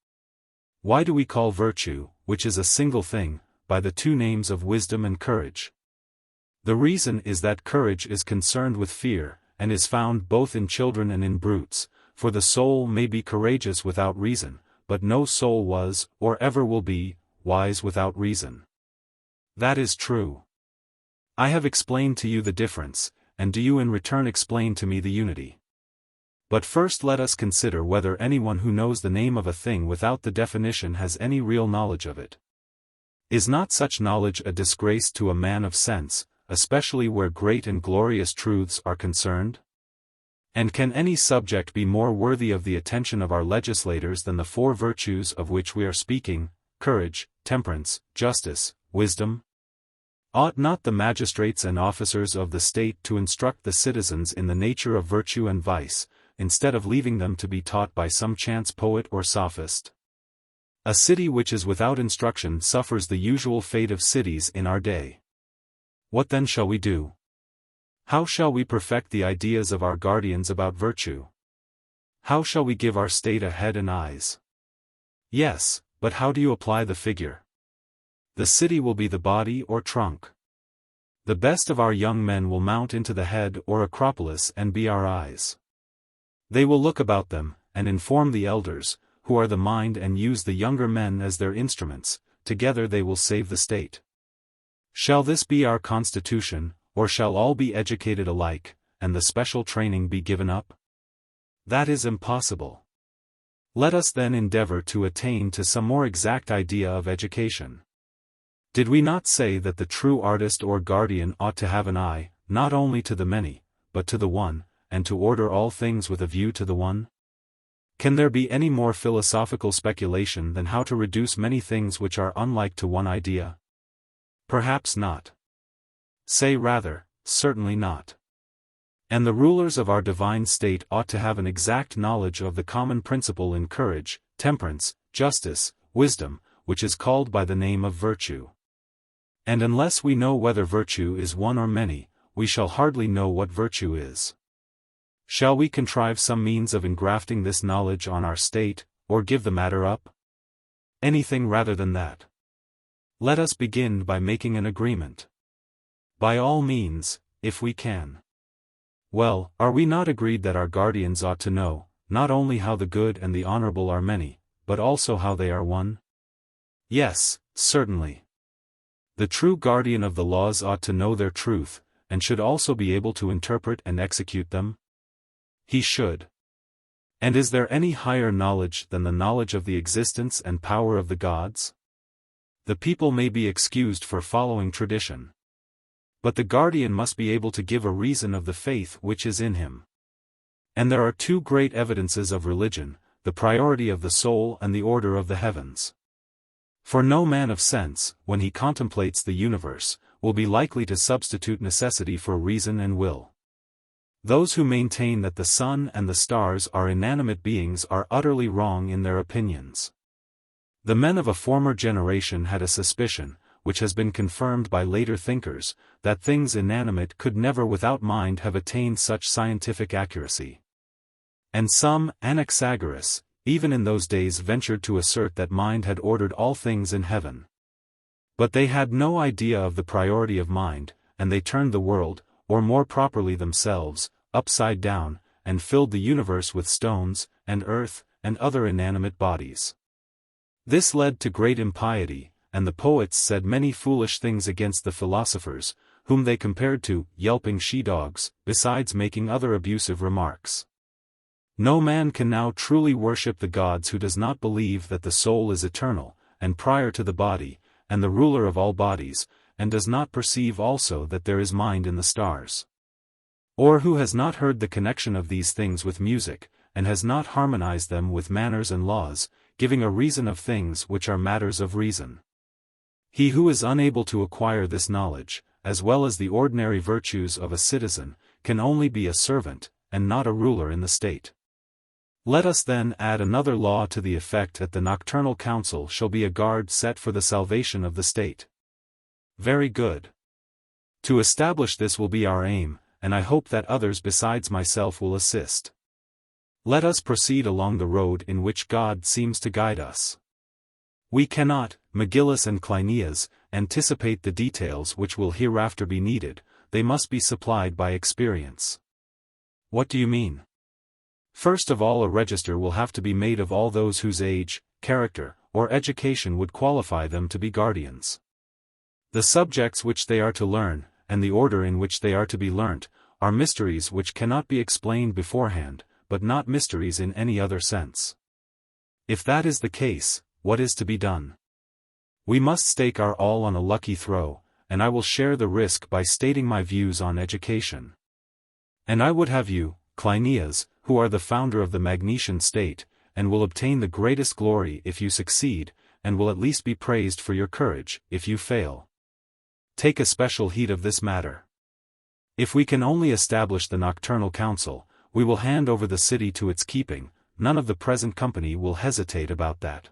Why do we call virtue, which is a single thing, by the 2 names of wisdom and courage? The reason is that courage is concerned with fear, and is found both in children and in brutes, for the soul may be courageous without reason, but no soul was, or ever will be, wise without reason. That is true. I have explained to you the difference, and do you in return explain to me the unity. But first let us consider whether anyone who knows the name of a thing without the definition has any real knowledge of it. Is not such knowledge a disgrace to a man of sense, especially where great and glorious truths are concerned? And can any subject be more worthy of the attention of our legislators than the 4 virtues of which we are speaking, courage, temperance, justice, wisdom? Ought not the magistrates and officers of the state to instruct the citizens in the nature of virtue and vice, instead of leaving them to be taught by some chance poet or sophist. A city which is without instruction suffers the usual fate of cities in our day. What then shall we do? How shall we perfect the ideas of our guardians about virtue? How shall we give our state a head and eyes? Yes, but how do you apply the figure? The city will be the body or trunk. The best of our young men will mount into the head or acropolis and be our eyes. They will look about them, and inform the elders, who are the mind, and use the younger men as their instruments. Together they will save the state. Shall this be our constitution, or shall all be educated alike, and the special training be given up? That is impossible. Let us then endeavor to attain to some more exact idea of education. Did we not say that the true artist or guardian ought to have an eye, not only to the many, but to the one, and to order all things with a view to the one? Can there be any more philosophical speculation than how to reduce many things which are unlike to one idea? Perhaps not. Say rather, certainly not. And the rulers of our divine state ought to have an exact knowledge of the common principle in courage, temperance, justice, wisdom, which is called by the name of virtue. And unless we know whether virtue is one or many, we shall hardly know what virtue is. Shall we contrive some means of engrafting this knowledge on our state, or give the matter up? Anything rather than that. Let us begin by making an agreement. By all means, if we can. Well, are we not agreed that our guardians ought to know, not only how the good and the honorable are many, but also how they are one? Yes, certainly. The true guardian of the laws ought to know their truth, and should also be able to interpret and execute them. He should. And is there any higher knowledge than the knowledge of the existence and power of the gods? The people may be excused for following tradition. But the guardian must be able to give a reason of the faith which is in him. And there are two great evidences of religion, the priority of the soul and the order of the heavens. For no man of sense, when he contemplates the universe, will be likely to substitute necessity for reason and will. Those who maintain that the sun and the stars are inanimate beings are utterly wrong in their opinions. The men of a former generation had a suspicion, which has been confirmed by later thinkers, that things inanimate could never without mind have attained such scientific accuracy. And some, Anaxagoras, even in those days ventured to assert that mind had ordered all things in heaven. But they had no idea of the priority of mind, and they turned the world, or more properly themselves, upside down, and filled the universe with stones, and earth, and other inanimate bodies. This led to great impiety, and the poets said many foolish things against the philosophers, whom they compared to yelping she-dogs, besides making other abusive remarks. No man can now truly worship the gods who does not believe that the soul is eternal, and prior to the body, and the ruler of all bodies, and does not perceive also that there is mind in the stars. Or who has not heard the connection of these things with music, and has not harmonized them with manners and laws, giving a reason of things which are matters of reason. He who is unable to acquire this knowledge, as well as the ordinary virtues of a citizen, can only be a servant, and not a ruler in the state. Let us then add another law to the effect that the nocturnal council shall be a guard set for the salvation of the state. Very good. To establish this will be our aim, and I hope that others besides myself will assist. Let us proceed along the road in which God seems to guide us. We cannot, Megillus and Cleinias, anticipate the details which will hereafter be needed, they must be supplied by experience. What do you mean? First of all, a register will have to be made of all those whose age, character, or education would qualify them to be guardians. The subjects which they are to learn, and the order in which they are to be learnt, are mysteries which cannot be explained beforehand, but not mysteries in any other sense. If that is the case, what is to be done? We must stake our all on a lucky throw, and I will share the risk by stating my views on education. And I would have you, Cleinias, who are the founder of the Magnesian state, and will obtain the greatest glory if you succeed, and will at least be praised for your courage, if you fail. Take especial heed of this matter. If we can only establish the nocturnal council, we will hand over the city to its keeping, none of the present company will hesitate about that.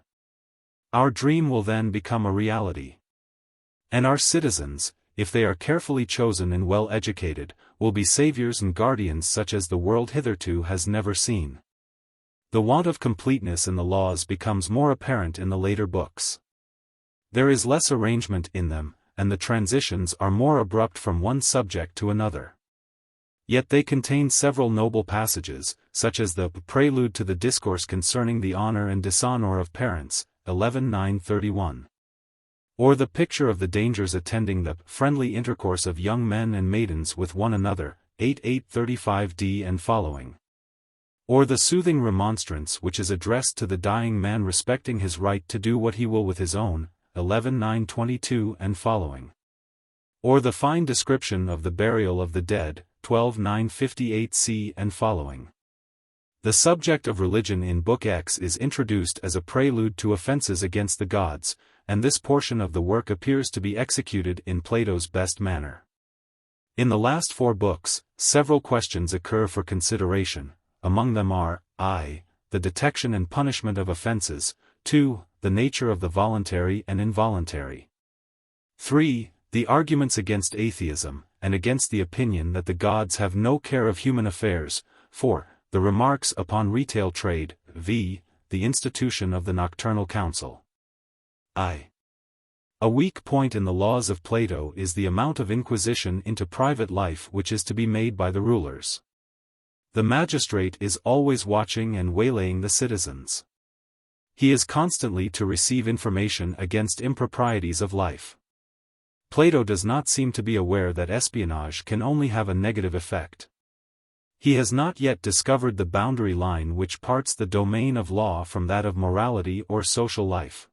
Our dream will then become a reality. And our citizens, if they are carefully chosen and well educated, will be saviors and guardians such as the world hitherto has never seen. The want of completeness in the laws becomes more apparent in the later books. There is less arrangement in them, and the transitions are more abrupt from one subject to another. Yet they contain several noble passages, such as the Prelude to the Discourse concerning the honor and dishonor of parents, 11:931. Or the picture of the dangers attending the friendly intercourse of young men and maidens with one another, 8:835d and following. Or the soothing remonstrance which is addressed to the dying man respecting his right to do what he will with his own, 11:922 and following. Or the fine description of the burial of the dead, 12:958c and following. The subject of religion in Book X is introduced as a prelude to offenses against the gods, and this portion of the work appears to be executed in Plato's best manner. In the last 4 books, several questions occur for consideration. Among them are, I. The detection and punishment of offenses, 2. The nature of the voluntary and involuntary. 3. The arguments against atheism, and against the opinion that the gods have no care of human affairs, 4. The remarks upon retail trade, v. The institution of the nocturnal council. I. A weak point in the laws of Plato is the amount of inquisition into private life which is to be made by the rulers. The magistrate is always watching and waylaying the citizens. He is constantly to receive information against improprieties of life. Plato does not seem to be aware that espionage can only have a negative effect. He has not yet discovered the boundary line which parts the domain of law from that of morality or social life.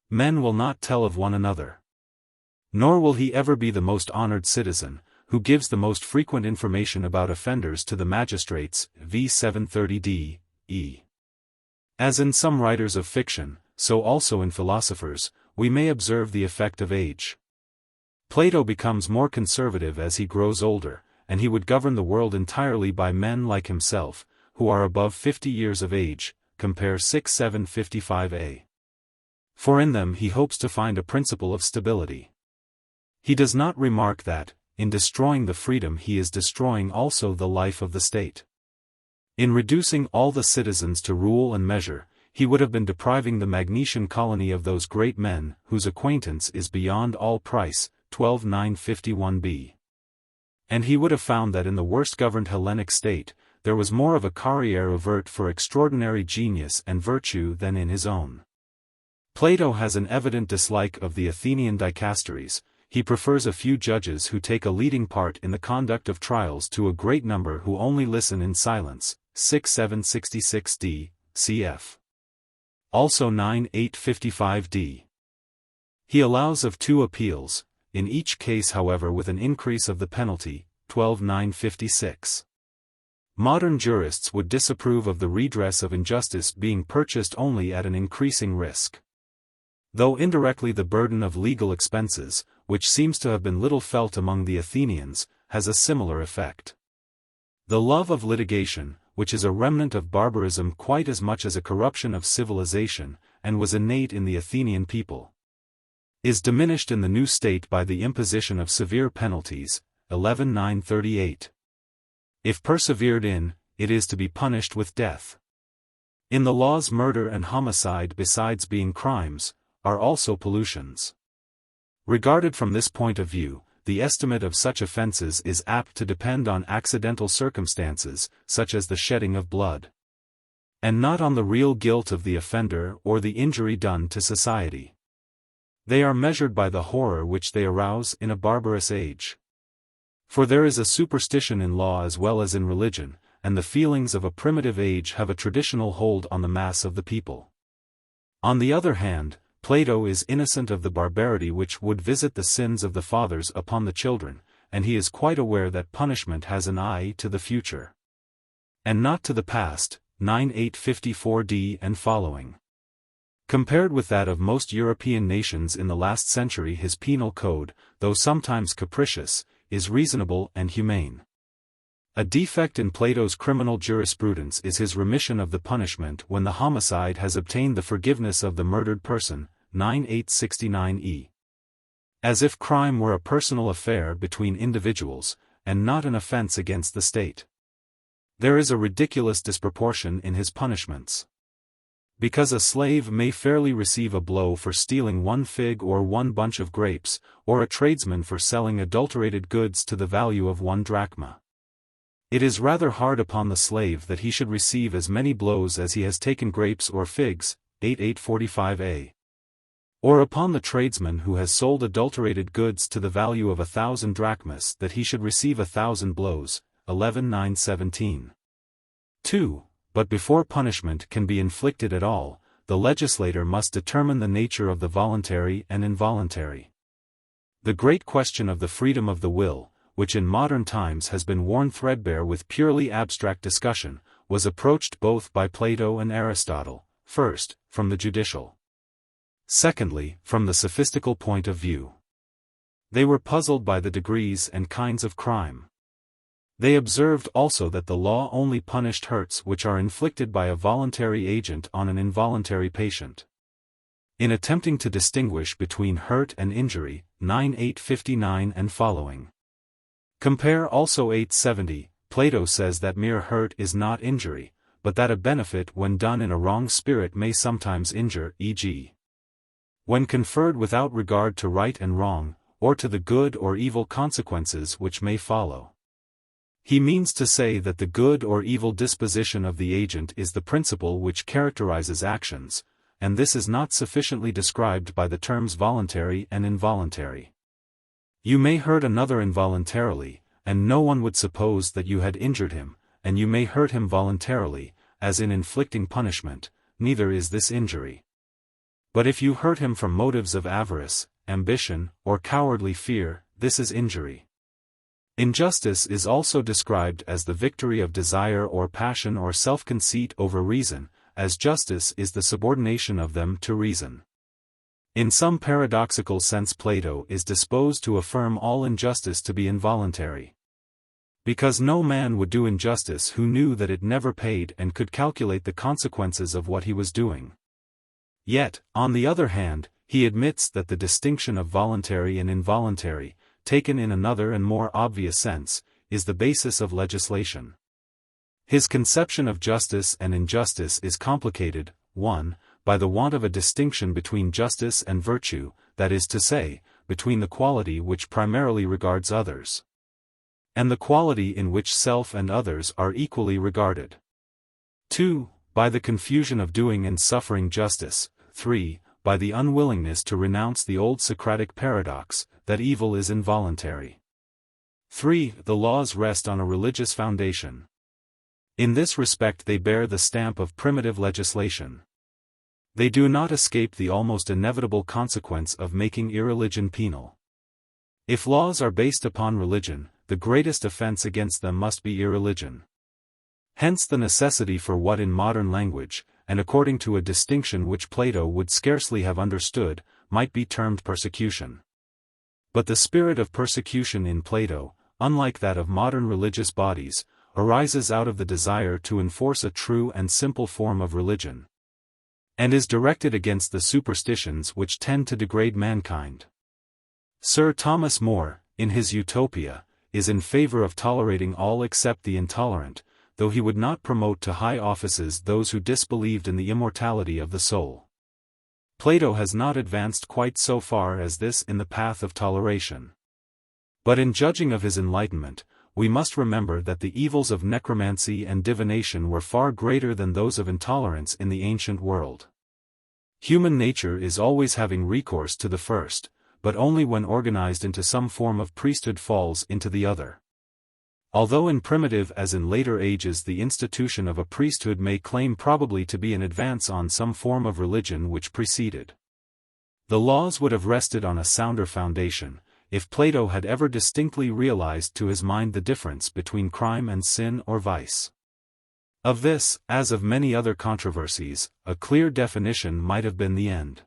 Men will not tell of one another. Nor will he ever be the most honored citizen, who gives the most frequent information about offenders to the magistrates, v. 730d, e. As in some writers of fiction, so also in philosophers, we may observe the effect of age. Plato becomes more conservative as he grows older, and he would govern the world entirely by men like himself, who are above 50 years of age, compare 6:755a. For in them he hopes to find a principle of stability. He does not remark that, in destroying the freedom he is destroying also the life of the state. In reducing all the citizens to rule and measure, he would have been depriving the Magnesian colony of those great men whose acquaintance is beyond all price, 12:951b. And he would have found that in the worst governed Hellenic state, there was more of a carriere overt for extraordinary genius and virtue than in his own. Plato has an evident dislike of the Athenian dicasteries. He prefers a few judges who take a leading part in the conduct of trials to a great number who only listen in silence, 6:766d, cf. Also 9:855d. He allows of 2 appeals, in each case however with an increase of the penalty, 12:956. Modern jurists would disapprove of the redress of injustice being purchased only at an increasing risk. Though indirectly the burden of legal expenses, which seems to have been little felt among the Athenians, has a similar effect. The love of litigation, which is a remnant of barbarism quite as much as a corruption of civilization, and was innate in the Athenian people, is diminished in the new state by the imposition of severe penalties, 11:938. If persevered in, it is to be punished with death. In the laws murder and homicide besides being crimes, are also pollutions. Regarded from this point of view, the estimate of such offenses is apt to depend on accidental circumstances, such as the shedding of blood, and not on the real guilt of the offender or the injury done to society. They are measured by the horror which they arouse in a barbarous age. For there is a superstition in law as well as in religion, and the feelings of a primitive age have a traditional hold on the mass of the people. On the other hand, Plato is innocent of the barbarity which would visit the sins of the fathers upon the children, and he is quite aware that punishment has an eye to the future, and not to the past, 9:854d and following. Compared with that of most European nations in the last century, his penal code, though sometimes capricious, is reasonable and humane. A defect in Plato's criminal jurisprudence is his remission of the punishment when the homicide has obtained the forgiveness of the murdered person, 9:869e. As if crime were a personal affair between individuals, and not an offense against the state. There is a ridiculous disproportion in his punishments. Because a slave may fairly receive a blow for stealing one fig or one bunch of grapes, or a tradesman for selling adulterated goods to the value of 1 drachma. It is rather hard upon the slave that he should receive as many blows as he has taken grapes or figs, 8:845a. Or upon the tradesman who has sold adulterated goods to the value of 1,000 drachmas that he should receive 1,000 blows, 11:917. 2. But before punishment can be inflicted at all, the legislator must determine the nature of the voluntary and involuntary. The great question of the freedom of the will, which in modern times has been worn threadbare with purely abstract discussion, was approached both by Plato and Aristotle, first, from the judicial. Secondly, from the sophistical point of view. They were puzzled by the degrees and kinds of crime. They observed also that the law only punished hurts which are inflicted by a voluntary agent on an involuntary patient. In attempting to distinguish between hurt and injury, 9:859 and following. Compare also 870, Plato says that mere hurt is not injury, but that a benefit when done in a wrong spirit may sometimes injure, e.g. when conferred without regard to right and wrong, or to the good or evil consequences which may follow. He means to say that the good or evil disposition of the agent is the principle which characterizes actions, and this is not sufficiently described by the terms voluntary and involuntary. You may hurt another involuntarily, and no one would suppose that you had injured him, and you may hurt him voluntarily, as in inflicting punishment, neither is this injury. But if you hurt him from motives of avarice, ambition, or cowardly fear, this is injury. Injustice is also described as the victory of desire or passion or self-conceit over reason, as justice is the subordination of them to reason. In some paradoxical sense Plato is disposed to affirm all injustice to be involuntary. Because no man would do injustice who knew that it never paid and could calculate the consequences of what he was doing. Yet, on the other hand, he admits that the distinction of voluntary and involuntary, taken in another and more obvious sense, is the basis of legislation. His conception of justice and injustice is complicated, 1. By the want of a distinction between justice and virtue, that is to say, between the quality which primarily regards others, and the quality in which self and others are equally regarded. 2. By the confusion of doing and suffering justice. 3. By the unwillingness to renounce the old Socratic paradox, that evil is involuntary. 3. The laws rest on a religious foundation. In this respect they bear the stamp of primitive legislation. They do not escape the almost inevitable consequence of making irreligion penal. If laws are based upon religion, the greatest offense against them must be irreligion. Hence the necessity for what in modern language, and according to a distinction which Plato would scarcely have understood, might be termed persecution. But the spirit of persecution in Plato, unlike that of modern religious bodies, arises out of the desire to enforce a true and simple form of religion, and is directed against the superstitions which tend to degrade mankind. Sir Thomas More, in his Utopia, is in favor of tolerating all except the intolerant, though he would not promote to high offices those who disbelieved in the immortality of the soul. Plato has not advanced quite so far as this in the path of toleration. But in judging of his enlightenment, we must remember that the evils of necromancy and divination were far greater than those of intolerance in the ancient world. Human nature is always having recourse to the first, but only when organized into some form of priesthood falls into the other. Although in primitive as in later ages the institution of a priesthood may claim probably to be an advance on some form of religion which preceded, the laws would have rested on a sounder foundation, if Plato had ever distinctly realized to his mind the difference between crime and sin or vice. Of this, as of many other controversies, a clear definition might have been the end.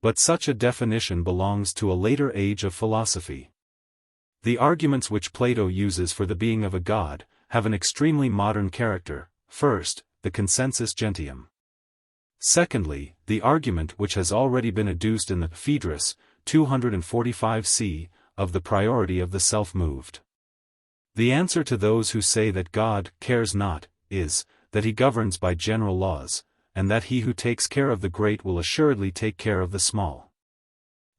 But such a definition belongs to a later age of philosophy. The arguments which Plato uses for the being of a god have an extremely modern character. First, the consensus gentium. Secondly, the argument which has already been adduced in the Phaedrus, 245c, of the priority of the self-moved. The answer to those who say that God cares not, is, that he governs by general laws, and that he who takes care of the great will assuredly take care of the small.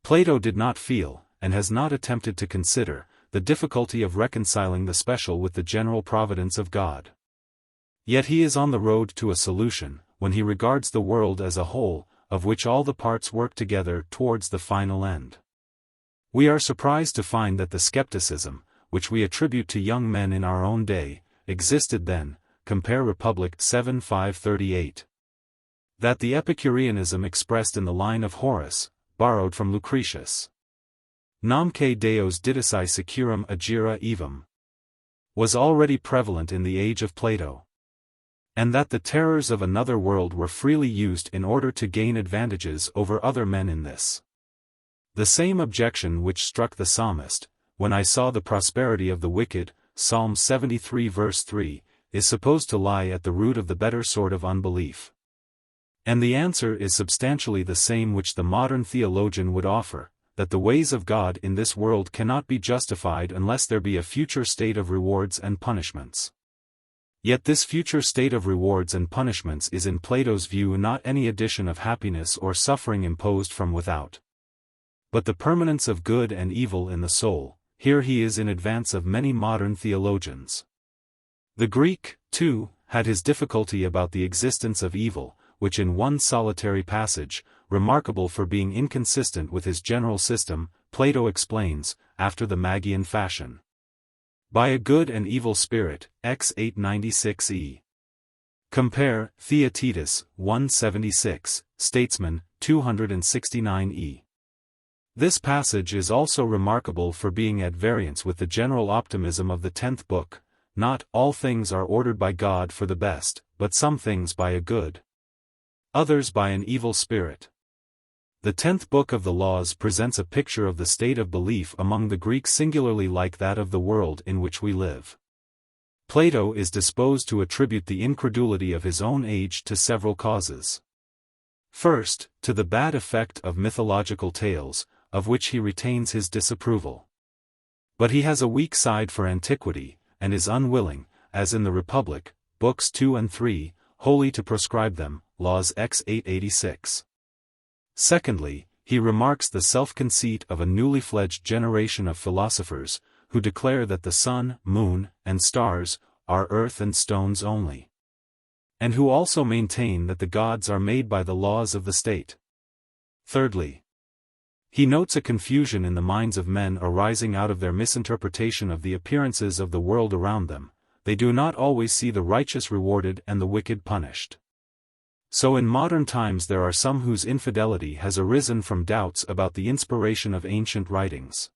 Plato did not feel, and has not attempted to consider, the difficulty of reconciling the special with the general providence of God. Yet he is on the road to a solution, when he regards the world as a whole, of which all the parts work together towards the final end. We are surprised to find that the skepticism, which we attribute to young men in our own day, existed then, compare Republic 7:538. That the Epicureanism expressed in the line of Horace, borrowed from Lucretius, Namque Deos didici securum agira evum, was already prevalent in the age of Plato. And that the terrors of another world were freely used in order to gain advantages over other men in this. The same objection which struck the psalmist, when I saw the prosperity of the wicked, Psalm 73 verse 3, is supposed to lie at the root of the better sort of unbelief. And the answer is substantially the same which the modern theologian would offer, that the ways of God in this world cannot be justified unless there be a future state of rewards and punishments. Yet this future state of rewards and punishments is in Plato's view not any addition of happiness or suffering imposed from without, but the permanence of good and evil in the soul. Here he is in advance of many modern theologians. The Greek, too, had his difficulty about the existence of evil, which in one solitary passage, remarkable for being inconsistent with his general system, Plato explains, after the Magian fashion. By a good and evil spirit, x 896e. Compare, Theaetetus, 176, Statesman, 269e. This passage is also remarkable for being at variance with the general optimism of the 10th book, not all things are ordered by God for the best, but some things by a good, others by an evil spirit. The 10th book of the Laws presents a picture of the state of belief among the Greeks singularly like that of the world in which we live. Plato is disposed to attribute the incredulity of his own age to several causes. First, to the bad effect of mythological tales, of which he retains his disapproval. But he has a weak side for antiquity, and is unwilling, as in the Republic, books 2 and 3, wholly to proscribe them, Laws x 886. Secondly, he remarks the self-conceit of a newly fledged generation of philosophers, who declare that the sun, moon, and stars are earth and stones only, and who also maintain that the gods are made by the laws of the state. Thirdly, he notes a confusion in the minds of men arising out of their misinterpretation of the appearances of the world around them. They do not always see the righteous rewarded and the wicked punished. So in modern times there are some whose infidelity has arisen from doubts about the inspiration of ancient writings.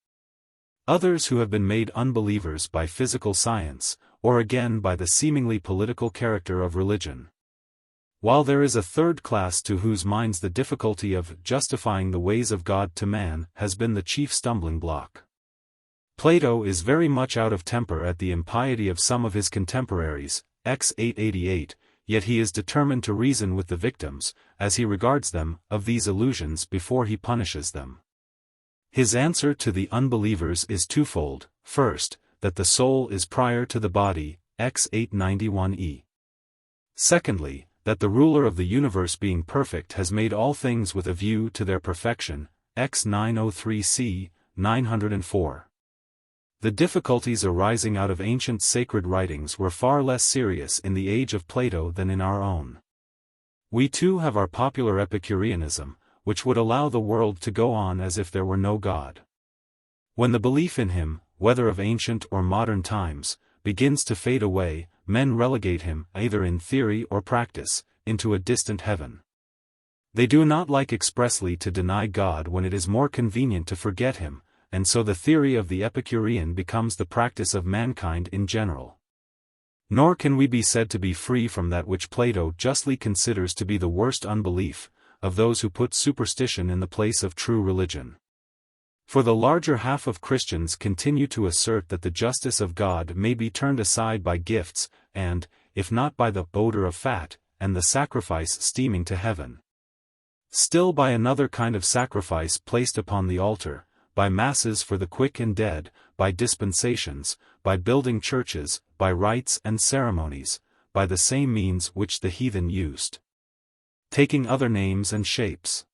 Others who have been made unbelievers by physical science, or again by the seemingly political character of religion. While there is a third class to whose minds the difficulty of justifying the ways of God to man has been the chief stumbling block. Plato is very much out of temper at the impiety of some of his contemporaries, x 888, yet he is determined to reason with the victims, as he regards them, of these illusions before he punishes them. His answer to the unbelievers is twofold: first, that the soul is prior to the body, x 891e. Secondly, that the ruler of the universe being perfect has made all things with a view to their perfection, x 903c, 904. The difficulties arising out of ancient sacred writings were far less serious in the age of Plato than in our own. We too have our popular Epicureanism, which would allow the world to go on as if there were no God. When the belief in him, whether of ancient or modern times, begins to fade away, men relegate him, either in theory or practice, into a distant heaven. They do not like expressly to deny God when it is more convenient to forget him, and so the theory of the Epicurean becomes the practice of mankind in general. Nor can we be said to be free from that which Plato justly considers to be the worst unbelief, of those who put superstition in the place of true religion. For the larger half of Christians continue to assert that the justice of God may be turned aside by gifts, and, if not by the odor of fat, and the sacrifice steaming to heaven, still by another kind of sacrifice placed upon the altar, by masses for the quick and dead, by dispensations, by building churches, by rites and ceremonies, by the same means which the heathen used, taking other names and shapes.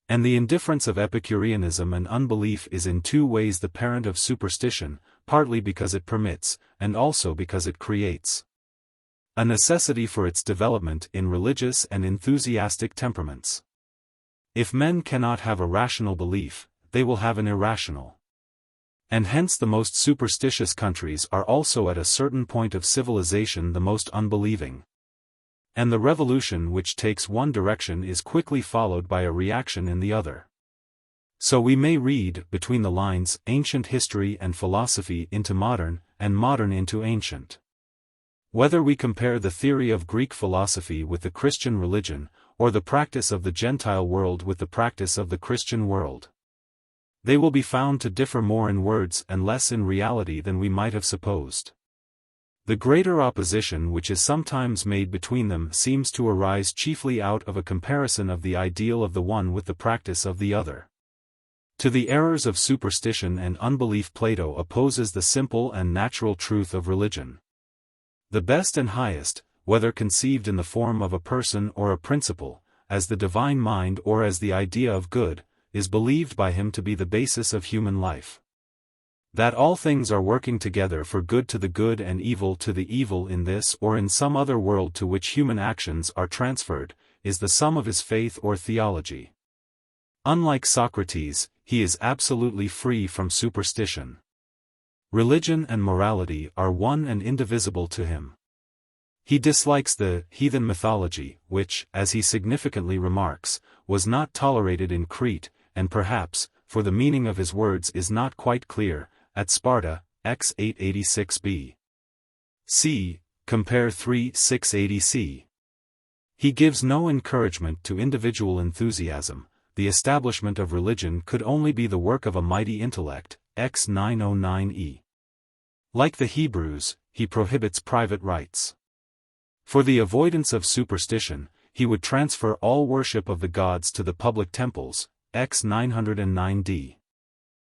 And the indifference of Epicureanism and unbelief is in two ways the parent of superstition, partly because it permits, and also because it creates a necessity for its development in religious and enthusiastic temperaments. If men cannot have a rational belief, they will have an irrational. And hence the most superstitious countries are also at a certain point of civilization the most unbelieving. And the revolution which takes one direction is quickly followed by a reaction in the other. So we may read, between the lines, ancient history and philosophy into modern, and modern into ancient. Whether we compare the theory of Greek philosophy with the Christian religion, or the practice of the Gentile world with the practice of the Christian world, they will be found to differ more in words and less in reality than we might have supposed. The greater opposition which is sometimes made between them seems to arise chiefly out of a comparison of the ideal of the one with the practice of the other. To the errors of superstition and unbelief Plato opposes the simple and natural truth of religion. The best and highest, whether conceived in the form of a person or a principle, as the divine mind or as the idea of good, is believed by him to be the basis of human life. That all things are working together for good to the good and evil to the evil in this or in some other world to which human actions are transferred, is the sum of his faith or theology. Unlike Socrates, he is absolutely free from superstition. Religion and morality are one and indivisible to him. He dislikes the heathen mythology, which, as he significantly remarks, was not tolerated in Crete, and perhaps, for the meaning of his words is not quite clear, at Sparta, x 886b. C. Compare 3:680 c. He gives no encouragement to individual enthusiasm. The establishment of religion could only be the work of a mighty intellect, x 909e. Like the Hebrews, he prohibits private rites. For the avoidance of superstition, he would transfer all worship of the gods to the public temples, x 909d.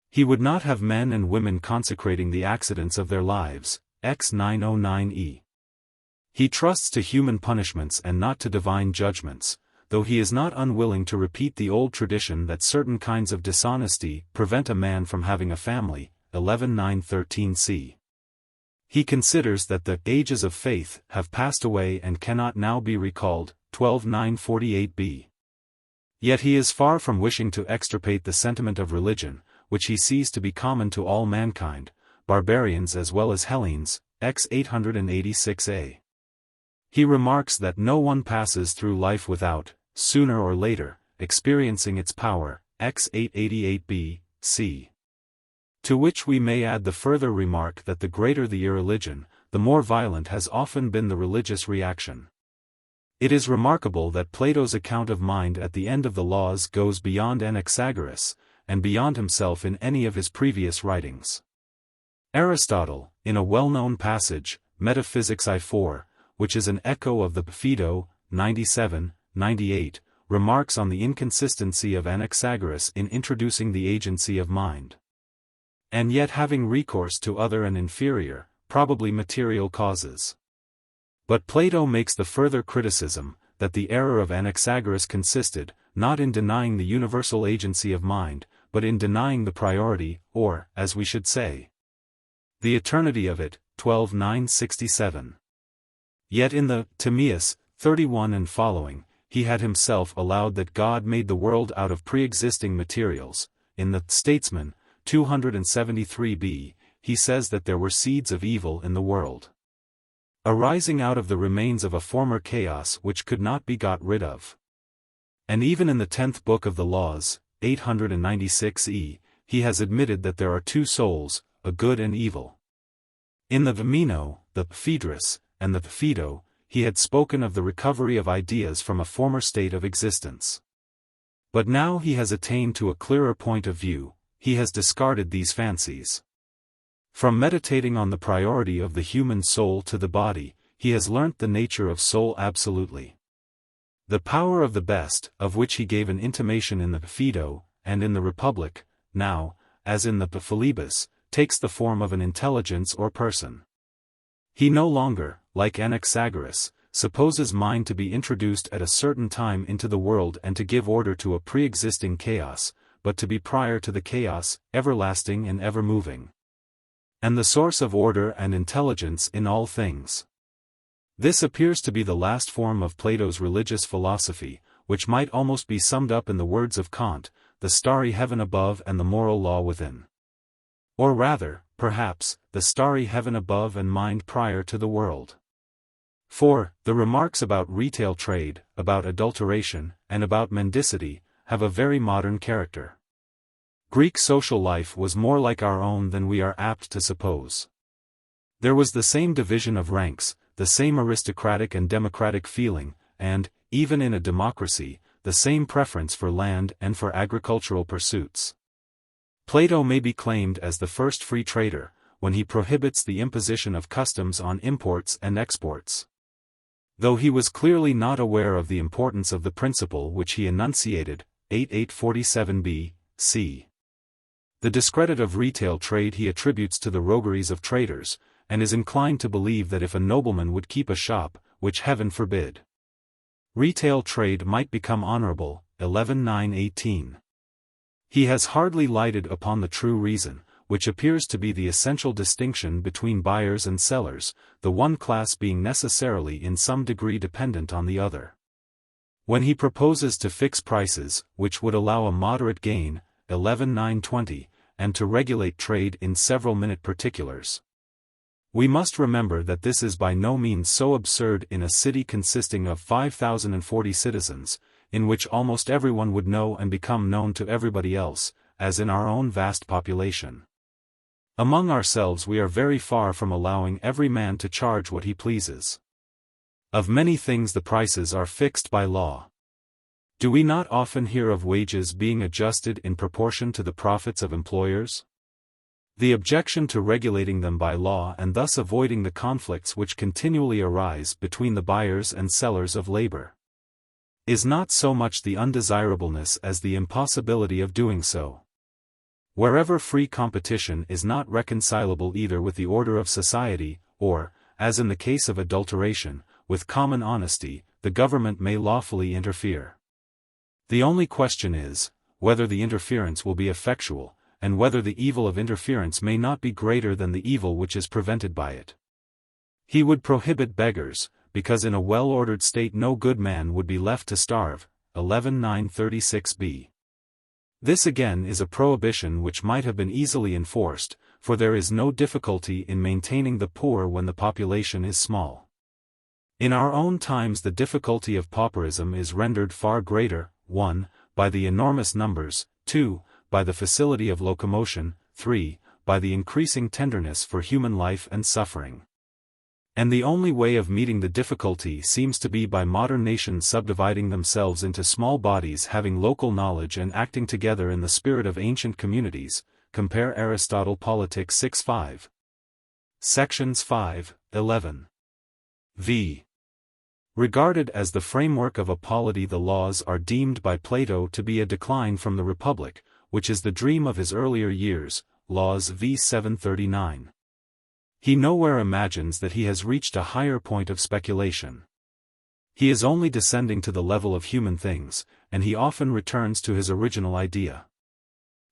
He would not have men and women consecrating the accidents of their lives, x 909e. He trusts to human punishments and not to divine judgments, though he is not unwilling to repeat the old tradition that certain kinds of dishonesty prevent a man from having a family, 11:913c. He considers that the ages of faith have passed away and cannot now be recalled, 12:948b. Yet he is far from wishing to extirpate the sentiment of religion, which he sees to be common to all mankind, barbarians as well as Hellenes, x 886a. He remarks that no one passes through life without, sooner or later, experiencing its power, x 888b, c. To which we may add the further remark that the greater the irreligion, the more violent has often been the religious reaction. It is remarkable that Plato's account of mind at the end of the Laws goes beyond Anaxagoras, and beyond himself in any of his previous writings. Aristotle, in a well-known passage, Metaphysics I-4, which is an echo of the Phaedo, 97-98, remarks on the inconsistency of Anaxagoras in introducing the agency of mind, and yet having recourse to other and inferior, probably material causes. But Plato makes the further criticism, that the error of Anaxagoras consisted, not in denying the universal agency of mind, but in denying the priority, or, as we should say, the eternity of it, 12:967. Yet in the Timaeus, 31 and following, he had himself allowed that God made the world out of pre-existing materials. In the Statesman, 273b, he says that there were seeds of evil in the world, arising out of the remains of a former chaos which could not be got rid of. And even in the 10th book of the Laws, 896e, he has admitted that there are two souls, a good and evil. In the Meno, the Phaedrus, and the Phaedo, he had spoken of the recovery of ideas from a former state of existence. But now he has attained to a clearer point of view. he has discarded these fancies. From meditating on the priority of the human soul to the body, he has learnt the nature of soul absolutely. The power of the best, of which he gave an intimation in the Phaedo, and in the Republic, now, as in the Philebus, takes the form of an intelligence or person. He no longer, like Anaxagoras, supposes mind to be introduced at a certain time into the world and to give order to a pre-existing chaos, but to be prior to the chaos, everlasting and ever-moving, and the source of order and intelligence in all things. This appears to be the last form of Plato's religious philosophy, which might almost be summed up in the words of Kant, the starry heaven above and the moral law within. Or rather, perhaps, the starry heaven above and mind prior to the world. For, the remarks about retail trade, about adulteration, and about mendicity, have a very modern character. Greek social life was more like our own than we are apt to suppose. There was the same division of ranks, the same aristocratic and democratic feeling, and, even in a democracy, the same preference for land and for agricultural pursuits. Plato may be claimed as the first free trader, when he prohibits the imposition of customs on imports and exports. Though he was clearly not aware of the importance of the principle which he enunciated, 847b, c. The discredit of retail trade he attributes to the rogueries of traders, and is inclined to believe that if a nobleman would keep a shop, which heaven forbid, retail trade might become honorable, 11:9-18. He has hardly lighted upon the true reason, which appears to be the essential distinction between buyers and sellers, the one class being necessarily in some degree dependent on the other. When he proposes to fix prices, which would allow a moderate gain, 11:9-20, and to regulate trade in several minute particulars, we must remember that this is by no means so absurd in a city consisting of 5,040 citizens, in which almost everyone would know and become known to everybody else, as in our own vast population. Among ourselves we are very far from allowing every man to charge what he pleases. Of many things the prices are fixed by law. Do we not often hear of wages being adjusted in proportion to the profits of employers? The objection to regulating them by law and thus avoiding the conflicts which continually arise between the buyers and sellers of labor is not so much the undesirableness as the impossibility of doing so. Wherever free competition is not reconcilable either with the order of society, or, as in the case of adulteration, with common honesty, the government may lawfully interfere. The only question is, whether the interference will be effectual, and whether the evil of interference may not be greater than the evil which is prevented by it. He would prohibit beggars, because in a well-ordered state no good man would be left to starve, 11:9-36b. This again is a prohibition which might have been easily enforced, for there is no difficulty in maintaining the poor when the population is small. In our own times the difficulty of pauperism is rendered far greater, 1. By the enormous numbers, 2. By the facility of locomotion, 3. By the increasing tenderness for human life and suffering. And the only way of meeting the difficulty seems to be by modern nations subdividing themselves into small bodies having local knowledge and acting together in the spirit of ancient communities. Compare Aristotle Politics 6:5. Sections 5, 11. v. Regarded as the framework of a polity, the laws are deemed by Plato to be a decline from the Republic, which is the dream of his earlier years, Laws v. 739. He nowhere imagines that he has reached a higher point of speculation. He is only descending to the level of human things, and he often returns to his original idea.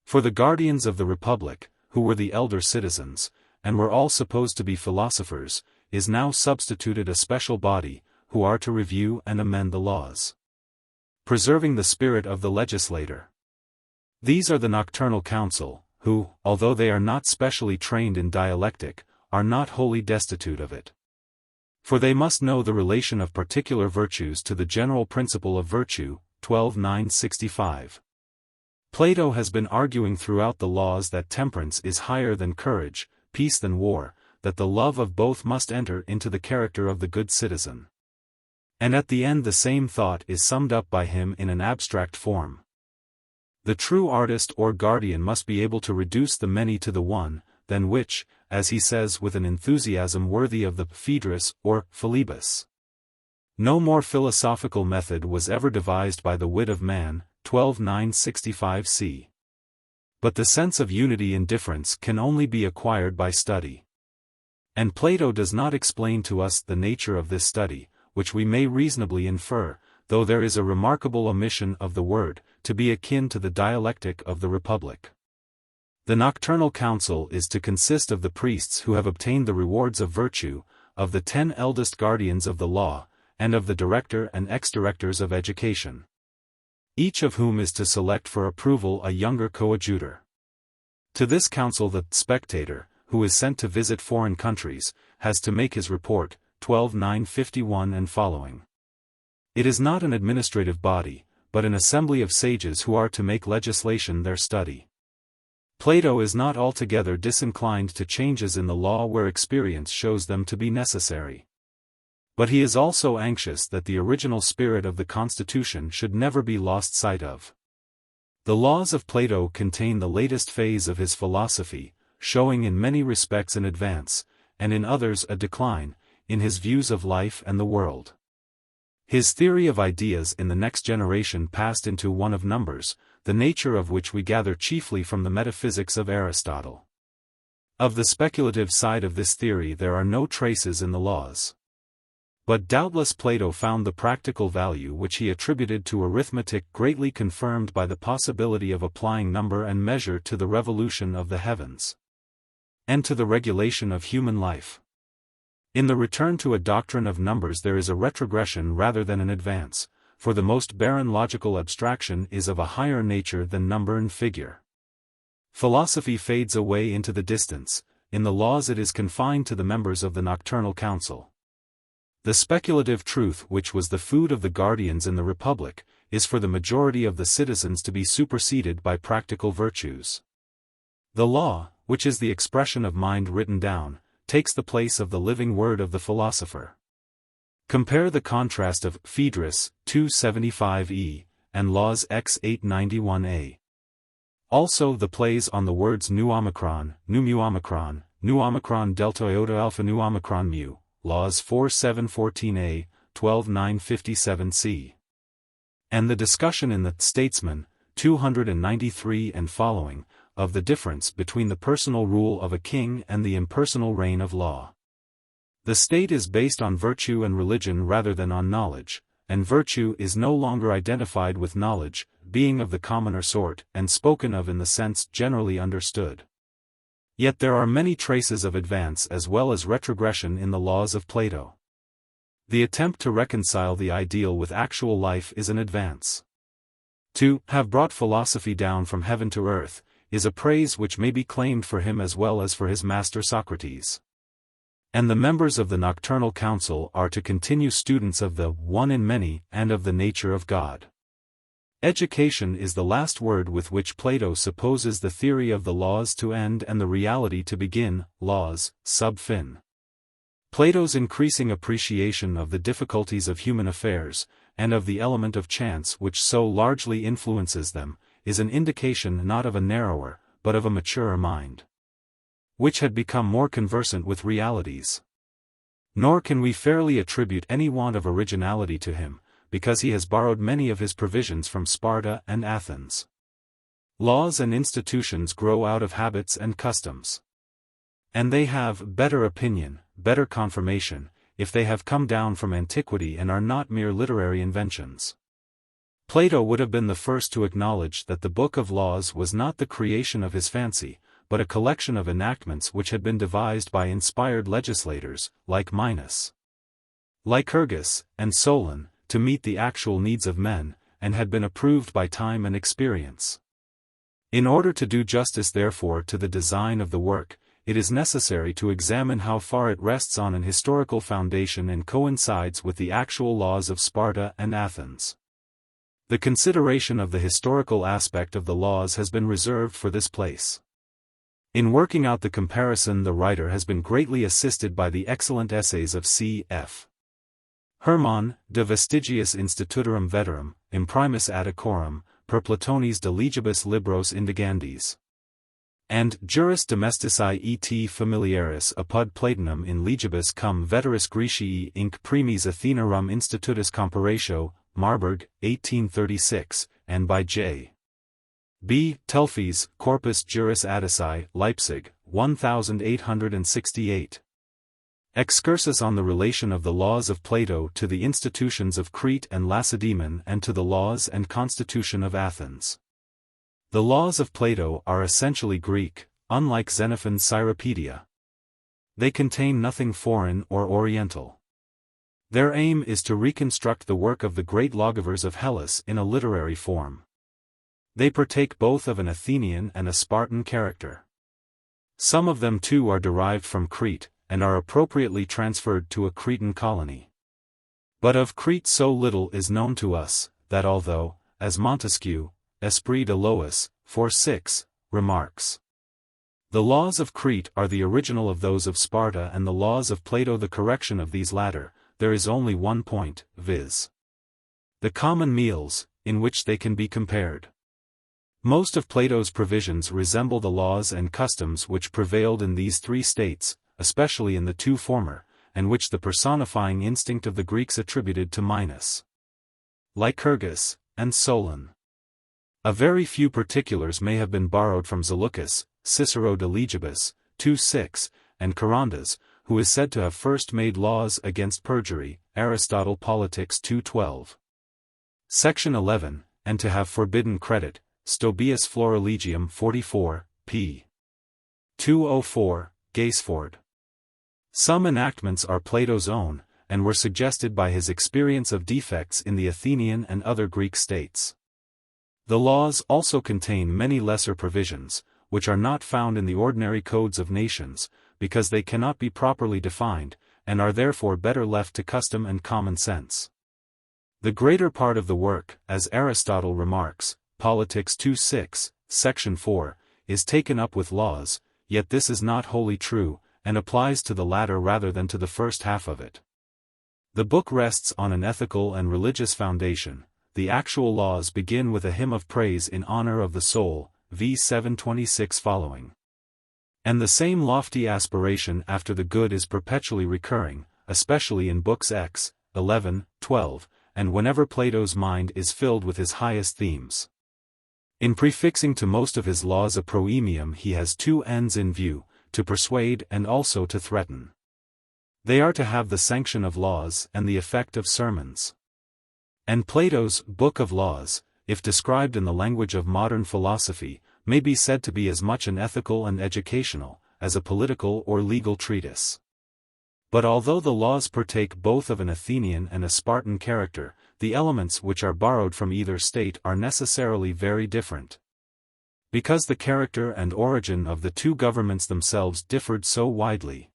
For the guardians of the Republic, who were the elder citizens, and were all supposed to be philosophers, is now substituted a special body, who are to review and amend the laws, preserving the spirit of the legislator. These are the Nocturnal Council, who, although they are not specially trained in dialectic, are not wholly destitute of it. For they must know the relation of particular virtues to the general principle of virtue, 12:9-65. Plato has been arguing throughout the laws that temperance is higher than courage, peace than war, that the love of both must enter into the character of the good citizen. And at the end the same thought is summed up by him in an abstract form. The true artist or guardian must be able to reduce the many to the one, than which, as he says with an enthusiasm worthy of the Phaedrus or Philebus. No more philosophical method was ever devised by the wit of man, 12 c. But the sense of unity in difference can only be acquired by study. And Plato does not explain to us the nature of this study, which we may reasonably infer, though there is a remarkable omission of the word, to be akin to the dialectic of the Republic. The nocturnal council is to consist of the priests who have obtained the rewards of virtue, of the 10 eldest guardians of the law, and of the director and ex-directors of education. Each of whom is to select for approval a younger coadjutor. To this council the spectator, who is sent to visit foreign countries, has to make his report, 12 and following. It is not an administrative body, but an assembly of sages who are to make legislation their study. Plato is not altogether disinclined to changes in the law where experience shows them to be necessary. But he is also anxious that the original spirit of the constitution should never be lost sight of. The laws of Plato contain the latest phase of his philosophy, showing in many respects an advance, and in others a decline, in his views of life and the world. His theory of ideas in the next generation passed into one of numbers, the nature of which we gather chiefly from the metaphysics of Aristotle. Of the speculative side of this theory there are no traces in the laws. But doubtless Plato found the practical value which he attributed to arithmetic greatly confirmed by the possibility of applying number and measure to the revolution of the heavens, and to the regulation of human life. In the return to a doctrine of numbers there is a retrogression rather than an advance, for the most barren logical abstraction is of a higher nature than number and figure. Philosophy fades away into the distance, in the laws it is confined to the members of the nocturnal council. The speculative truth which was the food of the guardians in the Republic, is for the majority of the citizens to be superseded by practical virtues. The law, which is the expression of mind written down, takes the place of the living word of the philosopher. Compare the contrast of Phaedrus, 275e, and Laws X 891a. Also the plays on the words nu omicron, delta iota alpha nu omicron mu. Laws 4714a, 12957c. And the discussion in the Statesman, 293 and following, of the difference between the personal rule of a king and the impersonal reign of law. The state is based on virtue and religion rather than on knowledge, and virtue is no longer identified with knowledge, being of the commoner sort and spoken of in the sense generally understood. Yet there are many traces of advance as well as retrogression in the laws of Plato. The attempt to reconcile the ideal with actual life is an advance. To have brought philosophy down from heaven to earth, is a praise which may be claimed for him as well as for his master Socrates. And the members of the nocturnal council are to continue students of the one in many and of the nature of God. Education is the last word with which Plato supposes the theory of the laws to end and the reality to begin, laws, sub fin. Plato's increasing appreciation of the difficulties of human affairs, and of the element of chance which so largely influences them, is an indication not of a narrower, but of a maturer mind, which had become more conversant with realities. Nor can we fairly attribute any want of originality to him, because he has borrowed many of his provisions from Sparta and Athens. Laws and institutions grow out of habits and customs. And they have better opinion, better confirmation, if they have come down from antiquity and are not mere literary inventions. Plato would have been the first to acknowledge that the Book of Laws was not the creation of his fancy, but a collection of enactments which had been devised by inspired legislators, like Minos, Lycurgus, and Solon, to meet the actual needs of men, and had been approved by time and experience. In order to do justice therefore to the design of the work, it is necessary to examine how far it rests on an historical foundation and coincides with the actual laws of Sparta and Athens. The consideration of the historical aspect of the laws has been reserved for this place. In working out the comparison the writer has been greatly assisted by the excellent essays of C.F. Hermann, De Vestigiis Institutorum Veterum, Imprimis ad Ecorum, per Platonis de legibus libros indigandis. And juris domestici et familiaris apud Platonum in legibus cum veteris Graecii inc primis Athenarum institutus comparatio, Marburg, 1836, and by J. B. Telfes, Corpus Juris Attici, Leipzig, 1868. Excursus on the relation of the laws of Plato to the institutions of Crete and Lacedaemon and to the laws and constitution of Athens. The laws of Plato are essentially Greek, unlike Xenophon's Cyropaedia. They contain nothing foreign or oriental. Their aim is to reconstruct the work of the great lawgivers of Hellas in a literary form. They partake both of an Athenian and a Spartan character. Some of them too are derived from Crete, and are appropriately transferred to a Cretan colony. But of Crete so little is known to us, that although, as Montesquieu, Esprit de Lois, 4-6, remarks, the laws of Crete are the original of those of Sparta and the laws of Plato the correction of these latter, there is only one point, viz. the common meals, in which they can be compared. Most of Plato's provisions resemble the laws and customs which prevailed in these three states, especially in the two former, and which the personifying instinct of the Greeks attributed to Minos, Lycurgus, and Solon. A very few particulars may have been borrowed from Zaleucus, Cicero de Legibus, 2-6, and Charondas, who is said to have first made laws against perjury, Aristotle Politics 2:12. Section 11, and to have forbidden credit, Stobaeus Florilegium 44, p. 204, Gaisford. Some enactments are Plato's own, and were suggested by his experience of defects in the Athenian and other Greek states. The laws also contain many lesser provisions, which are not found in the ordinary codes of nations, because they cannot be properly defined, and are therefore better left to custom and common sense. The greater part of the work, as Aristotle remarks, Politics 2:6, section 4, is taken up with laws, yet this is not wholly true, and applies to the latter rather than to the first half of it. The book rests on an ethical and religious foundation. The actual laws begin with a hymn of praise in honor of the soul, v. 726 following. And the same lofty aspiration after the good is perpetually recurring, especially in books X, 11, 12, and whenever Plato's mind is filled with his highest themes. In prefixing to most of his laws a proemium he has two ends in view, to persuade and also to threaten. They are to have the sanction of laws and the effect of sermons. And Plato's Book of Laws, if described in the language of modern philosophy, may be said to be as much an ethical and educational, as a political or legal treatise. But although the laws partake both of an Athenian and a Spartan character, the elements which are borrowed from either state are necessarily very different. Because the character and origin of the two governments themselves differed so widely.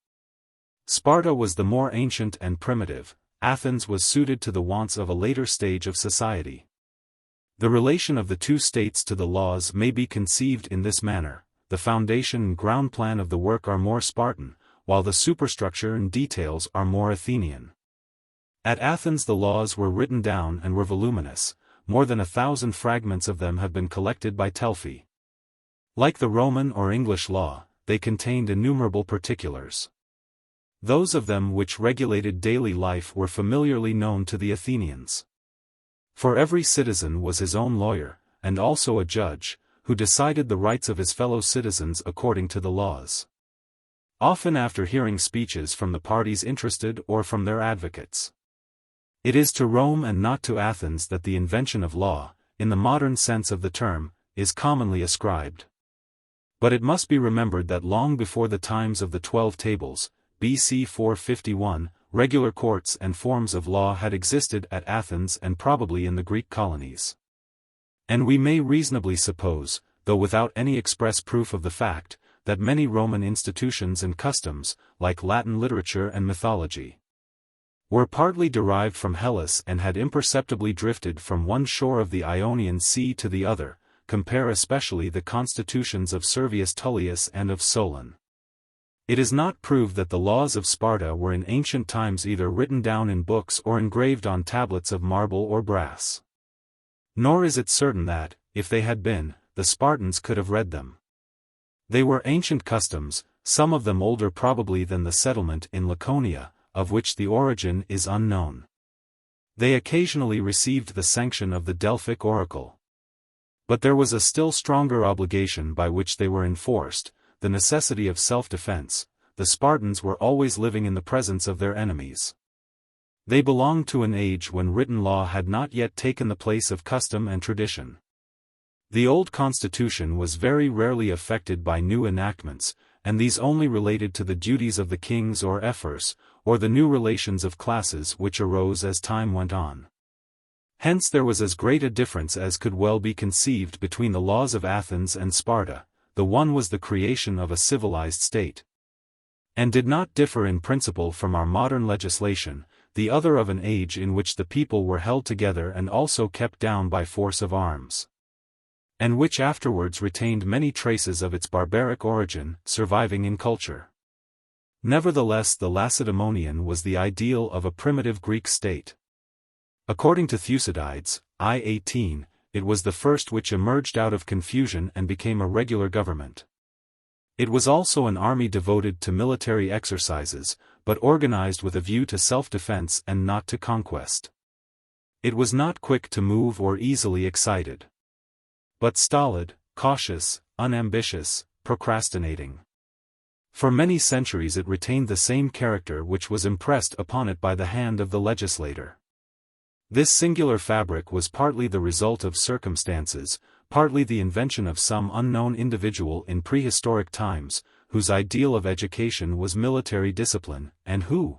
Sparta was the more ancient and primitive, Athens was suited to the wants of a later stage of society. The relation of the two states to the laws may be conceived in this manner: the foundation and ground plan of the work are more Spartan, while the superstructure and details are more Athenian. At Athens the laws were written down and were voluminous, more than 1,000 fragments of them have been collected by Telfy. Like the Roman or English law, they contained innumerable particulars. Those of them which regulated daily life were familiarly known to the Athenians. For every citizen was his own lawyer, and also a judge, who decided the rights of his fellow citizens according to the laws. Often after hearing speeches from the parties interested or from their advocates. It is to Rome and not to Athens that the invention of law, in the modern sense of the term, is commonly ascribed. But it must be remembered that long before the times of the 12 Tables, BC 451, regular courts and forms of law had existed at Athens and probably in the Greek colonies. And we may reasonably suppose, though without any express proof of the fact, that many Roman institutions and customs, like Latin literature and mythology, were partly derived from Hellas and had imperceptibly drifted from one shore of the Ionian Sea to the other. Compare especially the constitutions of Servius Tullius and of Solon. It is not proved that the laws of Sparta were in ancient times either written down in books or engraved on tablets of marble or brass. Nor is it certain that, if they had been, the Spartans could have read them. They were ancient customs, some of them older probably than the settlement in Laconia, of which the origin is unknown. They occasionally received the sanction of the Delphic oracle. But there was a still stronger obligation by which they were enforced, the necessity of self-defense. The Spartans were always living in the presence of their enemies. They belonged to an age when written law had not yet taken the place of custom and tradition. The old constitution was very rarely affected by new enactments, and these only related to the duties of the kings or ephors, or the new relations of classes which arose as time went on. Hence there was as great a difference as could well be conceived between the laws of Athens and Sparta. The one was the creation of a civilized state, and did not differ in principle from our modern legislation, the other of an age in which the people were held together and also kept down by force of arms, and which afterwards retained many traces of its barbaric origin, surviving in culture. Nevertheless, the Lacedaemonian was the ideal of a primitive Greek state. According to Thucydides, I-18, it was the first which emerged out of confusion and became a regular government. It was also an army devoted to military exercises, but organized with a view to self-defense and not to conquest. It was not quick to move or easily excited, but stolid, cautious, unambitious, procrastinating. For many centuries it retained the same character which was impressed upon it by the hand of the legislator. This singular fabric was partly the result of circumstances, partly the invention of some unknown individual in prehistoric times, whose ideal of education was military discipline, and who,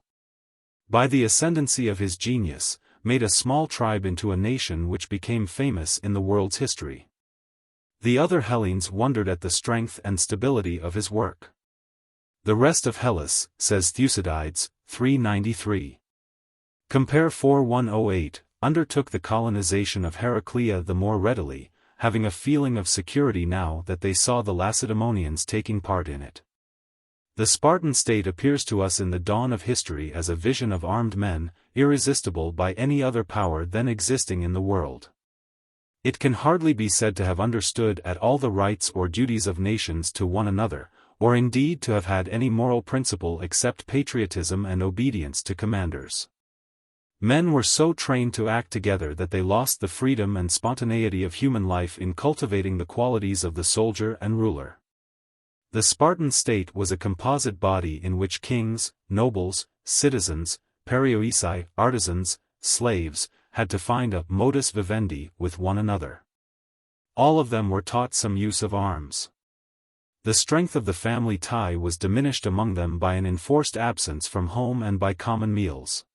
by the ascendancy of his genius, made a small tribe into a nation which became famous in the world's history. The other Hellenes wondered at the strength and stability of his work. The rest of Hellas, says Thucydides, 393. Compare 4108, undertook the colonization of Heraclea the more readily, having a feeling of security now that they saw the Lacedaemonians taking part in it. The Spartan state appears to us in the dawn of history as a vision of armed men, irresistible by any other power then existing in the world. It can hardly be said to have understood at all the rights or duties of nations to one another, or indeed to have had any moral principle except patriotism and obedience to commanders. Men were so trained to act together that they lost the freedom and spontaneity of human life in cultivating the qualities of the soldier and ruler. The Spartan state was a composite body in which kings, nobles, citizens, perioeci, artisans, slaves, had to find a modus vivendi with one another. All of them were taught some use of arms. The strength of the family tie was diminished among them by an enforced absence from home and by common meals.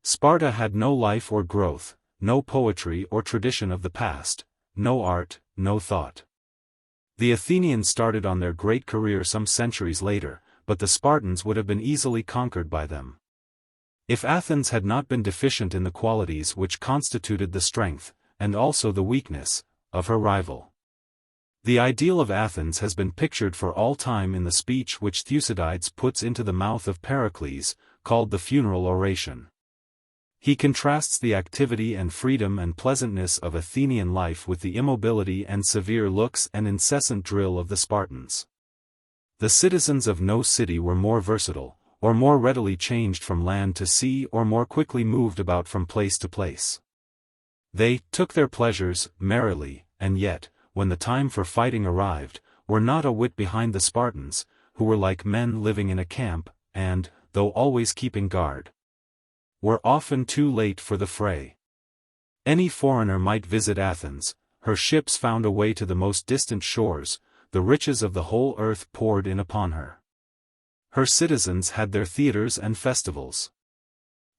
Sparta had no life or growth, no poetry or tradition of the past, no art, no thought. The Athenians started on their great career some centuries later, but the Spartans would have been easily conquered by them. If Athens had not been deficient in the qualities which constituted the strength, and also the weakness, of her rival. The ideal of Athens has been pictured for all time in the speech which Thucydides puts into the mouth of Pericles, called the funeral oration. He contrasts the activity and freedom and pleasantness of Athenian life with the immobility and severe looks and incessant drill of the Spartans. The citizens of no city were more versatile, or more readily changed from land to sea, or more quickly moved about from place to place. They took their pleasures merrily, and yet, when the time for fighting arrived, were not a whit behind the Spartans, who were like men living in a camp, and, though always keeping guard, were often too late for the fray. Any foreigner might visit Athens, her ships found a way to the most distant shores, the riches of the whole earth poured in upon her. Her citizens had their theaters and festivals.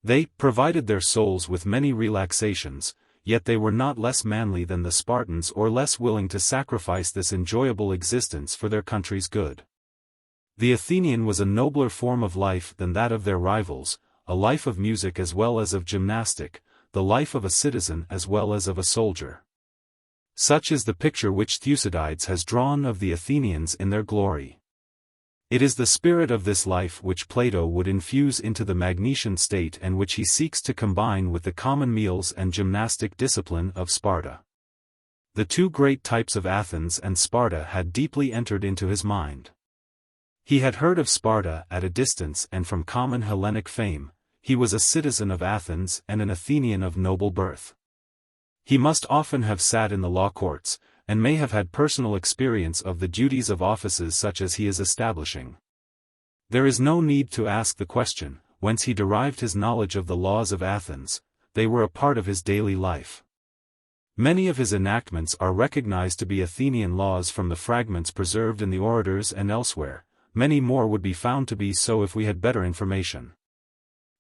They provided their souls with many relaxations, yet they were not less manly than the Spartans or less willing to sacrifice this enjoyable existence for their country's good. The Athenian was a nobler form of life than that of their rivals, a life of music as well as of gymnastic, the life of a citizen as well as of a soldier. Such is the picture which Thucydides has drawn of the Athenians in their glory. It is the spirit of this life which Plato would infuse into the Magnesian state and which he seeks to combine with the common meals and gymnastic discipline of Sparta. The two great types of Athens and Sparta had deeply entered into his mind. He had heard of Sparta at a distance and from common Hellenic fame. He was a citizen of Athens and an Athenian of noble birth. He must often have sat in the law courts, and may have had personal experience of the duties of offices such as he is establishing. There is no need to ask the question, whence he derived his knowledge of the laws of Athens. They were a part of his daily life. Many of his enactments are recognized to be Athenian laws from the fragments preserved in the orators and elsewhere. Many more would be found to be so if we had better information.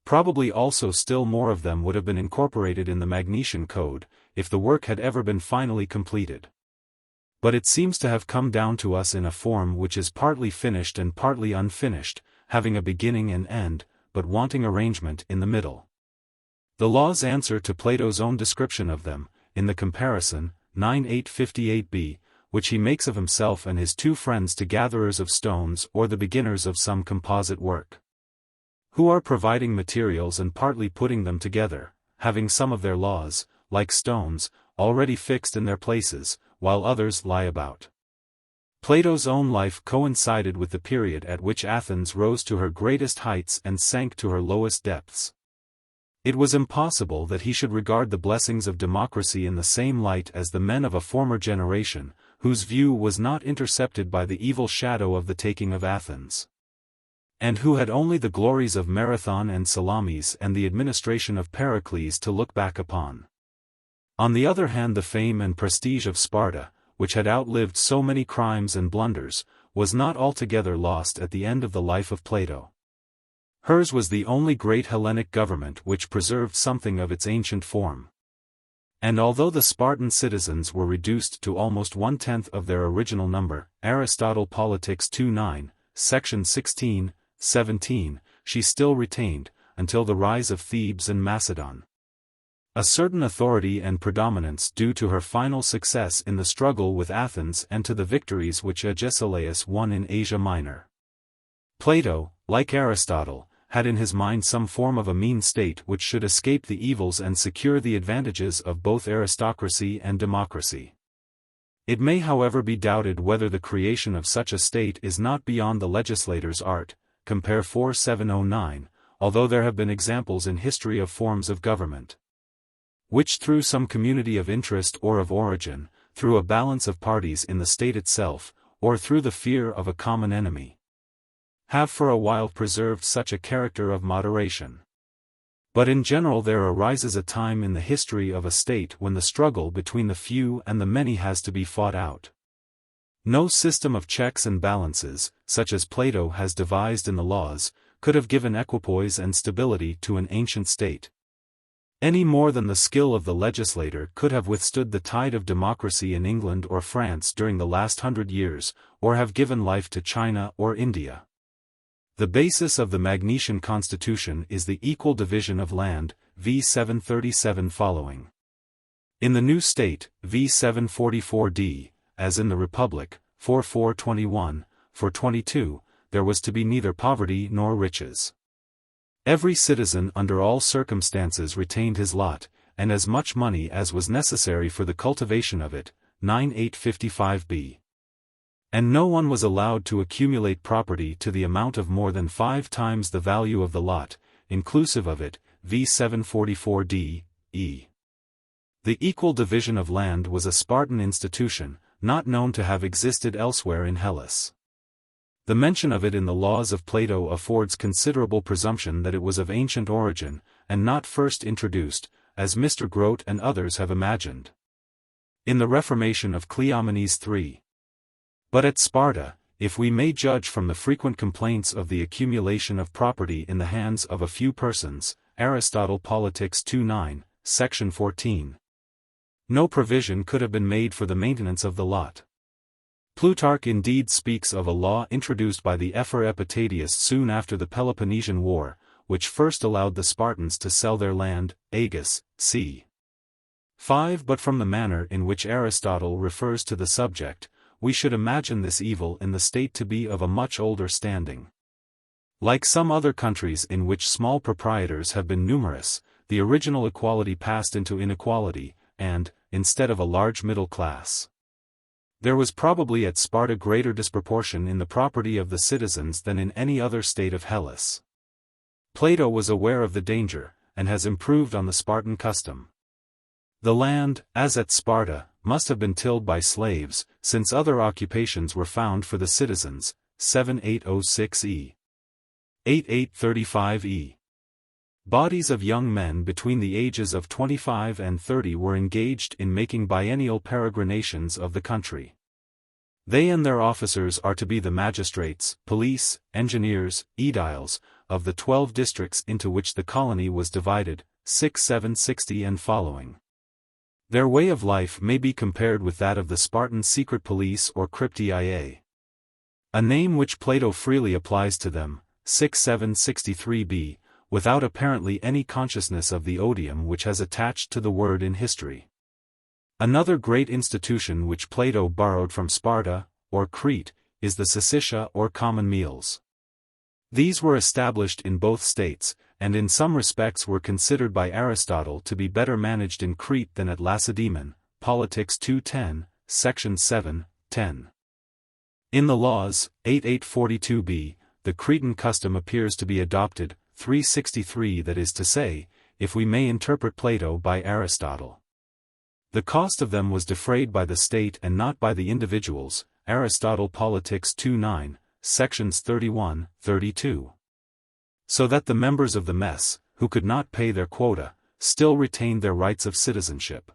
Probably also still more of them would have been incorporated in the Magnesian Code, if the work had ever been finally completed. But it seems to have come down to us in a form which is partly finished and partly unfinished, having a beginning and end, but wanting arrangement in the middle. The laws answer to Plato's own description of them, in the comparison, 9:858b, which he makes of himself and his two friends to gatherers of stones or the beginners of some composite work, who are providing materials and partly putting them together, having some of their laws, like stones, already fixed in their places, while others lie about. Plato's own life coincided with the period at which Athens rose to her greatest heights and sank to her lowest depths. It was impossible that he should regard the blessings of democracy in the same light as the men of a former generation, whose view was not intercepted by the evil shadow of the taking of Athens, and who had only the glories of Marathon and Salamis and the administration of Pericles to look back upon. On the other hand, the fame and prestige of Sparta, which had outlived so many crimes and blunders, was not altogether lost at the end of the life of Plato. Hers was the only great Hellenic government which preserved something of its ancient form. And although the Spartan citizens were reduced to almost 1/10 of their original number, Aristotle Politics 2:9, section 16, 17, she still retained, until the rise of Thebes and Macedon, a certain authority and predominance due to her final success in the struggle with Athens and to the victories which Agesilaus won in Asia Minor. Plato, like Aristotle, had in his mind some form of a mean state which should escape the evils and secure the advantages of both aristocracy and democracy. It may however be doubted whether the creation of such a state is not beyond the legislator's art, compare 4709, although there have been examples in history of forms of government, which through some community of interest or of origin, through a balance of parties in the state itself, or through the fear of a common enemy, have for a while preserved such a character of moderation. But in general there arises a time in the history of a state when the struggle between the few and the many has to be fought out. No system of checks and balances, such as Plato has devised in the laws, could have given equipoise and stability to an ancient state, any more than the skill of the legislator could have withstood the tide of democracy in England or France during the last 100 years, or have given life to China or India. The basis of the Magnesian constitution is the equal division of land, v. 737 following. In the new state, v. 744d, as in the Republic, 4421, for 22, there was to be neither poverty nor riches. Every citizen under all circumstances retained his lot, and as much money as was necessary for the cultivation of it, 9:855b. And no one was allowed to accumulate property to the amount of more than 5 times the value of the lot, inclusive of it, v. 744d, e. The equal division of land was a Spartan institution, not known to have existed elsewhere in Hellas. The mention of it in the laws of Plato affords considerable presumption that it was of ancient origin, and not first introduced, as Mr. Grote and others have imagined, in the Reformation of Cleomenes III. But at Sparta, if we may judge from the frequent complaints of the accumulation of property in the hands of a few persons, Aristotle Politics 2:9, section 14, no provision could have been made for the maintenance of the lot. Plutarch indeed speaks of a law introduced by the Ephor Epitadius soon after the Peloponnesian War, which first allowed the Spartans to sell their land, Agis, c. 5. But from the manner in which Aristotle refers to the subject, we should imagine this evil in the state to be of a much older standing. Like some other countries in which small proprietors have been numerous, the original equality passed into inequality, and, instead of a large middle class, there was probably at Sparta greater disproportion in the property of the citizens than in any other state of Hellas. Plato was aware of the danger, and has improved on the Spartan custom. The land, as at Sparta, must have been tilled by slaves, since other occupations were found for the citizens, 7806 e. 8835 e. Bodies of young men between the ages of 25 and 30 were engaged in making biennial peregrinations of the country. They and their officers are to be the magistrates, police, engineers, aediles, of the 12 districts into which the colony was divided, 6760 and following. Their way of life may be compared with that of the Spartan secret police or cryptia, a name which Plato freely applies to them, 6763b, without apparently any consciousness of the odium which has attached to the word in history. Another great institution which Plato borrowed from Sparta, or Crete, is the syssitia or common meals. These were established in both states, and in some respects were considered by Aristotle to be better managed in Crete than at Lacedaemon, Politics 2:10, section 7, 10. In the Laws, 8842b, the Cretan custom appears to be adopted, 363 that is to say, if we may interpret Plato by Aristotle. The cost of them was defrayed by the state and not by the individuals, Aristotle Politics 2:9, sections 31, 32. So that the members of the mess, who could not pay their quota, still retained their rights of citizenship.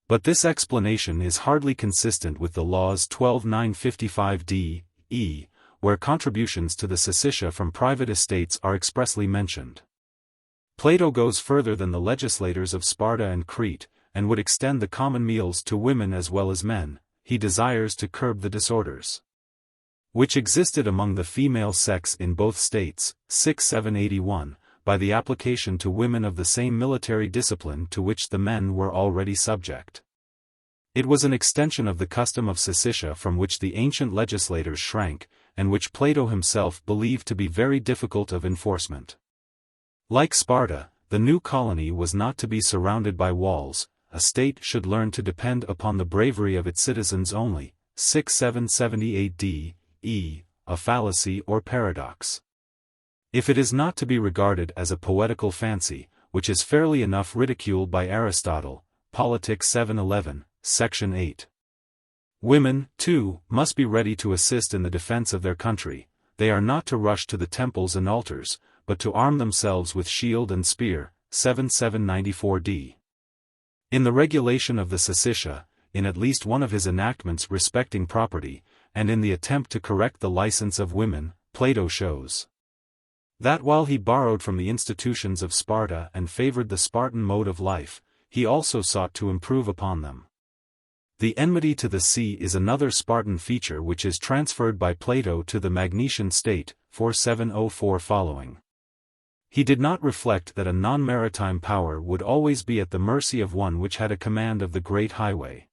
But this explanation is hardly consistent with the Laws 12955d, e, where contributions to the syssitia from private estates are expressly mentioned. Plato goes further than the legislators of Sparta and Crete, and would extend the common meals to women as well as men. He desires to curb the disorders which existed among the female sex in both states, 6781, by the application to women of the same military discipline to which the men were already subject. It was an extension of the custom of syssitia from which the ancient legislators shrank, and which Plato himself believed to be very difficult of enforcement. Like Sparta, the new colony was not to be surrounded by walls. A state should learn to depend upon the bravery of its citizens only, 6778d, e, a fallacy or paradox. If it is not to be regarded as a poetical fancy, which is fairly enough ridiculed by Aristotle, Politics 7:11, section 8. Women, too, must be ready to assist in the defense of their country. They are not to rush to the temples and altars, but to arm themselves with shield and spear, 7794d. In the regulation of the syssitia, in at least one of his enactments respecting property, and in the attempt to correct the license of women, Plato shows that while he borrowed from the institutions of Sparta and favored the Spartan mode of life, he also sought to improve upon them. The enmity to the sea is another Spartan feature which is transferred by Plato to the Magnesian state, 4704 following. He did not reflect that a non-maritime power would always be at the mercy of one which had a command of the great highway.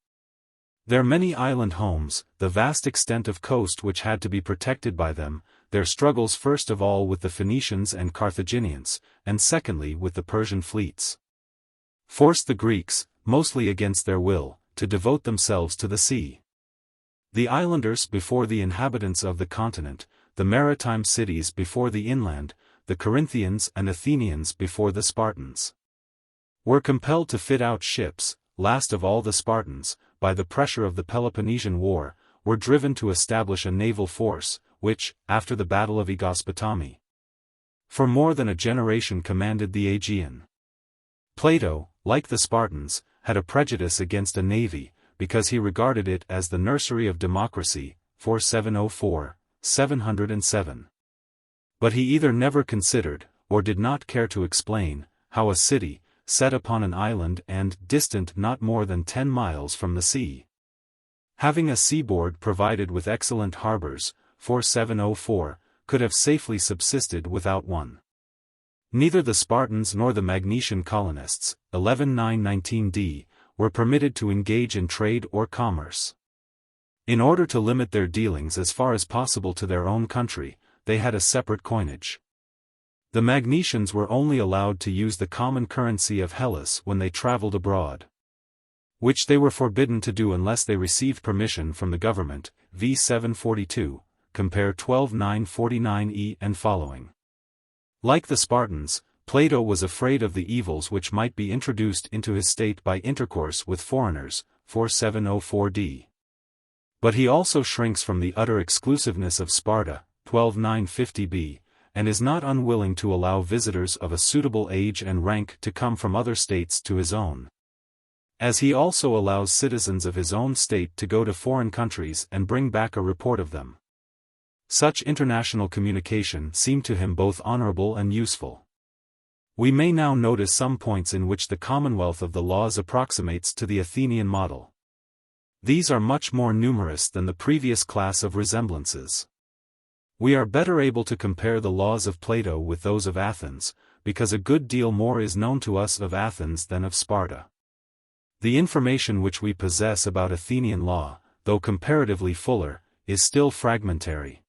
Their many island homes, the vast extent of coast which had to be protected by them, their struggles first of all with the Phoenicians and Carthaginians, and secondly with the Persian fleets, forced the Greeks, mostly against their will, to devote themselves to the sea. The islanders before the inhabitants of the continent, the maritime cities before the inland, the Corinthians and Athenians before the Spartans, were compelled to fit out ships. Last of all the Spartans, by the pressure of the Peloponnesian War, were driven to establish a naval force, which, after the Battle of Aegospotami, for more than a generation commanded the Aegean. Plato, like the Spartans, had a prejudice against a navy, because he regarded it as the nursery of democracy, 4704, 707. But he either never considered, or did not care to explain, how a city, set upon an island and distant not more than 10 miles from the sea, having a seaboard provided with excellent harbors, 4704, could have safely subsisted without one. Neither the Spartans nor the Magnesian colonists, 11919d, were permitted to engage in trade or commerce. In order to limit their dealings as far as possible to their own country, they had a separate coinage. The Magnesians were only allowed to use the common currency of Hellas when they traveled abroad, which they were forbidden to do unless they received permission from the government, v. 742, compare 12:949e and following. Like the Spartans, Plato was afraid of the evils which might be introduced into his state by intercourse with foreigners, 4704d. But he also shrinks from the utter exclusiveness of Sparta, 12:950b, and is not unwilling to allow visitors of a suitable age and rank to come from other states to his own, as he also allows citizens of his own state to go to foreign countries and bring back a report of them. Such international communication seemed to him both honorable and useful. We may now notice some points in which the commonwealth of the laws approximates to the Athenian model. These are much more numerous than the previous class of resemblances. We are better able to compare the laws of Plato with those of Athens, because a good deal more is known to us of Athens than of Sparta. The information which we possess about Athenian law, though comparatively fuller, is still fragmentary.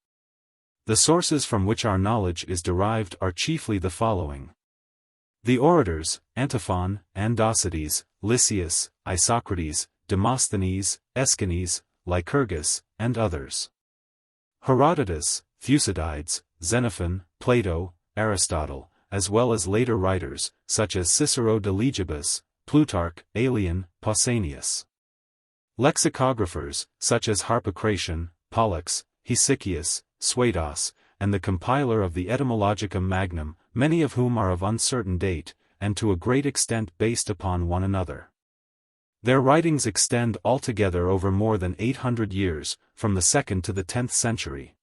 The sources from which our knowledge is derived are chiefly the following: the orators, Antiphon, Andocides, Lysias, Isocrates, Demosthenes, Aeschines, Lycurgus, and others. Herodotus, Thucydides, Xenophon, Plato, Aristotle, as well as later writers, such as Cicero de Legibus, Plutarch, Aelian, Pausanias. Lexicographers, such as Harpocration, Pollux, Hesychius, Suidas, and the compiler of the Etymologicum Magnum, many of whom are of uncertain date, and to a great extent based upon one another. Their writings extend altogether over more than 800 years, from the 2nd to the 10th century.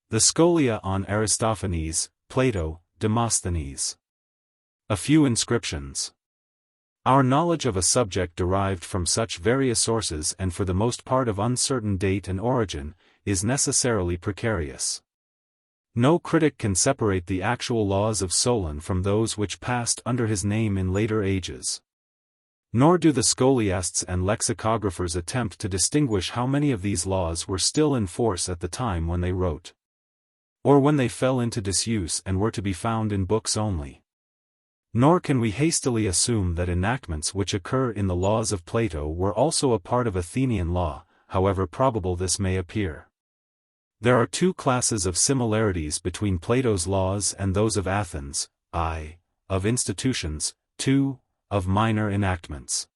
The Scholia on Aristophanes, Plato, Demosthenes. A few inscriptions. Our knowledge of a subject derived from such various sources and for the most part of uncertain date and origin, is necessarily precarious. No critic can separate the actual laws of Solon from those which passed under his name in later ages. Nor do the scholiasts and lexicographers attempt to distinguish how many of these laws were still in force at the time when they wrote, or when they fell into disuse and were to be found in books only. Nor can we hastily assume that enactments which occur in the laws of Plato were also a part of Athenian law, however probable this may appear. There are two classes of similarities between Plato's laws and those of Athens, I. Of institutions, 2. Of minor enactments.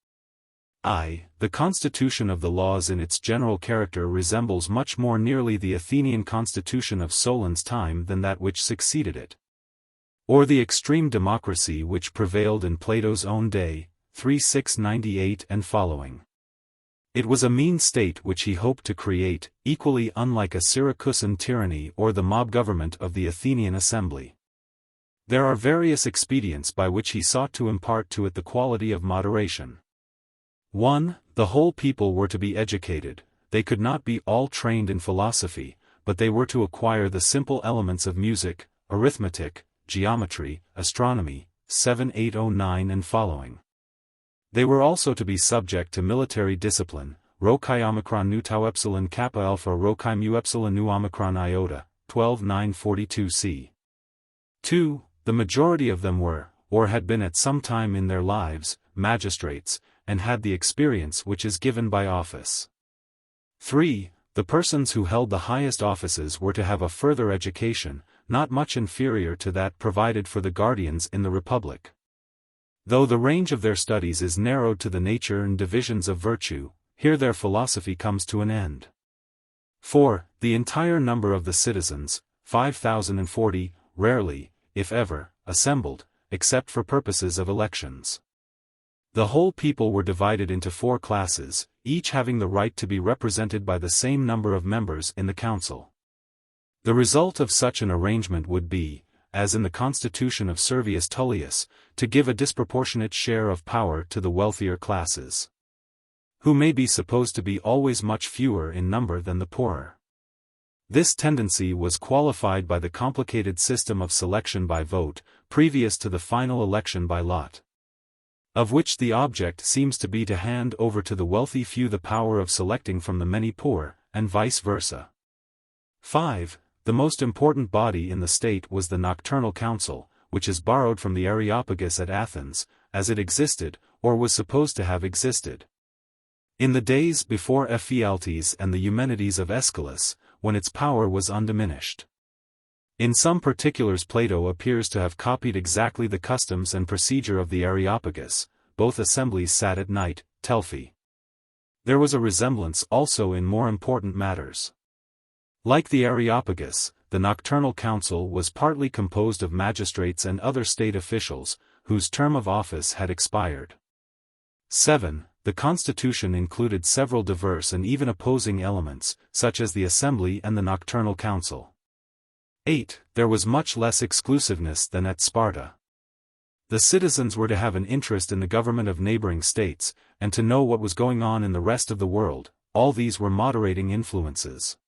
I. The constitution of the laws in its general character resembles much more nearly the Athenian constitution of Solon's time than that which succeeded it, or the extreme democracy which prevailed in Plato's own day, 3698 and following. It was a mean state which he hoped to create, equally unlike a Syracusan tyranny or the mob government of the Athenian assembly. There are various expedients by which he sought to impart to it the quality of moderation. 1. The whole people were to be educated. They could not be all trained in philosophy, but they were to acquire the simple elements of music, arithmetic, geometry, astronomy, 7809 and following. They were also to be subject to military discipline, rho chi omicron nu tau epsilon kappa alpha rho chi mu epsilon nu omicron iota, 12942 c. 2. The majority of them were, or had been at some time in their lives, magistrates, and had the experience which is given by office. 3. The persons who held the highest offices were to have a further education, not much inferior to that provided for the guardians in the Republic. Though the range of their studies is narrowed to the nature and divisions of virtue, here their philosophy comes to an end. 4. The entire number of the citizens, 5,040, rarely, if ever, assembled, except for purposes of elections. The whole people were divided into 4 classes, each having the right to be represented by the same number of members in the council. The result of such an arrangement would be, as in the constitution of Servius Tullius, to give a disproportionate share of power to the wealthier classes, who may be supposed to be always much fewer in number than the poorer. This tendency was qualified by the complicated system of selection by vote, previous to the final election by lot. of which the object seems to be to hand over to the wealthy few the power of selecting from the many poor, and vice versa. 5. The most important body in the state was the nocturnal council, which is borrowed from the Areopagus at Athens, as it existed, or was supposed to have existed, in the days before Ephialtes and the Eumenides of Aeschylus, when its power was undiminished. In some particulars Plato appears to have copied exactly the customs and procedure of the Areopagus. Both assemblies sat at night, Telphi. There was a resemblance also in more important matters. Like the Areopagus, the nocturnal council was partly composed of magistrates and other state officials, whose term of office had expired. 7. The constitution included several diverse and even opposing elements, such as the assembly and the nocturnal council. 8. There was much less exclusiveness than at Sparta. The citizens were to have an interest in the government of neighboring states, and to know what was going on in the rest of the world. All these were moderating influences.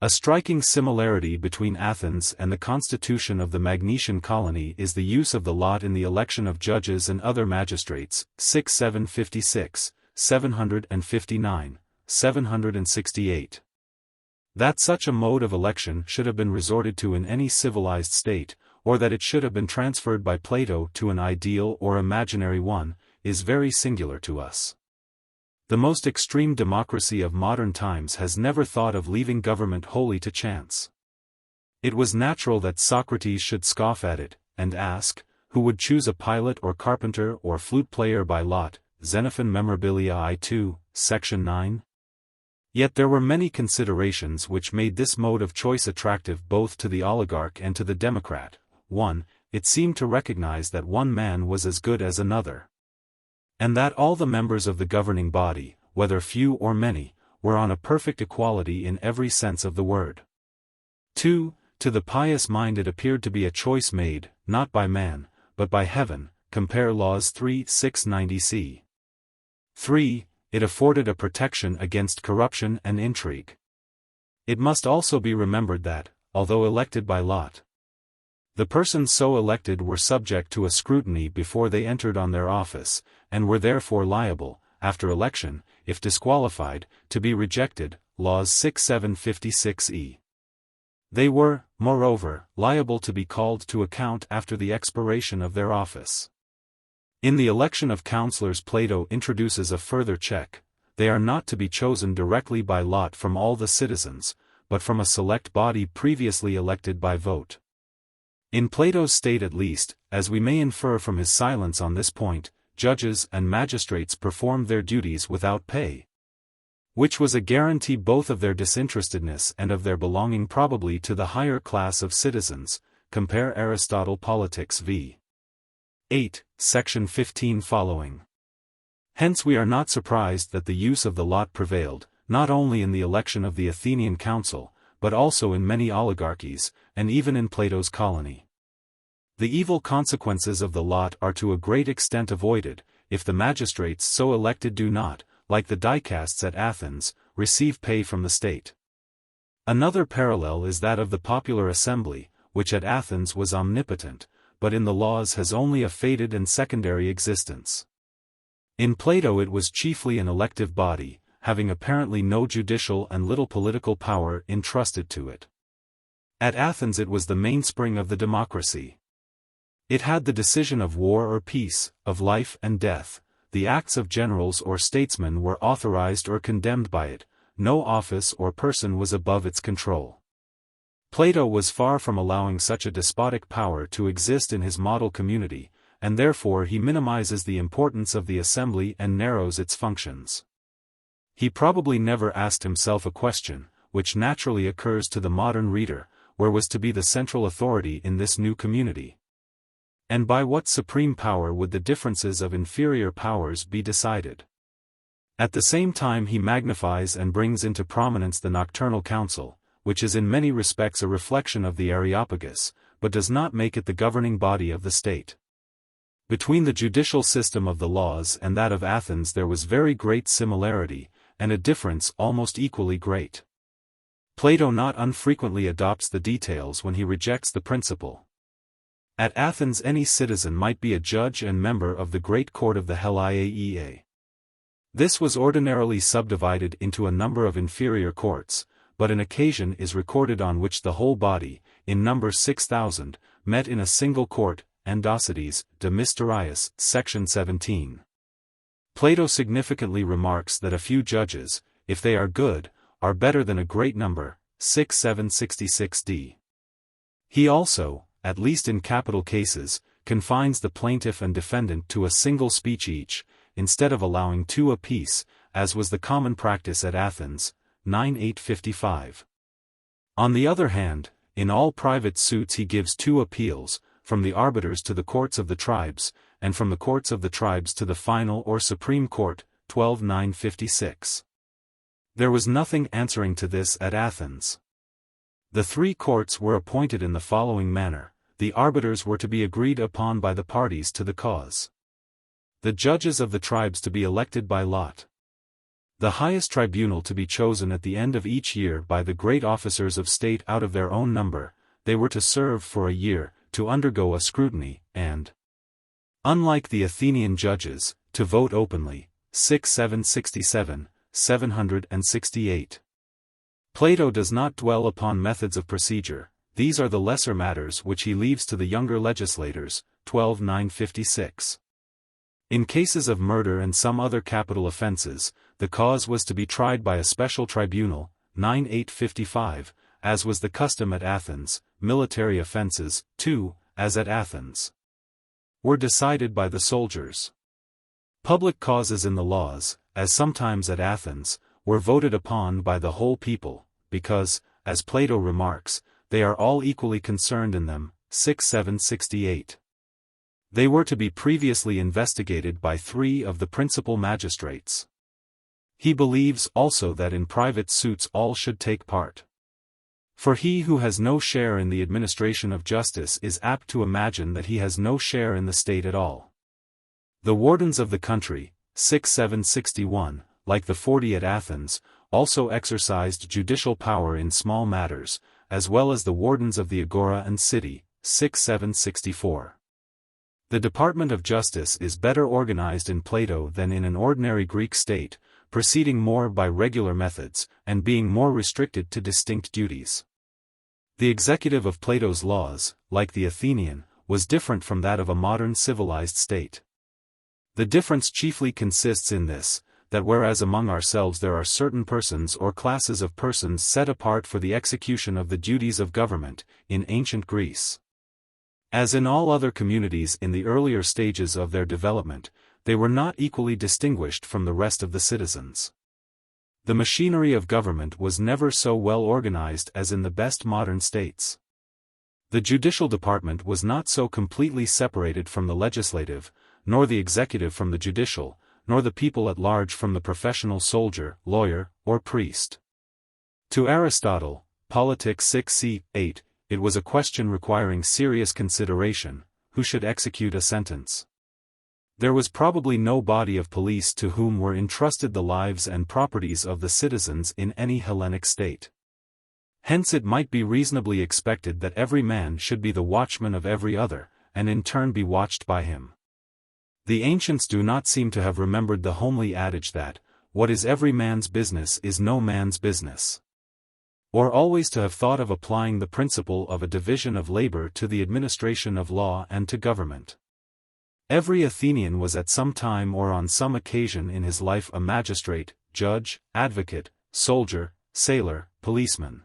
A striking similarity between Athens and the constitution of the Magnesian colony is the use of the lot in the election of judges and other magistrates, 756, 759, 768. That such a mode of election should have been resorted to in any civilized state, or that it should have been transferred by Plato to an ideal or imaginary one, is very singular to us. The most extreme democracy of modern times has never thought of leaving government wholly to chance. It was natural that Socrates should scoff at it, and ask, who would choose a pilot or carpenter or flute player by lot, Xenophon Memorabilia I2, section 9? Yet there were many considerations which made this mode of choice attractive both to the oligarch and to the democrat. 1. It seemed to recognize that one man was as good as another, and that all the members of the governing body, whether few or many, were on a perfect equality in every sense of the word. 2. To the pious mind it appeared to be a choice made, not by man, but by heaven, compare Laws 3:690c. 3. It afforded a protection against corruption and intrigue. It must also be remembered that, although elected by lot, the persons so elected were subject to a scrutiny before they entered on their office, and were therefore liable, after election, if disqualified, to be rejected, Laws 6756e. They were, moreover, liable to be called to account after the expiration of their office. In the election of councillors Plato introduces a further check: they are not to be chosen directly by lot from all the citizens, but from a select body previously elected by vote. In Plato's state at least, as we may infer from his silence on this point, judges and magistrates performed their duties without pay, which was a guarantee both of their disinterestedness and of their belonging probably to the higher class of citizens, compare Aristotle Politics v. 8, section 15 following. Hence we are not surprised that the use of the lot prevailed, not only in the election of the Athenian council, but also in many oligarchies, and even in Plato's colony. The evil consequences of the lot are to a great extent avoided, if the magistrates so elected do not, like the dicasts at Athens, receive pay from the state. Another parallel is that of the popular assembly, which at Athens was omnipotent, but in the laws has only a faded and secondary existence. In Plato it was chiefly an elective body, having apparently no judicial and little political power entrusted to it. At Athens it was the mainspring of the democracy. It had the decision of war or peace, of life and death. The acts of generals or statesmen were authorized or condemned by it. No office or person was above its control. Plato was far from allowing such a despotic power to exist in his model community, and therefore he minimizes the importance of the assembly and narrows its functions. He probably never asked himself a question, which naturally occurs to the modern reader: where was to be the central authority in this new community? And by what supreme power would the differences of inferior powers be decided? At the same time he magnifies and brings into prominence the nocturnal council, which is in many respects a reflection of the Areopagus, but does not make it the governing body of the state. Between the judicial system of the laws and that of Athens there was very great similarity, and a difference almost equally great. Plato not unfrequently adopts the details when he rejects the principle. At Athens any citizen might be a judge and member of the great court of the Heliaea. This was ordinarily subdivided into a number of inferior courts, but an occasion is recorded on which the whole body, in number 6,000, met in a single court, Andocides, De Mysteriis, section 17. Plato significantly remarks that a few judges, if they are good, are better than a great number, 766d. He also, at least in capital cases, confines the plaintiff and defendant to a single speech each, instead of allowing two apiece, as was the common practice at Athens, 9:855. On the other hand, in all private suits he gives two appeals, from the arbiters to the courts of the tribes, and from the courts of the tribes to the final or supreme court, 12:956. There was nothing answering to this at Athens. The three courts were appointed in the following manner: the arbiters were to be agreed upon by the parties to the cause. The judges of the tribes to be elected by lot. The highest tribunal to be chosen at the end of each year by the great officers of state out of their own number, they were to serve for a year, to undergo a scrutiny, and, unlike the Athenian judges, to vote openly, 767, 768. Plato does not dwell upon methods of procedure, these are the lesser matters which he leaves to the younger legislators, 12:956. In cases of murder and some other capital offences, the cause was to be tried by a special tribunal, 9:855, as was the custom at Athens. Military offences, too, as at Athens, were decided by the soldiers. Public causes in the laws, as sometimes at Athens, were voted upon by the whole people, because, as Plato remarks, they are all equally concerned in them, 768. They were to be previously investigated by three of the principal magistrates. He believes also that in private suits all should take part. For he who has no share in the administration of justice is apt to imagine that he has no share in the state at all. The wardens of the country, 761, like the 40 at Athens, also exercised judicial power in small matters, as well as the wardens of the agora and city, 764. The Department of Justice is better organized in Plato than in an ordinary Greek state, proceeding more by regular methods, and being more restricted to distinct duties. The executive of Plato's laws, like the Athenian, was different from that of a modern civilized state. The difference chiefly consists in this, that whereas among ourselves there are certain persons or classes of persons set apart for the execution of the duties of government, in ancient Greece, as in all other communities in the earlier stages of their development, they were not equally distinguished from the rest of the citizens. The machinery of government was never so well organized as in the best modern states. The judicial department was not so completely separated from the legislative, nor the executive from the judicial, nor the people at large from the professional soldier, lawyer, or priest. To Aristotle, Politics 6c. 8, it was a question requiring serious consideration, who should execute a sentence. There was probably no body of police to whom were entrusted the lives and properties of the citizens in any Hellenic state. Hence it might be reasonably expected that every man should be the watchman of every other, and in turn be watched by him. The ancients do not seem to have remembered the homely adage that, what is every man's business is no man's business, or always to have thought of applying the principle of a division of labor to the administration of law and to government. Every Athenian was at some time or on some occasion in his life a magistrate, judge, advocate, soldier, sailor, policeman.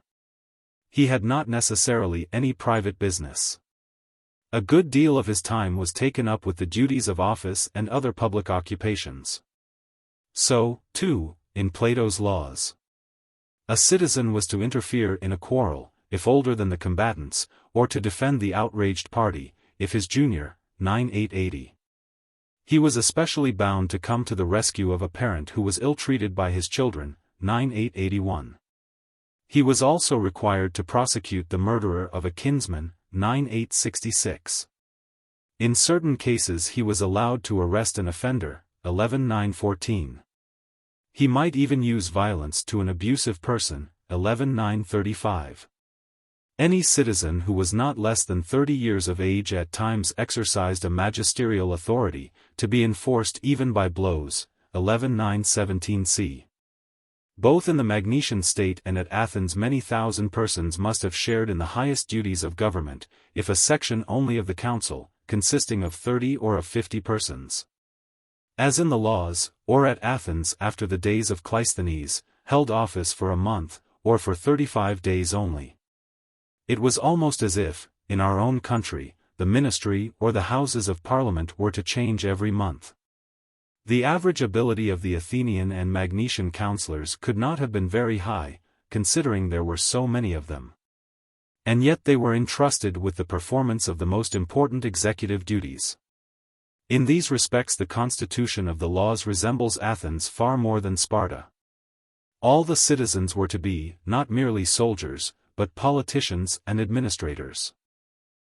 He had not necessarily any private business. A good deal of his time was taken up with the duties of office and other public occupations. So, too, in Plato's laws. A citizen was to interfere in a quarrel, if older than the combatants, or to defend the outraged party, if his junior, 9:880. He was especially bound to come to the rescue of a parent who was ill-treated by his children, 9:881. He was also required to prosecute the murderer of a kinsman, 9:866. In certain cases he was allowed to arrest an offender, 11:914. He might even use violence to an abusive person, 11:935. Any citizen who was not less than 30 years of age at times exercised a magisterial authority, to be enforced even by blows. 11:9-17 c. Both in the Magnesian state and at Athens many thousand persons must have shared in the highest duties of government, if a section only of the council, consisting of 30 or of 50 persons, as in the laws, or at Athens after the days of Cleisthenes, held office for a month, or for 35 days only. It was almost as if, in our own country, the ministry or the houses of parliament were to change every month. The average ability of the Athenian and Magnesian councillors could not have been very high, considering there were so many of them. And yet they were entrusted with the performance of the most important executive duties. In these respects the constitution of the laws resembles Athens far more than Sparta. All the citizens were to be, not merely soldiers, but politicians and administrators.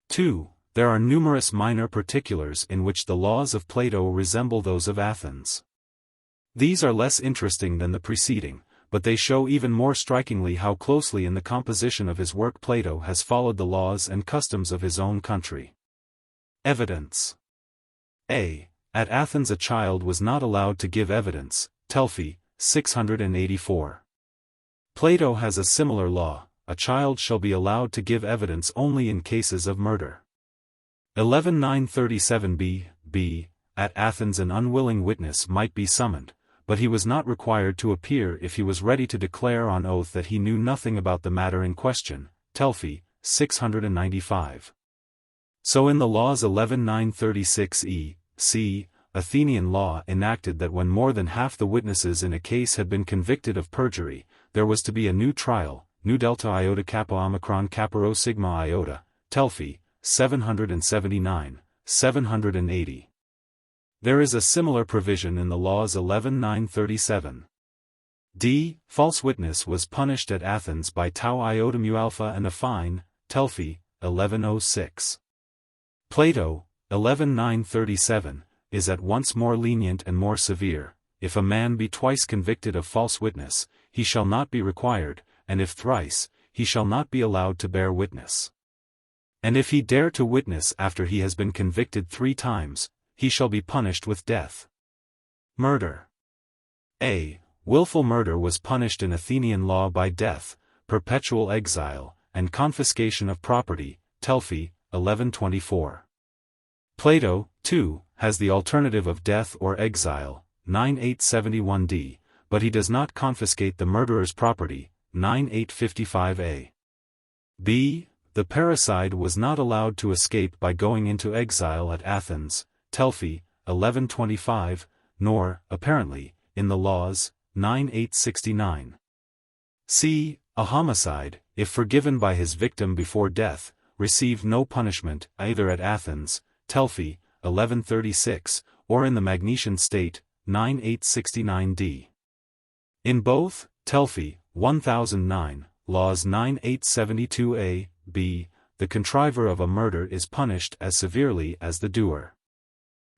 2. There are numerous minor particulars in which the laws of Plato resemble those of Athens. These are less interesting than the preceding, but they show even more strikingly how closely in the composition of his work Plato has followed the laws and customs of his own country. Evidence. A. At Athens a child was not allowed to give evidence, Telfy, 684. Plato has a similar law, a child shall be allowed to give evidence only in cases of murder. 11:937 b. At Athens an unwilling witness might be summoned, but he was not required to appear if he was ready to declare on oath that he knew nothing about the matter in question, Telfy, 695. So in the laws 11:936 c. Athenian law enacted that when more than half the witnesses in a case had been convicted of perjury, there was to be a new trial, nu delta iota kappa omicron kappa rho sigma iota, Telfy, 779, 780. There is a similar provision in the laws 11:937. d. False witness was punished at Athens by tau iota mu alpha and a fine, Telfy, 1106. Plato, 11:937, is at once more lenient and more severe. If a man be twice convicted of false witness, he shall not be required, and if thrice, he shall not be allowed to bear witness. And if he dare to witness after he has been convicted 3 times, he shall be punished with death. Murder. A. Willful murder was punished in Athenian law by death, perpetual exile, and confiscation of property, Telfy, 1124. Plato, too, has the alternative of death or exile, 9871d, but he does not confiscate the murderer's property, 9855a. b. The parricide was not allowed to escape by going into exile at Athens, Telfy, 1125, nor, apparently, in the laws, 9869. c. A homicide, if forgiven by his victim before death, received no punishment either at Athens, Telfy, 1136, or in the Magnesian state, 9869d. In both, Telfy, 1009, laws 9872a, b, the contriver of a murder is punished as severely as the doer.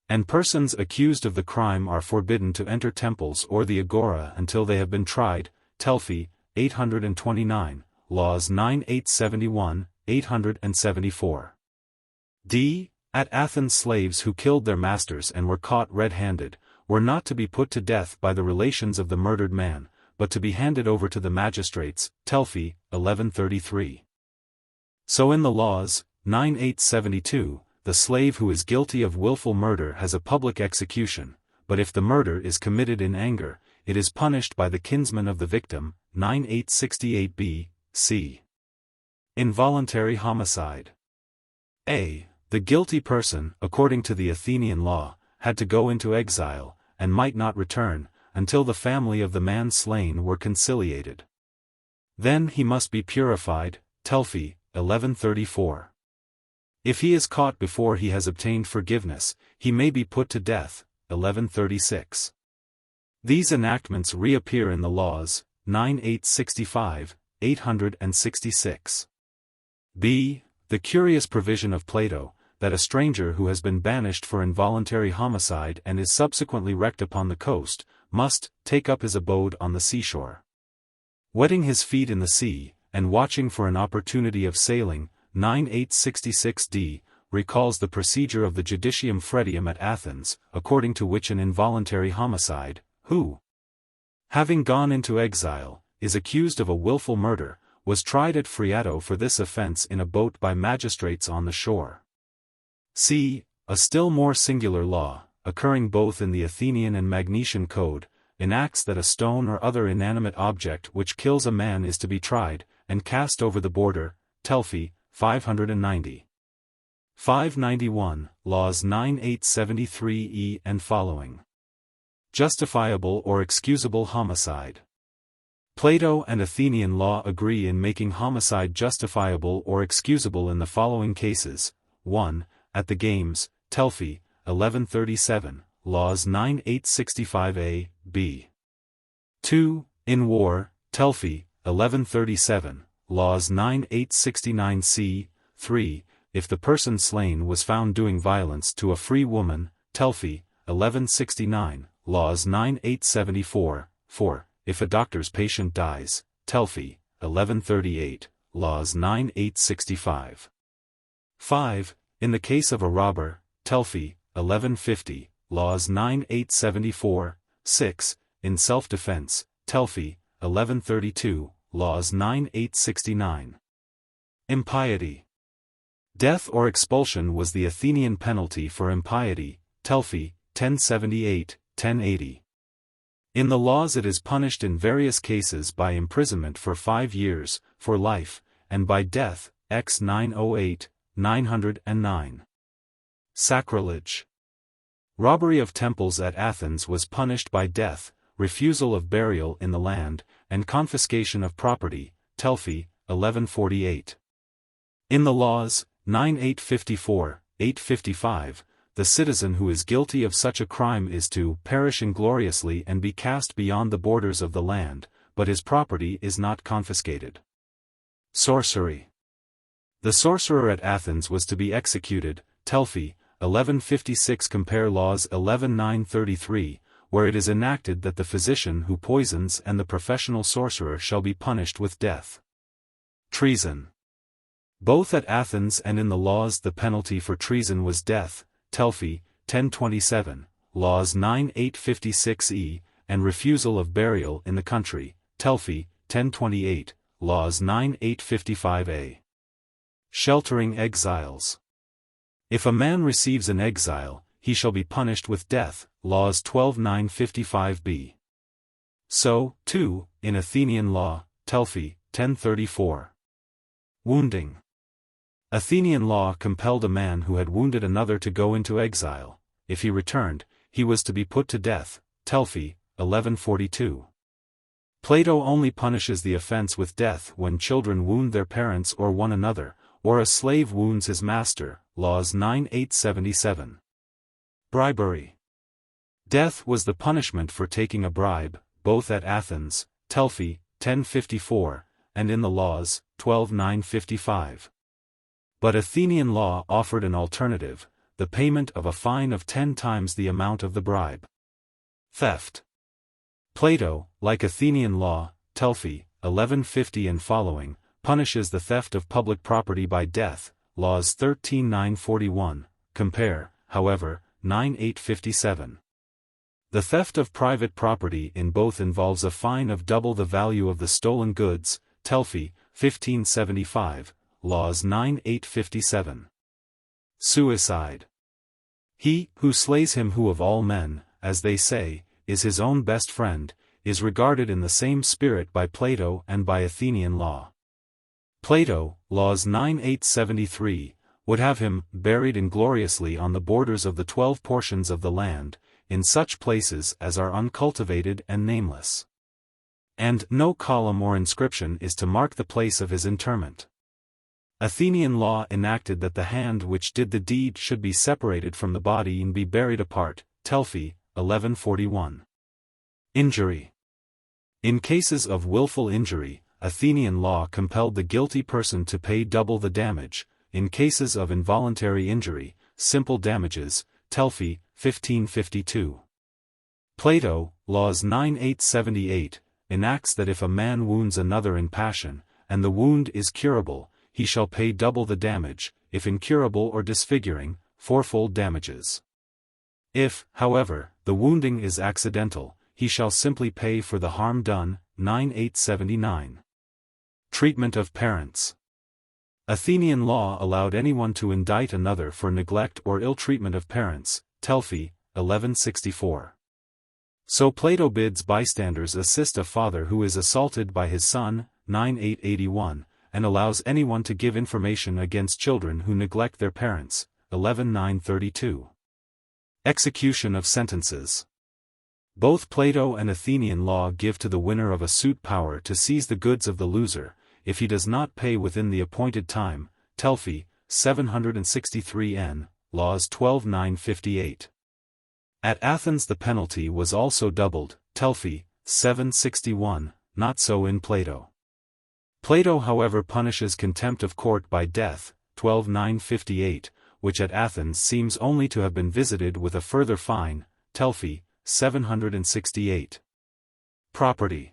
And persons accused of the crime are forbidden to enter temples or the agora until they have been tried, Telfy, 829, laws 9871, 874. d. At Athens slaves who killed their masters and were caught red-handed, were not to be put to death by the relations of the murdered man, but to be handed over to the magistrates, Telfy, 1133. So in the laws, 9872, the slave who is guilty of willful murder has a public execution, but if the murder is committed in anger, it is punished by the kinsman of the victim, 9868b, c. Involuntary homicide. A. The guilty person, according to the Athenian law, had to go into exile, and might not return, until the family of the man slain were conciliated. Then he must be purified, Telfy, 1134. If he is caught before he has obtained forgiveness, he may be put to death, 1136. These enactments reappear in the laws, 9865, 866. b. The curious provision of Plato, that a stranger who has been banished for involuntary homicide and is subsequently wrecked upon the coast, must take up his abode on the seashore. Wetting his feet in the sea, and watching for an opportunity of sailing, 9866d, recalls the procedure of the Judicium Fredium at Athens, according to which an involuntary homicide, who, having gone into exile, is accused of a willful murder, was tried at Phreato for this offense in a boat by magistrates on the shore. c. A still more singular law, occurring both in the Athenian and Magnesian code, enacts that a stone or other inanimate object which kills a man is to be tried, and cast over the border, Telfy, 590. 591, Laws 9873e and following. Justifiable or excusable homicide. Plato and Athenian law agree in making homicide justifiable or excusable in the following cases: 1. At the games, Telfy, 1137, Laws 9865a, b. 2. In war, Telfy, 1137, Laws 9869c, 3. If the person slain was found doing violence to a free woman, Telfy, 1169, Laws 9874, 4. If a doctor's patient dies, Telfy, 1138, Laws 9865. 5. In the case of a robber, Telfy, 1150, Laws 9874, 6. In self-defense, Telfy, 1132, Laws 9869. Impiety. Death or expulsion was the Athenian penalty for impiety, Telfy, 1078, 1080. In the laws it is punished in various cases by imprisonment for 5 years, for life, and by death, X 908, 909. Sacrilege. Robbery of temples at Athens was punished by death, refusal of burial in the land, and confiscation of property, Telfy, 1148. In the laws, 9854, 855, the citizen who is guilty of such a crime is to perish ingloriously and be cast beyond the borders of the land, but his property is not confiscated. Sorcery. The sorcerer at Athens was to be executed, Telfy, 1156. Compare Laws 11933, where it is enacted that the physician who poisons and the professional sorcerer shall be punished with death. Treason. Both at Athens and in the laws the penalty for treason was death, Telfy, 1027, Laws 9856e, and refusal of burial in the country, Telfy, 1028, Laws 9855a. Sheltering exiles. If a man receives an exile, he shall be punished with death, Laws 12955b. So, too, in Athenian law, Telfy, 1034. Wounding. Athenian law compelled a man who had wounded another to go into exile. If he returned, he was to be put to death, Telfy, 1142. Plato only punishes the offense with death when children wound their parents or one another, or a slave wounds his master, Laws 9877. Bribery. Death was the punishment for taking a bribe, both at Athens, Telfy, 1054, and in the laws, 12955. But Athenian law offered an alternative, the payment of a fine of 10 times the amount of the bribe. Theft. Plato, like Athenian law, Telfy, 1150 and following, punishes the theft of public property by death, Laws 13941, compare, however, 9857. The theft of private property in both involves a fine of double the value of the stolen goods, Telfy, 1575, Laws 9857. Suicide. He who slays him who of all men, as they say, is his own best friend, is regarded in the same spirit by Plato and by Athenian law. Plato, Laws 9873, would have him buried ingloriously on the borders of the 12 portions of the land, in such places as are uncultivated and nameless. And no column or inscription is to mark the place of his interment. Athenian law enacted that the hand which did the deed should be separated from the body and be buried apart, Telfy, 1141. Injury. In cases of willful injury, Athenian law compelled the guilty person to pay double the damage. In cases of involuntary injury, simple damages, Telfy, 1552. Plato, Laws 9878, enacts that if a man wounds another in passion, and the wound is curable, he shall pay double the damage, if incurable or disfiguring, fourfold damages. If, however, the wounding is accidental, he shall simply pay for the harm done. 9879. Treatment of parents. Athenian law allowed anyone to indict another for neglect or ill treatment of parents. Telfy, 1164. So Plato bids bystanders assist a father who is assaulted by his son. 9881, and allows anyone to give information against children who neglect their parents. 11932. Execution of sentences. Both Plato and Athenian law give to the winner of a suit power to seize the goods of the loser, if he does not pay within the appointed time. Telfy, 763 n, Laws 12-958. At Athens the penalty was also doubled. Telfy, 761, not so in Plato. Plato however punishes contempt of court by death. 12-958, which at Athens seems only to have been visited with a further fine. Telfy, 768. Property.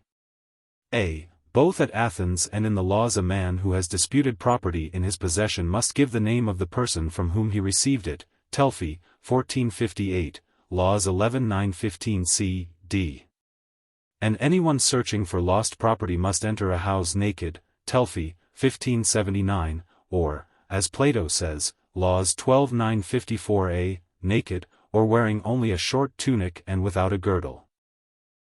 A. Both at Athens and in the laws a man who has disputed property in his possession must give the name of the person from whom he received it. Telfy, 1458, Laws 11-915 c. d. And anyone searching for lost property must enter a house naked. Telfy, 1579, or, as Plato says, Laws 12-954a, naked, or wearing only a short tunic and without a girdle.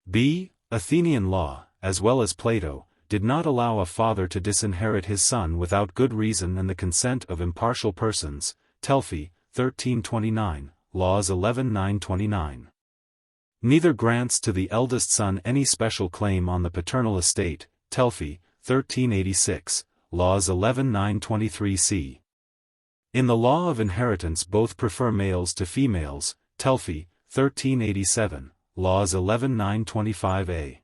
B. Athenian law, as well as Plato, did not allow a father to disinherit his son without good reason and the consent of impartial persons. Telfy, 1329, Laws 11-929. Neither grants to the eldest son any special claim on the paternal estate. Telfy, 1386, Laws 11-923 c. In the law of inheritance both prefer males to females. Telfy, 1387, Laws 11-925 a.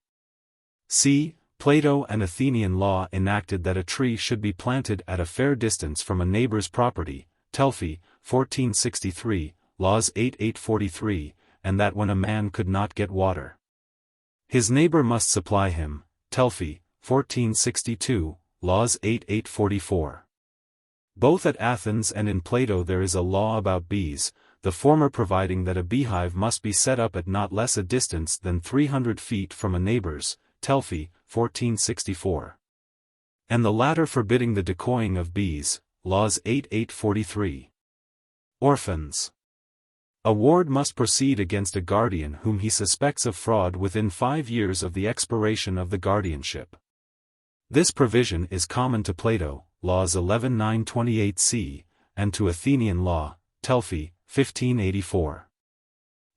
c. Plato and Athenian law enacted that a tree should be planted at a fair distance from a neighbor's property. Telfy, 1463, Laws 8-843, and that when a man could not get water, his neighbor must supply him. Telfy, 1462, Laws 8-844. Both at Athens and in Plato there is a law about bees, the former providing that a beehive must be set up at not less a distance than 300 feet from a neighbor's. Telfy, 1464. And the latter forbidding the decoying of bees. Laws 8-843. Orphans. A ward must proceed against a guardian whom he suspects of fraud within 5 years of the expiration of the guardianship. This provision is common to Plato, Laws 11-928 c, and to Athenian law, Telfy, 1584.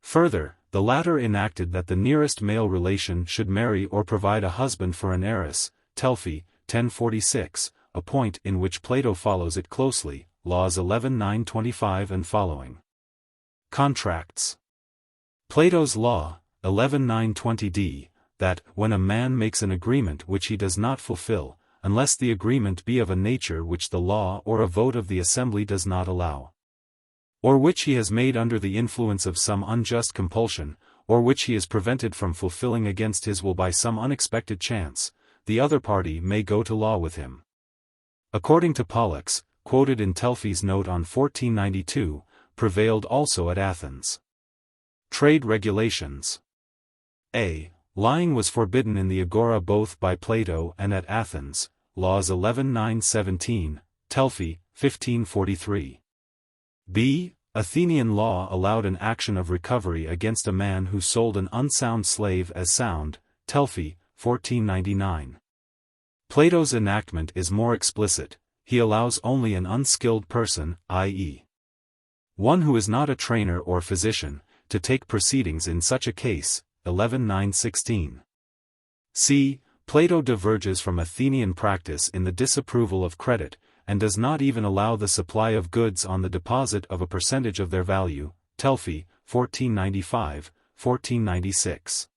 Further, the latter enacted that the nearest male relation should marry or provide a husband for an heiress. Telfy, 1046, a point in which Plato follows it closely. Laws 11-925 and following. Contracts. Plato's law, 11-920d, that, when a man makes an agreement which he does not fulfill, unless the agreement be of a nature which the law or a vote of the assembly does not allow, or which he has made under the influence of some unjust compulsion, or which he is prevented from fulfilling against his will by some unexpected chance, the other party may go to law with him. According to Pollux, quoted in Telfy's note on 1492, prevailed also at Athens. Trade regulations. A. Lying was forbidden in the agora both by Plato and at Athens. Laws 11-917, Telfy, 1543. B. Athenian law allowed an action of recovery against a man who sold an unsound slave as sound. Telfy, 1499. Plato's enactment is more explicit. He allows only an unskilled person, i.e., one who is not a trainer or physician, to take proceedings in such a case. 11-916. C. Plato diverges from Athenian practice in the disapproval of credit, and does not even allow the supply of goods on the deposit of a percentage of their value. Telfy, 1495, 1496.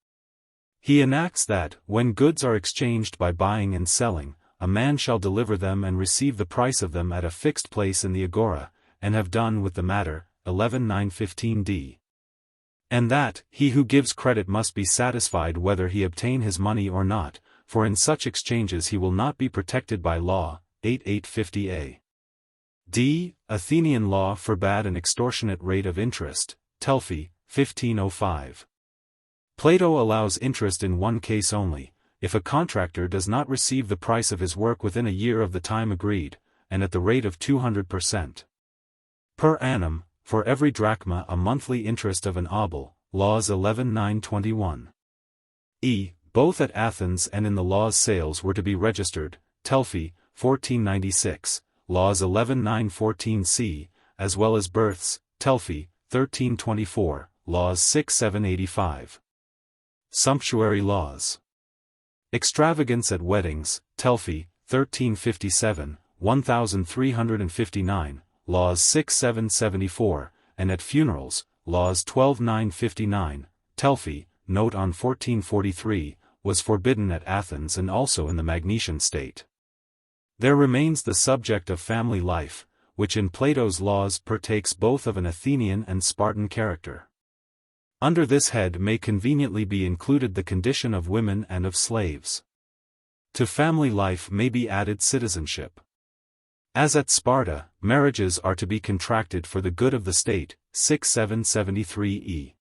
He enacts that, when goods are exchanged by buying and selling, a man shall deliver them and receive the price of them at a fixed place in the agora, and have done with the matter. 11-915d. And that, he who gives credit must be satisfied whether he obtain his money or not, for in such exchanges he will not be protected by law. 850a. d. Athenian law forbade an extortionate rate of interest. Telfy, 1505. Plato allows interest in one case only, if a contractor does not receive the price of his work within a year of the time agreed, and at the rate of 200% per annum, for every drachma a monthly interest of an obol. Laws 11:921. Both at Athens and in the laws sales were to be registered. Telfy, 1496, Laws 11:914c, as well as births. Telfy, 1324, Laws 6:785. Sumptuary laws. Extravagance at weddings. Telfy, 1357, 1359, Laws 6:774, and at funerals. Laws 12:959, Telfy, note on 1443, was forbidden at Athens and also in the Magnesian state. There remains the subject of family life, which in Plato's laws partakes both of an Athenian and Spartan character. Under this head may conveniently be included the condition of women and of slaves. To family life may be added citizenship. As at Sparta, marriages are to be contracted for the good of the state. 6773e.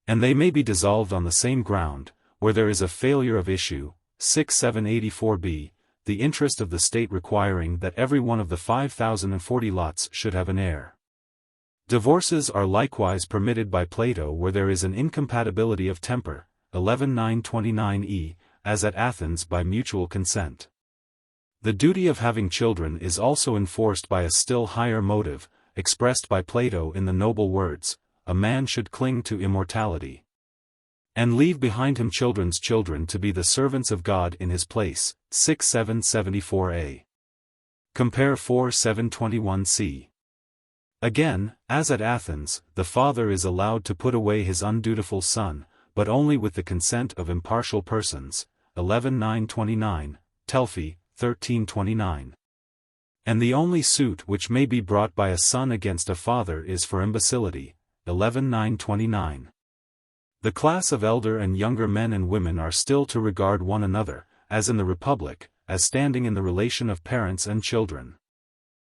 And they may be dissolved on the same ground, where there is a failure of issue. 6784b, the interest of the state requiring that every one of the 5040 lots should have an heir. Divorces are likewise permitted by Plato where there is an incompatibility of temper. 11929e, as at Athens by mutual consent. The duty of having children is also enforced by a still higher motive, expressed by Plato in the noble words, "A man should cling to immortality and leave behind him children's children to be the servants of God in his place." 6774a. Compare 4721c. Again, as at Athens, the father is allowed to put away his undutiful son, but only with the consent of impartial persons. 11929, Telfy, 1329. And the only suit which may be brought by a son against a father is for imbecility. 11929. The class of elder and younger men and women are still to regard one another, as in the Republic, as standing in the relation of parents and children.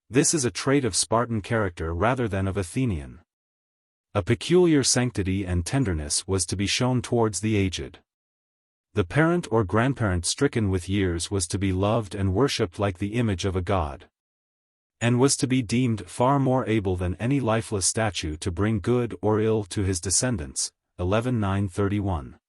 This is a trait of Spartan character rather than of Athenian. A peculiar sanctity and tenderness was to be shown towards the aged. The parent or grandparent stricken with years was to be loved and worshipped like the image of a god, and was to be deemed far more able than any lifeless statue to bring good or ill to his descendants. 11931.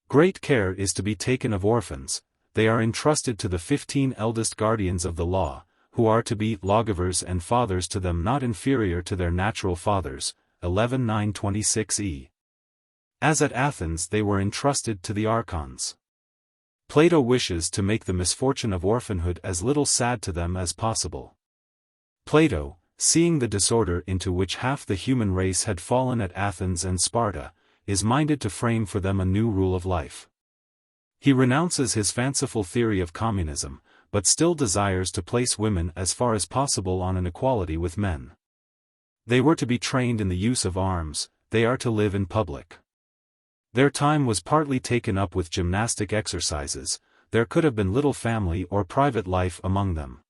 Great care is to be taken of orphans. They are entrusted to the 15 eldest guardians of the law, who are to be lawgivers and fathers to them not inferior to their natural fathers. 11926e. As at Athens they were entrusted to the archons. Plato wishes to make the misfortune of orphanhood as little sad to them as possible. Plato, seeing the disorder into which half the human race had fallen at Athens and Sparta, is minded to frame for them a new rule of life. He renounces his fanciful theory of communism, but still desires to place women as far as possible on an equality with men. They were to be trained in the use of arms, they are to live in public. Their time was partly taken up with gymnastic exercises, there could have been little family or private life among them.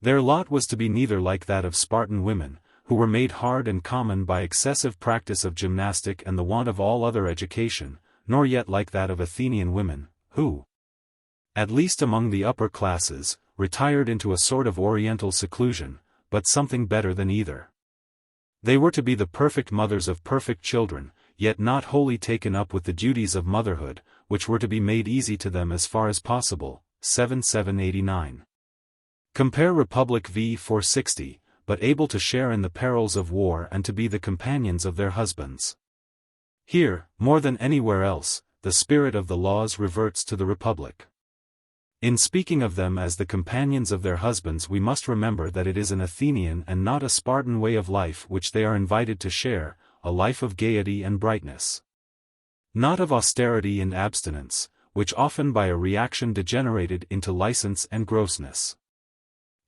Their lot was to be neither like that of Spartan women, who were made hard and common by excessive practice of gymnastic and the want of all other education, nor yet like that of Athenian women, who, at least among the upper classes, retired into a sort of oriental seclusion, but something better than either. They were to be the perfect mothers of perfect children, yet not wholly taken up with the duties of motherhood, which were to be made easy to them as far as possible. 7789. Compare Republic v. 460, but able to share in the perils of war and to be the companions of their husbands. Here, more than anywhere else, the spirit of the laws reverts to the Republic. In speaking of them as the companions of their husbands we must remember that it is an Athenian and not a Spartan way of life which they are invited to share, a life of gaiety and brightness. Not of austerity and abstinence, which often by a reaction degenerated into license and grossness.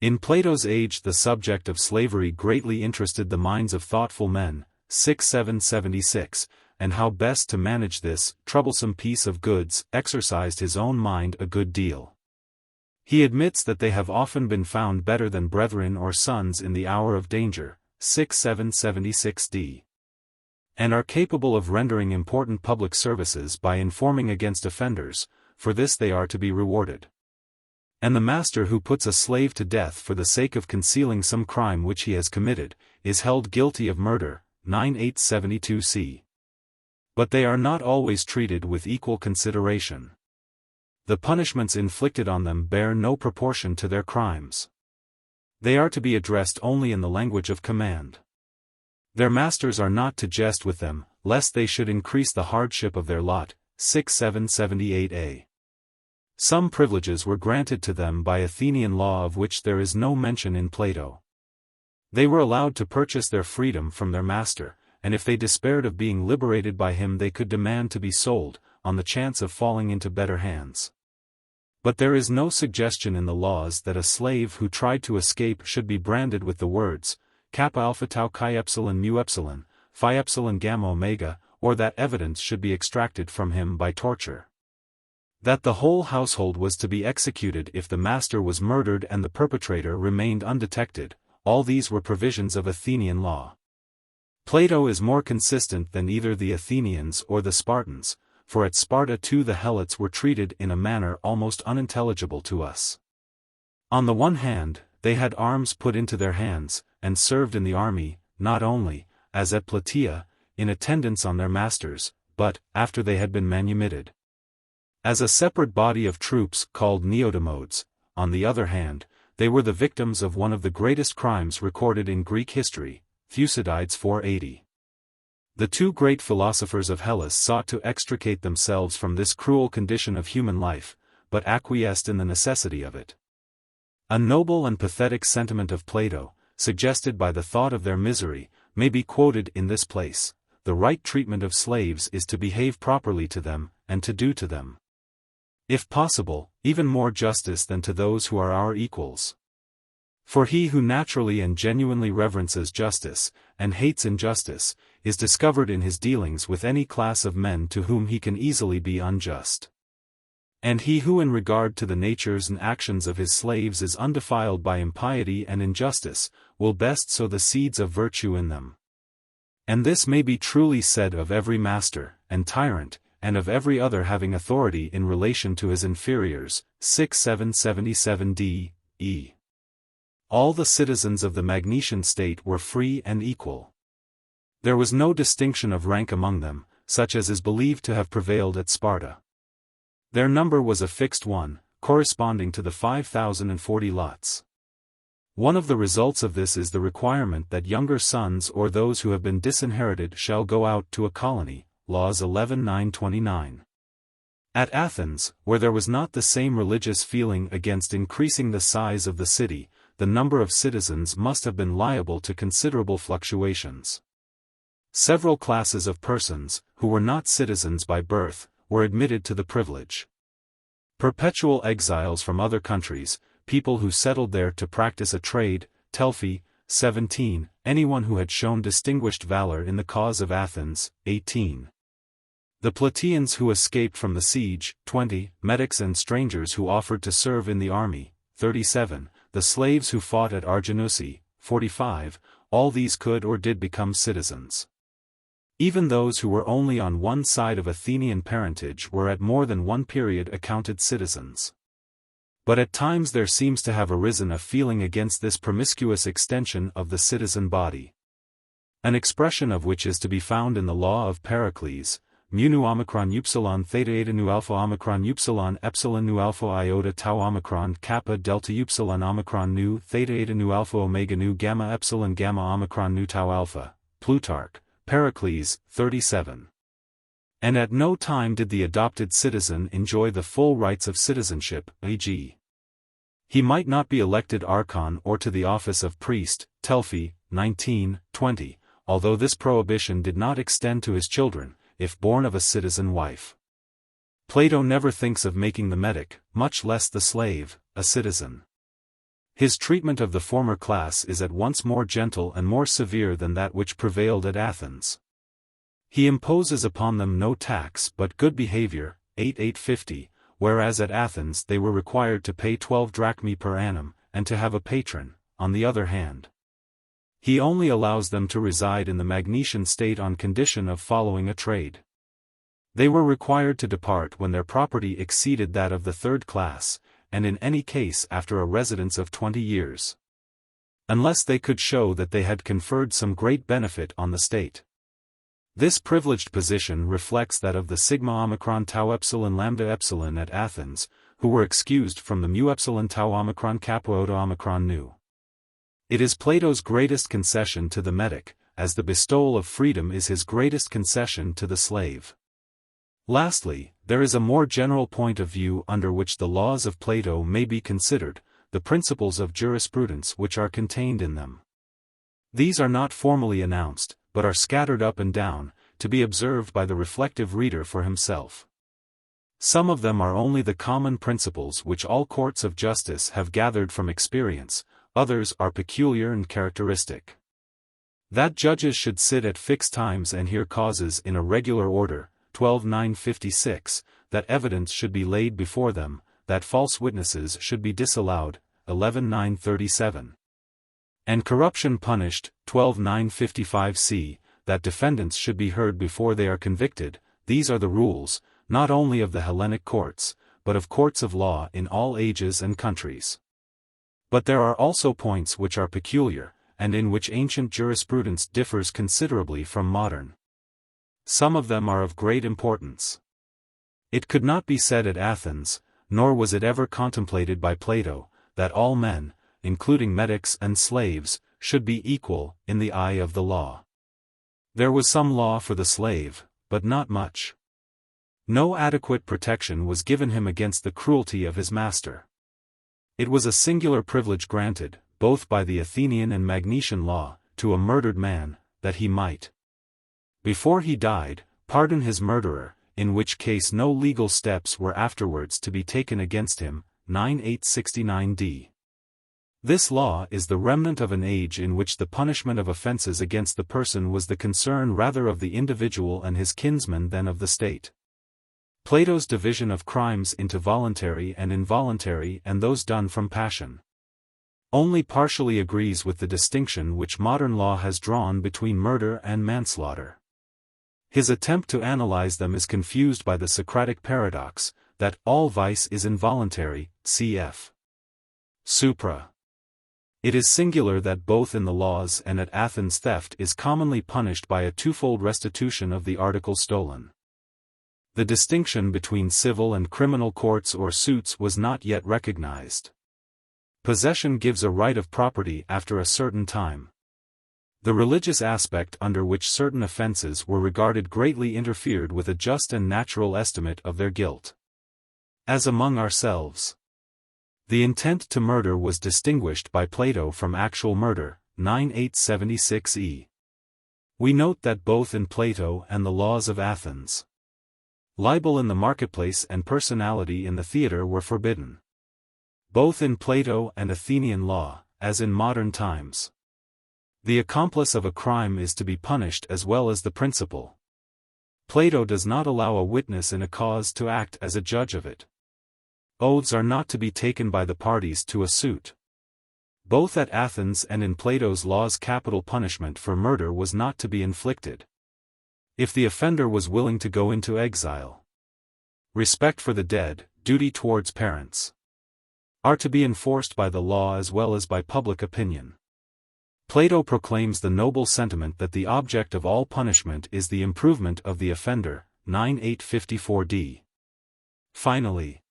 In Plato's age the subject of slavery greatly interested the minds of thoughtful men. 6776, and how best to manage this troublesome piece of goods, exercised his own mind a good deal. He admits that they have often been found better than brethren or sons in the hour of danger, 776d. And are capable of rendering important public services by informing against offenders, for this they are to be rewarded. And the master who puts a slave to death for the sake of concealing some crime which he has committed, is held guilty of murder, 9872c. But they are not always treated with equal consideration. The punishments inflicted on them bear no proportion to their crimes. They are to be addressed only in the language of command. Their masters are not to jest with them, lest they should increase the hardship of their lot, 6778a. Some privileges were granted to them by Athenian law of which there is no mention in Plato. They were allowed to purchase their freedom from their master, and if they despaired of being liberated by him they could demand to be sold, on the chance of falling into better hands. But there is no suggestion in the laws that a slave who tried to escape should be branded with the words, kappa alpha tau chi epsilon mu epsilon, phi epsilon gamma omega, or that evidence should be extracted from him by torture. That the whole household was to be executed if the master was murdered and the perpetrator remained undetected, all these were provisions of Athenian law. Plato is more consistent than either the Athenians or the Spartans, for at Sparta too the Helots were treated in a manner almost unintelligible to us. On the one hand, they had arms put into their hands, and served in the army, not only, as at Plataea, in attendance on their masters, but, after they had been manumitted, as a separate body of troops called neodamodes. On the other hand, they were the victims of one of the greatest crimes recorded in Greek history, Thucydides 480. The two great philosophers of Hellas sought to extricate themselves from this cruel condition of human life, but acquiesced in the necessity of it. A noble and pathetic sentiment of Plato, suggested by the thought of their misery, may be quoted in this place: the right treatment of slaves is to behave properly to them, and to do to them, if possible, even more justice than to those who are our equals. For he who naturally and genuinely reverences justice, and hates injustice, is discovered in his dealings with any class of men to whom he can easily be unjust. And he who in regard to the natures and actions of his slaves is undefiled by impiety and injustice, will best sow the seeds of virtue in them. And this may be truly said of every master, and tyrant, and of every other having authority in relation to his inferiors, 6777d, e. All the citizens of the Magnesian state were free and equal. There was no distinction of rank among them, such as is believed to have prevailed at Sparta. Their number was a fixed one, corresponding to the 5,040 lots. One of the results of this is the requirement that younger sons or those who have been disinherited shall go out to a colony, Laws 11:929. At Athens, where there was not the same religious feeling against increasing the size of the city, the number of citizens must have been liable to considerable fluctuations. Several classes of persons, who were not citizens by birth, were admitted to the privilege. Perpetual exiles from other countries, people who settled there to practice a trade, Telphi, 17, anyone who had shown distinguished valor in the cause of Athens, 18. The Plataeans who escaped from the siege, 20, medics and strangers who offered to serve in the army, 37, the slaves who fought at Arginusi, 45, all these could or did become citizens. Even those who were only on one side of Athenian parentage were at more than one period accounted citizens. But at times there seems to have arisen a feeling against this promiscuous extension of the citizen body. An expression of which is to be found in the law of Pericles, mu nu omicron upsilon theta eta nu alpha omicron upsilon epsilon nu alpha iota tau omicron kappa delta upsilon omicron nu theta eta nu alpha omega nu gamma epsilon gamma omicron nu tau alpha, Plutarch, Pericles, 37. And at no time did the adopted citizen enjoy the full rights of citizenship, e.g. he might not be elected archon or to the office of priest, Telphi, 19, 20, although this prohibition did not extend to his children, if born of a citizen wife. Plato never thinks of making the metic, much less the slave, a citizen. His treatment of the former class is at once more gentle and more severe than that which prevailed at Athens. He imposes upon them no tax but good behavior, 8,850, whereas at Athens they were required to pay 12 drachmae per annum, and to have a patron. On the other hand, he only allows them to reside in the Magnesian state on condition of following a trade. They were required to depart when their property exceeded that of the third class, and in any case after a residence of 20 years. Unless they could show that they had conferred some great benefit on the state. This privileged position reflects that of the sigma omicron tau epsilon lambda epsilon at Athens, who were excused from the mu epsilon tau omicron kappa iota omicron nu. It is Plato's greatest concession to the metic, as the bestowal of freedom is his greatest concession to the slave. Lastly, there is a more general point of view under which the laws of Plato may be considered, the principles of jurisprudence which are contained in them. These are not formally announced, but are scattered up and down, to be observed by the reflective reader for himself. Some of them are only the common principles which all courts of justice have gathered from experience, others are peculiar and characteristic. That judges should sit at fixed times and hear causes in a regular order, 12,956, that evidence should be laid before them, that false witnesses should be disallowed, 11,937. And corruption punished, 12,955 c, that defendants should be heard before they are convicted. These are the rules, not only of the Hellenic courts, but of courts of law in all ages and countries. But there are also points which are peculiar, and in which ancient jurisprudence differs considerably from modern. Some of them are of great importance. It could not be said at Athens, nor was it ever contemplated by Plato, that all men, including metics and slaves, should be equal in the eye of the law. There was some law for the slave, but not much. No adequate protection was given him against the cruelty of his master. It was a singular privilege granted, both by the Athenian and Magnesian law, to a murdered man, that he might, before he died, pardon his murderer, in which case no legal steps were afterwards to be taken against him, 9869d. This law is the remnant of an age in which the punishment of offenses against the person was the concern rather of the individual and his kinsmen than of the state. Plato's division of crimes into voluntary and involuntary and those done from passion only partially agrees with the distinction which modern law has drawn between murder and manslaughter. His attempt to analyze them is confused by the Socratic paradox, that all vice is involuntary, cf. Supra. It is singular that both in the laws and at Athens theft is commonly punished by a twofold restitution of the article stolen. The distinction between civil and criminal courts or suits was not yet recognized. Possession gives a right of property after a certain time. The religious aspect under which certain offenses were regarded greatly interfered with a just and natural estimate of their guilt. As among ourselves, the intent to murder was distinguished by Plato from actual murder, 9876e. We note that both in Plato and the laws of Athens, libel in the marketplace and personality in the theater were forbidden. Both in Plato and Athenian law, as in modern times, the accomplice of a crime is to be punished as well as the principal. Plato does not allow a witness in a cause to act as a judge of it. Oaths are not to be taken by the parties to a suit. Both at Athens and in Plato's laws capital punishment for murder was not to be inflicted if the offender was willing to go into exile. Respect for the dead, duty towards parents, are to be enforced by the law as well as by public opinion. Plato proclaims the noble sentiment that the object of all punishment is the improvement of the offender, 9854d. Finally,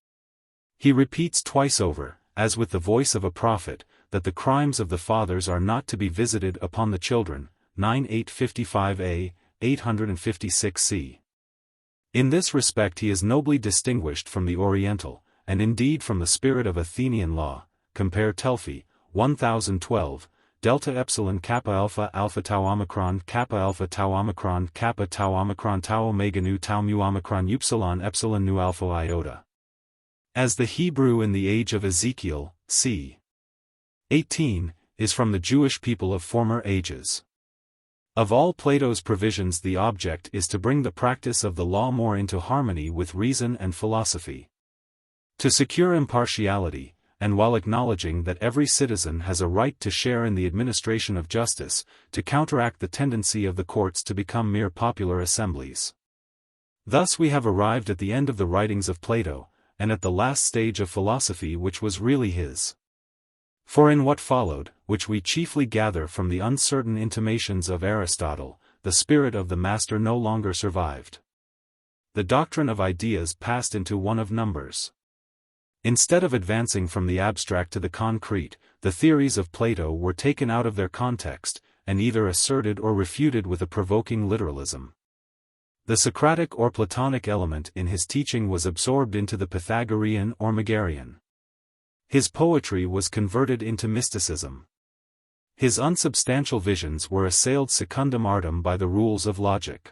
he repeats twice over, as with the voice of a prophet, that the crimes of the fathers are not to be visited upon the children, 9855a, 856c. In this respect he is nobly distinguished from the Oriental, and indeed from the spirit of Athenian law, compare Telfy, 1012, delta epsilon kappa alpha alpha tau omicron kappa alpha tau omicron kappa tau omicron tau omega nu tau mu omicron upsilon epsilon nu alpha iota. As the Hebrew in the age of Ezekiel, c. 18, is from the Jewish people of former ages. Of all Plato's provisions, the object is to bring the practice of the law more into harmony with reason and philosophy. To secure impartiality, and while acknowledging that every citizen has a right to share in the administration of justice, to counteract the tendency of the courts to become mere popular assemblies. Thus we have arrived at the end of the writings of Plato, and at the last stage of philosophy which was really his. For in what followed, which we chiefly gather from the uncertain intimations of Aristotle, the spirit of the master no longer survived. The doctrine of ideas passed into one of numbers. Instead of advancing from the abstract to the concrete, the theories of Plato were taken out of their context, and either asserted or refuted with a provoking literalism. The Socratic or Platonic element in his teaching was absorbed into the Pythagorean or Megarian. His poetry was converted into mysticism. His unsubstantial visions were assailed secundum artem by the rules of logic.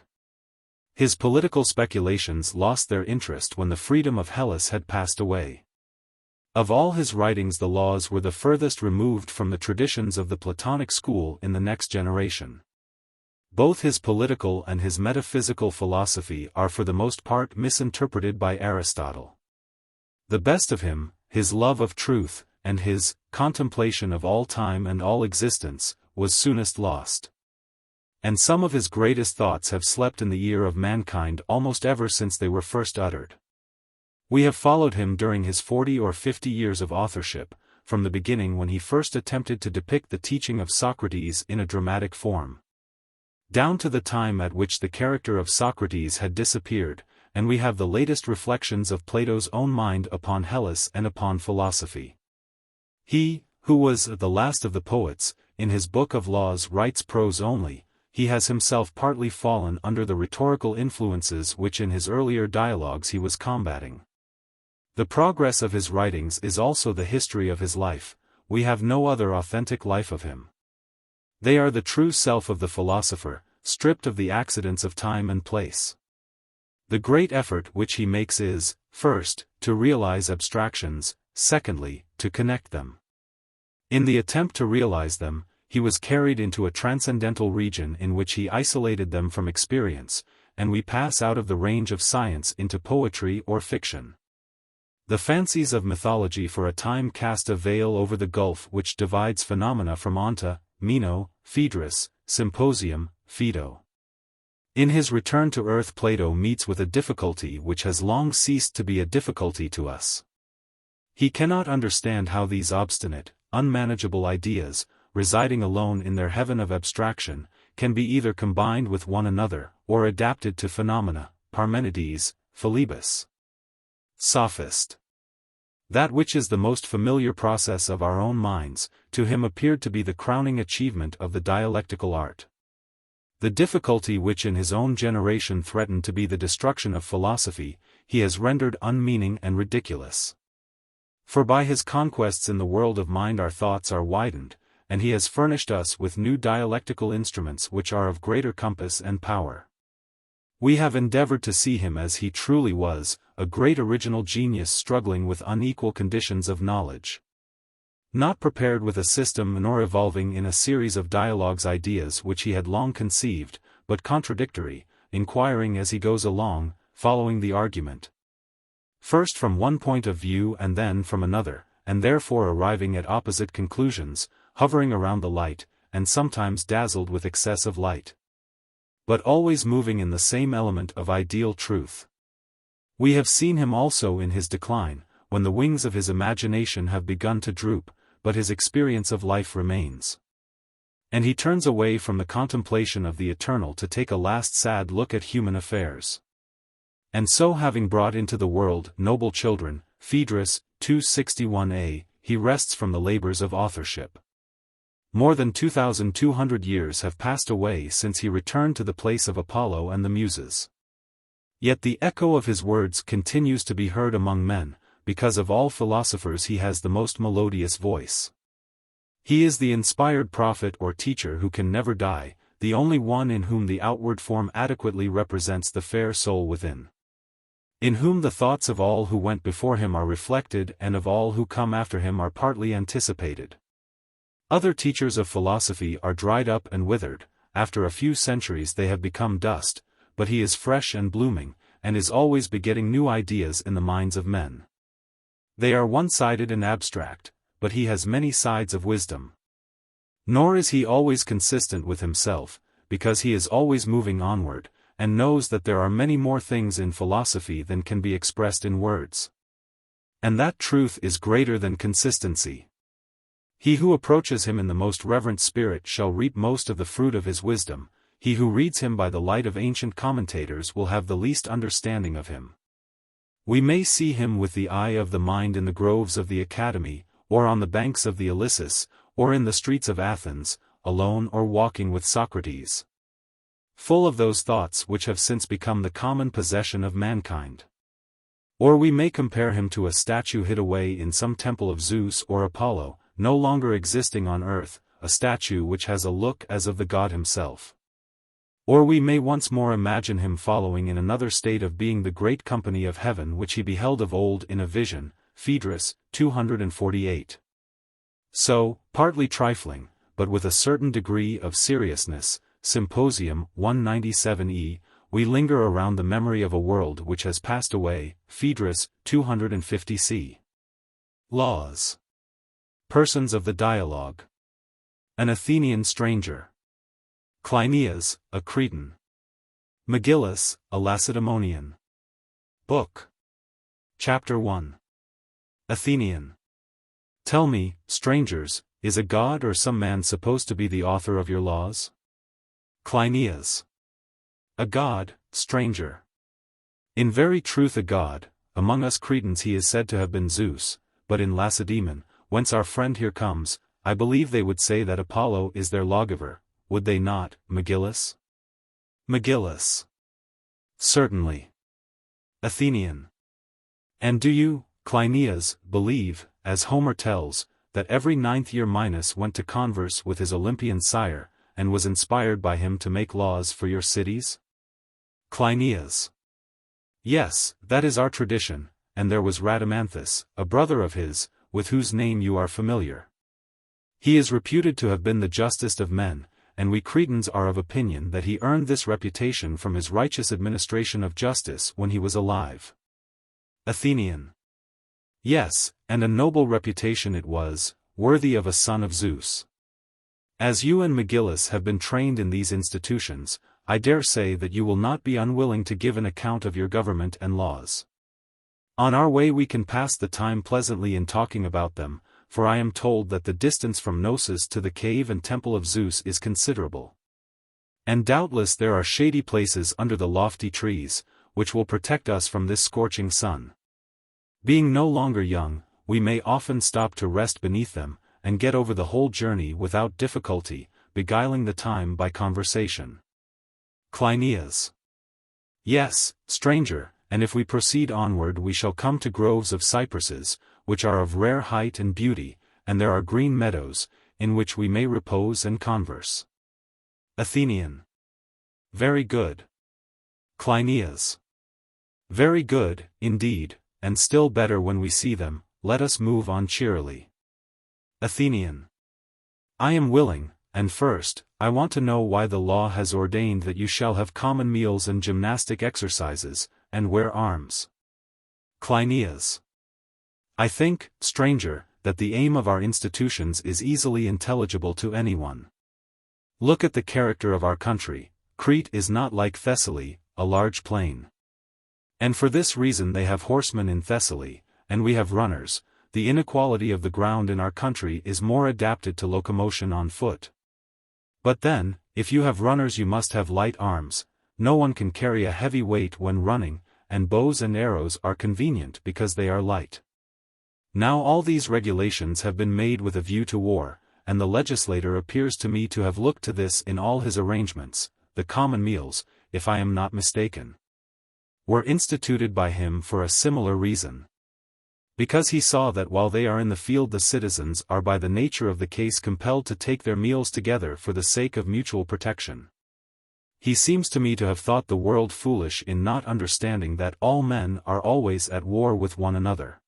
His political speculations lost their interest when the freedom of Hellas had passed away. Of all his writings, the laws were the furthest removed from the traditions of the Platonic school in the next generation. Both his political and his metaphysical philosophy are for the most part misinterpreted by Aristotle. The best of him, his love of truth, and his contemplation of all time and all existence, was soonest lost. And some of his greatest thoughts have slept in the ear of mankind almost ever since they were first uttered. We have followed him during his 40 or 50 years of authorship, from the beginning when he first attempted to depict the teaching of Socrates in a dramatic form, down to the time at which the character of Socrates had disappeared, and we have the latest reflections of Plato's own mind upon Hellas and upon philosophy. He, who was the last of the poets, in his book of laws writes prose only. He has himself partly fallen under the rhetorical influences which in his earlier dialogues he was combating. The progress of his writings is also the history of his life. We have no other authentic life of him. They are the true self of the philosopher, stripped of the accidents of time and place. The great effort which he makes is, first, to realize abstractions, secondly, to connect them. In the attempt to realize them, he was carried into a transcendental region in which he isolated them from experience, and we pass out of the range of science into poetry or fiction. The fancies of mythology for a time cast a veil over the gulf which divides phenomena from onta, Meno, Phaedrus, Symposium, Phaedo. In his return to earth, Plato meets with a difficulty which has long ceased to be a difficulty to us. He cannot understand how these obstinate, unmanageable ideas, residing alone in their heaven of abstraction, can be either combined with one another, or adapted to phenomena. Parmenides, Philebus. Sophist. That which is the most familiar process of our own minds, to him appeared to be the crowning achievement of the dialectical art. The difficulty which in his own generation threatened to be the destruction of philosophy, he has rendered unmeaning and ridiculous. For by his conquests in the world of mind our thoughts are widened, and he has furnished us with new dialectical instruments which are of greater compass and power. We have endeavored to see him as he truly was, a great original genius struggling with unequal conditions of knowledge. Not prepared with a system nor evolving in a series of dialogues ideas which he had long conceived, but contradictory, inquiring as he goes along, following the argument. First from one point of view and then from another, and therefore arriving at opposite conclusions, hovering around the light, and sometimes dazzled with excess of light. But always moving in the same element of ideal truth. We have seen him also in his decline, when the wings of his imagination have begun to droop, but his experience of life remains. And he turns away from the contemplation of the eternal to take a last sad look at human affairs. And so having brought into the world noble children, Phaedrus, 261a, he rests from the labors of authorship. More than 2,200 years have passed away since he returned to the place of Apollo and the Muses. Yet the echo of his words continues to be heard among men, because of all philosophers he has the most melodious voice. He is the inspired prophet or teacher who can never die, the only one in whom the outward form adequately represents the fair soul within. In whom the thoughts of all who went before him are reflected and of all who come after him are partly anticipated. Other teachers of philosophy are dried up and withered, after a few centuries they have become dust, but he is fresh and blooming, and is always begetting new ideas in the minds of men. They are one-sided and abstract, but he has many sides of wisdom. Nor is he always consistent with himself, because he is always moving onward, and knows that there are many more things in philosophy than can be expressed in words. And that truth is greater than consistency. He who approaches him in the most reverent spirit shall reap most of the fruit of his wisdom. He who reads him by the light of ancient commentators will have the least understanding of him. We may see him with the eye of the mind in the groves of the Academy, or on the banks of the Ilissus, or in the streets of Athens, alone or walking with Socrates, full of those thoughts which have since become the common possession of mankind. Or we may compare him to a statue hid away in some temple of Zeus or Apollo, no longer existing on earth, a statue which has a look as of the god himself. Or we may once more imagine him following in another state of being the great company of heaven which he beheld of old in a vision, Phaedrus, 248. So, partly trifling, but with a certain degree of seriousness, Symposium 197e, we linger around the memory of a world which has passed away, Phaedrus, 250c. Laws. Persons of the dialogue. An Athenian stranger. Cleinias, a Cretan. Megillus, a Lacedaemonian. Book. Chapter 1. Athenian. Tell me, strangers, is a god or some man supposed to be the author of your laws? Cleinias. A god, stranger. In very truth a god. Among us Cretans he is said to have been Zeus, but in Lacedaemon, whence our friend here comes, I believe they would say that Apollo is their lawgiver, would they not, Megillus? Megillus. Certainly. Athenian. And do you, Cleinias, believe, as Homer tells, that every 9th year Minos went to converse with his Olympian sire, and was inspired by him to make laws for your cities? Cleinias. Yes, that is our tradition, and there was Rhadamanthus, a brother of his, with whose name you are familiar. He is reputed to have been the justest of men, and we Cretans are of opinion that he earned this reputation from his righteous administration of justice when he was alive. Athenian. Yes, and a noble reputation it was, worthy of a son of Zeus. As you and Megillus have been trained in these institutions, I dare say that you will not be unwilling to give an account of your government and laws. On our way we can pass the time pleasantly in talking about them, for I am told that the distance from Knossos to the cave and temple of Zeus is considerable. And doubtless there are shady places under the lofty trees, which will protect us from this scorching sun. Being no longer young, we may often stop to rest beneath them, and get over the whole journey without difficulty, beguiling the time by conversation. Cleinias. Yes, stranger, and if we proceed onward we shall come to groves of cypresses, which are of rare height and beauty, and there are green meadows, in which we may repose and converse. Athenian. Very good. Cleinias. Very good, indeed, and still better when we see them. Let us move on cheerily. Athenian. I am willing, and first, I want to know why the law has ordained that you shall have common meals and gymnastic exercises, and wear arms. Cleinias. I think, stranger, that the aim of our institutions is easily intelligible to anyone. Look at the character of our country. Crete is not like Thessaly, a large plain. And for this reason they have horsemen in Thessaly, and we have runners. The inequality of the ground in our country is more adapted to locomotion on foot. But then, if you have runners you must have light arms. No one can carry a heavy weight when running, and bows and arrows are convenient because they are light. Now all these regulations have been made with a view to war, and the legislator appears to me to have looked to this in all his arrangements. The common meals, if I am not mistaken, were instituted by him for a similar reason. Because he saw that while they are in the field the citizens are by the nature of the case compelled to take their meals together for the sake of mutual protection. He seems to me to have thought the world foolish in not understanding that all men are always at war with one another.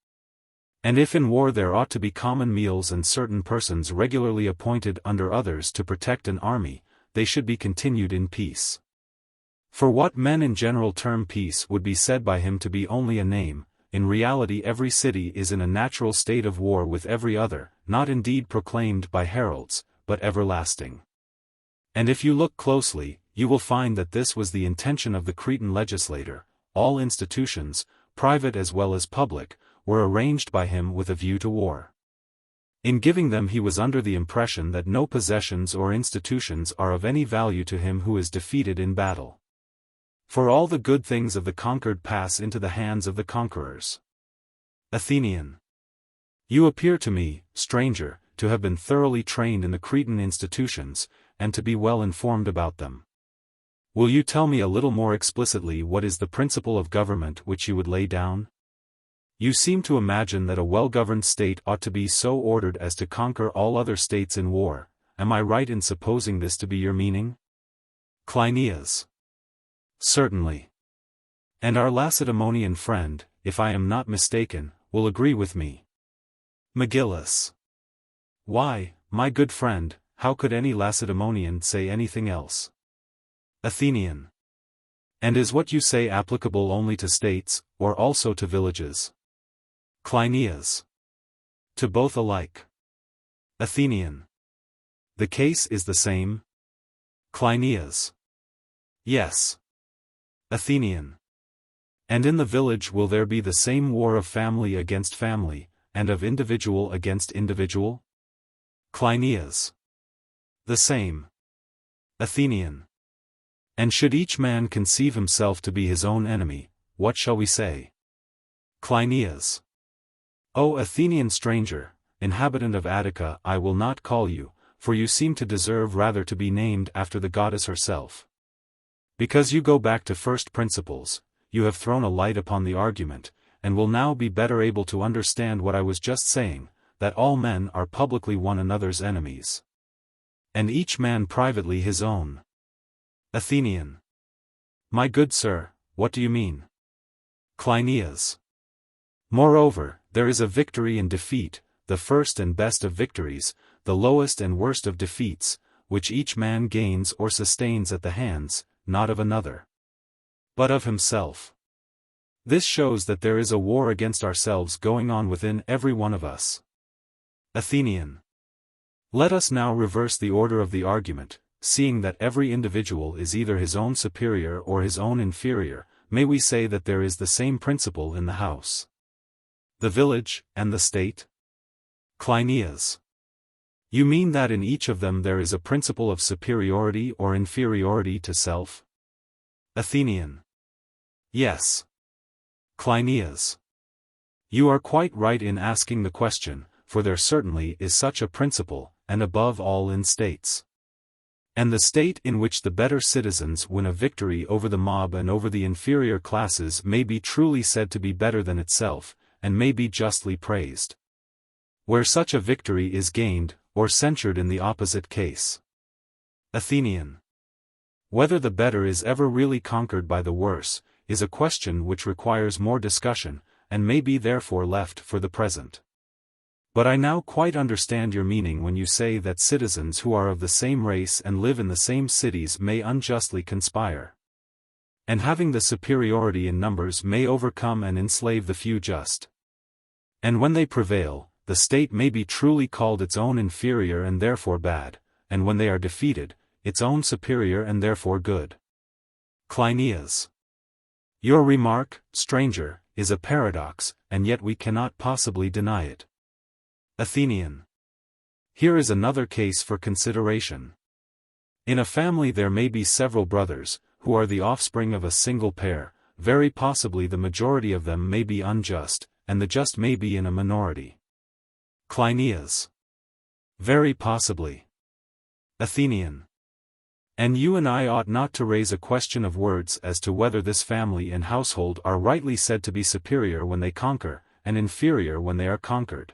And if in war there ought to be common meals and certain persons regularly appointed under others to protect an army, they should be continued in peace. For what men in general term peace would be said by him to be only a name. In reality every city is in a natural state of war with every other, not indeed proclaimed by heralds, but everlasting. And if you look closely, you will find that this was the intention of the Cretan legislator. All institutions, private as well as public, were arranged by him with a view to war. In giving them he was under the impression that no possessions or institutions are of any value to him who is defeated in battle. For all the good things of the conquered pass into the hands of the conquerors. Athenian. You appear to me, stranger, to have been thoroughly trained in the Cretan institutions, and to be well informed about them. Will you tell me a little more explicitly what is the principle of government which you would lay down? You seem to imagine that a well-governed state ought to be so ordered as to conquer all other states in war. Am I right in supposing this to be your meaning? Cleinias. Certainly. And our Lacedaemonian friend, if I am not mistaken, will agree with me. Megillus. Why, my good friend, how could any Lacedaemonian say anything else? Athenian. And is what you say applicable only to states, or also to villages? Cleinias. To both alike. Athenian. The case is the same? Cleinias. Yes. Athenian. And in the village will there be the same war of family against family, and of individual against individual? Cleinias. The same. Athenian. And should each man conceive himself to be his own enemy, what shall we say? Cleinias. O Athenian stranger, inhabitant of Attica, I will not call you, for you seem to deserve rather to be named after the goddess herself. Because you go back to first principles, you have thrown a light upon the argument, and will now be better able to understand what I was just saying, that all men are publicly one another's enemies. And each man privately his own. Athenian. My good sir, what do you mean? Cleinias. Moreover, there is a victory and defeat, the first and best of victories, the lowest and worst of defeats, which each man gains or sustains at the hands, not of another, but of himself. This shows that there is a war against ourselves going on within every one of us. Athenian. Let us now reverse the order of the argument, seeing that every individual is either his own superior or his own inferior, may we say that there is the same principle in the house, the village, and the state? Cleinias. You mean that in each of them there is a principle of superiority or inferiority to self? Athenian. Yes. Cleinias. You are quite right in asking the question, for there certainly is such a principle, and above all in states. And the state in which the better citizens win a victory over the mob and over the inferior classes may be truly said to be better than itself, and may be justly praised. Where such a victory is gained, or censured in the opposite case. Athenian. Whether the better is ever really conquered by the worse, is a question which requires more discussion, and may be therefore left for the present. But I now quite understand your meaning when you say that citizens who are of the same race and live in the same cities may unjustly conspire. And having the superiority in numbers may overcome and enslave the few just. And when they prevail, the state may be truly called its own inferior and therefore bad, and when they are defeated, its own superior and therefore good. Cleinias. Your remark, stranger, is a paradox, and yet we cannot possibly deny it. Athenian. Here is another case for consideration. In a family there may be several brothers, who are the offspring of a single pair. Very possibly the majority of them may be unjust, and the just may be in a minority. Cleinias. Very possibly. Athenian. And you and I ought not to raise a question of words as to whether this family and household are rightly said to be superior when they conquer, and inferior when they are conquered.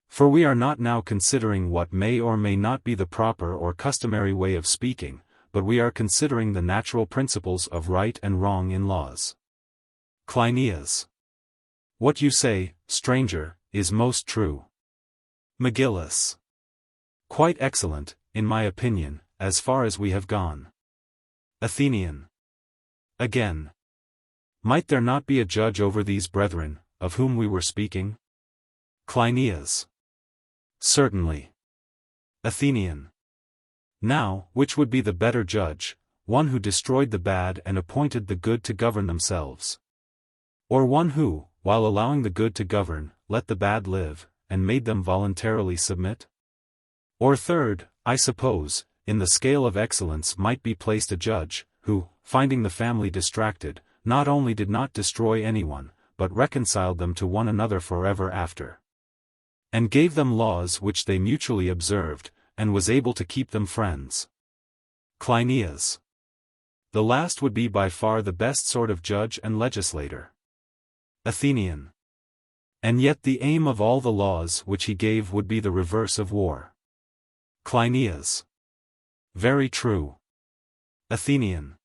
For we are not now considering what may or may not be the proper or customary way of speaking, but we are considering the natural principles of right and wrong in laws. Cleinias. What you say, stranger, is most true. Megillus. Quite excellent, in my opinion. as far as we have gone. Athenian. Again. Might there not be a judge over these brethren, of whom we were speaking? Cleinias. Certainly. Athenian. Now, which would be the better judge, one who destroyed the bad and appointed the good to govern themselves? Or one who, while allowing the good to govern, let the bad live, and made them voluntarily submit? Or third, I suppose, in the scale of excellence might be placed a judge, who, finding the family distracted, not only did not destroy anyone, but reconciled them to one another forever after, and gave them laws which they mutually observed, and was able to keep them friends. Cleinias. The last would be by far the best sort of judge and legislator. Athenian. And yet the aim of all the laws which he gave would be the reverse of war. Cleinias. Very true. Athenian.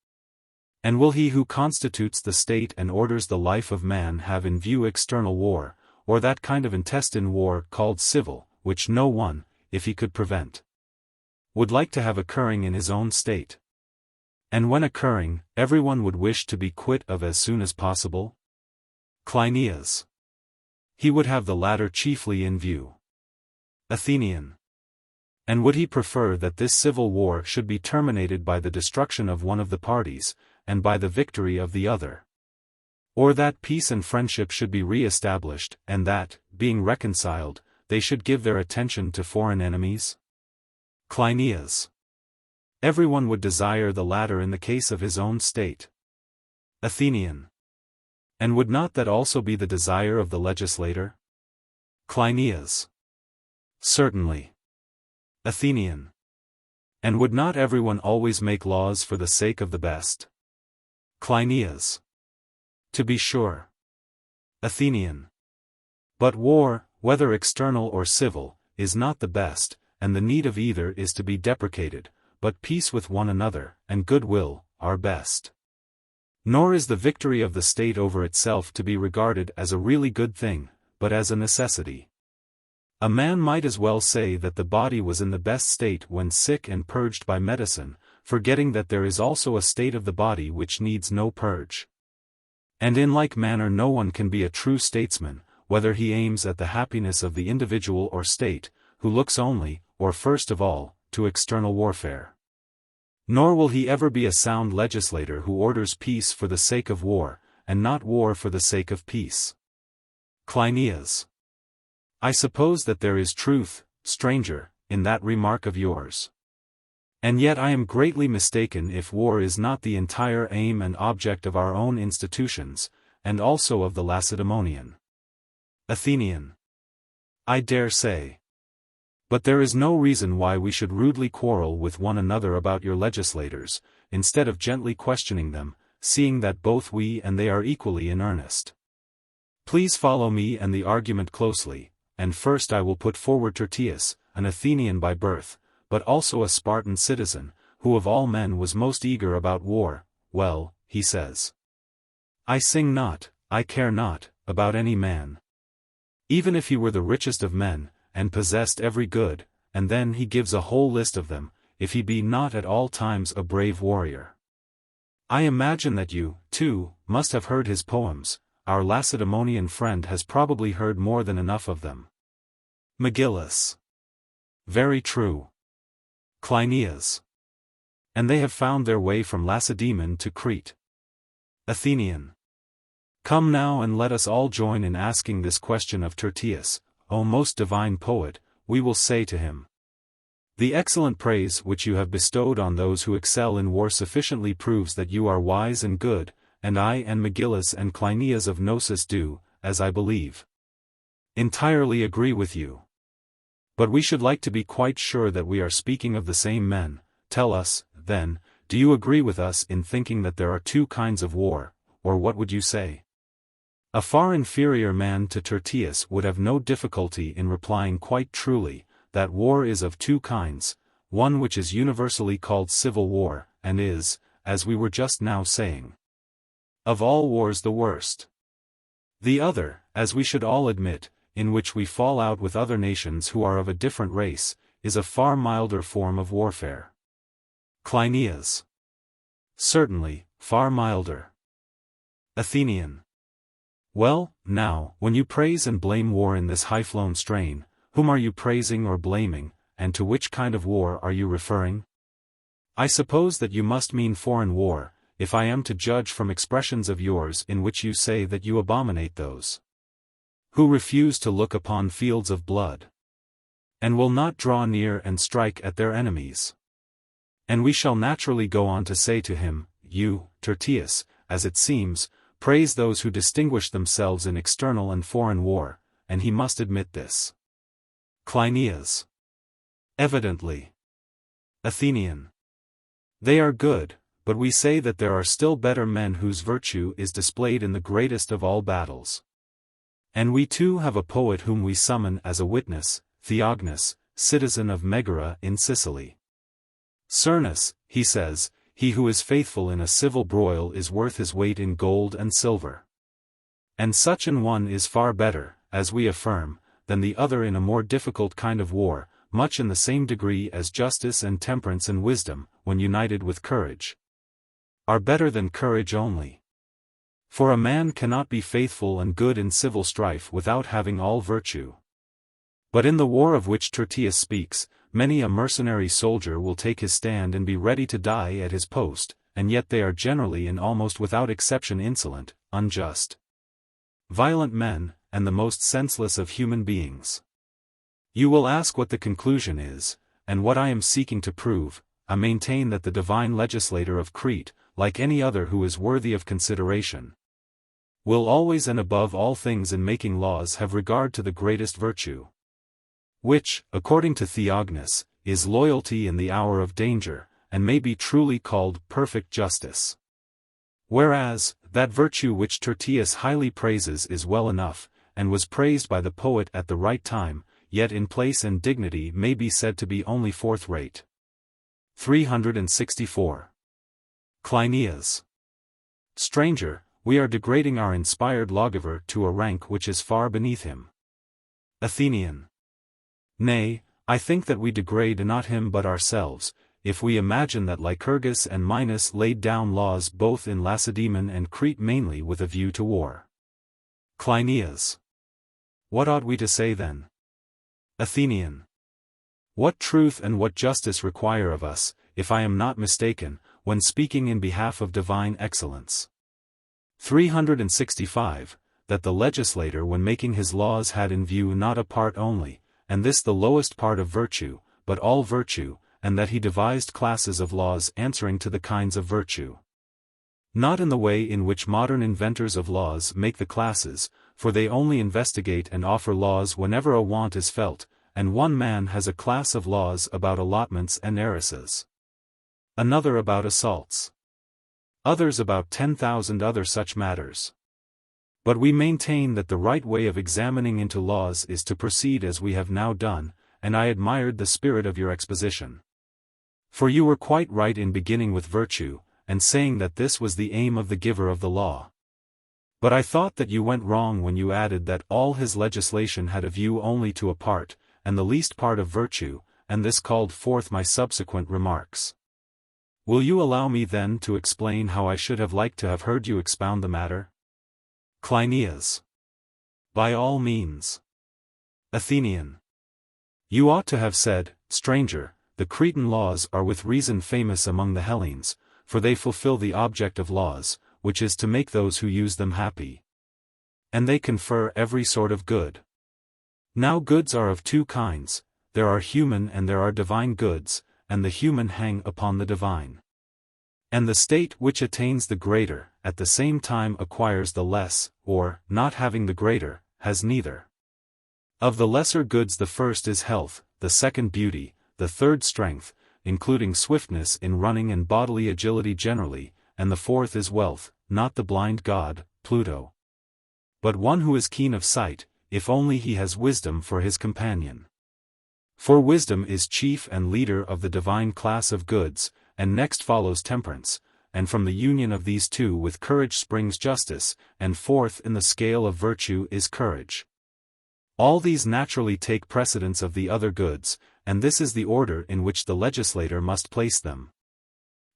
And will he who constitutes the state and orders the life of man have in view external war, or that kind of intestine war called civil, which no one, if he could prevent, would like to have occurring in his own state? And when occurring, everyone would wish to be quit of as soon as possible? Cleinias. He would have the latter chiefly in view. Athenian. And would he prefer that this civil war should be terminated by the destruction of one of the parties, and by the victory of the other? Or that peace and friendship should be re-established, and that, being reconciled, they should give their attention to foreign enemies? Cleinias. Everyone would desire the latter in the case of his own state. Athenian. And would not that also be the desire of the legislator? Cleinias. Certainly. Athenian. And would not everyone always make laws for the sake of the best? Cleinias. To be sure. Athenian. But war, whether external or civil, is not the best, and the need of either is to be deprecated, but peace with one another, and goodwill, are best. Nor is the victory of the state over itself to be regarded as a really good thing, but as a necessity. A man might as well say that the body was in the best state when sick and purged by medicine, forgetting that there is also a state of the body which needs no purge. And in like manner no one can be a true statesman, whether he aims at the happiness of the individual or state, who looks only, or first of all, to external warfare. Nor will he ever be a sound legislator who orders peace for the sake of war, and not war for the sake of peace. Cleinias. I suppose that there is truth, stranger, in that remark of yours. And yet I am greatly mistaken if war is not the entire aim and object of our own institutions, and also of the Lacedaemonian. Athenian. I dare say. But there is no reason why we should rudely quarrel with one another about your legislators, instead of gently questioning them, seeing that both we and they are equally in earnest. Please follow me and the argument closely, and first I will put forward Tertius, an Athenian by birth, but also a Spartan citizen, who of all men was most eager about war. Well, he says, I sing not, I care not, about any man. Even if he were the richest of men, and possessed every good, and then he gives a whole list of them, if he be not at all times a brave warrior. I imagine that you, too, must have heard his poems. Our Lacedaemonian friend has probably heard more than enough of them. Megillus. Very true. Cleinias. And they have found their way from Lacedaemon to Crete. Athenian. Come now and let us all join in asking this question of Tertius. O most divine poet, we will say to him. The excellent praise which you have bestowed on those who excel in war sufficiently proves that you are wise and good, and I and Megillus and Cleinias of Gnosis do, as I believe, entirely agree with you. But we should like to be quite sure that we are speaking of the same men. Tell us, then, do you agree with us in thinking that there are two kinds of war, or what would you say? A far inferior man to Tertius would have no difficulty in replying quite truly, that war is of two kinds, one which is universally called civil war, and is, as we were just now saying, of all wars the worst. The other, as we should all admit, in which we fall out with other nations who are of a different race, is a far milder form of warfare. Cleinias. Certainly, far milder. Athenian. Well, now, when you praise and blame war in this high-flown strain, whom are you praising or blaming, and to which kind of war are you referring? I suppose that you must mean foreign war, if I am to judge from expressions of yours in which you say that you abominate those who refuse to look upon fields of blood, and will not draw near and strike at their enemies. And we shall naturally go on to say to him, you, Tertius, as it seems, praise those who distinguish themselves in external and foreign war, and he must admit this. Cleinias. Evidently. Athenian. They are good, but we say that there are still better men whose virtue is displayed in the greatest of all battles. And we too have a poet whom we summon as a witness, Theognis, citizen of Megara in Sicily. Cernus, he says, he who is faithful in a civil broil is worth his weight in gold and silver. And such an one is far better, as we affirm, than the other in a more difficult kind of war, much in the same degree as justice and temperance and wisdom, when united with courage, are better than courage only. For a man cannot be faithful and good in civil strife without having all virtue. But in the war of which Tertius speaks, many a mercenary soldier will take his stand and be ready to die at his post, and yet they are generally and almost without exception insolent, unjust, violent men, and the most senseless of human beings. You will ask what the conclusion is, and what I am seeking to prove. I maintain that the divine legislator of Crete, like any other who is worthy of consideration, will always and above all things in making laws have regard to the greatest virtue, which, according to Theognis, is loyalty in the hour of danger, and may be truly called perfect justice. Whereas, that virtue which Tertius highly praises is well enough, and was praised by the poet at the right time, yet in place and dignity may be said to be only fourth-rate. 364. Cleinias. Stranger, we are degrading our inspired lawgiver to a rank which is far beneath him. Athenian. Nay, I think that we degrade not him but ourselves, if we imagine that Lycurgus and Minos laid down laws both in Lacedaemon and Crete mainly with a view to war. Cleinias. What ought we to say then? Athenian. What truth and what justice require of us, if I am not mistaken, when speaking in behalf of divine excellence. 365. That the legislator when making his laws had in view not a part only, and this the lowest part of virtue, but all virtue, and that he devised classes of laws answering to the kinds of virtue. Not in the way in which modern inventors of laws make the classes, for they only investigate and offer laws whenever a want is felt, and one man has a class of laws about allotments and heiresses, another about assaults, others about 10,000 other such matters. But we maintain that the right way of examining into laws is to proceed as we have now done, and I admired the spirit of your exposition. For you were quite right in beginning with virtue, and saying that this was the aim of the giver of the law. But I thought that you went wrong when you added that all his legislation had a view only to a part, and the least part of virtue, and this called forth my subsequent remarks. Will you allow me then to explain how I should have liked to have heard you expound the matter? Cleinias. By all means. Athenian. You ought to have said, stranger, the Cretan laws are with reason famous among the Hellenes, for they fulfill the object of laws, which is to make those who use them happy. And they confer every sort of good. Now goods are of two kinds, there are human and there are divine goods, and the human hang upon the divine. And the state which attains the greater, at the same time acquires the less, or, not having the greater, has neither. Of the lesser goods the first is health, the second beauty, the third strength, including swiftness in running and bodily agility generally, and the fourth is wealth, not the blind god, Plato, but one who is keen of sight, if only he has wisdom for his companion. For wisdom is chief and leader of the divine class of goods, and next follows temperance, and from the union of these two with courage springs justice, and fourth in the scale of virtue is courage. All these naturally take precedence of the other goods, and this is the order in which the legislator must place them.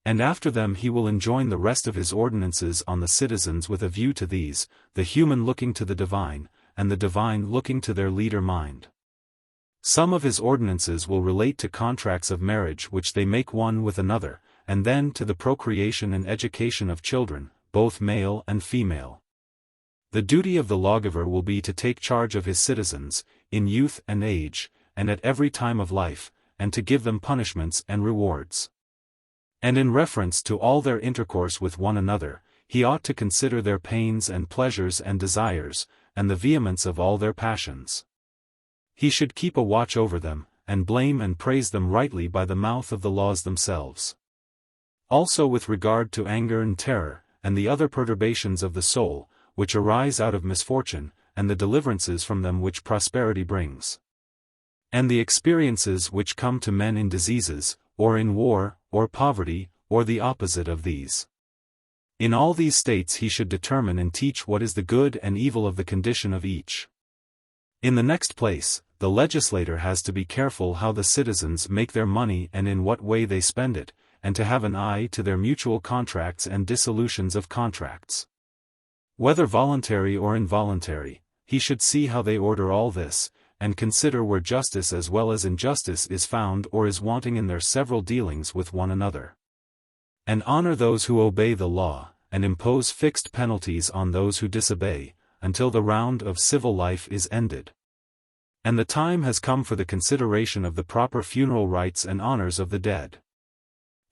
And after them he will enjoin the rest of his ordinances on the citizens with a view to these, the human looking to the divine, and the divine looking to their leader mind. Some of his ordinances will relate to contracts of marriage which they make one with another, and then to the procreation and education of children, both male and female. The duty of the lawgiver will be to take charge of his citizens, in youth and age, and at every time of life, and to give them punishments and rewards. And in reference to all their intercourse with one another, he ought to consider their pains and pleasures and desires, and the vehemence of all their passions. He should keep a watch over them, and blame and praise them rightly by the mouth of the laws themselves. Also with regard to anger and terror, and the other perturbations of the soul, which arise out of misfortune, and the deliverances from them which prosperity brings. And the experiences which come to men in diseases, or in war, or poverty, or the opposite of these. In all these states he should determine and teach what is the good and evil of the condition of each. In the next place, the legislator has to be careful how the citizens make their money and in what way they spend it, and to have an eye to their mutual contracts and dissolutions of contracts. Whether voluntary or involuntary, he should see how they order all this, and consider where justice as well as injustice is found or is wanting in their several dealings with one another. And honor those who obey the law, and impose fixed penalties on those who disobey, until the round of civil life is ended. And the time has come for the consideration of the proper funeral rites and honors of the dead.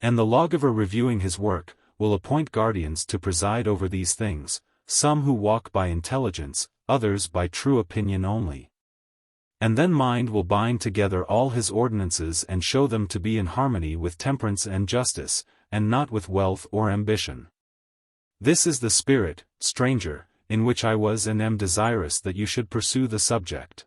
And the lawgiver reviewing his work, will appoint guardians to preside over these things, some who walk by intelligence, others by true opinion only. And then mind will bind together all his ordinances and show them to be in harmony with temperance and justice, and not with wealth or ambition. This is the spirit, stranger, in which I was and am desirous that you should pursue the subject.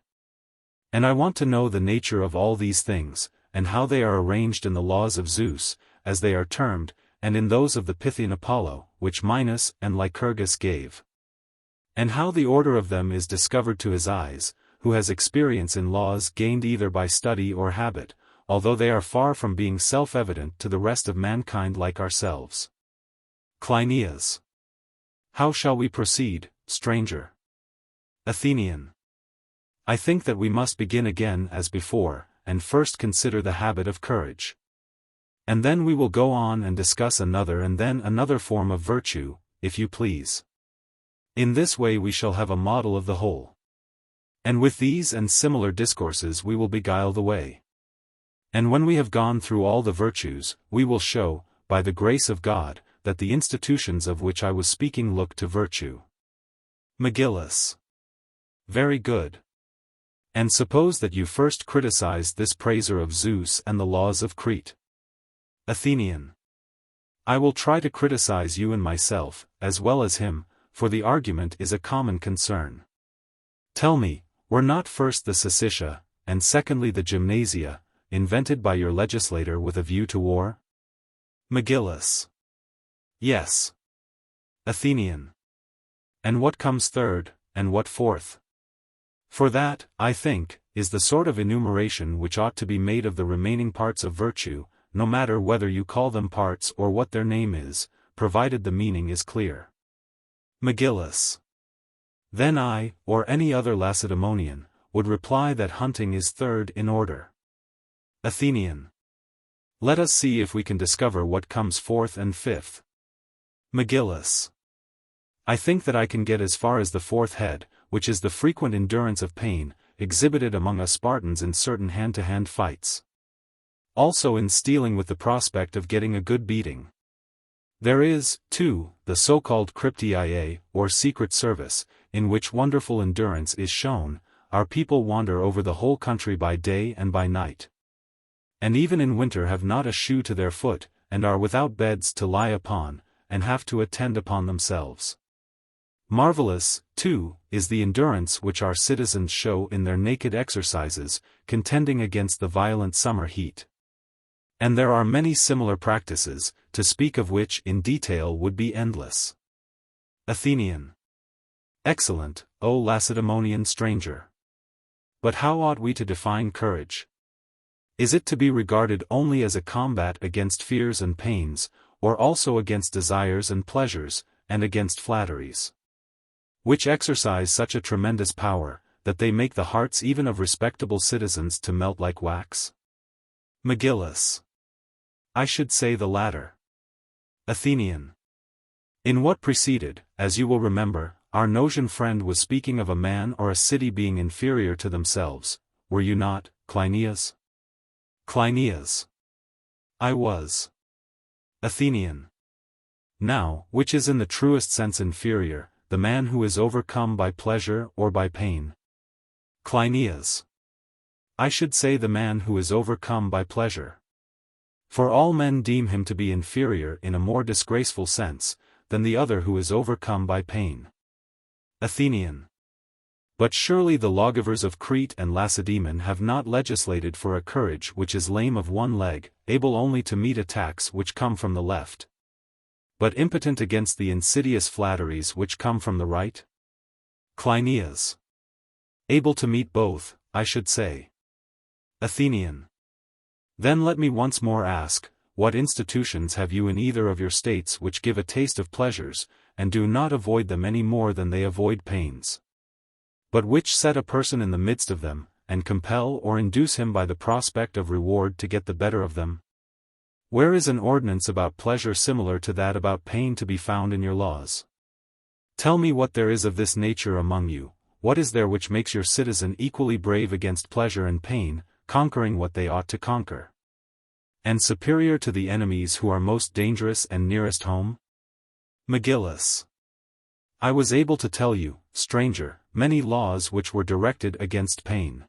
And I want to know the nature of all these things, and how they are arranged in the laws of Zeus, as they are termed, and in those of the Pythian Apollo, which Minos and Lycurgus gave. And how the order of them is discovered to his eyes, who has experience in laws gained either by study or habit, although they are far from being self-evident to the rest of mankind like ourselves. Cleinias. How shall we proceed, stranger? Athenian. I think that we must begin again as before, and first consider the habit of courage. And then we will go on and discuss another and then another form of virtue, if you please. In this way we shall have a model of the whole. And with these and similar discourses we will beguile the way. And when we have gone through all the virtues, we will show, by the grace of God, that the institutions of which I was speaking look to virtue. McGillis. Very good. And suppose that you first criticized this praiser of Zeus and the laws of Crete. Athenian. I will try to criticize you and myself, as well as him, for the argument is a common concern. Tell me, were not first the Syssitia, and secondly the Gymnasia, invented by your legislator with a view to war? McGillis. Yes. Athenian. And what comes third, and what fourth? For that, I think, is the sort of enumeration which ought to be made of the remaining parts of virtue, no matter whether you call them parts or what their name is, provided the meaning is clear. McGillis. Then I, or any other Lacedaemonian, would reply that hunting is third in order. Athenian. Let us see if we can discover what comes fourth and fifth. McGillis. I think that I can get as far as the fourth head, which is the frequent endurance of pain, exhibited among us Spartans in certain hand-to-hand fights. Also in stealing with the prospect of getting a good beating. There is, too, the so-called cryptia, or secret service, in which wonderful endurance is shown. Our people wander over the whole country by day and by night. And even in winter have not a shoe to their foot, and are without beds to lie upon, and have to attend upon themselves. Marvelous, too, is the endurance which our citizens show in their naked exercises, contending against the violent summer heat. And there are many similar practices, to speak of which in detail would be endless. Athenian. Excellent, O Lacedaemonian stranger. But how ought we to define courage? Is it to be regarded only as a combat against fears and pains, or also against desires and pleasures, and against flatteries, which exercise such a tremendous power, that they make the hearts even of respectable citizens to melt like wax? McGillis. I should say the latter. Athenian. In what preceded, as you will remember, our Nosian friend was speaking of a man or a city being inferior to themselves, were you not, Cleinias? Cleinias. I was. Athenian. Now, which is in the truest sense inferior, the man who is overcome by pleasure or by pain? Cleinias. I should say the man who is overcome by pleasure. For all men deem him to be inferior in a more disgraceful sense, than the other who is overcome by pain. Athenian. But surely the lawgivers of Crete and Lacedaemon have not legislated for a courage which is lame of one leg, able only to meet attacks which come from the left, but impotent against the insidious flatteries which come from the right? Cleinias. Able to meet both, I should say. Athenian. Then let me once more ask, what institutions have you in either of your states which give a taste of pleasures, and do not avoid them any more than they avoid pains, but which set a person in the midst of them, and compel or induce him by the prospect of reward to get the better of them? Where is an ordinance about pleasure similar to that about pain to be found in your laws? Tell me what there is of this nature among you. What is there which makes your citizen equally brave against pleasure and pain, conquering what they ought to conquer, and superior to the enemies who are most dangerous and nearest home? McGillis. I was able to tell you, stranger, many laws which were directed against pain.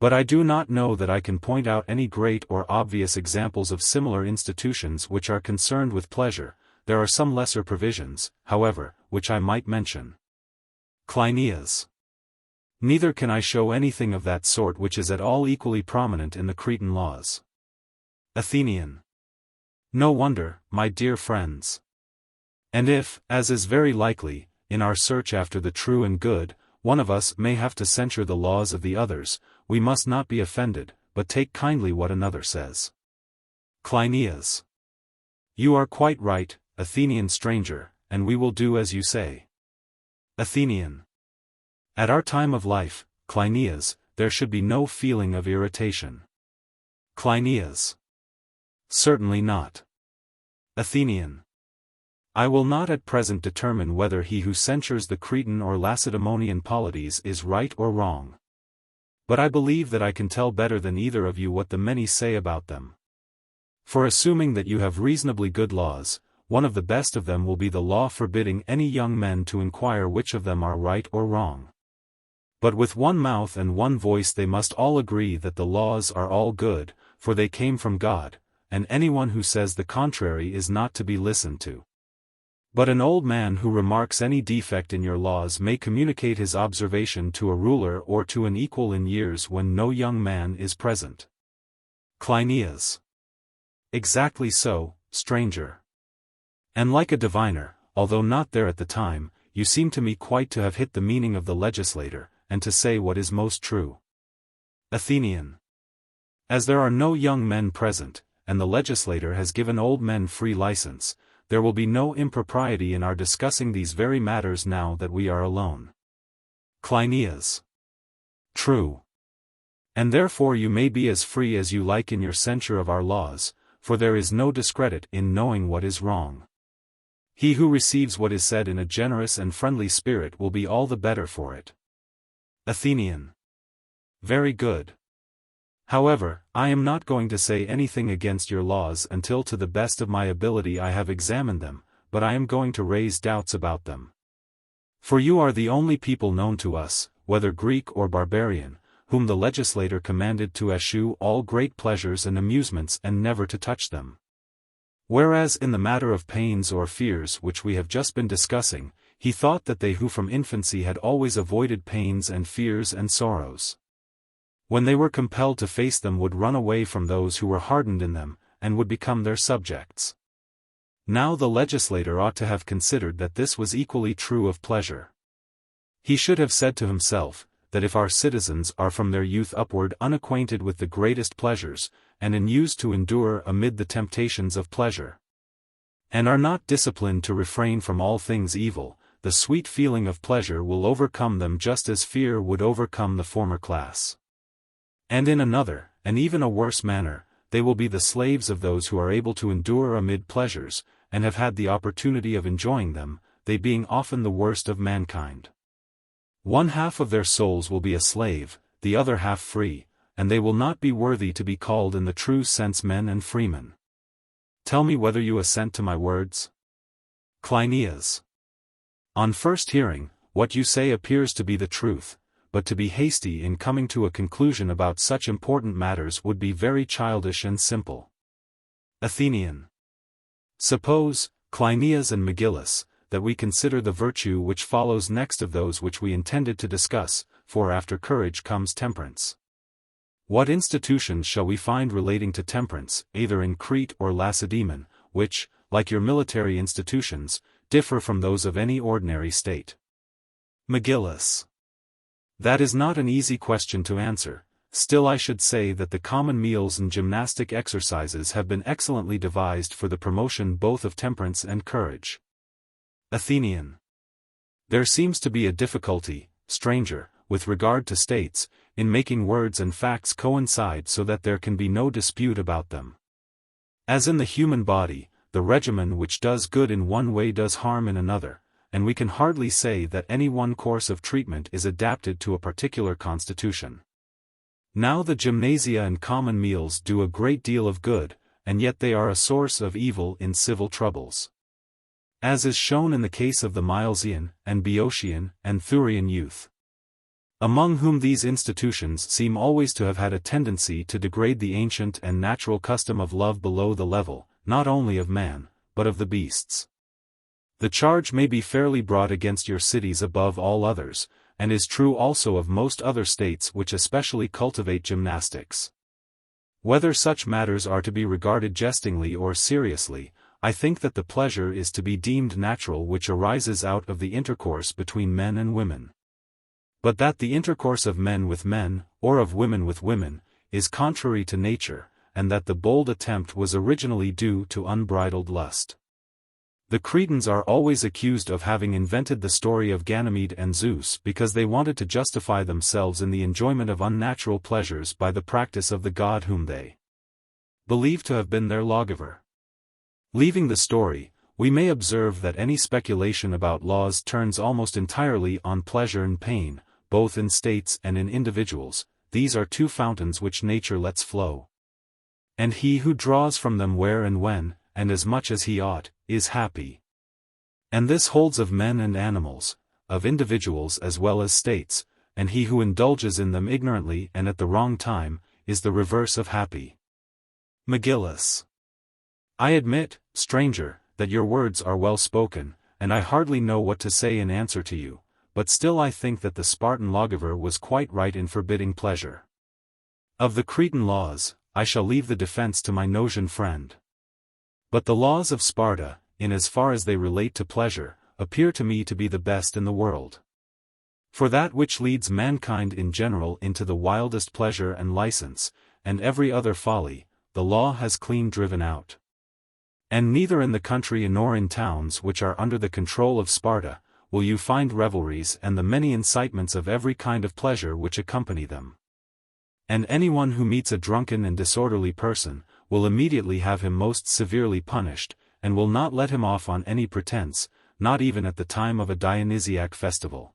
But I do not know that I can point out any great or obvious examples of similar institutions which are concerned with pleasure. There are some lesser provisions, however, which I might mention. Cleinias. Neither can I show anything of that sort which is at all equally prominent in the Cretan laws. Athenian. No wonder, my dear friends. And if, as is very likely, in our search after the true and good, one of us may have to censure the laws of the others, we must not be offended, but take kindly what another says. Cleinias. You are quite right, Athenian stranger, and we will do as you say. Athenian. At our time of life, Cleinias, there should be no feeling of irritation. Cleinias. Certainly not. Athenian. I will not at present determine whether he who censures the Cretan or Lacedaemonian polities is right or wrong. But I believe that I can tell better than either of you what the many say about them. For assuming that you have reasonably good laws, one of the best of them will be the law forbidding any young men to inquire which of them are right or wrong. But with one mouth and one voice they must all agree that the laws are all good, for they came from God, and anyone who says the contrary is not to be listened to. But an old man who remarks any defect in your laws may communicate his observation to a ruler or to an equal in years when no young man is present. Cleinias. Exactly so, stranger. And like a diviner, although not there at the time, you seem to me quite to have hit the meaning of the legislator, and to say what is most true. Athenian. As there are no young men present, and the legislator has given old men free license, there will be no impropriety in our discussing these very matters now that we are alone. Cleinias. True. And therefore you may be as free as you like in your censure of our laws, for there is no discredit in knowing what is wrong. He who receives what is said in a generous and friendly spirit will be all the better for it. Athenian. Very good. However, I am not going to say anything against your laws until to the best of my ability I have examined them, but I am going to raise doubts about them. For you are the only people known to us, whether Greek or barbarian, whom the legislator commanded to eschew all great pleasures and amusements and never to touch them. Whereas in the matter of pains or fears which we have just been discussing, he thought that they who from infancy had always avoided pains and fears and sorrows, when they were compelled to face them, would run away from those who were hardened in them, and would become their subjects. Now the legislator ought to have considered that this was equally true of pleasure. He should have said to himself, that if our citizens are from their youth upward unacquainted with the greatest pleasures, and unused to endure amid the temptations of pleasure, and are not disciplined to refrain from all things evil, the sweet feeling of pleasure will overcome them just as fear would overcome the former class. And in another, and even a worse manner, they will be the slaves of those who are able to endure amid pleasures, and have had the opportunity of enjoying them, they being often the worst of mankind. One half of their souls will be a slave, the other half free, and they will not be worthy to be called in the true sense men and freemen. Tell me whether you assent to my words? Cleinias. On first hearing, what you say appears to be the truth, but to be hasty in coming to a conclusion about such important matters would be very childish and simple. Athenian. Suppose, Cleinias and Megillus, that we consider the virtue which follows next of those which we intended to discuss, for after courage comes temperance. What institutions shall we find relating to temperance, either in Crete or Lacedaemon, which, like your military institutions, differ from those of any ordinary state? Megillus. That is not an easy question to answer, still I should say that the common meals and gymnastic exercises have been excellently devised for the promotion both of temperance and courage. Athenian. There seems to be a difficulty, stranger, with regard to states, in making words and facts coincide so that there can be no dispute about them. As in the human body, the regimen which does good in one way does harm in another, and we can hardly say that any one course of treatment is adapted to a particular constitution. Now the gymnasia and common meals do a great deal of good, and yet they are a source of evil in civil troubles. As is shown in the case of the Milesian, and Boeotian, and Thurian youth, among whom these institutions seem always to have had a tendency to degrade the ancient and natural custom of love below the level, not only of man, but of the beasts. The charge may be fairly brought against your cities above all others, and is true also of most other states which especially cultivate gymnastics. Whether such matters are to be regarded jestingly or seriously, I think that the pleasure is to be deemed natural which arises out of the intercourse between men and women. But that the intercourse of men with men, or of women with women, is contrary to nature, and that the bold attempt was originally due to unbridled lust. The Cretans are always accused of having invented the story of Ganymede and Zeus because they wanted to justify themselves in the enjoyment of unnatural pleasures by the practice of the god whom they believe to have been their lawgiver. Leaving the story, we may observe that any speculation about laws turns almost entirely on pleasure and pain, both in states and in individuals. These are two fountains which nature lets flow. And he who draws from them where and when, and as much as he ought, is happy. And this holds of men and animals, of individuals as well as states, and he who indulges in them ignorantly and at the wrong time, is the reverse of happy. Megillus. I admit, stranger, that your words are well spoken, and I hardly know what to say in answer to you, but still I think that the Spartan lawgiver was quite right in forbidding pleasure. Of the Cretan laws, I shall leave the defense to my Nosian friend. But the laws of Sparta, in as far as they relate to pleasure, appear to me to be the best in the world. For that which leads mankind in general into the wildest pleasure and license, and every other folly, the law has clean driven out. And neither in the country nor in towns which are under the control of Sparta, will you find revelries and the many incitements of every kind of pleasure which accompany them. And anyone who meets a drunken and disorderly person, will immediately have him most severely punished, and will not let him off on any pretense, not even at the time of a Dionysiac festival.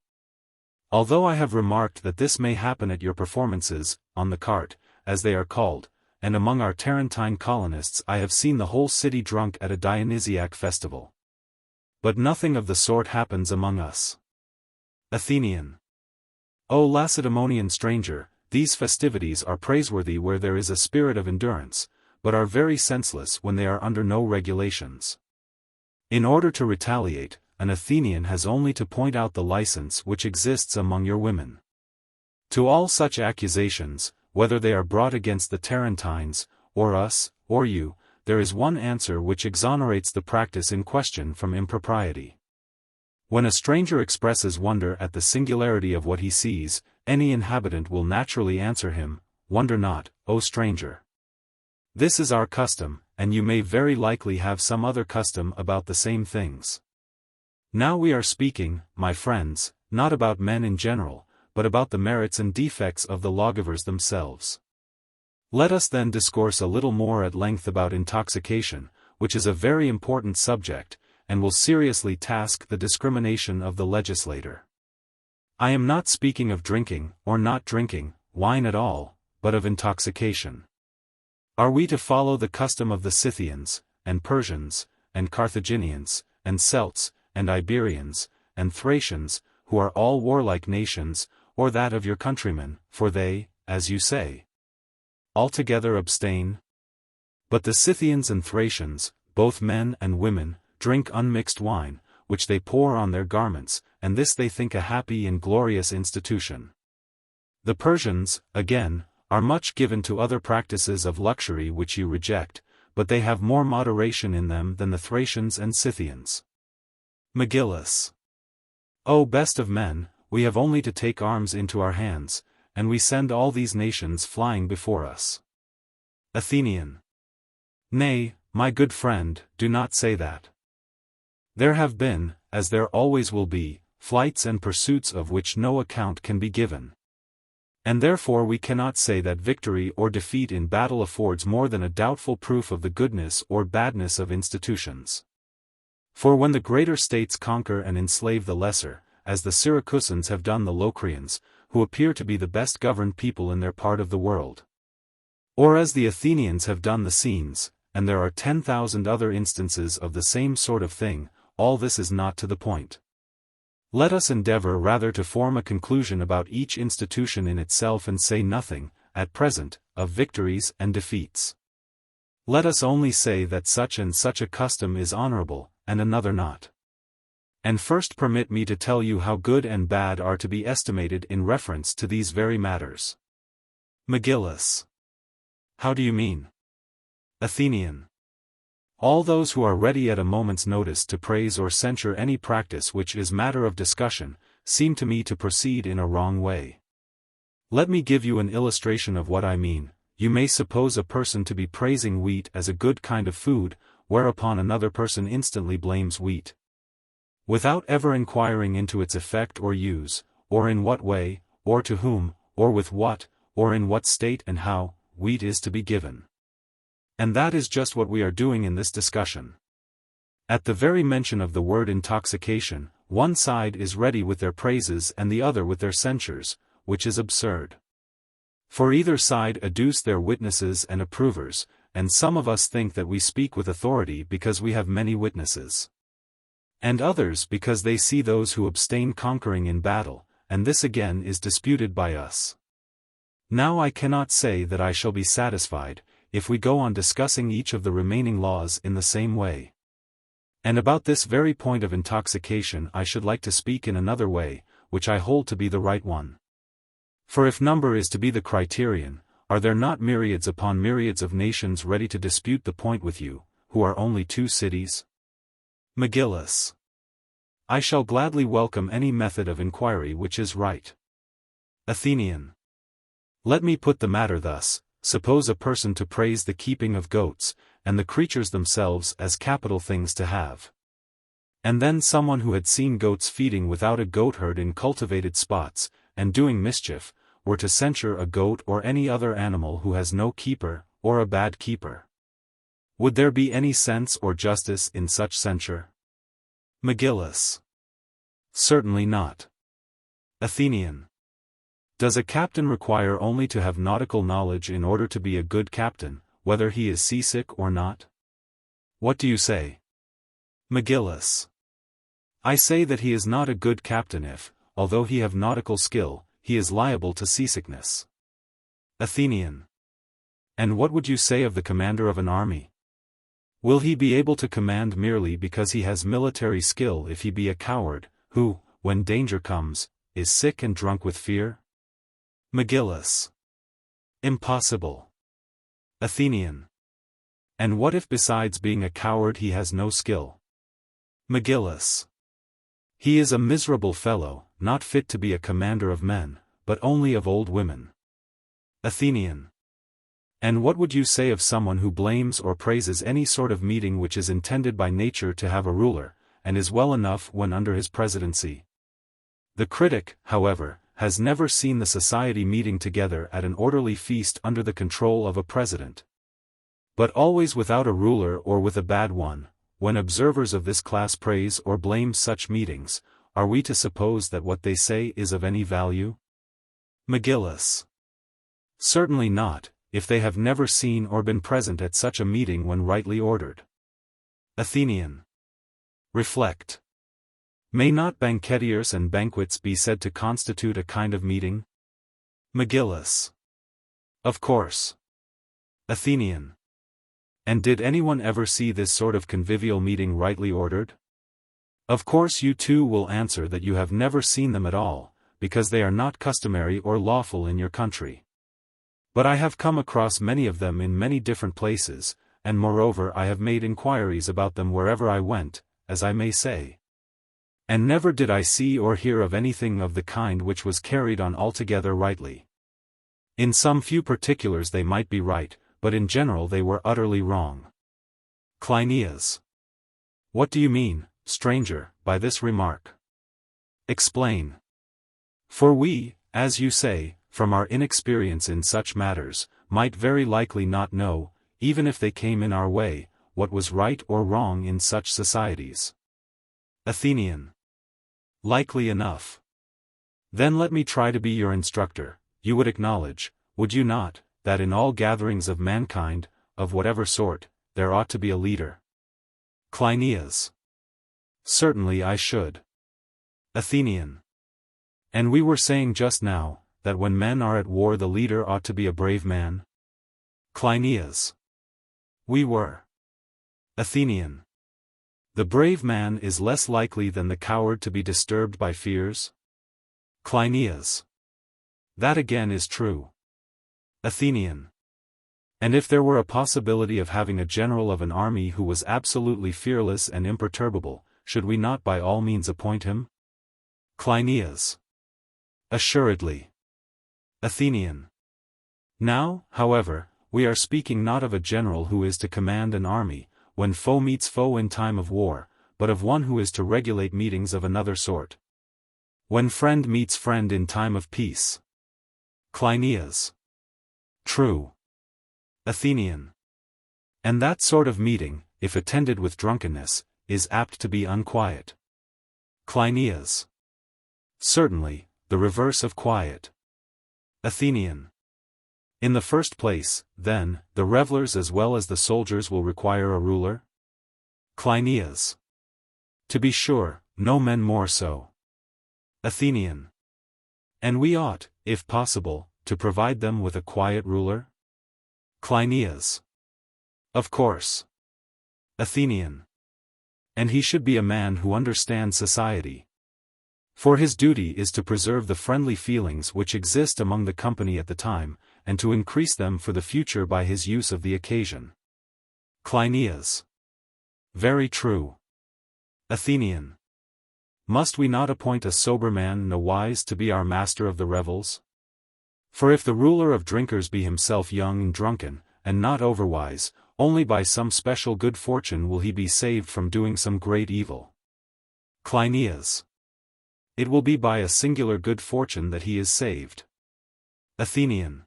Although I have remarked that this may happen at your performances, on the cart, as they are called, and among our Tarentine colonists I have seen the whole city drunk at a Dionysiac festival. But nothing of the sort happens among us. Athenian. O Lacedaemonian stranger, these festivities are praiseworthy where there is a spirit of endurance, but are very senseless when they are under no regulations. In order to retaliate, an Athenian has only to point out the license which exists among your women. To all such accusations, whether they are brought against the Tarentines, or us, or you, there is one answer which exonerates the practice in question from impropriety. When a stranger expresses wonder at the singularity of what he sees, any inhabitant will naturally answer him, "Wonder not, O stranger. This is our custom, and you may very likely have some other custom about the same things. Now we are speaking, my friends, not about men in general, but about the merits and defects of the lawgivers themselves. Let us then discourse a little more at length about intoxication, which is a very important subject, and will seriously task the discrimination of the legislator. I am not speaking of drinking, or not drinking, wine at all, but of intoxication. Are we to follow the custom of the Scythians, and Persians, and Carthaginians, and Celts, and Iberians, and Thracians, who are all warlike nations, or that of your countrymen, for they, as you say, altogether abstain? But the Scythians and Thracians, both men and women, drink unmixed wine, which they pour on their garments, and this they think a happy and glorious institution. The Persians, again, are much given to other practices of luxury which you reject, but they have more moderation in them than the Thracians and Scythians. Megillus. O best of men, we have only to take arms into our hands, and we send all these nations flying before us. Athenian. Nay, my good friend, do not say that. There have been, as there always will be, flights and pursuits of which no account can be given. And therefore we cannot say that victory or defeat in battle affords more than a doubtful proof of the goodness or badness of institutions. For when the greater states conquer and enslave the lesser, as the Syracusans have done the Locrians, who appear to be the best governed people in their part of the world, or as the Athenians have done the Scenes, and there are 10,000 other instances of the same sort of thing, all this is not to the point. Let us endeavor rather to form a conclusion about each institution in itself and say nothing, at present, of victories and defeats. Let us only say that such and such a custom is honorable, and another not. And first permit me to tell you how good and bad are to be estimated in reference to these very matters. Megillus. How do you mean? Athenian. All those who are ready at a moment's notice to praise or censure any practice which is matter of discussion, seem to me to proceed in a wrong way. Let me give you an illustration of what I mean. You may suppose a person to be praising wheat as a good kind of food, whereupon another person instantly blames wheat, without ever inquiring into its effect or use, or in what way, or to whom, or with what, or in what state and how, wheat is to be given. And that is just what we are doing in this discussion. At the very mention of the word intoxication, one side is ready with their praises and the other with their censures, which is absurd. For either side adduce their witnesses and approvers, and some of us think that we speak with authority because we have many witnesses, and others because they see those who abstain conquering in battle, and this again is disputed by us. Now I cannot say that I shall be satisfied, if we go on discussing each of the remaining laws in the same way. And about this very point of intoxication I should like to speak in another way, which I hold to be the right one. For if number is to be the criterion, are there not myriads upon myriads of nations ready to dispute the point with you, who are only 2 cities? Megillus. I shall gladly welcome any method of inquiry which is right. Athenian. Let me put the matter thus. Suppose a person to praise the keeping of goats, and the creatures themselves as capital things to have. And then someone who had seen goats feeding without a goatherd in cultivated spots, and doing mischief, were to censure a goat or any other animal who has no keeper, or a bad keeper. Would there be any sense or justice in such censure? Megillus. Certainly not. Athenian. Does a captain require only to have nautical knowledge in order to be a good captain, whether he is seasick or not? What do you say? Megillus. I say that he is not a good captain if, although he have nautical skill, he is liable to seasickness. Athenian. And what would you say of the commander of an army? Will he be able to command merely because he has military skill if he be a coward, who, when danger comes, is sick and drunk with fear? Megillus. Impossible. Athenian. And what if besides being a coward he has no skill? Megillus. He is a miserable fellow, not fit to be a commander of men, but only of old women. Athenian. And what would you say of someone who blames or praises any sort of meeting which is intended by nature to have a ruler, and is well enough when under his presidency? The critic, however, has never seen the society meeting together at an orderly feast under the control of a president, but always without a ruler or with a bad one. When observers of this class praise or blame such meetings, are we to suppose that what they say is of any value? McGillis. Certainly not, if they have never seen or been present at such a meeting when rightly ordered. Athenian. Reflect. May not banquetiers and banquets be said to constitute a kind of meeting? McGillis. Of course. Athenian. And did anyone ever see this sort of convivial meeting rightly ordered? Of course you too will answer that you have never seen them at all, because they are not customary or lawful in your country. But I have come across many of them in many different places, and moreover I have made inquiries about them wherever I went, as I may say. And never did I see or hear of anything of the kind which was carried on altogether rightly. In some few particulars they might be right, but in general they were utterly wrong. Cleinias. What do you mean, stranger, by this remark? Explain. For we, as you say, from our inexperience in such matters, might very likely not know, even if they came in our way, what was right or wrong in such societies. Athenian. Likely enough. Then let me try to be your instructor. You would acknowledge, would you not, that in all gatherings of mankind, of whatever sort, there ought to be a leader? Cleinias. Certainly I should. Athenian. And we were saying just now, that when men are at war the leader ought to be a brave man? Cleinias. We were. Athenian. The brave man is less likely than the coward to be disturbed by fears? Cleinias. That again is true. Athenian. And if there were a possibility of having a general of an army who was absolutely fearless and imperturbable, should we not by all means appoint him? Cleinias. Assuredly. Athenian. Now, however, we are speaking not of a general who is to command an army, when foe meets foe in time of war, but of one who is to regulate meetings of another sort. When friend meets friend in time of peace. Cleinias. True. Athenian. And that sort of meeting, if attended with drunkenness, is apt to be unquiet. Cleinias. Certainly, the reverse of quiet. Athenian. In the first place, then, the revellers as well as the soldiers will require a ruler? Cleinias. To be sure, no men more so. Athenian. And we ought, if possible, to provide them with a quiet ruler? Cleinias. Of course. Athenian. And he should be a man who understands society. For his duty is to preserve the friendly feelings which exist among the company at the time, and to increase them for the future by his use of the occasion. Cleinias. Very true. Athenian. Must we not appoint a sober man nowise to be our master of the revels? For if the ruler of drinkers be himself young and drunken, and not overwise, only by some special good fortune will he be saved from doing some great evil. Cleinias. It will be by a singular good fortune that he is saved. Athenian.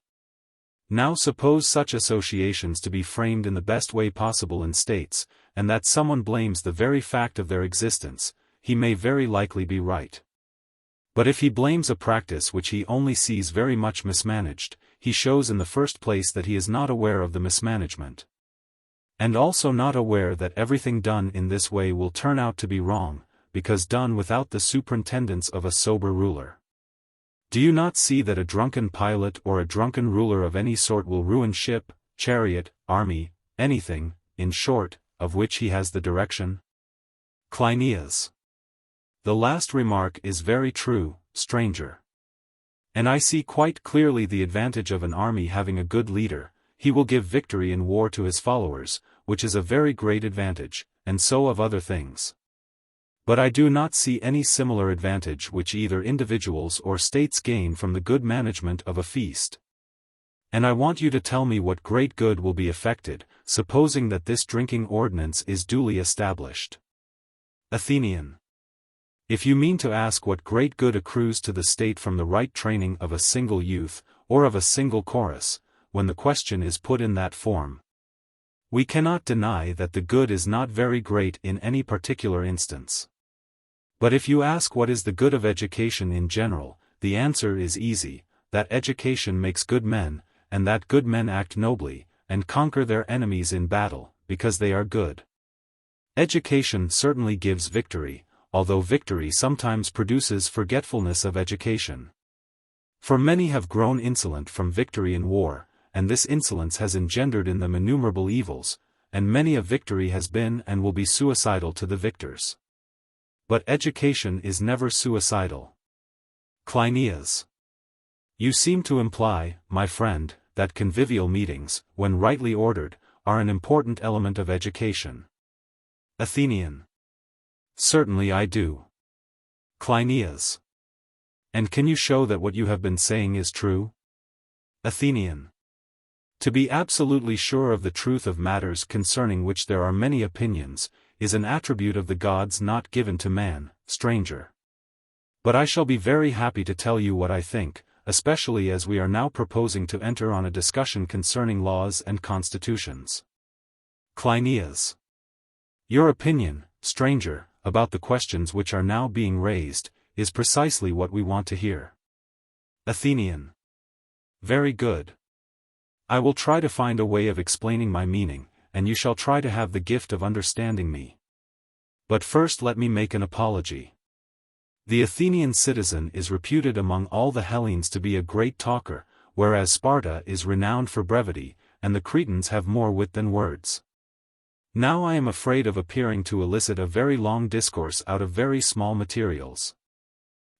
Now suppose such associations to be framed in the best way possible in states, and that someone blames the very fact of their existence, he may very likely be right. But if he blames a practice which he only sees very much mismanaged, he shows in the first place that he is not aware of the mismanagement. And also not aware that everything done in this way will turn out to be wrong, because done without the superintendence of a sober ruler. Do you not see that a drunken pilot or a drunken ruler of any sort will ruin ship, chariot, army, anything, in short, of which he has the direction? Cleinias. The last remark is very true, stranger. And I see quite clearly the advantage of an army having a good leader. He will give victory in war to his followers, which is a very great advantage, and so of other things. But I do not see any similar advantage which either individuals or states gain from the good management of a feast. And I want you to tell me what great good will be effected, supposing that this drinking ordinance is duly established. Athenian. If you mean to ask what great good accrues to the state from the right training of a single youth, or of a single chorus, when the question is put in that form, we cannot deny that the good is not very great in any particular instance. But if you ask what is the good of education in general, the answer is easy, that education makes good men, and that good men act nobly, and conquer their enemies in battle, because they are good. Education certainly gives victory, although victory sometimes produces forgetfulness of education. For many have grown insolent from victory in war, and this insolence has engendered in them innumerable evils, and many a victory has been and will be suicidal to the victors. But education is never suicidal. Cleinias. You seem to imply, my friend, that convivial meetings, when rightly ordered, are an important element of education. Athenian. Certainly I do. Cleinias. And can you show that what you have been saying is true? Athenian. To be absolutely sure of the truth of matters concerning which there are many opinions, is an attribute of the gods not given to man, stranger. But I shall be very happy to tell you what I think, especially as we are now proposing to enter on a discussion concerning laws and constitutions. Cleinias. Your opinion, stranger, about the questions which are now being raised, is precisely what we want to hear. Athenian. Very good. I will try to find a way of explaining my meaning, and you shall try to have the gift of understanding me. But first let me make an apology. The Athenian citizen is reputed among all the Hellenes to be a great talker, whereas Sparta is renowned for brevity, and the Cretans have more wit than words. Now I am afraid of appearing to elicit a very long discourse out of very small materials.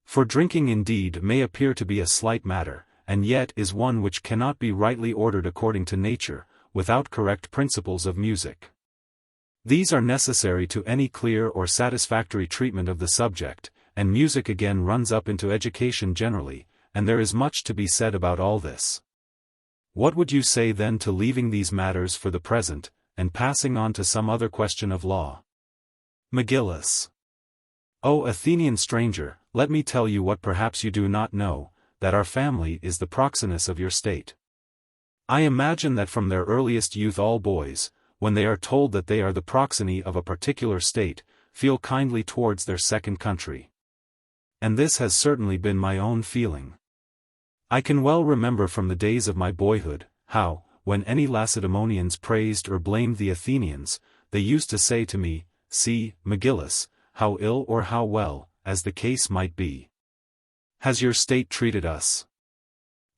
For drinking indeed may appear to be a slight matter, and yet is one which cannot be rightly ordered according to nature, without correct principles of music. These are necessary to any clear or satisfactory treatment of the subject, and music again runs up into education generally, and there is much to be said about all this. What would you say then to leaving these matters for the present, and passing on to some other question of law? McGillis. O Athenian stranger, let me tell you what perhaps you do not know, that our family is the proxenus of your state. I imagine that from their earliest youth all boys, when they are told that they are the proxeny of a particular state, feel kindly towards their second country. And this has certainly been my own feeling. I can well remember from the days of my boyhood, how, when any Lacedaemonians praised or blamed the Athenians, they used to say to me, "See, McGillis, how ill or how well, as the case might be, has your state treated us?"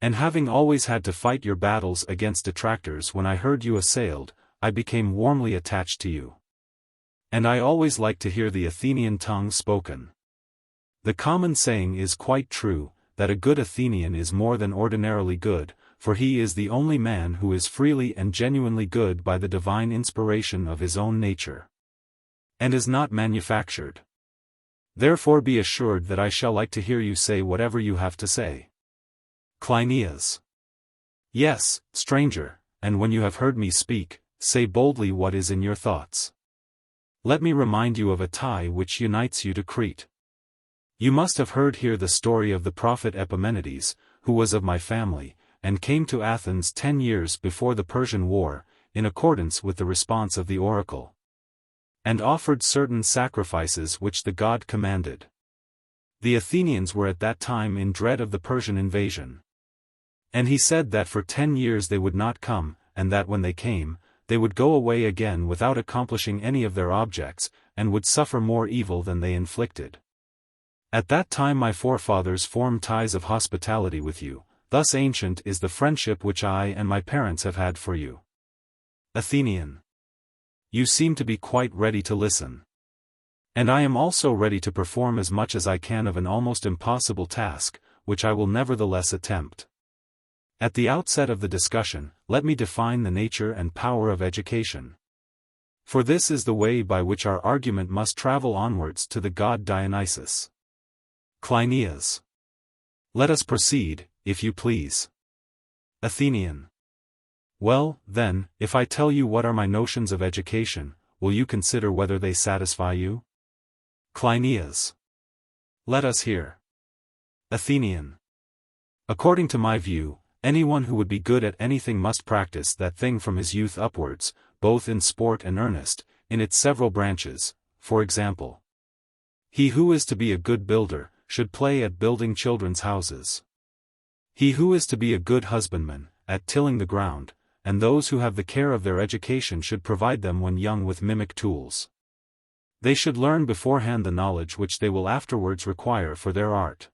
And having always had to fight your battles against detractors when I heard you assailed, I became warmly attached to you. And I always liked to hear the Athenian tongue spoken. The common saying is quite true, that a good Athenian is more than ordinarily good, for he is the only man who is freely and genuinely good by the divine inspiration of his own nature, and is not manufactured. Therefore be assured that I shall like to hear you say whatever you have to say. Cleinias. Yes, stranger, and when you have heard me speak, say boldly what is in your thoughts. Let me remind you of a tie which unites you to Crete. You must have heard here the story of the prophet Epimenides, who was of my family, and came to Athens 10 years before the Persian War, in accordance with the response of the oracle, and offered certain sacrifices which the god commanded. The Athenians were at that time in dread of the Persian invasion. And he said that for 10 years they would not come, and that when they came, they would go away again without accomplishing any of their objects, and would suffer more evil than they inflicted. At that time my forefathers formed ties of hospitality with you, thus ancient is the friendship which I and my parents have had for you. Athenian. You seem to be quite ready to listen. And I am also ready to perform as much as I can of an almost impossible task, which I will nevertheless attempt. At the outset of the discussion, let me define the nature and power of education. For this is the way by which our argument must travel onwards to the god Dionysus. Cleinias. Let us proceed, if you please. Athenian. Well, then, if I tell you what are my notions of education, will you consider whether they satisfy you? Cleinias. Let us hear. Athenian. According to my view, anyone who would be good at anything must practice that thing from his youth upwards, both in sport and earnest, in its several branches. For example, he who is to be a good builder, should play at building children's houses. He who is to be a good husbandman, at tilling the ground, and those who have the care of their education should provide them when young with mimic tools. They should learn beforehand the knowledge which they will afterwards require for their art.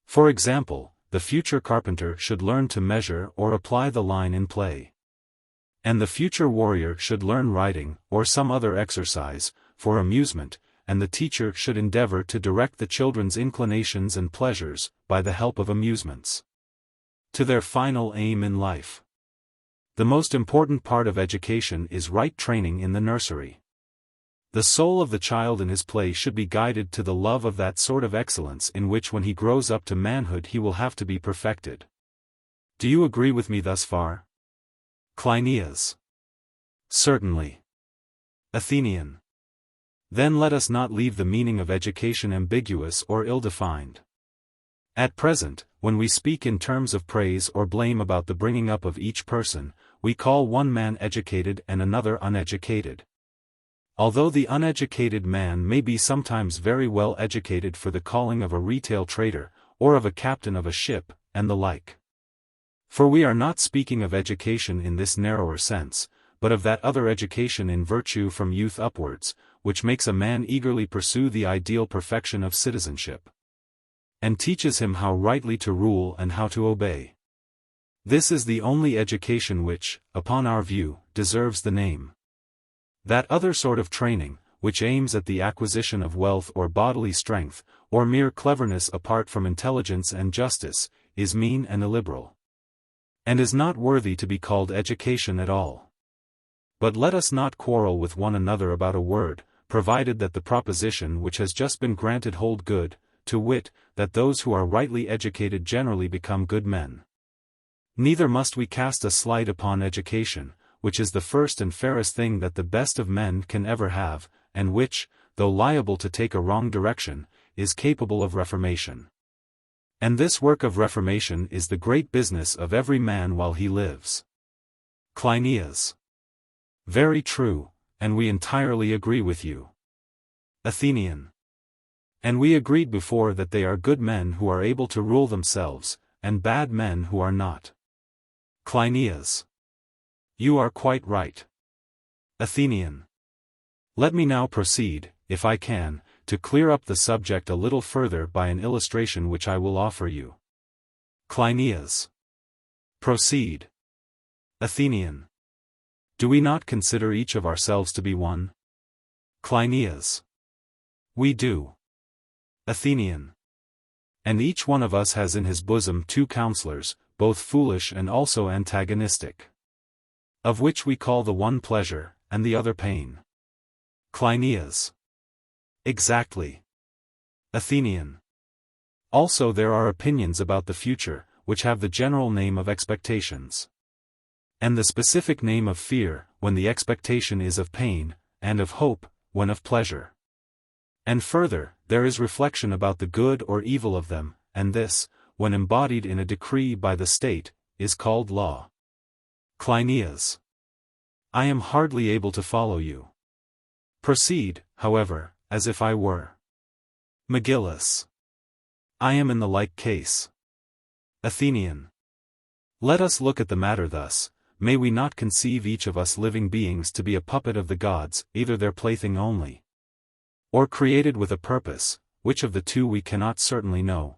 For example, the future carpenter should learn to measure or apply the line in play. And the future warrior should learn riding, or some other exercise, for amusement, and the teacher should endeavor to direct the children's inclinations and pleasures, by the help of amusements, to their final aim in life. The most important part of education is right training in the nursery. The soul of the child in his play should be guided to the love of that sort of excellence in which when he grows up to manhood he will have to be perfected. Do you agree with me thus far? Cleinias. Certainly. Athenian. Then let us not leave the meaning of education ambiguous or ill-defined. At present, when we speak in terms of praise or blame about the bringing up of each person, we call one man educated and another uneducated. Although the uneducated man may be sometimes very well educated for the calling of a retail trader, or of a captain of a ship, and the like. For we are not speaking of education in this narrower sense, but of that other education in virtue from youth upwards, which makes a man eagerly pursue the ideal perfection of citizenship, and teaches him how rightly to rule and how to obey. This is the only education which, upon our view, deserves the name. That other sort of training, which aims at the acquisition of wealth or bodily strength, or mere cleverness apart from intelligence and justice, is mean and illiberal, and is not worthy to be called education at all. But let us not quarrel with one another about a word, provided that the proposition which has just been granted hold good, to wit, that those who are rightly educated generally become good men. Neither must we cast a slight upon education, which is the first and fairest thing that the best of men can ever have, and which, though liable to take a wrong direction, is capable of reformation. And this work of reformation is the great business of every man while he lives. Cleinias. Very true, and we entirely agree with you. Athenian. And we agreed before that they are good men who are able to rule themselves, and bad men who are not. Cleinias. You are quite right. Athenian. Let me now proceed, if I can, to clear up the subject a little further by an illustration which I will offer you. Cleinias. Proceed. Athenian. Do we not consider each of ourselves to be one? Cleinias. We do. Athenian. And each one of us has in his bosom two counselors, both foolish and also antagonistic, of which we call the one pleasure, and the other pain. Cleinias. Exactly. Athenian. Also there are opinions about the future, which have the general name of expectations, and the specific name of fear, when the expectation is of pain, and of hope, when of pleasure. And further, there is reflection about the good or evil of them, and this, when embodied in a decree by the state, is called law. Cleinias. I am hardly able to follow you. Proceed, however, as if I were. Megillus. I am in the like case. Athenian. Let us look at the matter thus: may we not conceive each of us living beings to be a puppet of the gods, either their plaything only, or created with a purpose, which of the two we cannot certainly know.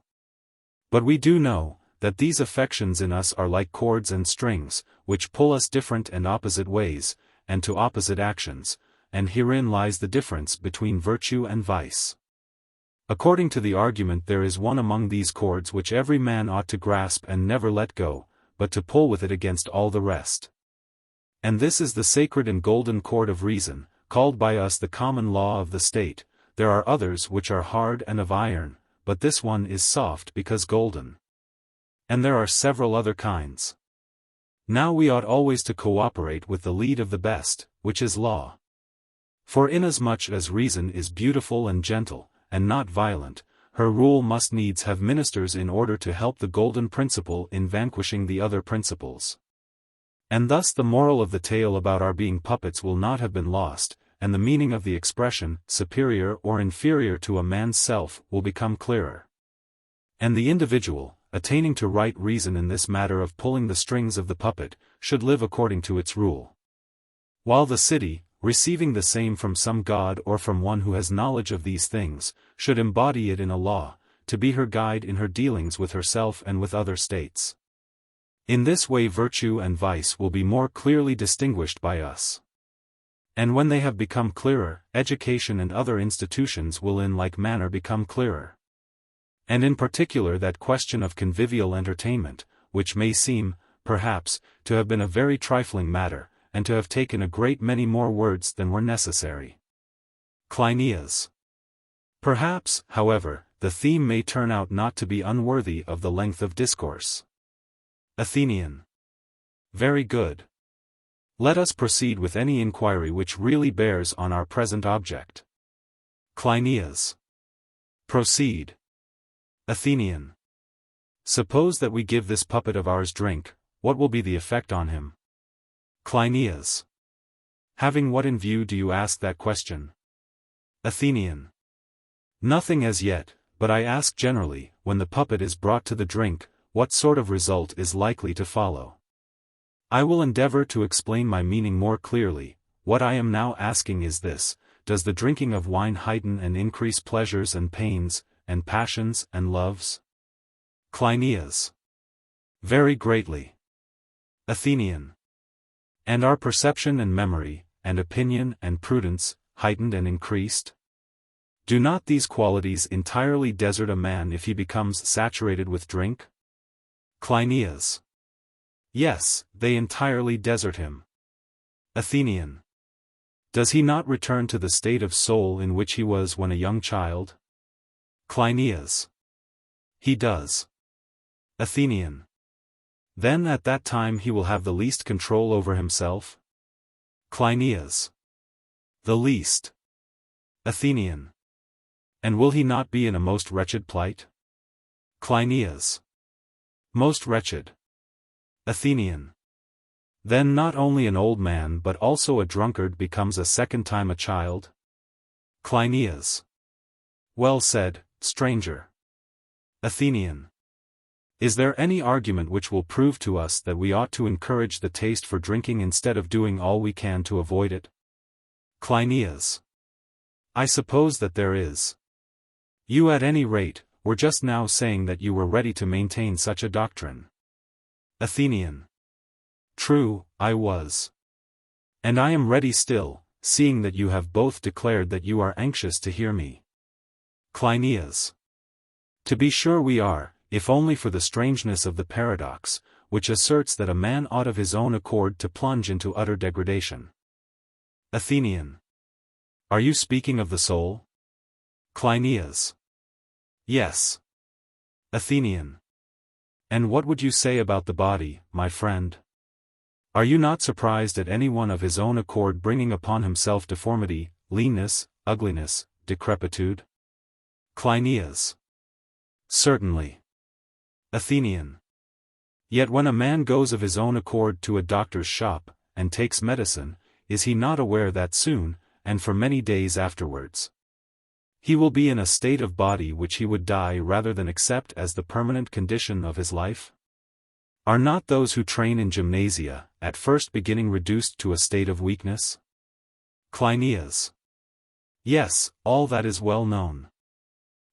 But we do know, that these affections in us are like cords and strings, which pull us different and opposite ways, and to opposite actions, and herein lies the difference between virtue and vice. According to the argument there is one among these cords which every man ought to grasp and never let go, but to pull with it against all the rest. And this is the sacred and golden cord of reason, called by us the common law of the state. There are others which are hard and of iron, but this one is soft because golden. And there are several other kinds. Now we ought always to cooperate with the lead of the best, which is law. For inasmuch as reason is beautiful and gentle, and not violent, her rule must needs have ministers in order to help the golden principle in vanquishing the other principles. And thus the moral of the tale about our being puppets will not have been lost, and the meaning of the expression, superior or inferior to a man's self, will become clearer. And the individual, attaining to right reason in this matter of pulling the strings of the puppet, should live according to its rule. While the city, receiving the same from some god or from one who has knowledge of these things, should embody it in a law, to be her guide in her dealings with herself and with other states. In this way virtue and vice will be more clearly distinguished by us. And when they have become clearer, education and other institutions will in like manner become clearer. And in particular that question of convivial entertainment, which may seem, perhaps, to have been a very trifling matter, and to have taken a great many more words than were necessary. Cleinias. Perhaps, however, the theme may turn out not to be unworthy of the length of discourse. Athenian. Very good. Let us proceed with any inquiry which really bears on our present object. Cleinias. Proceed. Athenian. Suppose that we give this puppet of ours drink, what will be the effect on him? Cleinias. Having what in view do you ask that question? Athenian. Nothing as yet, but I ask generally, when the puppet is brought to the drink, what sort of result is likely to follow? I will endeavor to explain my meaning more clearly. What I am now asking is this: does the drinking of wine heighten and increase pleasures and pains, and passions and loves? Cleinias. Very greatly. Athenian. And are perception and memory, and opinion and prudence, heightened and increased? Do not these qualities entirely desert a man if he becomes saturated with drink? Cleinias. Yes, they entirely desert him. Athenian. Does he not return to the state of soul in which he was when a young child? Cleinias. He does. Athenian. Then at that time he will have the least control over himself? Cleinias. The least. Athenian. And will he not be in a most wretched plight? Cleinias. Most wretched. Athenian. Then not only an old man but also a drunkard becomes a second time a child? Cleinias. Well said, stranger. Athenian. Is there any argument which will prove to us that we ought to encourage the taste for drinking instead of doing all we can to avoid it? Cleinias. I suppose that there is. You at any rate, were just now saying that you were ready to maintain such a doctrine. Athenian. True, I was. And I am ready still, seeing that you have both declared that you are anxious to hear me. Cleinias. To be sure we are, if only for the strangeness of the paradox, which asserts that a man ought of his own accord to plunge into utter degradation. Athenian. Are you speaking of the soul? Cleinias. Yes. Athenian. And what would you say about the body, my friend? Are you not surprised at anyone of his own accord bringing upon himself deformity, leanness, ugliness, decrepitude? Cleinias. Certainly. Athenian. Yet when a man goes of his own accord to a doctor's shop, and takes medicine, is he not aware that soon, and for many days afterwards, he will be in a state of body which he would die rather than accept as the permanent condition of his life? Are not those who train in gymnasia, at first beginning reduced to a state of weakness? Cleinias. Yes, all that is well known.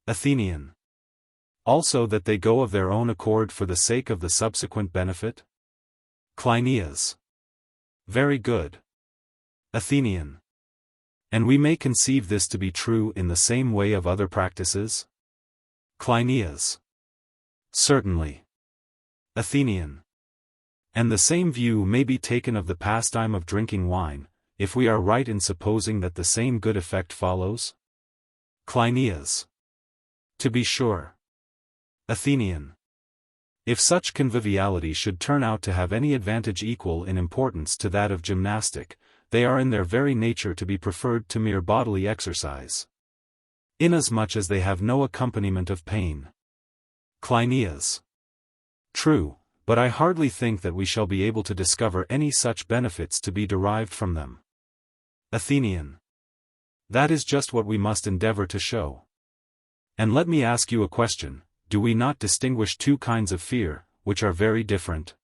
Athenian. Also that they go of their own accord for the sake of the subsequent benefit? Cleinias. Very good. Athenian. And we may conceive this to be true in the same way of other practices? Cleinias. Certainly. Athenian. And the same view may be taken of the pastime of drinking wine, if we are right in supposing that the same good effect follows? Cleinias. To be sure. Athenian. If such conviviality should turn out to have any advantage equal in importance to that of gymnastic, they are in their very nature to be preferred to mere bodily exercise, inasmuch as they have no accompaniment of pain. Cleinias. True, but I hardly think that we shall be able to discover any such benefits to be derived from them. Athenian. That is just what we must endeavor to show. And let me ask you a question, do we not distinguish two kinds of fear, which are very different?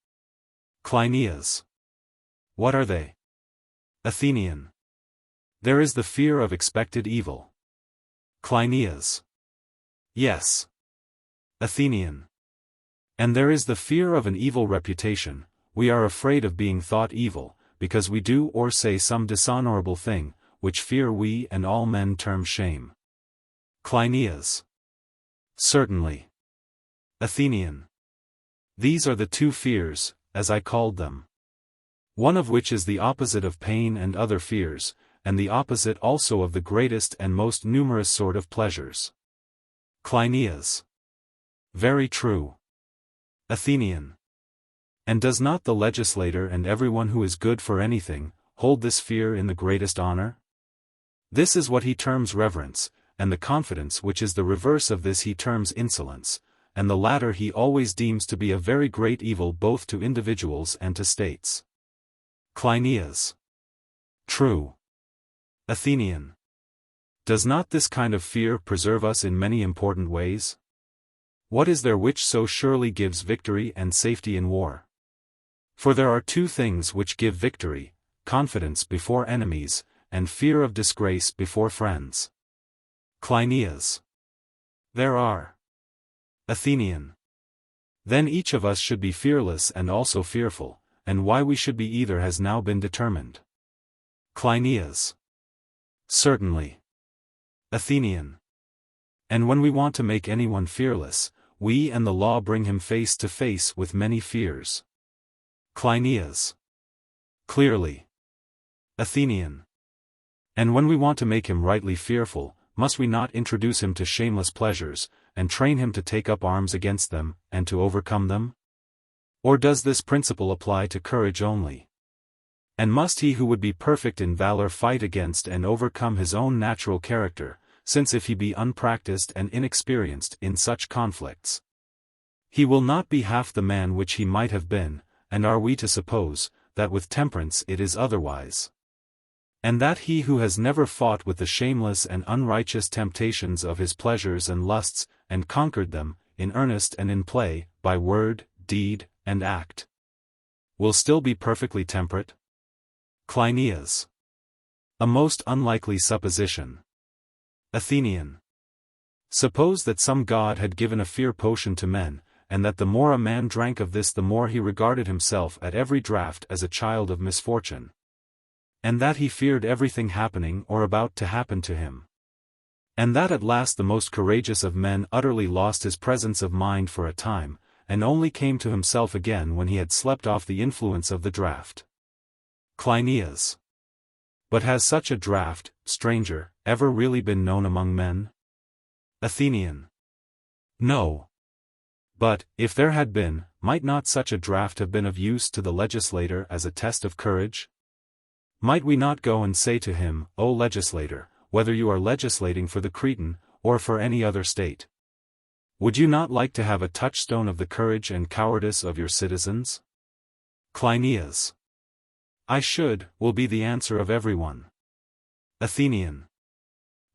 Cleinias. What are they? Athenian. There is the fear of expected evil. Cleinias. Yes. Athenian. And there is the fear of an evil reputation. We are afraid of being thought evil, because we do or say some dishonorable thing, which fear we and all men term shame. Cleinias. Certainly. Athenian. These are the two fears, as I called them. One of which is the opposite of pain and other fears, and the opposite also of the greatest and most numerous sort of pleasures. Cleinias. Very true. Athenian. And does not the legislator and everyone who is good for anything, hold this fear in the greatest honor? This is what he terms reverence, and the confidence which is the reverse of this he terms insolence, and the latter he always deems to be a very great evil both to individuals and to states. Cleinias. True. Athenian. Does not this kind of fear preserve us in many important ways? What is there which so surely gives victory and safety in war? For there are two things which give victory, confidence before enemies, and fear of disgrace before friends. Cleinias. There are. Athenian. Then each of us should be fearless and also fearful, and why we should be either has now been determined. Cleinias. Certainly. Athenian. And when we want to make anyone fearless, we and the law bring him face to face with many fears. Cleinias. Clearly. Athenian. And when we want to make him rightly fearful, must we not introduce him to shameless pleasures, and train him to take up arms against them, and to overcome them? Or does this principle apply to courage only? And must he who would be perfect in valor fight against and overcome his own natural character, since if he be unpracticed and inexperienced in such conflicts, he will not be half the man which he might have been, and are we to suppose, that with temperance it is otherwise? And that he who has never fought with the shameless and unrighteous temptations of his pleasures and lusts, and conquered them, in earnest and in play, by word, deed, and act, will still be perfectly temperate? Cleinias. A most unlikely supposition. Athenian. Suppose that some god had given a fear potion to men, and that the more a man drank of this the more he regarded himself at every draught as a child of misfortune, and that he feared everything happening or about to happen to him, and that at last the most courageous of men utterly lost his presence of mind for a time, and only came to himself again when he had slept off the influence of the draught. Cleinias. But has such a draught, stranger, ever really been known among men? Athenian. No. But, if there had been, might not such a draught have been of use to the legislator as a test of courage? Might we not go and say to him, O legislator, whether you are legislating for the Cretan, or for any other state, would you not like to have a touchstone of the courage and cowardice of your citizens? Cleinias. I should, will be the answer of everyone. Athenian.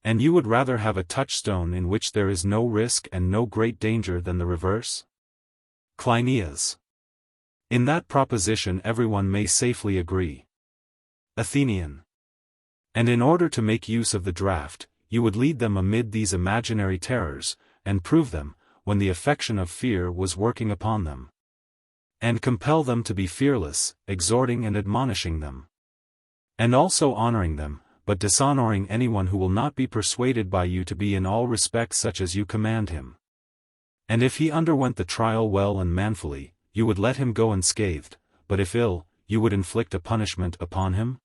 And you would rather have a touchstone in which there is no risk and no great danger than the reverse? Cleinias. In that proposition everyone may safely agree. Athenian. And in order to make use of the draught, you would lead them amid these imaginary terrors, and prove them, when the affection of fear was working upon them, and compel them to be fearless, exhorting and admonishing them, and also honoring them, but dishonoring anyone who will not be persuaded by you to be in all respects such as you command him. And if he underwent the trial well and manfully, you would let him go unscathed, but if ill, you would inflict a punishment upon him?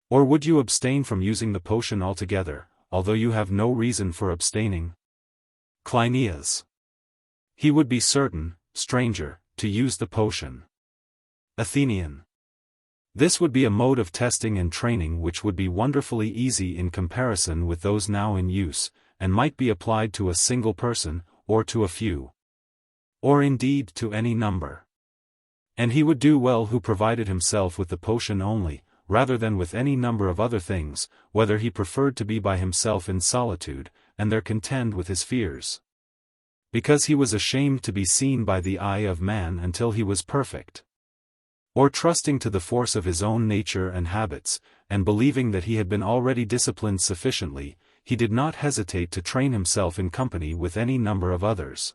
Or would you abstain from using the potion altogether, although you have no reason for abstaining? Cleinias. He would be certain, stranger, to use the potion. Athenian. This would be a mode of testing and training which would be wonderfully easy in comparison with those now in use, and might be applied to a single person, or to a few. Or indeed to any number. And he would do well who provided himself with the potion only, rather than with any number of other things, whether he preferred to be by himself in solitude, and there contend with his fears. Because he was ashamed to be seen by the eye of man until he was perfect. Or trusting to the force of his own nature and habits, and believing that he had been already disciplined sufficiently, he did not hesitate to train himself in company with any number of others.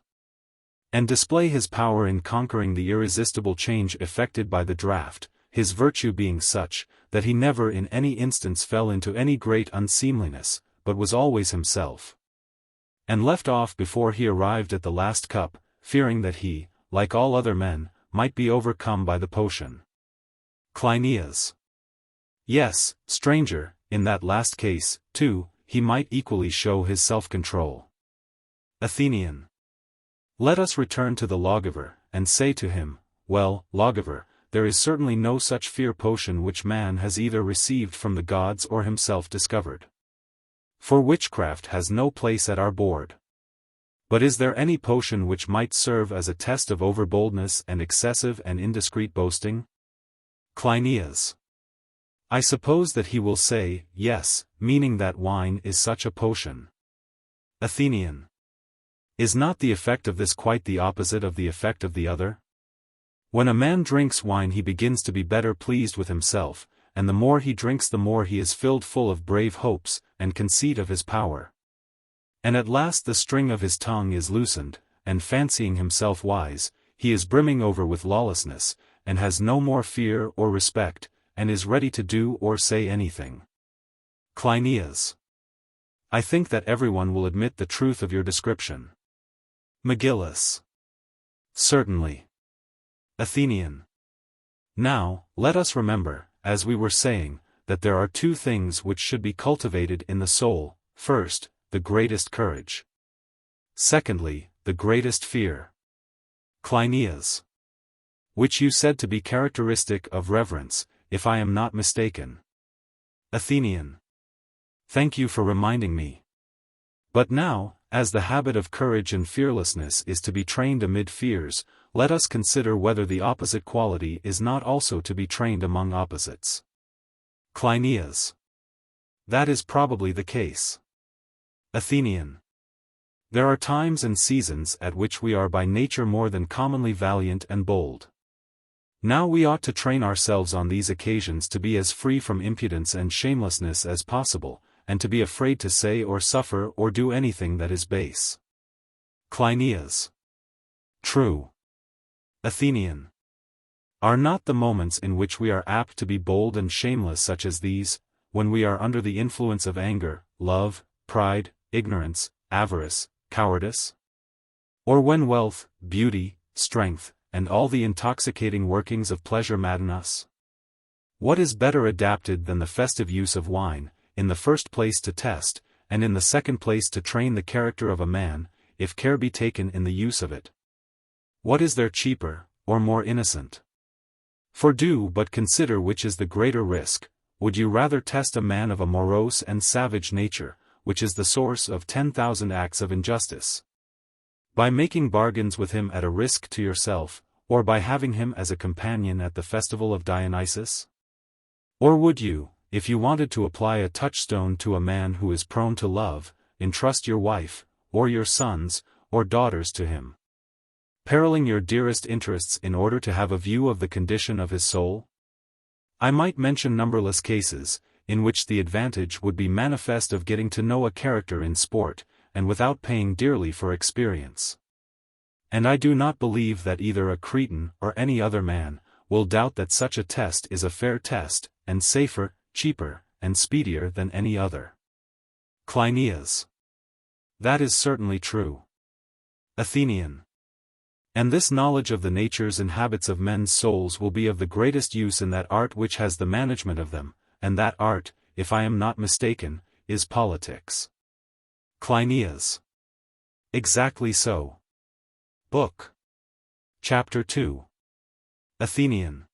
And display his power in conquering the irresistible change effected by the draught, his virtue being such, that he never in any instance fell into any great unseemliness, but was always himself. And left off before he arrived at the last cup, fearing that he, like all other men, might be overcome by the potion. Cleinias. Yes, stranger, in that last case, too, he might equally show his self-control. Athenian. Let us return to the lawgiver, and say to him, well, lawgiver, there is certainly no such fear potion which man has either received from the gods or himself discovered. For witchcraft has no place at our board. But is there any potion which might serve as a test of overboldness and excessive and indiscreet boasting? Cleinias. I suppose that he will say, yes, meaning that wine is such a potion. Athenian. Is not the effect of this quite the opposite of the effect of the other? When a man drinks wine he begins to be better pleased with himself, and the more he drinks the more he is filled full of brave hopes, and conceit of his power. And at last the string of his tongue is loosened, and fancying himself wise, he is brimming over with lawlessness, and has no more fear or respect, and is ready to do or say anything. Cleinias. I think that everyone will admit the truth of your description. Megillus. Certainly. Athenian. Now, let us remember, as we were saying, that there are two things which should be cultivated in the soul: first, the greatest courage. Secondly, the greatest fear. Cleinias. Which you said to be characteristic of reverence, if I am not mistaken. Athenian. Thank you for reminding me. But now, as the habit of courage and fearlessness is to be trained amid fears, let us consider whether the opposite quality is not also to be trained among opposites. Cleinias. That is probably the case. Athenian. There are times and seasons at which we are by nature more than commonly valiant and bold. Now we ought to train ourselves on these occasions to be as free from impudence and shamelessness as possible, and to be afraid to say or suffer or do anything that is base. Cleinias. True. Athenian. Are not the moments in which we are apt to be bold and shameless such as these, when we are under the influence of anger, love, pride, ignorance, avarice, cowardice? Or when wealth, beauty, strength, and all the intoxicating workings of pleasure madden us? What is better adapted than the festive use of wine, in the first place to test, and in the second place to train the character of a man, if care be taken in the use of it? What is there cheaper, or more innocent? For do but consider which is the greater risk: would you rather test a man of a morose and savage nature, which is the source of 10,000 acts of injustice, by making bargains with him at a risk to yourself, or by having him as a companion at the festival of Dionysus? Or would you, if you wanted to apply a touchstone to a man who is prone to love, entrust your wife, or your sons, or daughters to him, periling your dearest interests in order to have a view of the condition of his soul? I might mention numberless cases, in which the advantage would be manifest of getting to know a character in sport, and without paying dearly for experience. And I do not believe that either a Cretan or any other man will doubt that such a test is a fair test, and safer, cheaper, and speedier than any other. Cleinias. That is certainly true. Athenian. And this knowledge of the natures and habits of men's souls will be of the greatest use in that art which has the management of them, and that art, if I am not mistaken, is politics. Cleinias. Exactly so. Book. Chapter 2. Athenian.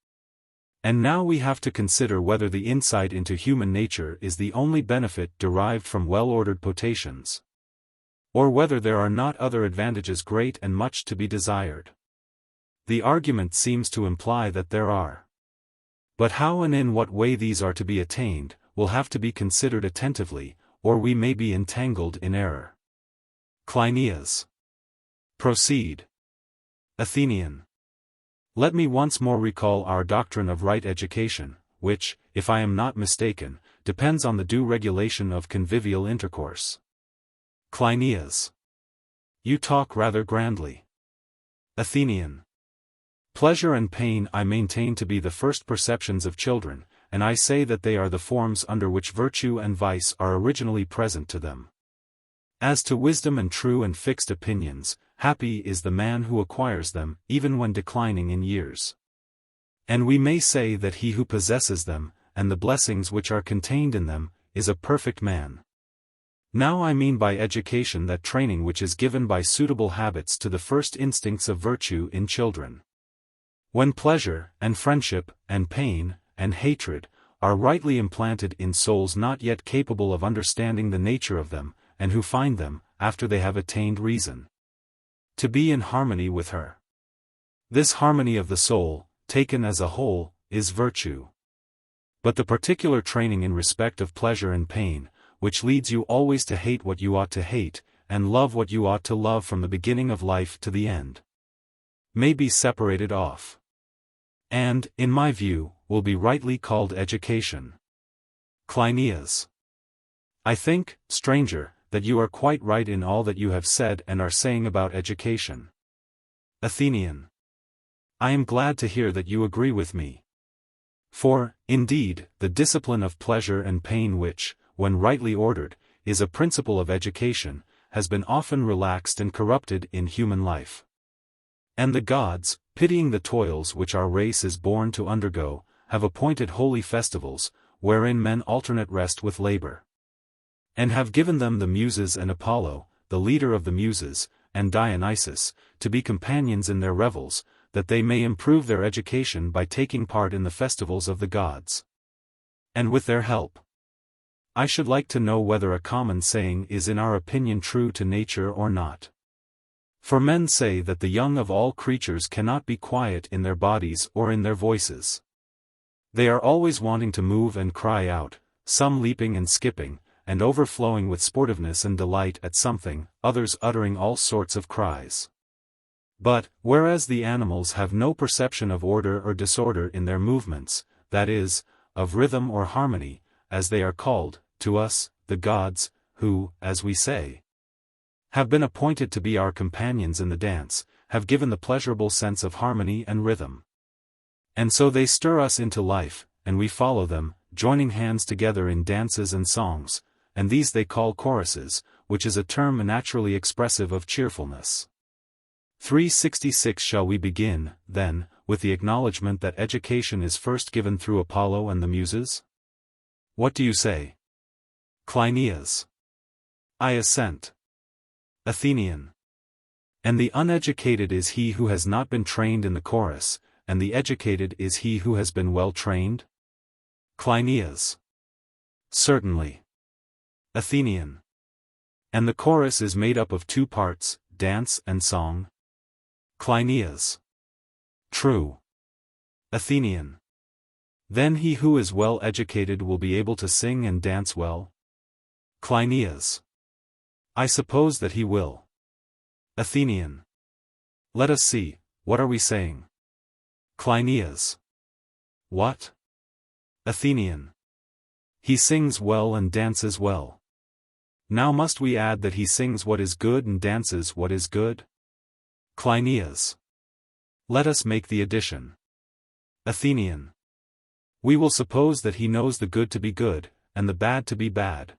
And now we have to consider whether the insight into human nature is the only benefit derived from well-ordered potations, or whether there are not other advantages great and much to be desired. The argument seems to imply that there are. But how and in what way these are to be attained, will have to be considered attentively, or we may be entangled in error. Cleinias. Proceed. Athenian. Let me once more recall our doctrine of right education, which, if I am not mistaken, depends on the due regulation of convivial intercourse. Cleinias. You talk rather grandly. Athenian. Pleasure and pain I maintain to be the first perceptions of children, and I say that they are the forms under which virtue and vice are originally present to them. As to wisdom and true and fixed opinions, happy is the man who acquires them, even when declining in years. And we may say that he who possesses them, and the blessings which are contained in them, is a perfect man. Now I mean by education that training which is given by suitable habits to the first instincts of virtue in children. When pleasure, and friendship, and pain, and hatred, are rightly implanted in souls not yet capable of understanding the nature of them, and who find them, after they have attained reason, to be in harmony with her. This harmony of the soul, taken as a whole, is virtue. But the particular training in respect of pleasure and pain, which leads you always to hate what you ought to hate, and love what you ought to love from the beginning of life to the end, may be separated off. And, in my view, will be rightly called education. Cleinias. I think, stranger, that you are quite right in all that you have said and are saying about education. Athenian. I am glad to hear that you agree with me. For, indeed, the discipline of pleasure and pain which, when rightly ordered, is a principle of education, has been often relaxed and corrupted in human life. And the gods, pitying the toils which our race is born to undergo, have appointed holy festivals, wherein men alternate rest with labor. And have given them the Muses and Apollo, the leader of the Muses, and Dionysus, to be companions in their revels, that they may improve their education by taking part in the festivals of the gods. And with their help. I should like to know whether a common saying is in our opinion true to nature or not. For men say that the young of all creatures cannot be quiet in their bodies or in their voices. They are always wanting to move and cry out, some leaping and skipping, and overflowing with sportiveness and delight at something, others uttering all sorts of cries. But, whereas the animals have no perception of order or disorder in their movements, that is, of rhythm or harmony, as they are called, to us, the gods, who, as we say, have been appointed to be our companions in the dance, have given the pleasurable sense of harmony and rhythm. And so they stir us into life, and we follow them, joining hands together in dances and songs, and these they call choruses, which is a term naturally expressive of cheerfulness. 366. Shall we begin, then, with the acknowledgement that education is first given through Apollo and the Muses? What do you say? Cleinias. I assent. Athenian. And the uneducated is he who has not been trained in the chorus, and the educated is he who has been well trained? Cleinias. Certainly. Athenian. And the chorus is made up of two parts, dance and song? Cleinias. True. Athenian. Then he who is well educated will be able to sing and dance well? Cleinias. I suppose that he will. Athenian. Let us see, what are we saying? Cleinias. What? Athenian. He sings well and dances well. Now must we add that he sings what is good and dances what is good? Cleinias. Let us make the addition. Athenian. We will suppose that he knows the good to be good, and the bad to be bad,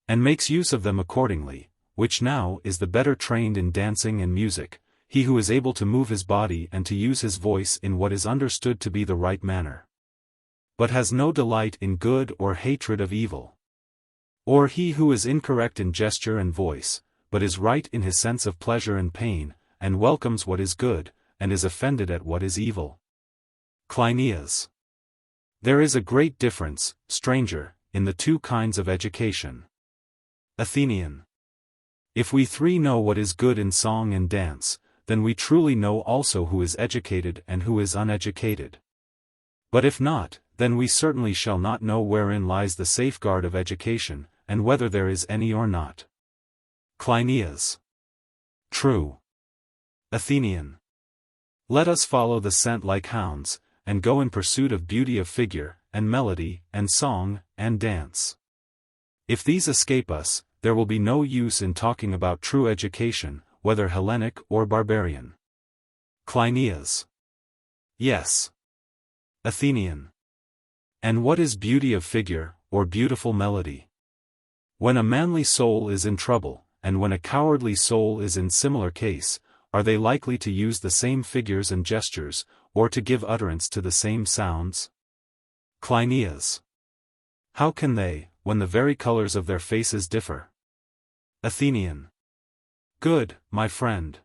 and makes use of them accordingly, which now is the better trained in dancing and music, he who is able to move his body and to use his voice in what is understood to be the right manner, but has no delight in good or hatred of evil. Or he who is incorrect in gesture and voice, but is right in his sense of pleasure and pain, and welcomes what is good, and is offended at what is evil. Cleinias. There is a great difference, stranger, in the two kinds of education. Athenian. If we three know what is good in song and dance, then we truly know also who is educated and who is uneducated. But if not, then we certainly shall not know wherein lies the safeguard of education, and whether there is any or not. Cleinias. True. Athenian. Let us follow the scent like hounds, and go in pursuit of beauty of figure, and melody, and song, and dance. If these escape us, there will be no use in talking about true education, whether Hellenic or barbarian. Cleinias. Yes. Athenian. And what is beauty of figure, or beautiful melody? When a manly soul is in trouble, and when a cowardly soul is in similar case, are they likely to use the same figures and gestures, or to give utterance to the same sounds? Cleinias. How can they, when the very colors of their faces differ? Athenian. Good, my friend.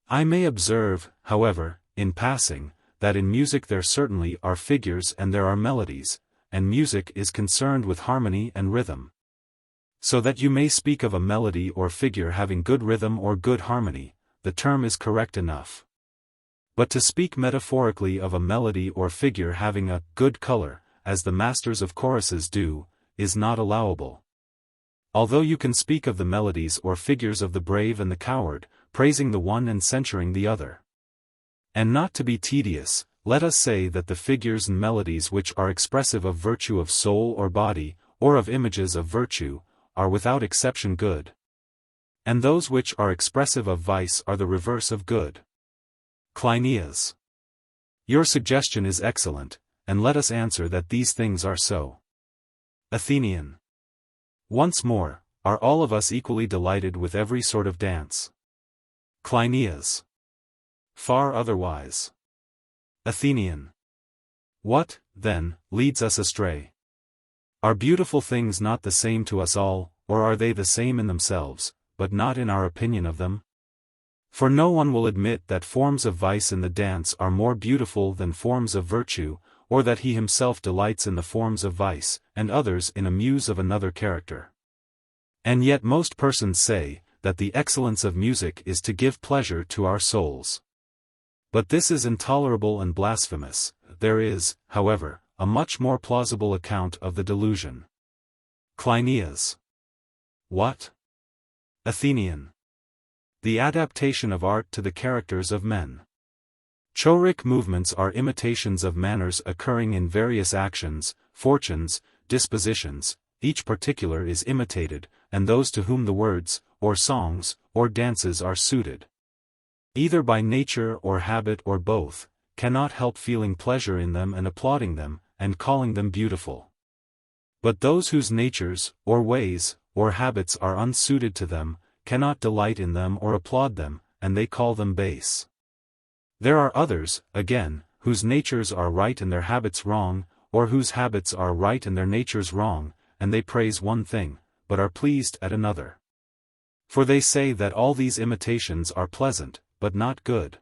I may observe, however, in passing, that in music there certainly are figures and there are melodies, and music is concerned with harmony and rhythm. So that you may speak of a melody or figure having good rhythm or good harmony, the term is correct enough. But to speak metaphorically of a melody or figure having a good color, as the masters of choruses do, is not allowable. Although you can speak of the melodies or figures of the brave and the coward, praising the one and censuring the other. And not to be tedious, let us say that the figures and melodies which are expressive of virtue of soul or body, or of images of virtue, are without exception good. And those which are expressive of vice are the reverse of good. Cleinias. Your suggestion is excellent, and let us answer that these things are so. Athenian. Once more, are all of us equally delighted with every sort of dance? Cleinias. Far otherwise. Athenian. What, then, leads us astray? Are beautiful things not the same to us all, or are they the same in themselves, but not in our opinion of them? For no one will admit that forms of vice in the dance are more beautiful than forms of virtue, or that he himself delights in the forms of vice, and others in a muse of another character. And yet most persons say, that the excellence of music is to give pleasure to our souls. But this is intolerable and blasphemous. There is, however, a much more plausible account of the delusion. Cleinias. What? Athenian. The adaptation of art to the characters of men. Choric movements are imitations of manners occurring in various actions, fortunes, dispositions, each particular is imitated, and those to whom the words, or songs, or dances are suited, either by nature or habit or both, cannot help feeling pleasure in them and applauding them, and calling them beautiful. But those whose natures, or ways, or habits are unsuited to them, cannot delight in them or applaud them, and they call them base. There are others, again, whose natures are right and their habits wrong, or whose habits are right and their natures wrong, and they praise one thing, but are pleased at another. For they say that all these imitations are pleasant, but not good.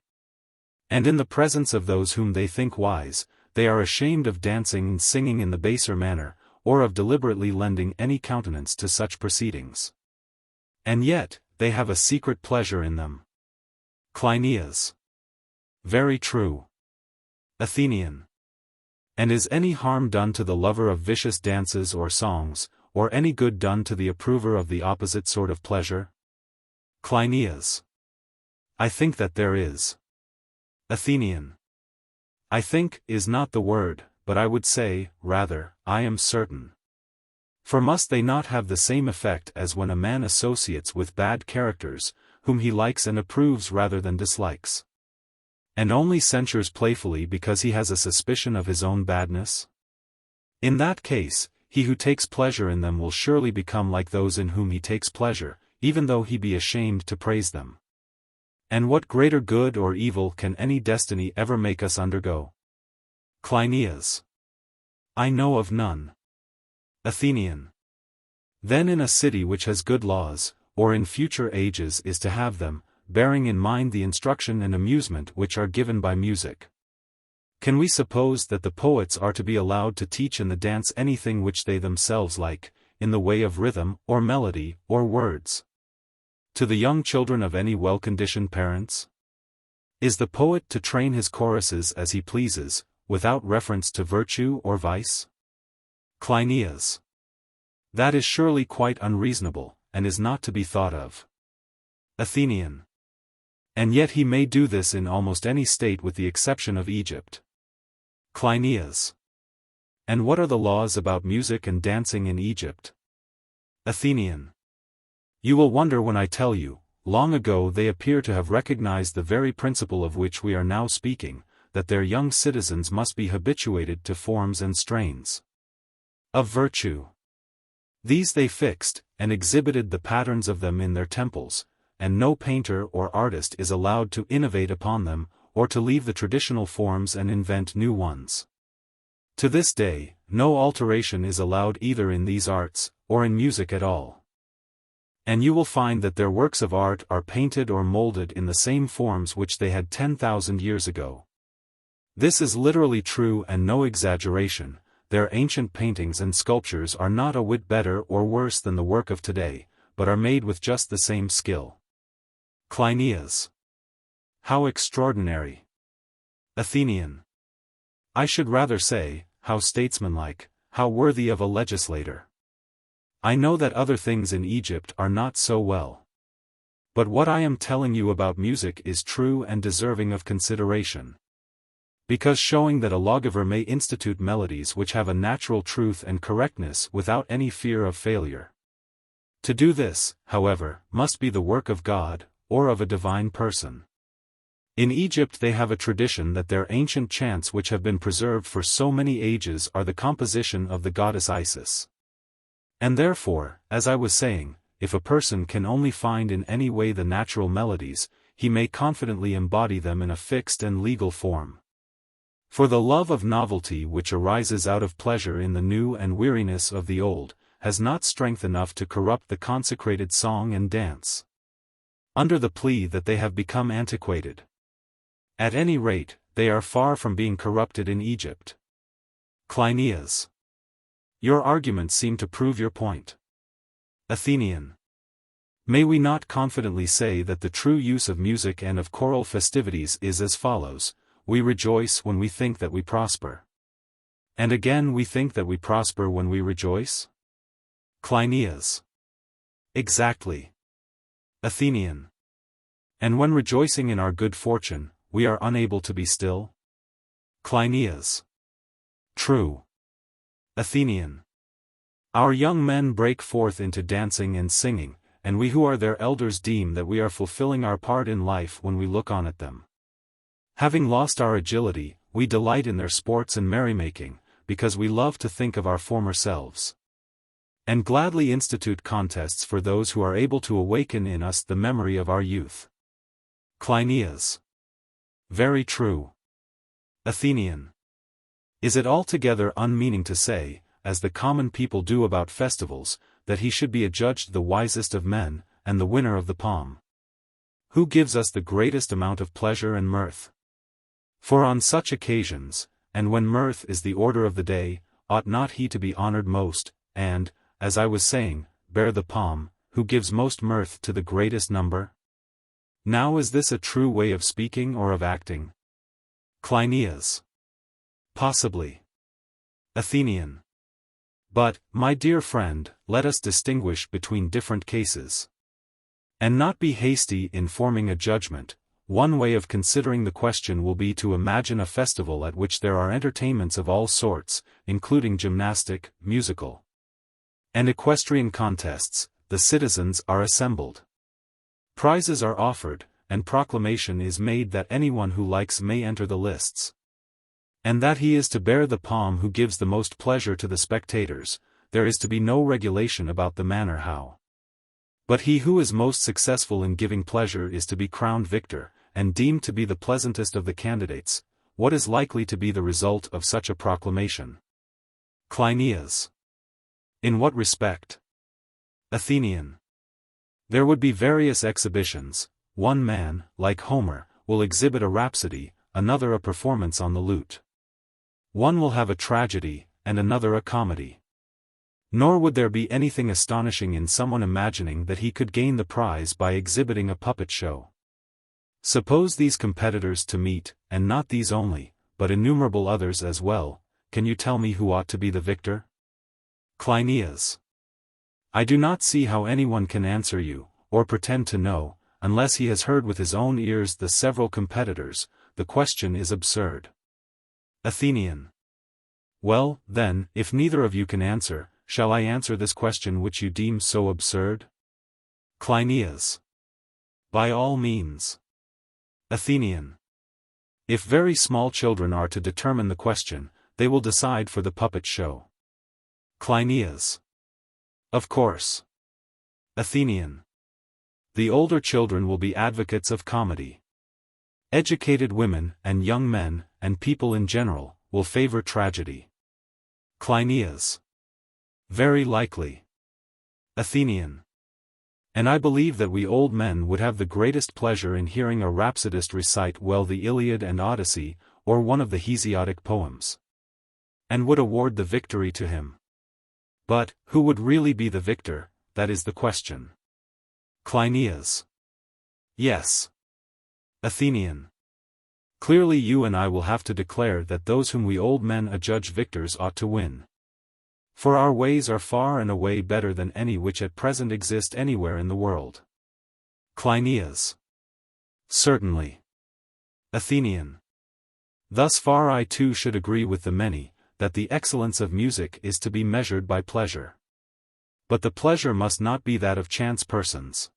And in the presence of those whom they think wise, they are ashamed of dancing and singing in the baser manner, or of deliberately lending any countenance to such proceedings. And yet, they have a secret pleasure in them. Cleinias. Very true. Athenian. And is any harm done to the lover of vicious dances or songs, or any good done to the approver of the opposite sort of pleasure? Cleinias. I think that there is. Athenian. I think is not the word, but I would say, rather, I am certain. For must they not have the same effect as when a man associates with bad characters, whom he likes and approves rather than dislikes, and only censures playfully because he has a suspicion of his own badness? In that case, he who takes pleasure in them will surely become like those in whom he takes pleasure, even though he be ashamed to praise them. And what greater good or evil can any destiny ever make us undergo? Cleinias. I know of none. Athenian. Then in a city which has good laws, or in future ages is to have them, bearing in mind the instruction and amusement which are given by music. Can we suppose that the poets are to be allowed to teach in the dance anything which they themselves like, in the way of rhythm, or melody, or words? To the young children of any well-conditioned parents? Is the poet to train his choruses as he pleases, without reference to virtue or vice? Cleinias. That is surely quite unreasonable, and is not to be thought of. Athenian. And yet he may do this in almost any state with the exception of Egypt. Cleinias. And what are the laws about music and dancing in Egypt? Athenian. You will wonder when I tell you, long ago they appear to have recognized the very principle of which we are now speaking, that their young citizens must be habituated to forms and strains of virtue. These they fixed, and exhibited the patterns of them in their temples, and no painter or artist is allowed to innovate upon them, or to leave the traditional forms and invent new ones. To this day, no alteration is allowed either in these arts, or in music at all. And you will find that their works of art are painted or molded in the same forms which they had 10,000 years ago. This is literally true and no exaggeration. Their ancient paintings and sculptures are not a whit better or worse than the work of today, but are made with just the same skill. Cleinias. How extraordinary! Athenian. I should rather say, how statesmanlike, how worthy of a legislator. I know that other things in Egypt are not so well. But what I am telling you about music is true and deserving of consideration. Because showing that a lawgiver may institute melodies which have a natural truth and correctness without any fear of failure. To do this, however, must be the work of God, or of a divine person. In Egypt they have a tradition that their ancient chants which have been preserved for so many ages are the composition of the goddess Isis. And therefore, as I was saying, if a person can only find in any way the natural melodies, he may confidently embody them in a fixed and legal form. For the love of novelty which arises out of pleasure in the new and weariness of the old, has not strength enough to corrupt the consecrated song and dance, under the plea that they have become antiquated. At any rate, they are far from being corrupted in Egypt. Cleinias. Your arguments seem to prove your point. Athenian. May we not confidently say that the true use of music and of choral festivities is as follows: we rejoice when we think that we prosper. And again we think that we prosper when we rejoice? Cleinias. Exactly. Athenian. And when rejoicing in our good fortune, we are unable to be still? Cleinias. True. Athenian. Our young men break forth into dancing and singing, and we who are their elders deem that we are fulfilling our part in life when we look on at them. Having lost our agility, we delight in their sports and merrymaking, because we love to think of our former selves. And gladly institute contests for those who are able to awaken in us the memory of our youth. Cleinias. Very true. Athenian. Is it altogether unmeaning to say, as the common people do about festivals, that he should be adjudged the wisest of men, and the winner of the palm? Who gives us the greatest amount of pleasure and mirth? For on such occasions, and when mirth is the order of the day, ought not he to be honored most, and, as I was saying, bear the palm, who gives most mirth to the greatest number? Now is this a true way of speaking or of acting? Cleinias. Possibly. Athenian. But, my dear friend, let us distinguish between different cases. And not be hasty in forming a judgment. One way of considering the question will be to imagine a festival at which there are entertainments of all sorts, including gymnastic, musical, and equestrian contests. The citizens are assembled. Prizes are offered, and proclamation is made that anyone who likes may enter the lists. And that he is to bear the palm who gives the most pleasure to the spectators. There is to be no regulation about the manner how. But he who is most successful in giving pleasure is to be crowned victor, and deemed to be the pleasantest of the candidates. What is likely to be the result of such a proclamation? Cleinias. In what respect? Athenian. There would be various exhibitions, one man, like Homer, will exhibit a rhapsody, another a performance on the lute. One will have a tragedy, and another a comedy. Nor would there be anything astonishing in someone imagining that he could gain the prize by exhibiting a puppet show. Suppose these competitors to meet, and not these only, but innumerable others as well, can you tell me who ought to be the victor? Cleinias. I do not see how anyone can answer you, or pretend to know, unless he has heard with his own ears the several competitors. The question is absurd. Athenian. Well, then, if neither of you can answer, shall I answer this question which you deem so absurd? Cleinias. By all means. Athenian. If very small children are to determine the question, they will decide for the puppet show. Cleinias. Of course. Athenian. The older children will be advocates of comedy. Educated women, and young men, and people in general, will favor tragedy. Cleinias. Very likely. Athenian. And I believe that we old men would have the greatest pleasure in hearing a rhapsodist recite well the Iliad and Odyssey, or one of the Hesiodic poems. And would award the victory to him. But, who would really be the victor, that is the question. Cleinias. Yes. Athenian. Clearly you and I will have to declare that those whom we old men adjudge victors ought to win. For our ways are far and away better than any which at present exist anywhere in the world. Cleinias. Certainly. Athenian. Thus far I too should agree with the many, that the excellence of music is to be measured by pleasure. But the pleasure must not be that of chance persons.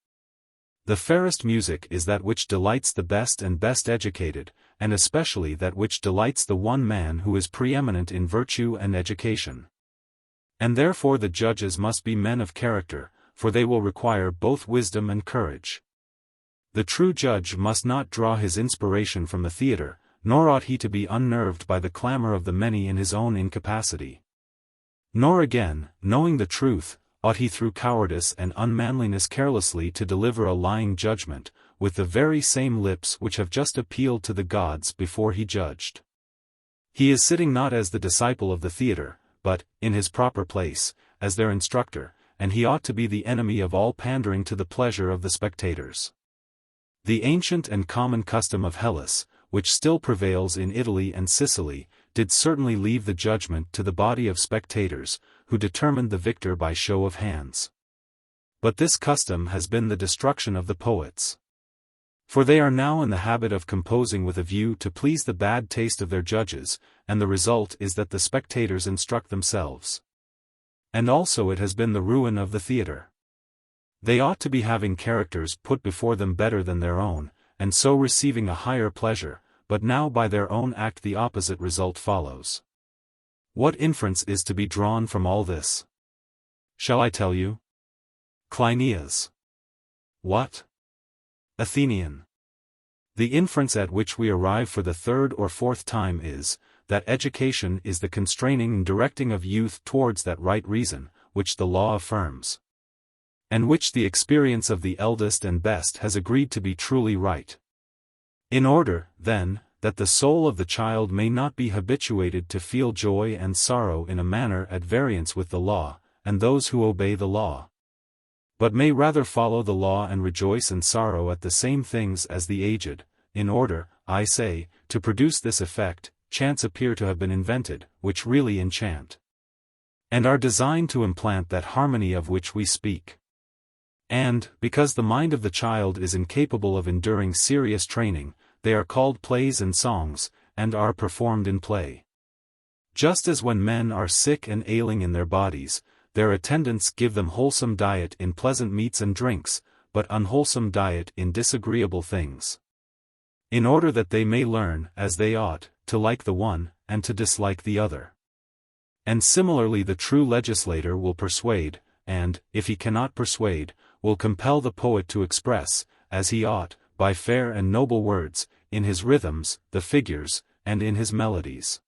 The fairest music is that which delights the best and best educated, and especially that which delights the one man who is preeminent in virtue and education. And therefore the judges must be men of character, for they will require both wisdom and courage. The true judge must not draw his inspiration from the theatre, nor ought he to be unnerved by the clamor of the many in his own incapacity. Nor again, knowing the truth, ought he through cowardice and unmanliness carelessly to deliver a lying judgment, with the very same lips which have just appealed to the gods before he judged. He is sitting not as the disciple of the theatre, but, in his proper place, as their instructor, and he ought to be the enemy of all pandering to the pleasure of the spectators. The ancient and common custom of Hellas, which still prevails in Italy and Sicily, did certainly leave the judgment to the body of spectators, who determined the victor by show of hands. But this custom has been the destruction of the poets. For they are now in the habit of composing with a view to please the bad taste of their judges, and the result is that the spectators instruct themselves. And also it has been the ruin of the theatre. They ought to be having characters put before them better than their own, and so receiving a higher pleasure, but now by their own act the opposite result follows. What inference is to be drawn from all this? Shall I tell you? Cleinias. What? Athenian. The inference at which we arrive for the third or fourth time is, that education is the constraining and directing of youth towards that right reason, which the law affirms. And which the experience of the eldest and best has agreed to be truly right. In order, then, that the soul of the child may not be habituated to feel joy and sorrow in a manner at variance with the law, and those who obey the law, but may rather follow the law and rejoice and sorrow at the same things as the aged, in order, I say, to produce this effect, chants appear to have been invented, which really enchant, and are designed to implant that harmony of which we speak. And, because the mind of the child is incapable of enduring serious training, they are called plays and songs, and are performed in play. Just as when men are sick and ailing in their bodies, their attendants give them wholesome diet in pleasant meats and drinks, but unwholesome diet in disagreeable things. In order that they may learn, as they ought, to like the one, and to dislike the other. And similarly the true legislator will persuade, and, if he cannot persuade, will compel the poet to express, as he ought, by fair and noble words, in his rhythms, the figures, and in his melodies,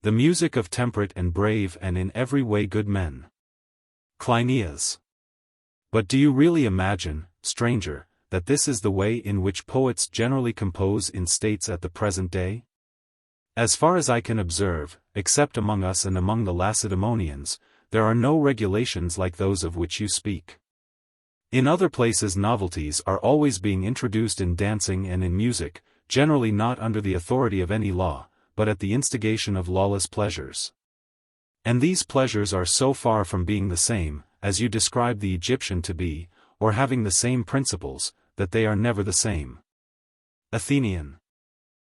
the music of temperate and brave and in every way good men. Cleinias. But do you really imagine, stranger, that this is the way in which poets generally compose in states at the present day? As far as I can observe, except among us and among the Lacedaemonians, there are no regulations like those of which you speak. In other places novelties are always being introduced in dancing and in music, generally not under the authority of any law, but at the instigation of lawless pleasures. And these pleasures are so far from being the same, as you describe the Egyptian to be, or having the same principles, that they are never the same. Athenian.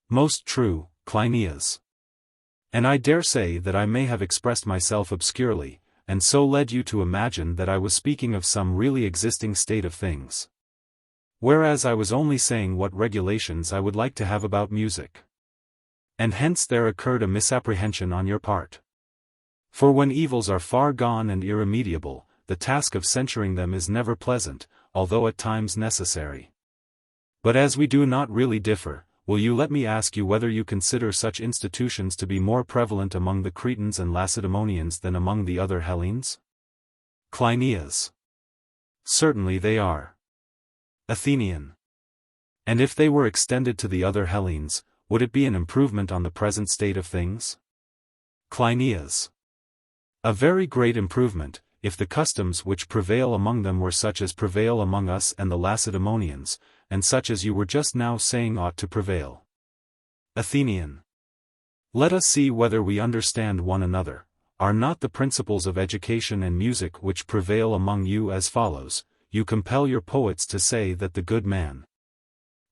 Most true, Cleinias. And I dare say that I may have expressed myself obscurely, and so led you to imagine that I was speaking of some really existing state of things. Whereas I was only saying what regulations I would like to have about music. And hence there occurred a misapprehension on your part. For when evils are far gone and irremediable, the task of censuring them is never pleasant, although at times necessary. But as we do not really differ, will you let me ask you whether you consider such institutions to be more prevalent among the Cretans and Lacedaemonians than among the other Hellenes? Cleinias. Certainly they are. Athenian. And if they were extended to the other Hellenes, would it be an improvement on the present state of things? Cleinias. A very great improvement, if the customs which prevail among them were such as prevail among us and the Lacedaemonians, and such as you were just now saying ought to prevail. Athenian. Let us see whether we understand one another. Are not the principles of education and music which prevail among you as follows? You compel your poets to say that the good man,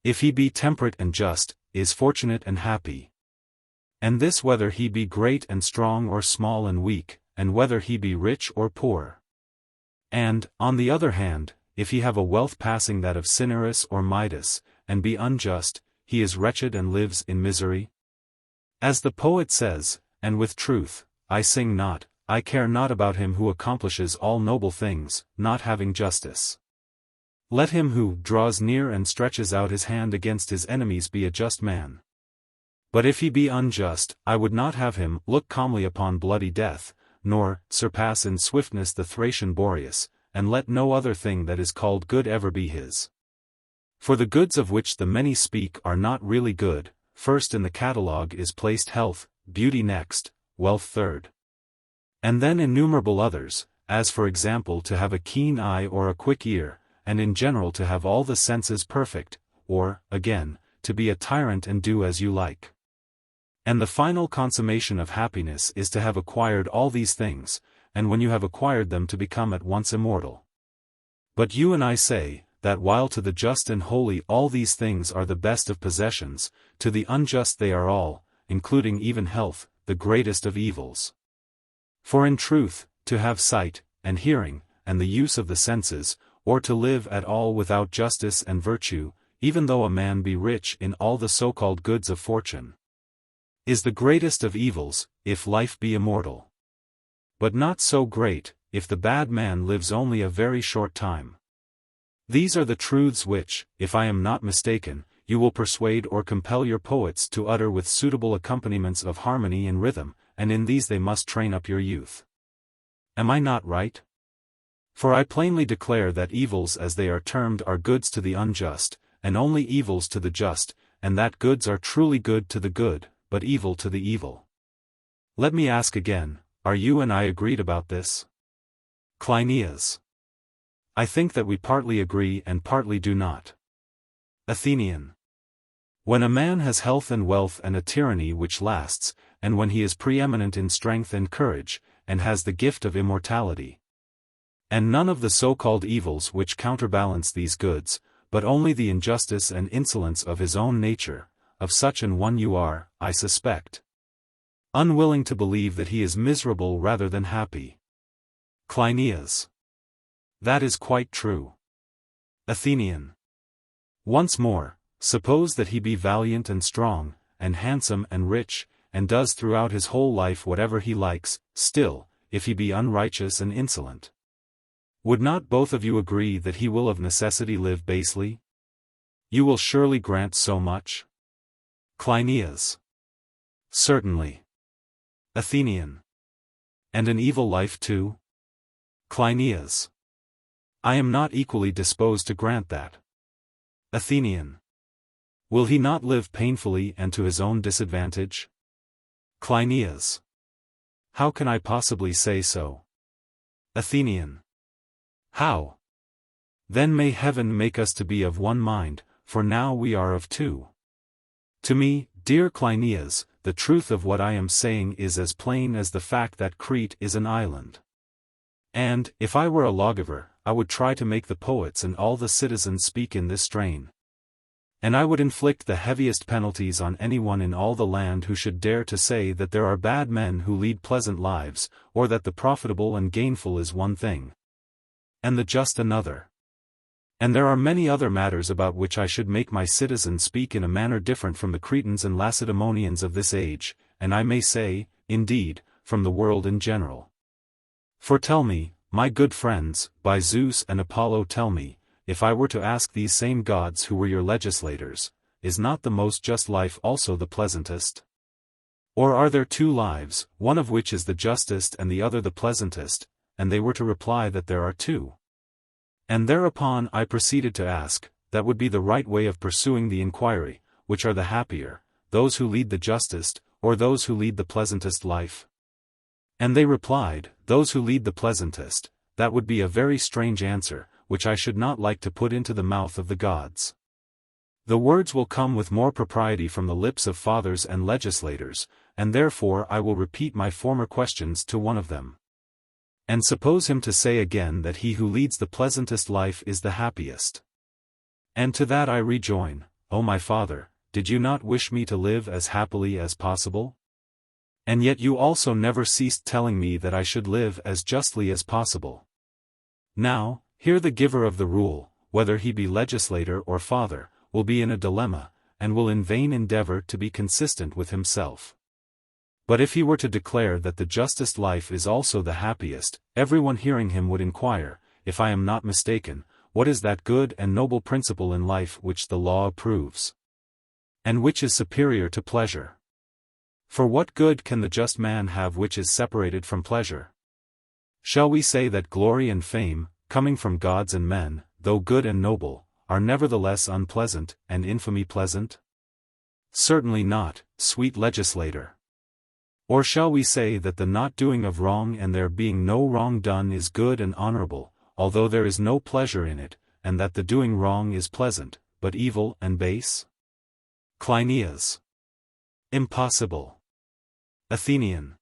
if he be temperate and just, is fortunate and happy. And this whether he be great and strong or small and weak, and whether he be rich or poor. And, on the other hand, if he have a wealth passing that of Cinyras or Midas, and be unjust, he is wretched and lives in misery. As the poet says, and with truth, I sing not, I care not about him who accomplishes all noble things, not having justice. Let him who draws near and stretches out his hand against his enemies be a just man. But if he be unjust, I would not have him look calmly upon bloody death, nor surpass in swiftness the Thracian Boreas, and let no other thing that is called good ever be his. For the goods of which the many speak are not really good. First in the catalogue is placed health, beauty next, wealth third. And then innumerable others, as for example to have a keen eye or a quick ear, and in general to have all the senses perfect, or, again, to be a tyrant and do as you like. And the final consummation of happiness is to have acquired all these things, and when you have acquired them to become at once immortal. But you and I say, that while to the just and holy all these things are the best of possessions, to the unjust they are all, including even health, the greatest of evils. For in truth, to have sight, and hearing, and the use of the senses, or to live at all without justice and virtue, even though a man be rich in all the so-called goods of fortune, is the greatest of evils, if life be immortal. But not so great, if the bad man lives only a very short time. These are the truths which, if I am not mistaken, you will persuade or compel your poets to utter with suitable accompaniments of harmony and rhythm, and in these they must train up your youth. Am I not right? For I plainly declare that evils as they are termed are goods to the unjust, and only evils to the just, and that goods are truly good to the good, but evil to the evil. Let me ask again, are you and I agreed about this? Cleinias. I think that we partly agree and partly do not. Athenian. When a man has health and wealth and a tyranny which lasts, and when he is preeminent in strength and courage, and has the gift of immortality, and none of the so-called evils which counterbalance these goods, but only the injustice and insolence of his own nature, of such an one you are, I suspect, unwilling to believe that he is miserable rather than happy. Cleinias. That is quite true. Athenian. Once more, suppose that he be valiant and strong, and handsome and rich, and does throughout his whole life whatever he likes, still, if he be unrighteous and insolent, would not both of you agree that he will of necessity live basely? You will surely grant so much? Cleinias. Certainly. Athenian. And an evil life too? Cleinias. I am not equally disposed to grant that. Athenian. Will he not live painfully and to his own disadvantage? Cleinias. How can I possibly say so? Athenian. How? Then may heaven make us to be of one mind, for now we are of two. To me, dear Cleinias, the truth of what I am saying is as plain as the fact that Crete is an island. And, if I were a lawgiver, I would try to make the poets and all the citizens speak in this strain. And I would inflict the heaviest penalties on anyone in all the land who should dare to say that there are bad men who lead pleasant lives, or that the profitable and gainful is one thing, and the just another. And there are many other matters about which I should make my citizens speak in a manner different from the Cretans and Lacedaemonians of this age, and I may say, indeed, from the world in general. For tell me, my good friends, by Zeus and Apollo, tell me, if I were to ask these same gods who were your legislators, is not the most just life also the pleasantest? Or are there two lives, one of which is the justest and the other the pleasantest, and they were to reply that there are two? And thereupon I proceeded to ask, that would be the right way of pursuing the inquiry, which are the happier, those who lead the justest, or those who lead the pleasantest life? And they replied, those who lead the pleasantest. That would be a very strange answer, which I should not like to put into the mouth of the gods. The words will come with more propriety from the lips of fathers and legislators, and therefore I will repeat my former questions to one of them. And suppose him to say again that he who leads the pleasantest life is the happiest. And to that I rejoin, O my father, did you not wish me to live as happily as possible? And yet you also never ceased telling me that I should live as justly as possible. Now, here the giver of the rule, whether he be legislator or father, will be in a dilemma, and will in vain endeavor to be consistent with himself. But if he were to declare that the justest life is also the happiest, everyone hearing him would inquire, if I am not mistaken, what is that good and noble principle in life which the law approves? And which is superior to pleasure? For what good can the just man have which is separated from pleasure? Shall we say that glory and fame, coming from gods and men, though good and noble, are nevertheless unpleasant, and infamy pleasant? Certainly not, sweet legislator. Or shall we say that the not doing of wrong and there being no wrong done is good and honorable, although there is no pleasure in it, and that the doing wrong is pleasant, but evil and base? Cleinias. Impossible. Athenian.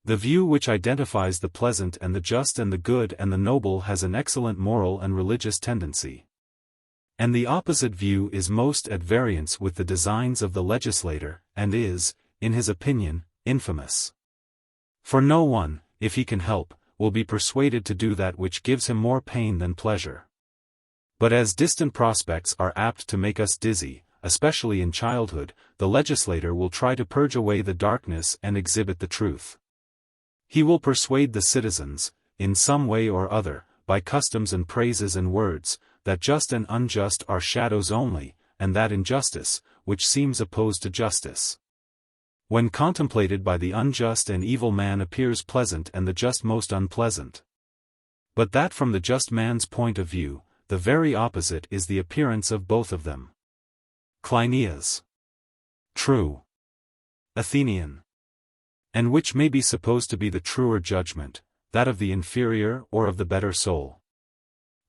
The view which identifies the pleasant and the just and the good and the noble has an excellent moral and religious tendency. And the opposite view is most at variance with the designs of the legislator, and is, in his opinion, infamous. For no one, if he can help, will be persuaded to do that which gives him more pain than pleasure. But as distant prospects are apt to make us dizzy, especially in childhood, the legislator will try to purge away the darkness and exhibit the truth. He will persuade the citizens, in some way or other, by customs and praises and words, that just and unjust are shadows only, and that injustice, which seems opposed to justice, when contemplated by the unjust and evil man, appears pleasant and the just most unpleasant. But that from the just man's point of view, the very opposite is the appearance of both of them. Cleinias. True. Athenian. And which may be supposed to be the truer judgment, that of the inferior or of the better soul?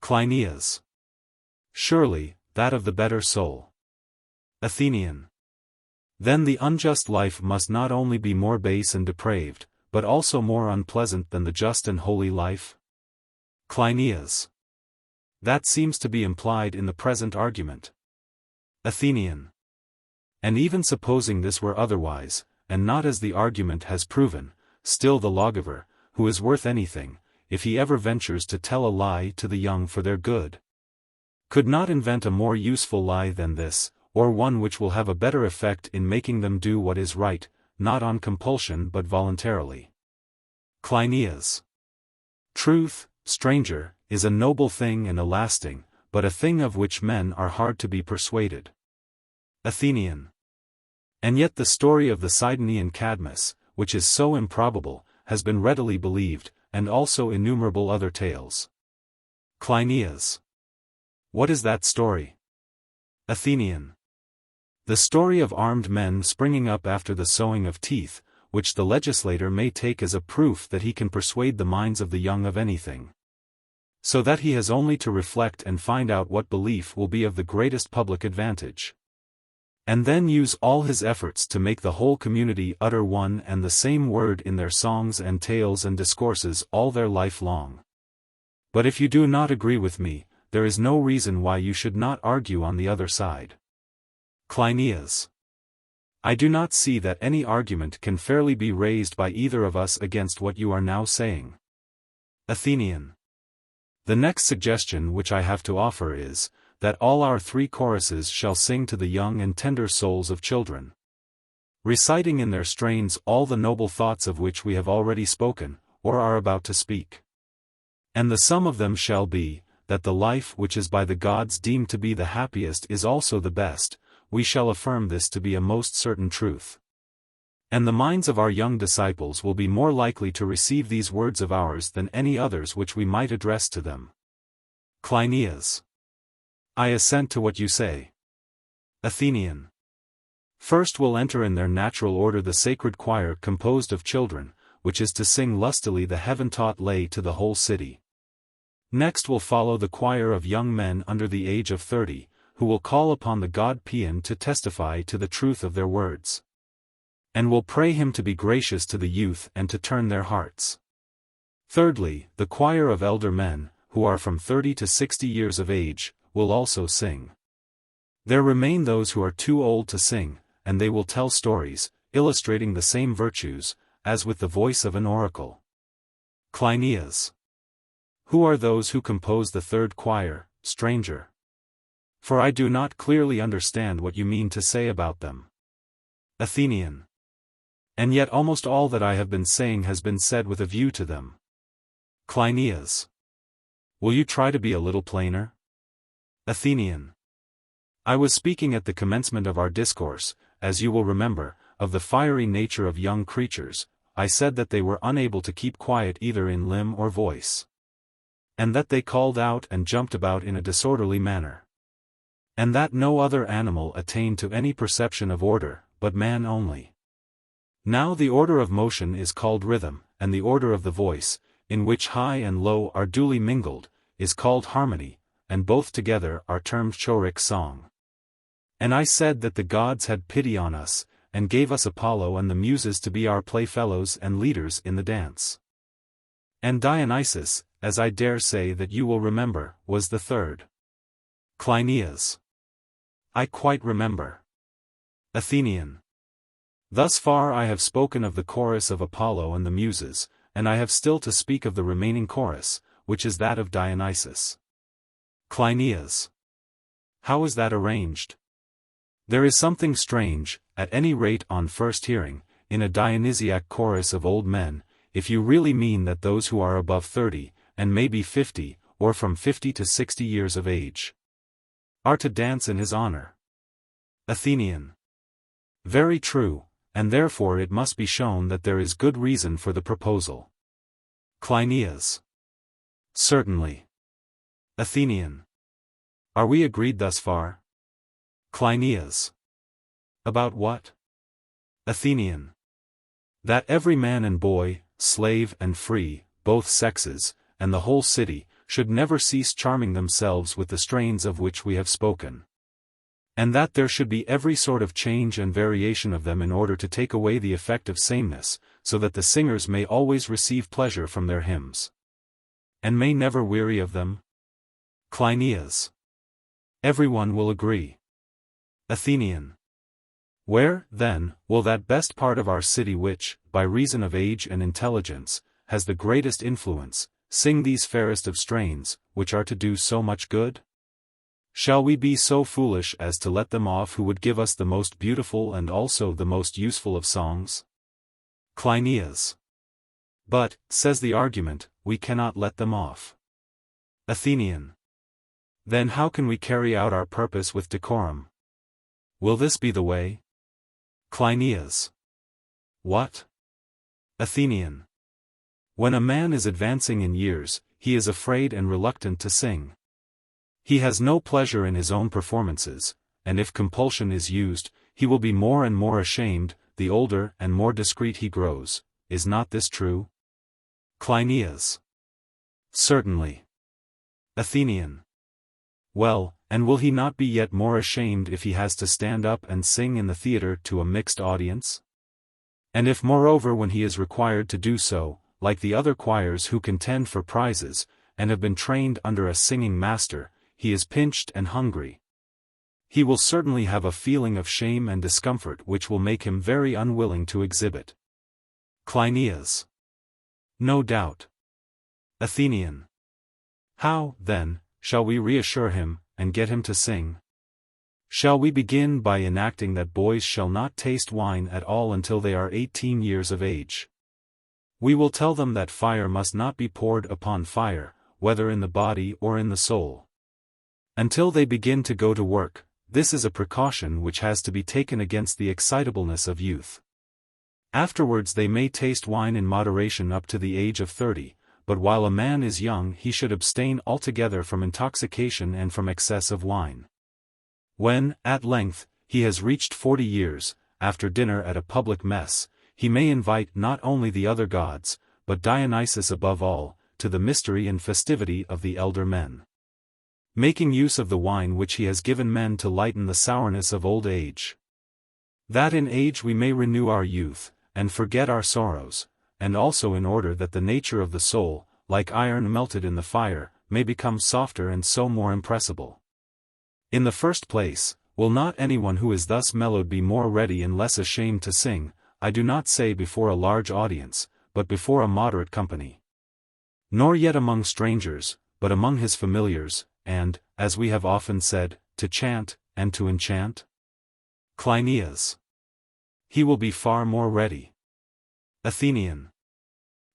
Cleinias. Surely, that of the better soul. Athenian. Then the unjust life must not only be more base and depraved, but also more unpleasant than the just and holy life? Cleinias. That seems to be implied in the present argument. Athenian. And even supposing this were otherwise, and not as the argument has proven, still the lawgiver, who is worth anything, if he ever ventures to tell a lie to the young for their good, could not invent a more useful lie than this, or one which will have a better effect in making them do what is right, not on compulsion but voluntarily. Cleinias. Truth, stranger, is a noble thing and a lasting, but a thing of which men are hard to be persuaded. Athenian. And yet the story of the Sidonian Cadmus, which is so improbable, has been readily believed, and also innumerable other tales. Cleinias. What is that story? Athenian. The story of armed men springing up after the sowing of teeth, which the legislator may take as a proof that he can persuade the minds of the young of anything. So that he has only to reflect and find out what belief will be of the greatest public advantage. And then use all his efforts to make the whole community utter one and the same word in their songs and tales and discourses all their life long. But if you do not agree with me, there is no reason why you should not argue on the other side. Cleinias. I do not see that any argument can fairly be raised by either of us against what you are now saying. Athenian. The next suggestion which I have to offer is, that all our three choruses shall sing to the young and tender souls of children, reciting in their strains all the noble thoughts of which we have already spoken, or are about to speak. And the sum of them shall be, that the life which is by the gods deemed to be the happiest is also the best. We shall affirm this to be a most certain truth. And the minds of our young disciples will be more likely to receive these words of ours than any others which we might address to them. Cleinias. I assent to what you say. Athenian. First will enter in their natural order the sacred choir composed of children, which is to sing lustily the heaven-taught lay to the whole city. Next will follow the choir of young men under the age of 30, who will call upon the god Paean to testify to the truth of their words, and will pray him to be gracious to the youth and to turn their hearts. Thirdly, the choir of elder men, who are from 30 to 60 years of age, will also sing. There remain those who are too old to sing, and they will tell stories, illustrating the same virtues, as with the voice of an oracle. Cleinias. Who are those who compose the third choir, stranger? For I do not clearly understand what you mean to say about them. Athenian. And yet almost all that I have been saying has been said with a view to them. Cleinias. Will you try to be a little plainer? Athenian. I was speaking at the commencement of our discourse, as you will remember, of the fiery nature of young creatures. I said that they were unable to keep quiet either in limb or voice, and that they called out and jumped about in a disorderly manner, and that no other animal attained to any perception of order, but man only. Now the order of motion is called rhythm, and the order of the voice, in which high and low are duly mingled, is called harmony, and both together are termed choric song. And I said that the gods had pity on us, and gave us Apollo and the Muses to be our playfellows and leaders in the dance. And Dionysus, as I dare say that you will remember, was the third. Cleinias. I quite remember. Athenian. Thus far I have spoken of the chorus of Apollo and the Muses, and I have still to speak of the remaining chorus, which is that of Dionysus. Cleinias. How is that arranged? There is something strange, at any rate on first hearing, in a Dionysiac chorus of old men, if you really mean that those who are above 30, and maybe 50, or from 50 to 60 years of age, are to dance in his honor. Athenian. Very true, and therefore it must be shown that there is good reason for the proposal. Cleinias. Certainly. Athenian. Are we agreed thus far? Cleinias. About what? Athenian. That every man and boy, slave and free, both sexes, and the whole city, should never cease charming themselves with the strains of which we have spoken, and that there should be every sort of change and variation of them in order to take away the effect of sameness, so that the singers may always receive pleasure from their hymns, and may never weary of them? Cleinias. Everyone will agree. Athenian. Where, then, will that best part of our city which, by reason of age and intelligence, has the greatest influence, sing these fairest of strains, which are to do so much good? Shall we be so foolish as to let them off who would give us the most beautiful and also the most useful of songs? Cleinias. But, says the argument, we cannot let them off. Athenian. Then how can we carry out our purpose with decorum? Will this be the way? Cleinias. What? Athenian. When a man is advancing in years, he is afraid and reluctant to sing. He has no pleasure in his own performances, and if compulsion is used, he will be more and more ashamed, the older and more discreet he grows. Is not this true? Cleinias. Certainly. Athenian. Well, and will he not be yet more ashamed if he has to stand up and sing in the theatre to a mixed audience? And if moreover when he is required to do so, like the other choirs who contend for prizes, and have been trained under a singing master, he is pinched and hungry, he will certainly have a feeling of shame and discomfort which will make him very unwilling to exhibit. Cleinias. No doubt. Athenian. How, then, shall we reassure him, and get him to sing? Shall we begin by enacting that boys shall not taste wine at all until they are 18 years of age? We will tell them that fire must not be poured upon fire, whether in the body or in the soul. Until they begin to go to work, this is a precaution which has to be taken against the excitableness of youth. Afterwards they may taste wine in moderation up to the age of 30, but while a man is young he should abstain altogether from intoxication and from excess of wine. When, at length, he has reached 40 years, after dinner at a public mess, he may invite not only the other gods, but Dionysus above all, to the mystery and festivity of the elder men, making use of the wine which he has given men to lighten the sourness of old age, that in age we may renew our youth, and forget our sorrows, and also in order that the nature of the soul, like iron melted in the fire, may become softer and so more impressible. In the first place, will not anyone who is thus mellowed be more ready and less ashamed to sing, I do not say before a large audience, but before a moderate company? Nor yet among strangers, but among his familiars, and, as we have often said, to chant, and to enchant? Cleinias. He will be far more ready. Athenian.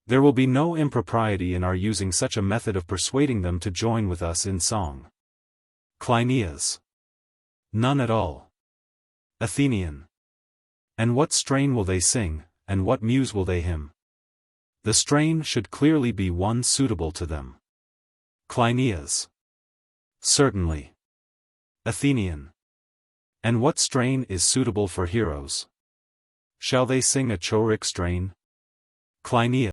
There will be no impropriety in our using such a method of persuading them to join with us in song. Cleinias. None at all. Athenian. And what strain will they sing, and what muse will they hymn? The strain should clearly be one suitable to them. Cleinias. Certainly. Athenian. And what strain is suitable for heroes? Shall they sing a choric strain? Cleinias.